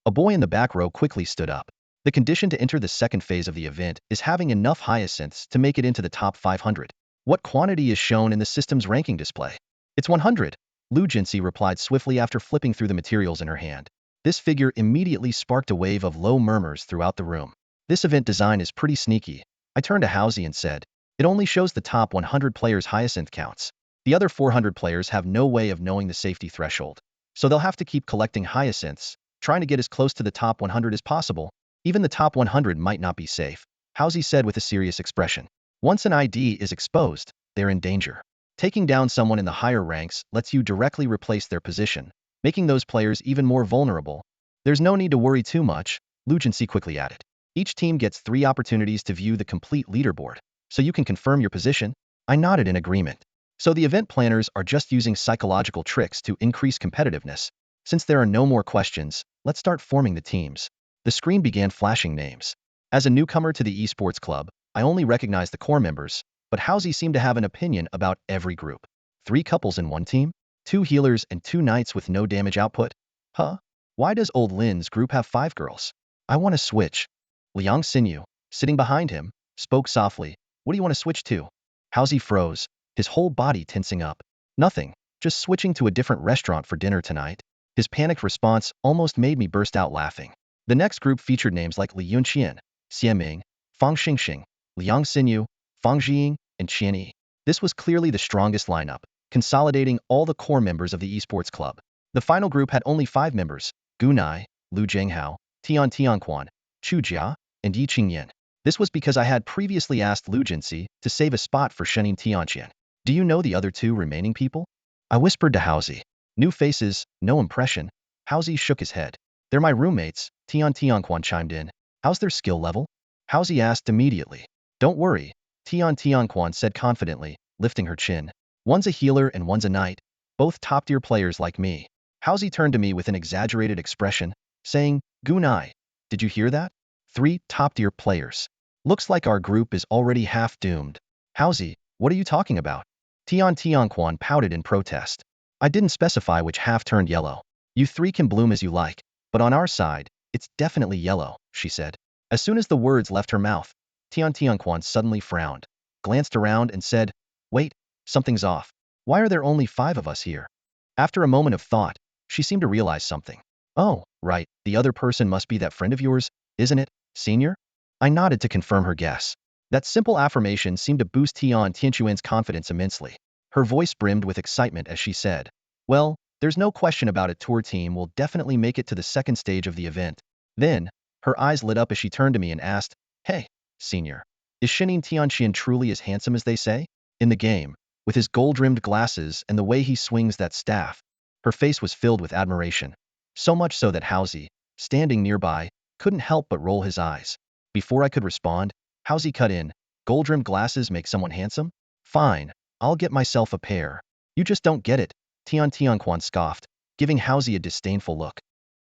Speaker 1: A boy in the back row quickly stood up. The condition to enter the second phase of the event is having enough hyacinths to make it into the top 500. What quantity is shown in the system's ranking display? It's 100, Lu Jinxi replied swiftly after flipping through the materials in her hand. This figure immediately sparked a wave of low murmurs throughout the room. This event design is pretty sneaky. I turned to Haozi and said, "It only shows the top 100 players' hyacinth counts. The other 400 players have no way of knowing the safety threshold. So they'll have to keep collecting hyacinths, trying to get as close to the top 100 as possible. Even the top 100 might not be safe," Haozi said with a serious expression. "Once an ID is exposed, they're in danger. Taking down someone in the higher ranks lets you directly replace their position, making those players even more vulnerable. There's no need to worry too much," Lu Jinxi quickly added. Each team gets 3 opportunities to view the complete leaderboard, so you can confirm your position. I nodded in agreement. So the event planners are just using psychological tricks to increase competitiveness. Since there are no more questions, let's start forming the teams. The screen began flashing names. As a newcomer to the esports club, I only recognized the core members, but Housie seemed to have an opinion about every group. 3 couples in one team? 2 healers and 2 knights with no damage output? Huh? Why does old Lin's group have 5 girls? I want to switch. Lian Xinyu, sitting behind him, spoke softly. What do you want to switch to? Housie froze, his whole body tensing up. Nothing, just switching to a different restaurant for dinner tonight. His panicked response almost made me burst out laughing. The next group featured names like Li Yunqian, Xie Ming, Fang Xingxing, Liang Xinyu, Fang Jiying, and Qian Yi. This was clearly the strongest lineup, consolidating all the core members of the esports club. The final group had only 5 members: Gu Nai, Lu Zhenghao, Tian Tianquan, Chu Jia, and Yi Qingyan. This was because I had previously asked Lu Jinxi to save a spot for Shenin Tianqian. Do you know the other 2 remaining people? I whispered to Housie. New faces, no impression. Housie shook his head. They're my roommates, Tian Tianquan chimed in. How's their skill level? Housie asked immediately. Don't worry, Tian Tianquan said confidently, lifting her chin. One's a healer and one's a knight, both top-tier players like me. Housie turned to me with an exaggerated expression, saying, Gu Nai, did you hear that? 3 top-tier players. Looks like our group is already half doomed. Housie, what are you talking about? Tian Tianquan pouted in protest. I didn't specify which half turned yellow. You 3 can bloom as you like, but on our side, it's definitely yellow, she said. As soon as the words left her mouth, Tian Tianquan suddenly frowned, glanced around and said, wait, something's off. Why are there only 5 of us here? After a moment of thought, she seemed to realize something. Oh, right, the other person must be that friend of yours, isn't it, senior? I nodded to confirm her guess. That simple affirmation seemed to boost Tian Tianquan's confidence immensely. Her voice brimmed with excitement as she said, well, there's no question about it, tour team will definitely make it to the second stage of the event. Then, her eyes lit up as she turned to me and asked, hey, senior, is Shenin Tianqian truly as handsome as they say? In the game, with his gold-rimmed glasses and the way he swings that staff. Her face was filled with admiration. So much so that Housie, standing nearby, couldn't help but roll his eyes. Before I could respond, Housie cut in, gold-rimmed glasses make someone handsome? Fine, I'll get myself a pair. You just don't get it, Tian Tianquan scoffed, giving Housie a disdainful look.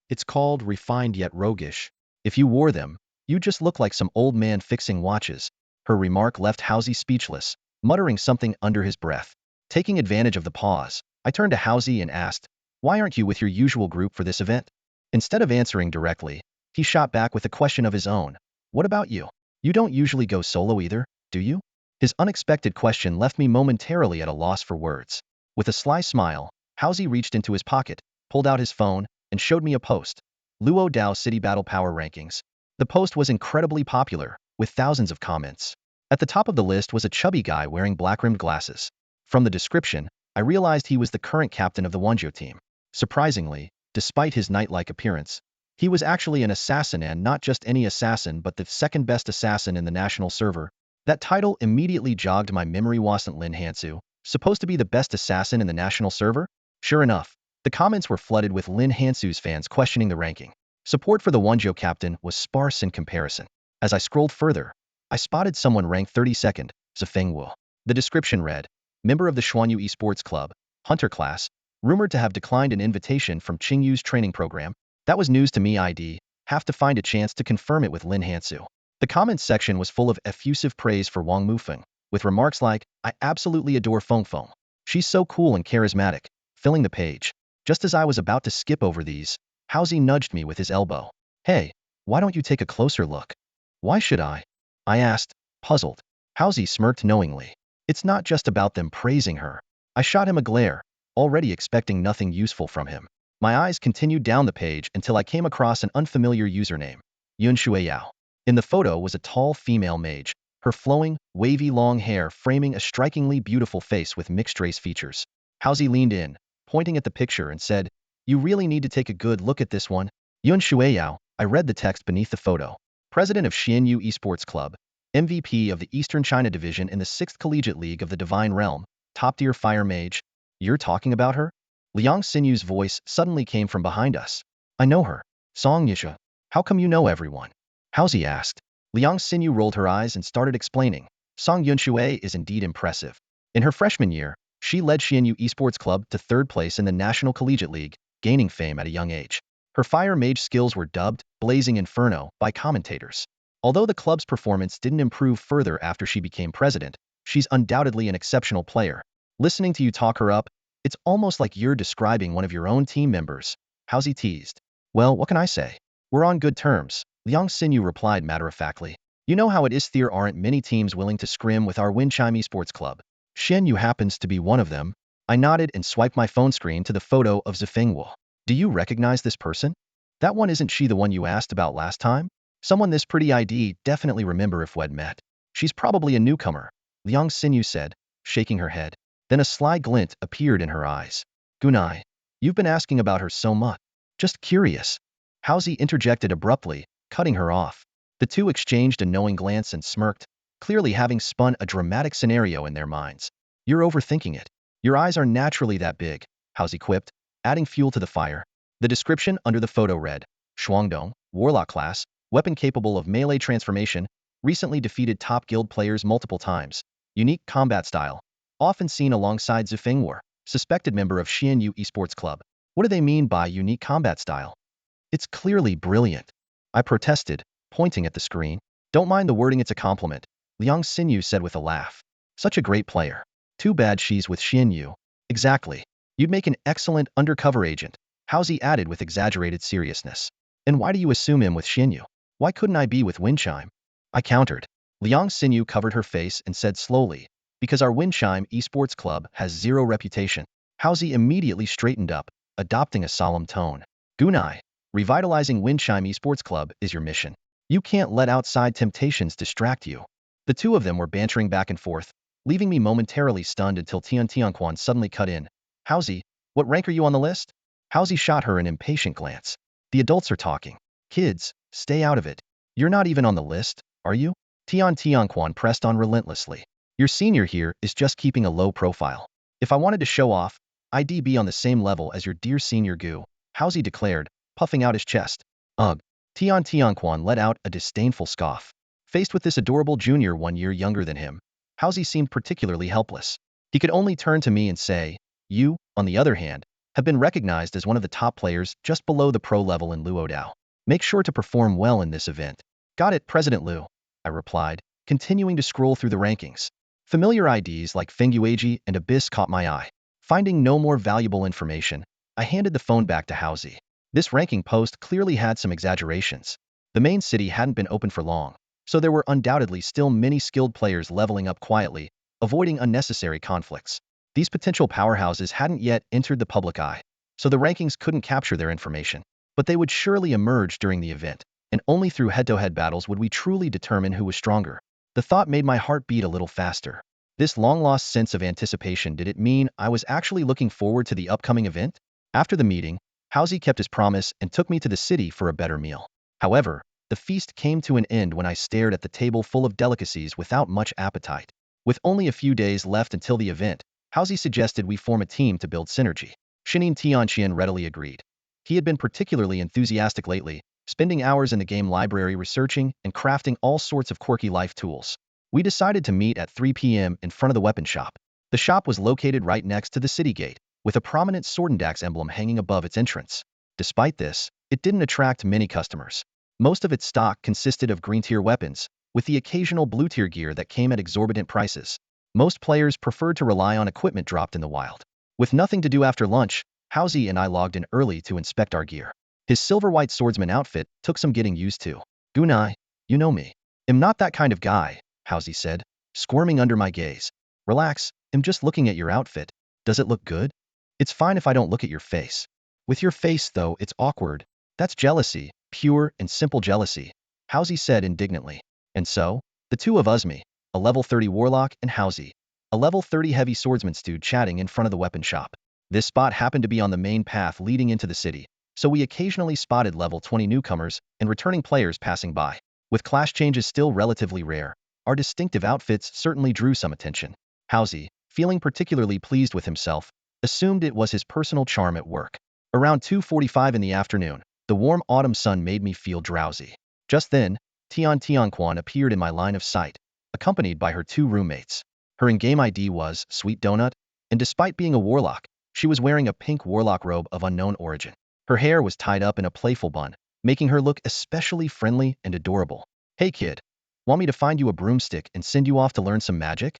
Speaker 1: It's called refined yet roguish. If you wore them, you just look like some old man fixing watches. Her remark left Housie speechless, muttering something under his breath. Taking advantage of the pause, I turned to Housie and asked, why aren't you with your usual group for this event? Instead of answering directly, he shot back with a question of his own. What about you? You don't usually go solo either, do you? His unexpected question left me momentarily at a loss for words. With a sly smile, Housie reached into his pocket, pulled out his phone, and showed me a post. Luo Dao City Battle Power Rankings. The post was incredibly popular, with thousands of comments. At the top of the list was a chubby guy wearing black-rimmed glasses. From the description, I realized he was the current captain of the Wenzhou team. Surprisingly, despite his knight-like appearance, he was actually an assassin, and not just any assassin but the second-best assassin in the national server. That title immediately jogged my memory. Wasn't Lin Hansu supposed to be the best assassin in the national server? Sure enough, the comments were flooded with Lin Hansu's fans questioning the ranking. Support for the Wenzhou captain was sparse in comparison. As I scrolled further, I spotted someone ranked 32nd, Zifeng Wu. The description read, member of the Xuanyu Esports Club, Hunter class, rumored to have declined an invitation from Qingzhu's training program. That was news to me. I'd have to find a chance to confirm it with Lin Hansu. The comments section was full of effusive praise for Wang Mufeng, with remarks like, I absolutely adore Feng Feng. She's so cool and charismatic, filling the page. Just as I was about to skip over these, Housie nudged me with his elbow. Hey, why don't you take a closer look? Why should I? I asked, puzzled. Housie smirked knowingly. It's not just about them praising her. I shot him a glare, already expecting nothing useful from him. My eyes continued down the page until I came across an unfamiliar username, Yun Shuiyao. In the photo was a tall female mage, her flowing, wavy long hair framing a strikingly beautiful face with mixed-race features. Housie leaned in, pointing at the picture and said, you really need to take a good look at this one. Yun Shuiyao, I read the text beneath the photo. President of Xuanyu Esports Club, MVP of the Eastern China Division in the 6th Collegiate League of the Divine Realm, top-tier fire mage. You're talking about her? Liang Xinyu's voice suddenly came from behind us. I know her. Song Yisha. How come you know everyone? How's he asked. Liang Xinyu rolled her eyes and started explaining. Song Yunshui is indeed impressive. In her freshman year, she led Xianyu Esports Club to third place in the National Collegiate League, gaining fame at a young age. Her fire mage skills were dubbed Blazing Inferno by commentators. Although the club's performance didn't improve further after she became president, she's undoubtedly an exceptional player. Listening to you talk her up, it's almost like you're describing one of your own team members. How's he teased? Well, what can I say? We're on good terms, Liang Xinyu replied matter-of-factly. You know how it is, there aren't many teams willing to scrim with our Winchime Esports Club. Xianyu happens to be one of them. I nodded and swiped my phone screen to the photo of Zifengwu. Do you recognize this person? That one isn't she the one you asked about last time? Someone this pretty ID definitely remember if we'd met. She's probably a newcomer, Liang Xinyu said, shaking her head. Then a sly glint appeared in her eyes. Gunai, you've been asking about her so much. Just curious. Howsy interjected abruptly, cutting her off. The two exchanged a knowing glance and smirked, clearly having spun a dramatic scenario in their minds. You're overthinking it. Your eyes are naturally that big, Howsy quipped, adding fuel to the fire. The description under the photo read, Shuangdong, Warlock class, weapon capable of melee transformation, recently defeated top guild players multiple times, unique combat style, often seen alongside Zifengwu, suspected member of Xianyu Esports Club. What do they mean by unique combat style? It's clearly brilliant. I protested, pointing at the screen. Don't mind the wording, it's a compliment, Liang Xinyu said with a laugh. Such a great player. Too bad she's with Xianyu. Exactly. You'd make an excellent undercover agent, Howsy added with exaggerated seriousness. And why do you assume him with Xianyu? Why couldn't I be with Winchime? I countered. Liang Xinyu covered her face and said slowly, because our Winchime Esports Club has zero reputation. Howsy immediately straightened up, adopting a solemn tone. Gunai, revitalizing Winchime Esports Club is your mission. You can't let outside temptations distract you. The two of them were bantering back and forth, leaving me momentarily stunned until Tian Tianquan suddenly cut in. Howsy, what rank are you on the list? Howsy shot her an impatient glance. The adults are talking. Kids, stay out of it. You're not even on the list, are you? Tian Tianquan pressed on relentlessly. Your senior here is just keeping a low profile. If I wanted to show off, I'd be on the same level as your dear senior Gu, Howsy declared, puffing out his chest. Ugh. Tian Tianquan let out a disdainful scoff. Faced with this adorable junior 1 year younger than him, Howsy seemed particularly helpless. He could only turn to me and say, you, on the other hand, have been recognized as one of the top players just below the pro level in Luodao. Make sure to perform well in this event. Got it, President Liu, I replied, continuing to scroll through the rankings. Familiar IDs like Fengyueji and Abyss caught my eye. Finding no more valuable information, I handed the phone back to Howsy. This ranking post clearly had some exaggerations. The main city hadn't been open for long, so there were undoubtedly still many skilled players leveling up quietly, avoiding unnecessary conflicts. These potential powerhouses hadn't yet entered the public eye, so the rankings couldn't capture their information. But they would surely emerge during the event, and only through head-to-head battles would we truly determine who was stronger. The thought made my heart beat a little faster. This long-lost sense of anticipation, did it mean I was actually looking forward to the upcoming event? After the meeting, Howsy kept his promise and took me to the city for a better meal. However, the feast came to an end when I stared at the table full of delicacies without much appetite. With only a few days left until the event, Howsy suggested we form a team to build synergy. Shinin Tianqian readily agreed. He had been particularly enthusiastic lately, spending hours in the game library researching and crafting all sorts of quirky life tools. We decided to meet at 3 p.m. in front of the weapon shop. The shop was located right next to the city gate, with a prominent Sordendax emblem hanging above its entrance. Despite this, it didn't attract many customers. Most of its stock consisted of green-tier weapons, with the occasional blue-tier gear that came at exorbitant prices. Most players preferred to rely on equipment dropped in the wild. With nothing to do after lunch, Howsy and I logged in early to inspect our gear. His silver-white swordsman outfit took some getting used to. Gunai, you know me. I'm not that kind of guy, Howsy said, squirming under my gaze. Relax, I'm just looking at your outfit. Does it look good? It's fine if I don't look at your face. With your face, though, it's awkward. That's jealousy, pure and simple jealousy, Howsy said indignantly. And so, the two of us, me, a level 30 warlock, and Howsy, a level 30 heavy swordsman, stood chatting in front of the weapon shop. This spot happened to be on the main path leading into the city, so we occasionally spotted level 20 newcomers and returning players passing by. With class changes still relatively rare, our distinctive outfits certainly drew some attention. Howsy, feeling particularly pleased with himself, assumed it was his personal charm at work. Around 2:45 in the afternoon, the warm autumn sun made me feel drowsy. Just then, Tian Tianquan appeared in my line of sight, accompanied by her two roommates. Her in-game ID was Sweet Donut, and despite being a warlock, she was wearing a pink warlock robe of unknown origin. Her hair was tied up in a playful bun, making her look especially friendly and adorable. "Hey kid, want me to find you a broomstick and send you off to learn some magic?"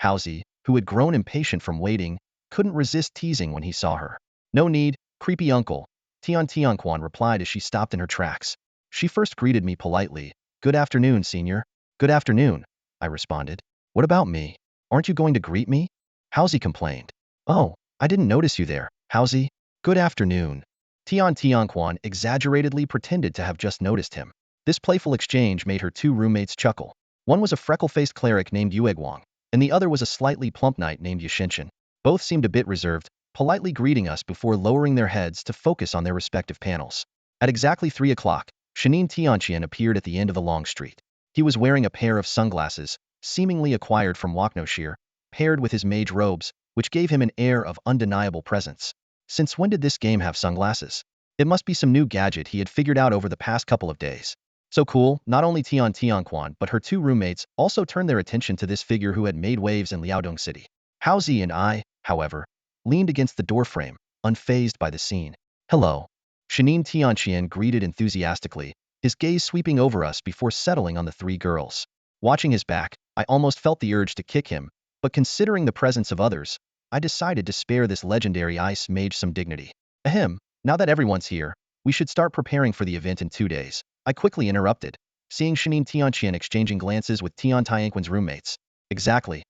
Speaker 1: Hausi, who had grown impatient from waiting, couldn't resist teasing when he saw her. "No need, creepy uncle," Tian Tianquan replied as she stopped in her tracks. She first greeted me politely. "Good afternoon, senior." "Good afternoon," I responded. "What about me? Aren't you going to greet me?" Hausi complained. "Oh, I didn't notice you there, Hausi." "Good afternoon." Tian Tianquan exaggeratedly pretended to have just noticed him. This playful exchange made her two roommates chuckle. One was a freckle-faced cleric named Yueguang, and the other was a slightly plump knight named Yushinshin. Both seemed a bit reserved, politely greeting us before lowering their heads to focus on their respective panels. At exactly 3 o'clock, Shanin Tianqian appeared at the end of the long street. He was wearing a pair of sunglasses, seemingly acquired from Waknoshir, paired with his mage robes, which gave him an air of undeniable presence. Since when did this game have sunglasses? It must be some new gadget he had figured out over the past couple of days. So cool, not only Tian Tianquan but her two roommates also turned their attention to this figure who had made waves in Liaodong City. Hausi and I, however, leaned against the doorframe, unfazed by the scene. "Hello." Shanin Tianqian greeted enthusiastically, his gaze sweeping over us before settling on the three girls. Watching his back, I almost felt the urge to kick him, but considering the presence of others, I decided to spare this legendary ice mage some dignity. "Ahem, now that everyone's here, we should start preparing for the event in 2 days." I quickly interrupted, seeing Shanin Tianqian exchanging glances with Tian Tianquan's roommates. Exactly.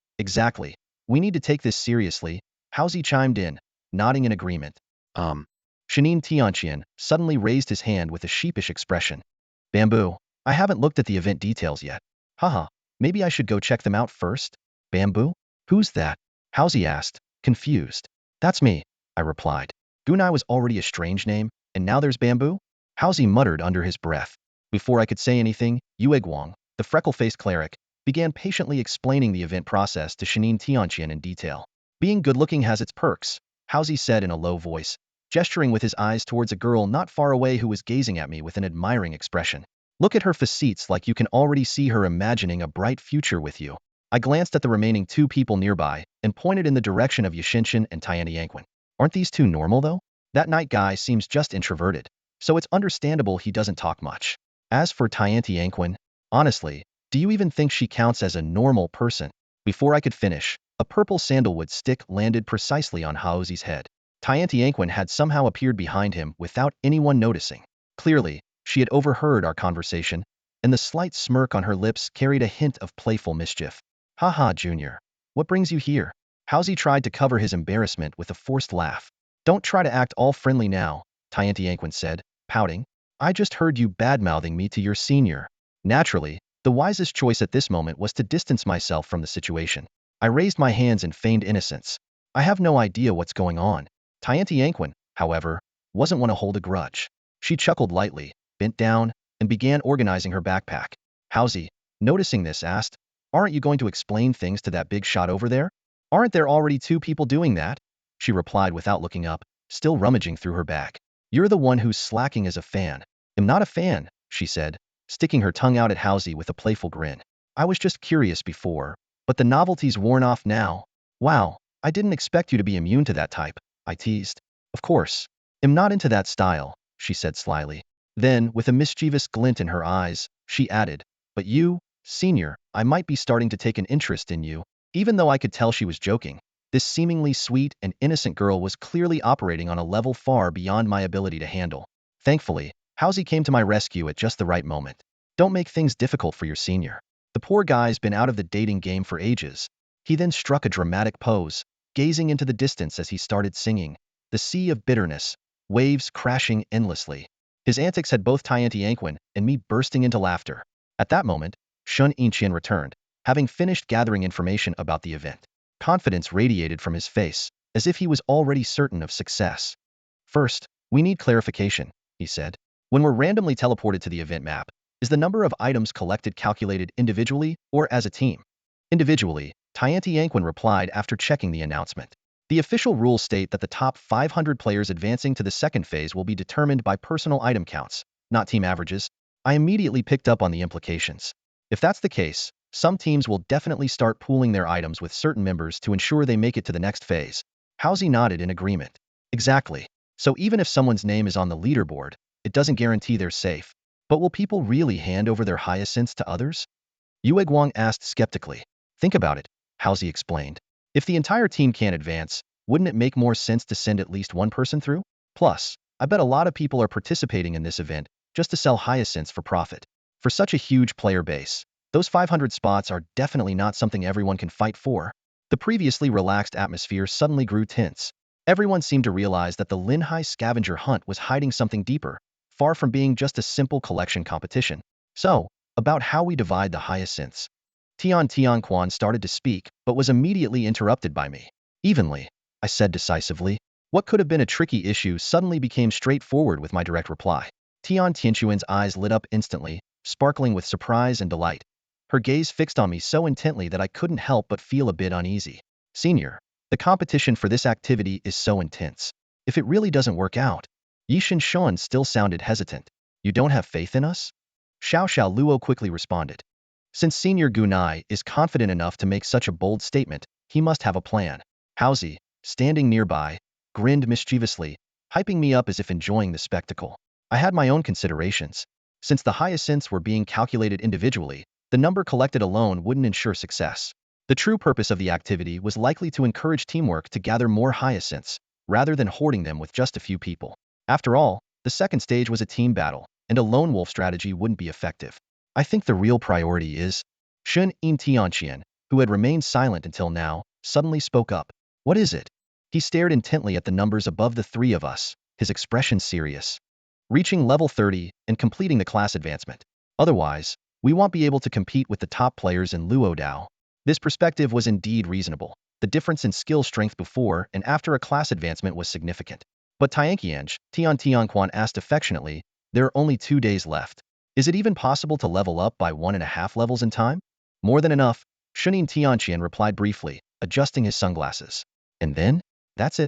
Speaker 1: We need to take this seriously," Hausi chimed in, nodding in agreement. Shanin Tianqian suddenly raised his hand with a sheepish expression. "Bamboo, I haven't looked at the event details yet." "Haha, maybe I should go check them out first." "Bamboo? Who's that?" Hausi asked, confused. "That's me," I replied. Gunai was already a strange name, and now there's Bamboo? Hausi muttered under his breath. Before I could say anything, Yueguang, the freckle-faced cleric, began patiently explaining the event process to Shanin Tianqian in detail. "Being good-looking has its perks," Hausi said in a low voice, gesturing with his eyes towards a girl not far away who was gazing at me with an admiring expression. "Look at her facettes like you can already see her imagining a bright future with you." I glanced at the remaining two people nearby and pointed in the direction of Yushinshin and Tian Tianquan. "Aren't these two normal, though? That night guy seems just introverted, so it's understandable he doesn't talk much. As for Tian Tianquan, honestly, do you even think she counts as a normal person?" Before I could finish, a purple sandalwood stick landed precisely on Hausi's head. Tian Tianquan had somehow appeared behind him without anyone noticing. Clearly, she had overheard our conversation, and the slight smirk on her lips carried a hint of playful mischief. "Haha, Junior. What brings you here?" Hausi tried to cover his embarrassment with a forced laugh. "Don't try to act all friendly now," Tian Tianquan said, pouting. "I just heard you bad-mouthing me to your senior." Naturally, the wisest choice at this moment was to distance myself from the situation. I raised my hands in feigned innocence. I have no idea what's going on. Tian Tianquan, however, wasn't one to hold a grudge. She chuckled lightly, bent down, and began organizing her backpack. Hausi, noticing this, asked, "Aren't you going to explain things to that big shot over there?" "Aren't there already two people doing that?" she replied without looking up, still rummaging through her bag. "You're the one who's slacking as a fan." "I'm not a fan," she said, sticking her tongue out at Hausi with a playful grin. "I was just curious before, but the novelty's worn off now." "Wow, I didn't expect you to be immune to that type," I teased. "Of course. I'm not into that style," she said slyly. Then, with a mischievous glint in her eyes, she added, "But you, senior, I might be starting to take an interest in you." Even though I could tell she was joking, this seemingly sweet and innocent girl was clearly operating on a level far beyond my ability to handle. Thankfully, Hausi came to my rescue at just the right moment. "Don't make things difficult for your senior. The poor guy's been out of the dating game for ages." He then struck a dramatic pose, gazing into the distance as he started singing, "The Sea of Bitterness," waves crashing endlessly. His antics had both Tian Tianquan and me bursting into laughter. At that moment, Shun Yinqian returned, having finished gathering information about the event. Confidence radiated from his face, as if he was already certain of success. "First, we need clarification," he said. "When we're randomly teleported to the event map, is the number of items collected calculated individually or as a team?" "Individually," Tian Tianquan replied after checking the announcement. "The official rules state that the top 500 players advancing to the second phase will be determined by personal item counts, not team averages." I immediately picked up on the implications. If that's the case, some teams will definitely start pooling their items with certain members to ensure they make it to the next phase. Halsey nodded in agreement. Exactly. So even if someone's name is on the leaderboard, it doesn't guarantee they're safe. But will people really hand over their hyacinths to others? Yue Guang asked skeptically. Think about it, Halsey explained. If the entire team can't advance, wouldn't it make more sense to send at least one person through? Plus, I bet a lot of people are participating in this event just to sell hyacinths for profit. For such a huge player base, those 500 spots are definitely not something everyone can fight for. The previously relaxed atmosphere suddenly grew tense. Everyone seemed to realize that the Lin Hai scavenger hunt was hiding something deeper, far from being just a simple collection competition. So, about how we divide the hyacinths. Tian started to speak, but was immediately interrupted by me. Evenly, I said decisively. What could have been a tricky issue suddenly became straightforward with my direct reply. Tianquan's eyes lit up instantly, sparkling with surprise and delight. Her gaze fixed on me so intently that I couldn't help but feel a bit uneasy. Senior, the competition for this activity is so intense. If it really doesn't work out, Yishin Shuan still sounded hesitant. You don't have faith in us? Xiao Luo quickly responded. Since Senior Gunai is confident enough to make such a bold statement, he must have a plan. Halsey, standing nearby, grinned mischievously, hyping me up as if enjoying the spectacle. I had my own considerations. Since the hyacinths were being calculated individually, the number collected alone wouldn't ensure success. The true purpose of the activity was likely to encourage teamwork to gather more hyacinths, rather than hoarding them with just a few people. After all, the second stage was a team battle, and a lone wolf strategy wouldn't be effective. I think the real priority is… Shun Yin Tianqian, who had remained silent until now, suddenly spoke up. What is it? He stared intently at the numbers above the three of us, his expression serious. Reaching level 30 and completing the class advancement. Otherwise, we won't be able to compete with the top players in Luo Dao. This perspective was indeed reasonable. The difference in skill strength before and after a class advancement was significant. But Tianquan asked affectionately, there are only 2 days left. Is it even possible to level up by 1.5 levels in time? More than enough, Shunin Tianqian replied briefly, adjusting his sunglasses. And then? That's it.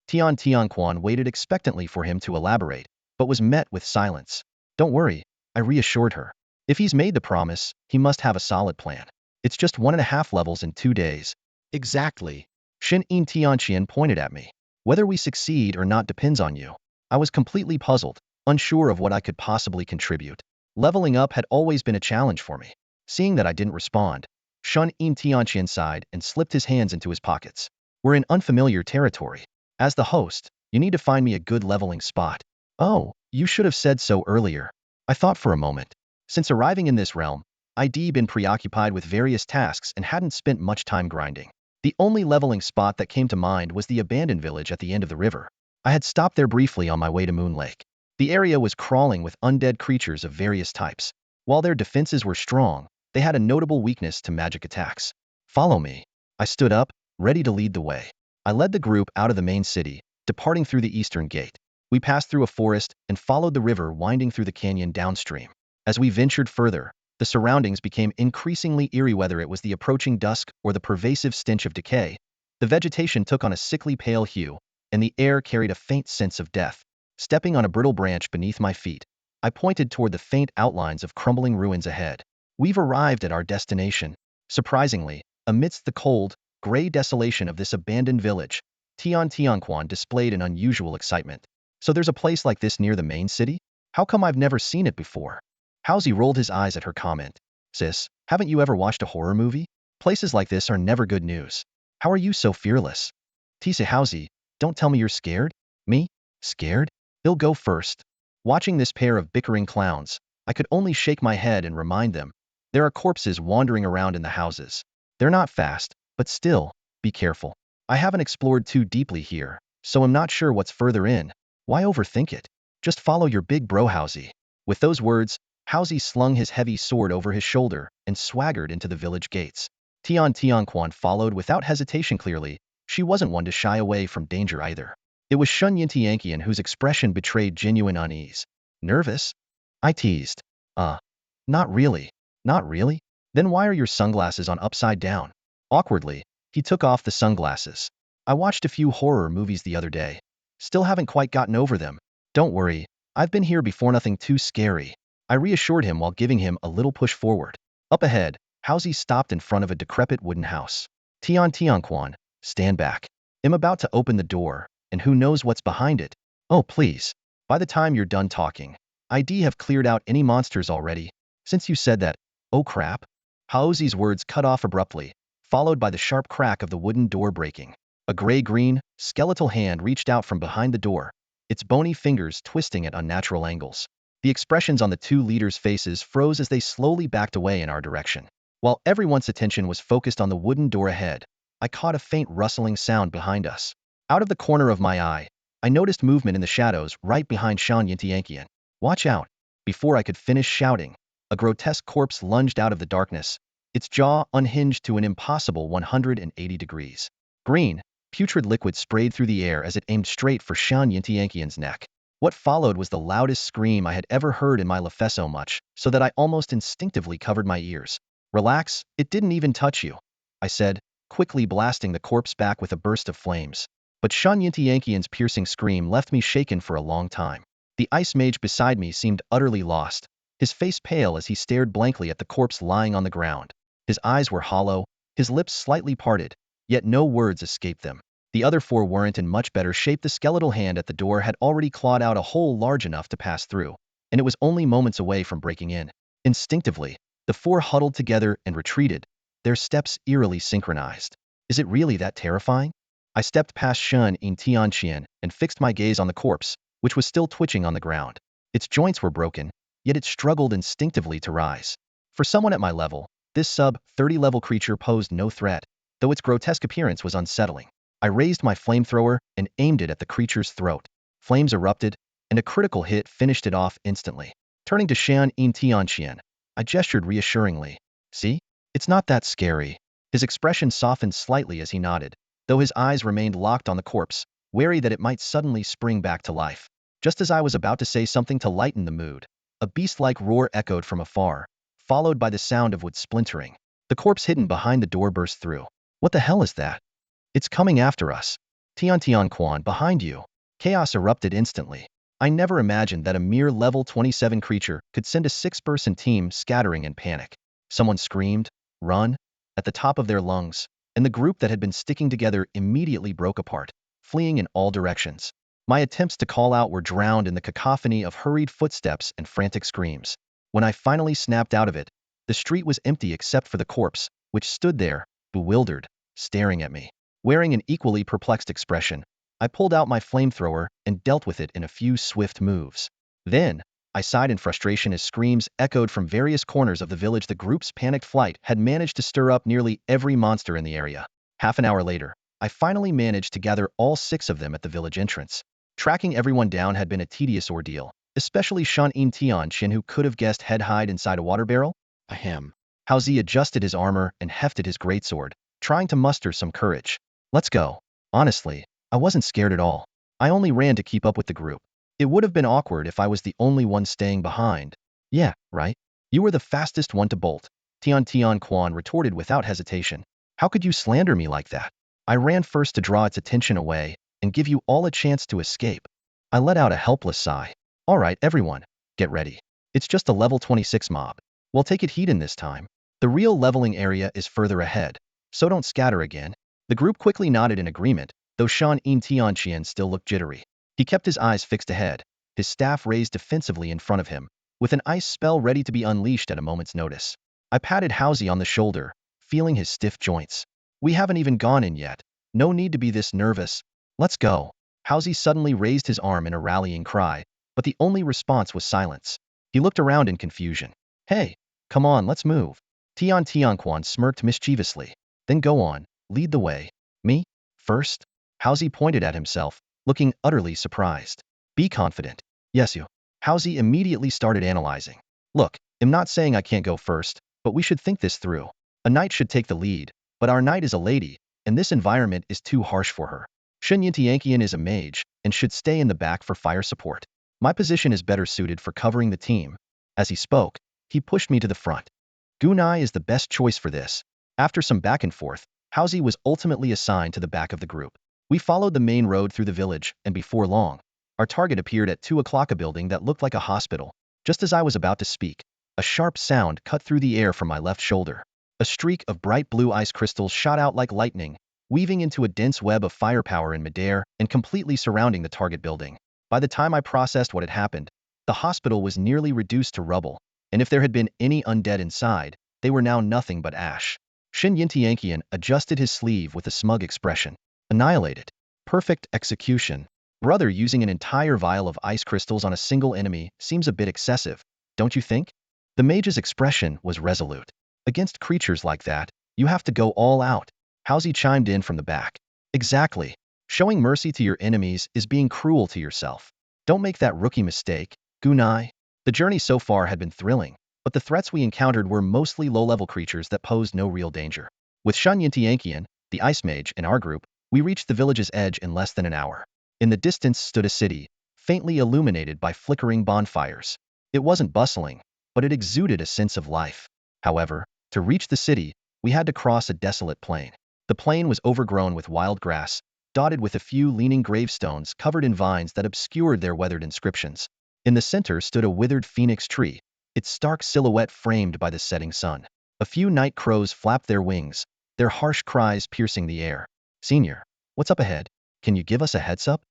Speaker 1: Tianquan waited expectantly for him to elaborate, but was met with silence. Don't worry, I reassured her. If he's made the promise, he must have a solid plan. It's just 1.5 levels in 2 days. Exactly. Shin Yin Tianqian pointed at me. Whether we succeed or not depends on you. I was completely puzzled, unsure of what I could possibly contribute. Leveling up had always been a challenge for me. Seeing that I didn't respond, Shun Yin Tianqian sighed and slipped his hands into his pockets. We're in unfamiliar territory. As the host, you need to find me a good leveling spot. Oh, you should have said so earlier. I thought for a moment. Since arriving in this realm, I'd been preoccupied with various tasks and hadn't spent much time grinding. The only leveling spot that came to mind was the abandoned village at the end of the river. I had stopped there briefly on my way to Moon Lake. The area was crawling with undead creatures of various types. While their defenses were strong, they had a notable weakness to magic attacks. Follow me. I stood up, ready to lead the way. I led the group out of the main city, departing through the eastern gate. We passed through a forest and followed the river winding through the canyon downstream. As we ventured further, the surroundings became increasingly eerie, whether it was the approaching dusk or the pervasive stench of decay. The vegetation took on a sickly pale hue, and the air carried a faint sense of death. Stepping on a brittle branch beneath my feet, I pointed toward the faint outlines of crumbling ruins ahead. We've arrived at our destination. Surprisingly, amidst the cold, gray desolation of this abandoned village, Tianquan displayed an unusual excitement. So there's a place like this near the main city? How come I've never seen it before? Halsey rolled his eyes at her comment. Sis, haven't you ever watched a horror movie? Places like this are never good news. How are you so fearless? Tisa Halsey, don't tell me you're scared? Me? Scared? He'll go first. Watching this pair of bickering clowns, I could only shake my head and remind them. There are corpses wandering around in the houses. They're not fast, but still, be careful. I haven't explored too deeply here, so I'm not sure what's further in. Why overthink it? Just follow your big bro Halsey. With those words, Halsey slung his heavy sword over his shoulder and swaggered into the village gates. Tianquan followed without hesitation. Clearly, she wasn't one to shy away from danger either. It was Shun Yin Tianqian whose expression betrayed genuine unease. Nervous? I teased. Not really. Not really? Then why are your sunglasses on upside down? Awkwardly, he took off the sunglasses. I watched a few horror movies the other day. Still haven't quite gotten over them. Don't worry, I've been here before, nothing too scary. I reassured him while giving him a little push forward. Up ahead, Haozi stopped in front of a decrepit wooden house. Tianquan, stand back. I'm about to open the door, and who knows what's behind it. Oh, please. By the time you're done talking, I'd have cleared out any monsters already. Since you said that, oh crap. Haozi's words cut off abruptly, followed by the sharp crack of the wooden door breaking. A gray-green, skeletal hand reached out from behind the door, its bony fingers twisting at unnatural angles. The expressions on the two leaders' faces froze as they slowly backed away in our direction. While everyone's attention was focused on the wooden door ahead, I caught a faint rustling sound behind us. Out of the corner of my eye, I noticed movement in the shadows right behind Shan Yintianqian. Watch out! Before I could finish shouting, a grotesque corpse lunged out of the darkness, its jaw unhinged to an impossible 180 degrees. Green, putrid liquid sprayed through the air as it aimed straight for Shan Yintianqian's neck. What followed was the loudest scream I had ever heard in my life, so much so that I almost instinctively covered my ears. Relax, it didn't even touch you, I said, quickly blasting the corpse back with a burst of flames. But Shan Yintianqian's piercing scream left me shaken for a long time. The ice mage beside me seemed utterly lost, his face pale as he stared blankly at the corpse lying on the ground. His eyes were hollow, his lips slightly parted, yet no words escaped them. The other four weren't in much better shape. The skeletal hand at the door had already clawed out a hole large enough to pass through, and it was only moments away from breaking in. Instinctively, the four huddled together and retreated, their steps eerily synchronized. Is it really that terrifying? I stepped past Shan Yintianqian and fixed my gaze on the corpse, which was still twitching on the ground. Its joints were broken, yet it struggled instinctively to rise. For someone at my level, this sub-30 level creature posed no threat, though its grotesque appearance was unsettling. I raised my flamethrower and aimed it at the creature's throat. Flames erupted, and a critical hit finished it off instantly. Turning to Shan Yintianqian, I gestured reassuringly. See? It's not that scary. His expression softened slightly as he nodded, though his eyes remained locked on the corpse, wary that it might suddenly spring back to life. Just as I was about to say something to lighten the mood, a beast-like roar echoed from afar, followed by the sound of wood splintering. The corpse hidden behind the door burst through. What the hell is that? It's coming after us. Tianquan, behind you. Chaos erupted instantly. I never imagined that a mere level 27 creature could send a 6-person team scattering in panic. Someone screamed, "Run!" at the top of their lungs, and the group that had been sticking together immediately broke apart, fleeing in all directions. My attempts to call out were drowned in the cacophony of hurried footsteps and frantic screams. When I finally snapped out of it, the street was empty except for the corpse, which stood there, bewildered, staring at me. Wearing an equally perplexed expression, I pulled out my flamethrower and dealt with it in a few swift moves. Then, I sighed in frustration as screams echoed from various corners of the village. The group's panicked flight had managed to stir up nearly every monster in the area. Half an hour later, I finally managed to gather all 6 of them at the village entrance. Tracking everyone down had been a tedious ordeal, especially Shan Yintianqian, who could have guessed he'd hide inside a water barrel. Ahem. Haozi adjusted his armor and hefted his greatsword, trying to muster some courage. Let's go. Honestly, I wasn't scared at all. I only ran to keep up with the group. It would have been awkward if I was the only one staying behind. Yeah, right? You were the fastest one to bolt, Tianquan retorted without hesitation. How could you slander me like that? I ran first to draw its attention away and give you all a chance to escape. I let out a helpless sigh. All right, everyone, get ready. It's just a level 26 mob. We'll take it heat in this time. The real leveling area is further ahead, so don't scatter again. The group quickly nodded in agreement, though Shan Yintianqian still looked jittery. He kept his eyes fixed ahead, his staff raised defensively in front of him, with an ice spell ready to be unleashed at a moment's notice. I patted Haozi on the shoulder, feeling his stiff joints. We haven't even gone in yet. No need to be this nervous. Let's go. Haozi suddenly raised his arm in a rallying cry, but the only response was silence. He looked around in confusion. Hey, come on, let's move. Tianquan smirked mischievously. Then go on. Lead the way. Me? First? Haozi pointed at himself, looking utterly surprised. Be confident. Yes, you. Haozi immediately started analyzing. Look, I'm not saying I can't go first, but we should think this through. A knight should take the lead, but our knight is a lady, and this environment is too harsh for her. Shan Yintianqian is a mage, and should stay in the back for fire support. My position is better suited for covering the team. As he spoke, he pushed me to the front. Gunai is the best choice for this. After some back and forth, Haozi was ultimately assigned to the back of the group. We followed the main road through the village, and before long, our target appeared at 2 o'clock, a building that looked like a hospital. Just as I was about to speak, a sharp sound cut through the air from my left shoulder. A streak of bright blue ice crystals shot out like lightning, weaving into a dense web of firepower in midair and completely surrounding the target building. By the time I processed what had happened, the hospital was nearly reduced to rubble, and if there had been any undead inside, they were now nothing but ash. Shin Yintianqian adjusted his sleeve with a smug expression. Annihilated. Perfect execution. Brother, using an entire vial of ice crystals on a single enemy seems a bit excessive, don't you think? The mage's expression was resolute. Against creatures like that, you have to go all out. Halsey chimed in from the back. Exactly. Showing mercy to your enemies is being cruel to yourself. Don't make that rookie mistake, Gunai. The journey so far had been thrilling, but the threats we encountered were mostly low-level creatures that posed no real danger. With Shun Yintianqian, the ice mage, in our group, we reached the village's edge in less than an hour. In the distance stood a city, faintly illuminated by flickering bonfires. It wasn't bustling, but it exuded a sense of life. However, to reach the city, we had to cross a desolate plain. The plain was overgrown with wild grass, dotted with a few leaning gravestones covered in vines that obscured their weathered inscriptions. In the center stood a withered phoenix tree, its stark silhouette framed by the setting sun. A few night crows flapped their wings, their harsh cries piercing the air. Senior, what's up ahead? Can you give us a heads-up?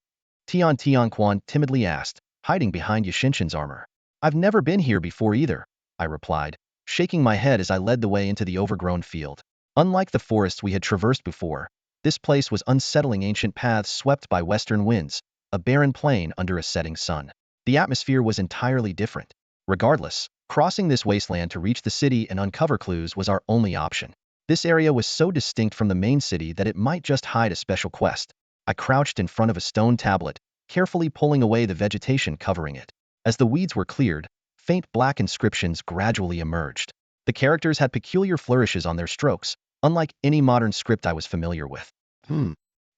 Speaker 1: Tian Tianquan timidly asked, hiding behind Yashinshin's armor. I've never been here before either, I replied, shaking my head as I led the way into the overgrown field. Unlike the forests we had traversed before, this place was unsettling ancient paths swept by western winds, a barren plain under a setting sun. The atmosphere was entirely different. Regardless, crossing this wasteland to reach the city and uncover clues was our only option. This area was so distinct from the main city that it might just hide a special quest. I crouched in front of a stone tablet, carefully pulling away the vegetation covering it. As the weeds were cleared, faint black inscriptions gradually emerged. The characters had peculiar flourishes on their strokes, unlike any modern script I was familiar with.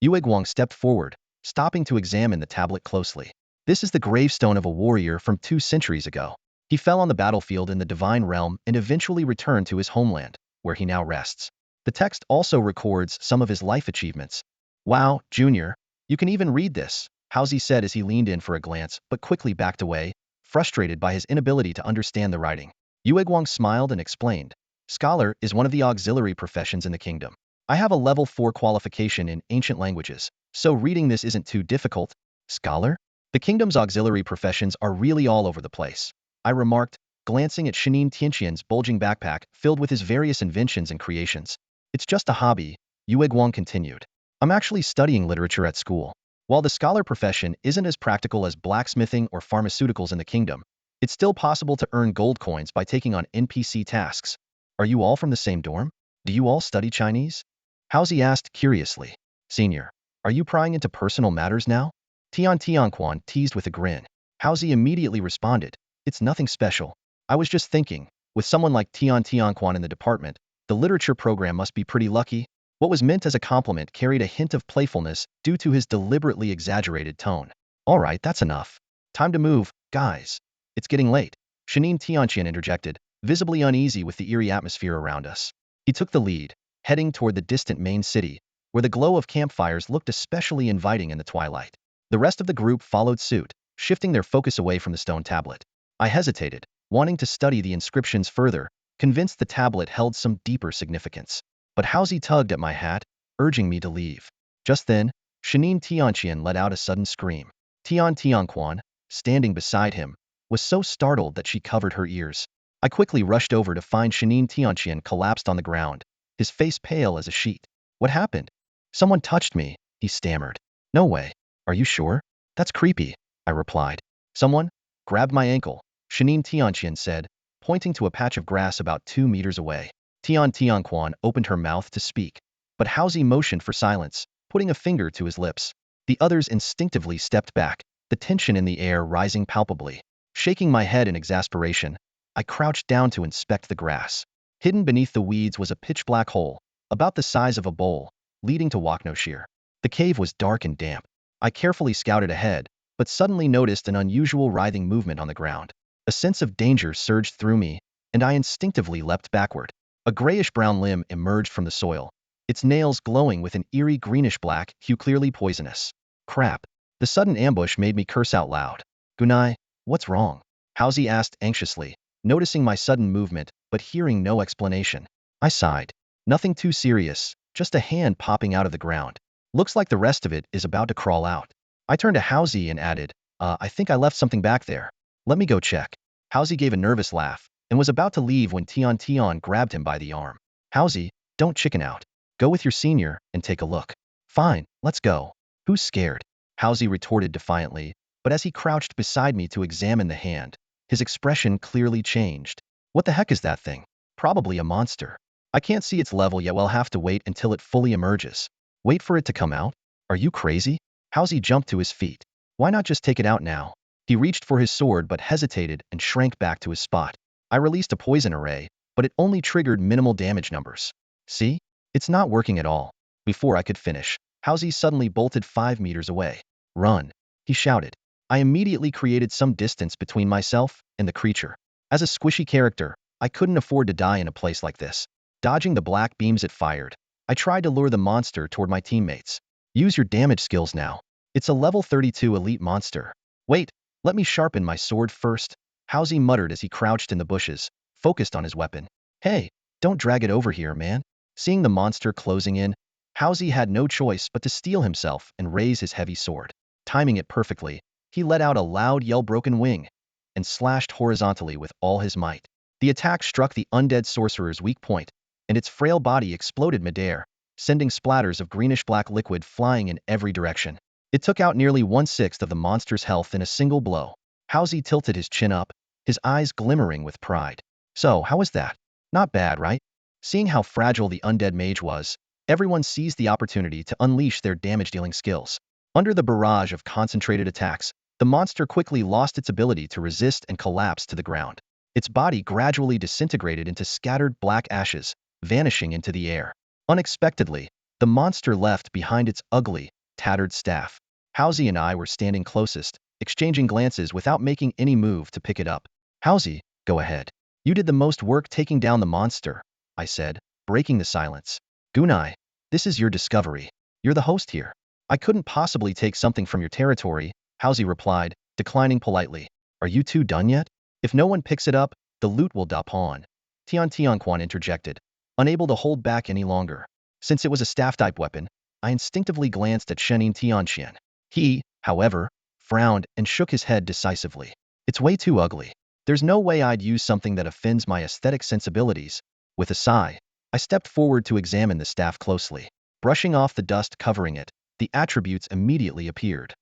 Speaker 1: Yueguang stepped forward, stopping to examine the tablet closely. This is the gravestone of a warrior from 2 centuries ago. He fell on the battlefield in the Divine Realm and eventually returned to his homeland, where he now rests. The text also records some of his life achievements. Wow, Junior, you can even read this, Halsey said as he leaned in for a glance, but quickly backed away, frustrated by his inability to understand the writing. Yueguang smiled and explained. Scholar is one of the auxiliary professions in the kingdom. I have a level 4 qualification in ancient languages, so reading this isn't too difficult. Scholar? The kingdom's auxiliary professions are really all over the place, I remarked, glancing at Shinin Tianqian's bulging backpack filled with his various inventions and creations. It's just a hobby, Yueguang continued. I'm actually studying literature at school. While the scholar profession isn't as practical as blacksmithing or pharmaceuticals in the kingdom, it's still possible to earn gold coins by taking on NPC tasks. Are you all from the same dorm? Do you all study Chinese? Halsey asked curiously. Senior, are you prying into personal matters now? Tian Tianquan teased with a grin. Halsey immediately responded. It's nothing special. I was just thinking, with someone like Tian Tianquan in the department, the literature program must be pretty lucky. What was meant as a compliment carried a hint of playfulness due to his deliberately exaggerated tone. All right, that's enough. Time to move, guys. It's getting late. Shinin Tianqian interjected, visibly uneasy with the eerie atmosphere around us. He took the lead, heading toward the distant main city, where the glow of campfires looked especially inviting in the twilight. The rest of the group followed suit, shifting their focus away from the stone tablet. I hesitated, wanting to study the inscriptions further, convinced the tablet held some deeper significance. But Halsey tugged at my hat, urging me to leave. Just then, Shinin Tianqian let out a sudden scream. Tian Tianquan, standing beside him, was so startled that she covered her ears. I quickly rushed over to find Shinin Tianqian collapsed on the ground, his face pale as a sheet. What happened? Someone touched me, he stammered. No way. Are you sure? That's creepy, I replied. Someone grabbed my ankle, Shinin Tianqian said, pointing to a patch of grass about 2 meters away. Tian Tianquan opened her mouth to speak, but Halsey motioned for silence, putting a finger to his lips. The others instinctively stepped back, the tension in the air rising palpably. Shaking my head in exasperation, I crouched down to inspect the grass. Hidden beneath the weeds was a pitch-black hole, about the size of a bowl, leading to Waknoshir. The cave was dark and damp. I carefully scouted ahead, but suddenly noticed an unusual writhing movement on the ground. A sense of danger surged through me, and I instinctively leapt backward. A grayish-brown limb emerged from the soil, its nails glowing with an eerie greenish-black hue clearly poisonous. Crap. The sudden ambush made me curse out loud. Gunai, what's wrong? Hauzi asked anxiously, noticing my sudden movement, but hearing no explanation. I sighed. Nothing too serious, just a hand popping out of the ground. Looks like the rest of it is about to crawl out. I turned to Hauzi and added, I think I left something back there. Let me go check. Hauzi gave a nervous laugh, and was about to leave when Tian grabbed him by the arm. Hauzi, don't chicken out. Go with your senior and take a look. Fine, let's go. Who's scared? Hauzi retorted defiantly, but as he crouched beside me to examine the hand, his expression clearly changed. What the heck is that thing? Probably a monster. I can't see its level yet. We'll have to wait until it fully emerges. Wait for it to come out? Are you crazy? Hauzi jumped to his feet. Why not just take it out now? He reached for his sword but hesitated and shrank back to his spot. I released a poison array, but it only triggered minimal damage numbers. See? It's not working at all. Before I could finish, Hauzi suddenly bolted 5 meters away. Run! He shouted. I immediately created some distance between myself and the creature. As a squishy character, I couldn't afford to die in a place like this. Dodging the black beams it fired, I tried to lure the monster toward my teammates. Use your damage skills now. It's a level 32 elite monster. Wait, let me sharpen my sword first. Hauzi muttered as he crouched in the bushes, focused on his weapon. Hey, don't drag it over here, man. Seeing the monster closing in, Hauzi had no choice but to steel himself and raise his heavy sword. Timing it perfectly, he let out a loud yell, broken wing, and slashed horizontally with all his might. The attack struck the undead sorcerer's weak point, and its frail body exploded midair, sending splatters of greenish-black liquid flying in every direction. It took out nearly 1/6 of the monster's health in a single blow. Hauzi tilted his chin up, his eyes glimmering with pride. So, how was that? Not bad, right? Seeing how fragile the undead mage was, everyone seized the opportunity to unleash their damage-dealing skills. Under the barrage of concentrated attacks, the monster quickly lost its ability to resist and collapsed to the ground. Its body gradually disintegrated into scattered black ashes, vanishing into the air. Unexpectedly, the monster left behind its ugly, tattered staff. Hauzi and I were standing closest, exchanging glances without making any move to pick it up. Hauzi, go ahead. You did the most work taking down the monster, I said, breaking the silence. Gunai, this is your discovery. You're the host here. I couldn't possibly take something from your territory, Hauzi replied, declining politely. Are you two done yet? If no one picks it up, the loot will pawn. Tianquan interjected, unable to hold back any longer. Since it was a staff-type weapon, I instinctively glanced at Shenin Tianqian. He, however, frowned and shook his head decisively. It's way too ugly. There's no way I'd use something that offends my aesthetic sensibilities. With a sigh, I stepped forward to examine the staff closely. Brushing off the dust covering it, the attributes immediately appeared.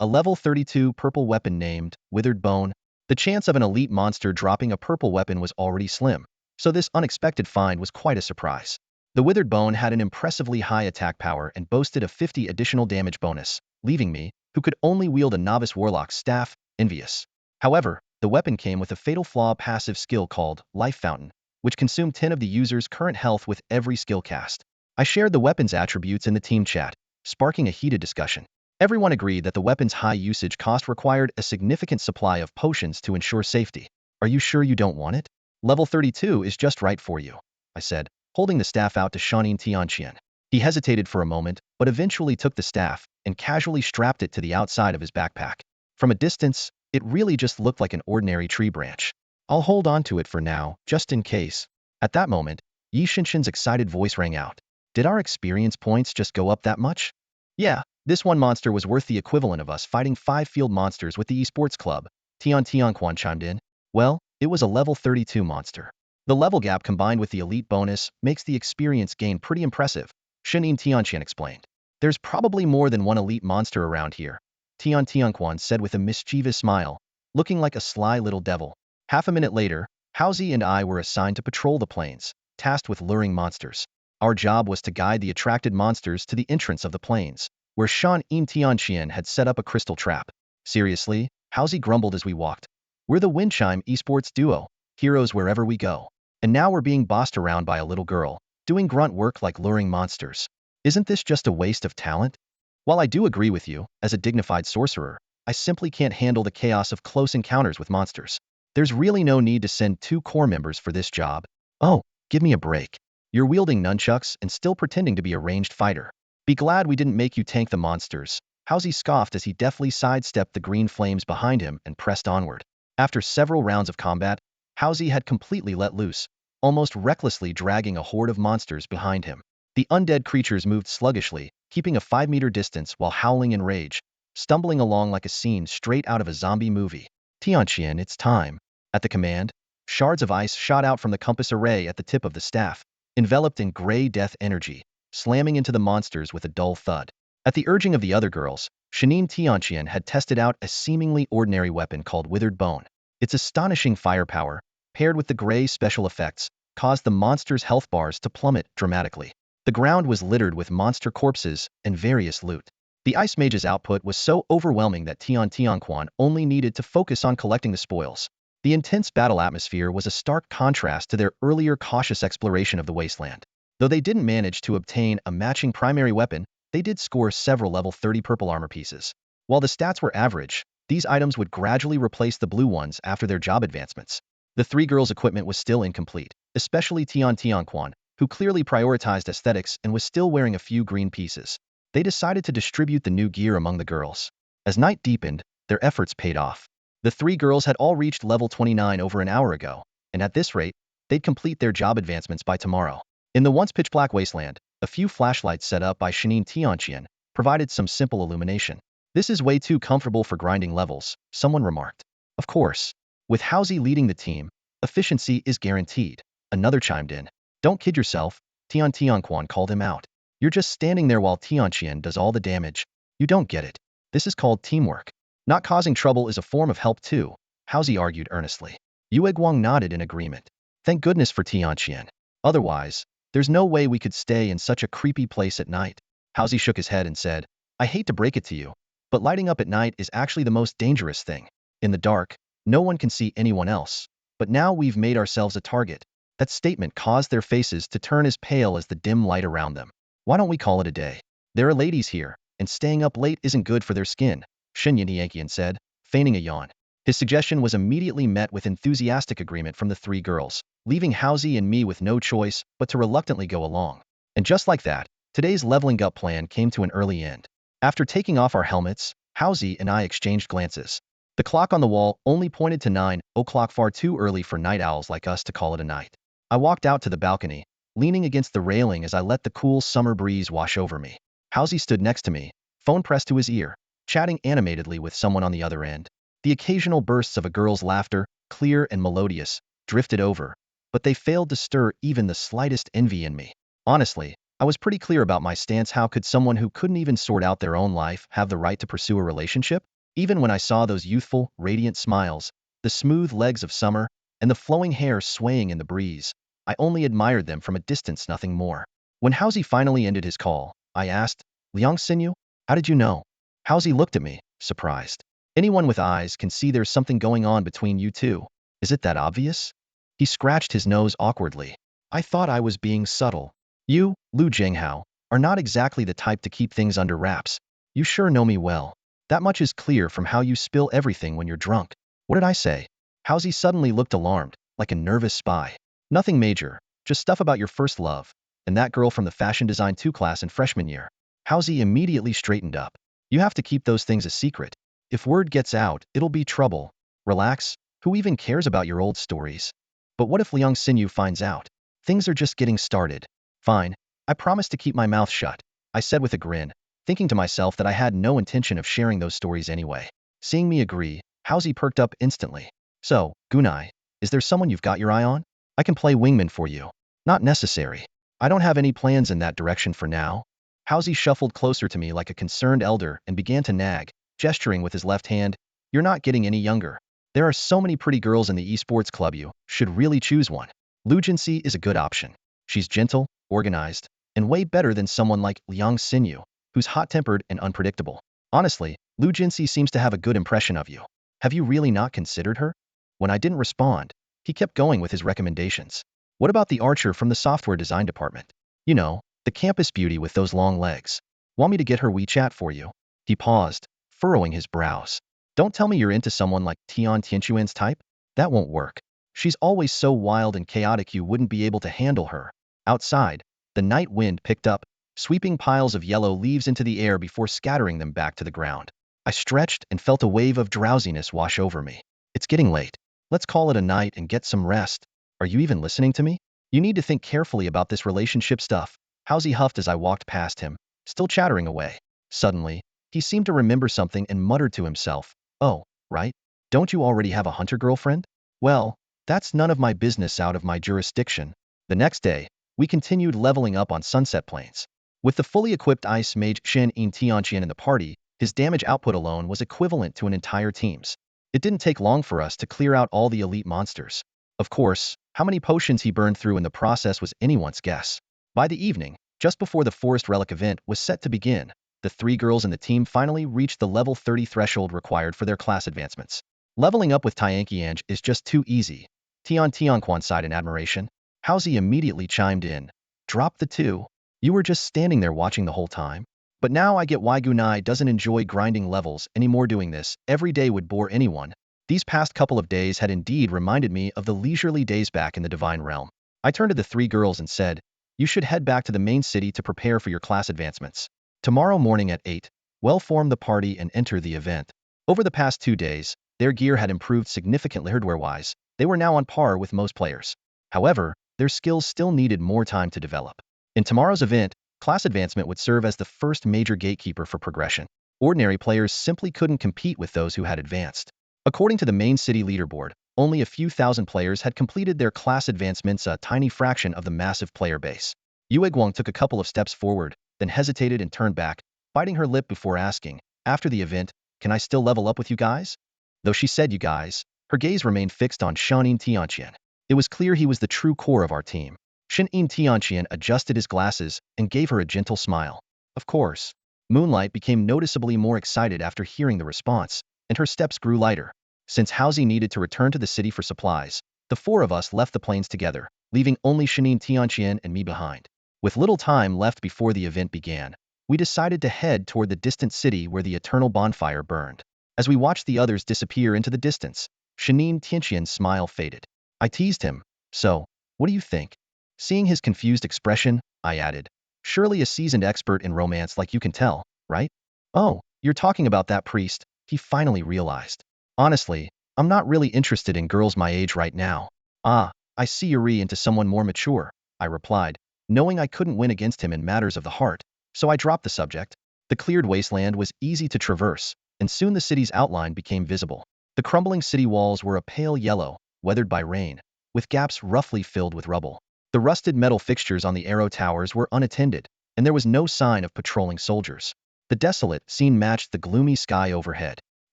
Speaker 1: A level 32 purple weapon named Withered Bone. The chance of an elite monster dropping a purple weapon was already slim, so this unexpected find was quite a surprise. The Withered Bone had an impressively high attack power and boasted a 50 additional damage bonus, leaving me, who could only wield a novice warlock's staff, envious. However, the weapon came with a fatal flaw passive skill called Life Fountain, which consumed 10 of the user's current health with every skill cast. I shared the weapon's attributes in the team chat, sparking a heated discussion. Everyone agreed that the weapon's high usage cost required a significant supply of potions to ensure safety. Are you sure you don't want it? Level 32 is just right for you, I said, holding the staff out to Shenin Tianqian. He hesitated for a moment, but eventually took the staff and casually strapped it to the outside of his backpack. From a distance, it really just looked like an ordinary tree branch. I'll hold on to it for now, just in case. At that moment, Yi Shinshin's excited voice rang out. Did our experience points just go up that much? Yeah, this one monster was worth the equivalent of us fighting 5 field monsters with the esports club, Tianquan chimed in. Well, it was a level 32 monster. The level gap combined with the elite bonus makes the experience gain pretty impressive, Shenin Tianqian explained. There's probably more than one elite monster around here, Tianquan said with a mischievous smile, looking like a sly little devil. Half a minute later, Hauzi and I were assigned to patrol the plains, tasked with luring monsters. Our job was to guide the attracted monsters to the entrance of the plains, where Shenin Tianqian had set up a crystal trap. Seriously, Hauzi grumbled as we walked. We're the Windchime esports duo, heroes wherever we go. And now we're being bossed around by a little girl, doing grunt work like luring monsters. Isn't this just a waste of talent? While I do agree with you, as a dignified sorcerer, I simply can't handle the chaos of close encounters with monsters. There's really no need to send 2 core members for this job. Oh, give me a break. You're wielding nunchucks and still pretending to be a ranged fighter. Be glad we didn't make you tank the monsters, Hauzi scoffed as he deftly sidestepped the green flames behind him and pressed onward. After several rounds of combat, Housie had completely let loose, almost recklessly dragging a horde of monsters behind him. The undead creatures moved sluggishly, keeping a 5-meter distance while howling in rage, stumbling along like a scene straight out of a zombie movie. Tianqian, it's time. At the command, shards of ice shot out from the compass array at the tip of the staff, enveloped in gray death energy, slamming into the monsters with a dull thud. At the urging of the other girls, Shanin Tianqian had tested out a seemingly ordinary weapon called Withered Bone. Its astonishing firepower, paired with the gray special effects, caused the monsters' health bars to plummet dramatically. The ground was littered with monster corpses and various loot. The Ice Mage's output was so overwhelming that Tianqian only needed to focus on collecting the spoils. The intense battle atmosphere was a stark contrast to their earlier cautious exploration of the wasteland. Though they didn't manage to obtain a matching primary weapon, they did score several level 30 purple armor pieces. While the stats were average, these items would gradually replace the blue ones after their job advancements. The three girls' equipment was still incomplete, especially Tianqian, who clearly prioritized aesthetics and was still wearing a few green pieces. They decided to distribute the new gear among the girls. As night deepened, their efforts paid off. The three girls had all reached level 29 over an hour ago, and at this rate, they'd complete their job advancements by tomorrow. In the once pitch-black wasteland, a few flashlights set up by Shanin Tianqian provided some simple illumination. This is way too comfortable for grinding levels, someone remarked. Of course. With Housie leading the team, efficiency is guaranteed, another chimed in. Don't kid yourself, Tianqian called him out. You're just standing there while Tianqian does all the damage. You don't get it. This is called teamwork. Not causing trouble is a form of help too, Housie argued earnestly. Yue Guang nodded in agreement. Thank goodness for Tianqian. Otherwise, there's no way we could stay in such a creepy place at night. Housie shook his head and said, I hate to break it to you, but lighting up at night is actually the most dangerous thing. In the dark, no one can see anyone else. But now we've made ourselves a target. That statement caused their faces to turn as pale as the dim light around them. Why don't we call it a day? There are ladies here, and staying up late isn't good for their skin, Shinyan Yankian said, feigning a yawn. His suggestion was immediately met with enthusiastic agreement from the three girls, leaving Housie and me with no choice but to reluctantly go along. And just like that, today's leveling up plan came to an early end. After taking off our helmets, Housie and I exchanged glances. The clock on the wall only pointed to 9 o'clock, far too early for night owls like us to call it a night. I walked out to the balcony, leaning against the railing as I let the cool summer breeze wash over me. Housie stood next to me, phone pressed to his ear, chatting animatedly with someone on the other end. The occasional bursts of a girl's laughter, clear and melodious, drifted over, but they failed to stir even the slightest envy in me. Honestly, I was pretty clear about my stance. How could someone who couldn't even sort out their own life have the right to pursue a relationship? Even when I saw those youthful, radiant smiles, the smooth legs of summer, and the flowing hair swaying in the breeze, I only admired them from a distance, nothing more. When Housie finally ended his call, I asked, Lian Wuque, how did you know? Housie looked at me, surprised. Anyone with eyes can see there's something going on between you two. Is it that obvious? He scratched his nose awkwardly. I thought I was being subtle. You, Lu Zhenghao, are not exactly the type to keep things under wraps. You sure know me well. That much is clear from how you spill everything when you're drunk. What did I say? Housie suddenly looked alarmed, like a nervous spy. Nothing major, just stuff about your first love, and that girl from the Fashion Design 2 class in freshman year. Housie immediately straightened up. You have to keep those things a secret. If word gets out, it'll be trouble. Relax, who even cares about your old stories? But what if Liang Xinyu finds out? Things are just getting started. Fine, I promise to keep my mouth shut, I said with a grin, thinking to myself that I had no intention of sharing those stories anyway. Seeing me agree, Housie perked up instantly. So, Gunai, is there someone you've got your eye on? I can play wingman for you. Not necessary. I don't have any plans in that direction for now. Housie shuffled closer to me like a concerned elder and began to nag, gesturing with his left hand. You're not getting any younger. There are so many pretty girls in the esports club, you should really choose one. Lu Jinxi is a good option. She's gentle, organized, and way better than someone like Liang Xinyu, who's hot-tempered and unpredictable. Honestly, Lu Jinxi seems to have a good impression of you. Have you really not considered her? When I didn't respond, he kept going with his recommendations. What about the archer from the software design department? You know, the campus beauty with those long legs. Want me to get her WeChat for you? He paused, furrowing his brows. Don't tell me you're into someone like Tian Tianquan's type? That won't work. She's always so wild and chaotic you wouldn't be able to handle her. Outside, the night wind picked up, sweeping piles of yellow leaves into the air before scattering them back to the ground. I stretched and felt a wave of drowsiness wash over me. It's getting late. Let's call it a night and get some rest. Are you even listening to me? You need to think carefully about this relationship stuff. Housie huffed as I walked past him, still chattering away. Suddenly, he seemed to remember something and muttered to himself, "Oh, right? Don't you already have a hunter girlfriend? Well, that's none of my business out of my jurisdiction." The next day, we continued leveling up on Sunset Plains. With the fully equipped ice mage Shen Yin Tianqian in the party, his damage output alone was equivalent to an entire team's. It didn't take long for us to clear out all the elite monsters. Of course, how many potions he burned through in the process was anyone's guess. By the evening, just before the Forest Relic event was set to begin, the 3 girls in the team finally reached the level 30 threshold required for their class advancements. Leveling up with Tang Ying is just too easy. Tianquan sighed in admiration. Housie immediately chimed in. Drop the 2. You were just standing there watching the whole time? But now I get why Gunai doesn't enjoy grinding levels anymore. Doing this every day would bore anyone. These past couple of days had indeed reminded me of the leisurely days back in the Divine Realm. I turned to the 3 girls and said, "You should head back to the main city to prepare for your class advancements. Tomorrow morning at 8, well form the party and enter the event." Over the past 2 days, their gear had improved significantly hardware-wise. They were now on par with most players. However, their skills still needed more time to develop. In tomorrow's event, class advancement would serve as the first major gatekeeper for progression. Ordinary players simply couldn't compete with those who had advanced. According to the main city leaderboard, only a few thousand players had completed their class advancements, a tiny fraction of the massive player base. Yue Guang took a couple of steps forward, then hesitated and turned back, biting her lip before asking, "After the event, can I still level up with you guys?" Though she said "you guys," her gaze remained fixed on Shanin Tianqian. It was clear he was the true core of our team. Shen-Yin Tianqian adjusted his glasses and gave her a gentle smile. Of course. Moonlight became noticeably more excited after hearing the response, and her steps grew lighter. Since Housie needed to return to the city for supplies, the 4 of us left the plains together, leaving only Shen-Yin Tianqian and me behind. With little time left before the event began, we decided to head toward the distant city where the eternal bonfire burned. As we watched the others disappear into the distance, Shen-Yin Tianqian's smile faded. I teased him, "So, what do you think?" Seeing his confused expression, I added, "Surely a seasoned expert in romance like you can tell, right?" "Oh, you're talking about that priest," he finally realized. "Honestly, I'm not really interested in girls my age right now." "Ah, I see you're into someone more mature," I replied, knowing I couldn't win against him in matters of the heart, so I dropped the subject. The cleared wasteland was easy to traverse, and soon the city's outline became visible. The crumbling city walls were a pale yellow, weathered by rain, with gaps roughly filled with rubble. The rusted metal fixtures on the arrow towers were unattended, and there was no sign of patrolling soldiers. The desolate scene matched the gloomy sky overhead.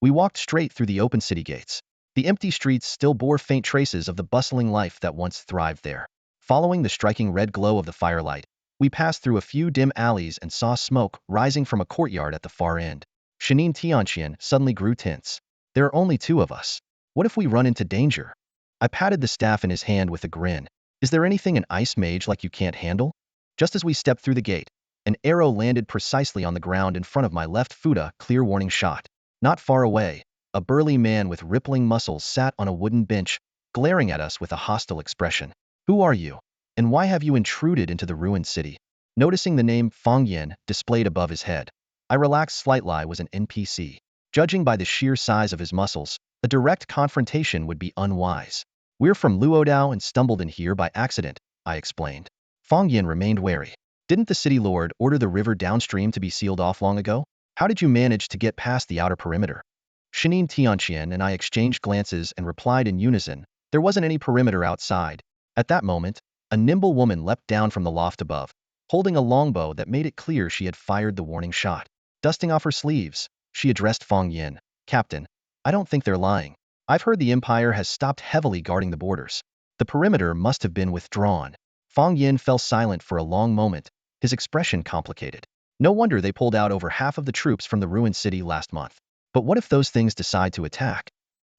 Speaker 1: We walked straight through the open city gates. The empty streets still bore faint traces of the bustling life that once thrived there. Following the striking red glow of the firelight, we passed through a few dim alleys and saw smoke rising from a courtyard at the far end. Shen-Yin Tianqian suddenly grew tense. "There are only 2 of us. What if we run into danger?" I patted the staff in his hand with a grin. "Is there anything an ice mage like you can't handle?" Just as we stepped through the gate, an arrow landed precisely on the ground in front of my left foot, a clear warning shot. Not far away, a burly man with rippling muscles sat on a wooden bench, glaring at us with a hostile expression. "Who are you? And why have you intruded into the ruined city?" Noticing the name Fang Yin displayed above his head, I relaxed slightly. Was an NPC. Judging by the sheer size of his muscles, a direct confrontation would be unwise. "We're from Luodao and stumbled in here by accident," I explained. Fang Yin remained wary. "Didn't the city lord order the river downstream to be sealed off long ago? How did you manage to get past the outer perimeter?" Shen-Yin Tianqian and I exchanged glances and replied in unison, "There wasn't any perimeter outside." At that moment, a nimble woman leapt down from the loft above, holding a longbow that made it clear she had fired the warning shot. Dusting off her sleeves, she addressed Fang Yin, "Captain, I don't think they're lying. I've heard the Empire has stopped heavily guarding the borders. The perimeter must have been withdrawn." Fang Yin fell silent for a long moment, his expression complicated. "No wonder they pulled out over half of the troops from the ruined city last month. But what if those things decide to attack?"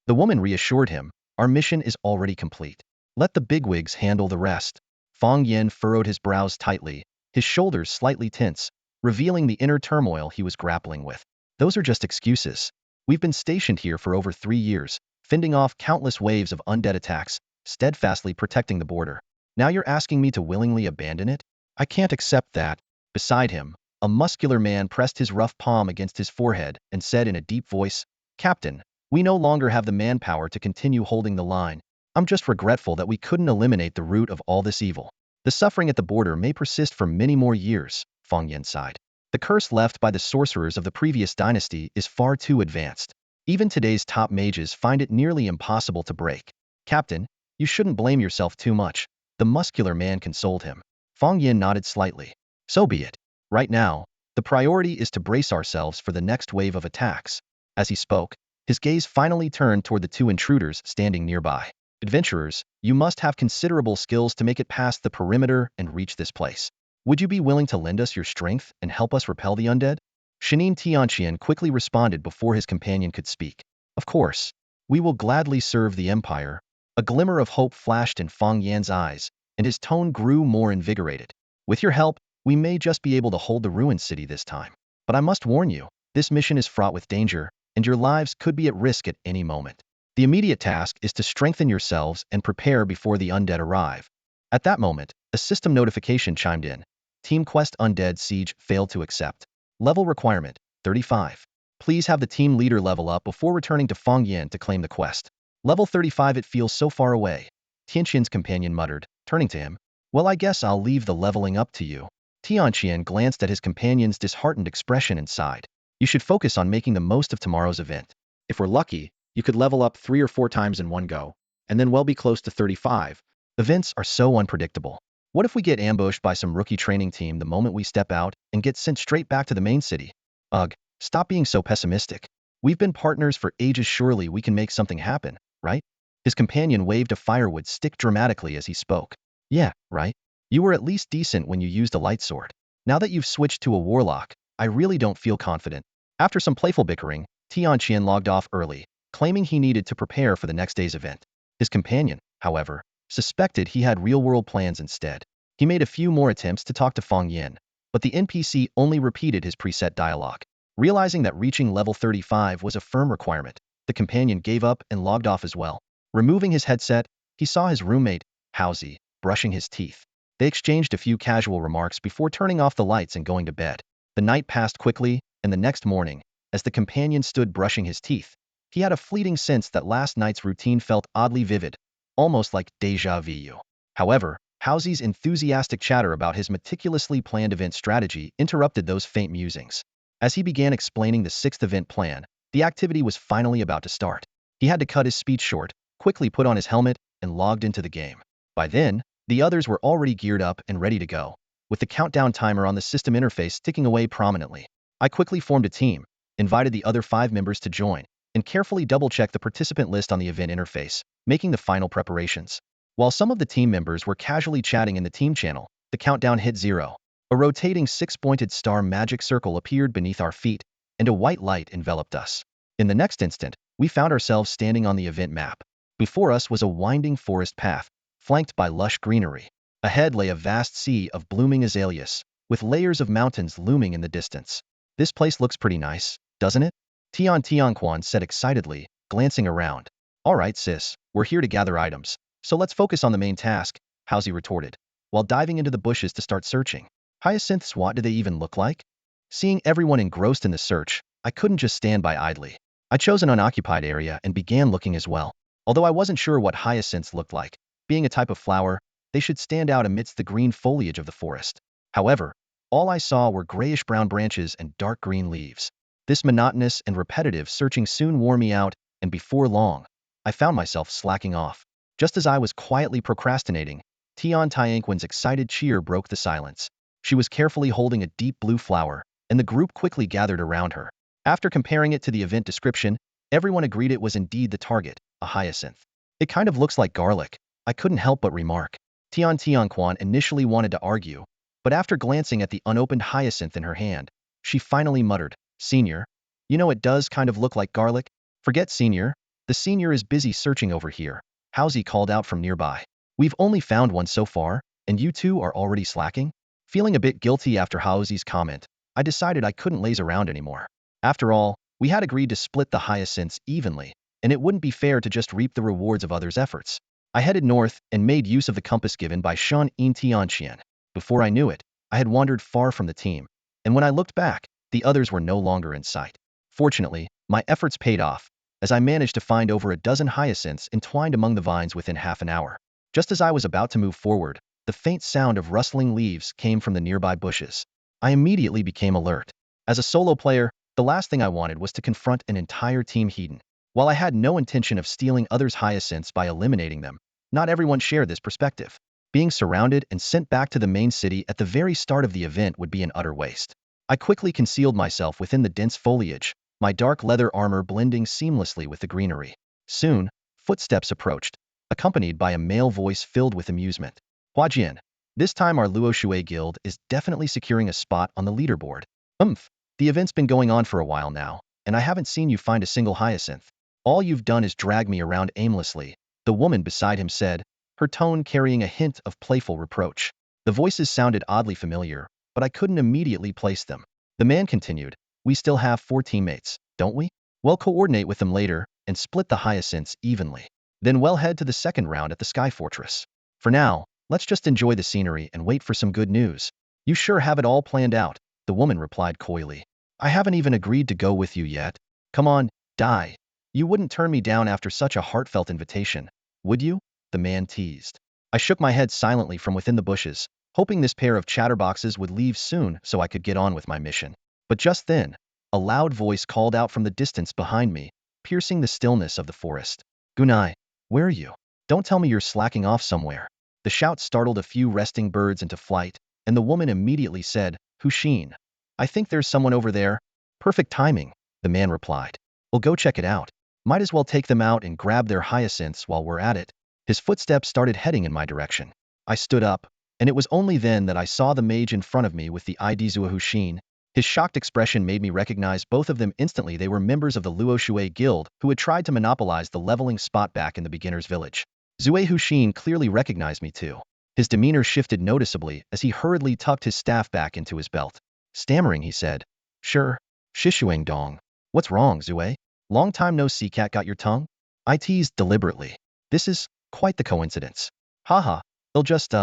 Speaker 1: The woman reassured him, "Our mission is already complete. Let the bigwigs handle the rest." Fang Yin furrowed his brows tightly, his shoulders slightly tense, revealing the inner turmoil he was grappling with. "Those are just excuses. We've been stationed here for over 3 years, fending off countless waves of undead attacks, steadfastly protecting the border. Now you're asking me to willingly abandon it? I can't accept that." Beside him, a muscular man pressed his rough palm against his forehead and said in a deep voice, "Captain, We no longer have the manpower to continue holding the line. I'm just regretful that we couldn't eliminate the root of all this evil. The suffering at the border may persist for many more years, Fang Yan sighed. The curse left by the sorcerers of the previous dynasty is far too advanced. Even today's top mages find it nearly impossible to break. Captain, you shouldn't blame yourself too much. The muscular man consoled him. Fang Yin nodded slightly. So be it. Right now, the priority is to brace ourselves for the next wave of attacks. As he spoke, his gaze finally turned toward the two intruders standing nearby. Adventurers, you must have considerable skills to make it past the perimeter and reach this place. Would you be willing to lend us your strength and help us repel the undead? Shanin Tianqian quickly responded before his companion could speak. Of course. We will gladly serve the Empire. A glimmer of hope flashed in Fang Yan's eyes, and his tone grew more invigorated. With your help, we may just be able to hold the ruined city this time. But I must warn you, this mission is fraught with danger, and your lives could be at risk at any moment. The immediate task is to strengthen yourselves and prepare before the undead arrive. At that moment, a system notification chimed in. Team Quest Undead Siege failed to accept. Level requirement, 35. Please have the team leader level up before returning to Fang Yan to claim the quest. Level 35. It feels so far away. Tianqian's companion muttered, turning to him. Well, I guess I'll leave the leveling up to you. Tianqian glanced at his companion's disheartened expression and sighed. You should focus on making the most of tomorrow's event. If we're lucky, you could level up 3 or 4 times in one go, and then well be close to 35. Events are so unpredictable. What if we get ambushed by some rookie training team the moment we step out and get sent straight back to the main city? Ugh, stop being so pessimistic. We've been partners for ages, surely we can make something happen, right? His companion waved a firewood stick dramatically as he spoke. Yeah, right? You were at least decent when you used a light sword. Now that you've switched to a warlock, I really don't feel confident. After some playful bickering, Tianqian logged off early, claiming he needed to prepare for the next day's event. His companion, however, suspected he had real-world plans instead. He made a few more attempts to talk to Fang Yin, but the NPC only repeated his preset dialogue. Realizing that reaching level 35 was a firm requirement, the companion gave up and logged off as well. Removing his headset, he saw his roommate, Haozi, brushing his teeth. They exchanged a few casual remarks before turning off the lights and going to bed. The night passed quickly, and the next morning, as the companion stood brushing his teeth, he had a fleeting sense that last night's routine felt oddly vivid, almost like déjà vu. However, Haozi's enthusiastic chatter about his meticulously planned event strategy interrupted those faint musings. As he began explaining the 6th event plan, the activity was finally about to start. He had to cut his speech short, quickly put on his helmet, and logged into the game. By then, the others were already geared up and ready to go, with the countdown timer on the system interface ticking away prominently. I quickly formed a team, invited the other 5 members to join, and carefully double-checked the participant list on the event interface, making the final preparations. While some of the team members were casually chatting in the team channel, the countdown hit 0. A rotating 6-pointed star magic circle appeared beneath our feet, and a white light enveloped us. In the next instant, we found ourselves standing on the event map. Before us was a winding forest path, flanked by lush greenery. Ahead lay a vast sea of blooming azaleas, with layers of mountains looming in the distance. This place looks pretty nice, doesn't it? Tianquan said excitedly, glancing around. All right, sis, we're here to gather items, so let's focus on the main task, Haozi retorted, while diving into the bushes to start searching. Hyacinths, what do they even look like? Seeing everyone engrossed in the search, I couldn't just stand by idly. I chose an unoccupied area and began looking as well. Although I wasn't sure what hyacinths looked like, being a type of flower, they should stand out amidst the green foliage of the forest. However, all I saw were grayish-brown branches and dark green leaves. This monotonous and repetitive searching soon wore me out, and before long, I found myself slacking off. Just as I was quietly procrastinating, Tianquan's excited cheer broke the silence. She was carefully holding a deep blue flower, and the group quickly gathered around her. After comparing it to the event description, everyone agreed it was indeed the target, a hyacinth. It kind of looks like garlic, I couldn't help but remark. Tianquan initially wanted to argue, but after glancing at the unopened hyacinth in her hand, she finally muttered, Senior, you know it does kind of look like garlic? Forget Senior, the senior is busy searching over here, Haozi called out from nearby. We've only found one so far, and you two are already slacking? Feeling a bit guilty after Haozi's comment, I decided I couldn't laze around anymore. After all, we had agreed to split the hyacinths evenly, and it wouldn't be fair to just reap the rewards of others' efforts. I headed north and made use of the compass given by Shan Yin Tianqian. Before I knew it, I had wandered far from the team, and when I looked back, the others were no longer in sight. Fortunately, my efforts paid off, as I managed to find over a dozen hyacinths entwined among the vines within half an hour. Just as I was about to move forward, the faint sound of rustling leaves came from the nearby bushes. I immediately became alert. As a solo player, the last thing I wanted was to confront an entire team hidden. While I had no intention of stealing others' hyacinths by eliminating them, not everyone shared this perspective. Being surrounded and sent back to the main city at the very start of the event would be an utter waste. I quickly concealed myself within the dense foliage, my dark leather armor blending seamlessly with the greenery. Soon, footsteps approached, accompanied by a male voice filled with amusement. Huajian, this time our Luo Guild is definitely securing a spot on the leaderboard. The event's been going on for a while now, and I haven't seen you find a single hyacinth. All you've done is drag me around aimlessly, the woman beside him said, her tone carrying a hint of playful reproach. The voices sounded oddly familiar, but I couldn't immediately place them. The man continued, we still have 4 teammates, don't we? We'll coordinate with them later and split the hyacinths evenly. Then we'll head to the second round at the Sky Fortress. For now, let's just enjoy the scenery and wait for some good news. You sure have it all planned out, the woman replied coyly. I haven't even agreed to go with you yet. Come on, die. You wouldn't turn me down after such a heartfelt invitation, would you? The man teased. I shook my head silently from within the bushes, hoping this pair of chatterboxes would leave soon so I could get on with my mission. But just then, a loud voice called out from the distance behind me, piercing the stillness of the forest. Gunai, where are you? Don't tell me you're slacking off somewhere. The shout startled a few resting birds into flight, and the woman immediately said, Huxin, I think there's someone over there. Perfect timing, the man replied. We'll go check it out. Might as well take them out and grab their hyacinths while we're at it. His footsteps started heading in my direction. I stood up, and it was only then that I saw the mage in front of me with the Idizua Huxin. His shocked expression made me recognize both of them instantly. They were members of the Luo Guild who had tried to monopolize the leveling spot back in the beginner's village. Zue Huxin clearly recognized me too. His demeanor shifted noticeably as he hurriedly tucked his staff back into his belt. Stammering, he said, Sure, Shishuang Dong. What's wrong, Zue? Long time no see, cat got your tongue? I teased deliberately. This is quite the coincidence. Haha, they'll just,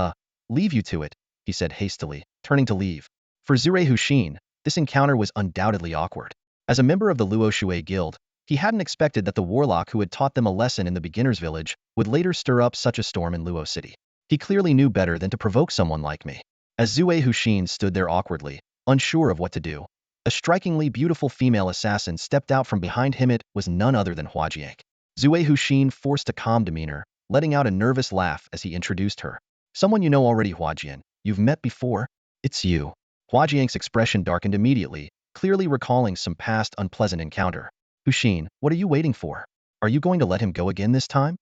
Speaker 1: leave you to it, he said hastily, turning to leave. For Zure Huxin, this encounter was undoubtedly awkward. As a member of the Luo Guild, he hadn't expected that the warlock who had taught them a lesson in the beginner's village would later stir up such a storm in Luo City. He clearly knew better than to provoke someone like me. As Zue Huxin stood there awkwardly, unsure of what to do, a strikingly beautiful female assassin stepped out from behind him. It was none other than Huajian. Zue Huxin forced a calm demeanor, letting out a nervous laugh as he introduced her. Someone you know already, Huajian. You've met before? It's you. Huajian's expression darkened immediately, clearly recalling some past unpleasant encounter. Huxin, what are you waiting for? Are you going to let him go again this time?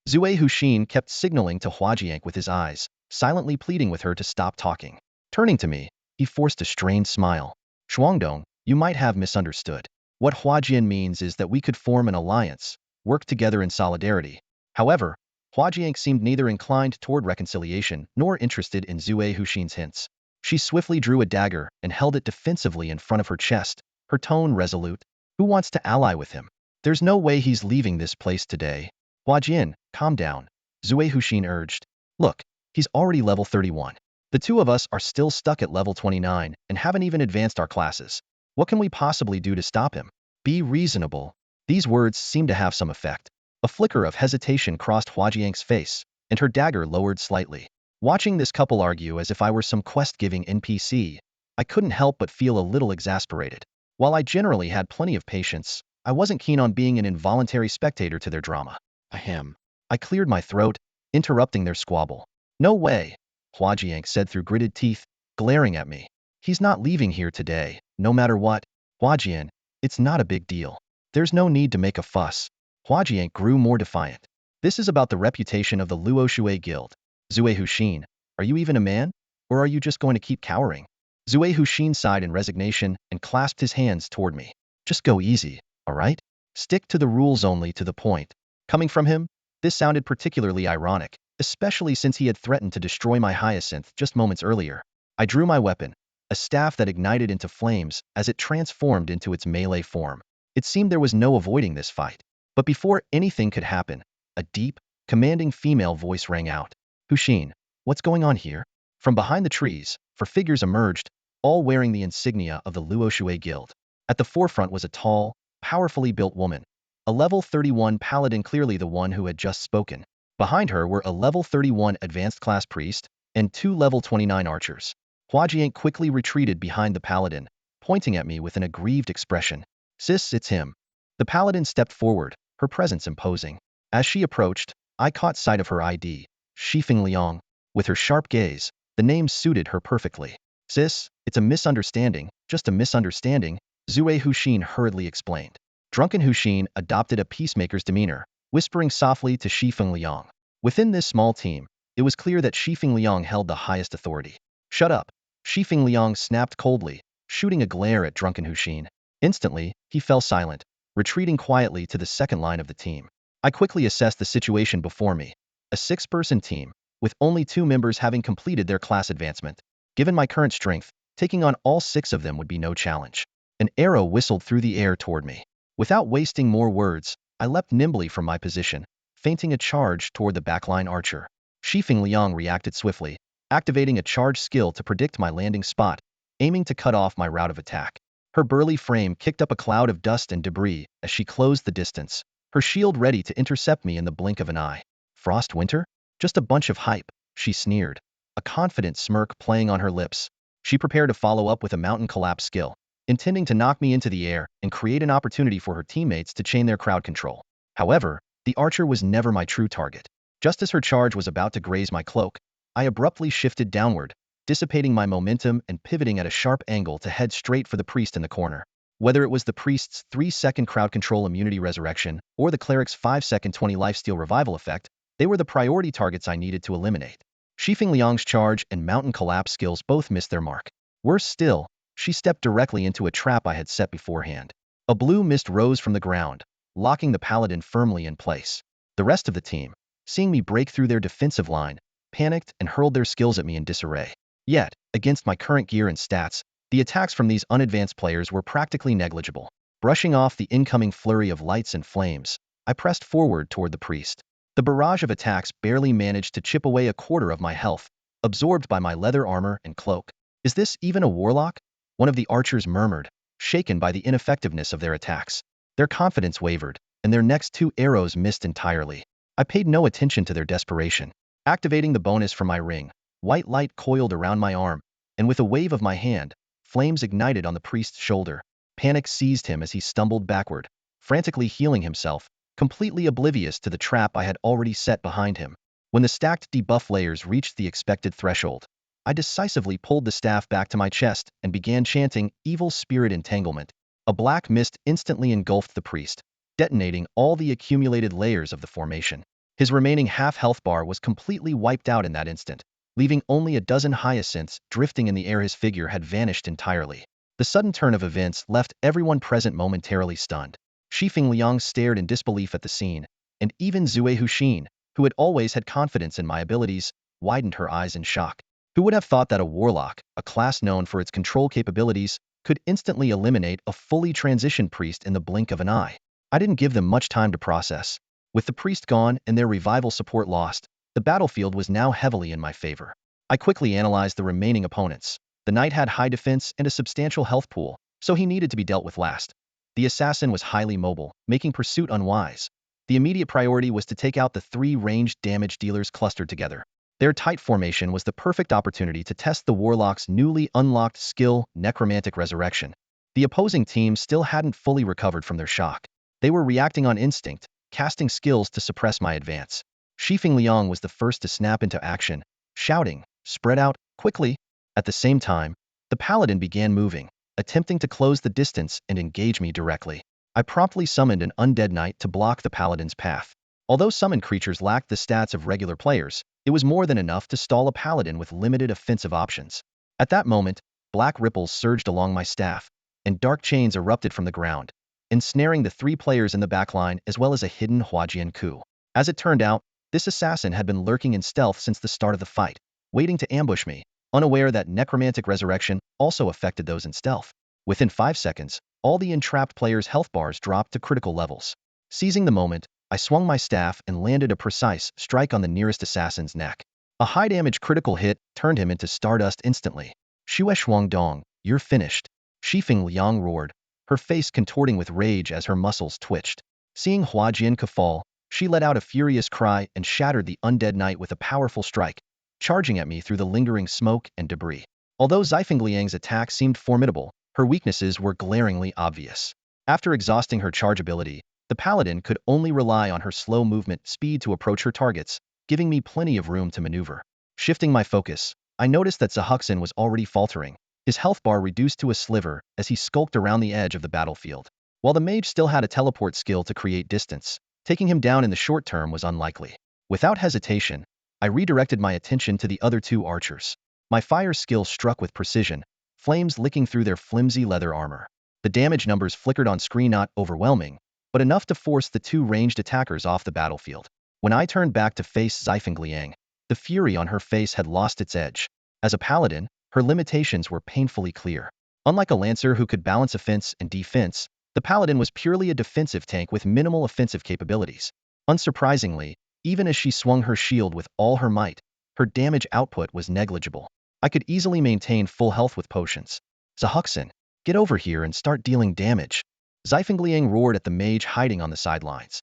Speaker 1: Zue Huxin kept signaling to Huajian with his eyes, silently pleading with her to stop talking. Turning to me, he forced a strained smile. Shuangdong, you might have misunderstood. What Huajian means is that we could form an alliance, work together in solidarity. However, Huajian seemed neither inclined toward reconciliation nor interested in Zue Huxin's hints. She swiftly drew a dagger and held it defensively in front of her chest, her tone resolute. Who wants to ally with him? There's no way he's leaving this place today. Huajian, calm down, Zue Huxin urged. Look, he's already level 31. The two of us are still stuck at level 29 and haven't even advanced our classes. What can we possibly do to stop him? Be reasonable. These words seemed to have some effect. A flicker of hesitation crossed Huajian's face, and her dagger lowered slightly. Watching this couple argue as if I were some quest-giving NPC, I couldn't help but feel a little exasperated. While I generally had plenty of patience, I wasn't keen on being an involuntary spectator to their drama. Ahem. I cleared my throat, interrupting their squabble. No way, Huajian said through gritted teeth, glaring at me. He's not leaving here today, no matter what. Huajian, it's not a big deal. There's no need to make a fuss. Huajian grew more defiant. This is about the reputation of the Luo Guild. Zue Huxin, are you even a man? Or are you just going to keep cowering? Zue Huxin sighed in resignation and clasped his hands toward me. Just go easy, all right? Stick to the rules, only to the point. Coming from him, this sounded particularly ironic, especially since he had threatened to destroy my hyacinth just moments earlier. I drew my weapon, a staff that ignited into flames as it transformed into its melee form. It seemed there was no avoiding this fight. But before anything could happen, a deep, commanding female voice rang out. Huxin, what's going on here? From behind the trees, 4 figures emerged, all wearing the insignia of the Luo Guild. At the forefront was a tall, powerfully built woman, a level 31 paladin, clearly the one who had just spoken. Behind her were a level 31 advanced class priest and 2 level 29 archers. Gu Qingzhu quickly retreated behind the paladin, pointing at me with an aggrieved expression. "Sis, it's him." The paladin stepped forward, her presence imposing. As she approached, I caught sight of her ID, Shifeng Liang. With her sharp gaze, the name suited her perfectly. "Sis, it's a misunderstanding, just a misunderstanding," Zue Huxin hurriedly explained. Drunken Huxin adopted a peacemaker's demeanor, whispering softly to Shifeng Liang. Within this small team, it was clear that Shifeng Liang held the highest authority. "Shut up," Shifeng Liang snapped coldly, shooting a glare at Drunken Huxin. Instantly, he fell silent, retreating quietly to the second line of the team. I quickly assessed the situation before me. A 6-person team, with only 2 members having completed their class advancement. Given my current strength, taking on all 6 of them would be no challenge. An arrow whistled through the air toward me. Without wasting more words, I leapt nimbly from my position, feinting a charge toward the backline archer. Shifeng Liang reacted swiftly, activating a charge skill to predict my landing spot, aiming to cut off my route of attack. Her burly frame kicked up a cloud of dust and debris as she closed the distance, her shield ready to intercept me in the blink of an eye. "Frost Winter? Just a bunch of hype," she sneered, a confident smirk playing on her lips. She prepared to follow up with a mountain collapse skill, intending to knock me into the air and create an opportunity for her teammates to chain their crowd control. However, the archer was never my true target. Just as her charge was about to graze my cloak, I abruptly shifted downward, dissipating my momentum and pivoting at a sharp angle to head straight for the priest in the corner. Whether it was the priest's 3-second crowd control immunity resurrection or the cleric's 5-second 20 lifesteal revival effect, they were the priority targets I needed to eliminate. Shifeng Liang's charge and mountain collapse skills both missed their mark. Worse still, she stepped directly into a trap I had set beforehand. A blue mist rose from the ground, locking the paladin firmly in place. The rest of the team, seeing me break through their defensive line, panicked and hurled their skills at me in disarray. Yet, against my current gear and stats, the attacks from these unadvanced players were practically negligible. Brushing off the incoming flurry of lights and flames, I pressed forward toward the priest. The barrage of attacks barely managed to chip away a quarter of my health, absorbed by my leather armor and cloak. "Is this even a warlock?" one of the archers murmured, shaken by the ineffectiveness of their attacks. Their confidence wavered, and their next 2 arrows missed entirely. I paid no attention to their desperation. Activating the bonus from my ring, white light coiled around my arm, and with a wave of my hand, flames ignited on the priest's shoulder. Panic seized him as he stumbled backward, frantically healing himself, completely oblivious to the trap I had already set behind him. When the stacked debuff layers reached the expected threshold, I decisively pulled the staff back to my chest and began chanting Evil Spirit Entanglement. A black mist instantly engulfed the priest, detonating all the accumulated layers of the formation. His remaining half-health bar was completely wiped out in that instant, leaving only a dozen hyacinths drifting in the air. His figure had vanished entirely. The sudden turn of events left everyone present momentarily stunned. Shifeng Liang stared in disbelief at the scene, and even Zue Huxin, who had always had confidence in my abilities, widened her eyes in shock. Who would have thought that a warlock, a class known for its control capabilities, could instantly eliminate a fully transitioned priest in the blink of an eye? I didn't give them much time to process. With the priest gone and their revival support lost, the battlefield was now heavily in my favor. I quickly analyzed the remaining opponents. The knight had high defense and a substantial health pool, so he needed to be dealt with last. The assassin was highly mobile, making pursuit unwise. The immediate priority was to take out the 3 ranged damage dealers clustered together. Their tight formation was the perfect opportunity to test the warlock's newly unlocked skill, Necromantic Resurrection. The opposing team still hadn't fully recovered from their shock. They were reacting on instinct, casting skills to suppress my advance. Shifeng Liang was the first to snap into action, shouting, "Spread out, quickly!" At the same time, the paladin began moving, attempting to close the distance and engage me directly. I promptly summoned an undead knight to block the paladin's path. Although summoned creatures lacked the stats of regular players, it was more than enough to stall a paladin with limited offensive options. At that moment, black ripples surged along my staff, and dark chains erupted from the ground, ensnaring the 3 players in the backline as well as a hidden Huajian coup. As it turned out, this assassin had been lurking in stealth since the start of the fight, waiting to ambush me, unaware that Necromantic Resurrection also affected those in stealth. Within 5 seconds, all the entrapped players' health bars dropped to critical levels. Seizing the moment, I swung my staff and landed a precise strike on the nearest assassin's neck. A high-damage critical hit turned him into stardust instantly. "Xue Shuangdong, you're finished," Shifeng Liang roared, her face contorting with rage as her muscles twitched. Seeing Hua Jianke fall, she let out a furious cry and shattered the undead knight with a powerful strike, charging at me through the lingering smoke and debris. Although Zifeng attack seemed formidable, her weaknesses were glaringly obvious. After exhausting her charge ability, the paladin could only rely on her slow movement speed to approach her targets, giving me plenty of room to maneuver. Shifting my focus, I noticed that Zahuxin was already faltering, his health bar reduced to a sliver as he skulked around the edge of the battlefield. While the mage still had a teleport skill to create distance, taking him down in the short term was unlikely. Without hesitation, I redirected my attention to the other two archers. My fire skill struck with precision, flames licking through their flimsy leather armor. The damage numbers flickered on screen, not overwhelming, but enough to force the two ranged attackers off the battlefield. When I turned back to face Zifeng, the fury on her face had lost its edge. As a paladin, her limitations were painfully clear. Unlike a lancer who could balance offense and defense, the paladin was purely a defensive tank with minimal offensive capabilities. Unsurprisingly, even as she swung her shield with all her might, her damage output was negligible. I could easily maintain full health with potions. Zahuxin, get over here and start dealing damage. Zifeng roared at the mage hiding on the sidelines.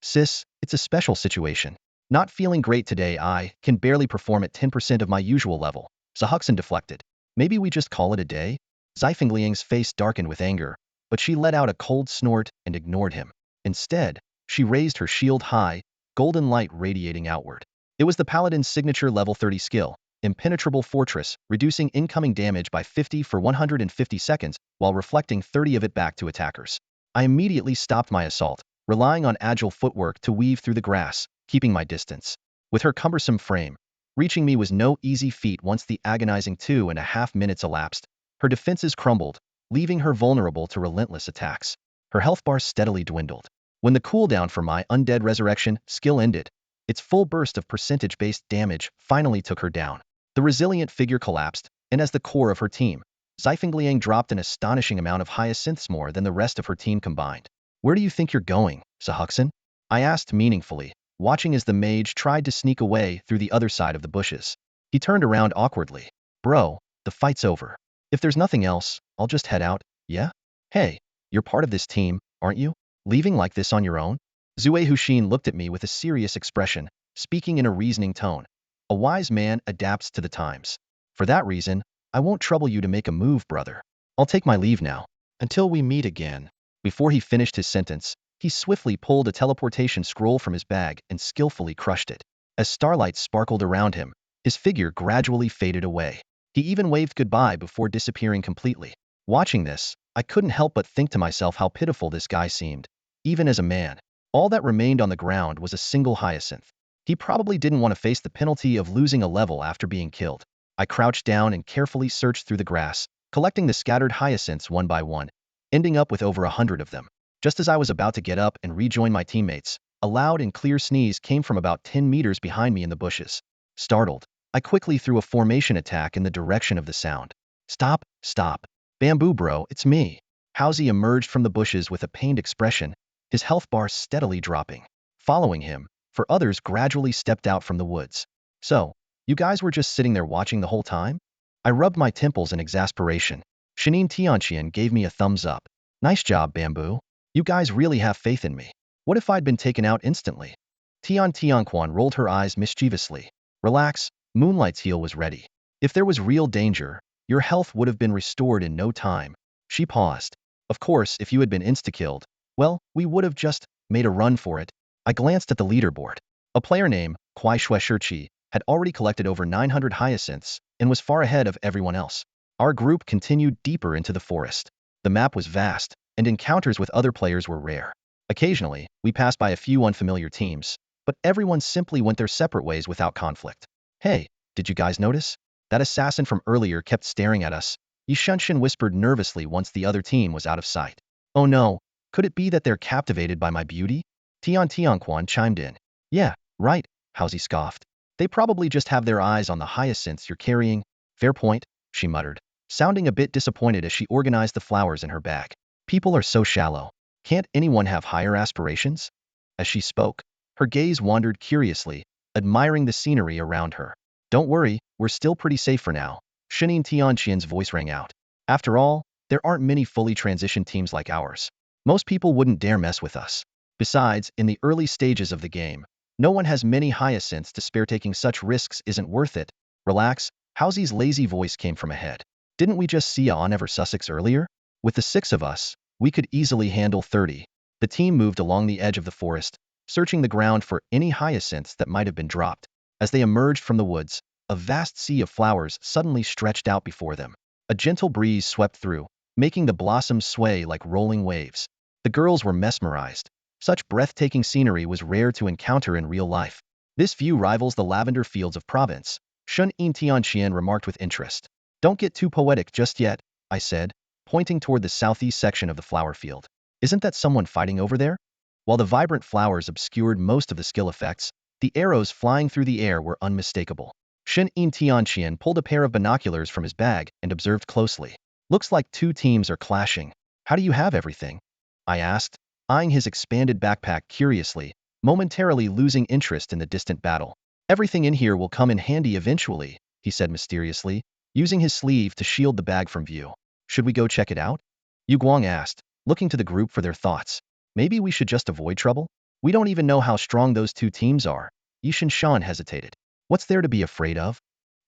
Speaker 1: Sis, it's a special situation. Not feeling great today, I can barely perform at 10% of my usual level. Zahuxin deflected. Maybe we just call it a day? Zifeng face darkened with anger, but she let out a cold snort and ignored him. Instead, she raised her shield high, golden light radiating outward. It was the paladin's signature level 30 skill, Impenetrable Fortress, reducing incoming damage by 50 for 150 seconds while reflecting 30 of it back to attackers. I immediately stopped my assault, relying on agile footwork to weave through the grass, keeping my distance. With her cumbersome frame, reaching me was no easy feat once the agonizing 2.5 minutes elapsed. Her defenses crumbled, leaving her vulnerable to relentless attacks. Her health bar steadily dwindled. When the cooldown for my Undead Resurrection skill ended, its full burst of percentage-based damage finally took her down. The resilient figure collapsed, and as the core of her team, Zifeng dropped an astonishing amount of hyacinths, more than the rest of her team combined. Where do you think you're going, Zahuxin? I asked meaningfully, watching as the mage tried to sneak away through the other side of the bushes. He turned around awkwardly. Bro, the fight's over. If there's nothing else, I'll just head out, yeah? Hey, you're part of this team, aren't you? Leaving like this on your own? Zue Huxin looked at me with a serious expression, speaking in a reasoning tone. A wise man adapts to the times. For that reason, I won't trouble you to make a move, brother. I'll take my leave now. Until we meet again. Before he finished his sentence, he swiftly pulled a teleportation scroll from his bag and skillfully crushed it. As starlight sparkled around him, his figure gradually faded away. He even waved goodbye before disappearing completely. Watching this, I couldn't help but think to myself how pitiful this guy seemed, even as a man. All that remained on the ground was a single hyacinth. He probably didn't want to face the penalty of losing a level after being killed. I crouched down and carefully searched through the grass, collecting the scattered hyacinths one by one, ending up with over 100 of them. Just as I was about to get up and rejoin my teammates, a loud and clear sneeze came from about 10 meters behind me in the bushes. Startled, I quickly threw a formation attack in the direction of the sound. Stop, stop. Bamboo bro, it's me. Hausi emerged from the bushes with a pained expression, his health bar steadily dropping. Following him, for others gradually stepped out from the woods. So, you guys were just sitting there watching the whole time? I rubbed my temples in exasperation. Shinin Tianqian gave me a thumbs up. Nice job, Bamboo. You guys really have faith in me. What if I'd been taken out instantly? Tian Tianquan rolled her eyes mischievously. Relax, Moonlight's heal was ready. If there was real danger, your health would have been restored in no time. She paused. Of course, if you had been insta-killed, well, we would have just made a run for it. I glanced at the leaderboard. A player named Kuai Shueshirqi had already collected over 900 hyacinths and was far ahead of everyone else. Our group continued deeper into the forest. The map was vast, and encounters with other players were rare. Occasionally, we passed by a few unfamiliar teams, but everyone simply went their separate ways without conflict. Hey, did you guys notice? That assassin from earlier kept staring at us. Yi Shunshin whispered nervously once the other team was out of sight. Oh no, could it be that they're captivated by my beauty? Tian Tianquan chimed in. Yeah, right, Hausi scoffed. They probably just have their eyes on the hyacinths you're carrying. Fair point, she muttered, sounding a bit disappointed as she organized the flowers in her bag. People are so shallow. Can't anyone have higher aspirations? As she spoke, her gaze wandered curiously, admiring the scenery around her. Don't worry, we're still pretty safe for now. Shinin Tianqian's voice rang out. After all, there aren't many fully transitioned teams like ours. Most people wouldn't dare mess with us. Besides, in the early stages of the game, no one has many hyacinths to spare. Taking such risks isn't worth it. Relax, Housy's lazy voice came from ahead. Didn't we just see on Ever Sussex earlier? With the 6 of us, we could easily handle 30. The team moved along the edge of the forest, searching the ground for any hyacinths that might have been dropped. As they emerged from the woods, a vast sea of flowers suddenly stretched out before them. A gentle breeze swept through, making the blossoms sway like rolling waves. The girls were mesmerized. Such breathtaking scenery was rare to encounter in real life. This view rivals the lavender fields of Provence, Shun Yin Tianqian remarked with interest. Don't get too poetic just yet, I said, pointing toward the southeast section of the flower field. Isn't that someone fighting over there? While the vibrant flowers obscured most of the skill effects, the arrows flying through the air were unmistakable. Shen Yin Tianqian pulled a pair of binoculars from his bag and observed closely. Looks like 2 teams are clashing. How do you have everything? I asked, eyeing his expanded backpack curiously, momentarily losing interest in the distant battle. Everything in here will come in handy eventually, he said mysteriously, using his sleeve to shield the bag from view. Should we go check it out? Yu Guang asked, looking to the group for their thoughts. Maybe we should just avoid trouble? We don't even know how strong those 2 teams are. Yishan Shan hesitated. What's there to be afraid of?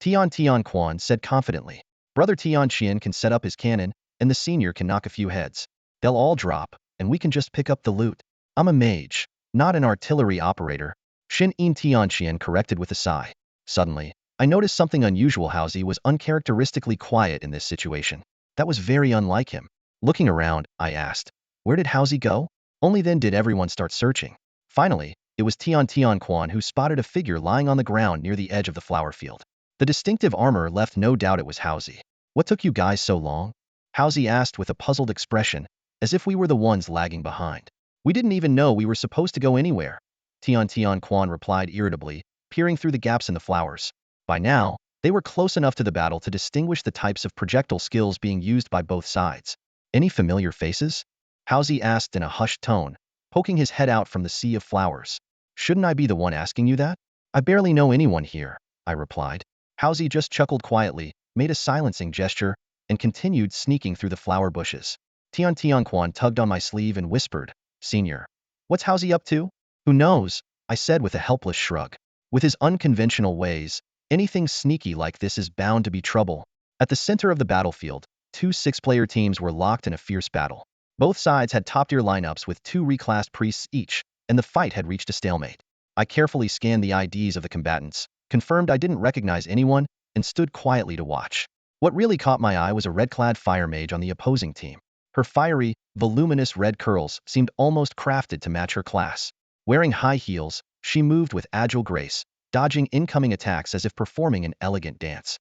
Speaker 1: Tian Quan said confidently. Brother Tian Qian can set up his cannon, and the senior can knock a few heads. They'll all drop, and we can just pick up the loot. I'm a mage, not an artillery operator, Shin Yin Tianqian corrected with a sigh. Suddenly, I noticed something unusual. Housey was uncharacteristically quiet in this situation. That was very unlike him. Looking around, I asked, where did Housey go? Only then did everyone start searching. Finally, it was Tian Quan who spotted a figure lying on the ground near the edge of the flower field. The distinctive armor left no doubt it was Housey. What took you guys so long? Housey asked with a puzzled expression, as if we were the ones lagging behind. We didn't even know we were supposed to go anywhere. Tian Quan replied irritably, peering through the gaps in the flowers. By now, they were close enough to the battle to distinguish the types of projectile skills being used by both sides. Any familiar faces? Housey asked in a hushed tone, poking his head out from the sea of flowers. Shouldn't I be the one asking you that? I barely know anyone here, I replied. Housey just chuckled quietly, made a silencing gesture, and continued sneaking through the flower bushes. Tian Quan tugged on my sleeve and whispered, Senior, what's Housey up to? Who knows? I said with a helpless shrug. With his unconventional ways, anything sneaky like this is bound to be trouble. At the center of the battlefield, 2 6-player teams were locked in a fierce battle. Both sides had top-tier lineups with 2 reclassed priests each, and the fight had reached a stalemate. I carefully scanned the IDs of the combatants, confirmed I didn't recognize anyone, and stood quietly to watch. What really caught my eye was a red-clad fire mage on the opposing team. Her fiery, voluminous red curls seemed almost crafted to match her class. Wearing high heels, she moved with agile grace, dodging incoming attacks as if performing an elegant dance.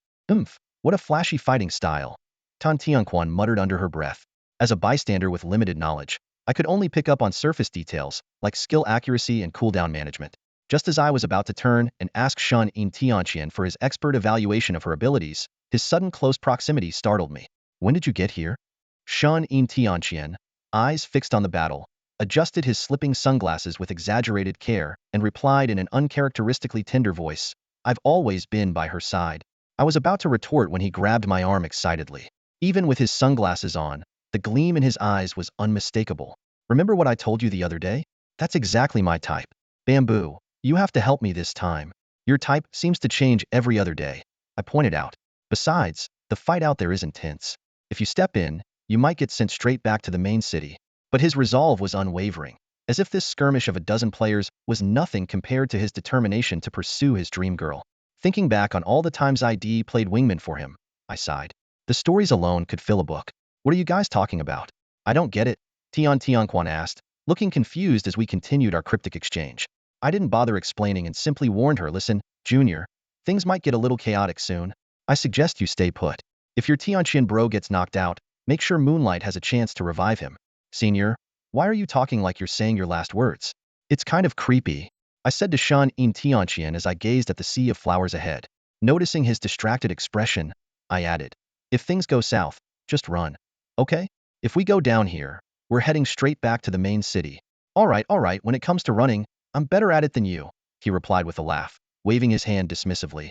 Speaker 1: What a flashy fighting style, Tan Tianquan muttered under her breath. As a bystander with limited knowledge, I could only pick up on surface details, like skill accuracy and cooldown management. Just as I was about to turn and ask Shun Yin Tianqian for his expert evaluation of her abilities, his sudden close proximity startled me. When did you get here? Shun Yin Tianqian, eyes fixed on the battle, adjusted his slipping sunglasses with exaggerated care, and replied in an uncharacteristically tender voice, I've always been by her side. I was about to retort when he grabbed my arm excitedly. Even with his sunglasses on, the gleam in his eyes was unmistakable. Remember what I told you the other day? That's exactly my type. Bamboo, you have to help me this time. Your type seems to change every other day, I pointed out. Besides, the fight out there is intense. If you step in, you might get sent straight back to the main city. But his resolve was unwavering, as if this skirmish of a dozen players was nothing compared to his determination to pursue his dream girl. Thinking back on all the times ID played wingman for him, I sighed. The stories alone could fill a book. What are you guys talking about? I don't get it, Tianquan asked, looking confused as we continued our cryptic exchange. I didn't bother explaining and simply warned her, listen, Junior, things might get a little chaotic soon. I suggest you stay put. If your Tianqian bro gets knocked out, make sure Moonlight has a chance to revive him. Senior, why are you talking like you're saying your last words? It's kind of creepy, I said to Shan Yin Tianqian as I gazed at the sea of flowers ahead. Noticing his distracted expression, I added, if things go south, just run. Okay? If we go down here, we're heading straight back to the main city. All right, when it comes to running, I'm better at it than you, he replied with a laugh, waving his hand dismissively.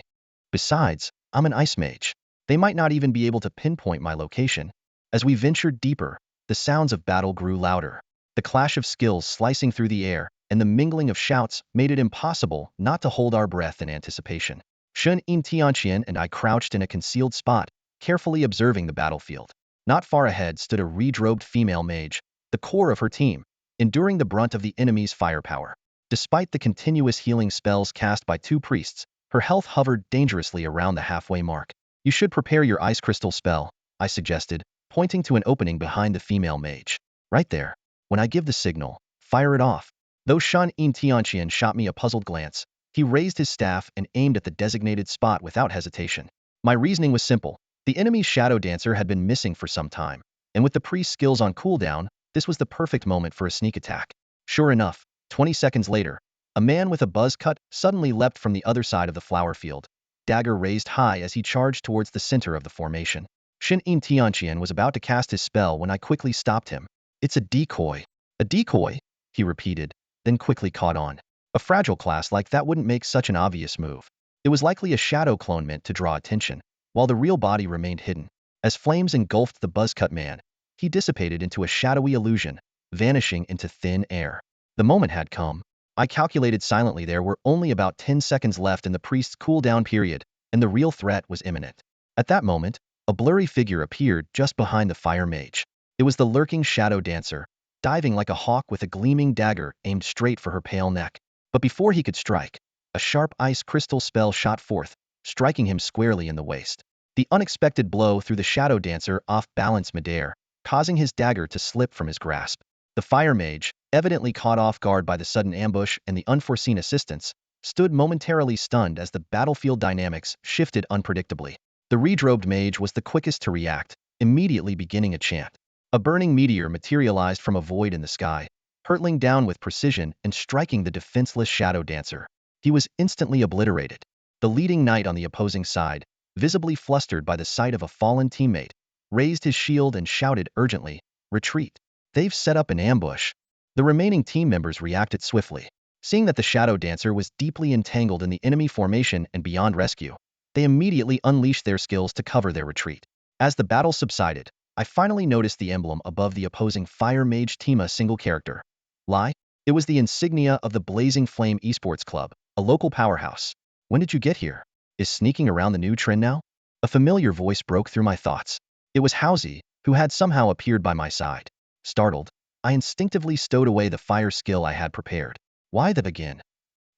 Speaker 1: Besides, I'm an ice mage. They might not even be able to pinpoint my location. As we ventured deeper, the sounds of battle grew louder. The clash of skills slicing through the air and the mingling of shouts made it impossible not to hold our breath in anticipation. Shen Yin Tianqian and I crouched in a concealed spot, carefully observing the battlefield. Not far ahead stood a redrobed female mage, the core of her team, enduring the brunt of the enemy's firepower. Despite the continuous healing spells cast by two priests, her health hovered dangerously around the halfway mark. You should prepare your ice crystal spell, I suggested, pointing to an opening behind the female mage. Right there. When I give the signal, fire it off. Though Shan Yin Tianqian shot me a puzzled glance, he raised his staff and aimed at the designated spot without hesitation. My reasoning was simple. The enemy's shadow dancer had been missing for some time, and with the priest's skills on cooldown, this was the perfect moment for a sneak attack. Sure enough, 20 seconds later, a man with a buzz cut suddenly leapt from the other side of the flower field, dagger raised high as he charged towards the center of the formation. Shin Yin Tianqian was about to cast his spell when I quickly stopped him. It's a decoy. A decoy? He repeated, then quickly caught on. A fragile class like that wouldn't make such an obvious move. It was likely a shadow clone meant to draw attention, while the real body remained hidden. As flames engulfed the buzz-cut man, he dissipated into a shadowy illusion, vanishing into thin air. The moment had come. I calculated silently there were only about 10 seconds left in the priest's cooldown period, and the real threat was imminent. At that moment, a blurry figure appeared just behind the fire mage. It was the lurking shadow dancer, diving like a hawk with a gleaming dagger aimed straight for her pale neck. But before he could strike, a sharp ice crystal spell shot forth, striking him squarely in the waist. The unexpected blow threw the shadow dancer off balance midair, causing his dagger to slip from his grasp. The fire mage, evidently caught off guard by the sudden ambush and the unforeseen assistance, stood momentarily stunned as the battlefield dynamics shifted unpredictably. The redrobed mage was the quickest to react, immediately beginning a chant. A burning meteor materialized from a void in the sky, hurtling down with precision and striking the defenseless shadow dancer. He was instantly obliterated. The leading knight on the opposing side, visibly flustered by the sight of a fallen teammate, raised his shield and shouted urgently, "Retreat! They've set up an ambush." The remaining team members reacted swiftly. Seeing that the shadow dancer was deeply entangled in the enemy formation and beyond rescue, they immediately unleashed their skills to cover their retreat. As the battle subsided, I finally noticed the emblem above the opposing Fire Mage team, a single character. Lie? It was the insignia of the Blazing Flame Esports Club, a local powerhouse. When did you get here? Is sneaking around the new trend now? A familiar voice broke through my thoughts. It was Hausi, who had somehow appeared by my side. Startled, I instinctively stowed away the fire skill I had prepared. Why the begin?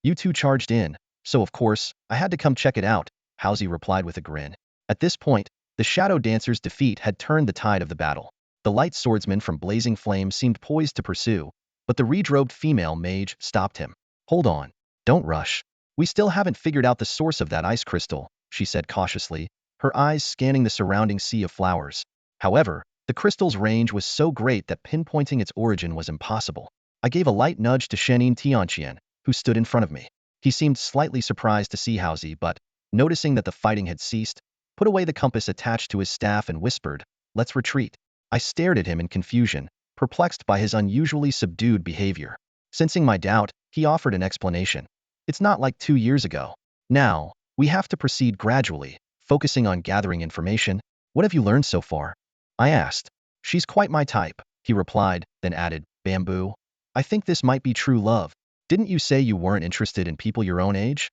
Speaker 1: You two charged in, so of course, I had to come check it out, Hausi replied with a grin. At this point, the Shadow Dancer's defeat had turned the tide of the battle. The light swordsman from Blazing Flame seemed poised to pursue, but the redrobed female mage stopped him. Hold on. Don't rush. We still haven't figured out the source of that ice crystal, she said cautiously, her eyes scanning the surrounding sea of flowers. However, the crystal's range was so great that pinpointing its origin was impossible. I gave a light nudge to Shenin Tianqian, who stood in front of me. He seemed slightly surprised to see Hausi, but, noticing that the fighting had ceased, put away the compass attached to his staff and whispered, "Let's retreat." I stared at him in confusion, perplexed by his unusually subdued behavior. Sensing my doubt, he offered an explanation. It's not like 2 years ago. Now, we have to proceed gradually, focusing on gathering information. What have you learned so far? I asked. She's quite my type, he replied, then added, Bamboo. I think this might be true love. Didn't you say you weren't interested in people your own age?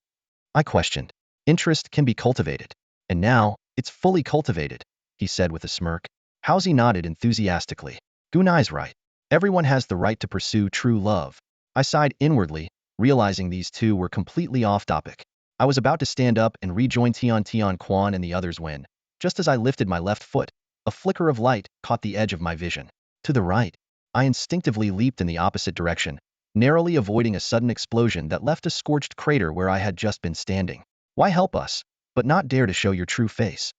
Speaker 1: I questioned. Interest can be cultivated. And now, it's fully cultivated, he said with a smirk. Hausi nodded enthusiastically. Gunai's right. Everyone has the right to pursue true love. I sighed inwardly, realizing these two were completely off topic. I was about to stand up and rejoin Tian Quan and the others when, just as I lifted my left foot, a flicker of light caught the edge of my vision. To the right. I instinctively leaped in the opposite direction, narrowly avoiding a sudden explosion that left a scorched crater where I had just been standing. Why help us, but not dare to show your true face?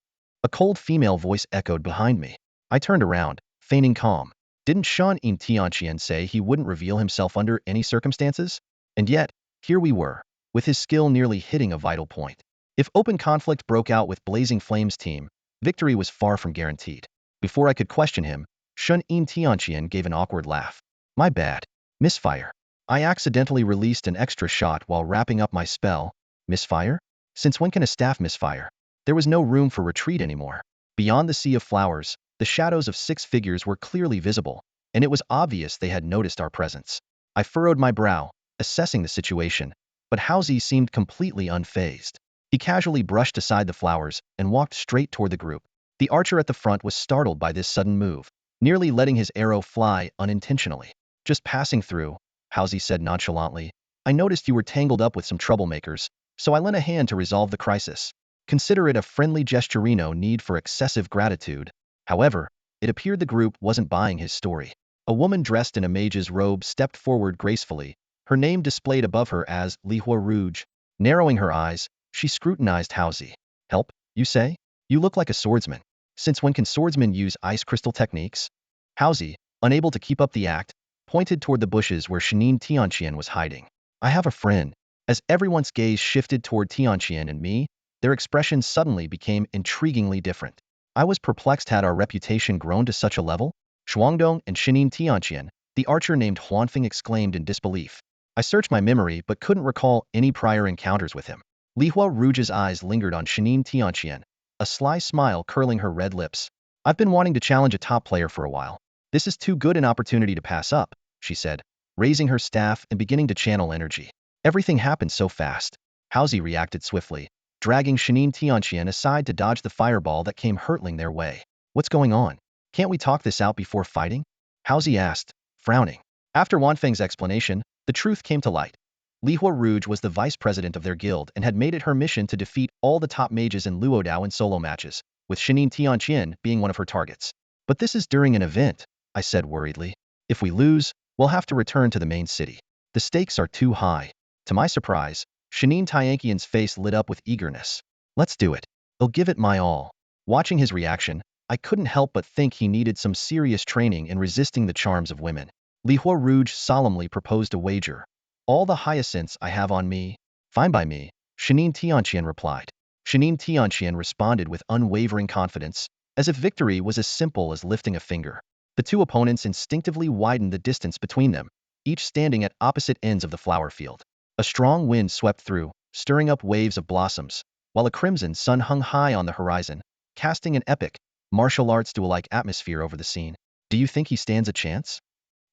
Speaker 1: A cold female voice echoed behind me. I turned around, feigning calm. Didn't Shan Yin Tianqian say he wouldn't reveal himself under any circumstances? And yet, here we were, with his skill nearly hitting a vital point. If open conflict broke out with Blazing Flame's team, victory was far from guaranteed. Before I could question him, Shan Yin Tianqian gave an awkward laugh. My bad. Misfire. I accidentally released an extra shot while wrapping up my spell. Misfire? Since when can a staff misfire? There was no room for retreat anymore. Beyond the sea of flowers, the shadows of 6 figures were clearly visible, and it was obvious they had noticed our presence. I furrowed my brow, assessing the situation, but Housie seemed completely unfazed. He casually brushed aside the flowers and walked straight toward the group. The archer at the front was startled by this sudden move, nearly letting his arrow fly unintentionally. "Just passing through," Housie said nonchalantly. "I noticed you were tangled up with some troublemakers, so I lent a hand to resolve the crisis. Consider it a friendly gesture, no need for excessive gratitude." However, it appeared the group wasn't buying his story. A woman dressed in a mage's robe stepped forward gracefully, her name displayed above her as Lian Wuque. Narrowing her eyes, she scrutinized Housie. "Help, you say? You look like a swordsman. Since when can swordsmen use ice crystal techniques?" Housie, unable to keep up the act, pointed toward the bushes where Tianqian was hiding. "I have a friend." As everyone's gaze shifted toward Tianqian and me, their expressions suddenly became intriguingly different. I was perplexed. Had our reputation grown to such a level? "Shuangdong and Tianqian," the archer named Huanfeng exclaimed in disbelief. I searched my memory but couldn't recall any prior encounters with him. Lian Wuque's eyes lingered on Tianqian, a sly smile curling her red lips. "I've been wanting to challenge a top player for a while. This is too good an opportunity to pass up," she said, raising her staff and beginning to channel energy. Everything happened so fast. Housie reacted swiftly, dragging Tianqian aside to dodge the fireball that came hurtling their way. "What's going on? Can't we talk this out before fighting?" Housie asked, frowning. After Wanfeng's explanation, the truth came to light. Lian Wuque was the vice president of their guild and had made it her mission to defeat all the top mages in Luodao in solo matches, with Tianqian being one of her targets. "But this is during an event," I said worriedly. "If we lose, we'll have to return to the main city. The stakes are too high." To my surprise, Tianqian's face lit up with eagerness. "Let's do it. I'll give it my all." Watching his reaction, I couldn't help but think he needed some serious training in resisting the charms of women. Lian Wuque solemnly proposed a wager. "All the hyacinths I have on me." "Fine by me," Tianqian replied. Tianqian responded with unwavering confidence, as if victory was as simple as lifting a finger. The two opponents instinctively widened the distance between them, each standing at opposite ends of the flower field. A strong wind swept through, stirring up waves of blossoms, while a crimson sun hung high on the horizon, casting an epic, martial arts duel-like atmosphere over the scene. "Do you think he stands a chance?"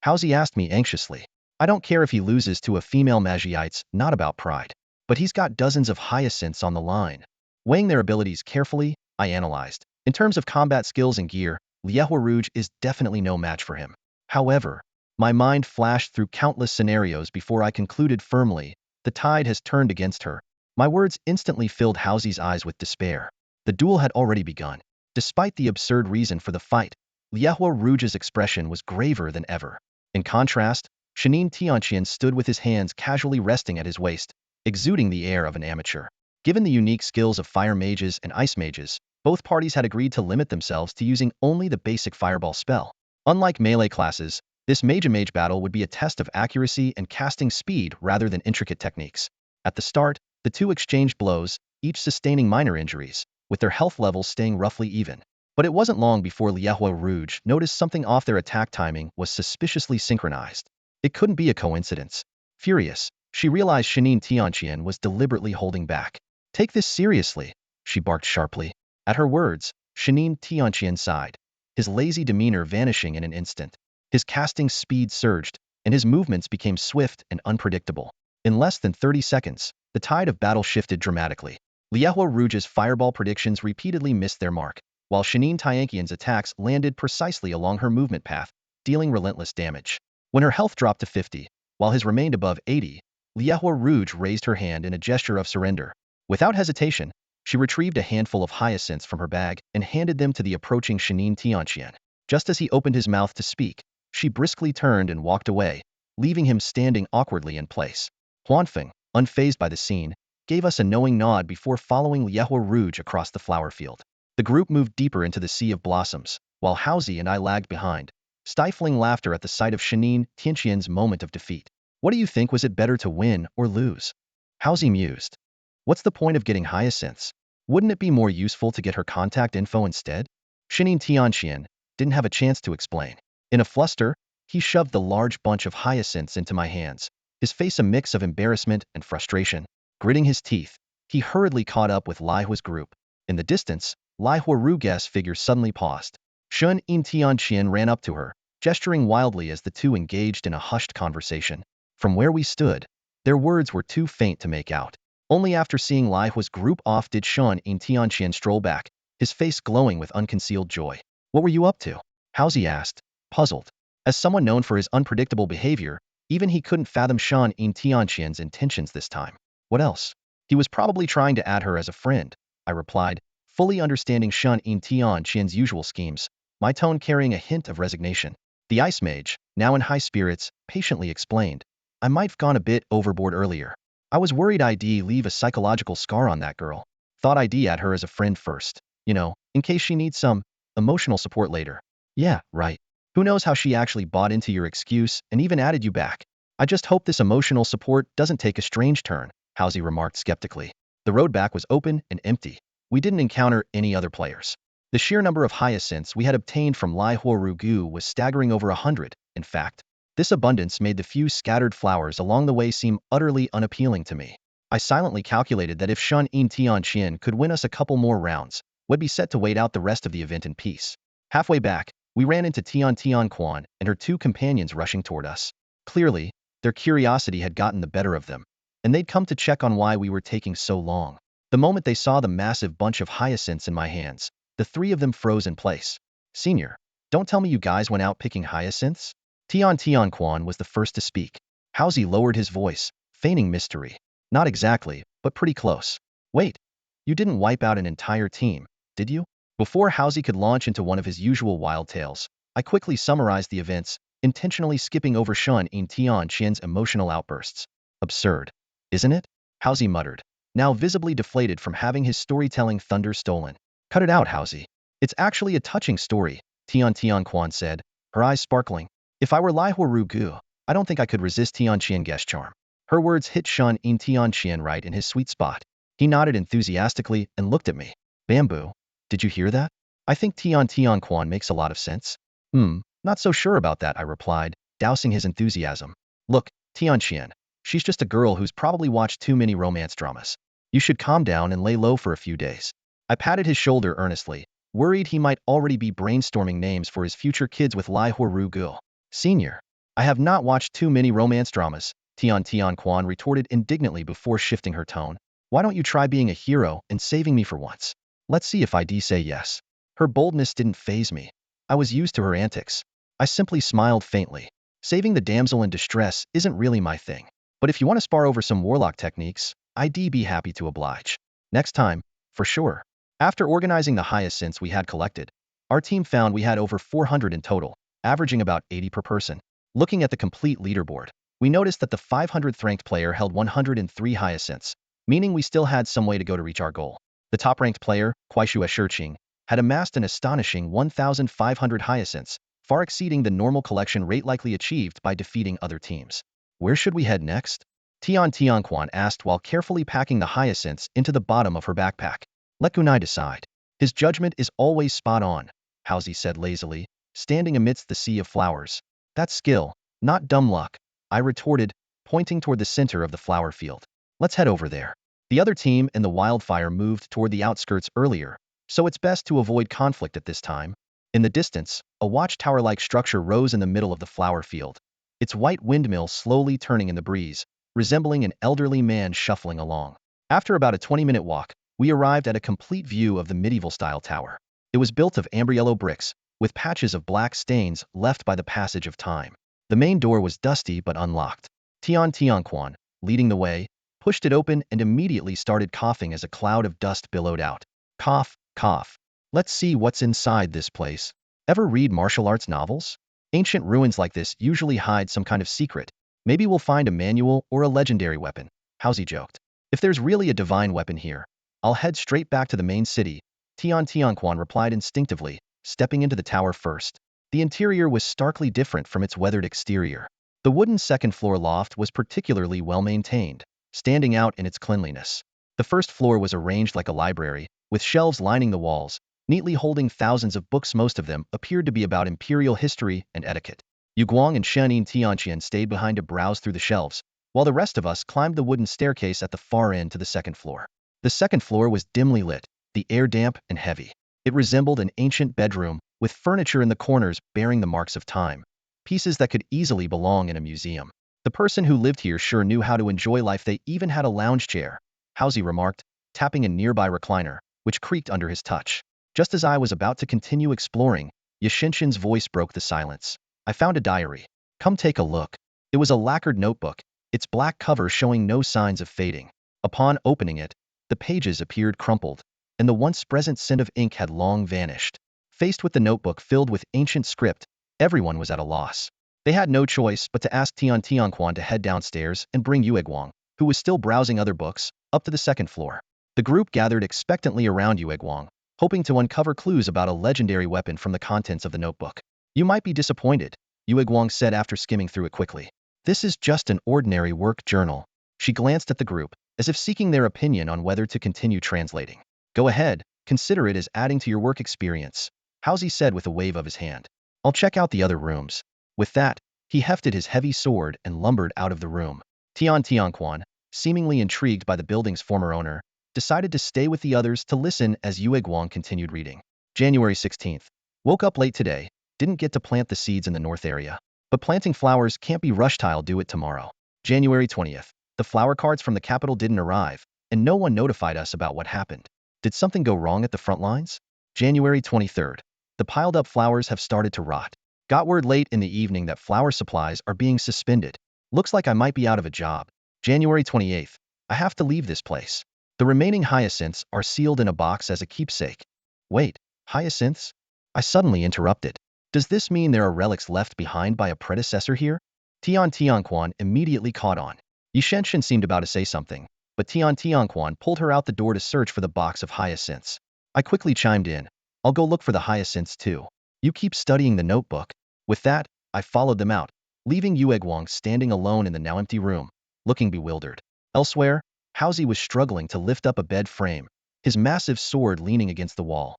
Speaker 1: Housie asked me anxiously. "I don't care if he loses to a female Magiite's, not about pride. But he's got dozens of hyacinths on the line." Weighing their abilities carefully, I analyzed. In terms of combat skills and gear, Lian Wuque is definitely no match for him. However, my mind flashed through countless scenarios before I concluded firmly, the tide has turned against her. My words instantly filled Housie's eyes with despair. The duel had already begun. Despite the absurd reason for the fight, Lian Wuque's expression was graver than ever. In contrast, Tianqian stood with his hands casually resting at his waist, exuding the air of an amateur. Given the unique skills of fire mages and ice mages, both parties had agreed to limit themselves to using only the basic fireball spell. Unlike melee classes, this mage-mage battle would be a test of accuracy and casting speed rather than intricate techniques. At the start, the two exchanged blows, each sustaining minor injuries, with their health levels staying roughly even. But it wasn't long before Lian Wuque noticed something off. Their attack timing was suspiciously synchronized. It couldn't be a coincidence. Furious, she realized Tianqian was deliberately holding back. "Take this seriously," she barked sharply. At her words, Tianqian sighed, his lazy demeanor vanishing in an instant. His casting speed surged, and his movements became swift and unpredictable. In less than 30 seconds, the tide of battle shifted dramatically. Lian Wuque's fireball predictions repeatedly missed their mark, while Tianqian's attacks landed precisely along her movement path, dealing relentless damage. When her health dropped to 50, while his remained above 80, Lian Wuque raised her hand in a gesture of surrender. Without hesitation, she retrieved a handful of hyacinths from her bag and handed them to the approaching Tianqian. Just as he opened his mouth to speak, she briskly turned and walked away, leaving him standing awkwardly in place. Huanfeng, unfazed by the scene, gave us a knowing nod before following Lian Wuque across the flower field. The group moved deeper into the sea of blossoms, while Housie and I lagged behind, stifling laughter at the sight of Tianqian's moment of defeat. "What do you think? Was it better to win or lose?" Housie mused. "What's the point of getting hyacinths? Wouldn't it be more useful to get her contact info instead?" Tianqian didn't have a chance to explain. In a fluster, he shoved the large bunch of hyacinths into my hands, his face a mix of embarrassment and frustration. Gritting his teeth, he hurriedly caught up with Lian Wuque's group. In the distance, Lian Wuque's figure suddenly paused. Tianqian ran up to her, gesturing wildly as the two engaged in a hushed conversation. From where we stood, their words were too faint to make out. Only after seeing Lian Wuque's group off did Shan Ying Tianqian stroll back, his face glowing with unconcealed joy. What were you up to? Hauzi asked, puzzled. As someone known for his unpredictable behavior, even he couldn't fathom Shan Ying Tianqian's intentions this time. What else? He was probably trying to add her as a friend, I replied, fully understanding Shan Ying Tianqian's usual schemes, my tone carrying a hint of resignation. The ice mage, now in high spirits, patiently explained. I might've gone a bit overboard earlier. I was worried I'd leave a psychological scar on that girl. Thought I'd add her as a friend first, in case she needs some emotional support later. Yeah, right. Who knows how she actually bought into your excuse and even added you back. I just hope this emotional support doesn't take a strange turn, Hauzi remarked skeptically. The road back was open and empty. We didn't encounter any other players. The sheer number of hyacinths we had obtained from Lian Wuque was staggering over 100, in fact. This abundance made the few scattered flowers along the way seem utterly unappealing to me. I silently calculated that if Shan Ying Tianqian could win us a couple more rounds, we'd be set to wait out the rest of the event in peace. Halfway back, we ran into Tianqian and her two companions rushing toward us. Clearly, their curiosity had gotten the better of them, and they'd come to check on why we were taking so long. The moment they saw the massive bunch of hyacinths in my hands, the three of them froze in place. Senior, don't tell me you guys went out picking hyacinths? Tianqian was the first to speak. Hauzi lowered his voice, feigning mystery. Not exactly, but pretty close. Wait, you didn't wipe out an entire team, did you? Before Hauzi could launch into one of his usual wild tales, I quickly summarized the events, intentionally skipping over Shan Ying Tianqian's emotional outbursts. Absurd, isn't it? Hauzi muttered, now visibly deflated from having his storytelling thunder stolen. Cut it out, Hauzi. It's actually a touching story, Tianqian said, her eyes sparkling. If I were Lian Wuque, I don't think I could resist Tianqian's charm. Her words hit Shan Ying Tianqian right in his sweet spot. He nodded enthusiastically and looked at me. Bamboo, did you hear that? I think Tianqian makes a lot of sense. Not so sure about that, I replied, dousing his enthusiasm. Look, Tianqian, she's just a girl who's probably watched too many romance dramas. You should calm down and lay low for a few days. I patted his shoulder earnestly, worried he might already be brainstorming names for his future kids with Lian Wuque. Senior, I have not watched too many romance dramas, Tianqian retorted indignantly before shifting her tone. Why don't you try being a hero and saving me for once? Let's see if I'd say yes. Her boldness didn't faze me. I was used to her antics. I simply smiled faintly. Saving the damsel in distress isn't really my thing. But if you want to spar over some warlock techniques, I'd be happy to oblige. Next time, for sure. After organizing the hyacinths we had collected, our team found we had over 400 in total, averaging about 80 per person. Looking at the complete leaderboard, we noticed that the 500th ranked player held 103 hyacinths, meaning we still had some way to go to reach our goal. The top-ranked player, Kuaishu Shiqing, had amassed an astonishing 1,500 hyacinths, far exceeding the normal collection rate likely achieved by defeating other teams. Where should we head next? Tianqian asked while carefully packing the hyacinths into the bottom of her backpack. Let Gunai decide. His judgment is always spot on, Hauzi said lazily, standing amidst the sea of flowers. That's skill, not dumb luck, I retorted, pointing toward the center of the flower field. Let's head over there. The other team and the wildfire moved toward the outskirts earlier, so it's best to avoid conflict at this time. In the distance, a watchtower-like structure rose in the middle of the flower field, its white windmill slowly turning in the breeze, resembling an elderly man shuffling along. After about a 20-minute walk, we arrived at a complete view of the medieval-style tower. It was built of amber yellow bricks, with patches of black stains left by the passage of time. The main door was dusty but unlocked. Tianqian, leading the way, pushed it open and immediately started coughing as a cloud of dust billowed out. Cough, cough. Let's see what's inside this place. Ever read martial arts novels? Ancient ruins like this usually hide some kind of secret. Maybe we'll find a manual or a legendary weapon, Hauzi joked. If there's really a divine weapon here, I'll head straight back to the main city, Tianqian replied instinctively, stepping into the tower first. The interior was starkly different from its weathered exterior. The wooden second-floor loft was particularly well-maintained, standing out in its cleanliness. The first floor was arranged like a library, with shelves lining the walls, neatly holding thousands of books. Most of them appeared to be about imperial history and etiquette. Yu Guang and Shan Ying Tianqian stayed behind to browse through the shelves, while the rest of us climbed the wooden staircase at the far end to the second floor. The second floor was dimly lit, the air damp and heavy. It resembled an ancient bedroom, with furniture in the corners bearing the marks of time, pieces that could easily belong in a museum. The person who lived here sure knew how to enjoy life. They even had a lounge chair, Hausi remarked, tapping a nearby recliner, which creaked under his touch. Just as I was about to continue exploring, Yashinshin's voice broke the silence. I found a diary. Come take a look. It was a lacquered notebook, its black cover showing no signs of fading. Upon opening it, the pages appeared crumpled, and the once present scent of ink had long vanished. Faced with the notebook filled with ancient script, everyone was at a loss. They had no choice but to ask Tianquan to head downstairs and bring Yueguang, who was still browsing other books, up to the second floor. The group gathered expectantly around Yueguang, hoping to uncover clues about a legendary weapon from the contents of the notebook. You might be disappointed, Yueguang said after skimming through it quickly. This is just an ordinary work journal. She glanced at the group, as if seeking their opinion on whether to continue translating. Go ahead, consider it as adding to your work experience, Hausi said with a wave of his hand. I'll check out the other rooms. With that, he hefted his heavy sword and lumbered out of the room. Tianquan, seemingly intrigued by the building's former owner, decided to stay with the others to listen as Yueguang continued reading. January 16th. Woke up late today, didn't get to plant the seeds in the north area. But planting flowers can't be rushed. I'll do it tomorrow. January 20th. The flower carts from the capital didn't arrive, and no one notified us about what happened. Did something go wrong at the front lines? January 23rd. The piled up flowers have started to rot. Got word late in the evening that flower supplies are being suspended. Looks like I might be out of a job. January 28th. I have to leave this place. The remaining hyacinths are sealed in a box as a keepsake. Wait, hyacinths? I suddenly interrupted. Does this mean there are relics left behind by a predecessor here? Tianquan immediately caught on. Yishenshin seemed about to say something, but Tianquan pulled her out the door to search for the box of hyacinths. I quickly chimed in. I'll go look for the hyacinths too. You keep studying the notebook. With that, I followed them out, leaving Yueguang standing alone in the now empty room, looking bewildered. Elsewhere, Hausi was struggling to lift up a bed frame, his massive sword leaning against the wall.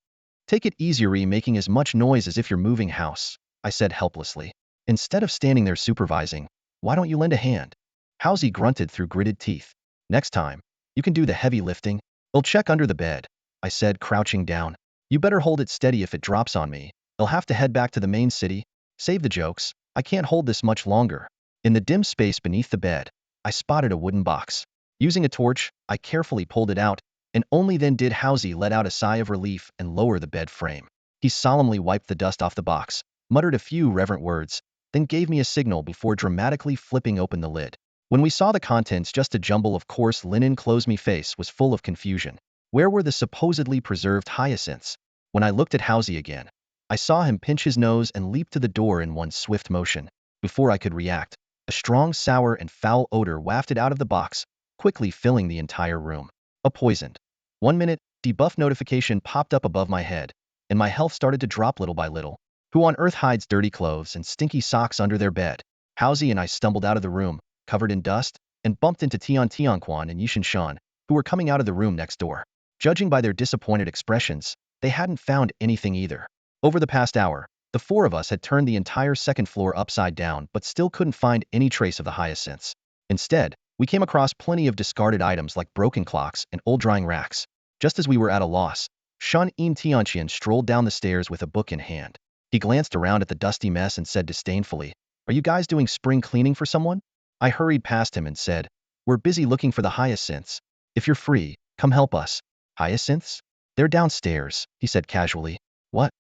Speaker 1: Take it easier, making as much noise as if you're moving house, I said helplessly. Instead of standing there supervising, why don't you lend a hand? Hausi grunted through gritted teeth. Next time, you can do the heavy lifting. I'll check under the bed, I said, crouching down. You better hold it steady. If it drops on me, I'll have to head back to the main city. Save the jokes, I can't hold this much longer. In the dim space beneath the bed, I spotted a wooden box. Using a torch, I carefully pulled it out, and only then did Hausi let out a sigh of relief and lower the bed frame. He solemnly wiped the dust off the box, muttered a few reverent words, then gave me a signal before dramatically flipping open the lid. When we saw the contents, just a jumble of coarse linen clothes, my face was full of confusion. Where were the supposedly preserved hyacinths? When I looked at Hausi again, I saw him pinch his nose and leap to the door in one swift motion. Before I could react, a strong, sour, and foul odor wafted out of the box, quickly filling the entire room. A poisoned. 1 minute, debuff notification popped up above my head, and my health started to drop little by little. Who on earth hides dirty clothes and stinky socks under their bed? Hausi and I stumbled out of the room, covered in dust, and bumped into Tianquan and Yishinshan, who were coming out of the room next door. Judging by their disappointed expressions, they hadn't found anything either. Over the past hour, the four of us had turned the entire second floor upside down but still couldn't find any trace of the hyacinths. Instead, we came across plenty of discarded items like broken clocks and old drying racks. Just as we were at a loss, Shan Yin Tianqian strolled down the stairs with a book in hand. He glanced around at the dusty mess and said disdainfully, "Are you guys doing spring cleaning for someone?" I hurried past him and said, "We're busy looking for the hyacinths. If you're free, come help us." "Hyacinths? They're downstairs," he said casually. "What?"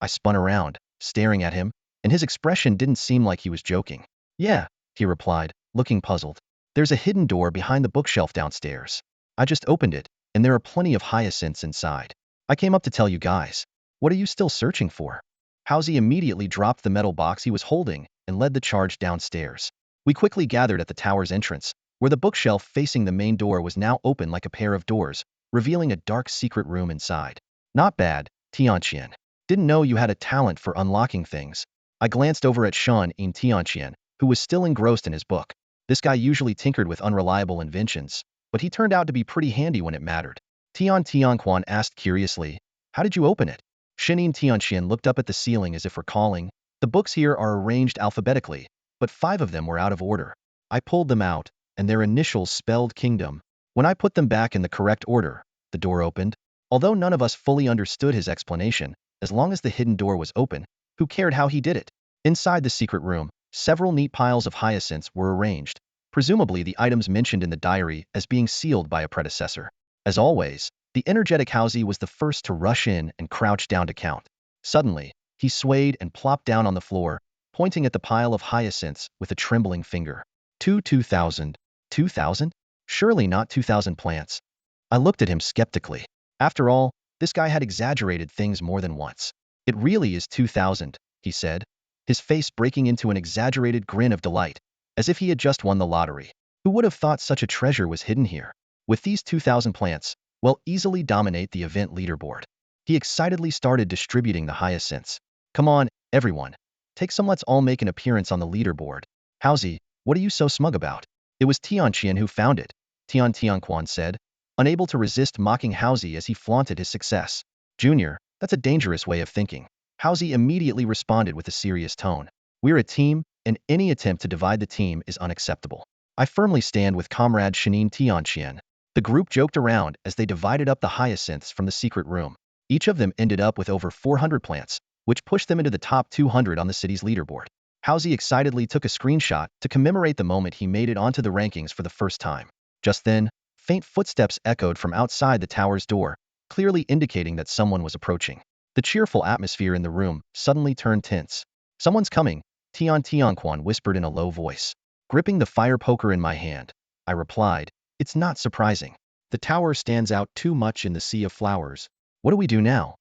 Speaker 1: I spun around, staring at him, and his expression didn't seem like he was joking. "Yeah," he replied, looking puzzled. "There's a hidden door behind the bookshelf downstairs. I just opened it, and there are plenty of hyacinths inside. I came up to tell you guys. What are you still searching for?" Hausi immediately dropped the metal box he was holding and led the charge downstairs. We quickly gathered at the tower's entrance, where the bookshelf facing the main door was now open like a pair of doors, revealing a dark secret room inside. "Not bad, Tianqian. Didn't know you had a talent for unlocking things." I glanced over at Shan Yin Tianqian, who was still engrossed in his book. This guy usually tinkered with unreliable inventions, but he turned out to be pretty handy when it mattered. Tianquan asked curiously, "How did you open it?" Shinin Tianqian looked up at the ceiling as if recalling. "The books here are arranged alphabetically, but 5 of them were out of order. I pulled them out, and their initials spelled kingdom. When I put them back in the correct order, the door opened." Although none of us fully understood his explanation, As long as the hidden door was open, who cared how he did it? Inside the secret room, several neat piles of hyacinths were arranged, presumably the items mentioned in the diary as being sealed by a predecessor. As always, the energetic Housie was the first to rush in and crouch down to count. Suddenly, he swayed and plopped down on the floor, pointing at the pile of hyacinths with a trembling finger. 2,000. 2,000? Surely not 2,000 plants. I looked at him skeptically. After all, this guy had exaggerated things more than once. It really is 2,000, he said, his face breaking into an exaggerated grin of delight, as if he had just won the lottery. Who would have thought such a treasure was hidden here? With these 2,000 plants, we'll easily dominate the event leaderboard. He excitedly started distributing the hyacinths. Come on, everyone. Take some, let's all make an appearance on the leaderboard. Housie, what are you so smug about? It was Tianqian who found it, Tianquan said, unable to resist mocking Housie as he flaunted his success. Junior, that's a dangerous way of thinking. Housie immediately responded with a serious tone. We're a team, and any attempt to divide the team is unacceptable. I firmly stand with comrade Shanin Tianqian. The group joked around as they divided up the hyacinths from the secret room. Each of them ended up with over 400 plants, which pushed them into the top 200 on the city's leaderboard. Housie excitedly took a screenshot to commemorate the moment he made it onto the rankings for the first time. Just then, faint footsteps echoed from outside the tower's door, clearly indicating that someone was approaching. The cheerful atmosphere in the room suddenly turned tense. Someone's coming, Tianquan whispered in a low voice. Gripping the fire poker in my hand, I replied, it's not surprising. The tower stands out too much in the sea of flowers. What do we do now?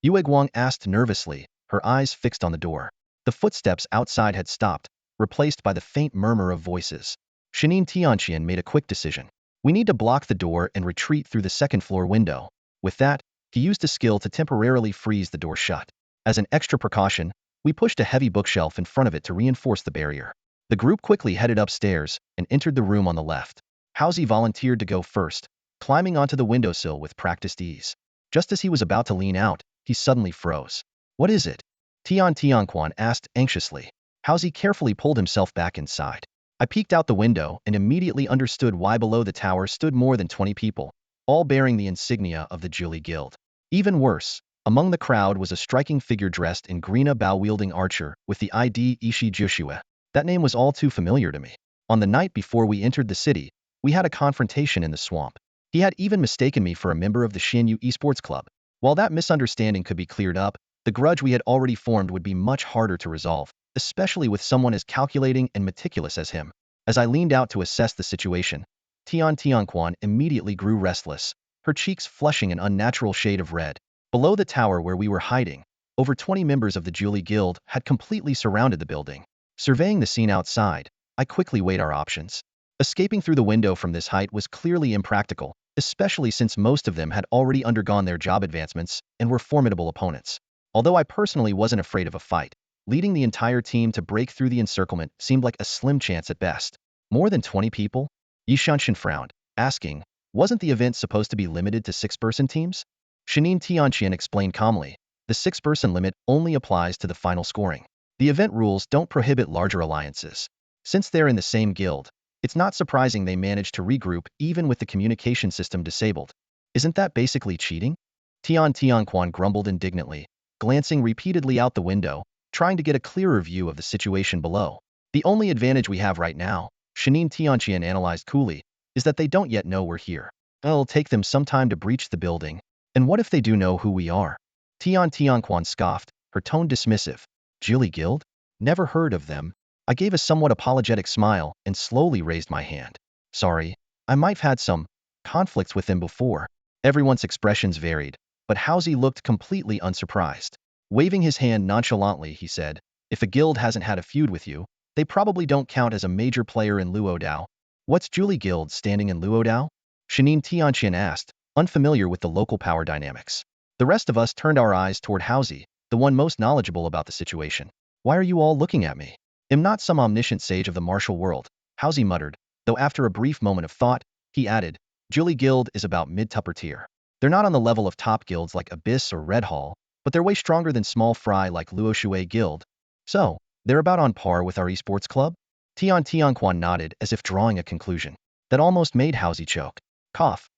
Speaker 1: Yueguang asked nervously, her eyes fixed on the door. The footsteps outside had stopped, replaced by the faint murmur of voices. Shanin Tianqian made a quick decision. We need to block the door and retreat through the second-floor window. With that, he used a skill to temporarily freeze the door shut. As an extra precaution, we pushed a heavy bookshelf in front of it to reinforce the barrier. The group quickly headed upstairs and entered the room on the left. Housie volunteered to go first, climbing onto the windowsill with practiced ease. Just as he was about to lean out, he suddenly froze. What is it? Tianquan asked anxiously. Housie carefully pulled himself back inside. I peeked out the window and immediately understood why below the tower stood more than 20 people, all bearing the insignia of the Zhili Guild. Even worse, among the crowd was a striking figure dressed in green bow-wielding archer with the ID Ishi Jushue. That name was all too familiar to me. On the night before we entered the city, we had a confrontation in the swamp. He had even mistaken me for a member of the Xianyu esports club. While that misunderstanding could be cleared up, the grudge we had already formed would be much harder to resolve, especially with someone as calculating and meticulous as him. As I leaned out to assess the situation, Tianquan immediately grew restless, her cheeks flushing an unnatural shade of red. Below the tower where we were hiding, over 20 members of the Zhili Guild had completely surrounded the building. Surveying the scene outside, I quickly weighed our options. Escaping through the window from this height was clearly impractical, especially since most of them had already undergone their job advancements and were formidable opponents. Although I personally wasn't afraid of a fight, leading the entire team to break through the encirclement seemed like a slim chance at best. More than 20 people? Yishanshan frowned, asking, wasn't the event supposed to be limited to 6-person teams? Shanin Tianqian explained calmly, the 6-person limit only applies to the final scoring. The event rules don't prohibit larger alliances. Since they're in the same guild, it's not surprising they managed to regroup even with the communication system disabled. Isn't that basically cheating? Tianquan grumbled indignantly, glancing repeatedly out the window, trying to get a clearer view of the situation below. The only advantage we have right now, Shanin Tianqian analyzed coolly, is that they don't yet know we're here. It'll take them some time to breach the building. And what if they do know who we are? Tianquan scoffed, her tone dismissive. Zhili Guild? Never heard of them. I gave a somewhat apologetic smile and slowly raised my hand. Sorry, I might have had some conflicts with them before. Everyone's expressions varied, but Housie looked completely unsurprised. Waving his hand nonchalantly, he said, if a guild hasn't had a feud with you, they probably don't count as a major player in Luodao. What's Zhili Guild standing in Luodao? Shanin Tianqian asked, unfamiliar with the local power dynamics. The rest of us turned our eyes toward Housie, the one most knowledgeable about the situation. Why are you all looking at me? I'm not some omniscient sage of the martial world, Housie muttered, though after a brief moment of thought, he added, Zhili Guild is about mid-to-upper tier. They're not on the level of top guilds like Abyss or Red Hall, but they're way stronger than small fry like Luoshui Guild. So, they're about on par with our esports club? Tianquan nodded as if drawing a conclusion. That almost made Housie choke. Cough,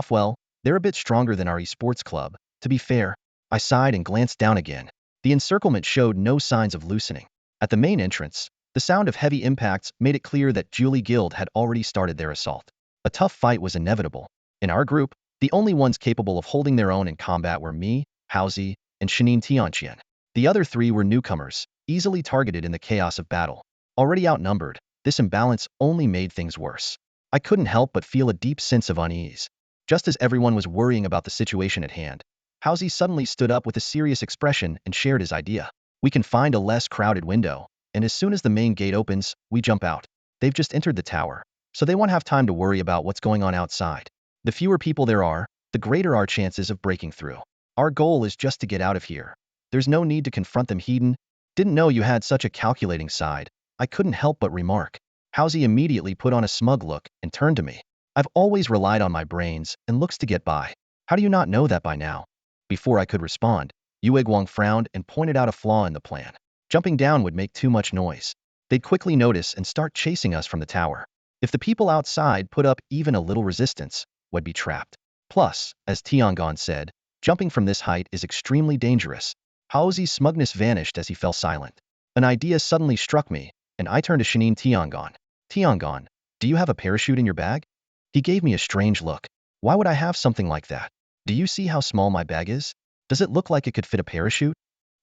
Speaker 1: well, they're a bit stronger than our esports club. To be fair, I sighed and glanced down again. The encirclement showed no signs of loosening. At the main entrance, the sound of heavy impacts made it clear that Julie Guild had already started their assault. A tough fight was inevitable. In our group, the only ones capable of holding their own in combat were me, Haozi, and Shenin Tianqian. The other three were newcomers, easily targeted in the chaos of battle. Already outnumbered, this imbalance only made things worse. I couldn't help but feel a deep sense of unease. Just as everyone was worrying about the situation at hand, Haozi suddenly stood up with a serious expression and shared his idea. We can find a less crowded window, and as soon as the main gate opens, we jump out. They've just entered the tower, so they won't have time to worry about what's going on outside. The fewer people there are, the greater our chances of breaking through. Our goal is just to get out of here. There's no need to confront them, Hedon. Didn't know you had such a calculating side. I couldn't help but remark. Haozi immediately put on a smug look and turned to me. I've always relied on my brains and looks to get by. How do you not know that by now? Before I could respond, Yue Guang frowned and pointed out a flaw in the plan. Jumping down would make too much noise. They'd quickly notice and start chasing us from the tower. If the people outside put up even a little resistance, we'd be trapped. Plus, as Tiangong said, jumping from this height is extremely dangerous. Haozi's smugness vanished as he fell silent. An idea suddenly struck me, and I turned to Shenin Tiangong. Tiangong, do you have a parachute in your bag? He gave me a strange look. Why would I have something like that? Do you see how small my bag is? Does it look like it could fit a parachute?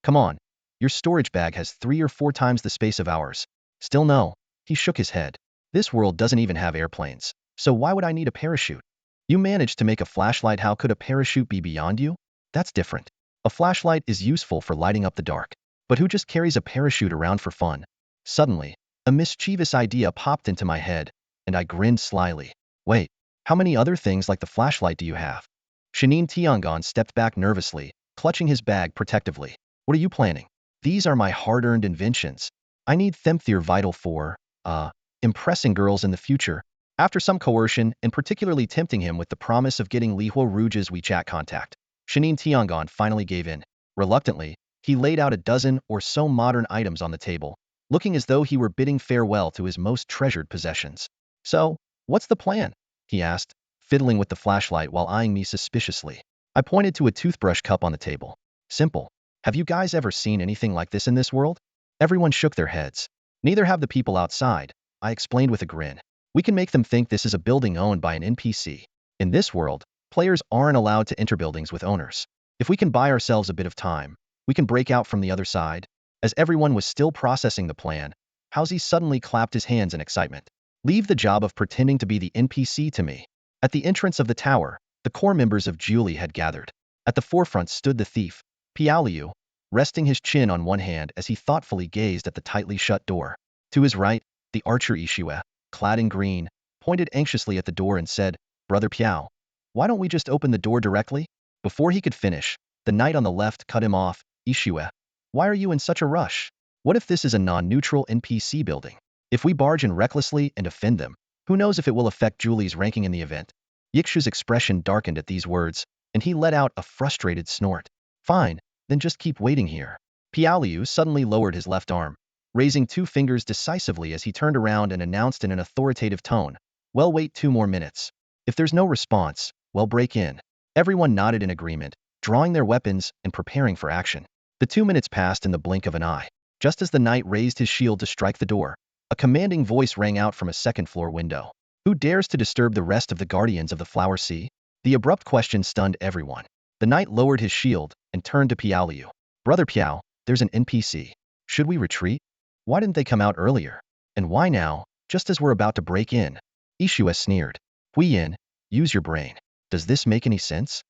Speaker 1: Come on. Your storage bag has 3 or 4 times the space of ours. Still no. He shook his head. This world doesn't even have airplanes, so why would I need a parachute? You managed to make a flashlight. How could a parachute be beyond you? That's different. A flashlight is useful for lighting up the dark. But who just carries a parachute around for fun? Suddenly, a mischievous idea popped into my head, and I grinned slyly. Wait, how many other things like the flashlight do you have? Shenin Tiangong stepped back nervously, clutching his bag protectively. What are you planning? These are my hard-earned inventions. I need them. They're vital for, impressing girls in the future. After some coercion and particularly tempting him with the promise of getting Li Huo Rouge's WeChat contact, Shenin Tiangong finally gave in. Reluctantly, he laid out a dozen or so modern items on the table, looking as though he were bidding farewell to his most treasured possessions. So, what's the plan? He asked, fiddling with the flashlight while eyeing me suspiciously. I pointed to a toothbrush cup on the table. Simple. Have you guys ever seen anything like this in this world? Everyone shook their heads. Neither have the people outside, I explained with a grin. We can make them think this is a building owned by an NPC. In this world, players aren't allowed to enter buildings with owners. If we can buy ourselves a bit of time, we can break out from the other side. As everyone was still processing the plan, Haozi suddenly clapped his hands in excitement. Leave the job of pretending to be the NPC to me. At the entrance of the tower, the core members of Julie had gathered. At the forefront stood the thief, Piao, resting his chin on one hand as he thoughtfully gazed at the tightly shut door. To his right, the archer Ishue, clad in green, pointed anxiously at the door and said, Brother Piao, why don't we just open the door directly? Before he could finish, the knight on the left cut him off. Ishue, why are you in such a rush? What if this is a non-neutral NPC building? If we barge in recklessly and offend them, who knows if it will affect Julie's ranking in the event? Yixu's expression darkened at these words, and he let out a frustrated snort. Fine, then just keep waiting here. Piao suddenly lowered his left arm, raising 2 fingers decisively as he turned around and announced in an authoritative tone, well, wait 2 more minutes. If there's no response, well, break in. Everyone nodded in agreement, drawing their weapons and preparing for action. The 2 minutes passed in the blink of an eye. Just as the knight raised his shield to strike the door, a commanding voice rang out from a second-floor window. Who dares to disturb the rest of the guardians of the Flower Sea? The abrupt question stunned everyone. The knight lowered his shield and turned to Piao. Brother Piao, there's an NPC. Should we retreat? Why didn't they come out earlier? And why now, just as we're about to break in? Ishue sneered. Huiyin, use your brain. Does this make any sense?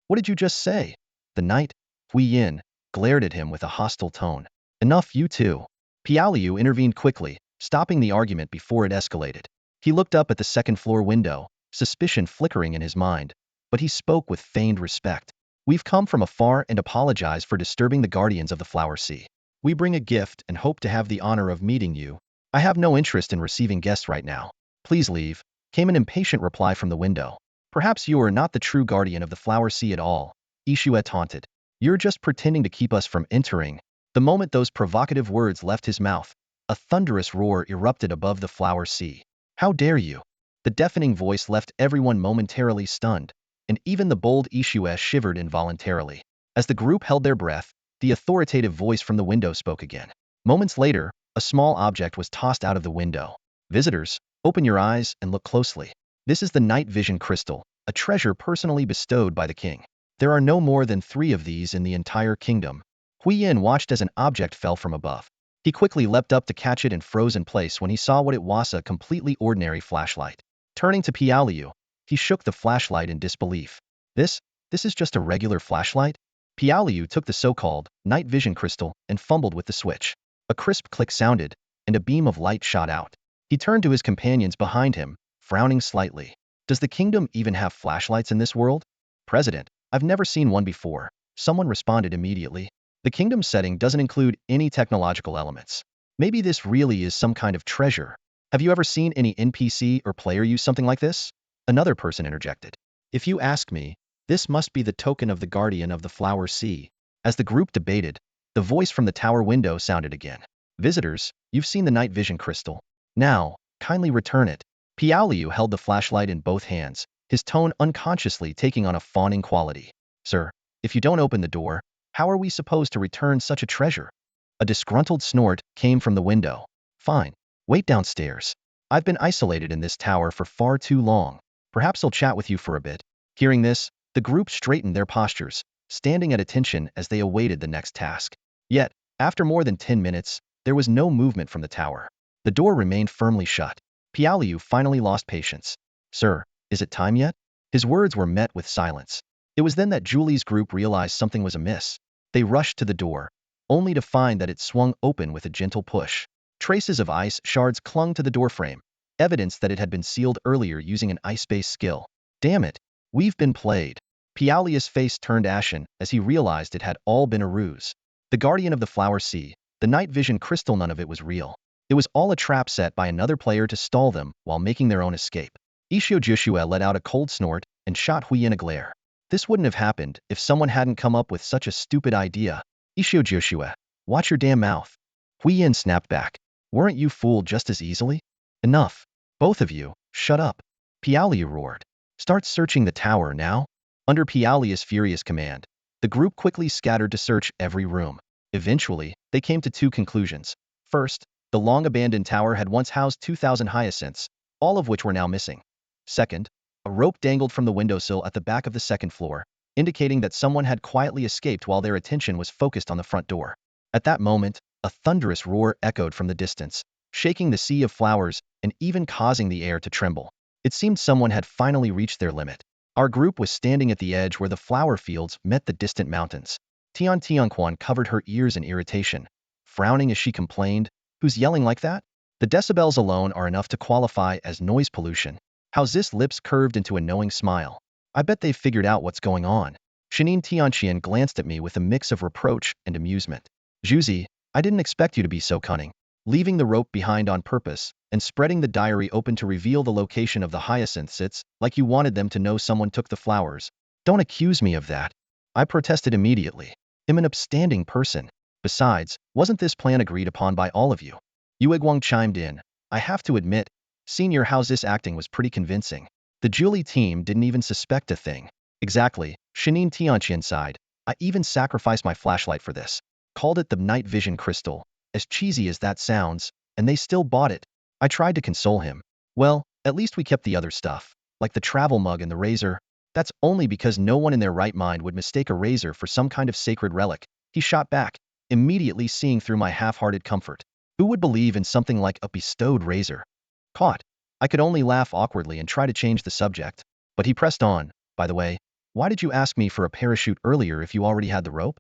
Speaker 1: What did you just say? The knight, Huiyin, glared at him with a hostile tone. Enough, you two. Piao intervened quickly, stopping the argument before it escalated. He looked up at the second-floor window, suspicion flickering in his mind, but he spoke with feigned respect. We've come from afar and apologize for disturbing the guardians of the Flower Sea. We bring a gift and hope to have the honor of meeting you. I have no interest in receiving guests right now. Please leave, came an impatient reply from the window. Perhaps you are not the true guardian of the Flower Sea at all, Ishue taunted. You're just pretending to keep us from entering. The moment those provocative words left his mouth, a thunderous roar erupted above the Flower Sea. How dare you? The deafening voice left everyone momentarily stunned, and even the bold Ishue shivered involuntarily. As the group held their breath, the authoritative voice from the window spoke again. Moments later, a small object was tossed out of the window. Visitors, open your eyes and look closely. This is the night vision crystal, a treasure personally bestowed by the king. There are no more than 3 of these in the entire kingdom. Huiyin watched as an object fell from above. He quickly leapt up to catch it and froze in place when he saw what it was, a completely ordinary flashlight. Turning to Piaoliu, he shook the flashlight in disbelief. This is just a regular flashlight? Piaoliu took the so-called night vision crystal and fumbled with the switch. A crisp click sounded, and a beam of light shot out. He turned to his companions behind him, frowning slightly. Does the kingdom even have flashlights in this world? President, I've never seen one before, someone responded immediately. The kingdom setting doesn't include any technological elements. Maybe this really is some kind of treasure. Have you ever seen any NPC or player use something like this? Another person interjected. If you ask me, this must be the token of the guardian of the flower sea. As the group debated, the voice from the tower window sounded again. Visitors, you've seen the night vision crystal. Now, kindly return it. Piaoliu held the flashlight in both hands, his tone unconsciously taking on a fawning quality. Sir, if you don't open the door, how are we supposed to return such a treasure? A disgruntled snort came from the window. Fine. Wait downstairs. I've been isolated in this tower for far too long. Perhaps I'll chat with you for a bit. Hearing this, the group straightened their postures, standing at attention as they awaited the next task. Yet, after more than 10 minutes, there was no movement from the tower. The door remained firmly shut. Piaoliu finally lost patience. Sir, is it time yet? His words were met with silence. It was then that Julie's group realized something was amiss. They rushed to the door, only to find that it swung open with a gentle push. Traces of ice shards clung to the doorframe, evidence that it had been sealed earlier using an ice-based skill. Damn it, we've been played. Piaoliu's face turned ashen as he realized it had all been a ruse. The guardian of the flower sea, the night vision crystal, none of it was real. It was all a trap set by another player to stall them while making their own escape. Ishiou Joshua let out a cold snort and shot Huiyin a glare. This wouldn't have happened if someone hadn't come up with such a stupid idea. Ishiou Joshua, watch your damn mouth. Huiyin snapped back. Weren't you fooled just as easily? Enough. Both of you, shut up. Piaoliu roared. Start searching the tower now. Under Piaoliu's furious command, the group quickly scattered to search every room. Eventually, they came to 2 conclusions. First, the long-abandoned tower had once housed 2,000 hyacinths, all of which were now missing. Second, a rope dangled from the windowsill at the back of the 2nd floor, indicating that someone had quietly escaped while their attention was focused on the front door. At that moment, a thunderous roar echoed from the distance, shaking the sea of flowers and even causing the air to tremble. It seemed someone had finally reached their limit. Our group was standing at the edge where the flower fields met the distant mountains. Tian Tianquan covered her ears in irritation, frowning as she complained, "Who's yelling like that? The decibels alone are enough to qualify as noise pollution." Haozi's lips curved into a knowing smile. I bet they've figured out what's going on. Shinin Tianqian glanced at me with a mix of reproach and amusement. Zhuzi, I didn't expect you to be so cunning. Leaving the rope behind on purpose and spreading the diary open to reveal the location of the hyacinths, it's like you wanted them to know someone took the flowers. Don't accuse me of that. I protested immediately. I'm an upstanding person. Besides, wasn't this plan agreed upon by all of you? Yue Guang chimed in. I have to admit, Senior Haozi's acting was pretty convincing. The Julie team didn't even suspect a thing. Exactly, Shinin Tianqian sighed. I even sacrificed my flashlight for this. Called it the night vision crystal. As cheesy as that sounds, and they still bought it. I tried to console him. Well, at least we kept the other stuff, like the travel mug and the razor. That's only because no one in their right mind would mistake a razor for some kind of sacred relic. He shot back, immediately seeing through my half-hearted comfort. Who would believe in something like a bestowed razor? Caught. I could only laugh awkwardly and try to change the subject. But he pressed on. By the way, why did you ask me for a parachute earlier if you already had the rope?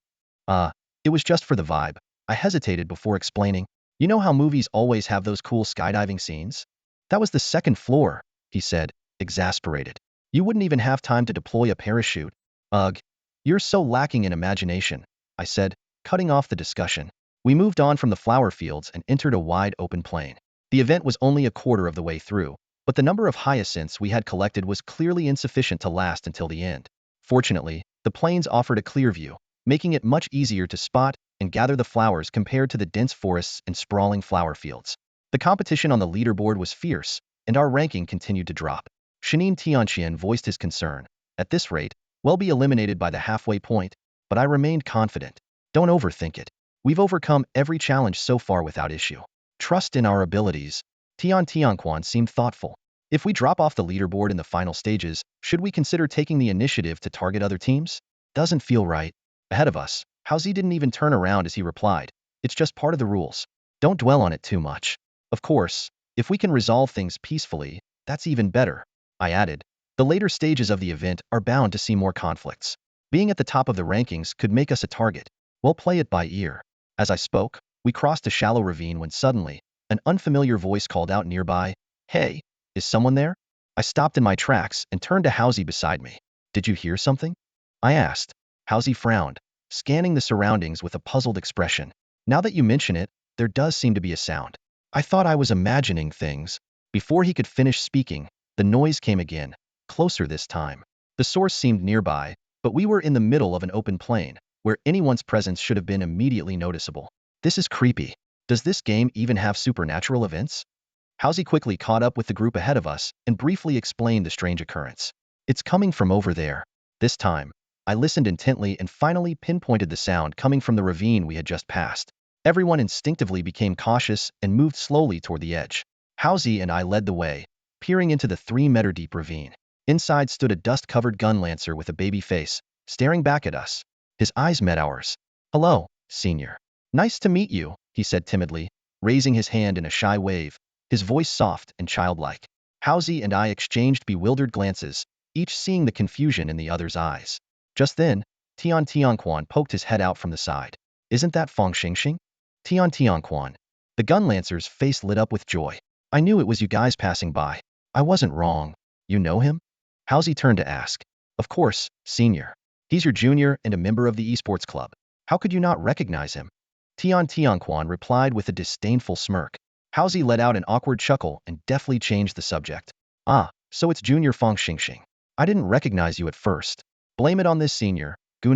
Speaker 1: It was just for the vibe. I hesitated before explaining. You know how movies always have those cool skydiving scenes? That was the 2nd floor, he said, exasperated. You wouldn't even have time to deploy a parachute. Ugh, you're so lacking in imagination, I said, cutting off the discussion. We moved on from the flower fields and entered a wide open plain. The event was only a quarter of the way through, but the number of hyacinths we had collected was clearly insufficient to last until the end. Fortunately, the plains offered a clear view, making it much easier to spot and gather the flowers compared to the dense forests and sprawling flower fields. The competition on the leaderboard was fierce, and our ranking continued to drop. Shinin Tianqian voiced his concern. At this rate, we'll be eliminated by the halfway point. but I remained confident. Don't overthink it. We've overcome every challenge so far without issue. Trust in our abilities. Tianquan seemed thoughtful. If we drop off the leaderboard in the final stages, should we consider taking the initiative to target other teams? Doesn't feel right. Ahead of us, Haozi didn't even turn around as he replied, it's just part of the rules. Don't dwell on it too much. Of course, if we can resolve things peacefully, that's even better. I added, the later stages of the event are bound to see more conflicts. Being at the top of the rankings could make us a target. We'll play it by ear. As I spoke, we crossed a shallow ravine when suddenly, an unfamiliar voice called out nearby, "Hey, is someone there?" I stopped in my tracks and turned to Haozi beside me. "Did you hear something?" I asked. Haozi frowned, scanning the surroundings with a puzzled expression. "Now that you mention it, there does seem to be a sound. I thought I was imagining things." Before he could finish speaking, the noise came again, closer this time. The source seemed nearby, but we were in the middle of an open plain, where anyone's presence should have been immediately noticeable. This is creepy. Does this game even have supernatural events? Haozi quickly caught up with the group ahead of us and briefly explained the strange occurrence. It's coming from over there. This time, I listened intently and finally pinpointed the sound coming from the ravine we had just passed. Everyone instinctively became cautious and moved slowly toward the edge. Haozi and I led the way, peering into the 3-meter deep ravine. Inside stood a dust-covered gun lancer with a baby face, staring back at us. His eyes met ours. "Hello, senior. Nice to meet you," he said timidly, raising his hand in a shy wave, his voice soft and childlike. Haozi and I exchanged bewildered glances, each seeing the confusion in the other's eyes. Just then, Tianquan poked his head out from the side. "Isn't that Fang Xingxing?" Tianquan. The gun lancer's face lit up with joy. "I knew it was you guys passing by. I wasn't wrong. You know him?" Haozi turned to ask. "Of course, senior. He's your junior and a member of the esports club. How could you not recognize him?" Tianquan replied with a disdainful smirk. Haozi let out an awkward chuckle and deftly changed the subject. "Ah, so it's Junior Fang Xingxing. I didn't recognize you at first. Blame it on this senior, Gu,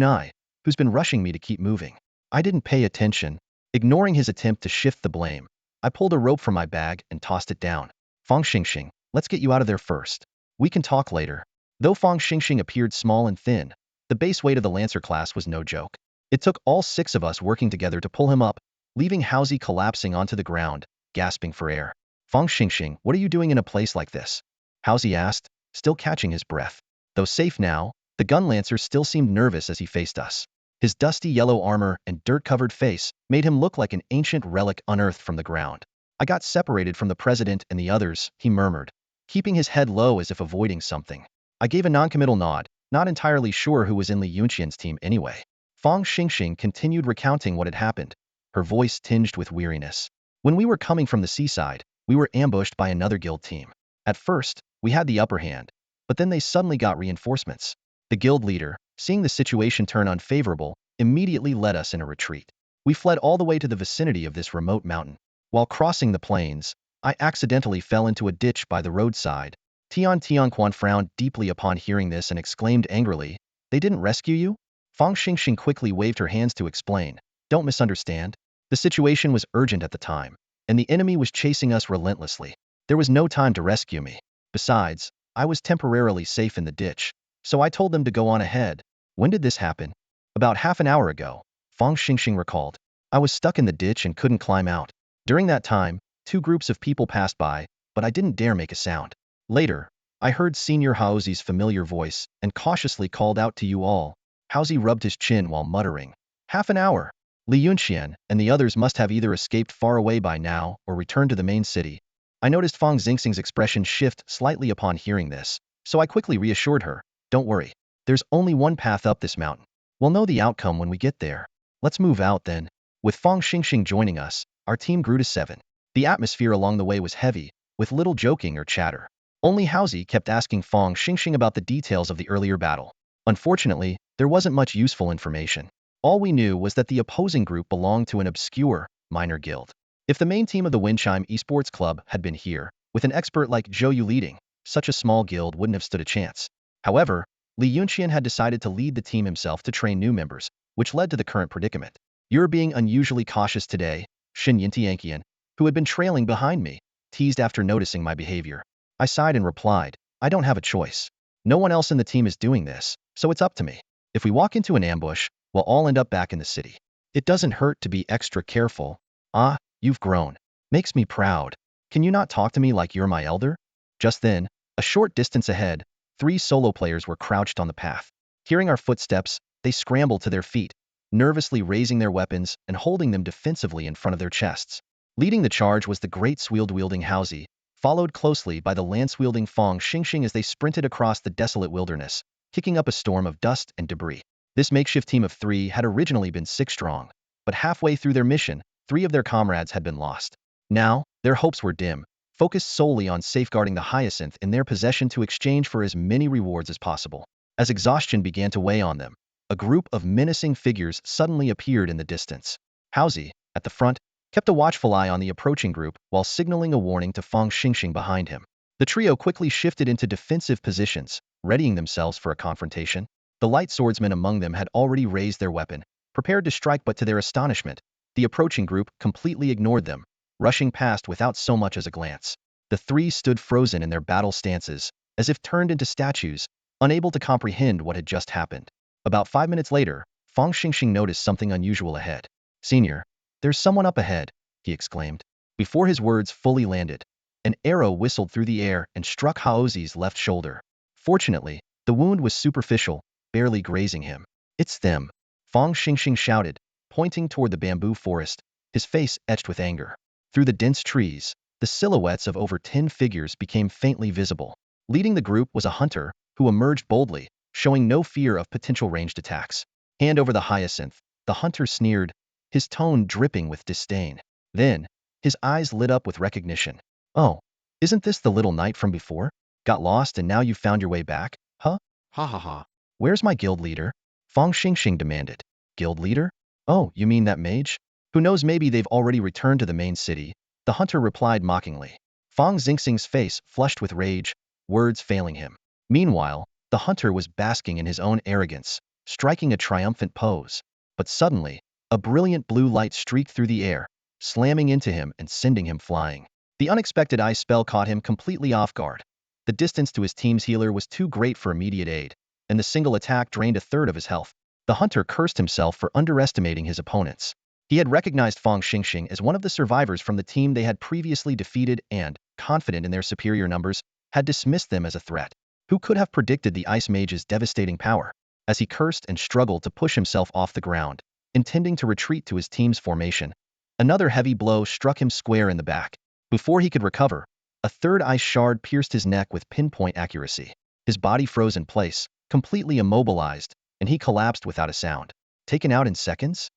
Speaker 1: who's been rushing me to keep moving. I didn't pay attention." Ignoring his attempt to shift the blame, I pulled a rope from my bag and tossed it down. "Fang Xingxing, let's get you out of there first. We can talk later." Though Fang Xingxing appeared small and thin, the base weight of the Lancer class was no joke. It took all 6 of us working together to pull him up, leaving Haozi collapsing onto the ground, gasping for air. "Fang Xingxing, what are you doing in a place like this?" Haozi asked, still catching his breath. Though safe now, the gun lancer still seemed nervous as he faced us. His dusty yellow armor and dirt-covered face made him look like an ancient relic unearthed from the ground. "I got separated from the president and the others," he murmured, keeping his head low as if avoiding something. I gave a noncommittal nod, not entirely sure who was in Li Yunqian's team anyway. Fang Xingxing continued recounting what had happened, her voice tinged with weariness. "When we were coming from the seaside, we were ambushed by another guild team. At first, we had the upper hand, but then they suddenly got reinforcements. The guild leader, seeing the situation turn unfavorable, immediately led us in a retreat. We fled all the way to the vicinity of this remote mountain. While crossing the plains, I accidentally fell into a ditch by the roadside." Tianquan frowned deeply upon hearing this and exclaimed angrily, "They didn't rescue you?" Fang Xingxing quickly waved her hands to explain. "Don't misunderstand. The situation was urgent at the time, and the enemy was chasing us relentlessly. There was no time to rescue me. Besides, I was temporarily safe in the ditch, so I told them to go on ahead." "When did this happen?" "About half an hour ago," Fang Xingxing recalled. "I was stuck in the ditch and couldn't climb out. During that time, 2 groups of people passed by, but I didn't dare make a sound. Later, I heard Senior Haozi's familiar voice and cautiously called out to you all." Haozi rubbed his chin while muttering, "Half an hour. Li Yunqian and the others must have either escaped far away by now or returned to the main city." I noticed Fang Xingxing's expression shift slightly upon hearing this, so I quickly reassured her, "Don't worry. There's only one path up this mountain. We'll know the outcome when we get there. Let's move out then." With Fang Xingxing joining us, our team grew to 7. The atmosphere along the way was heavy, with little joking or chatter. Only Haozi kept asking Fang Xingxing about the details of the earlier battle. Unfortunately, there wasn't much useful information. All we knew was that the opposing group belonged to an obscure, minor guild. If the main team of the Winchime Esports Club had been here, with an expert like Zhou Yu leading, such a small guild wouldn't have stood a chance. However, Li Yunqian had decided to lead the team himself to train new members, which led to the current predicament. "You're being unusually cautious today," Shin Yintianqian, who had been trailing behind me, teased after noticing my behavior. I sighed and replied, "I don't have a choice. No one else in the team is doing this, so it's up to me. If we walk into an ambush, we'll all end up back in the city. It doesn't hurt to be extra careful. Ah, you've grown. Makes me proud. Can you not talk to me like you're my elder? Just then, a short distance ahead, 3 solo players were crouched on the path. Hearing our footsteps, they scrambled to their feet, nervously raising their weapons and holding them defensively in front of their chests. Leading the charge was the great sword-wielding Hansu, followed closely by the lance-wielding Tang Ying as they sprinted across the desolate wilderness, kicking up a storm of dust and debris. This makeshift team of 3 had originally been 6 strong, but halfway through their mission, 3 of their comrades had been lost. Now, their hopes were dim, focused solely on safeguarding the hyacinth in their possession to exchange for as many rewards as possible. As exhaustion began to weigh on them, a group of menacing figures suddenly appeared in the distance. Hansu, at the front, kept a watchful eye on the approaching group while signaling a warning to Tang Ying behind him. The trio quickly shifted into defensive positions, readying themselves for a confrontation. The light swordsmen among them had already raised their weapon, prepared to strike, but to their astonishment, the approaching group completely ignored them, rushing past without so much as a glance. The 3 stood frozen in their battle stances, as if turned into statues, unable to comprehend what had just happened. About 5 minutes later, Tang Ying noticed something unusual ahead. "Senior, there's someone up ahead," he exclaimed. Before his words fully landed, an arrow whistled through the air and struck Hansu's left shoulder. Fortunately, the wound was superficial, barely grazing him. "It's them," Tang Ying shouted, pointing toward the bamboo forest, his face etched with anger. Through the dense trees, the silhouettes of over 10 figures became faintly visible. Leading the group was a hunter, who emerged boldly, showing no fear of potential ranged attacks. "Hand over the hyacinth," the hunter sneered, his tone dripping with disdain. Then, his eyes lit up with recognition. "Oh, isn't this the little knight from before? Got lost and now you found your way back, huh? Ha ha ha. Where's my guild leader?" Tang Ying demanded. "Guild leader? Oh, you mean that mage? Who knows, maybe they've already returned to the main city," the hunter replied mockingly. Tang Ying's face flushed with rage, words failing him. Meanwhile, the hunter was basking in his own arrogance, striking a triumphant pose. But suddenly, a brilliant blue light streaked through the air, slamming into him and sending him flying. The unexpected ice spell caught him completely off guard. The distance to his team's healer was too great for immediate aid, and the single attack drained a third of his health. The hunter cursed himself for underestimating his opponents. He had recognized Tang Ying as one of the survivors from the team they had previously defeated and, confident in their superior numbers, had dismissed them as a threat. Who could have predicted the ice mage's devastating power? As he cursed and struggled to push himself off the ground, intending to retreat to his team's formation, another heavy blow struck him square in the back. Before he could recover, a third ice shard pierced his neck with pinpoint accuracy. His body froze in place, completely immobilized, and he collapsed without a sound. "Taken out in seconds?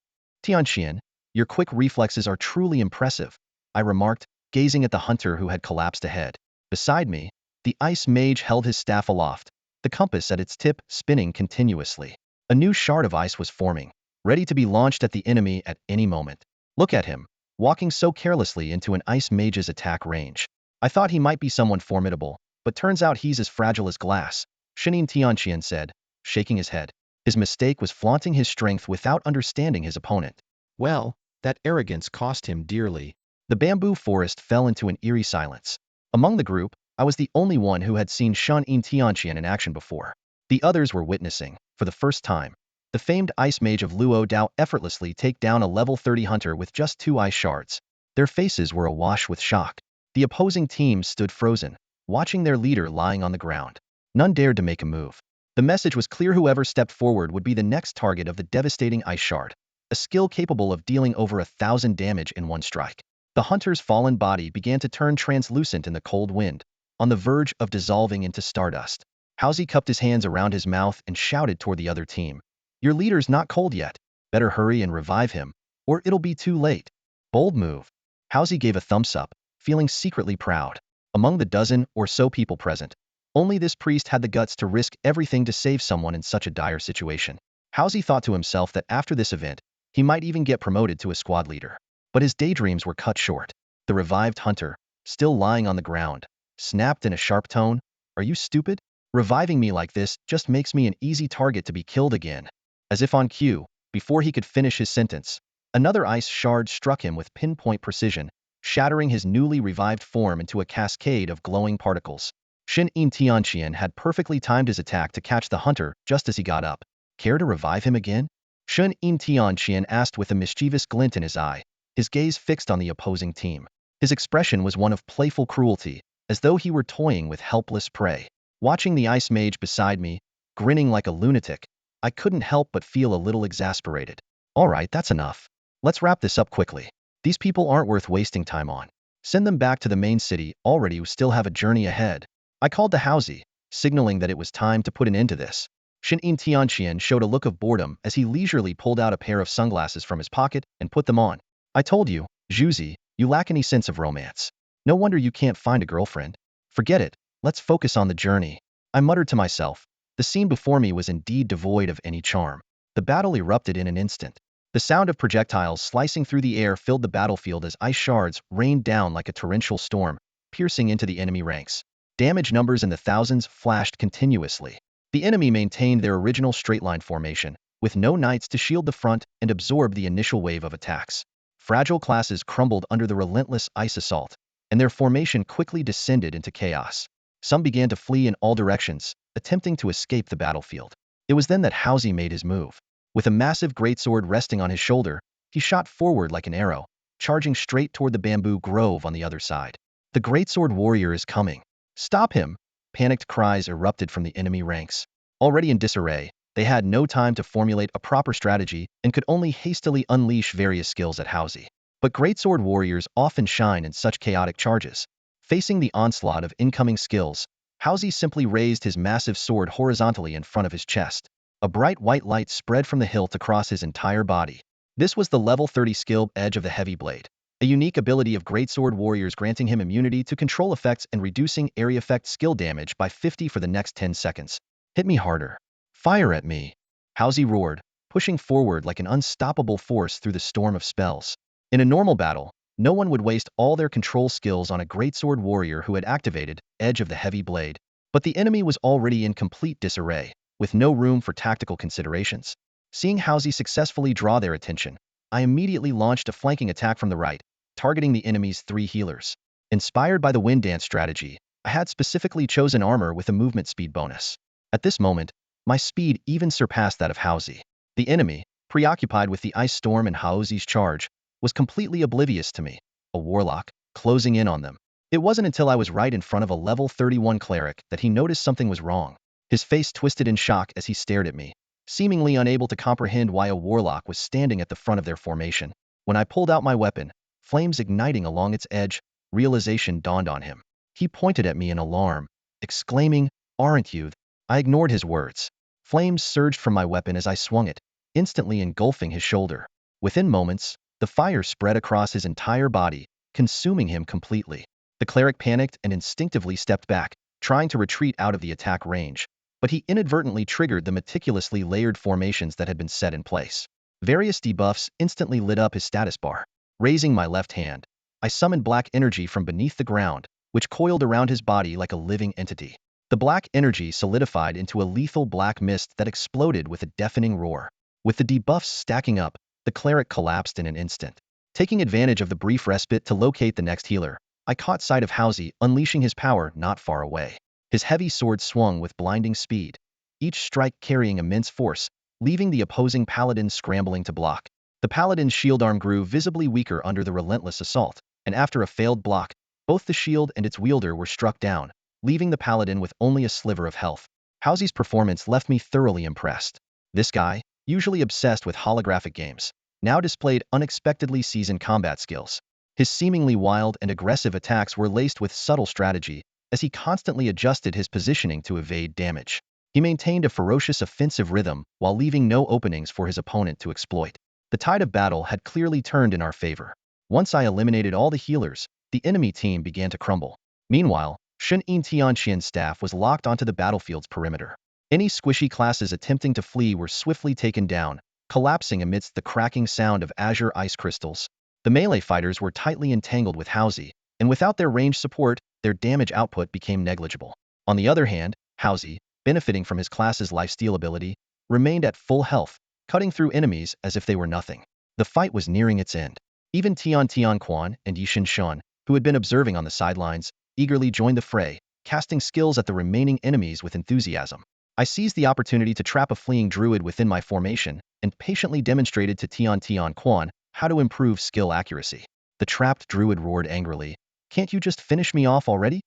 Speaker 1: Tianqian, your quick reflexes are truly impressive," I remarked, gazing at the hunter who had collapsed ahead. Beside me, the ice mage held his staff aloft, the compass at its tip spinning continuously. A new shard of ice was forming, ready to be launched at the enemy at any moment. Look at him, walking so carelessly into an ice mage's attack range. I thought he might be someone formidable, but turns out he's as fragile as glass, Shinin Tianqian said, shaking his head. His mistake was flaunting his strength without understanding his opponent. Well, that arrogance cost him dearly. The bamboo forest fell into an eerie silence. Among the group, I was the only one who had seen Shinin Tianqian in action before. The others were witnessing, for the first time, the famed ice mage of Luo Dao effortlessly take down a level 30 hunter with just 2 ice shards. Their faces were awash with shock. The opposing team stood frozen, watching their leader lying on the ground. None dared to make a move. The message was clear: whoever stepped forward would be the next target of the devastating ice shard, a skill capable of dealing over 1,000 damage in one strike. The hunter's fallen body began to turn translucent in the cold wind, on the verge of dissolving into stardust. Hansu cupped his hands around his mouth and shouted toward the other team. "Your leader's not cold yet. Better hurry and revive him, or it'll be too late." "Bold move." Hansu gave a thumbs up, feeling secretly proud. Among the dozen or so people present, only this priest had the guts to risk everything to save someone in such a dire situation. Hansu thought to himself that after this event, he might even get promoted to a squad leader. But his daydreams were cut short. The revived hunter, still lying on the ground, snapped in a sharp tone, "Are you stupid? Reviving me like this just makes me an easy target to be killed again." As if on cue, before he could finish his sentence, another ice shard struck him with pinpoint precision, shattering his newly revived form into a cascade of glowing particles. Shinin Tianqian had perfectly timed his attack to catch the hunter just as he got up. "Care to revive him again?" Shun In Tianqian asked with a mischievous glint in his eye, his gaze fixed on the opposing team. His expression was one of playful cruelty, as though he were toying with helpless prey. Watching the ice mage beside me, grinning like a lunatic, I couldn't help but feel a little exasperated. All right, that's enough. Let's wrap this up quickly. These people aren't worth wasting time on. Send them back to the main city already. We still have a journey ahead. I called to Haozi, signaling that it was time to put an end to this. Shin In Tianqian showed a look of boredom as he leisurely pulled out a pair of sunglasses from his pocket and put them on. I told you, Zhuzi, you lack any sense of romance. No wonder you can't find a girlfriend. Forget it, let's focus on the journey. I muttered to myself. The scene before me was indeed devoid of any charm. The battle erupted in an instant. The sound of projectiles slicing through the air filled the battlefield as ice shards rained down like a torrential storm, piercing into the enemy ranks. Damage numbers in the thousands flashed continuously. The enemy maintained their original straight-line formation, with no knights to shield the front and absorb the initial wave of attacks. Fragile classes crumbled under the relentless ice assault, and their formation quickly descended into chaos. Some began to flee in all directions, attempting to escape the battlefield. It was then that Haozi made his move. With a massive greatsword resting on his shoulder, he shot forward like an arrow, charging straight toward the bamboo grove on the other side. The greatsword warrior is coming. Stop him! Panicked cries erupted from the enemy ranks. Already in disarray, they had no time to formulate a proper strategy and could only hastily unleash various skills at Haozi. But greatsword warriors often shine in such chaotic charges. Facing the onslaught of incoming skills, Haozi simply raised his massive sword horizontally in front of his chest. A bright white light spread from the hilt across his entire body. This was the level 30 skill edge of the heavy blade, a unique ability of greatsword warriors granting him immunity to control effects and reducing area effect skill damage by 50 for the next 10 seconds. Hit me harder. Fire at me. Haozi roared, pushing forward like an unstoppable force through the storm of spells. In a normal battle, no one would waste all their control skills on a greatsword warrior who had activated Edge of the Heavy Blade. But the enemy was already in complete disarray, with no room for tactical considerations. Seeing Haozi successfully draw their attention, I immediately launched a flanking attack from the right, targeting the enemy's 3 healers. Inspired by the wind dance strategy, I had specifically chosen armor with a movement speed bonus. At this moment, my speed even surpassed that of Haozi. The enemy, preoccupied with the ice storm and Haozi's charge, was completely oblivious to me, a warlock, closing in on them. It wasn't until I was right in front of a level 31 cleric that he noticed something was wrong. His face twisted in shock as he stared at me, seemingly unable to comprehend why a warlock was standing at the front of their formation. When I pulled out my weapon, flames igniting along its edge, realization dawned on him. He pointed at me in alarm, exclaiming, "Aren't you?" I ignored his words. Flames surged from my weapon as I swung it, instantly engulfing his shoulder. Within moments, the fire spread across his entire body, consuming him completely. The cleric panicked and instinctively stepped back, trying to retreat out of the attack range. But he inadvertently triggered the meticulously layered formations that had been set in place. Various debuffs instantly lit up his status bar. Raising my left hand, I summoned black energy from beneath the ground, which coiled around his body like a living entity. The black energy solidified into a lethal black mist that exploded with a deafening roar. With the debuffs stacking up, the cleric collapsed in an instant. Taking advantage of the brief respite to locate the next healer, I caught sight of Haozi unleashing his power not far away. His heavy sword swung with blinding speed, each strike carrying immense force, leaving the opposing paladins scrambling to block. The paladin's shield arm grew visibly weaker under the relentless assault, and after a failed block, both the shield and its wielder were struck down, leaving the paladin with only a sliver of health. Haozi's performance left me thoroughly impressed. This guy, usually obsessed with holographic games, now displayed unexpectedly seasoned combat skills. His seemingly wild and aggressive attacks were laced with subtle strategy, as he constantly adjusted his positioning to evade damage. He maintained a ferocious offensive rhythm while leaving no openings for his opponent to exploit. The tide of battle had clearly turned in our favor. Once I eliminated all the healers, the enemy team began to crumble. Meanwhile, Shun In Tianqian's staff was locked onto the battlefield's perimeter. Any squishy classes attempting to flee were swiftly taken down, collapsing amidst the cracking sound of azure ice crystals. The melee fighters were tightly entangled with Haozi, and without their range support, their damage output became negligible. On the other hand, Haozi, benefiting from his class's lifesteal ability, remained at full health, cutting through enemies as if they were nothing. The fight was nearing its end. Even Tianquan and Yishin Shan, who had been observing on the sidelines, eagerly joined the fray, casting skills at the remaining enemies with enthusiasm. I seized the opportunity to trap a fleeing druid within my formation, and patiently demonstrated to Tian Quan how to improve skill accuracy. The trapped druid roared angrily. Can't you just finish me off already?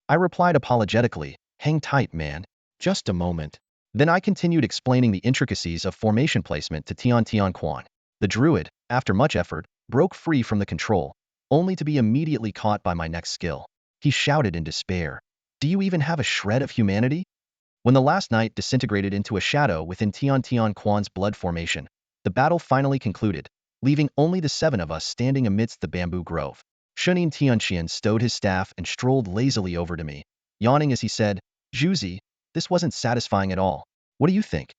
Speaker 1: I replied apologetically, hang tight, man. Just a moment. Then I continued explaining the intricacies of formation placement to Tian Quan. The druid, after much effort, broke free from the control, only to be immediately caught by my next skill. He shouted in despair. Do you even have a shred of humanity? When the last knight disintegrated into a shadow within Tian Quan's blood formation, the battle finally concluded, leaving only the 7 of us standing amidst the bamboo grove. Shunin Tianqian stowed his staff and strolled lazily over to me, yawning as he said, Zhuzi, this wasn't satisfying at all. What do you think?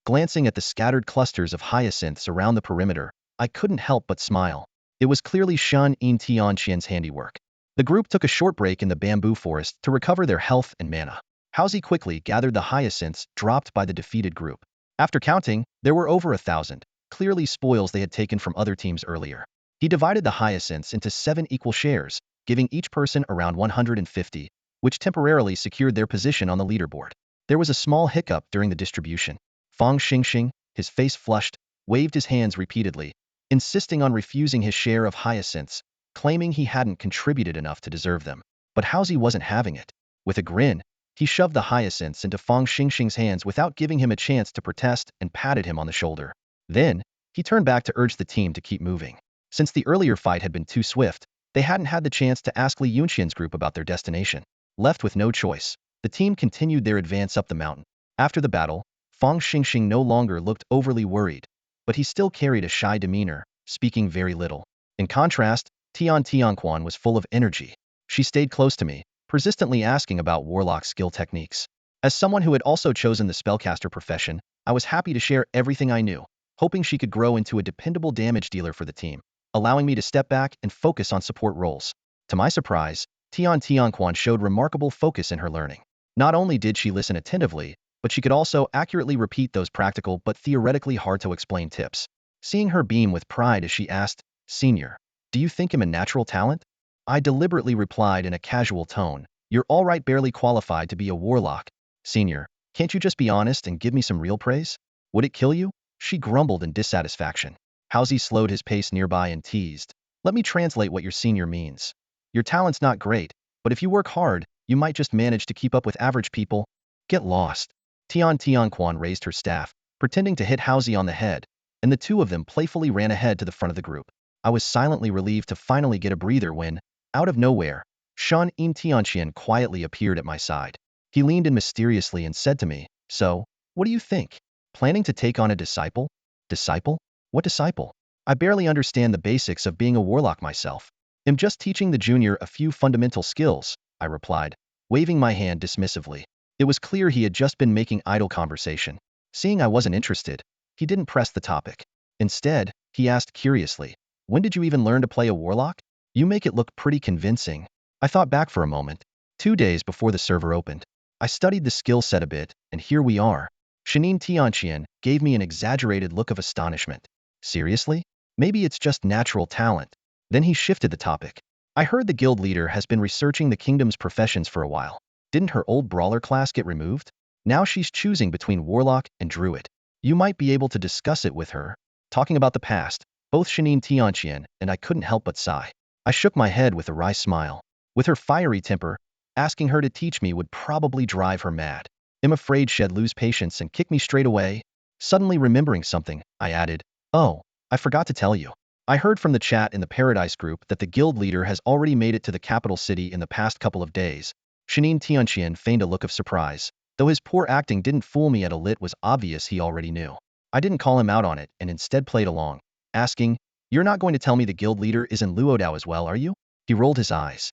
Speaker 1: Glancing at the scattered clusters of hyacinths around the perimeter, I couldn't help but smile. It was clearly Shunin Tianqian's handiwork. The group took a short break in the bamboo forest to recover their health and mana. Haozi quickly gathered the hyacinths dropped by the defeated group. After counting, there were over 1,000, clearly spoils they had taken from other teams earlier. He divided the hyacinths into 7 equal shares, giving each person around 150, which temporarily secured their position on the leaderboard. There was a small hiccup during the distribution. Fang Xingxing, his face flushed, waved his hands repeatedly, insisting on refusing his share of hyacinths, claiming he hadn't contributed enough to deserve them. But Haozi wasn't having it. With a grin, he shoved the hyacinths into Fang Xingxing's hands without giving him a chance to protest and patted him on the shoulder. Then, he turned back to urge the team to keep moving. Since the earlier fight had been too swift, they hadn't had the chance to ask Li Yunqian's group about their destination. Left with no choice, the team continued their advance up the mountain. After the battle, Fang Xingxing no longer looked overly worried, but he still carried a shy demeanor, speaking very little. In contrast, Tian Quan was full of energy. She stayed close to me, persistently asking about warlock skill techniques. As someone who had also chosen the spellcaster profession, I was happy to share everything I knew, hoping she could grow into a dependable damage dealer for the team, allowing me to step back and focus on support roles. To my surprise, Tian Quan showed remarkable focus in her learning. Not only did she listen attentively, but she could also accurately repeat those practical but theoretically hard-to-explain tips. Seeing her beam with pride as she asked, Senior, do you think I'm a natural talent? I deliberately replied in a casual tone, You're alright, barely qualified to be a warlock. Senior, can't you just be honest and give me some real praise? Would it kill you? She grumbled in dissatisfaction. Haozi slowed his pace nearby and teased, Let me translate what your senior means. Your talent's not great, but if you work hard, you might just manage to keep up with average people. Get lost. Tian Quan raised her staff, pretending to hit Haozi on the head, and the two of them playfully ran ahead to the front of the group. I was silently relieved to finally get a breather when, out of nowhere, Shan In Tianqian quietly appeared at my side. He leaned in mysteriously and said to me, So, what do you think? Planning to take on a disciple? Disciple? What disciple? I barely understand the basics of being a warlock myself. I'm just teaching the junior a few fundamental skills, I replied, waving my hand dismissively. It was clear he had just been making idle conversation. Seeing I wasn't interested, he didn't press the topic. Instead, he asked curiously, When did you even learn to play a warlock? You make it look pretty convincing. I thought back for a moment. 2 days before the server opened. I studied the skill set a bit, and here we are. Shunin Tianqian gave me an exaggerated look of astonishment. Seriously? Maybe it's just natural talent. Then he shifted the topic. I heard the guild leader has been researching the kingdom's professions for a while. Didn't her old brawler class get removed? Now she's choosing between warlock and druid. You might be able to discuss it with her. Talking about the past, both Shunin Tianqian and I couldn't help but sigh. I shook my head with a wry smile. With her fiery temper, asking her to teach me would probably drive her mad. I'm afraid she'd lose patience and kick me straight away. Suddenly remembering something, I added, Oh, I forgot to tell you. I heard from the chat in the Paradise group that the guild leader has already made it to the capital city in the past couple of days. Shunin Tianqian feigned a look of surprise. Though his poor acting didn't fool me, it was obvious he already knew. I didn't call him out on it and instead played along, asking, You're not going to tell me the guild leader is in Luodao as well, are you? He rolled his eyes.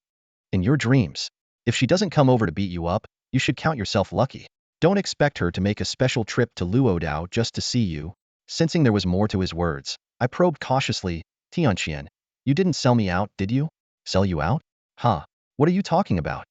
Speaker 1: In your dreams. If she doesn't come over to beat you up, you should count yourself lucky. Don't expect her to make a special trip to Luodao just to see you. Sensing there was more to his words, I probed cautiously, Tianqian, you didn't sell me out, did you? Sell you out? Huh. What are you talking about?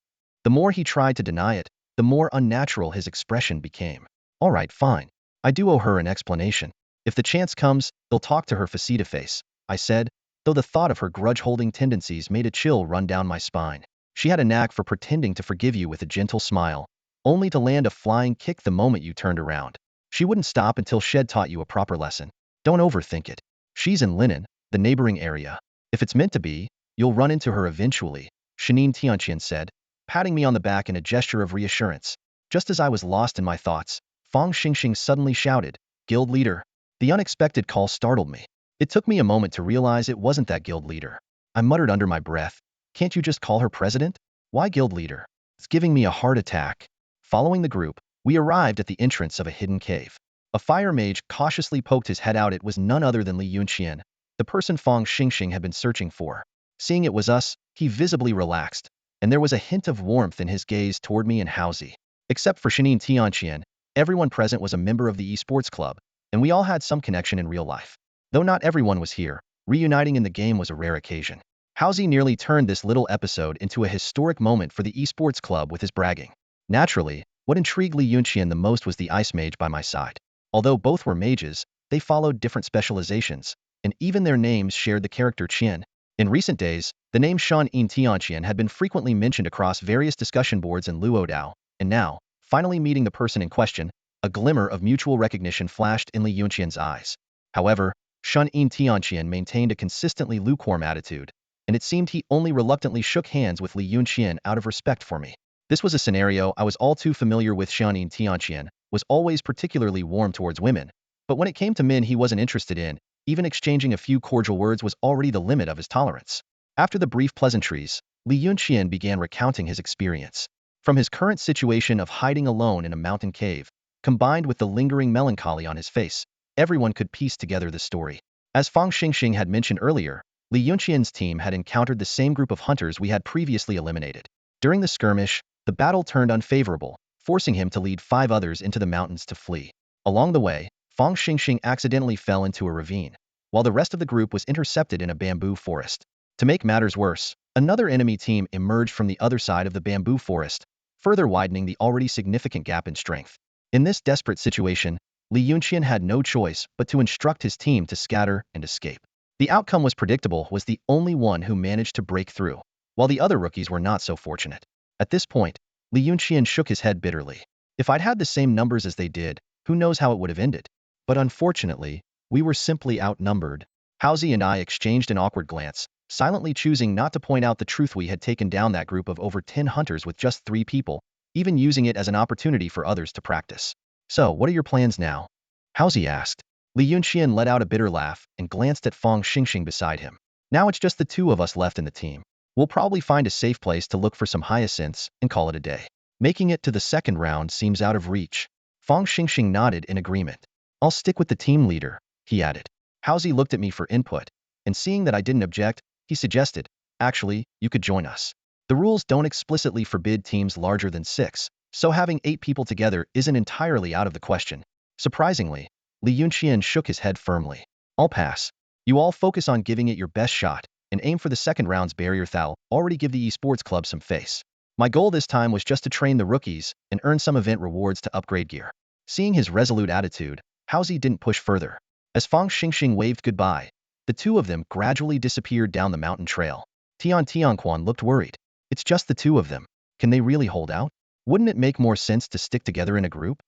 Speaker 1: The more he tried to deny it, the more unnatural his expression became. All right, fine. I do owe her an explanation. If the chance comes, they'll talk to her face-to-face, I said, though the thought of her grudge-holding tendencies made a chill run down my spine. She had a knack for pretending to forgive you with a gentle smile, only to land a flying kick the moment you turned around. She wouldn't stop until she'd taught you a proper lesson. Don't overthink it. She's in Linan, the neighboring area. If it's meant to be, you'll run into her eventually, Shanin Tianqian said, patting me on the back in a gesture of reassurance. Just as I was lost in my thoughts, Fang Xingxing suddenly shouted, "Guild leader." The unexpected call startled me. It took me a moment to realize it wasn't that guild leader. I muttered under my breath, "Can't you just call her president? Why guild leader?" It's giving me a heart attack. Following the group, we arrived at the entrance of a hidden cave. A fire mage cautiously poked his head out. It was none other than Li Yunqian, the person Fang Xingxing had been searching for. Seeing it was us, he visibly relaxed, and there was a hint of warmth in his gaze toward me and Haozi. Except for Shanin Tianqian, everyone present was a member of the esports club, and we all had some connection in real life. Though not everyone was here, reuniting in the game was a rare occasion. Haozi nearly turned this little episode into a historic moment for the esports club with his bragging. Naturally, what intrigued Li Yunqian the most was the ice mage by my side. Although both were mages, they followed different specializations, and even their names shared the character Qian. In recent days, the name Shanin Tianqian had been frequently mentioned across various discussion boards in Luodao, and now, finally meeting the person in question, a glimmer of mutual recognition flashed in Li Yunqian's eyes. However, Shanin Tianqian maintained a consistently lukewarm attitude, and it seemed he only reluctantly shook hands with Li Yunqian out of respect for me. This was a scenario I was all too familiar with. Shanin Tianqian was always particularly warm towards women, but when it came to men he wasn't interested in, even exchanging a few cordial words was already the limit of his tolerance. After the brief pleasantries, Li Yunqian began recounting his experience. From his current situation of hiding alone in a mountain cave, combined with the lingering melancholy on his face, everyone could piece together the story. As Fang Xingxing had mentioned earlier, Li Yunqian's team had encountered the same group of hunters we had previously eliminated. During the skirmish, the battle turned unfavorable, forcing him to lead 5 others into the mountains to flee. Along the way, Fang Xingxing accidentally fell into a ravine, while the rest of the group was intercepted in a bamboo forest. To make matters worse, another enemy team emerged from the other side of the bamboo forest, further widening the already significant gap in strength. In this desperate situation, Li Yunqian had no choice but to instruct his team to scatter and escape. The outcome was predictable. Was the only one who managed to break through, while the other rookies were not so fortunate. At this point, Li Yunqian shook his head bitterly. If I'd had the same numbers as they did, who knows how it would have ended. But unfortunately, we were simply outnumbered. Haozi and I exchanged an awkward glance, silently choosing not to point out the truth. We had taken down that group of over 10 hunters with just 3 people, even using it as an opportunity for others to practice. So, what are your plans now? Haozi asked. Li Yunqian let out a bitter laugh and glanced at Fang Xingxing beside him. Now it's just the 2 of us left in the team. We'll probably find a safe place to look for some hyacinths and call it a day. Making it to the second round seems out of reach. Fang Xingxing nodded in agreement. I'll stick with the team leader, he added. Haozi looked at me for input, and seeing that I didn't object, he suggested, actually, you could join us. The rules don't explicitly forbid teams larger than 6, so having 8 people together isn't entirely out of the question. Surprisingly, Li Yunqian shook his head firmly. I'll pass. You all focus on giving it your best shot, and aim for the second round's barrier. Thal already give the esports club some face. My goal this time was just to train the rookies and earn some event rewards to upgrade gear. Seeing his resolute attitude, Haozi didn't push further. As Fang Xingxing waved goodbye, the 2 of them gradually disappeared down the mountain trail. Tianquan looked worried. It's just the 2 of them. Can they really hold out? Wouldn't it make more sense to stick together in a group?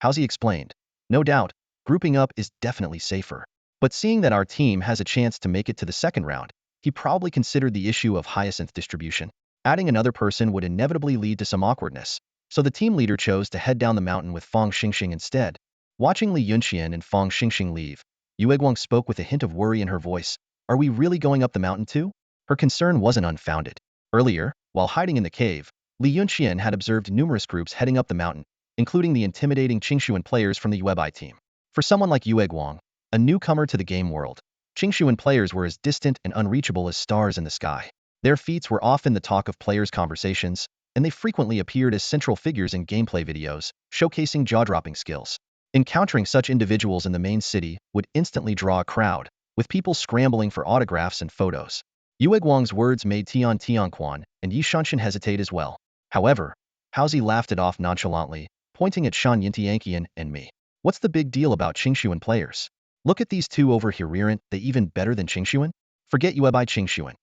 Speaker 1: Haozi explained. No doubt, grouping up is definitely safer. But seeing that our team has a chance to make it to the second round, he probably considered the issue of hyacinth distribution. Adding another person would inevitably lead to some awkwardness, so the team leader chose to head down the mountain with Fang Xingxing instead. Watching Li Yunqian and Fang Xingxing leave, Yueguang spoke with a hint of worry in her voice. Are we really going up the mountain too? Her concern wasn't unfounded. Earlier, while hiding in the cave, Li Yunqian had observed numerous groups heading up the mountain, including the intimidating Qingzhuan players from the Yuebai team. For someone like Yueguang, a newcomer to the game world, Qingzhuan players were as distant and unreachable as stars in the sky. Their feats were often the talk of players' conversations, and they frequently appeared as central figures in gameplay videos, showcasing jaw-dropping skills. Encountering such individuals in the main city would instantly draw a crowd, with people scrambling for autographs and photos. Yueguang's words made Tianquan and Yi Shanshan hesitate as well. However, Haozi laughed it off nonchalantly, pointing at Shan Yintianqian and me. What's the big deal about Qingzhuan players? Look at these 2 over here, aren't they even better than Qingzhuan? Forget Yuebai Qingzhuan.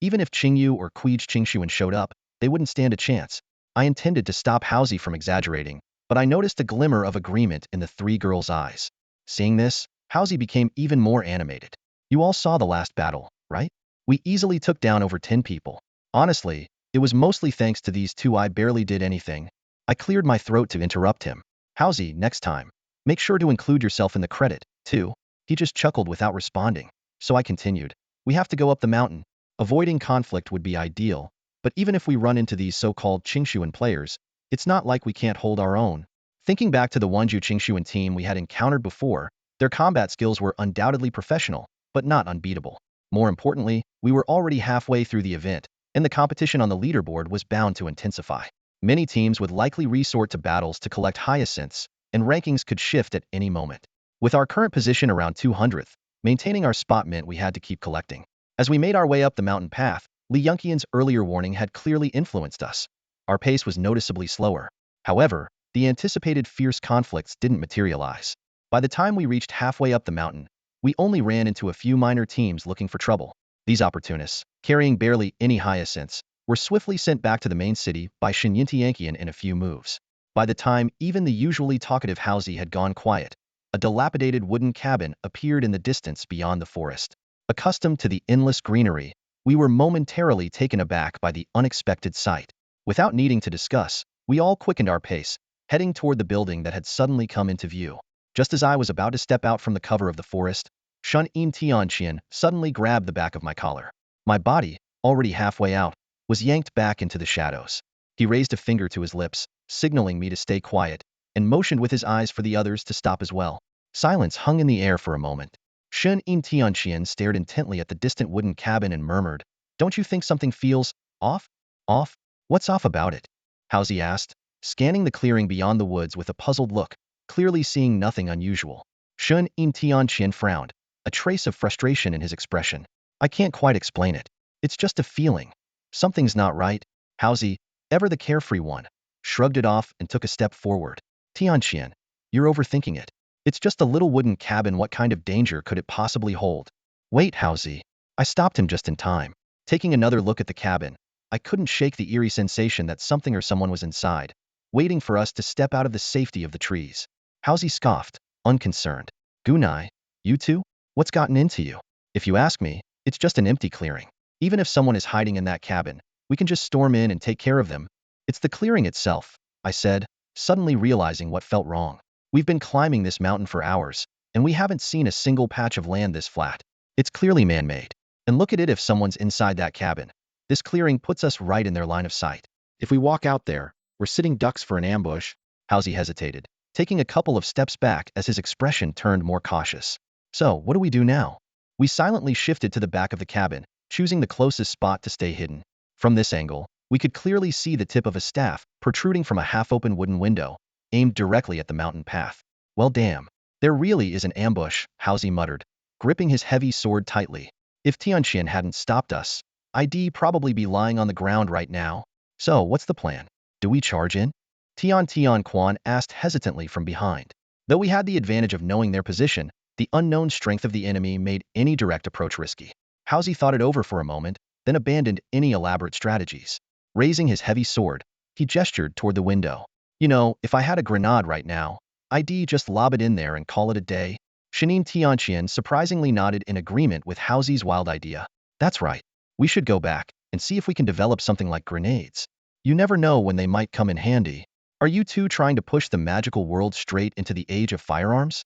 Speaker 1: Even if Qingyu or Quij Qingzhuan showed up, they wouldn't stand a chance. I intended to stop Haozi from exaggerating, but I noticed a glimmer of agreement in the 3 girls' eyes. Seeing this, Haozi became even more animated. You all saw the last battle, right? We easily took down over 10 people. Honestly, it was mostly thanks to these two. I barely did anything. I cleared my throat to interrupt him. Haozi, next time, make sure to include yourself in the credit, too. He just chuckled without responding. So I continued. We have to go up the mountain. Avoiding conflict would be ideal, but even if we run into these so-called Qingzhuan players, it's not like we can't hold our own. Thinking back to the Gu Qingzhu team we had encountered before, their combat skills were undoubtedly professional, but not unbeatable. More importantly, we were already halfway through the event, and the competition on the leaderboard was bound to intensify. Many teams would likely resort to battles to collect hyacinths, and rankings could shift at any moment. With our current position around 200th, maintaining our spot meant we had to keep collecting. As we made our way up the mountain path, Lian Wuque's earlier warning had clearly influenced us. Our pace was noticeably slower. However, the anticipated fierce conflicts didn't materialize. By the time we reached halfway up the mountain, we only ran into a few minor teams looking for trouble. These opportunists, carrying barely any hyacinths, were swiftly sent back to the main city by Yanqian in a few moves. By the time even the usually talkative Haozi had gone quiet, a dilapidated wooden cabin appeared in the distance beyond the forest. Accustomed to the endless greenery, we were momentarily taken aback by the unexpected sight. Without needing to discuss, we all quickened our pace, heading toward the building that had suddenly come into view. Just as I was about to step out from the cover of the forest, Tianqian suddenly grabbed the back of my collar. My body, already halfway out, was yanked back into the shadows. He raised a finger to his lips, signaling me to stay quiet, and motioned with his eyes for the others to stop as well. Silence hung in the air for a moment. Tianqian stared intently at the distant wooden cabin and murmured, "Don't you think something feels off? Off? What's off about it?" Haozi asked, scanning the clearing beyond the woods with a puzzled look, clearly seeing nothing unusual. Tianqian frowned, a trace of frustration in his expression. "I can't quite explain it. It's just a feeling. Something's not right." Haozi, ever the carefree one, shrugged it off and took a step forward. "Tianqian, you're overthinking it. It's just a little wooden cabin. What kind of danger could it possibly hold?" "Wait, Haozi." I stopped him just in time. Taking another look at the cabin, I couldn't shake the eerie sensation that something or someone was inside, waiting for us to step out of the safety of the trees. Haozi scoffed, unconcerned. "Gunai, you two? What's gotten into you?" "If you ask me, it's just an empty clearing. Even if someone is hiding in that cabin, we can just storm in and take care of them." "It's the clearing itself," I said, suddenly realizing what felt wrong. "We've been climbing this mountain for hours, and we haven't seen a single patch of land this flat. It's clearly man-made. And look at it if someone's inside that cabin. This clearing puts us right in their line of sight. If we walk out there, we're sitting ducks for an ambush." Haozi hesitated, taking a couple of steps back as his expression turned more cautious. "So, what do we do now?" We silently shifted to the back of the cabin, choosing the closest spot to stay hidden. From this angle, we could clearly see the tip of a staff protruding from a half-open wooden window, aimed directly at the mountain path. "Well, damn. There really is an ambush," Haozi muttered, gripping his heavy sword tightly. "If Tianqian hadn't stopped us, I'd probably be lying on the ground right now." "So, what's the plan? Do we charge in?" Tianqian asked hesitantly from behind. Though we had the advantage of knowing their position, the unknown strength of the enemy made any direct approach risky. Haozi thought it over for a moment, then abandoned any elaborate strategies. Raising his heavy sword, he gestured toward the window. "You know, if I had a grenade right now, I'd just lob it in there and call it a day." Tianqian surprisingly nodded in agreement with Haozi's wild idea. "That's right. We should go back and see if we can develop something like grenades. You never know when they might come in handy." "Are you two trying to push the magical world straight into the age of firearms?"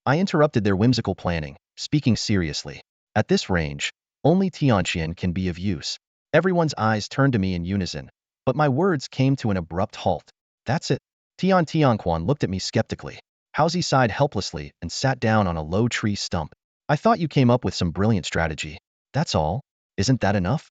Speaker 1: I interrupted their whimsical planning, speaking seriously. At this range, only Tianqian can be of use. Everyone's eyes turned to me in unison, but my words came to an abrupt halt. "That's it." Tianqian looked at me skeptically. Haozi sighed helplessly and sat down on a low tree stump. "I thought you came up with some brilliant strategy. That's all. Isn't that enough?"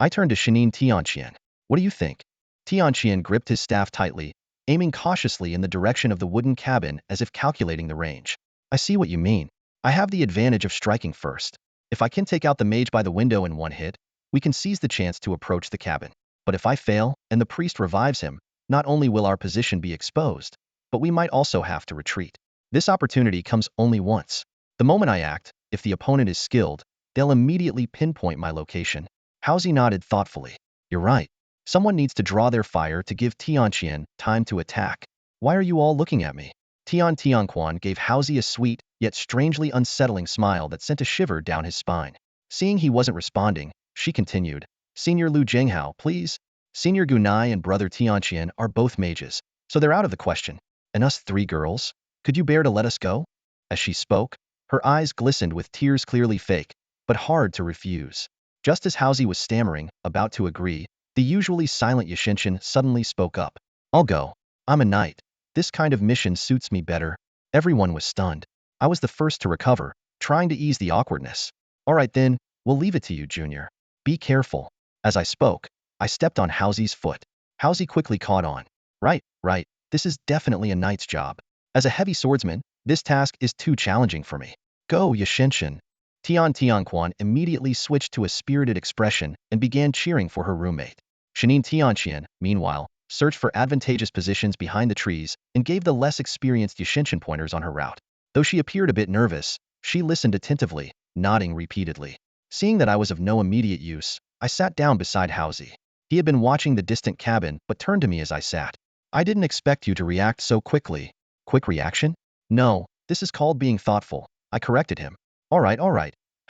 Speaker 1: I turned to Tianqian. "What do you think?" Tianqian gripped his staff tightly, aiming cautiously in the direction of the wooden cabin as if calculating the range. "I see what you mean. I have the advantage of striking first. If I can take out the mage by the window in one hit, we can seize the chance to approach the cabin. But if I fail, and the priest revives him, not only will our position be exposed, but we might also have to retreat. This opportunity comes only once. The moment I act, if the opponent is skilled, they'll immediately pinpoint my location." Haozi nodded thoughtfully. "You're right. Someone needs to draw their fire to give Tianqian time to attack." "Why are you all looking at me?" Tianqian gave Haozi a sweet, yet strangely unsettling smile that sent a shiver down his spine. Seeing he wasn't responding, she continued, Senior Lu Jinghao, please. Senior Gu Nai and brother Tianqian are both mages, so they're out of the question. And us three girls? Could you bear to let us go? As she spoke, her eyes glistened with tears clearly fake, but hard to refuse. Just as Haozi was stammering, about to agree, the usually silent Yashinshin suddenly spoke up. I'll go. I'm a knight. This kind of mission suits me better. Everyone was stunned. I was the first to recover, trying to ease the awkwardness. All right then, we'll leave it to you, Junior. Be careful. As I spoke, I stepped on Haozi's foot. Haozi quickly caught on. Right, this is definitely a knight's job. As a heavy swordsman, this task is too challenging for me. Go, Yashinshin. Tianquan immediately switched to a spirited expression and began cheering for her roommate. Shanin Tianqian, meanwhile, searched for advantageous positions behind the trees and gave the less experienced Yashinshin pointers on her route. Though she appeared a bit nervous, she listened attentively, nodding repeatedly. Seeing that I was of no immediate use, I sat down beside Haozi. He had been watching the distant cabin but turned to me as I sat. I didn't expect you to react so quickly. Quick reaction? No, this is called being thoughtful, I corrected him. All right,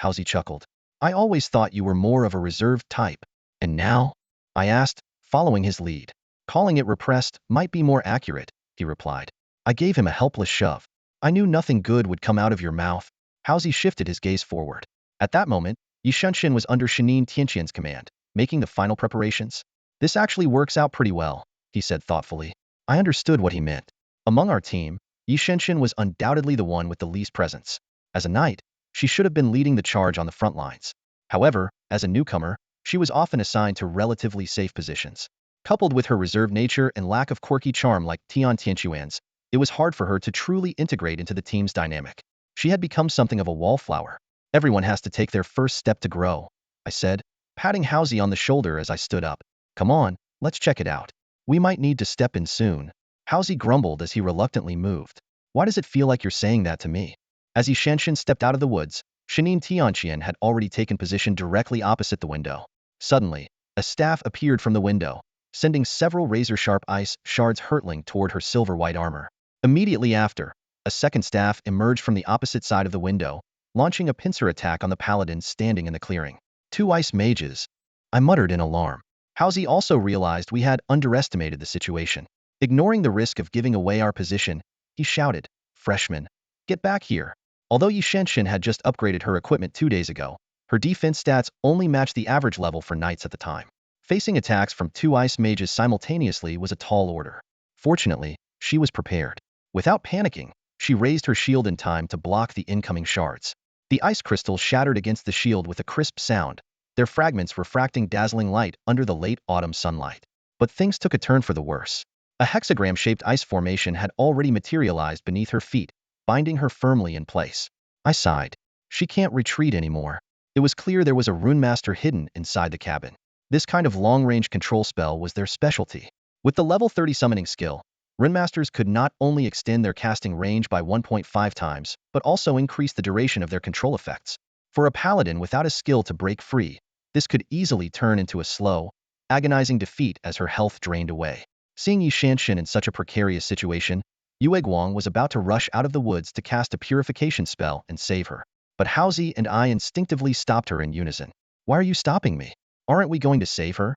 Speaker 1: Haozi chuckled. I always thought you were more of a reserved type. And now? I asked, following his lead. Calling it repressed might be more accurate, he replied. I gave him a helpless shove. I knew nothing good would come out of your mouth. Haozi shifted his gaze forward. At that moment, Yishunshin was under Shanin Tianqian's command, making the final preparations. This actually works out pretty well, he said thoughtfully. I understood what he meant. Among our team, Yishunshin was undoubtedly the one with the least presence. As a knight, she should have been leading the charge on the front lines. However, as a newcomer, she was often assigned to relatively safe positions. Coupled with her reserved nature and lack of quirky charm like Tianqian's, it was hard for her to truly integrate into the team's dynamic. She had become something of a wallflower. Everyone has to take their first step to grow, I said, patting Haozi on the shoulder as I stood up. Come on, let's check it out. We might need to step in soon. Haozi grumbled as he reluctantly moved. Why does it feel like you're saying that to me? As Yishunshin stepped out of the woods, Shanin Tianqian had already taken position directly opposite the window. Suddenly, a staff appeared from the window, sending several razor-sharp ice shards hurtling toward her silver-white armor. Immediately after, a second staff emerged from the opposite side of the window, launching a pincer attack on the paladin standing in the clearing. 2 ice mages. I muttered in alarm. Haozi also realized we had underestimated the situation. Ignoring the risk of giving away our position, he shouted, Freshman, get back here. Although Yishunshin had just upgraded her equipment 2 days ago, her defense stats only matched the average level for knights at the time. Facing attacks from 2 ice mages simultaneously was a tall order. Fortunately, she was prepared. Without panicking, she raised her shield in time to block the incoming shards. The ice crystals shattered against the shield with a crisp sound, their fragments refracting dazzling light under the late autumn sunlight. But things took a turn for the worse. A hexagram-shaped ice formation had already materialized beneath her feet, binding her firmly in place. I sighed. She can't retreat anymore. It was clear there was a runemaster hidden inside the cabin. This kind of long-range control spell was their specialty. With the level 30 summoning skill, runemasters could not only extend their casting range by 1.5 times, but also increase the duration of their control effects. For a paladin without a skill to break free, this could easily turn into a slow, agonizing defeat as her health drained away. Seeing Yishunshin in such a precarious situation, Yue Guang was about to rush out of the woods to cast a purification spell and save her. But Haozi and I instinctively stopped her in unison. Why are you stopping me? Aren't we going to save her?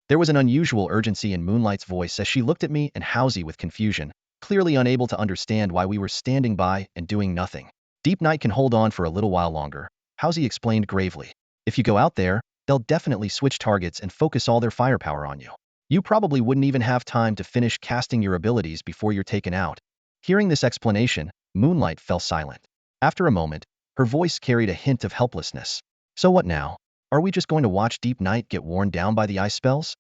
Speaker 1: There was an unusual urgency in Moonlight's voice as she looked at me and Haozi with confusion, clearly unable to understand why we were standing by and doing nothing. Deep Night can hold on for a little while longer, Haozi explained gravely. If you go out there, they'll definitely switch targets and focus all their firepower on you. You probably wouldn't even have time to finish casting your abilities before you're taken out. Hearing this explanation, Moonlight fell silent. After a moment, her voice carried a hint of helplessness. So what now? Are we just going to watch Deep Night get worn down by the ice spells?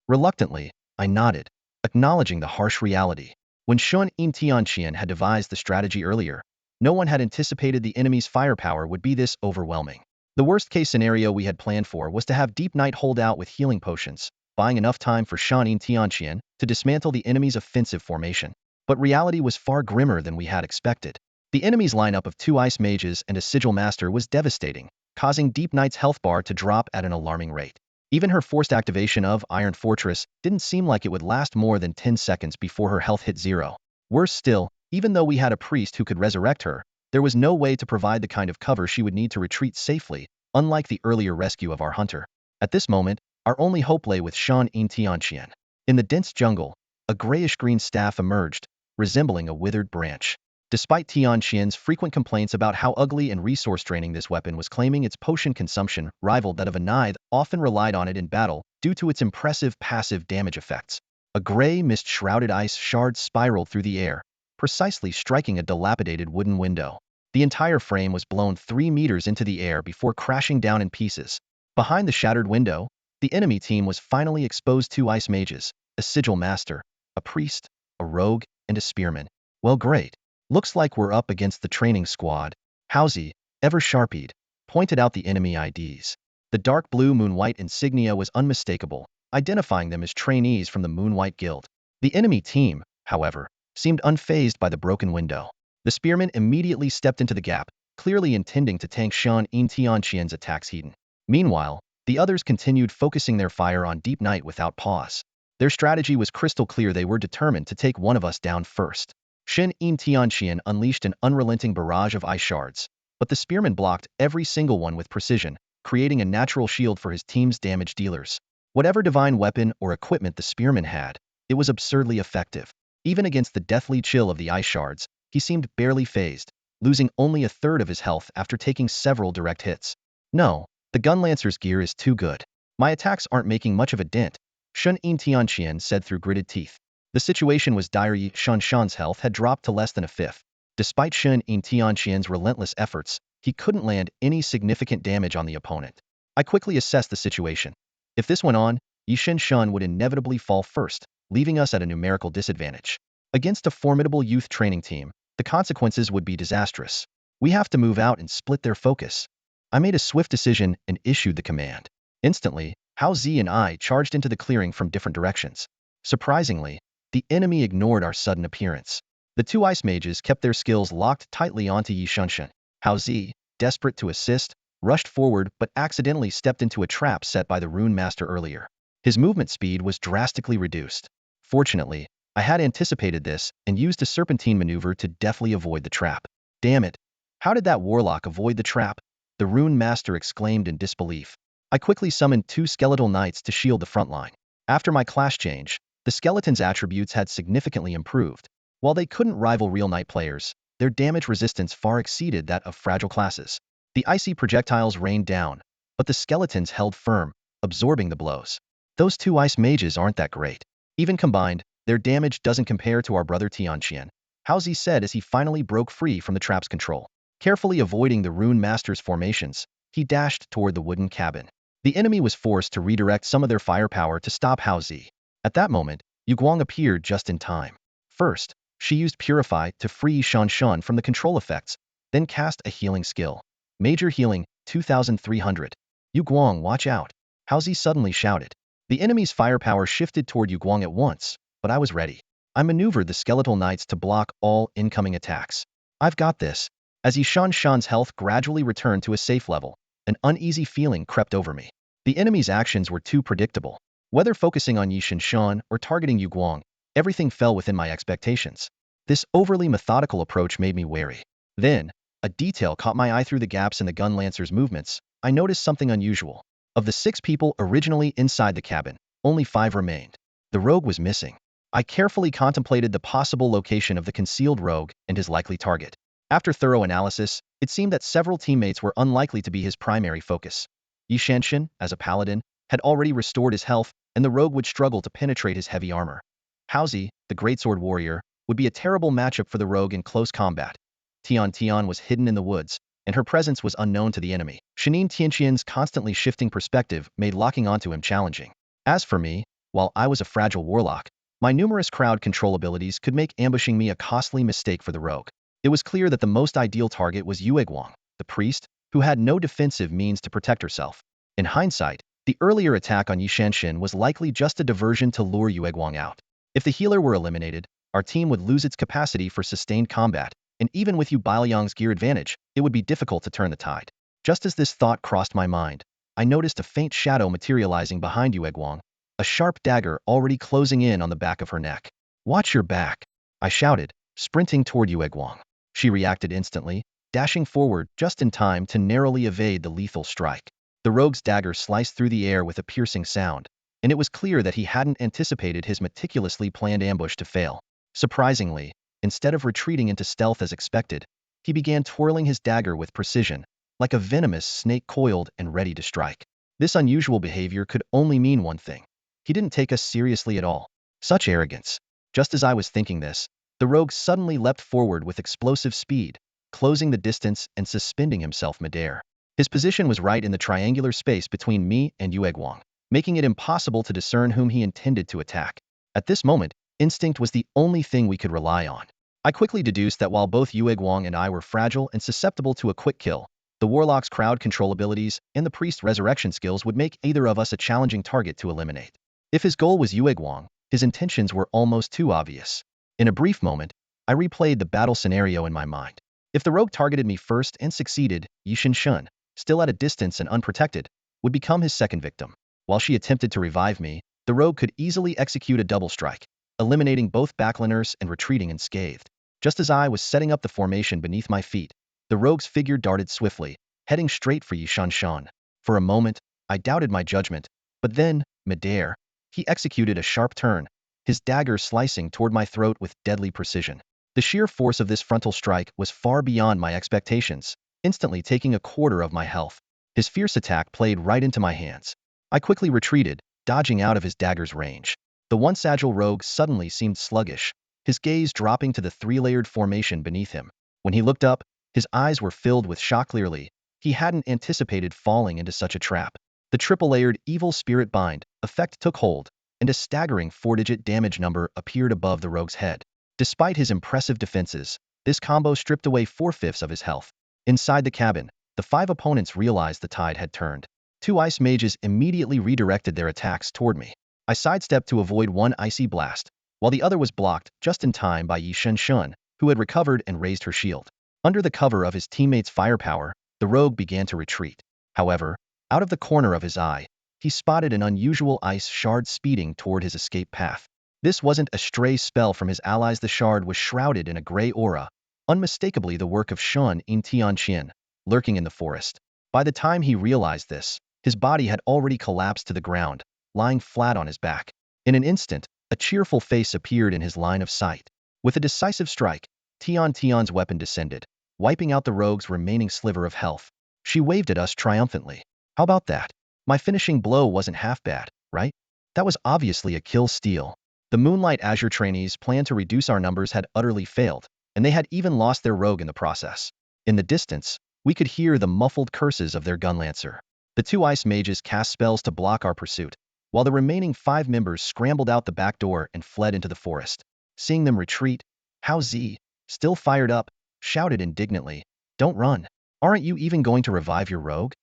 Speaker 1: Reluctantly, I nodded, acknowledging the harsh reality. When Shun Yin Tianqian had devised the strategy earlier, no one had anticipated the enemy's firepower would be this overwhelming. The worst-case scenario we had planned for was to have Deep Night hold out with healing potions, buying enough time for Shun Yin Tianqian to dismantle the enemy's offensive formation. But reality was far grimmer than we had expected. The enemy's lineup of 2 ice mages and a sigil master was devastating, causing Deep Night's health bar to drop at an alarming rate. Even her forced activation of Iron Fortress didn't seem like it would last more than 10 seconds before her health hit 0. Worse still, even though we had a priest who could resurrect her, There was no way to provide the kind of cover she would need to retreat safely, unlike the earlier rescue of our hunter. At this moment, our only hope lay with Shan Yin Tianqian. In the dense jungle, a grayish-green staff emerged, resembling a withered branch. Despite Tianqian's frequent complaints about how ugly and resource-draining this weapon was, claiming its potion consumption rivaled that of a Nithe, often relied on it in battle due to its impressive passive damage effects. A gray mist-shrouded ice shard spiraled through the air, precisely striking a dilapidated wooden window. The entire frame was blown 3 meters into the air before crashing down in pieces. Behind the shattered window, the enemy team was finally exposed: 2 ice mages, a sigil master, a priest, a rogue, and a spearman. Well, great. Looks like we're up against the training squad. Housie, ever sharp-eyed, pointed out the enemy IDs. The dark blue moon-white insignia was unmistakable, identifying them as trainees from the Moon-White Guild. The enemy team, however, seemed unfazed by the broken window. The spearman immediately stepped into the gap, clearly intending to tank Shan Yin Tianqian's attacks hidden. Meanwhile, the others continued focusing their fire on Deep Night without pause. Their strategy was crystal clear: they were determined to take one of us down first. Shan Yin Tianqian unleashed an unrelenting barrage of ice shards, but the spearman blocked every single one with precision, creating a natural shield for his team's damage dealers. Whatever divine weapon or equipment the spearman had, it was absurdly effective. Even against the deathly chill of the ice shards, he seemed barely phased, losing only a third of his health after taking several direct hits. No, the gunlancer's gear is too good. My attacks aren't making much of a dent, Shan Yin Tianqian said through gritted teeth. The situation was dire. Shan's health had dropped to less than a fifth. Despite Shan Yin Tianqian's relentless efforts, he couldn't land any significant damage on the opponent. I quickly assessed the situation. If this went on, Yishen Shan would inevitably fall first, leaving us at a numerical disadvantage. Against a formidable youth training team, the consequences would be disastrous. We have to move out and split their focus. I made a swift decision and issued the command. Instantly, Hao Zi and I charged into the clearing from different directions. Surprisingly, the enemy ignored our sudden appearance. The 2 ice mages kept their skills locked tightly onto Yi Shunshan. Hao Zi, desperate to assist, rushed forward but accidentally stepped into a trap set by the rune master earlier. His movement speed was drastically reduced. Fortunately, I had anticipated this and used a serpentine maneuver to deftly avoid the trap. Damn it! How did that warlock avoid the trap? The rune master exclaimed in disbelief. I quickly summoned 2 skeletal knights to shield the front line. After my class change, the skeletons' attributes had significantly improved. While they couldn't rival real knight players, their damage resistance far exceeded that of fragile classes. The icy projectiles rained down, but the skeletons held firm, absorbing the blows. Those 2 ice mages aren't that great. Even combined, their damage doesn't compare to our brother Tianqian, Hao Zi said as he finally broke free from the trap's control. Carefully avoiding the rune master's formations, he dashed toward the wooden cabin. The enemy was forced to redirect some of their firepower to stop Hao Zi. At that moment, Yu Guang appeared just in time. First, she used Purify to free Shan from the control effects, then cast a healing skill. Major healing, 2,300. Yu Guang, watch out! Hao Zi suddenly shouted. The enemy's firepower shifted toward Yu Guang at once, but I was ready. I maneuvered the skeletal knights to block all incoming attacks. I've got this. As Shan's health gradually returned to a safe level, an uneasy feeling crept over me. The enemy's actions were too predictable. Whether focusing on Shan or targeting Yu Guang, everything fell within my expectations. This overly methodical approach made me wary. Then, a detail caught my eye through the gaps in the gun lancer's movements. I noticed something unusual. Of the 6 people originally inside the cabin, only 5 remained. The rogue was missing. I carefully contemplated the possible location of the concealed rogue and his likely target. After thorough analysis, it seemed that several teammates were unlikely to be his primary focus. Yi Shanshan, as a paladin, had already restored his health, and the rogue would struggle to penetrate his heavy armor. Hao Zi, the greatsword warrior, would be a terrible matchup for the rogue in close combat. Tian was hidden in the woods, and her presence was unknown to the enemy. Shanin Tianqian's constantly shifting perspective made locking onto him challenging. As for me, while I was a fragile warlock, my numerous crowd control abilities could make ambushing me a costly mistake for the rogue. It was clear that the most ideal target was Yue Guang, the priest, who had no defensive means to protect herself. In hindsight, the earlier attack on Yi Shanshan was likely just a diversion to lure Yue Guang out. If the healer were eliminated, our team would lose its capacity for sustained combat, and even with Yu Bailiang's gear advantage, it would be difficult to turn the tide. Just as this thought crossed my mind, I noticed a faint shadow materializing behind Yue Guang, a sharp dagger already closing in on the back of her neck. "Watch your back," I shouted, sprinting toward Yue Guang. She reacted instantly, dashing forward just in time to narrowly evade the lethal strike. The rogue's dagger sliced through the air with a piercing sound, and it was clear that he hadn't anticipated his meticulously planned ambush to fail. Surprisingly, instead of retreating into stealth as expected, he began twirling his dagger with precision, like a venomous snake coiled and ready to strike. This unusual behavior could only mean one thing. He didn't take us seriously at all. Such arrogance. Just as I was thinking this, the rogue suddenly leapt forward with explosive speed, closing the distance and suspending himself midair. His position was right in the triangular space between me and Yueguang, making it impossible to discern whom he intended to attack. At this moment, instinct was the only thing we could rely on. I quickly deduced that while both Yueguang and I were fragile and susceptible to a quick kill, the warlock's crowd control abilities and the priest's resurrection skills would make either of us a challenging target to eliminate. If his goal was Yueguang, his intentions were almost too obvious. In a brief moment, I replayed the battle scenario in my mind. If the rogue targeted me first and succeeded, Yishin Shun, still at a distance and unprotected, would become his second victim. While she attempted to revive me, the rogue could easily execute a double strike, eliminating both backliners and retreating unscathed. Just as I was setting up the formation beneath my feet, the rogue's figure darted swiftly, heading straight for Yishan Shun. For a moment, I doubted my judgment, but then, midair, he executed a sharp turn, his dagger slicing toward my throat with deadly precision. The sheer force of this frontal strike was far beyond my expectations, instantly taking a quarter of my health. His fierce attack played right into my hands. I quickly retreated, dodging out of his dagger's range. The once agile rogue suddenly seemed sluggish, his gaze dropping to the three-layered formation beneath him. When he looked up, his eyes were filled with shock. Clearly, he hadn't anticipated falling into such a trap. The triple-layered evil spirit bind effect took hold, and a staggering 4-digit damage number appeared above the rogue's head. Despite his impressive defenses, this combo stripped away 4/5 of his health. Inside the cabin, the 5 opponents realized the tide had turned. 2 ice mages immediately redirected their attacks toward me. I sidestepped to avoid one icy blast, while the other was blocked just in time by Yishen Shun, who had recovered and raised her shield. Under the cover of his teammates' firepower, the rogue began to retreat. However, out of the corner of his eye, he spotted an unusual ice shard speeding toward his escape path. This wasn't a stray spell from his allies. The shard was shrouded in a gray aura, unmistakably the work of Shun Yin Tianqian, lurking in the forest. By the time he realized this, his body had already collapsed to the ground, lying flat on his back. In an instant, a cheerful face appeared in his line of sight. With a decisive strike, Tian's weapon descended, wiping out the rogue's remaining sliver of health. She waved at us triumphantly. How about that? My finishing blow wasn't half bad, right? That was obviously a kill steal. The Moonlight Azure trainees' plan to reduce our numbers had utterly failed, and they had even lost their rogue in the process. In the distance, we could hear the muffled curses of their gunlancer. The 2 ice mages cast spells to block our pursuit, while the remaining 5 members scrambled out the back door and fled into the forest. Seeing them retreat, Hao Zi, still fired up, shouted indignantly, "Don't run! Aren't you even going to revive your rogue?"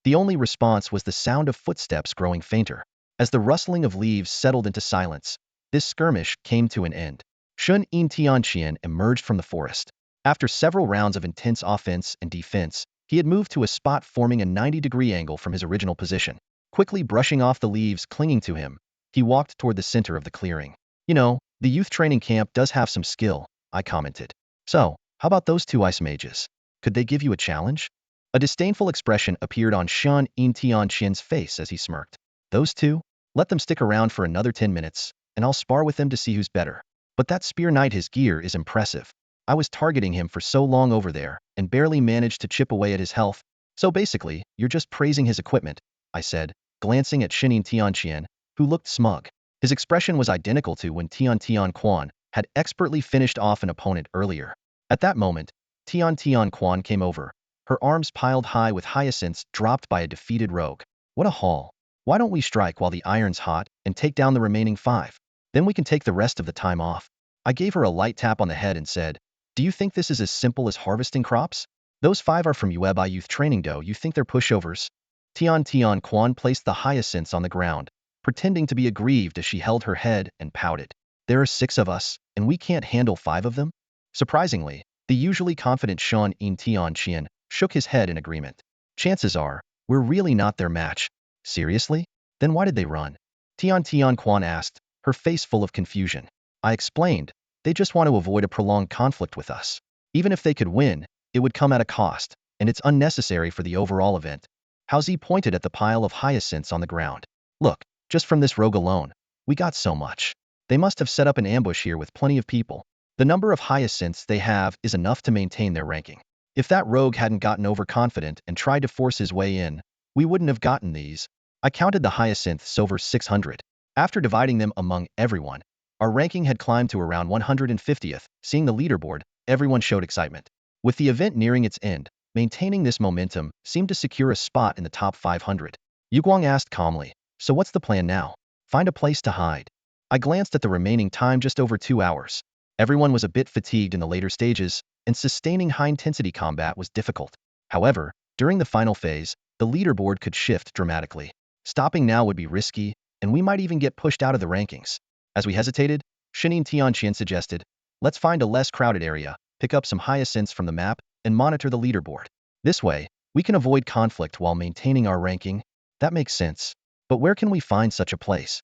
Speaker 1: The only response was the sound of footsteps growing fainter. As the rustling of leaves settled into silence, this skirmish came to an end. Shun Yin Tianqian emerged from the forest. After several rounds of intense offense and defense, he had moved to a spot forming a 90-degree angle from his original position. Quickly brushing off the leaves clinging to him, he walked toward the center of the clearing. "You know, the youth training camp does have some skill," I commented. "So, how about those 2 ice mages? Could they give you a challenge?" A disdainful expression appeared on Shun Yin Tianqian's face as he smirked. "Those 2? Let them stick around for another 10 minutes, and I'll spar with them to see who's better. But that spear knight, his gear is impressive. I was targeting him for so long over there, and barely managed to chip away at his health. So basically, you're just praising his equipment," I said, glancing at Shinin Tianqian, who looked smug. His expression was identical to when Tian Quan had expertly finished off an opponent earlier. At that moment, Tian Quan came over, her arms piled high with hyacinths dropped by a defeated rogue. "What a haul. Why don't we strike while the iron's hot and take down the remaining 5? Then we can take the rest of the time off." I gave her a light tap on the head and said, "Do you think this is as simple as harvesting crops? Those 5 are from Yuebai Youth Training Do. You think they're pushovers?" Tian Quan placed the hyacinths on the ground, pretending to be aggrieved as she held her head and pouted. "There are 6 of us, and we can't handle 5 of them?" Surprisingly, the usually confident Shun Yin Tianqian shook his head in agreement. "Chances are, we're really not their match." "Seriously? Then why did they run?" Tian Quan asked, her face full of confusion. I explained, "They just want to avoid a prolonged conflict with us. Even if they could win, it would come at a cost, and it's unnecessary for the overall event. Haozi pointed at the pile of hyacinths on the ground. Look, just from this rogue alone, we got so much. They must have set up an ambush here with plenty of people. The number of hyacinths they have is enough to maintain their ranking. If that rogue hadn't gotten overconfident and tried to force his way in, we wouldn't have gotten these. I counted the hyacinths over 600. After dividing them among everyone, our ranking had climbed to around 150th. Seeing the leaderboard, everyone showed excitement. With the event nearing its end, maintaining this momentum seemed to secure a spot in the top 500. Yu Guang asked calmly, so what's the plan now? Find a place to hide. I glanced at the remaining time, just over 2 hours. Everyone was a bit fatigued in the later stages, and sustaining high-intensity combat was difficult. However, during the final phase, the leaderboard could shift dramatically. Stopping now would be risky, and we might even get pushed out of the rankings. As we hesitated, Shinin Tianqian suggested, let's find a less crowded area, pick up some hyacinths from the map, and monitor the leaderboard. This way, we can avoid conflict while maintaining our ranking. That makes sense. But where can we find such a place?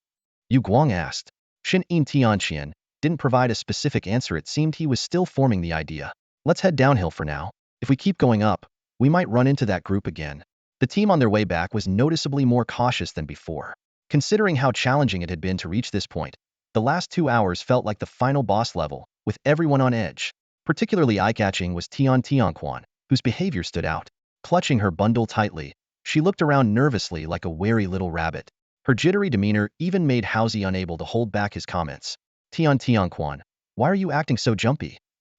Speaker 1: Yu Guang asked. Shinin Tianqian didn't provide a specific answer. It seemed he was still forming the idea. Let's head downhill for now. If we keep going up, we might run into that group again. The team on their way back was noticeably more cautious than before. Considering how challenging it had been to reach this point, the last 2 hours felt like the final boss level, with everyone on edge. Particularly eye-catching was Tianqian, whose behavior stood out. Clutching her bundle tightly, she looked around nervously like a wary little rabbit. Her jittery demeanor even made Haozi unable to hold back his comments. Tianqian, why are you acting so jumpy?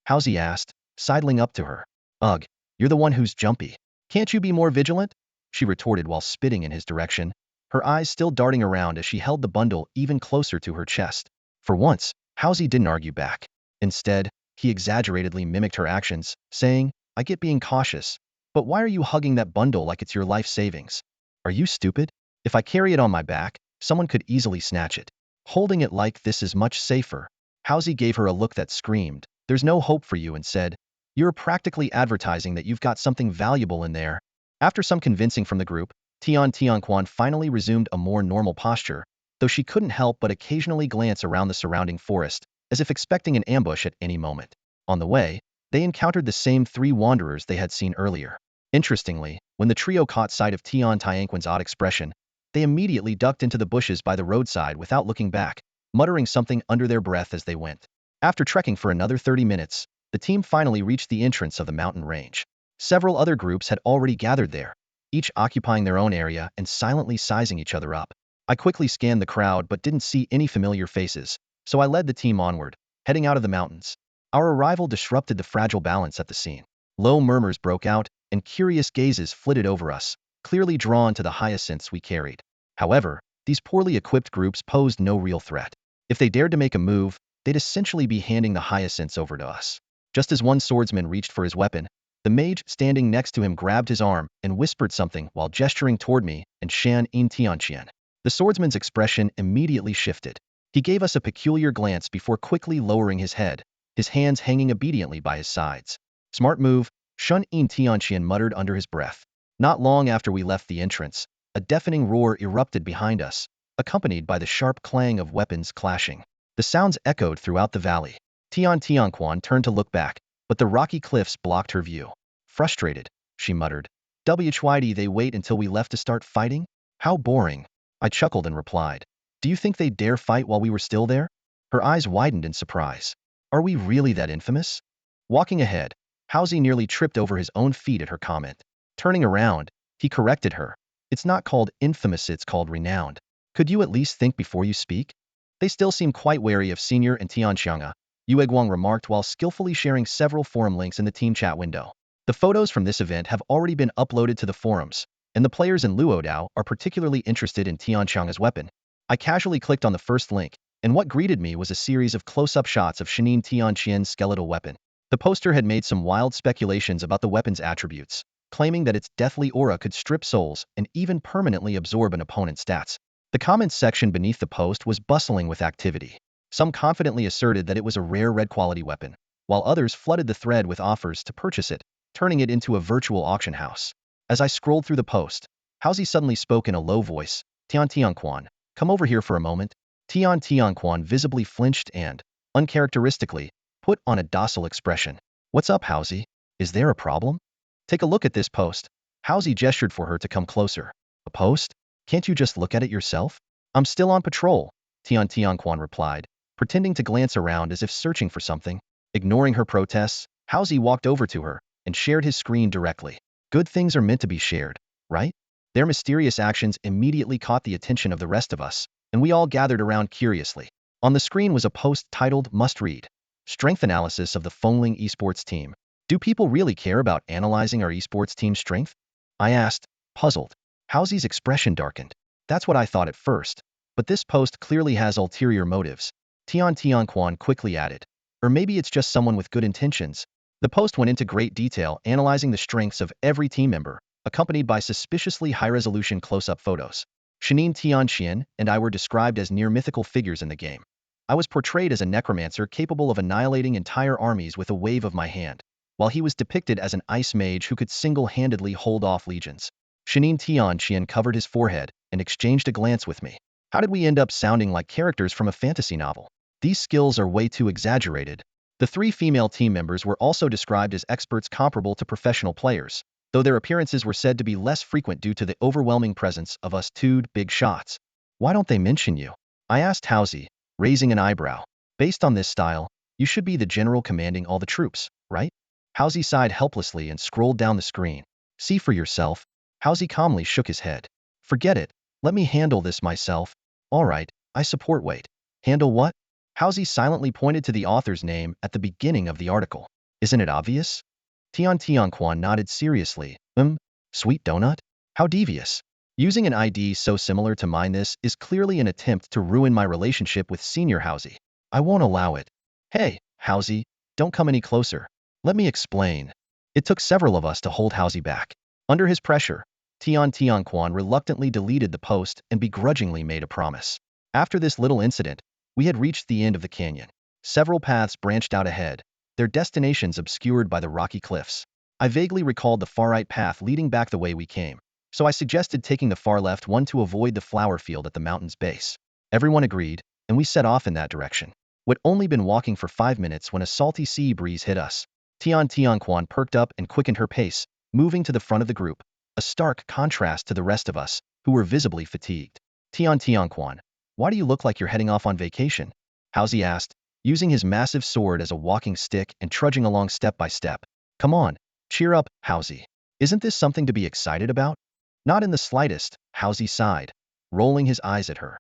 Speaker 1: Haozi asked, sidling up to her. Ugh, you're the one who's jumpy. Can't you be more vigilant? She retorted while spitting in his direction, her eyes still darting around as she held the bundle even closer to her chest. For once, Haozi didn't argue back. Instead, he exaggeratedly mimicked her actions, saying, I get being cautious, but why are you hugging that bundle like it's your life savings? Are you stupid? If I carry it on my back, someone could easily snatch it. Holding it like this is much safer. Haozi gave her a look that screamed, there's no hope for you, and said, you're practically advertising that you've got something valuable in there. After some convincing from the group, Tianqian finally resumed a more normal posture, though she couldn't help but occasionally glance around the surrounding forest, as if expecting an ambush at any moment. On the way, they encountered the same 3 wanderers they had seen earlier. Interestingly, when the trio caught sight of Tianqian's odd expression, they immediately ducked into the bushes by the roadside without looking back, muttering something under their breath as they went. After trekking for another 30 minutes, the team finally reached the entrance of the mountain range. Several other groups had already gathered there, each occupying their own area and silently sizing each other up. I quickly scanned the crowd but didn't see any familiar faces, so I led the team onward, heading out of the mountains. Our arrival disrupted the fragile balance at the scene. Low murmurs broke out, and curious gazes flitted over us, clearly drawn to the hyacinths we carried. However, these poorly equipped groups posed no real threat. If they dared to make a move, they'd essentially be handing the hyacinths over to us. Just as one swordsman reached for his weapon, the mage standing next to him grabbed his arm and whispered something while gesturing toward me and Shinin Tianqian. The swordsman's expression immediately shifted. He gave us a peculiar glance before quickly lowering his head, his hands hanging obediently by his sides. Smart move, Shinin Tianqian muttered under his breath. Not long after we left the entrance, a deafening roar erupted behind us, accompanied by the sharp clang of weapons clashing. The sounds echoed throughout the valley. Tianqian turned to look back, but the rocky cliffs blocked her view. Frustrated, she muttered. Why do they wait until we left to start fighting? How boring. I chuckled and replied. Do you think they'd dare fight while we were still there? Her eyes widened in surprise. Are we really that infamous? Walking ahead, Haozi nearly tripped over his own feet at her comment. Turning around, he corrected her. It's not called infamous, it's called renowned. Could you at least think before you speak? They still seem quite wary of Senior and Tianqiang, Yu Guang remarked while skillfully sharing several forum links in the team chat window. The photos from this event have already been uploaded to the forums, and the players in Luodao are particularly interested in Tianqiang's weapon. I casually clicked on the first link, and what greeted me was a series of close-up shots of Shinin Tianqian's skeletal weapon. The poster had made some wild speculations about the weapon's attributes, claiming that its deathly aura could strip souls and even permanently absorb an opponent's stats. The comments section beneath the post was bustling with activity. Some confidently asserted that it was a rare red-quality weapon, while others flooded the thread with offers to purchase it, turning it into a virtual auction house. As I scrolled through the post, Haozi suddenly spoke in a low voice. Tianqian, come over here for a moment. Tianqian visibly flinched and, uncharacteristically, put on a docile expression. What's up, Haozi? Is there a problem? Take a look at this post. Howsy gestured for her to come closer. A post? Can't you just look at it yourself? I'm still on patrol, Tianquan replied, pretending to glance around as if searching for something. Ignoring her protests, Howsy walked over to her and shared his screen directly. Good things are meant to be shared, right? Their mysterious actions immediately caught the attention of the rest of us, and we all gathered around curiously. On the screen was a post titled Must Read. Strength analysis of the Fengling esports team. Do people really care about analyzing our esports team's strength? I asked, puzzled. Howsy's expression darkened. That's what I thought at first. But this post clearly has ulterior motives. Tianquan quickly added. Or maybe it's just someone with good intentions. The post went into great detail analyzing the strengths of every team member, accompanied by suspiciously high-resolution close-up photos. Shanin Tianqian and I were described as near-mythical figures in the game. I was portrayed as a necromancer capable of annihilating entire armies with a wave of my hand, while he was depicted as an ice mage who could single-handedly hold off legions. Shanin Tianqian covered his forehead and exchanged a glance with me. How did we end up sounding like characters from a fantasy novel? These skills are way too exaggerated. The 3 female team members were also described as experts comparable to professional players, though their appearances were said to be less frequent due to the overwhelming presence of us 2 big shots. Why don't they mention you? I asked Howsy, raising an eyebrow. Based on this style, you should be the general commanding all the troops, right? Howsy sighed helplessly and scrolled down the screen. See for yourself. Howsy calmly shook his head. Forget it. Let me handle this myself. All right, I support. Wait. Handle what? Howsy silently pointed to the author's name at the beginning of the article. Isn't it obvious? Tianquan nodded seriously. Sweet donut? How devious. Using an ID so similar to mine, this is clearly an attempt to ruin my relationship with Senior Howsy. I won't allow it. Hey, Howsy, don't come any closer. Let me explain. It took several of us to hold Howsy back. Under his pressure, Tianquan reluctantly deleted the post and begrudgingly made a promise. After this little incident, we had reached the end of the canyon. Several paths branched out ahead, their destinations obscured by the rocky cliffs. I vaguely recalled the far right path leading back the way we came, so I suggested taking the far left one to avoid the flower field at the mountain's base. Everyone agreed, and we set off in that direction. We'd only been walking for 5 minutes when a salty sea breeze hit us. Tianquan perked up and quickened her pace, moving to the front of the group, a stark contrast to the rest of us, who were visibly fatigued. Tianquan, why do you look like you're heading off on vacation? Howsy asked, using his massive sword as a walking stick and trudging along step by step. Come on, cheer up, Howsy. Isn't this something to be excited about? Not in the slightest, Howsy sighed, rolling his eyes at her.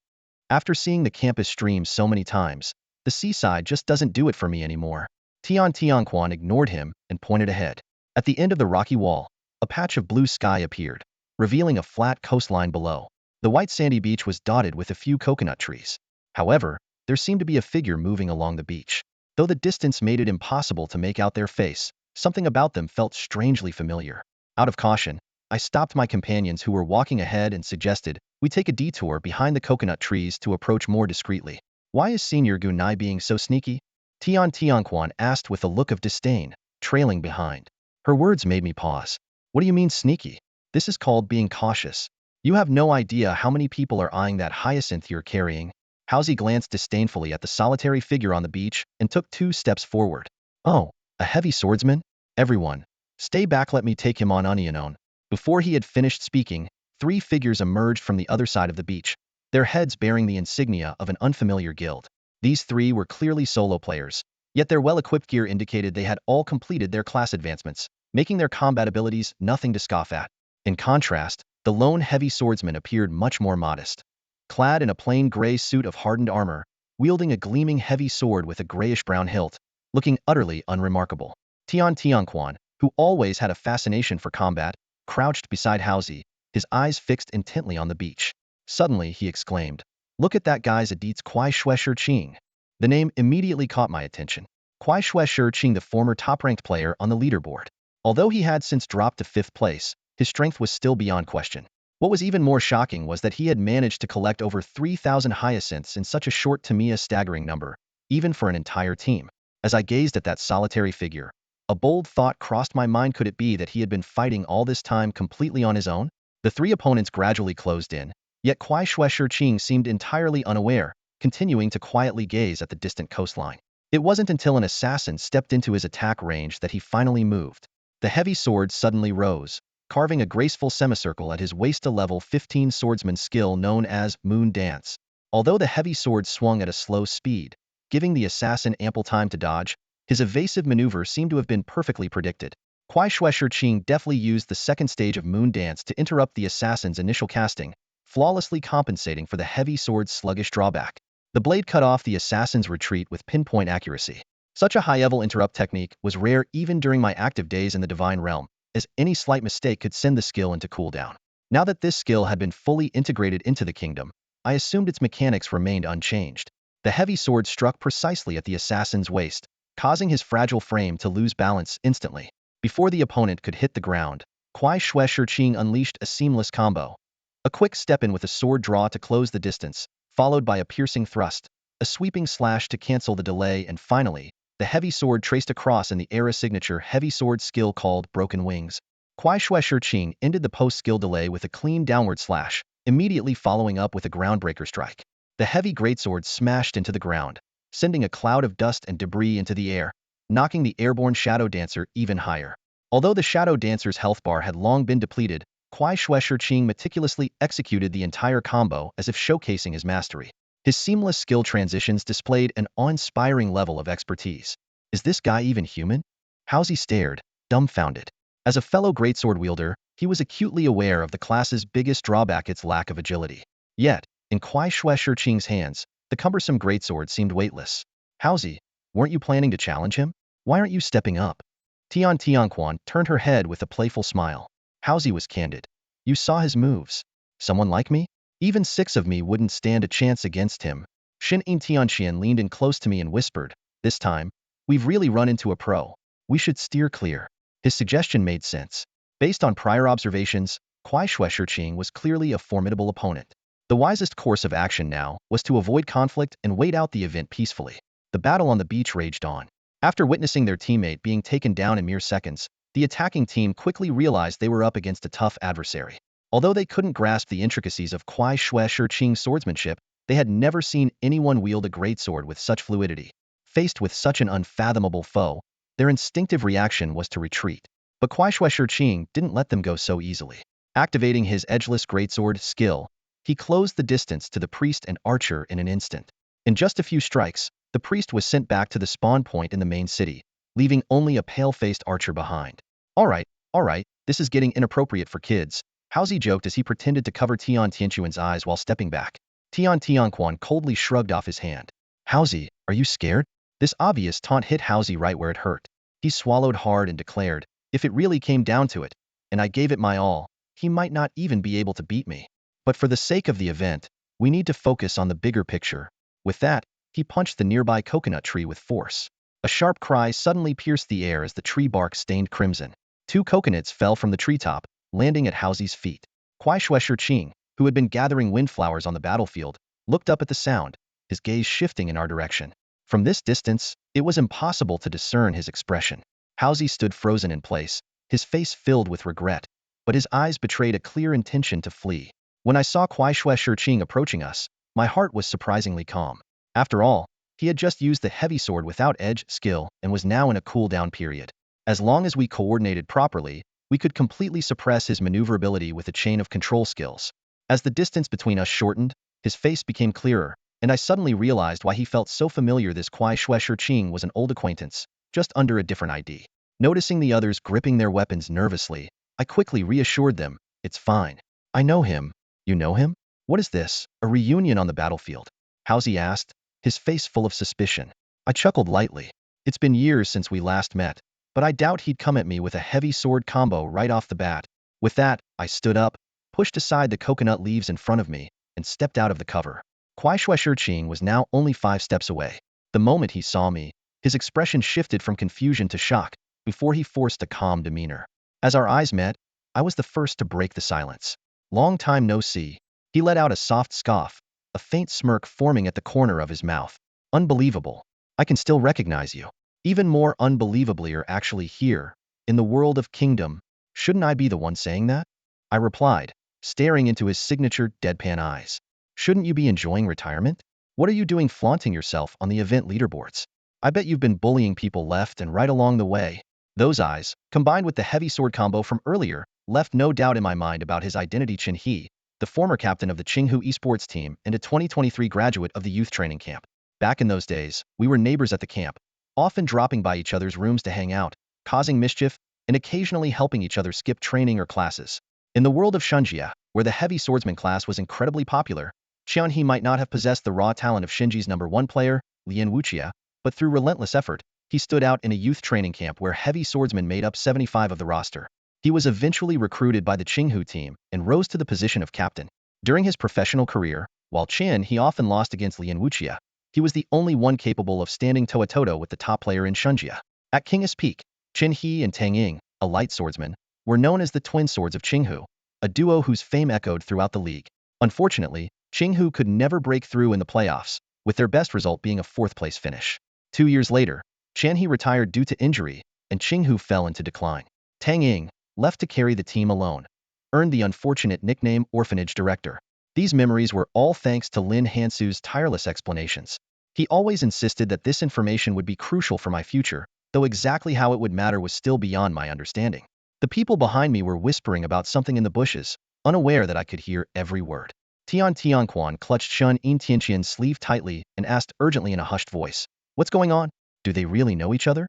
Speaker 1: After seeing the campus stream so many times, the seaside just doesn't do it for me anymore. Tianquan ignored him and pointed ahead. At the end of the rocky wall, a patch of blue sky appeared, revealing a flat coastline below. The white sandy beach was dotted with a few coconut trees. However, there seemed to be a figure moving along the beach. Though the distance made it impossible to make out their face, something about them felt strangely familiar. Out of caution, I stopped my companions who were walking ahead and suggested we take a detour behind the coconut trees to approach more discreetly. Why is Senior Gunai being so sneaky? Tianquan asked with a look of disdain, trailing behind. Her words made me pause. What do you mean sneaky? This is called being cautious. You have no idea how many people are eyeing that hyacinth you're carrying. Howsy glanced disdainfully at the solitary figure on the beach and took 2 steps forward. Oh, a heavy swordsman? Everyone, stay back, let me take him on Onionon. Before he had finished speaking, 3 figures emerged from the other side of the beach, their heads bearing the insignia of an unfamiliar guild. These 3 were clearly solo players, yet their well-equipped gear indicated they had all completed their class advancements, making their combat abilities nothing to scoff at. In contrast, the lone heavy swordsman appeared much more modest. Clad in a plain gray suit of hardened armor, wielding a gleaming heavy sword with a grayish-brown hilt, looking utterly unremarkable. Tianquan, who always had a fascination for combat, crouched beside Howsy, his eyes fixed intently on the beach. Suddenly, he exclaimed, "Look at that guy's Adit's Kuai Qing." The name immediately caught my attention. Kuai Qing, the former top-ranked player on the leaderboard. Although he had since dropped to 5th place, his strength was still beyond question. What was even more shocking was that he had managed to collect over 3,000 hyacinths in such a short, to me, a staggering number, even for an entire team. As I gazed at that solitary figure, a bold thought crossed my mind. Could it be that he had been fighting all this time completely on his own? The 3 opponents gradually closed in, yet Kuai Qing seemed entirely unaware, continuing to quietly gaze at the distant coastline. It wasn't until an assassin stepped into his attack range that he finally moved. The heavy sword suddenly rose, carving a graceful semicircle at his waist, a level 15 swordsman skill known as Moon Dance. Although the heavy sword swung at a slow speed, giving the assassin ample time to dodge, his evasive maneuver seemed to have been perfectly predicted. Gu Qingzhu deftly used the second stage of Moon Dance to interrupt the assassin's initial casting, flawlessly compensating for the heavy sword's sluggish drawback. The blade cut off the assassin's retreat with pinpoint accuracy. Such a high-level interrupt technique was rare even during my active days in the Divine Realm, as any slight mistake could send the skill into cooldown. Now that this skill had been fully integrated into the kingdom, I assumed its mechanics remained unchanged. The heavy sword struck precisely at the assassin's waist, causing his fragile frame to lose balance instantly. Before the opponent could hit the ground, Gu Qingzhu unleashed a seamless combo. A quick step-in with a sword draw to close the distance, followed by a piercing thrust, a sweeping slash to cancel the delay, and finally, the heavy sword traced across in the era signature heavy sword skill called Broken Wings. Gu Qingzhu ended the post-skill delay with a clean downward slash, immediately following up with a groundbreaker strike. The heavy greatsword smashed into the ground, sending a cloud of dust and debris into the air, knocking the airborne Shadow Dancer even higher. Although the Shadow Dancer's health bar had long been depleted, Gu Qingzhu meticulously executed the entire combo as if showcasing his mastery. His seamless skill transitions displayed an awe-inspiring level of expertise. Is this guy even human? Hansu stared, dumbfounded. As a fellow greatsword wielder, he was acutely aware of the class's biggest drawback, its lack of agility. Yet, in Gu Qingzhu's hands, the cumbersome greatsword seemed weightless. Hansu, weren't you planning to challenge him? Why aren't you stepping up? Tianquan turned her head with a playful smile. Hansu was candid. You saw his moves. Someone like me? Even 6 of me wouldn't stand a chance against him. Tianxian leaned in close to me and whispered, this time, we've really run into a pro. We should steer clear. His suggestion made sense. Based on prior observations, Gu Qingzhu was clearly a formidable opponent. The wisest course of action now was to avoid conflict and wait out the event peacefully. The battle on the beach raged on. After witnessing their teammate being taken down in mere seconds, the attacking team quickly realized they were up against a tough adversary. Although they couldn't grasp the intricacies of Gu Qingzhu's swordsmanship, they had never seen anyone wield a greatsword with such fluidity. Faced with such an unfathomable foe, their instinctive reaction was to retreat. But Gu Qingzhu didn't let them go so easily. Activating his edgeless greatsword skill, he closed the distance to the priest and archer in an instant. In just a few strikes, the priest was sent back to the spawn point in the main city, leaving only a pale-faced archer behind. All right, this is getting inappropriate for kids, Hansu joked as he pretended to cover Tianquan's eyes while stepping back. Tianquan coldly shrugged off his hand. Hansu, are you scared? This obvious taunt hit Hansu right where it hurt. He swallowed hard and declared, if it really came down to it, and I gave it my all, he might not even be able to beat me. But for the sake of the event, we need to focus on the bigger picture. With that, he punched the nearby coconut tree with force. A sharp cry suddenly pierced the air as the tree bark stained crimson. 2 coconuts fell from the treetop, landing at Hansu's feet. Gu Qingzhu, who had been gathering windflowers on the battlefield, looked up at the sound, his gaze shifting in our direction. From this distance, it was impossible to discern his expression. Hansu stood frozen in place, his face filled with regret, but his eyes betrayed a clear intention to flee. When I saw Gu Qingzhu approaching us, my heart was surprisingly calm. After all, he had just used the heavy sword without edge skill and was now in a cooldown period. As long as we coordinated properly, we could completely suppress his maneuverability with a chain of control skills. As the distance between us shortened, his face became clearer, and I suddenly realized why he felt so familiar. This Gu Qingzhu was an old acquaintance, just under a different ID. Noticing the others gripping their weapons nervously, I quickly reassured them, it's fine. I know him. You know him? What is this, a reunion on the battlefield? Hansu asked, his face full of suspicion. I chuckled lightly. It's been years since we last met, but I doubt he'd come at me with a heavy sword combo right off the bat. With that, I stood up, pushed aside the coconut leaves in front of me, and stepped out of the cover. Gu Qingzhu was now only 5 steps away. The moment he saw me, his expression shifted from confusion to shock, before he forced a calm demeanor. As our eyes met, I was the first to break the silence. Long time no see. He let out a soft scoff, a faint smirk forming at the corner of his mouth. Unbelievable. I can still recognize you. Even more unbelievably, you're actually here, in the world of kingdom. Shouldn't I be the one saying that? I replied, staring into his signature deadpan eyes. Shouldn't you be enjoying retirement? What are you doing flaunting yourself on the event leaderboards? I bet you've been bullying people left and right along the way. Those eyes, combined with the heavy sword combo from earlier, left no doubt in my mind about his identity. Chen He, the former captain of the Qinghu esports team and a 2023 graduate of the youth training camp. Back in those days, we were neighbors at the camp, often dropping by each other's rooms to hang out, causing mischief, and occasionally helping each other skip training or classes. In the world of Shunjia, where the heavy swordsman class was incredibly popular, Qian He might not have possessed the raw talent of Shinji's #1 player, Lian Wuque, but through relentless effort, he stood out in a youth training camp where heavy swordsmen made up 75 of the roster. He was eventually recruited by the Qinghu team and rose to the position of captain. During his professional career, while Qian He often lost against Lian Wuque, he was the only one capable of standing toe-to-toe with the top player in Shunjia. At King's Peak, Chen He and Tang Ying, a light swordsman, were known as the twin swords of Qinghu, a duo whose fame echoed throughout the league. Unfortunately, Qinghu could never break through in the playoffs, with their best result being a fourth-place finish. 2 years later, Qian He retired due to injury, and Qinghu fell into decline. Tang Ying, left to carry the team alone, earned the unfortunate nickname Orphanage Director. These memories were all thanks to Lin Hansu's tireless explanations. He always insisted that this information would be crucial for my future, though exactly how it would matter was still beyond my understanding. The people behind me were whispering about something in the bushes, unaware that I could hear every word. Tian Tianquan clutched Shun Yin Tianqian's sleeve tightly and asked urgently in a hushed voice, "What's going on? Do they really know each other?"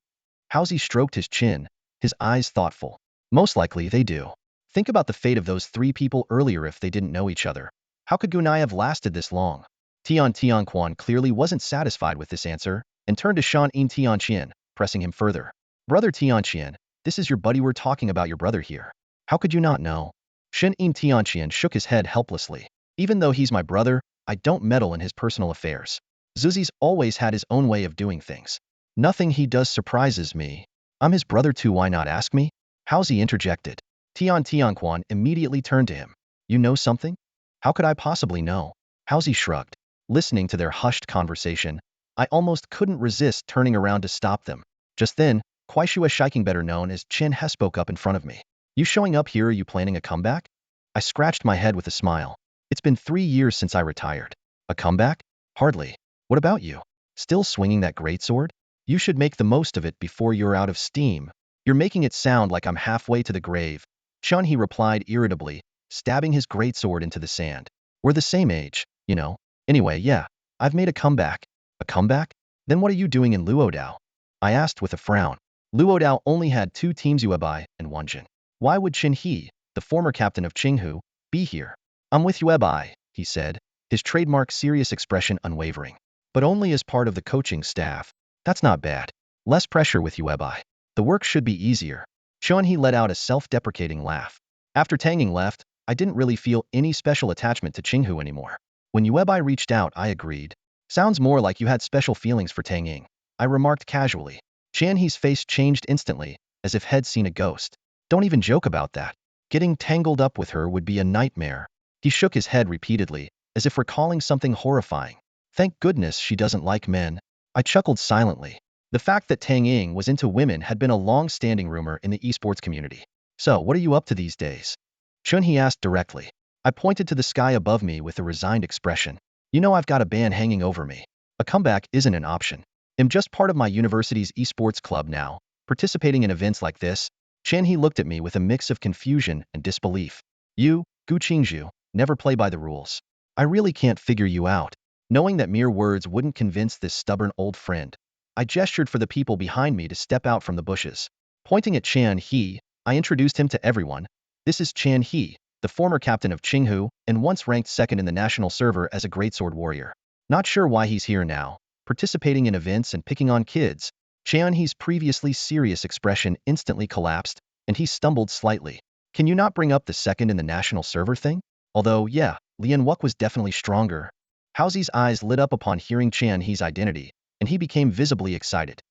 Speaker 1: Haozi stroked his chin, his eyes thoughtful. "Most likely they do. Think about the fate of those 3 people earlier if they didn't know each other. How could Gunai have lasted this long?" Tian Tianquan clearly wasn't satisfied with this answer and turned to Shan Yin Tianqian, pressing him further. "Brother Tianqian, this is your buddy. We're talking about your brother here. How could you not know?" Shan Yin Tianqian shook his head helplessly. "Even though he's my brother, I don't meddle in his personal affairs. Zuzi's always had his own way of doing things. Nothing he does surprises me. I'm his brother too, why not ask me?" Haozi interjected. Tian Tianquan immediately turned to him. "You know something? How could I possibly know?" Haozi shrugged. Listening to their hushed conversation, I almost couldn't resist turning around to stop them. Just then, Kuaishua Shiking, better known as Chen He, spoke up in front of me. "You showing up here? Are you planning a comeback?" I scratched my head with a smile. "It's been 3 years since I retired. A comeback? Hardly. What about you? Still swinging that greatsword? You should make the most of it before you're out of steam. You're making it sound like I'm halfway to the grave." Chun He replied irritably, stabbing his greatsword into the sand. "We're the same age, you know. Anyway, yeah, I've made a comeback." "A comeback? Then what are you doing in Luodao?" I asked with a frown. Luodao only had 2 teams, Yuebai and Wanjin. Why would Chen He, the former captain of Qinghu, be here? "I'm with Yuebai," he said, his trademark serious expression unwavering. "But only as part of the coaching staff. That's not bad. Less pressure with Yuebai. The work should be easier." Chun He let out a self-deprecating laugh. After Tang Ying left, I didn't really feel any special attachment to Qinghu anymore. When Yuebai reached out, I agreed. "Sounds more like you had special feelings for Tang Ying," I remarked casually. Qian He's face changed instantly, as if he'd seen a ghost. "Don't even joke about that. Getting tangled up with her would be a nightmare." He shook his head repeatedly, as if recalling something horrifying. "Thank goodness she doesn't like men." I chuckled silently. The fact that Tang Ying was into women had been a long-standing rumor in the esports community. "So, what are you up to these days?" Chun He asked directly. I pointed to the sky above me with a resigned expression. "You know I've got a ban hanging over me. A comeback isn't an option. I'm just part of my university's esports club now, participating in events like this." Chen He looked at me with a mix of confusion and disbelief. "You, Gu Qingzhu, never play by the rules. I really can't figure you out." Knowing that mere words wouldn't convince this stubborn old friend, I gestured for the people behind me to step out from the bushes. Pointing at Qian He, I introduced him to everyone. "This is Qian He, the former captain of Qinghu and once ranked 2nd in the national server as a greatsword warrior. Not sure why he's here now, participating in events and picking on kids." Qian He's previously serious expression instantly collapsed, and he stumbled slightly. "Can you not bring up the 2nd in the national server thing? Although, yeah, Lian Wuque was definitely stronger." Haozi's eyes lit up upon hearing Qian He's identity, and he became visibly excited.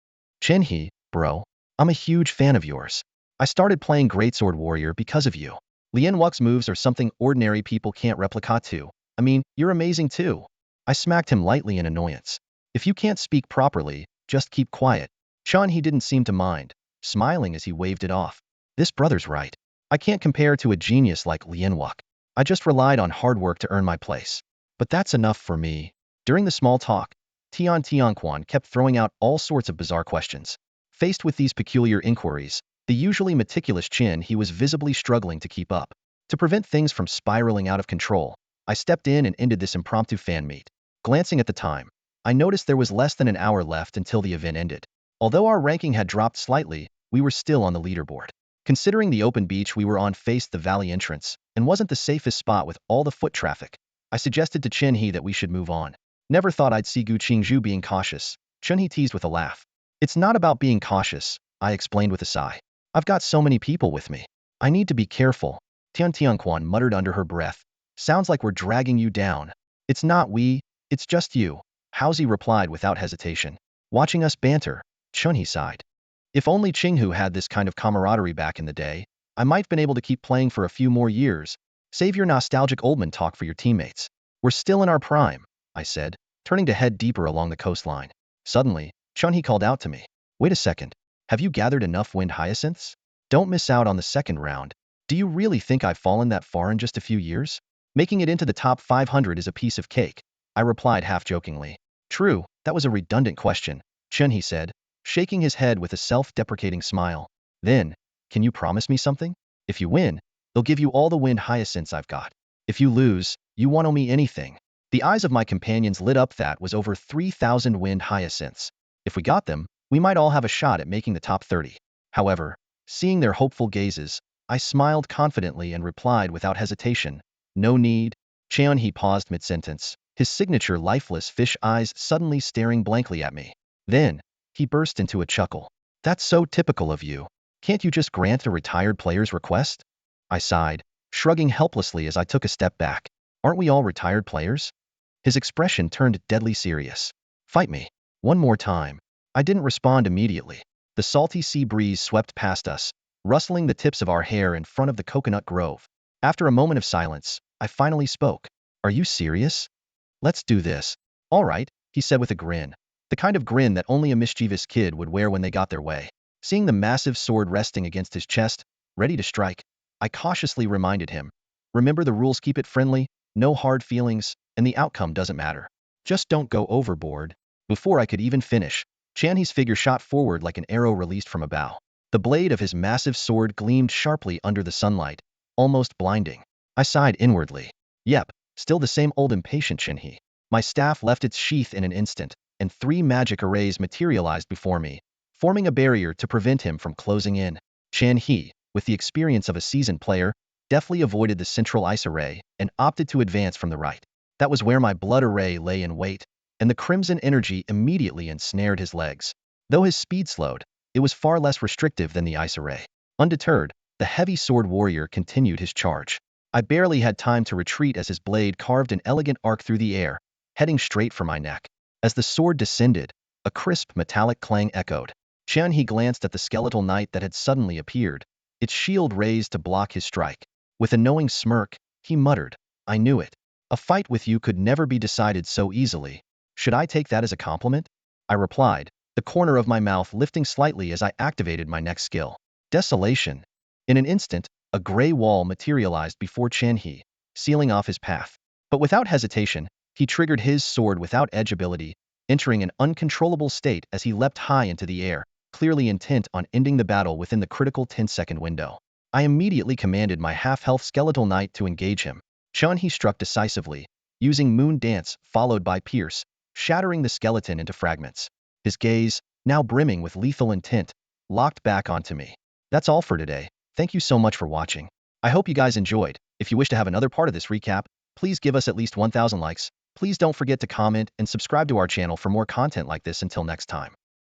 Speaker 1: "Chen He, bro, I'm a huge fan of yours. I started playing Greatsword Warrior because of you. Lian Wuque's moves are something ordinary people can't replicate too. I mean, you're amazing too." I smacked him lightly in annoyance. "If you can't speak properly, just keep quiet." Chen He didn't seem to mind, smiling as he waved it off. "This brother's right. I can't compare to a genius like Lian Wuque. I just relied on hard work to earn my place. But that's enough for me." During the small talk, Tian Tianquan kept throwing out all sorts of bizarre questions. Faced with these peculiar inquiries, the usually meticulous Qin he was visibly struggling to keep up. To prevent things from spiraling out of control, I stepped in and ended this impromptu fan meet. Glancing at the time, I noticed there was less than an hour left until the event ended. Although our ranking had dropped slightly, we were still on the leaderboard. Considering the open beach we were on faced the valley entrance and wasn't the safest spot with all the foot traffic, I suggested to Qin He that we should move on. Never thought I'd see Gu Qingzhu being cautious, Qin He teased with a laugh. It's not about being cautious, I explained with a sigh. I've got so many people with me. I need to be careful. Tian Tianquan muttered under her breath. Sounds like we're dragging you down. It's not we, it's just you, Haozi replied without hesitation. Watching us banter, Chun He sighed. If only Qinghu had this kind of camaraderie back in the day, I might have been able to keep playing for a few more years. Save your nostalgic oldman talk for your teammates. We're still in our prime, I said, turning to head deeper along the coastline. Suddenly, Chun He called out to me. Wait a second. Have you gathered enough wind hyacinths? Don't miss out on the second round. Do you really think I've fallen that far in just a few years? Making it into the top 500 is a piece of cake, I replied half-jokingly. True, that was a redundant question, Chun He said, shaking his head with a self-deprecating smile. Then, can you promise me something? If you win, they'll give you all the wind hyacinths I've got. If you lose, you won't owe me anything. The eyes of my companions lit up. That was over 3,000 wind hyacinths. If we got them, we might all have a shot at making the top 30. However, seeing their hopeful gazes, I smiled confidently and replied without hesitation. No need. Chun He paused mid-sentence, his signature lifeless fish eyes suddenly staring blankly at me. Then, he burst into a chuckle. That's so typical of you. Can't you just grant a retired player's request? I sighed, shrugging helplessly as I took a step back. Aren't we all retired players? His expression turned deadly serious. Fight me. One more time. I didn't respond immediately. The salty sea breeze swept past us, rustling the tips of our hair in front of the coconut grove. After a moment of silence, I finally spoke. Are you serious? Let's do this. All right, he said with a grin. The kind of grin that only a mischievous kid would wear when they got their way. Seeing the massive sword resting against his chest, ready to strike, I cautiously reminded him. Remember the rules, keep it friendly, no hard feelings, and the outcome doesn't matter. Just don't go overboard. Before I could even finish, Chun He's figure shot forward like an arrow released from a bow. The blade of his massive sword gleamed sharply under the sunlight, almost blinding. I sighed inwardly. Yep, still the same old impatient Chun He. My staff left its sheath in an instant, and 3 magic arrays materialized before me, forming a barrier to prevent him from closing in. Chun He, with the experience of a seasoned player, deftly avoided the central ice array and opted to advance from the right. That was where my blood array lay in wait, and the crimson energy immediately ensnared his legs. Though his speed slowed, it was far less restrictive than the ice array. Undeterred, the heavy sword warrior continued his charge. I barely had time to retreat as his blade carved an elegant arc through the air, heading straight for my neck. As the sword descended, a crisp metallic clang echoed. Chun He glanced at the skeletal knight that had suddenly appeared, its shield raised to block his strike. With a knowing smirk, he muttered, I knew it. A fight with you could never be decided so easily. Should I take that as a compliment? I replied, the corner of my mouth lifting slightly as I activated my next skill. Desolation. In an instant, a gray wall materialized before Chun He, sealing off his path. But without hesitation, he triggered his sword without edge ability, entering an uncontrollable state as he leapt high into the air, clearly intent on ending the battle within the critical 10-second window. I immediately commanded my half-health skeletal knight to engage him. Chun He struck decisively, using Moon Dance followed by Pierce, shattering the skeleton into fragments. His gaze, now brimming with lethal intent, locked back onto me. That's all for today. Thank you so much for watching. I hope you guys enjoyed. If you wish to have another part of this recap, please give us at least 1,000 likes. Please don't forget to comment and subscribe to our channel for more content like this. Until next time.